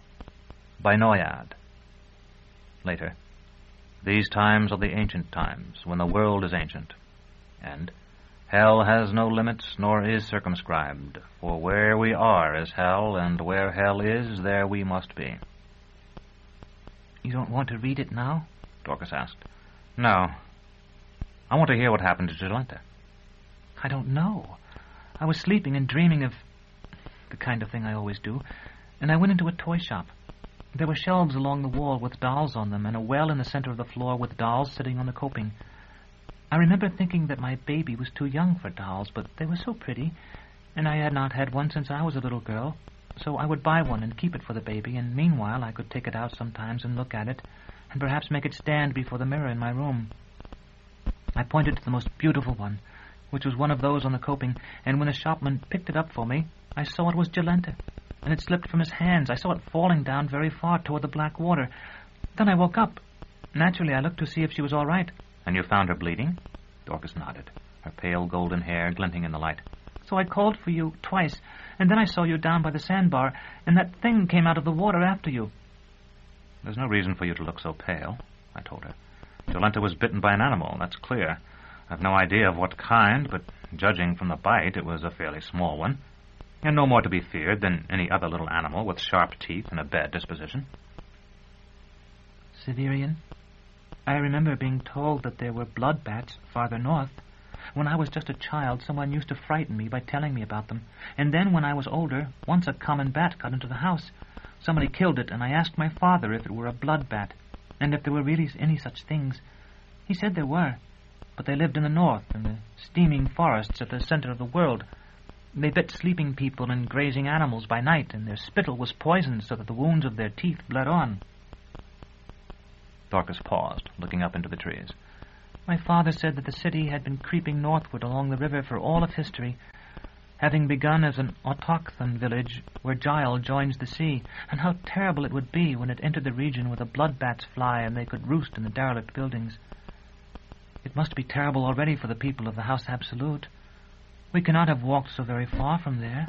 Binoyad. Later, these times are the ancient times, when the world is ancient, and hell has no limits nor is circumscribed, for where we are is hell, and where hell is, there we must be. "You don't want to read it now?" Dorcas asked. "No. I want to hear what happened to Jolenta." "I don't know. I was sleeping and dreaming of the kind of thing I always do, and I went into a toy shop. There were shelves along the wall with dolls on them, and a well in the center of the floor with dolls sitting on the coping. I remember thinking that my baby was too young for dolls, but they were so pretty, and I had not had one since I was a little girl, so I would buy one and keep it for the baby, and meanwhile I could take it out sometimes and look at it, and perhaps make it stand before the mirror in my room. I pointed to the most beautiful one, which was one of those on the coping, and when the shopman picked it up for me, I saw it was Jolenta. and it slipped from his hands. I saw it falling down very far toward the black water. Then I woke up. Naturally, I looked to see if she was all right. And you found her bleeding? Dorcas nodded, her pale golden hair glinting in the light. So I called for you twice, and then I saw you down by the sandbar, and that thing came out of the water after you. There's no reason for you to look so pale, I told her. Jolenta was bitten by an animal, that's clear. I've no idea of what kind, but judging from the bite, it was a fairly small one, and no more to be feared than any other little animal with sharp teeth and a bad disposition. Severian, I remember being told that there were blood bats farther north. When I was just a child, someone used to frighten me by telling me about them. And then, when I was older, once a common bat got into the house. Somebody killed it, and I asked my father if it were a blood bat, and if there were really any such things. He said there were, but they lived in the north, in the steaming forests at the center of the world. They bit sleeping people and grazing animals by night, and their spittle was poisoned so that the wounds of their teeth bled on. Dorcas paused, looking up into the trees. My father said that the city had been creeping northward along the river for all of history, having begun as an autochthon village where Gile joins the sea, and how terrible it would be when it entered the region where the blood bats fly and they could roost in the derelict buildings. It must be terrible already for the people of the House Absolute. We cannot have walked so very far from there.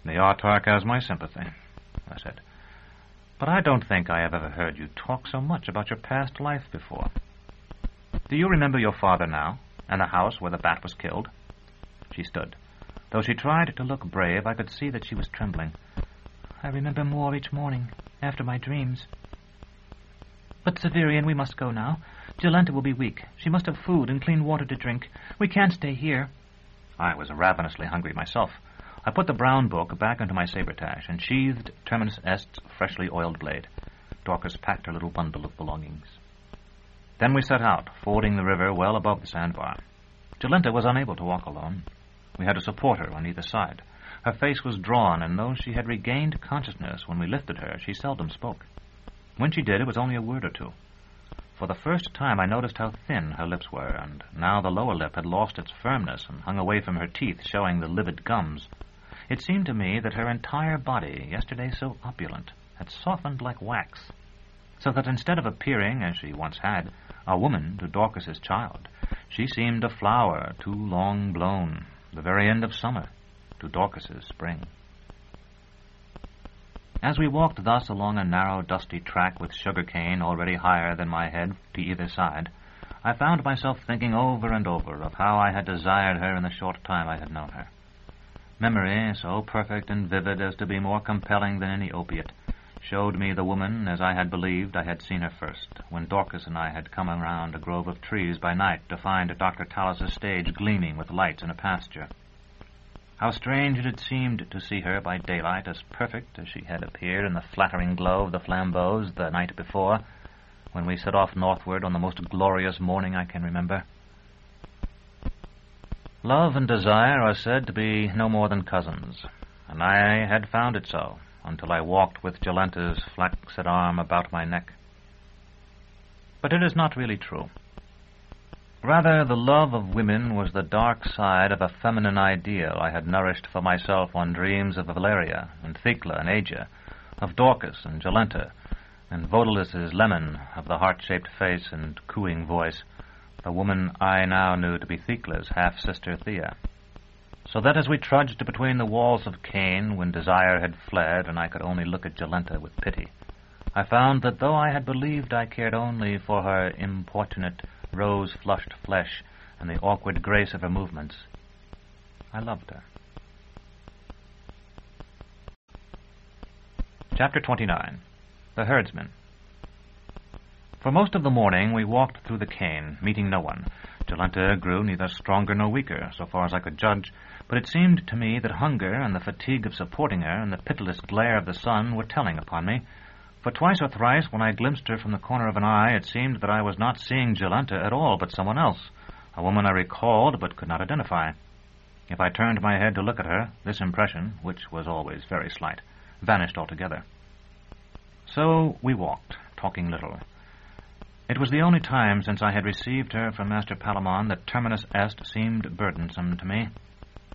The Autarch has my sympathy, I said. But I don't think I have ever heard you talk so much about your past life before. Do you remember your father now, and the house where the bat was killed? She stood. Though she tried to look brave, I could see that she was trembling. I remember more each morning, after my dreams. But, Severian, we must go now. Jolenta will be weak. She must have food and clean water to drink. We can't stay here. I was ravenously hungry myself. I put the brown book back into my sabretache and sheathed Terminus Est's freshly oiled blade. Dorcas packed her little bundle of belongings. Then we set out, fording the river well above the sandbar. Jolenta was unable to walk alone. We had to support her on either side. Her face was drawn, and though she had regained consciousness when we lifted her, she seldom spoke. When she did, it was only a word or two. For the first time I noticed how thin her lips were, and now the lower lip had lost its firmness and hung away from her teeth, showing the livid gums. It seemed to me that her entire body, yesterday so opulent, had softened like wax, so that instead of appearing, as she once had, a woman to Dorcas's child, she seemed a flower too long blown, the very end of summer, to Dorcas's spring. As we walked thus along a narrow, dusty track with sugar cane already higher than my head to either side, I found myself thinking over and over of how I had desired her in the short time I had known her. Memory, so perfect and vivid as to be more compelling than any opiate, showed me the woman as I had believed I had seen her first, when Dorcas and I had come around a grove of trees by night to find Dr. Tallis's stage gleaming with lights in a pasture. How strange it had seemed to see her by daylight, as perfect as she had appeared in the flattering glow of the flambeaux the night before, when we set off northward on the most glorious morning I can remember. Love and desire are said to be no more than cousins, and I had found it so, until I walked with Jolenta's flaxed arm about my neck. But it is not really true. Rather, the love of women was the dark side of a feminine ideal I had nourished for myself on dreams of Valeria and Thecla and Asia, of Dorcas and Jolenta, and Vodalis's Lemon, of the heart-shaped face and cooing voice, the woman I now knew to be Thecla's half-sister Thea. So that as we trudged between the walls of cane, when desire had fled and I could only look at Jolenta with pity, I found that though I had believed I cared only for her importunate, rose-flushed flesh and the awkward grace of her movements, I loved her. Chapter 29. The Herdsman. For most of the morning we walked through the cane, meeting no one. Jolenta grew neither stronger nor weaker, so far as I could judge, but it seemed to me that hunger and the fatigue of supporting her and the pitiless glare of the sun were telling upon me. For twice or thrice, when I glimpsed her from the corner of an eye, it seemed that I was not seeing Jolenta at all, but someone else, a woman I recalled but could not identify. If I turned my head to look at her, this impression, which was always very slight, vanished altogether. So we walked, talking little. It was the only time since I had received her from Master Palamon that Terminus Est seemed burdensome to me.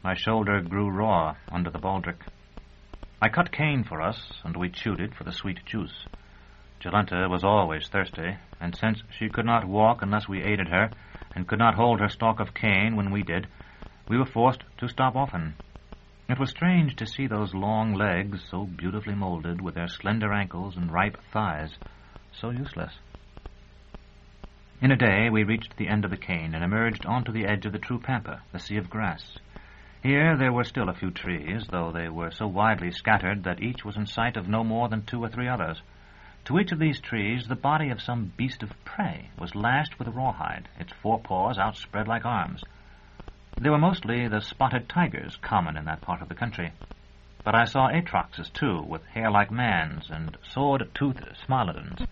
My shoulder grew raw under the baldric. I cut cane for us, and we chewed it for the sweet juice. Jolenta was always thirsty, and since she could not walk unless we aided her, and could not hold her stalk of cane when we did, we were forced to stop often. It was strange to see those long legs, so beautifully molded, with their slender ankles and ripe thighs, so useless. In a day we reached the end of the cane and emerged onto the edge of the true pampa, the sea of grass. Here there were still a few trees, though they were so widely scattered that each was in sight of no more than 2 or 3 others. To each of these trees the body of some beast of prey was lashed with rawhide, its 4 paws outspread like arms. They were mostly the spotted tigers common in that part of the country. But I saw atroxes, too, with hair like man's, and sword-toothed smilodons.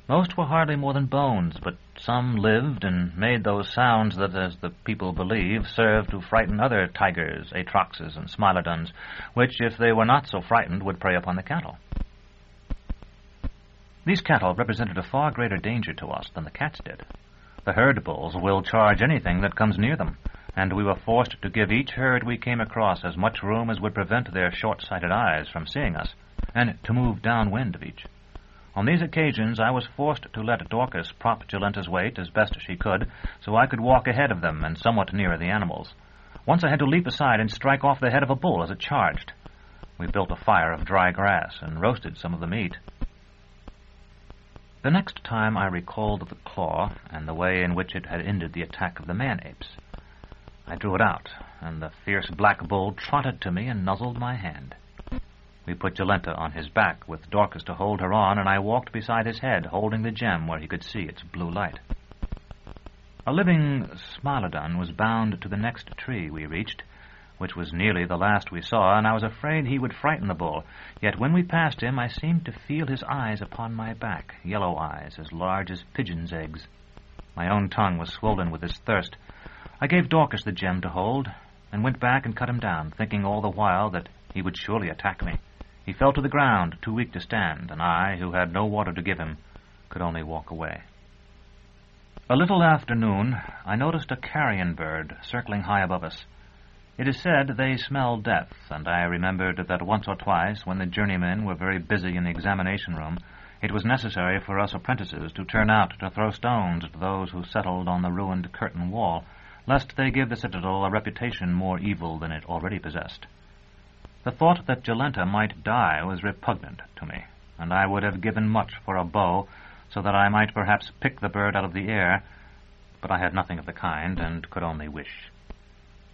Most were hardly more than bones, but some lived and made those sounds that, as the people believe, served to frighten other tigers, atroxes, and smilodons, which, if they were not so frightened, would prey upon the cattle. These cattle represented a far greater danger to us than the cats did. The herd bulls will charge anything that comes near them, and we were forced to give each herd we came across as much room as would prevent their short-sighted eyes from seeing us, and to move downwind of each. On these occasions I was forced to let Dorcas prop Jolenta's weight as best she could, so I could walk ahead of them and somewhat nearer the animals. Once I had to leap aside and strike off the head of a bull as it charged. We built a fire of dry grass and roasted some of the meat. The next time I recalled the claw and the way in which it had ended the attack of the man-apes. I drew it out, and the fierce black bull trotted to me and nuzzled my hand. We put Jolenta on his back, with Dorcas to hold her on, and I walked beside his head, holding the gem where he could see its blue light. A living smilodon was bound to the next tree we reached, which was nearly the last we saw, and I was afraid he would frighten the bull. Yet when we passed him, I seemed to feel his eyes upon my back, yellow eyes as large as pigeons' eggs. My own tongue was swollen with his thirst. I gave Dorcas the gem to hold, and went back and cut him down, thinking all the while that he would surely attack me. He fell to the ground, too weak to stand, and I, who had no water to give him, could only walk away. A little after noon, I noticed a carrion bird circling high above us. It is said they smell death, and I remembered that once or twice, when the journeymen were very busy in the examination room, it was necessary for us apprentices to turn out to throw stones at those who settled on the ruined curtain wall, lest they give the citadel a reputation more evil than it already possessed. The thought that Jolenta might die was repugnant to me, and I would have given much for a bow, so that I might perhaps pick the bird out of the air, but I had nothing of the kind, and could only wish.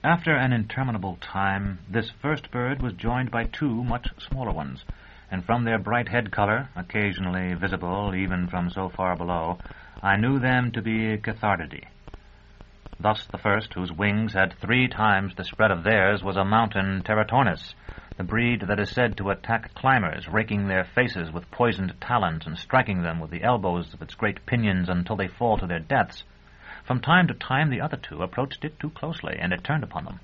After an interminable time, this first bird was joined by 2 much smaller ones, and from their bright head color, occasionally visible even from so far below, I knew them to be Cathartidae. Thus the first, whose wings had 3 times the spread of theirs, was a mountain Teratornis, the breed that is said to attack climbers, raking their faces with poisoned talons and striking them with the elbows of its great pinions until they fall to their deaths. From time to time the other 2 approached it too closely, and it turned upon them.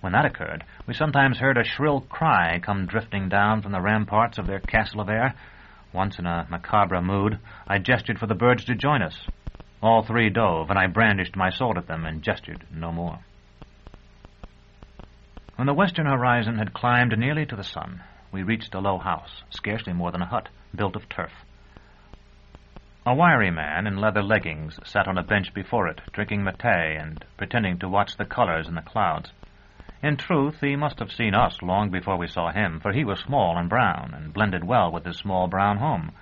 When that occurred, we sometimes heard a shrill cry come drifting down from the ramparts of their castle of air. Once, in a macabre mood, I gestured for the birds to join us. All 3 dove, and I brandished my sword at them and gestured no more. When the western horizon had climbed nearly to the sun, we reached a low house, scarcely more than a hut, built of turf. A wiry man in leather leggings sat on a bench before it, drinking maté and pretending to watch the colors in the clouds. In truth, he must have seen us long before we saw him, for he was small and brown, and blended well with his small brown home,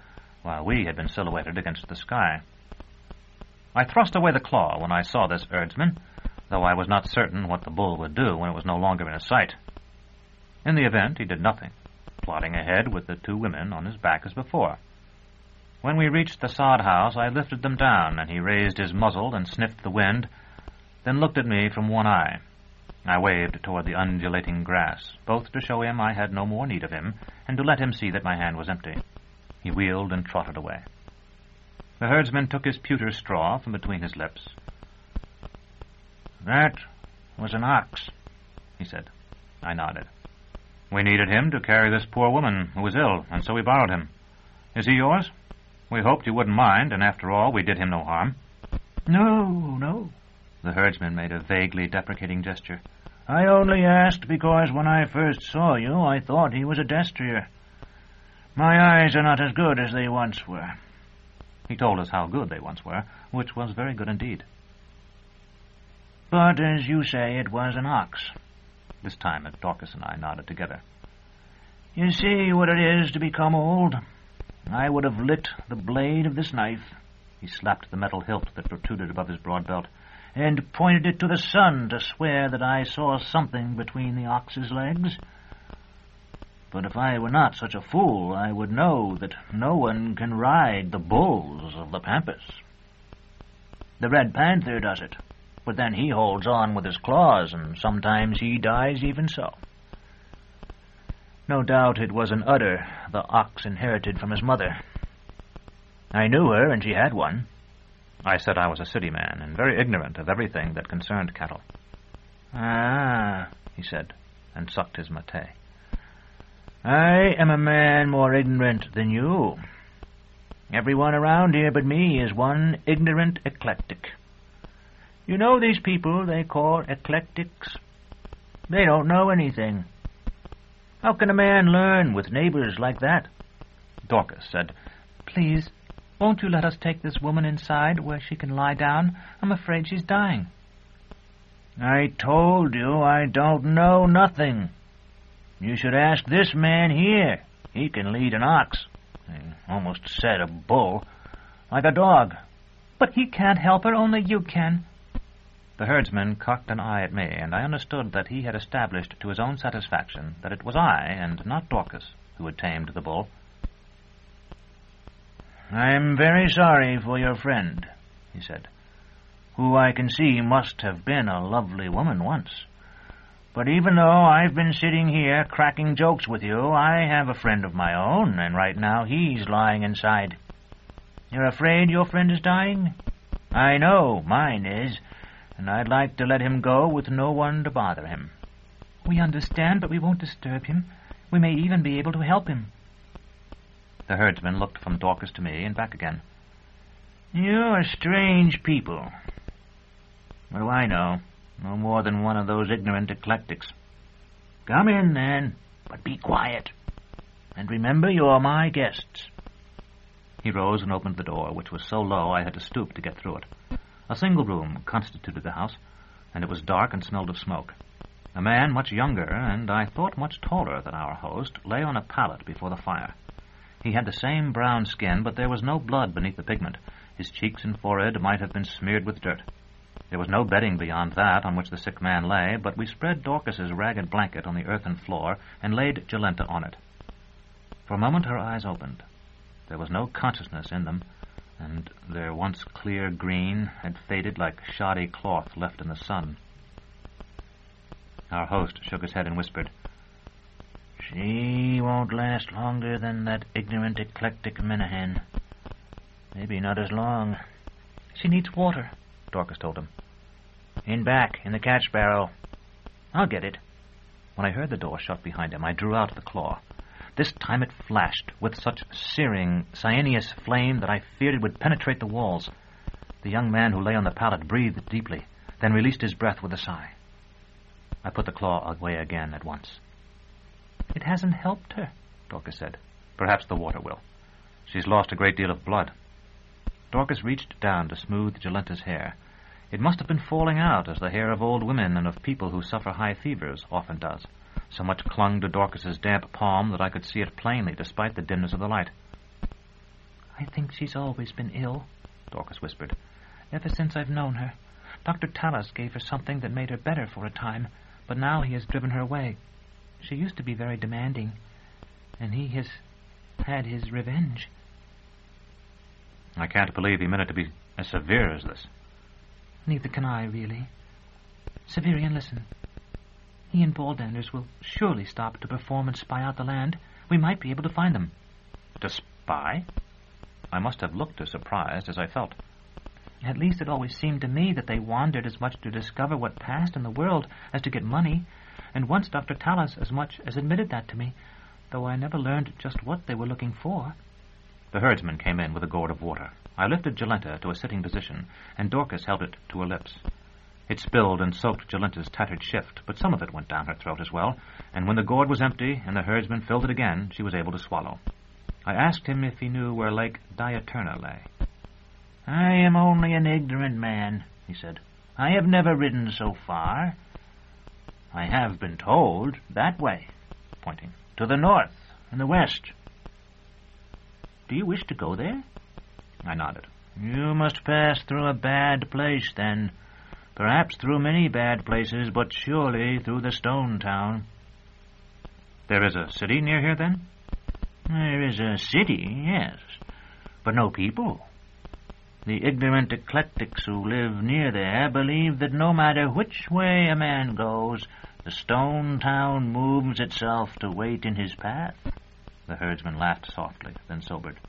while we had been silhouetted against the sky. I thrust away the claw when I saw this herdsman, though I was not certain what the bull would do when it was no longer in his sight. In the event, he did nothing, plodding ahead with the 2 women on his back as before. When we reached the sod house, I lifted them down, and he raised his muzzle and sniffed the wind, then looked at me from one eye. I waved toward the undulating grass, both to show him I had no more need of him, and to let him see that my hand was empty. He wheeled and trotted away. The herdsman took his pewter straw from between his lips. "That was an ox," he said. I nodded. "We needed him to carry this poor woman who was ill, and so we borrowed him. Is he yours? We hoped you wouldn't mind, and after all, we did him no harm." "No, no." The herdsman made a vaguely deprecating gesture. I only asked because when I first saw you, I thought he was a destrier. My eyes are not as good as they once were." He told us how good they once were, which was very good indeed. "But, as you say, it was an ox." This time Dorcas and I nodded together. "You see what it is to become old. I would have lit the blade of this knife," he slapped the metal hilt that protruded above his broad belt, "and pointed it to the sun to swear that I saw something between the ox's legs. But if I were not such a fool, I would know that no one can ride the bulls of the pampas. The Red Panther does it, but then he holds on with his claws, and sometimes he dies even so. No doubt it was an udder the ox inherited from his mother. I knew her, and she had one." I said I was a city man, and very ignorant of everything that concerned cattle. "Ah," he said, and sucked his mate. "I am a man more ignorant than you. Everyone around here but me is one ignorant eclectic. You know these people they call eclectics? They don't know anything. How can a man learn with neighbors like that?" Dorcas said, "Please, won't you let us take this woman inside where she can lie down? I'm afraid she's dying." "I told you I don't know nothing. You should ask this man here. He can lead an ox. I almost said a bull. Like a dog." "But he can't help her, only you can." The herdsman cocked an eye at me, and I understood that he had established to his own satisfaction that it was I, and not Dorcas, who had tamed the bull. "I'm very sorry for your friend," he said, "who I can see must have been a lovely woman once. But even though I've been sitting here cracking jokes with you, I have a friend of my own, and right now he's lying inside. You're afraid your friend is dying? I know mine is, and I'd like to let him go with no one to bother him." "We understand, but we won't disturb him. We may even be able to help him." The herdsman looked from Dorcas to me and back again. "You're strange people. What do I know? No more than one of those ignorant eclectics. Come in, then, but be quiet. And remember you're my guests." He rose and opened the door, which was so low I had to stoop to get through it. A single room constituted the house, and it was dark and smelled of smoke. A man much younger, and I thought much taller than our host, lay on a pallet before the fire. He had the same brown skin, but there was no blood beneath the pigment. His cheeks and forehead might have been smeared with dirt. There was no bedding beyond that on which the sick man lay, but we spread Dorcas's ragged blanket on the earthen floor and laid Jolenta on it. For a moment her eyes opened. There was no consciousness in them, and their once clear green had faded like shoddy cloth left in the sun. Our host shook his head and whispered, "She won't last longer than that ignorant eclectic Minahan. Maybe not as long." "She needs water," Dorcas told him. "In back, in the catch barrel. I'll get it." When I heard the door shut behind him, I drew out the claw. This time it flashed with such searing, cyaneous flame that I feared it would penetrate the walls. The young man who lay on the pallet breathed deeply, then released his breath with a sigh. I put the claw away again at once. "It hasn't helped her," Dorcas said. "Perhaps the water will. She's lost a great deal of blood." Dorcas reached down to smooth Jolenta's hair. It must have been falling out, as the hair of old women and of people who suffer high fevers often does. So much clung to Dorcas's damp palm that I could see it plainly despite the dimness of the light. "I think she's always been ill," Dorcas whispered. "Ever since I've known her. Dr. Tallis gave her something that made her better for a time, but now he has driven her away. She used to be very demanding, and he has had his revenge." I can't believe he meant it to be as severe as this. "Neither can I, really. Severian, listen. He and Baldanders will surely stop to perform and spy out the land. We might be able to find them." To spy? I must have looked as surprised as I felt. "At least it always seemed to me that they wandered as much to discover what passed in the world as to get money, and once Dr. Tallis as much as admitted that to me, though I never learned just what they were looking for." The herdsman came in with a gourd of water. I lifted Jolenta to a sitting position, and Dorcas held it to her lips. It spilled and soaked Jolenta's tattered shift, but some of it went down her throat as well, and when the gourd was empty and the herdsman filled it again, she was able to swallow. I asked him if he knew where Lake Diaturna lay. "I am only an ignorant man," he said. "I have never ridden so far. I have been told that way," pointing, "to the north and the west." "Do you wish to go there?" I nodded. "You must pass through a bad place, then. Perhaps through many bad places, but surely through the Stone Town." "There is a city near here, then?" "There is a city, yes, but no people. The ignorant eclectics who live near there believe that no matter which way a man goes, the Stone Town moves itself to wait in his path." The herdsman laughed softly, then sobered.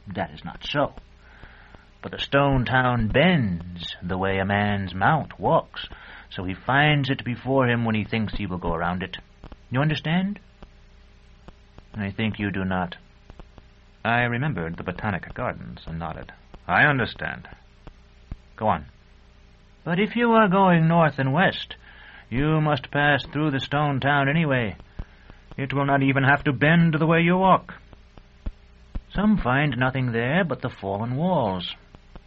"That is not so. But the Stone Town bends the way a man's mount walks, so he finds it before him when he thinks he will go around it. You understand?" "I think you do not." I remembered the Botanic Gardens and nodded. "I understand. Go on." "But if you are going north and west, you must pass through the Stone Town anyway. It will not even have to bend the way you walk. Some find nothing there but the fallen walls.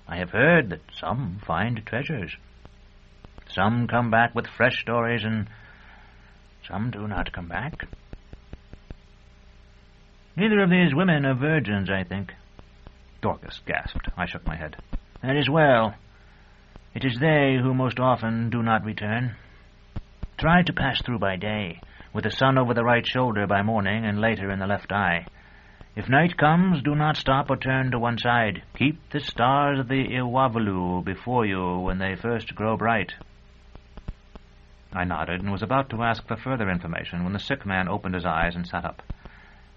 I have heard that some find treasures. Some come back with fresh stories, and some do not come back. Neither of these women are virgins, I think." Dorcas gasped. I shook my head. "That is well. It is they who most often do not return. Try to pass through by day, with the sun over the right shoulder by morning and later in the left eye. If night comes, do not stop or turn to one side. Keep the stars of the Iwavalu before you when they first grow bright." I nodded and was about to ask for further information when the sick man opened his eyes and sat up.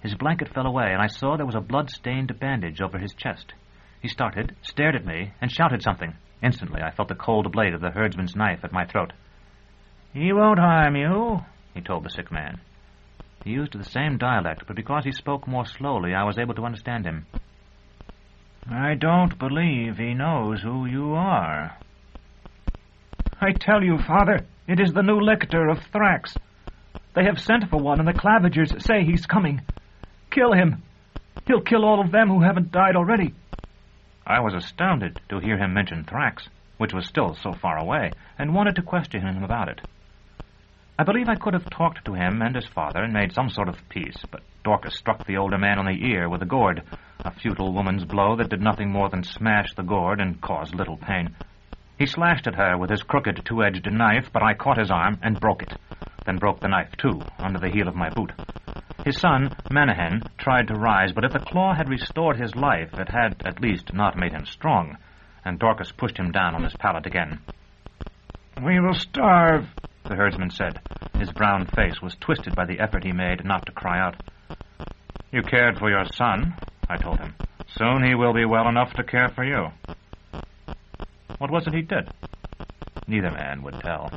His blanket fell away, and I saw there was a blood-stained bandage over his chest. He started, stared at me, and shouted something. Instantly I felt the cold blade of the herdsman's knife at my throat. "He won't harm you," he told the sick man. He used the same dialect, but because he spoke more slowly, I was able to understand him. "I don't believe he knows who you are." "I tell you, Father, it is the new lictor of Thrax. They have sent for one, and the Clavigers say he's coming. Kill him. He'll kill all of them who haven't died already." I was astounded to hear him mention Thrax, which was still so far away, and wanted to question him about it. I believe I could have talked to him and his father and made some sort of peace, but Dorcas struck the older man on the ear with a gourd, a futile woman's blow that did nothing more than smash the gourd and cause little pain. He slashed at her with his crooked two-edged knife, but I caught his arm and broke it, then broke the knife, too, under the heel of my boot. His son, Manahan, tried to rise, but if the claw had restored his life, it had at least not made him strong, and Dorcas pushed him down on his pallet again. "We will starve," the herdsman said. His brown face was twisted by the effort he made not to cry out. "You cared for your son," I told him. "Soon he will be well enough to care for you." What was it he did? Neither man would tell.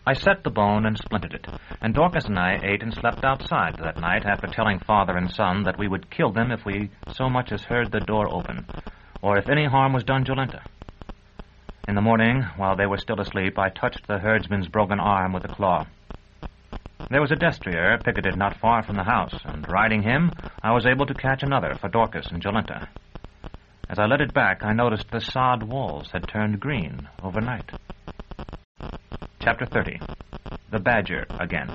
I set the bone and splintered it, and Dorcas and I ate and slept outside that night after telling father and son that we would kill them if we so much as heard the door open, or if any harm was done Jolenta. In the morning, while they were still asleep, I touched the herdsman's broken arm with a claw. There was a destrier picketed not far from the house, and riding him, I was able to catch another for Dorcas and Jolenta. As I led it back, I noticed the sod walls had turned green overnight. Chapter 30. The Badger Again.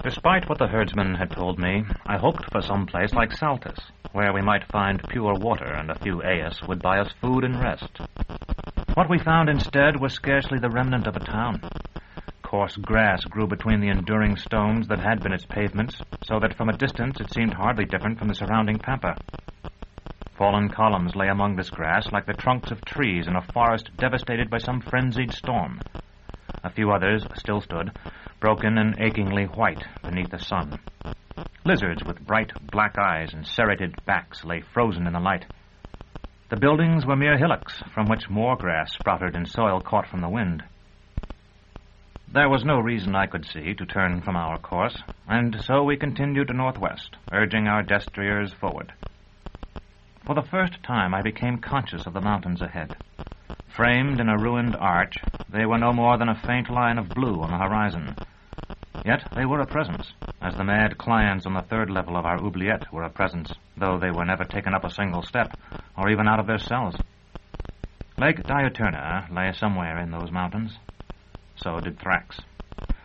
Despite what the herdsman had told me, I hoped for some place like Saltus, where we might find pure water and a few Aes would buy us food and rest. What we found instead was scarcely the remnant of a town. Coarse grass grew between the enduring stones that had been its pavements, so that from a distance it seemed hardly different from the surrounding pampa. Fallen columns lay among this grass like the trunks of trees in a forest devastated by some frenzied storm. A few others still stood, broken and achingly white beneath the sun. Lizards with bright black eyes and serrated backs lay frozen in the light. The buildings were mere hillocks from which more grass sprouted in soil caught from the wind. There was no reason I could see to turn from our course, and so we continued northwest, urging our destriers forward. For the first time I became conscious of the mountains ahead. Framed in a ruined arch, they were no more than a faint line of blue on the horizon. Yet they were a presence, as the mad clients on the third level of our oubliette were a presence, though they were never taken up a single step, or even out of their cells. Lake Diuturna lay somewhere in those mountains. So did Thrax.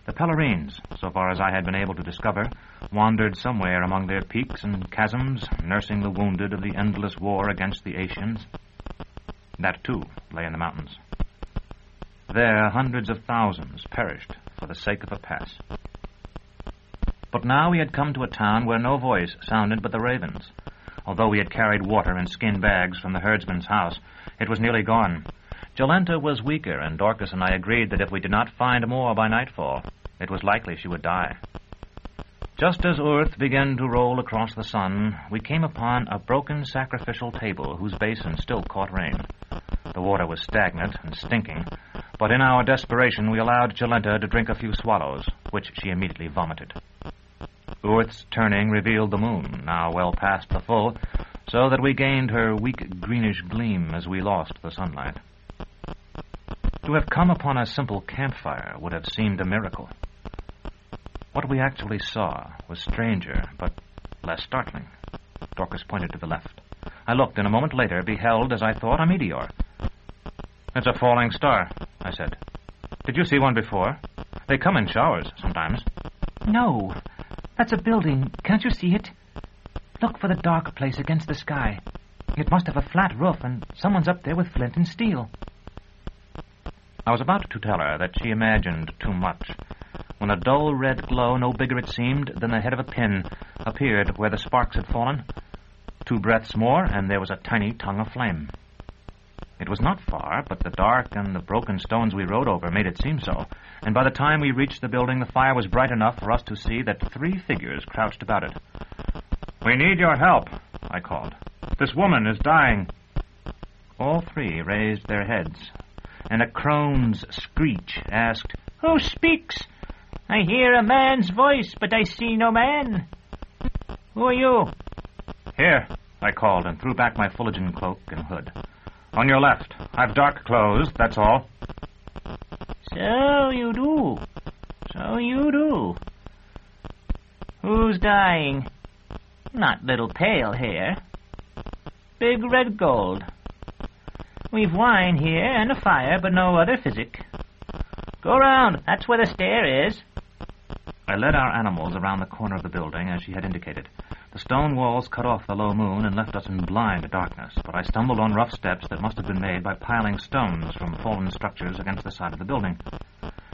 The Pelorines, so far as I had been able to discover, wandered somewhere among their peaks and chasms, nursing the wounded of the endless war against the Asians. That, too, lay in the mountains. There, hundreds of thousands perished for the sake of a pass. But now we had come to a town where no voice sounded but the ravens. Although we had carried water in skin bags from the herdsman's house, it was nearly gone. Jolenta was weaker, and Dorcas and I agreed that if we did not find more by nightfall, it was likely she would die. Just as earth began to roll across the sun, we came upon a broken sacrificial table whose basin still caught rain. The water was stagnant and stinking, but in our desperation we allowed Jolenta to drink a few swallows, which she immediately vomited. Earth's turning revealed the moon, now well past the full, so that we gained her weak greenish gleam as we lost the sunlight. To have come upon a simple campfire would have seemed a miracle. What we actually saw was stranger, but less startling. Dorcas pointed to the left. I looked, and a moment later beheld, as I thought, a meteor. "It's a falling star," I said. "Did you see one before? They come in showers sometimes." No, that's a building. Can't you see it? Look for the dark place against the sky. It must have a flat roof, and someone's up there with flint and steel. I was about to tell her that she imagined too much, when a dull red glow, no bigger it seemed than the head of a pin, appeared where the sparks had fallen. 2 breaths more, and there was a tiny tongue of flame. It was not far, but the dark and the broken stones we rode over made it seem so, and by the time we reached the building, the fire was bright enough for us to see that 3 figures crouched about it. "We need your help," I called. "This woman is dying." All 3 raised their heads, and a crone's screech asked, "Who speaks? I hear a man's voice, but I see no man. Who are you?" "Here," I called, and threw back my Fullerton cloak and hood. "On your left. I've dark clothes, that's all." So you do. So you do. Who's dying? Not little pale hair. Big red gold. We've wine here and a fire, but no other physic. Go round. That's where the stair is." I led our animals around the corner of the building, as she had indicated. The stone walls cut off the low moon and left us in blind darkness, but I stumbled on rough steps that must have been made by piling stones from fallen structures against the side of the building.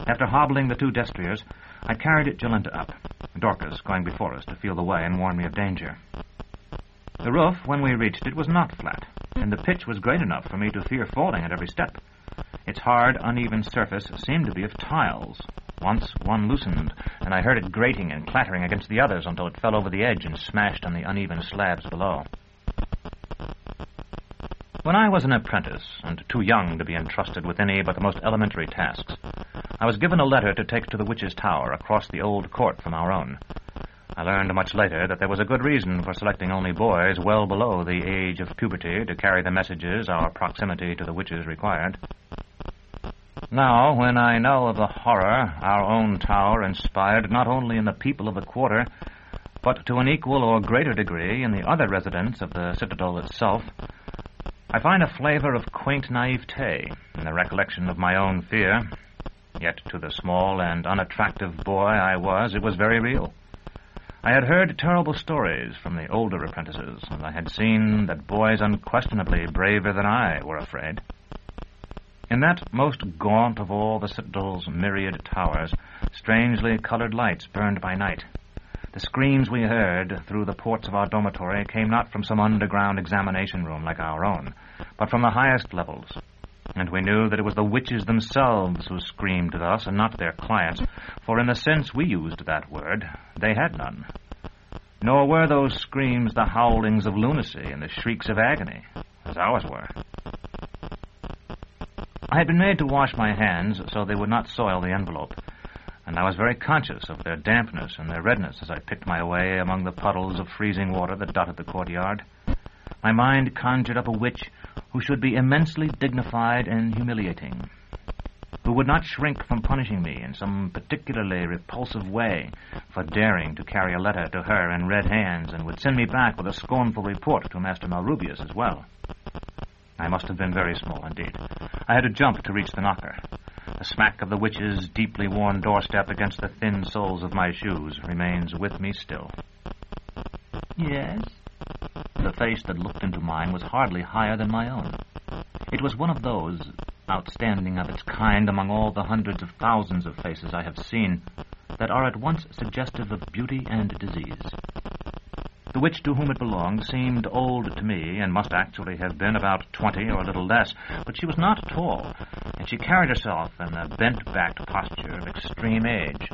After hobbling the 2 destriers, I carried Jolenta up, Dorcas going before us to feel the way and warn me of danger. The roof, when we reached it, was not flat, and the pitch was great enough for me to fear falling at every step. Its hard, uneven surface seemed to be of tiles. Once one loosened, and I heard it grating and clattering against the others until it fell over the edge and smashed on the uneven slabs below. When I was an apprentice, and too young to be entrusted with any but the most elementary tasks, I was given a letter to take to the Witch's Tower across the old court from our own. I learned much later that there was a good reason for selecting only boys well below the age of puberty to carry the messages our proximity to the witches required. Now, when I know of the horror our own tower inspired not only in the people of the quarter, but to an equal or greater degree in the other residents of the citadel itself, I find a flavor of quaint naivete in the recollection of my own fear. Yet to the small and unattractive boy I was, it was very real. I had heard terrible stories from the older apprentices, and I had seen that boys unquestionably braver than I were afraid. In that most gaunt of all the citadel's myriad towers, strangely colored lights burned by night. The screams we heard through the ports of our dormitory came not from some underground examination room like our own, but from the highest levels. And we knew that it was the witches themselves who screamed thus, and not their clients, for in the sense we used that word, they had none. Nor were those screams the howlings of lunacy and the shrieks of agony, as ours were. I had been made to wash my hands so they would not soil the envelope, and I was very conscious of their dampness and their redness as I picked my way among the puddles of freezing water that dotted the courtyard. My mind conjured up a witch who should be immensely dignified and humiliating, who would not shrink from punishing me in some particularly repulsive way for daring to carry a letter to her in red hands, and would send me back with a scornful report to Master Malrubius as well. I must have been very small indeed. I had to jump to reach the knocker. The smack of the witch's deeply worn doorstep against the thin soles of my shoes remains with me still. Yes? The face that looked into mine was hardly higher than my own. It was one of those, outstanding of its kind among all the hundreds of thousands of faces I have seen, that are at once suggestive of beauty and disease. The witch to whom it belonged seemed old to me, and must actually have been about 20 or a little less, but she was not tall, and she carried herself in a bent-backed posture of extreme age.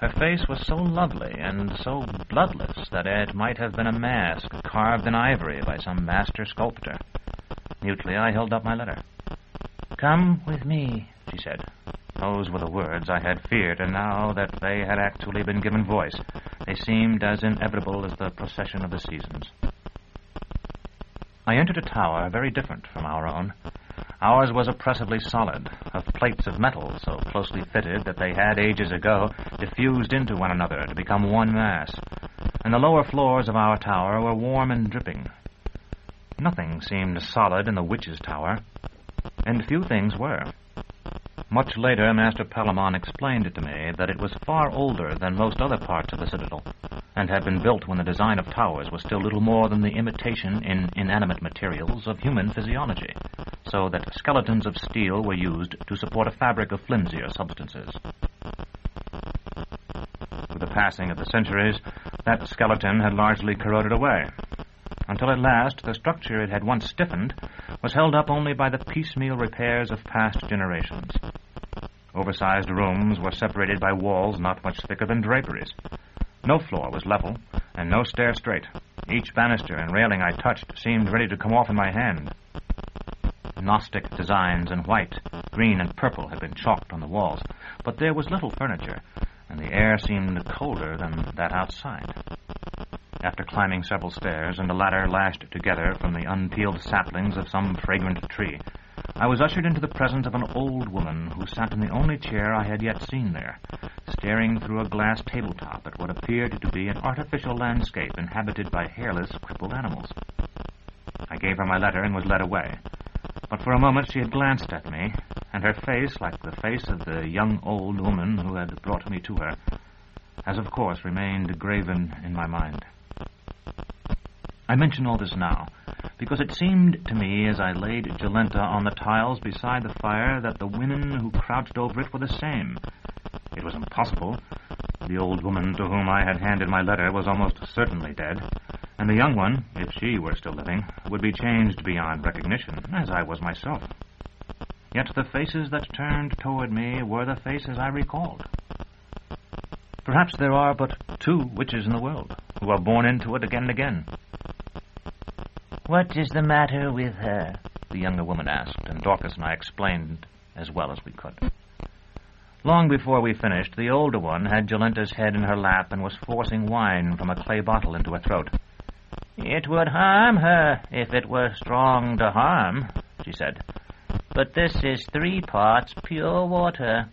Her face was so lovely and so bloodless that it might have been a mask carved in ivory by some master sculptor. Mutely I held up my letter. "Come with me," she said. Those were the words I had feared, and now that they had actually been given voice, they seemed as inevitable as the procession of the seasons. I entered a tower very different from our own. Ours was oppressively solid, of plates of metal so closely fitted that they had ages ago diffused into one another to become one mass, and the lower floors of our tower were warm and dripping. Nothing seemed solid in the witch's tower, and few things were. Much later, Master Palamon explained to me that it was far older than most other parts of the citadel, and had been built when the design of towers was still little more than the imitation in inanimate materials of human physiology, so that skeletons of steel were used to support a fabric of flimsier substances. With the passing of the centuries, that skeleton had largely corroded away, until at last the structure it had once stiffened was held up only by the piecemeal repairs of past generations. Oversized rooms were separated by walls not much thicker than draperies. No floor was level, and no stair straight. Each banister and railing I touched seemed ready to come off in my hand. Gnostic designs in white, green, and purple had been chalked on the walls, but there was little furniture, and the air seemed colder than that outside. After climbing several stairs and a ladder lashed together from the unpeeled saplings of some fragrant tree, I was ushered into the presence of an old woman who sat in the only chair I had yet seen there, staring through a glass tabletop at what appeared to be an artificial landscape inhabited by hairless, crippled animals. I gave her my letter and was led away, but for a moment she had glanced at me, and her face, like the face of the young old woman who had brought me to her, has of course remained graven in my mind. I mention all this now, because it seemed to me as I laid Jolenta on the tiles beside the fire that the women who crouched over it were the same. It was impossible. The old woman to whom I had handed my letter was almost certainly dead, and the young one, if she were still living, would be changed beyond recognition, as I was myself. Yet the faces that turned toward me were the faces I recalled. Perhaps there are but 2 witches in the world, who are born into it again and again. "What is the matter with her?" the younger woman asked, and Dorcas and I explained as well as we could. Long before we finished, the older one had Jolenta's head in her lap and was forcing wine from a clay bottle into her throat. "It would harm her if it were strong to harm," she said. "But this is 3 parts pure water.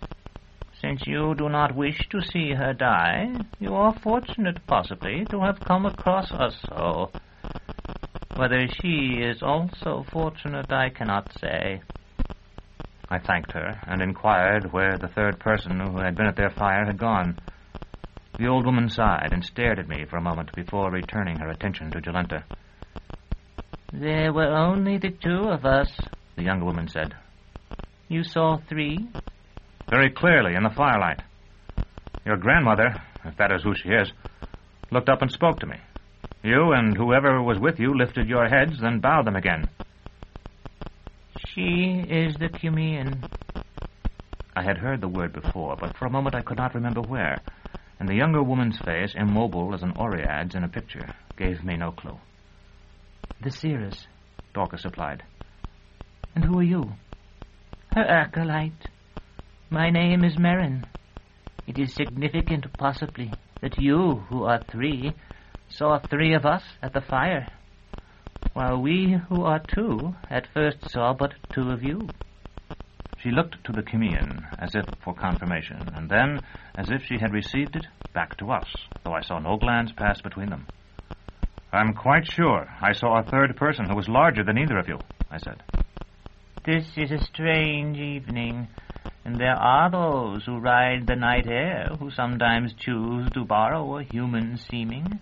Since you do not wish to see her die, you are fortunate, possibly, to have come across us so. Whether she is also fortunate, I cannot say." I thanked her, and inquired where the 3rd person who had been at their fire had gone. The old woman sighed and stared at me for a moment before returning her attention to Jolenta. "There were only the 2 of us," the younger woman said. "You saw 3? "Very clearly in the firelight. Your grandmother, if that is who she is, looked up and spoke to me. You and whoever was with you lifted your heads, then bowed them again." "She is the Cumean." I had heard the word before, but for a moment I could not remember where, and the younger woman's face, immobile as an Oread's in a picture, gave me no clue. "The seeress," Dorcas replied. "And who are you?" "Her acolyte. My name is Merrin. It is significant, possibly, that you, who are 3, saw 3 of us at the fire. while we who are two at first saw but two of you. She looked to the Crimean as if for confirmation, and then, as if she had received it, back to us, though I saw no glance pass between them. I'm quite sure I saw a third person who was larger than either of you, I said. This is a strange evening, and there are those who ride the night air who sometimes choose to borrow a human seeming.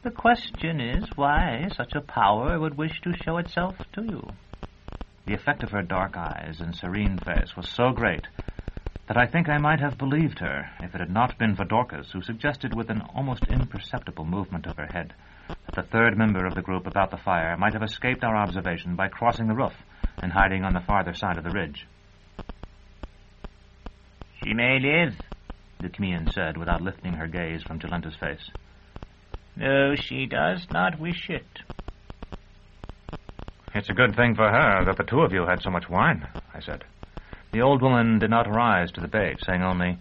The question is why such a power would wish to show itself to you. The effect of her dark eyes and serene face was so great that I think I might have believed her if it had not been for Dorcas, who suggested with an almost imperceptible movement of her head that the third member of the group about the fire might have escaped our observation by crossing the roof and hiding on the farther side of the ridge. She may live, the Crimean said, without lifting her gaze from Jolenta's face. though she does not wish it. It's a good thing for her that the two of you had so much wine, I said. The old woman did not rise to the bait, saying only,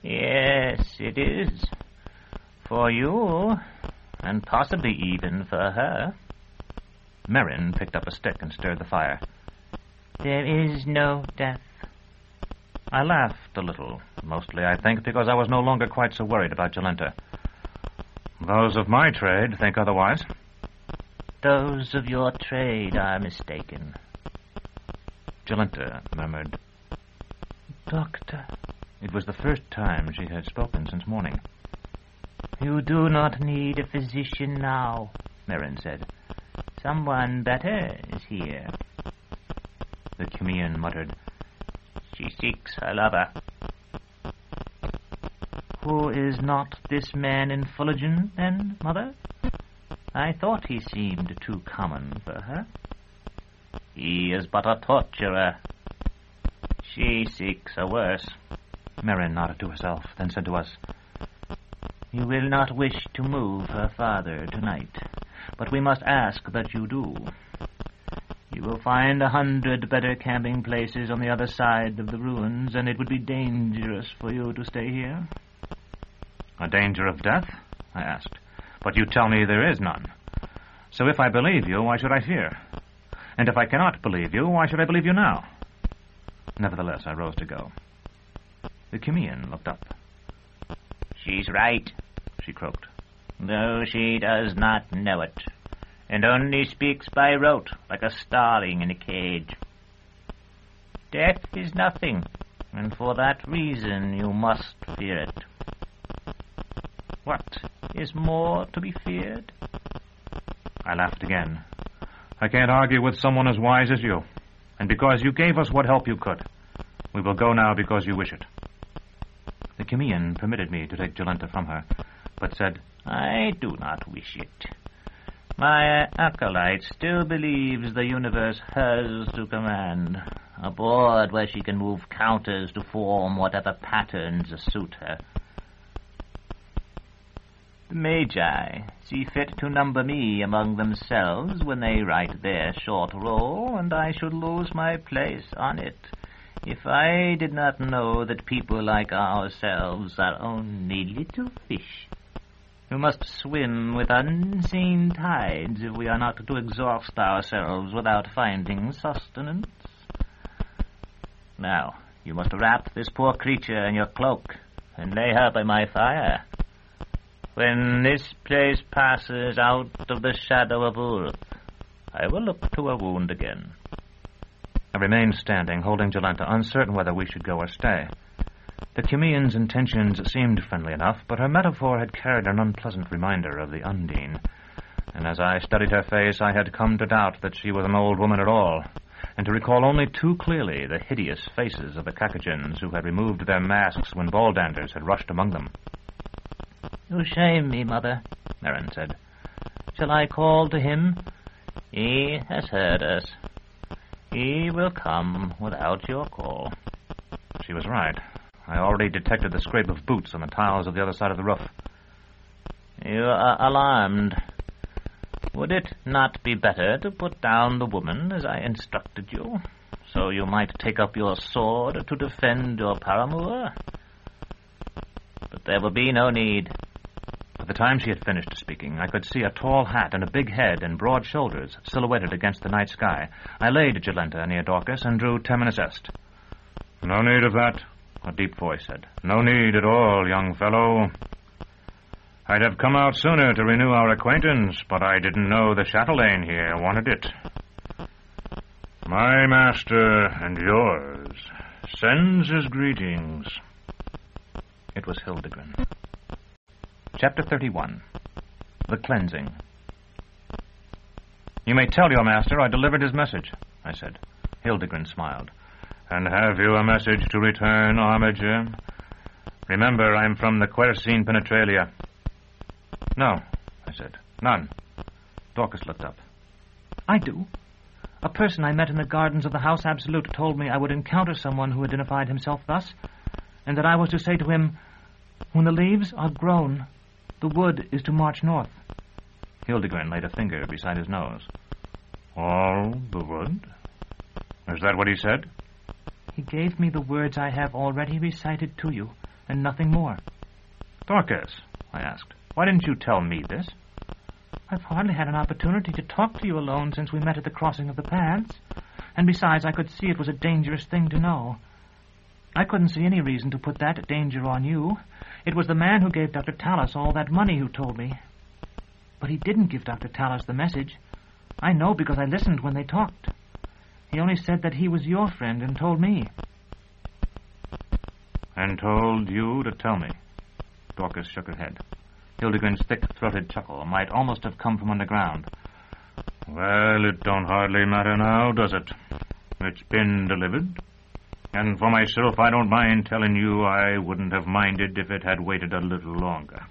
Yes, it is. For you, and possibly even for her. Merrin picked up a stick and stirred the fire. There is no death. I laughed a little, mostly, I think, because I was no longer quite so worried about Jolenta. Those of my trade think otherwise. Those of your trade are mistaken. Jolenta murmured, Doctor. It was the first time she had spoken since morning. You do not need a physician now, Merrin said. Someone better is here. The Crimean muttered, She seeks her lover. Who is not this man in Fullerton, then, Mother? I thought he seemed too common for her. He is but a torturer. She seeks a worse. Merrin nodded to herself, then said to us, You will not wish to move her father tonight, but we must ask that you do. You will find 100 better camping places on the other side of the ruins, and it would be dangerous for you to stay here. A danger of death? I asked. But you tell me there is none. So if I believe you, why should I fear? And if I cannot believe you, why should I believe you now? Nevertheless, I rose to go. The Crimean looked up. She's right, she croaked, though she does not know it, and only speaks by rote like a starling in a cage. Death is nothing, and for that reason you must fear it. What is more to be feared? I laughed again. I can't argue with someone as wise as you, and because you gave us what help you could. We will go now because you wish it. The Crimean permitted me to take Jolenta from her, but said, I do not wish it. My acolyte still believes the universe hers to command, a board where she can move counters to form whatever patterns suit her. The Magi see fit to number me among themselves when they write their short roll, and I should lose my place on it if I did not know that people like ourselves are only little fish who must swim with unseen tides if we are not to exhaust ourselves without finding sustenance. Now, you must wrap this poor creature in your cloak and lay her by my fire. When this place passes out of the shadow of Ulf, I will look to a wound again. I remained standing, holding Jolenta, uncertain whether we should go or stay. The Crimean's intentions seemed friendly enough, but her metaphor had carried an unpleasant reminder of the Undine, and as I studied her face, I had come to doubt that she was an old woman at all, and to recall only too clearly the hideous faces of the Cacogens who had removed their masks when Baldanders had rushed among them. You shame me, Mother, Merrin said. Shall I call to him? He has heard us. He will come without your call. She was right. I already detected the scrape of boots on the tiles of the other side of the roof. You are alarmed. Would it not be better to put down the woman as I instructed you, so you might take up your sword to defend your paramour? But there will be no need. The the time she had finished speaking, I could see a tall hat and a big head and broad shoulders silhouetted against the night sky. I laid Jolenta near Dorcas and drew Terminus Est. "No need of that," a deep voice said. "No need at all, young fellow. I'd have come out sooner to renew our acquaintance, but I didn't know the chatelaine here wanted it. My master and yours sends his greetings." It was Hildegren. Chapter 31. The Cleansing. "You may tell your master I delivered his message," I said. Hildegren smiled. "And have you a message to return, Armiger? Remember, I'm from the Quercine Penetralia." "No," I said. "None." Dorcas looked up. I do. A person I met in the gardens of the House Absolute told me I would encounter someone who identified himself thus, and that I was to say to him, 'When the leaves are grown, the wood is to march north.'" Hildegren laid a finger beside his nose. "All the wood? Is that what he said?" He gave me the words I have already recited to you, and nothing more. "Dorcas," I asked, "why didn't you tell me this?" "I've hardly had an opportunity to talk to you alone since we met at the crossing of the paths, and besides, I could see it was a dangerous thing to know. I couldn't see any reason to put that danger on you. It was the man who gave Dr. Tallis all that money who told me. But he didn't give Dr. Tallis the message. I know because I listened when they talked. He only said that he was your friend and told me." "And told you to tell me?" Dorcas shook her head. Hildegren's thick-throated chuckle might almost have come from underground. "Well, it don't hardly matter now, does it? It's been delivered. And for myself, I don't mind telling you I wouldn't have minded if it had waited a little longer.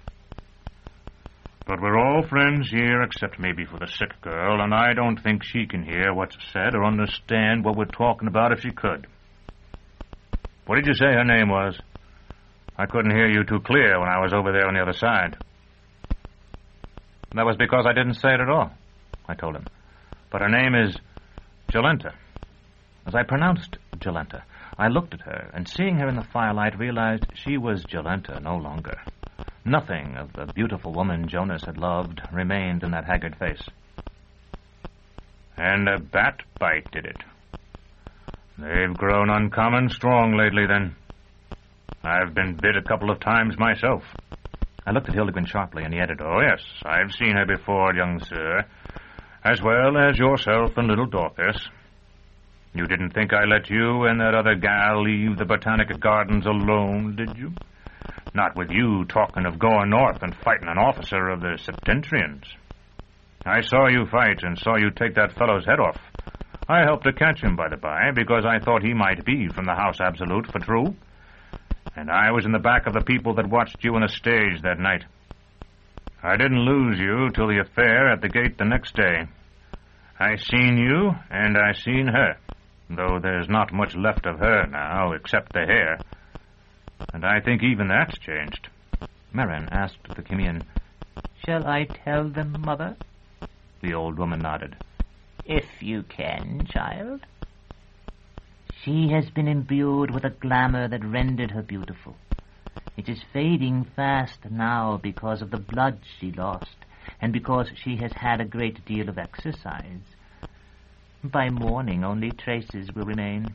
But we're all friends here, except maybe for the sick girl, and I don't think she can hear what's said or understand what we're talking about if she could. What did you say her name was? I couldn't hear you too clear when I was over there on the other side." "That was because I didn't say it at all," I told him. "But her name is Jolenta." As I pronounced Jolenta, I looked at her, and seeing her in the firelight, realized she was Jolenta no longer. Nothing of the beautiful woman Jonas had loved remained in that haggard face. "And a bat bite did it. They've grown uncommon strong lately, then. I've been bit a couple of times myself." I looked at Hildegren sharply, and he added, "Oh, yes, I've seen her before, young sir, as well as yourself and little Dorcas. You didn't think I let you and that other gal leave the Botanic Gardens alone, did you? Not with you talking of going north and fighting an officer of the Septentrians. I saw you fight and saw you take that fellow's head off. I helped to catch him, by the by, because I thought he might be from the House Absolute for true. And I was in the back of the people that watched you on the stage that night. I didn't lose you till the affair at the gate the next day. I seen you, and I seen her, though there's not much left of her now, except the hair. And I think even that's changed." Merrin asked the Chimian, "Shall I tell them, Mother?" The old woman nodded. "If you can, child. She has been imbued with a glamour that rendered her beautiful. It is fading fast now because of the blood she lost, and because she has had a great deal of exercise. By morning only traces will remain."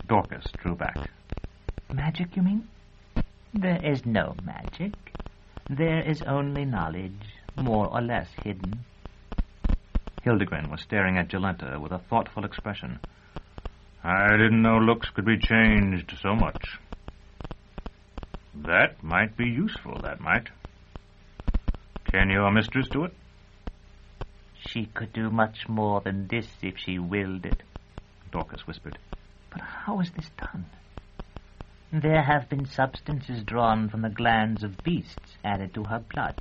Dorcas drew back. "Magic, you mean?" "There is no magic. There is only knowledge, more or less hidden." Hildegren was staring at Jolenta with a thoughtful expression. "I didn't know looks could be changed so much. That might be useful, that might. Can your mistress do it?" "She could do much more than this if she willed it," Dorcas whispered. "But how is this done?" "There have been substances drawn from the glands of beasts added to her blood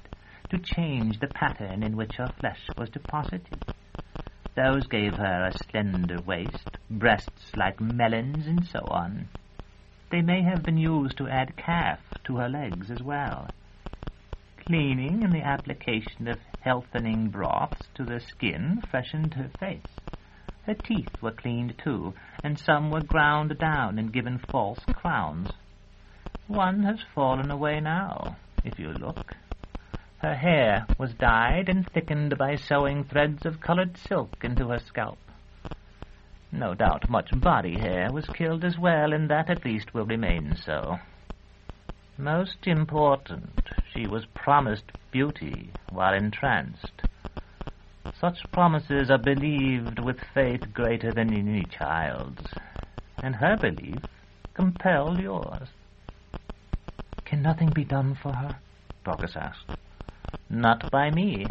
to change the pattern in which her flesh was deposited. Those gave her a slender waist, breasts like melons, and so on. They may have been used to add calf to her legs as well. Cleaning and the application of healthening broths to the skin freshened her face. Her teeth were cleaned too, and some were ground down and given false crowns. One has fallen away now, if you look. Her hair was dyed and thickened by sewing threads of colored silk into her scalp. No doubt much body hair was killed as well, and that at least will remain so. Most important, she was promised beauty while entranced. Such promises are believed with faith greater than any child's, and her belief compelled yours. Can nothing be done for her? Dorcas asked. Not by me,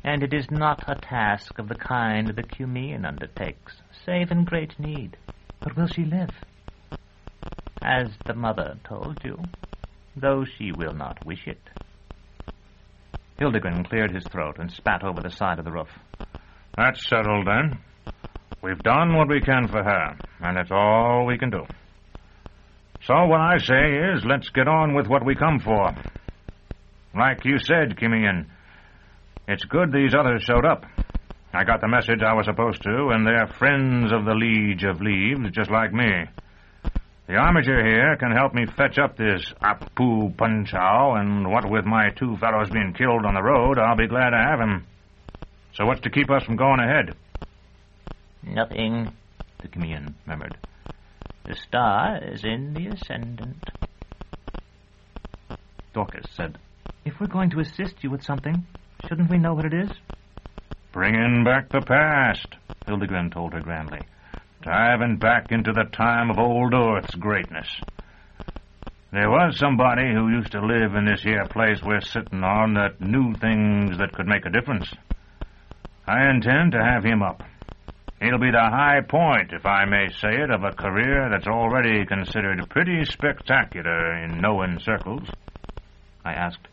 and it is not a task of the kind the Cumean undertakes, save in great need. But will she live? As the mother told you, though she will not wish it. Hildegren cleared his throat and spat over the side of the roof. That's settled, then. We've done what we can for her, and it's all we can do. So what I say is, let's get on with what we come for. Like you said, Cumean, it's good these others showed up. I got the message I was supposed to, and they're friends of the Liege of Leaves, just like me. The armiger here can help me fetch up this Apu Punchow, and what with my 2 fellows being killed on the road, I'll be glad to have him. So what's to keep us from going ahead? Nothing, the Cumean murmured. The star is in the ascendant. Dorcas said, "If we're going to assist you with something, shouldn't we know what it is?" Bringing back the past, Hildegren told her grandly. Diving back into the time of old Earth's greatness. There was somebody who used to live in this here place we're sitting on that knew things that could make a difference. I intend to have him up. It'll be the high point, if I may say it, of a career that's already considered pretty spectacular in knowing circles. I asked,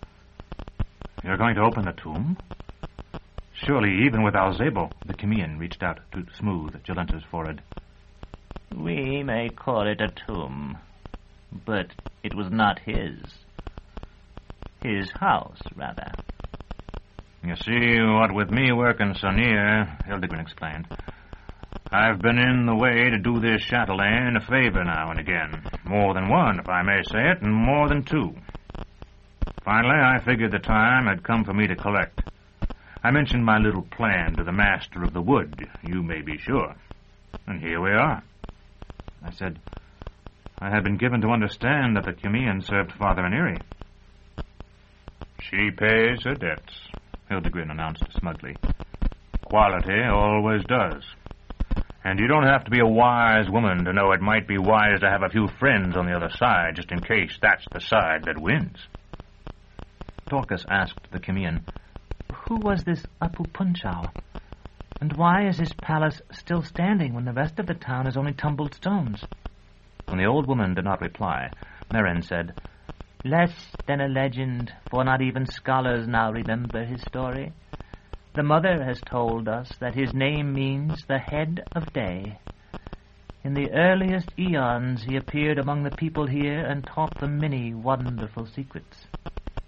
"You're going to open the tomb?" Surely, even with Alzebo, the Cumean reached out to smooth Jolenta's forehead. We may call it a tomb, but it was not his. His house, rather. You see, what with me working so near, Hildegren explained, I've been in the way to do this chatelaine a favor now and again. More than one, if I may say it, and more than 2. Finally, I figured the time had come for me to collect. I mentioned my little plan to the master of the wood, you may be sure. And here we are. I said, "I had been given to understand that the Cumean served Father Aniri." She pays her debts, Hildegren announced smugly. Quality always does. And you don't have to be a wise woman to know it might be wise to have a few friends on the other side, just in case that's the side that wins. Dorcas asked the Cumean, "Who was this Apu Punchow? And why is his palace still standing when the rest of the town is only tumbled stones?" When the old woman did not reply, Merin said, Less than a legend, for not even scholars now remember his story. The mother has told us that his name means the head of day. In the earliest eons he appeared among the people here and taught them many wonderful secrets.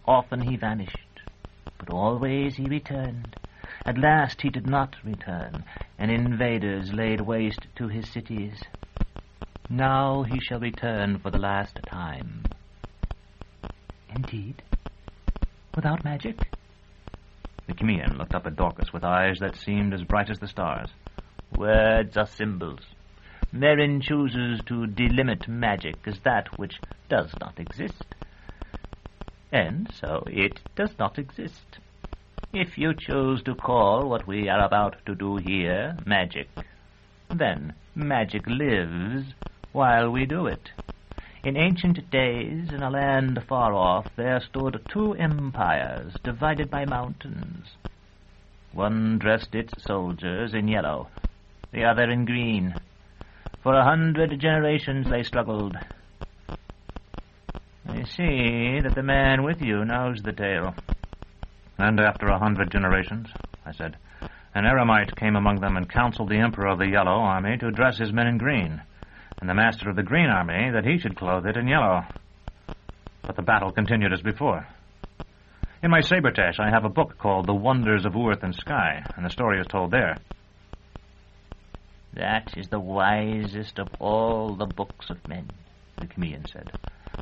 Often he vanished, but always he returned. At last he did not return, and invaders laid waste to his cities. Now he shall return for the last time. Indeed? Without magic? The Cumean looked up at Dorcas with eyes that seemed as bright as the stars. Words are symbols. Merin chooses to delimit magic as that which does not exist. And so it does not exist. If you choose to call what we are about to do here magic, then magic lives while we do it. In ancient days, in a land far off, there stood 2 empires divided by mountains. One dressed its soldiers in yellow, the other in green. For 100 generations they struggled. I see that the man with you knows the tale. And after 100 generations, I said, an eremite came among them and counseled the emperor of the Yellow Army to dress his men in green, and the master of the Green Army that he should clothe it in yellow. But the battle continued as before. In my sabretash I have a book called The Wonders of Earth and Sky, and the story is told there. That is the wisest of all the books of men, the Cumean said,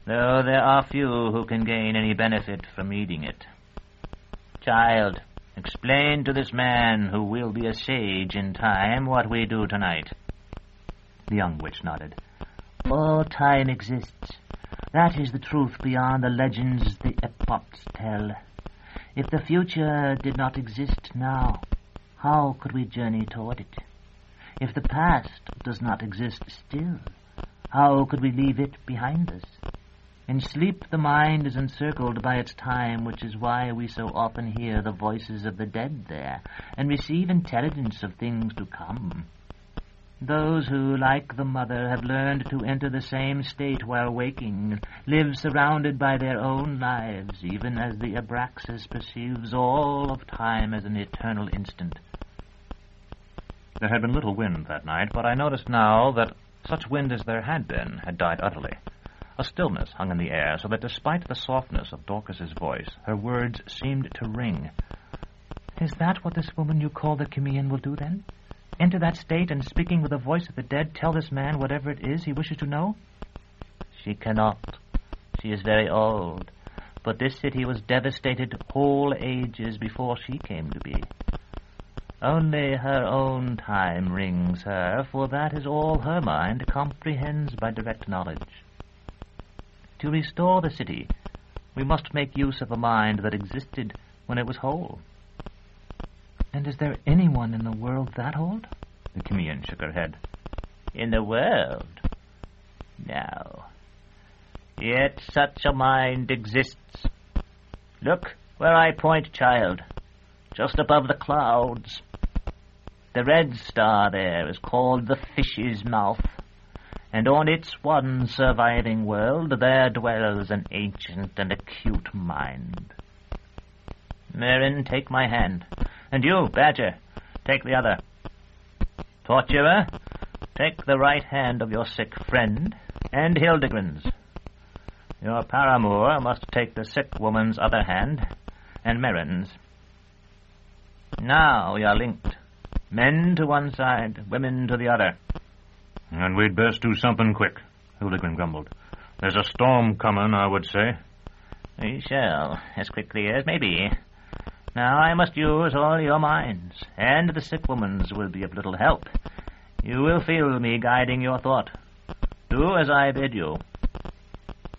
though there are few who can gain any benefit from reading it. Child, explain to this man, who will be a sage in time, what we do tonight. The young witch nodded. All time exists. That is the truth beyond the legends the epochs tell. If the future did not exist now, how could we journey toward it? If the past does not exist still, how could we leave it behind us? In sleep the mind is encircled by its time, which is why we so often hear the voices of the dead there, and receive intelligence of things to come. Those who, like the mother, have learned to enter the same state while waking, live surrounded by their own lives, even as the Abraxas perceives all of time as an eternal instant. There had been little wind that night, but I noticed now that such wind as there had been had died utterly. A stillness hung in the air, so that despite the softness of Dorcas's voice, her words seemed to ring. Is that what this woman you call the Chimean will do, then? Enter that state and, speaking with the voice of the dead, tell this man whatever it is he wishes to know? She cannot. She is very old. But this city was devastated whole ages before she came to be. Only her own time rings her, for that is all her mind comprehends by direct knowledge. To restore the city, we must make use of a mind that existed when it was whole. And is there anyone in the world that old? The Chimean shook her head. In the world? No. Yet such a mind exists. Look where I point, child, just above the clouds. The red star there is called the Fish's Mouth, and on its one surviving world there dwells an ancient and acute mind. Merrin, take my hand, and you, Badger, take the other. Torturer, take the right hand of your sick friend, and Hildegrin's. Your paramour must take the sick woman's other hand, and Merrin's. Now we are linked. Men to one side, women to the other. And we'd best do something quick, Hildegrin grumbled. There's a storm coming, I would say. We shall, as quickly as may be. Now I must use all your minds, and the sick woman's will be of little help. You will feel me guiding your thought. Do as I bid you.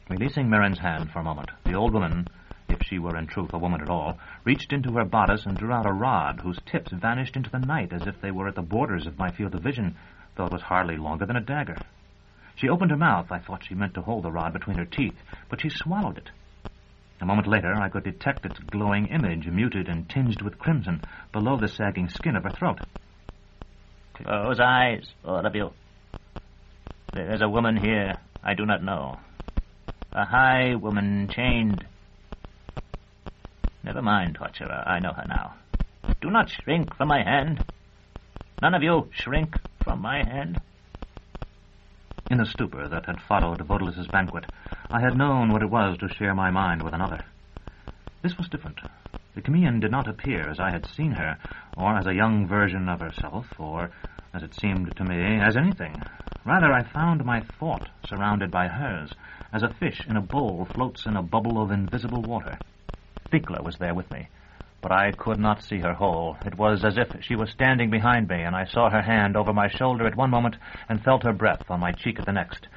Releasing Merrin's hand for a moment, the old woman, if she were in truth a woman at all, reached into her bodice and drew out a rod whose tips vanished into the night as if they were at the borders of my field of vision, though it was hardly longer than a dagger. She opened her mouth. I thought she meant to hold the rod between her teeth, but she swallowed it. A moment later, I could detect its glowing image, muted and tinged with crimson, below the sagging skin of her throat. Close eyes, all of you. There is a woman here I do not know. A high woman chained. Never mind, torturer, I know her now. Do not shrink from my hand. None of you shrink from my hand. In the stupor that had followed Vodalus's banquet, I had known what it was to share my mind with another. This was different. The Chimean did not appear as I had seen her, or as a young version of herself, or, as it seemed to me, as anything. Rather, I found my thought surrounded by hers, as a fish in a bowl floats in a bubble of invisible water. Thekla was there with me, but I could not see her whole. It was as if she was standing behind me, and I saw her hand over my shoulder at one moment and felt her breath on my cheek at the next.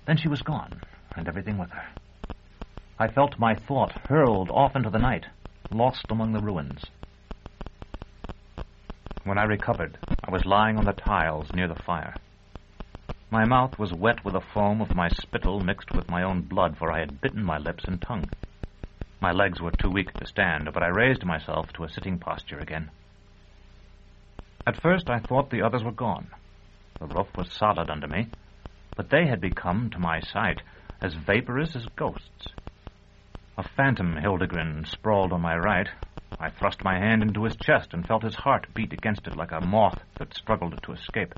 Then she was gone, and everything with her. I felt my thought hurled off into the night, lost among the ruins. When I recovered, I was lying on the tiles near the fire. My mouth was wet with the foam of my spittle mixed with my own blood, for I had bitten my lips and tongue. My legs were too weak to stand, but I raised myself to a sitting posture again. At first I thought the others were gone. The roof was solid under me, but they had become, to my sight, as vaporous as ghosts. A phantom Hildegrin sprawled on my right. I thrust my hand into his chest and felt his heart beat against it like a moth that struggled to escape.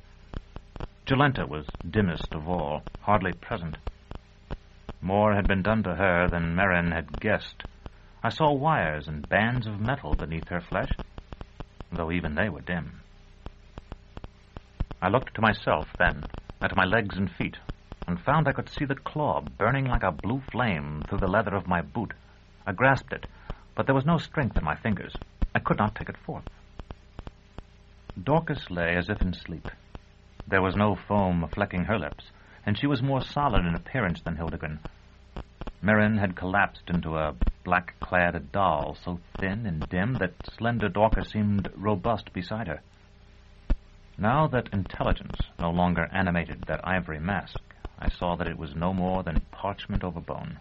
Jolenta was dimmest of all, hardly present. More had been done to her than Merrin had guessed. I saw wires and bands of metal beneath her flesh, though even they were dim. I looked to myself then, at my legs and feet, and found I could see the claw burning like a blue flame through the leather of my boot. I grasped it, but there was no strength in my fingers. I could not take it forth. Dorcas lay as if in sleep. There was no foam flecking her lips, and she was more solid in appearance than Hildegren. Mirren had collapsed into a black-clad doll, so thin and dim that slender Dorcas seemed robust beside her. Now that intelligence no longer animated that ivory mask, I saw that it was no more than parchment over bone.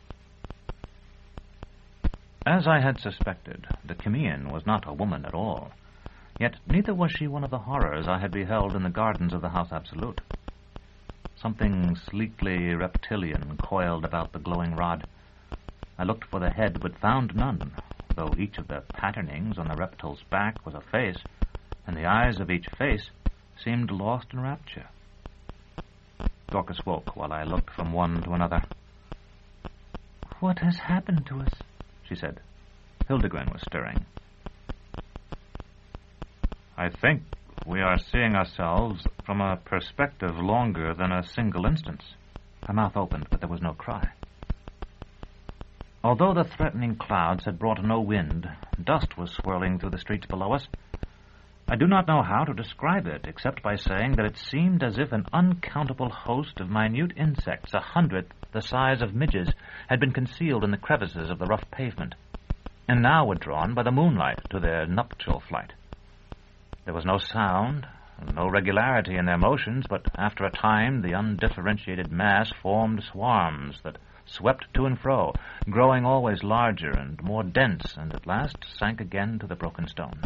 As I had suspected, the Chimean was not a woman at all, yet neither was she one of the horrors I had beheld in the gardens of the House Absolute. Something sleekly reptilian coiled about the glowing rod. I looked for the head, but found none, though each of the patternings on the reptile's back was a face, and the eyes of each face seemed lost in rapture. Dorcas woke while I looked from one to another. "What has happened to us?" she said. Hildegren was stirring. I think we are seeing ourselves from a perspective longer than a single instance. Her mouth opened, but there was no cry. Although the threatening clouds had brought no wind, dust was swirling through the streets below us. I do not know how to describe it, except by saying that it seemed as if an uncountable host of minute insects, 100th the size of midges, had been concealed in the crevices of the rough pavement, and now were drawn by the moonlight to their nuptial flight. There was no sound, no regularity in their motions, but after a time the undifferentiated mass formed swarms that swept to and fro, growing always larger and more dense, and at last sank again to the broken stones.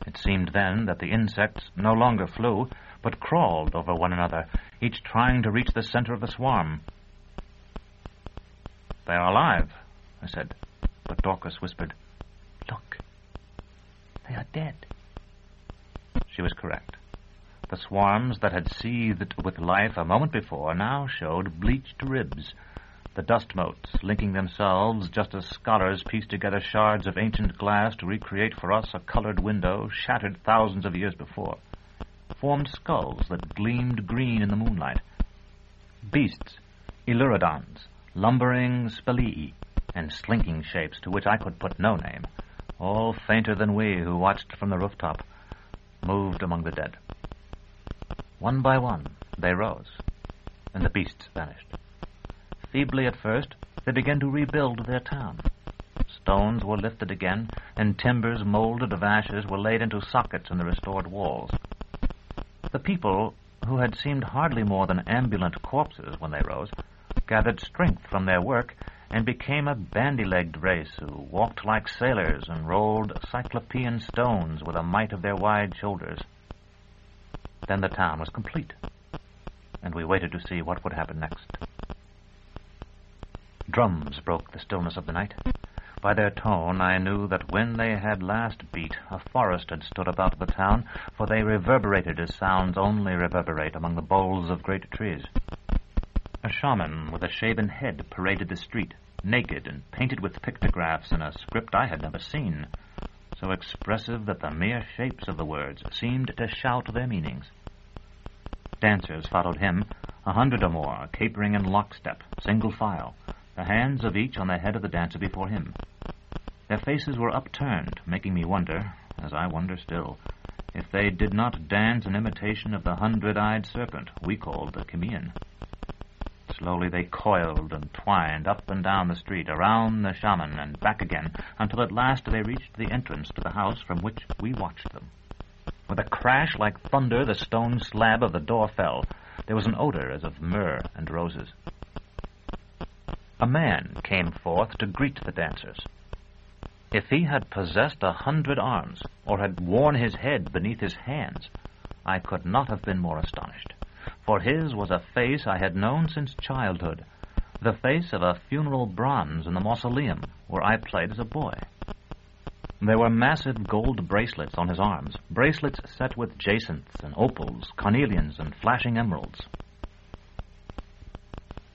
It seemed then that the insects no longer flew, but crawled over one another, each trying to reach the center of the swarm. "They are alive," I said, but Dorcas whispered, "Look, they are dead." She was correct. The swarms that had seethed with life a moment before now showed bleached ribs, the dust motes linking themselves just as scholars piece together shards of ancient glass to recreate for us a colored window shattered thousands of years before, formed skulls that gleamed green in the moonlight. Beasts, Illuridons, lumbering spelii, and slinking shapes to which I could put no name, all fainter than we who watched from the rooftop, moved among the dead. One by one they rose, and the beasts vanished. Feebly at first, they began to rebuild their town. Stones were lifted again, and timbers molded of ashes were laid into sockets in the restored walls. The people, who had seemed hardly more than ambulant corpses when they rose, gathered strength from their work and became a bandy-legged race who walked like sailors and rolled cyclopean stones with the might of their wide shoulders. Then the town was complete, and we waited to see what would happen next. Drums broke the stillness of the night. By their tone, I knew that when they had last beat, a forest had stood about the town, for they reverberated as sounds only reverberate among the boles of great trees. A shaman with a shaven head paraded the street, naked and painted with pictographs in a script I had never seen, so expressive that the mere shapes of the words seemed to shout their meanings. Dancers followed him, 100 or more, capering in lockstep, single file, the hands of each on the head of the dancer before him. Their faces were upturned, making me wonder, as I wonder still, if they did not dance in imitation of the 100-eyed serpent we called the Chimean. Slowly they coiled and twined up and down the street, around the shaman and back again, until at last they reached the entrance to the house from which we watched them. With a crash like thunder, the stone slab of the door fell. There was an odor as of myrrh and roses. A man came forth to greet the dancers. If he had possessed 100 arms, or had worn his head beneath his hands, I could not have been more astonished, for his was a face I had known since childhood, the face of a funeral bronze in the mausoleum where I played as a boy. There were massive gold bracelets on his arms, bracelets set with jacinths and opals, carnelians, and flashing emeralds.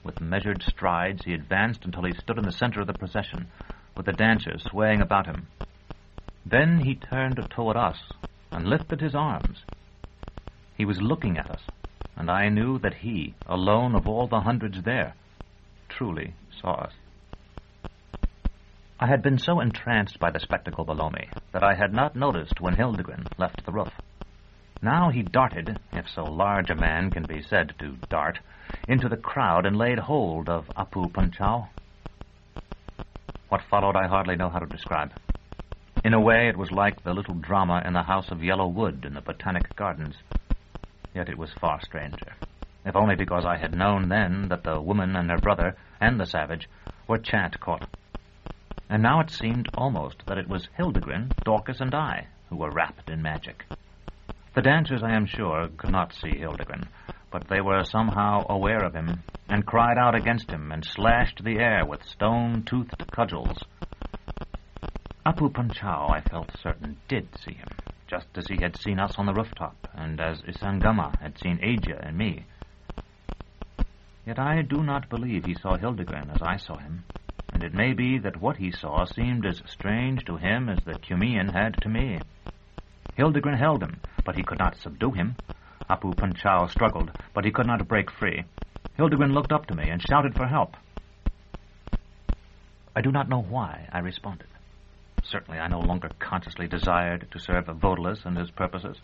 With measured strides, he advanced until he stood in the center of the procession, with the dancers swaying about him. Then he turned toward us and lifted his arms. He was looking at us, and I knew that he, alone of all the hundreds there, truly saw us. I had been so entranced by the spectacle below me that I had not noticed when Hildegren left the roof. Now he darted, if so large a man can be said to dart, into the crowd and laid hold of Apu Punchao. What followed I hardly know how to describe. In a way, it was like the little drama in the House of Yellow Wood in the Botanic Gardens. Yet it was far stranger, if only because I had known then that the woman and her brother and the savage were chant caught. And now it seemed almost that it was Hildegren, Dorcas, and I who were wrapped in magic. The dancers, I am sure, could not see Hildegren, but they were somehow aware of him, and cried out against him, and slashed the air with stone-toothed cudgels. Apu Punchao, I felt certain, did see him, just as he had seen us on the rooftop, and as Isangama had seen Aja and me. Yet I do not believe he saw Hildegren as I saw him, and it may be that what he saw seemed as strange to him as the Cumean had to me. Hildegren held him, but he could not subdue him. Apu Punchao struggled, but he could not break free. Hildegren looked up to me and shouted for help. I do not know why I responded. Certainly I no longer consciously desired to serve Vodalis and his purposes.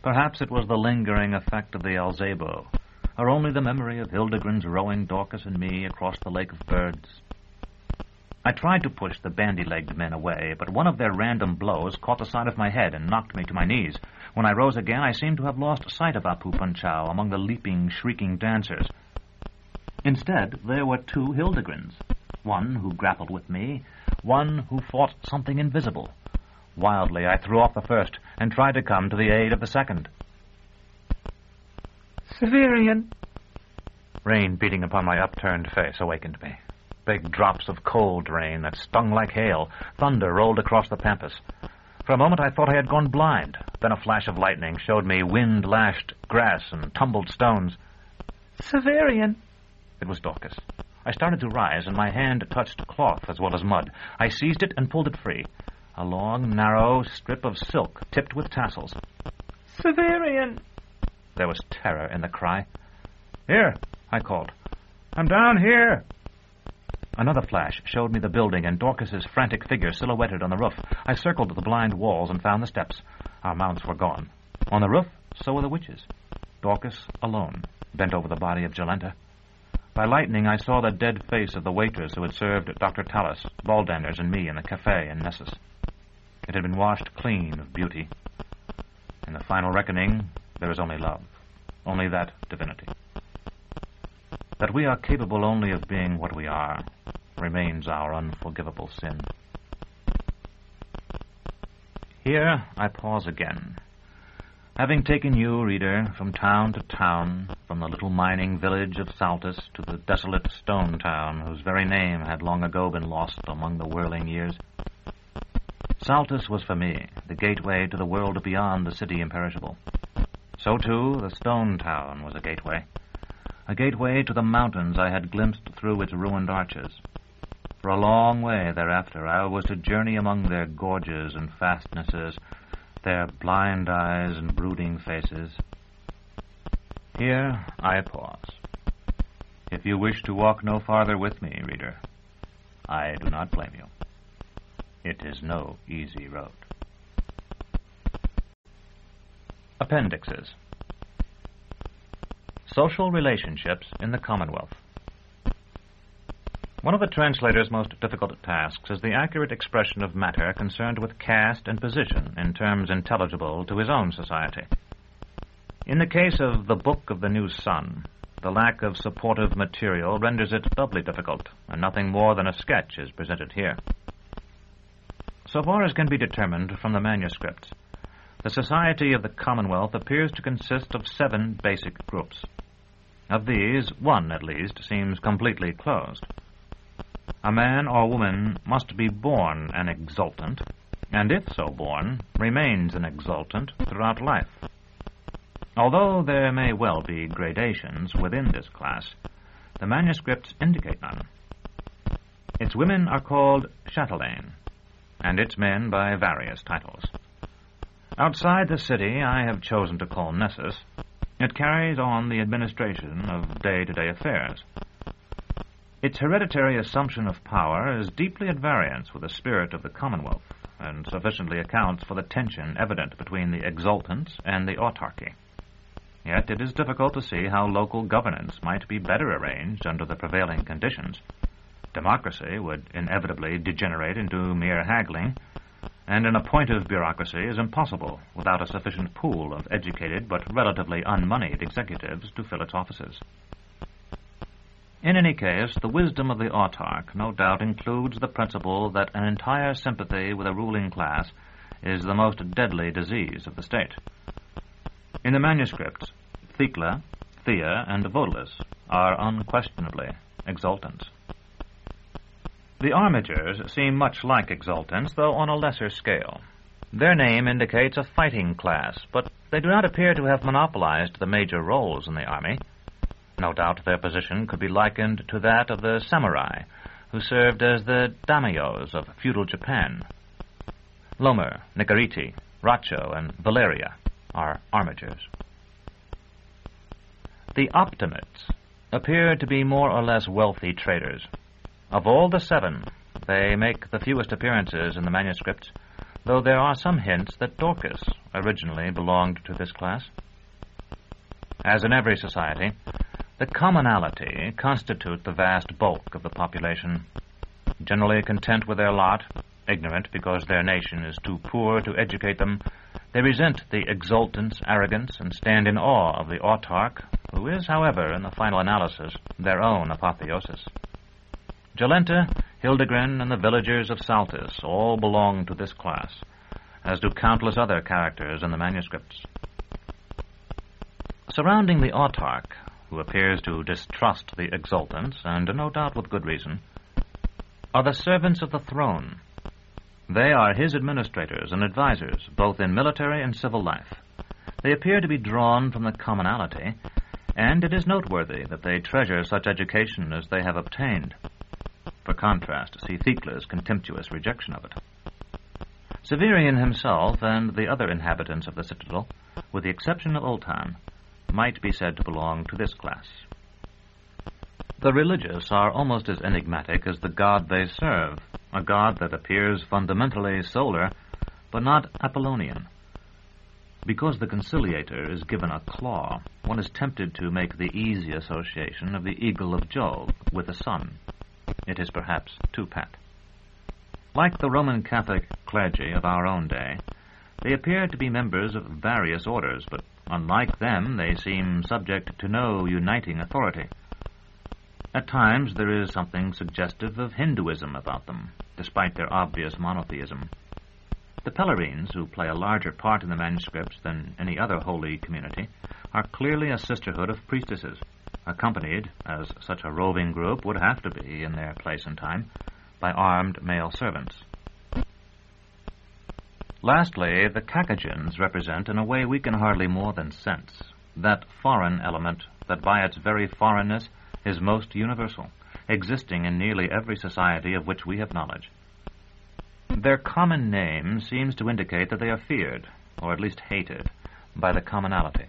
Perhaps it was the lingering effect of the Alzebo, or only the memory of Hildegren's rowing Dorcas and me across the lake of birds. I tried to push the bandy-legged men away, but one of their random blows caught the side of my head and knocked me to my knees. When I rose again, I seemed to have lost sight of Apu Punchao among the leaping, shrieking dancers. Instead, there were two Hildegrens, one who grappled with me, one who fought something invisible. Wildly, I threw off the first and tried to come to the aid of the second. Severian! Rain beating upon my upturned face awakened me. Big drops of cold rain that stung like hail. Thunder rolled across the pampas. For a moment I thought I had gone blind. Then a flash of lightning showed me wind-lashed grass and tumbled stones. Severian! It was Dorcas. I started to rise, and my hand touched cloth as well as mud. I seized it and pulled it free. A long, narrow strip of silk tipped with tassels. Severian! There was terror in the cry. "Here," I called. "I'm down here." Another flash showed me the building and Dorcas's frantic figure silhouetted on the roof. I circled the blind walls and found the steps. Our mounts were gone. On the roof, so were the witches. Dorcas alone, bent over the body of Jolenta. By lightning, I saw the dead face of the waitress who had served Dr. Tallis, Baldanders, and me in the cafe in Nessus. It had been washed clean of beauty. In the final reckoning, there is only love, only that divinity. That we are capable only of being what we are remains our unforgivable sin. Here I pause again. Having taken you, reader, from town to town, from the little mining village of Saltus to the desolate stone town whose very name had long ago been lost among the whirling years, Saltus was for me the gateway to the world beyond the city imperishable. So, too, the stone town was a gateway to the mountains I had glimpsed through its ruined arches. For a long way thereafter I was to journey among their gorges and fastnesses, their blind eyes and brooding faces. Here I pause. If you wish to walk no farther with me, reader, I do not blame you. It is no easy road. Appendixes. Social relationships in the Commonwealth. One of the translator's most difficult tasks is the accurate expression of matter concerned with caste and position in terms intelligible to his own society. In the case of the Book of the New Sun, the lack of supportive material renders it doubly difficult, and nothing more than a sketch is presented here. So far as can be determined from the manuscripts, the society of the Commonwealth appears to consist of 7 basic groups. Of these, one, at least, seems completely closed. A man or woman must be born an exultant, and if so born, remains an exultant throughout life. Although there may well be gradations within this class, the manuscripts indicate none. Its women are called chatelaine, and its men by various titles. Outside the city I have chosen to call Nessus, it carries on the administration of day-to-day affairs. Its hereditary assumption of power is deeply at variance with the spirit of the Commonwealth, and sufficiently accounts for the tension evident between the exultants and the autarky. Yet it is difficult to see how local governance might be better arranged under the prevailing conditions. Democracy would inevitably degenerate into mere haggling, and an appointive bureaucracy is impossible without a sufficient pool of educated but relatively unmoneyed executives to fill its offices. In any case, the wisdom of the autarch no doubt includes the principle that an entire sympathy with a ruling class is the most deadly disease of the state. In the manuscripts, Thecla, Thea, and Vodalus are unquestionably exultants. The Armigers seem much like exultants, though on a lesser scale. Their name indicates a fighting class, but they do not appear to have monopolized the major roles in the army. No doubt their position could be likened to that of the samurai, who served as the daimyos of feudal Japan. Lomer, Nigariti, Racho, and Valeria are Armigers. The Optimates appear to be more or less wealthy traders. Of all the 7, they make the fewest appearances in the manuscripts, though there are some hints that Dorcas originally belonged to this class. As in every society, the commonalty constitute the vast bulk of the population. Generally content with their lot, ignorant because their nation is too poor to educate them, they resent the exultant's arrogance and stand in awe of the autarch, who is, however, in the final analysis, their own apotheosis. Jolenta, Hildegren, and the villagers of Saltis all belong to this class, as do countless other characters in the manuscripts. Surrounding the autarch, who appears to distrust the exultants, and no doubt with good reason, are the servants of the throne. They are his administrators and advisers, both in military and civil life. They appear to be drawn from the commonalty, and it is noteworthy that they treasure such education as they have obtained. For contrast, see Thecla's contemptuous rejection of it. Severian himself and the other inhabitants of the citadel, with the exception of Ultan, might be said to belong to this class. The religious are almost as enigmatic as the god they serve, a god that appears fundamentally solar, but not Apollonian. Because the conciliator is given a claw, one is tempted to make the easy association of the eagle of Jove with the sun. It is perhaps too pat. Like the Roman Catholic clergy of our own day, they appear to be members of various orders, but unlike them, they seem subject to no uniting authority. At times, there is something suggestive of Hinduism about them, despite their obvious monotheism. The Pellerines, who play a larger part in the manuscripts than any other holy community, are clearly a sisterhood of priestesses, accompanied, as such a roving group would have to be in their place and time, by armed male servants. Lastly, the Caucasians represent, in a way we can hardly more than sense, that foreign element that by its very foreignness is most universal, existing in nearly every society of which we have knowledge. Their common name seems to indicate that they are feared, or at least hated, by the commonalty.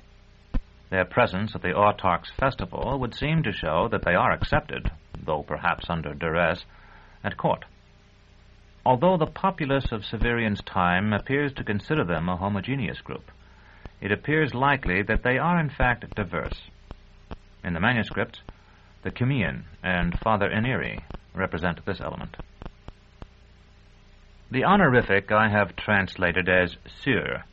Their presence at the autarch's festival would seem to show that they are accepted, though perhaps under duress, at court. Although the populace of Severian's time appears to consider them a homogeneous group, it appears likely that they are in fact diverse. In the manuscripts, the Cumean and Father Eniri represent this element. The honorific I have translated as Sieur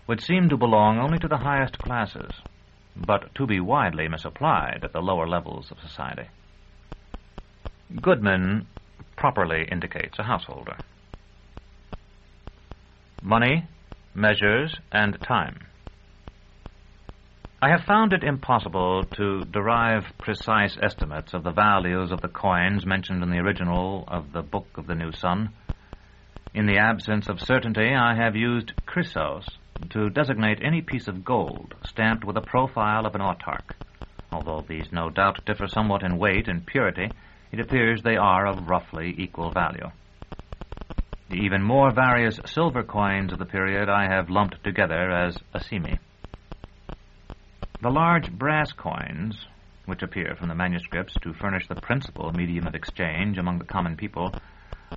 would seem to belong only to the highest classes, but to be widely misapplied at the lower levels of society. Goodman properly indicates a householder. Money, measures, and time. I have found it impossible to derive precise estimates of the values of the coins mentioned in the original of the Book of the New Sun. In the absence of certainty, I have used chrysos to designate any piece of gold stamped with a profile of an autarch. Although these no doubt differ somewhat in weight and purity, it appears they are of roughly equal value. The even more various silver coins of the period I have lumped together as asimi. The large brass coins, which appear from the manuscripts to furnish the principal medium of exchange among the common people,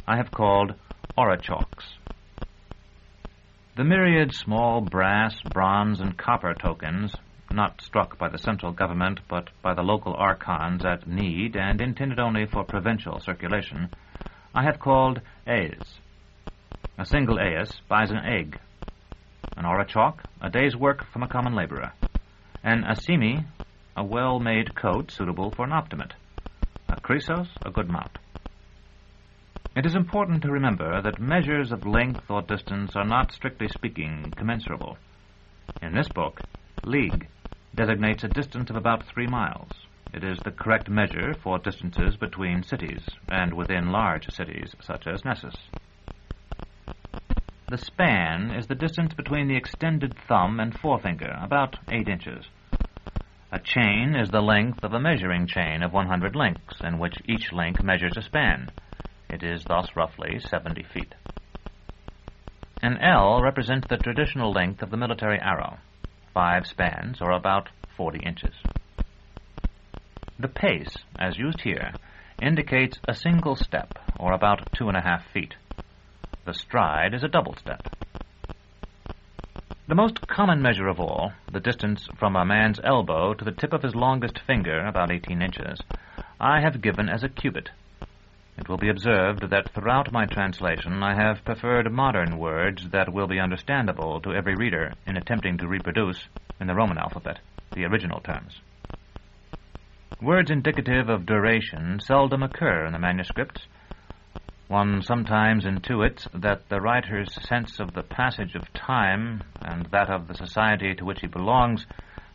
I have called orichalks. The myriad small brass, bronze, and copper tokens, not struck by the central government but by the local archons at need and intended only for provincial circulation, I have called aes. A single aes buys an egg. An orichalk, a day's work from a common laborer. An asimi, a well-made coat suitable for an optimate. A chrysos, a good mount. It is important to remember that measures of length or distance are not, strictly speaking, commensurable. In this book, league designates a distance of about 3 miles. It is the correct measure for distances between cities and within large cities, such as Nessus. The span is the distance between the extended thumb and forefinger, about 8 inches. A chain is the length of a measuring chain of 100 links, in which each link measures a span. It is thus roughly 70 feet. An L represents the traditional length of the military arrow, 5 spans, or about 40 inches. The pace, as used here, indicates a single step, or about 2.5 feet. The stride is a double step. The most common measure of all, the distance from a man's elbow to the tip of his longest finger, about 18 inches, I have given as a cubit. It will be observed that throughout my translation I have preferred modern words that will be understandable to every reader in attempting to reproduce, in the Roman alphabet, the original terms. Words indicative of duration seldom occur in the manuscripts. One sometimes intuits that the writer's sense of the passage of time and that of the society to which he belongs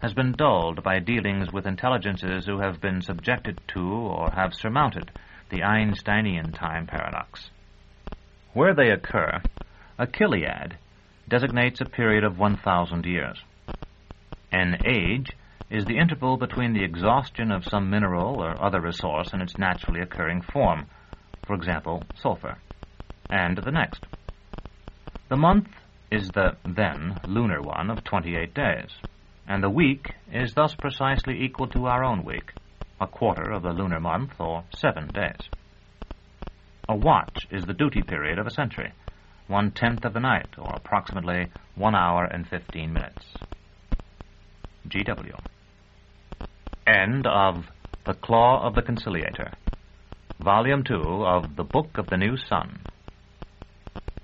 has been dulled by dealings with intelligences who have been subjected to or have surmounted the Einsteinian time paradox. Where they occur, a chiliad designates a period of 1,000 years. An age is the interval between the exhaustion of some mineral or other resource in its naturally occurring form, for example, sulfur, and the next. The month is the then lunar one of 28 days, and the week is thus precisely equal to our own week, a quarter of the lunar month, or 7 days. A watch is the duty period of a century, 1/10 of the night, or approximately 1 hour and 15 minutes. G.W. End of The Claw of the Conciliator, Volume 2 of The Book of the New Sun,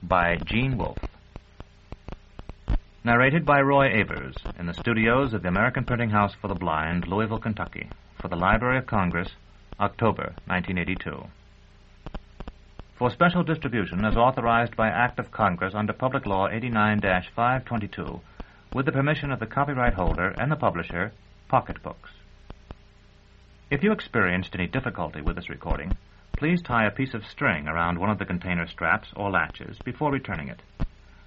by Gene Wolfe. Narrated by Roy Avers in the studios of the American Printing House for the Blind, Louisville, Kentucky, for the Library of Congress, October 1982. For special distribution as authorized by Act of Congress under Public Law 89-522, with the permission of the copyright holder and the publisher, Pocket Books. If you experienced any difficulty with this recording, please tie a piece of string around one of the container straps or latches before returning it.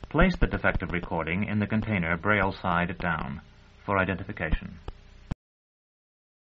Place the defective recording in the container braille side down for identification.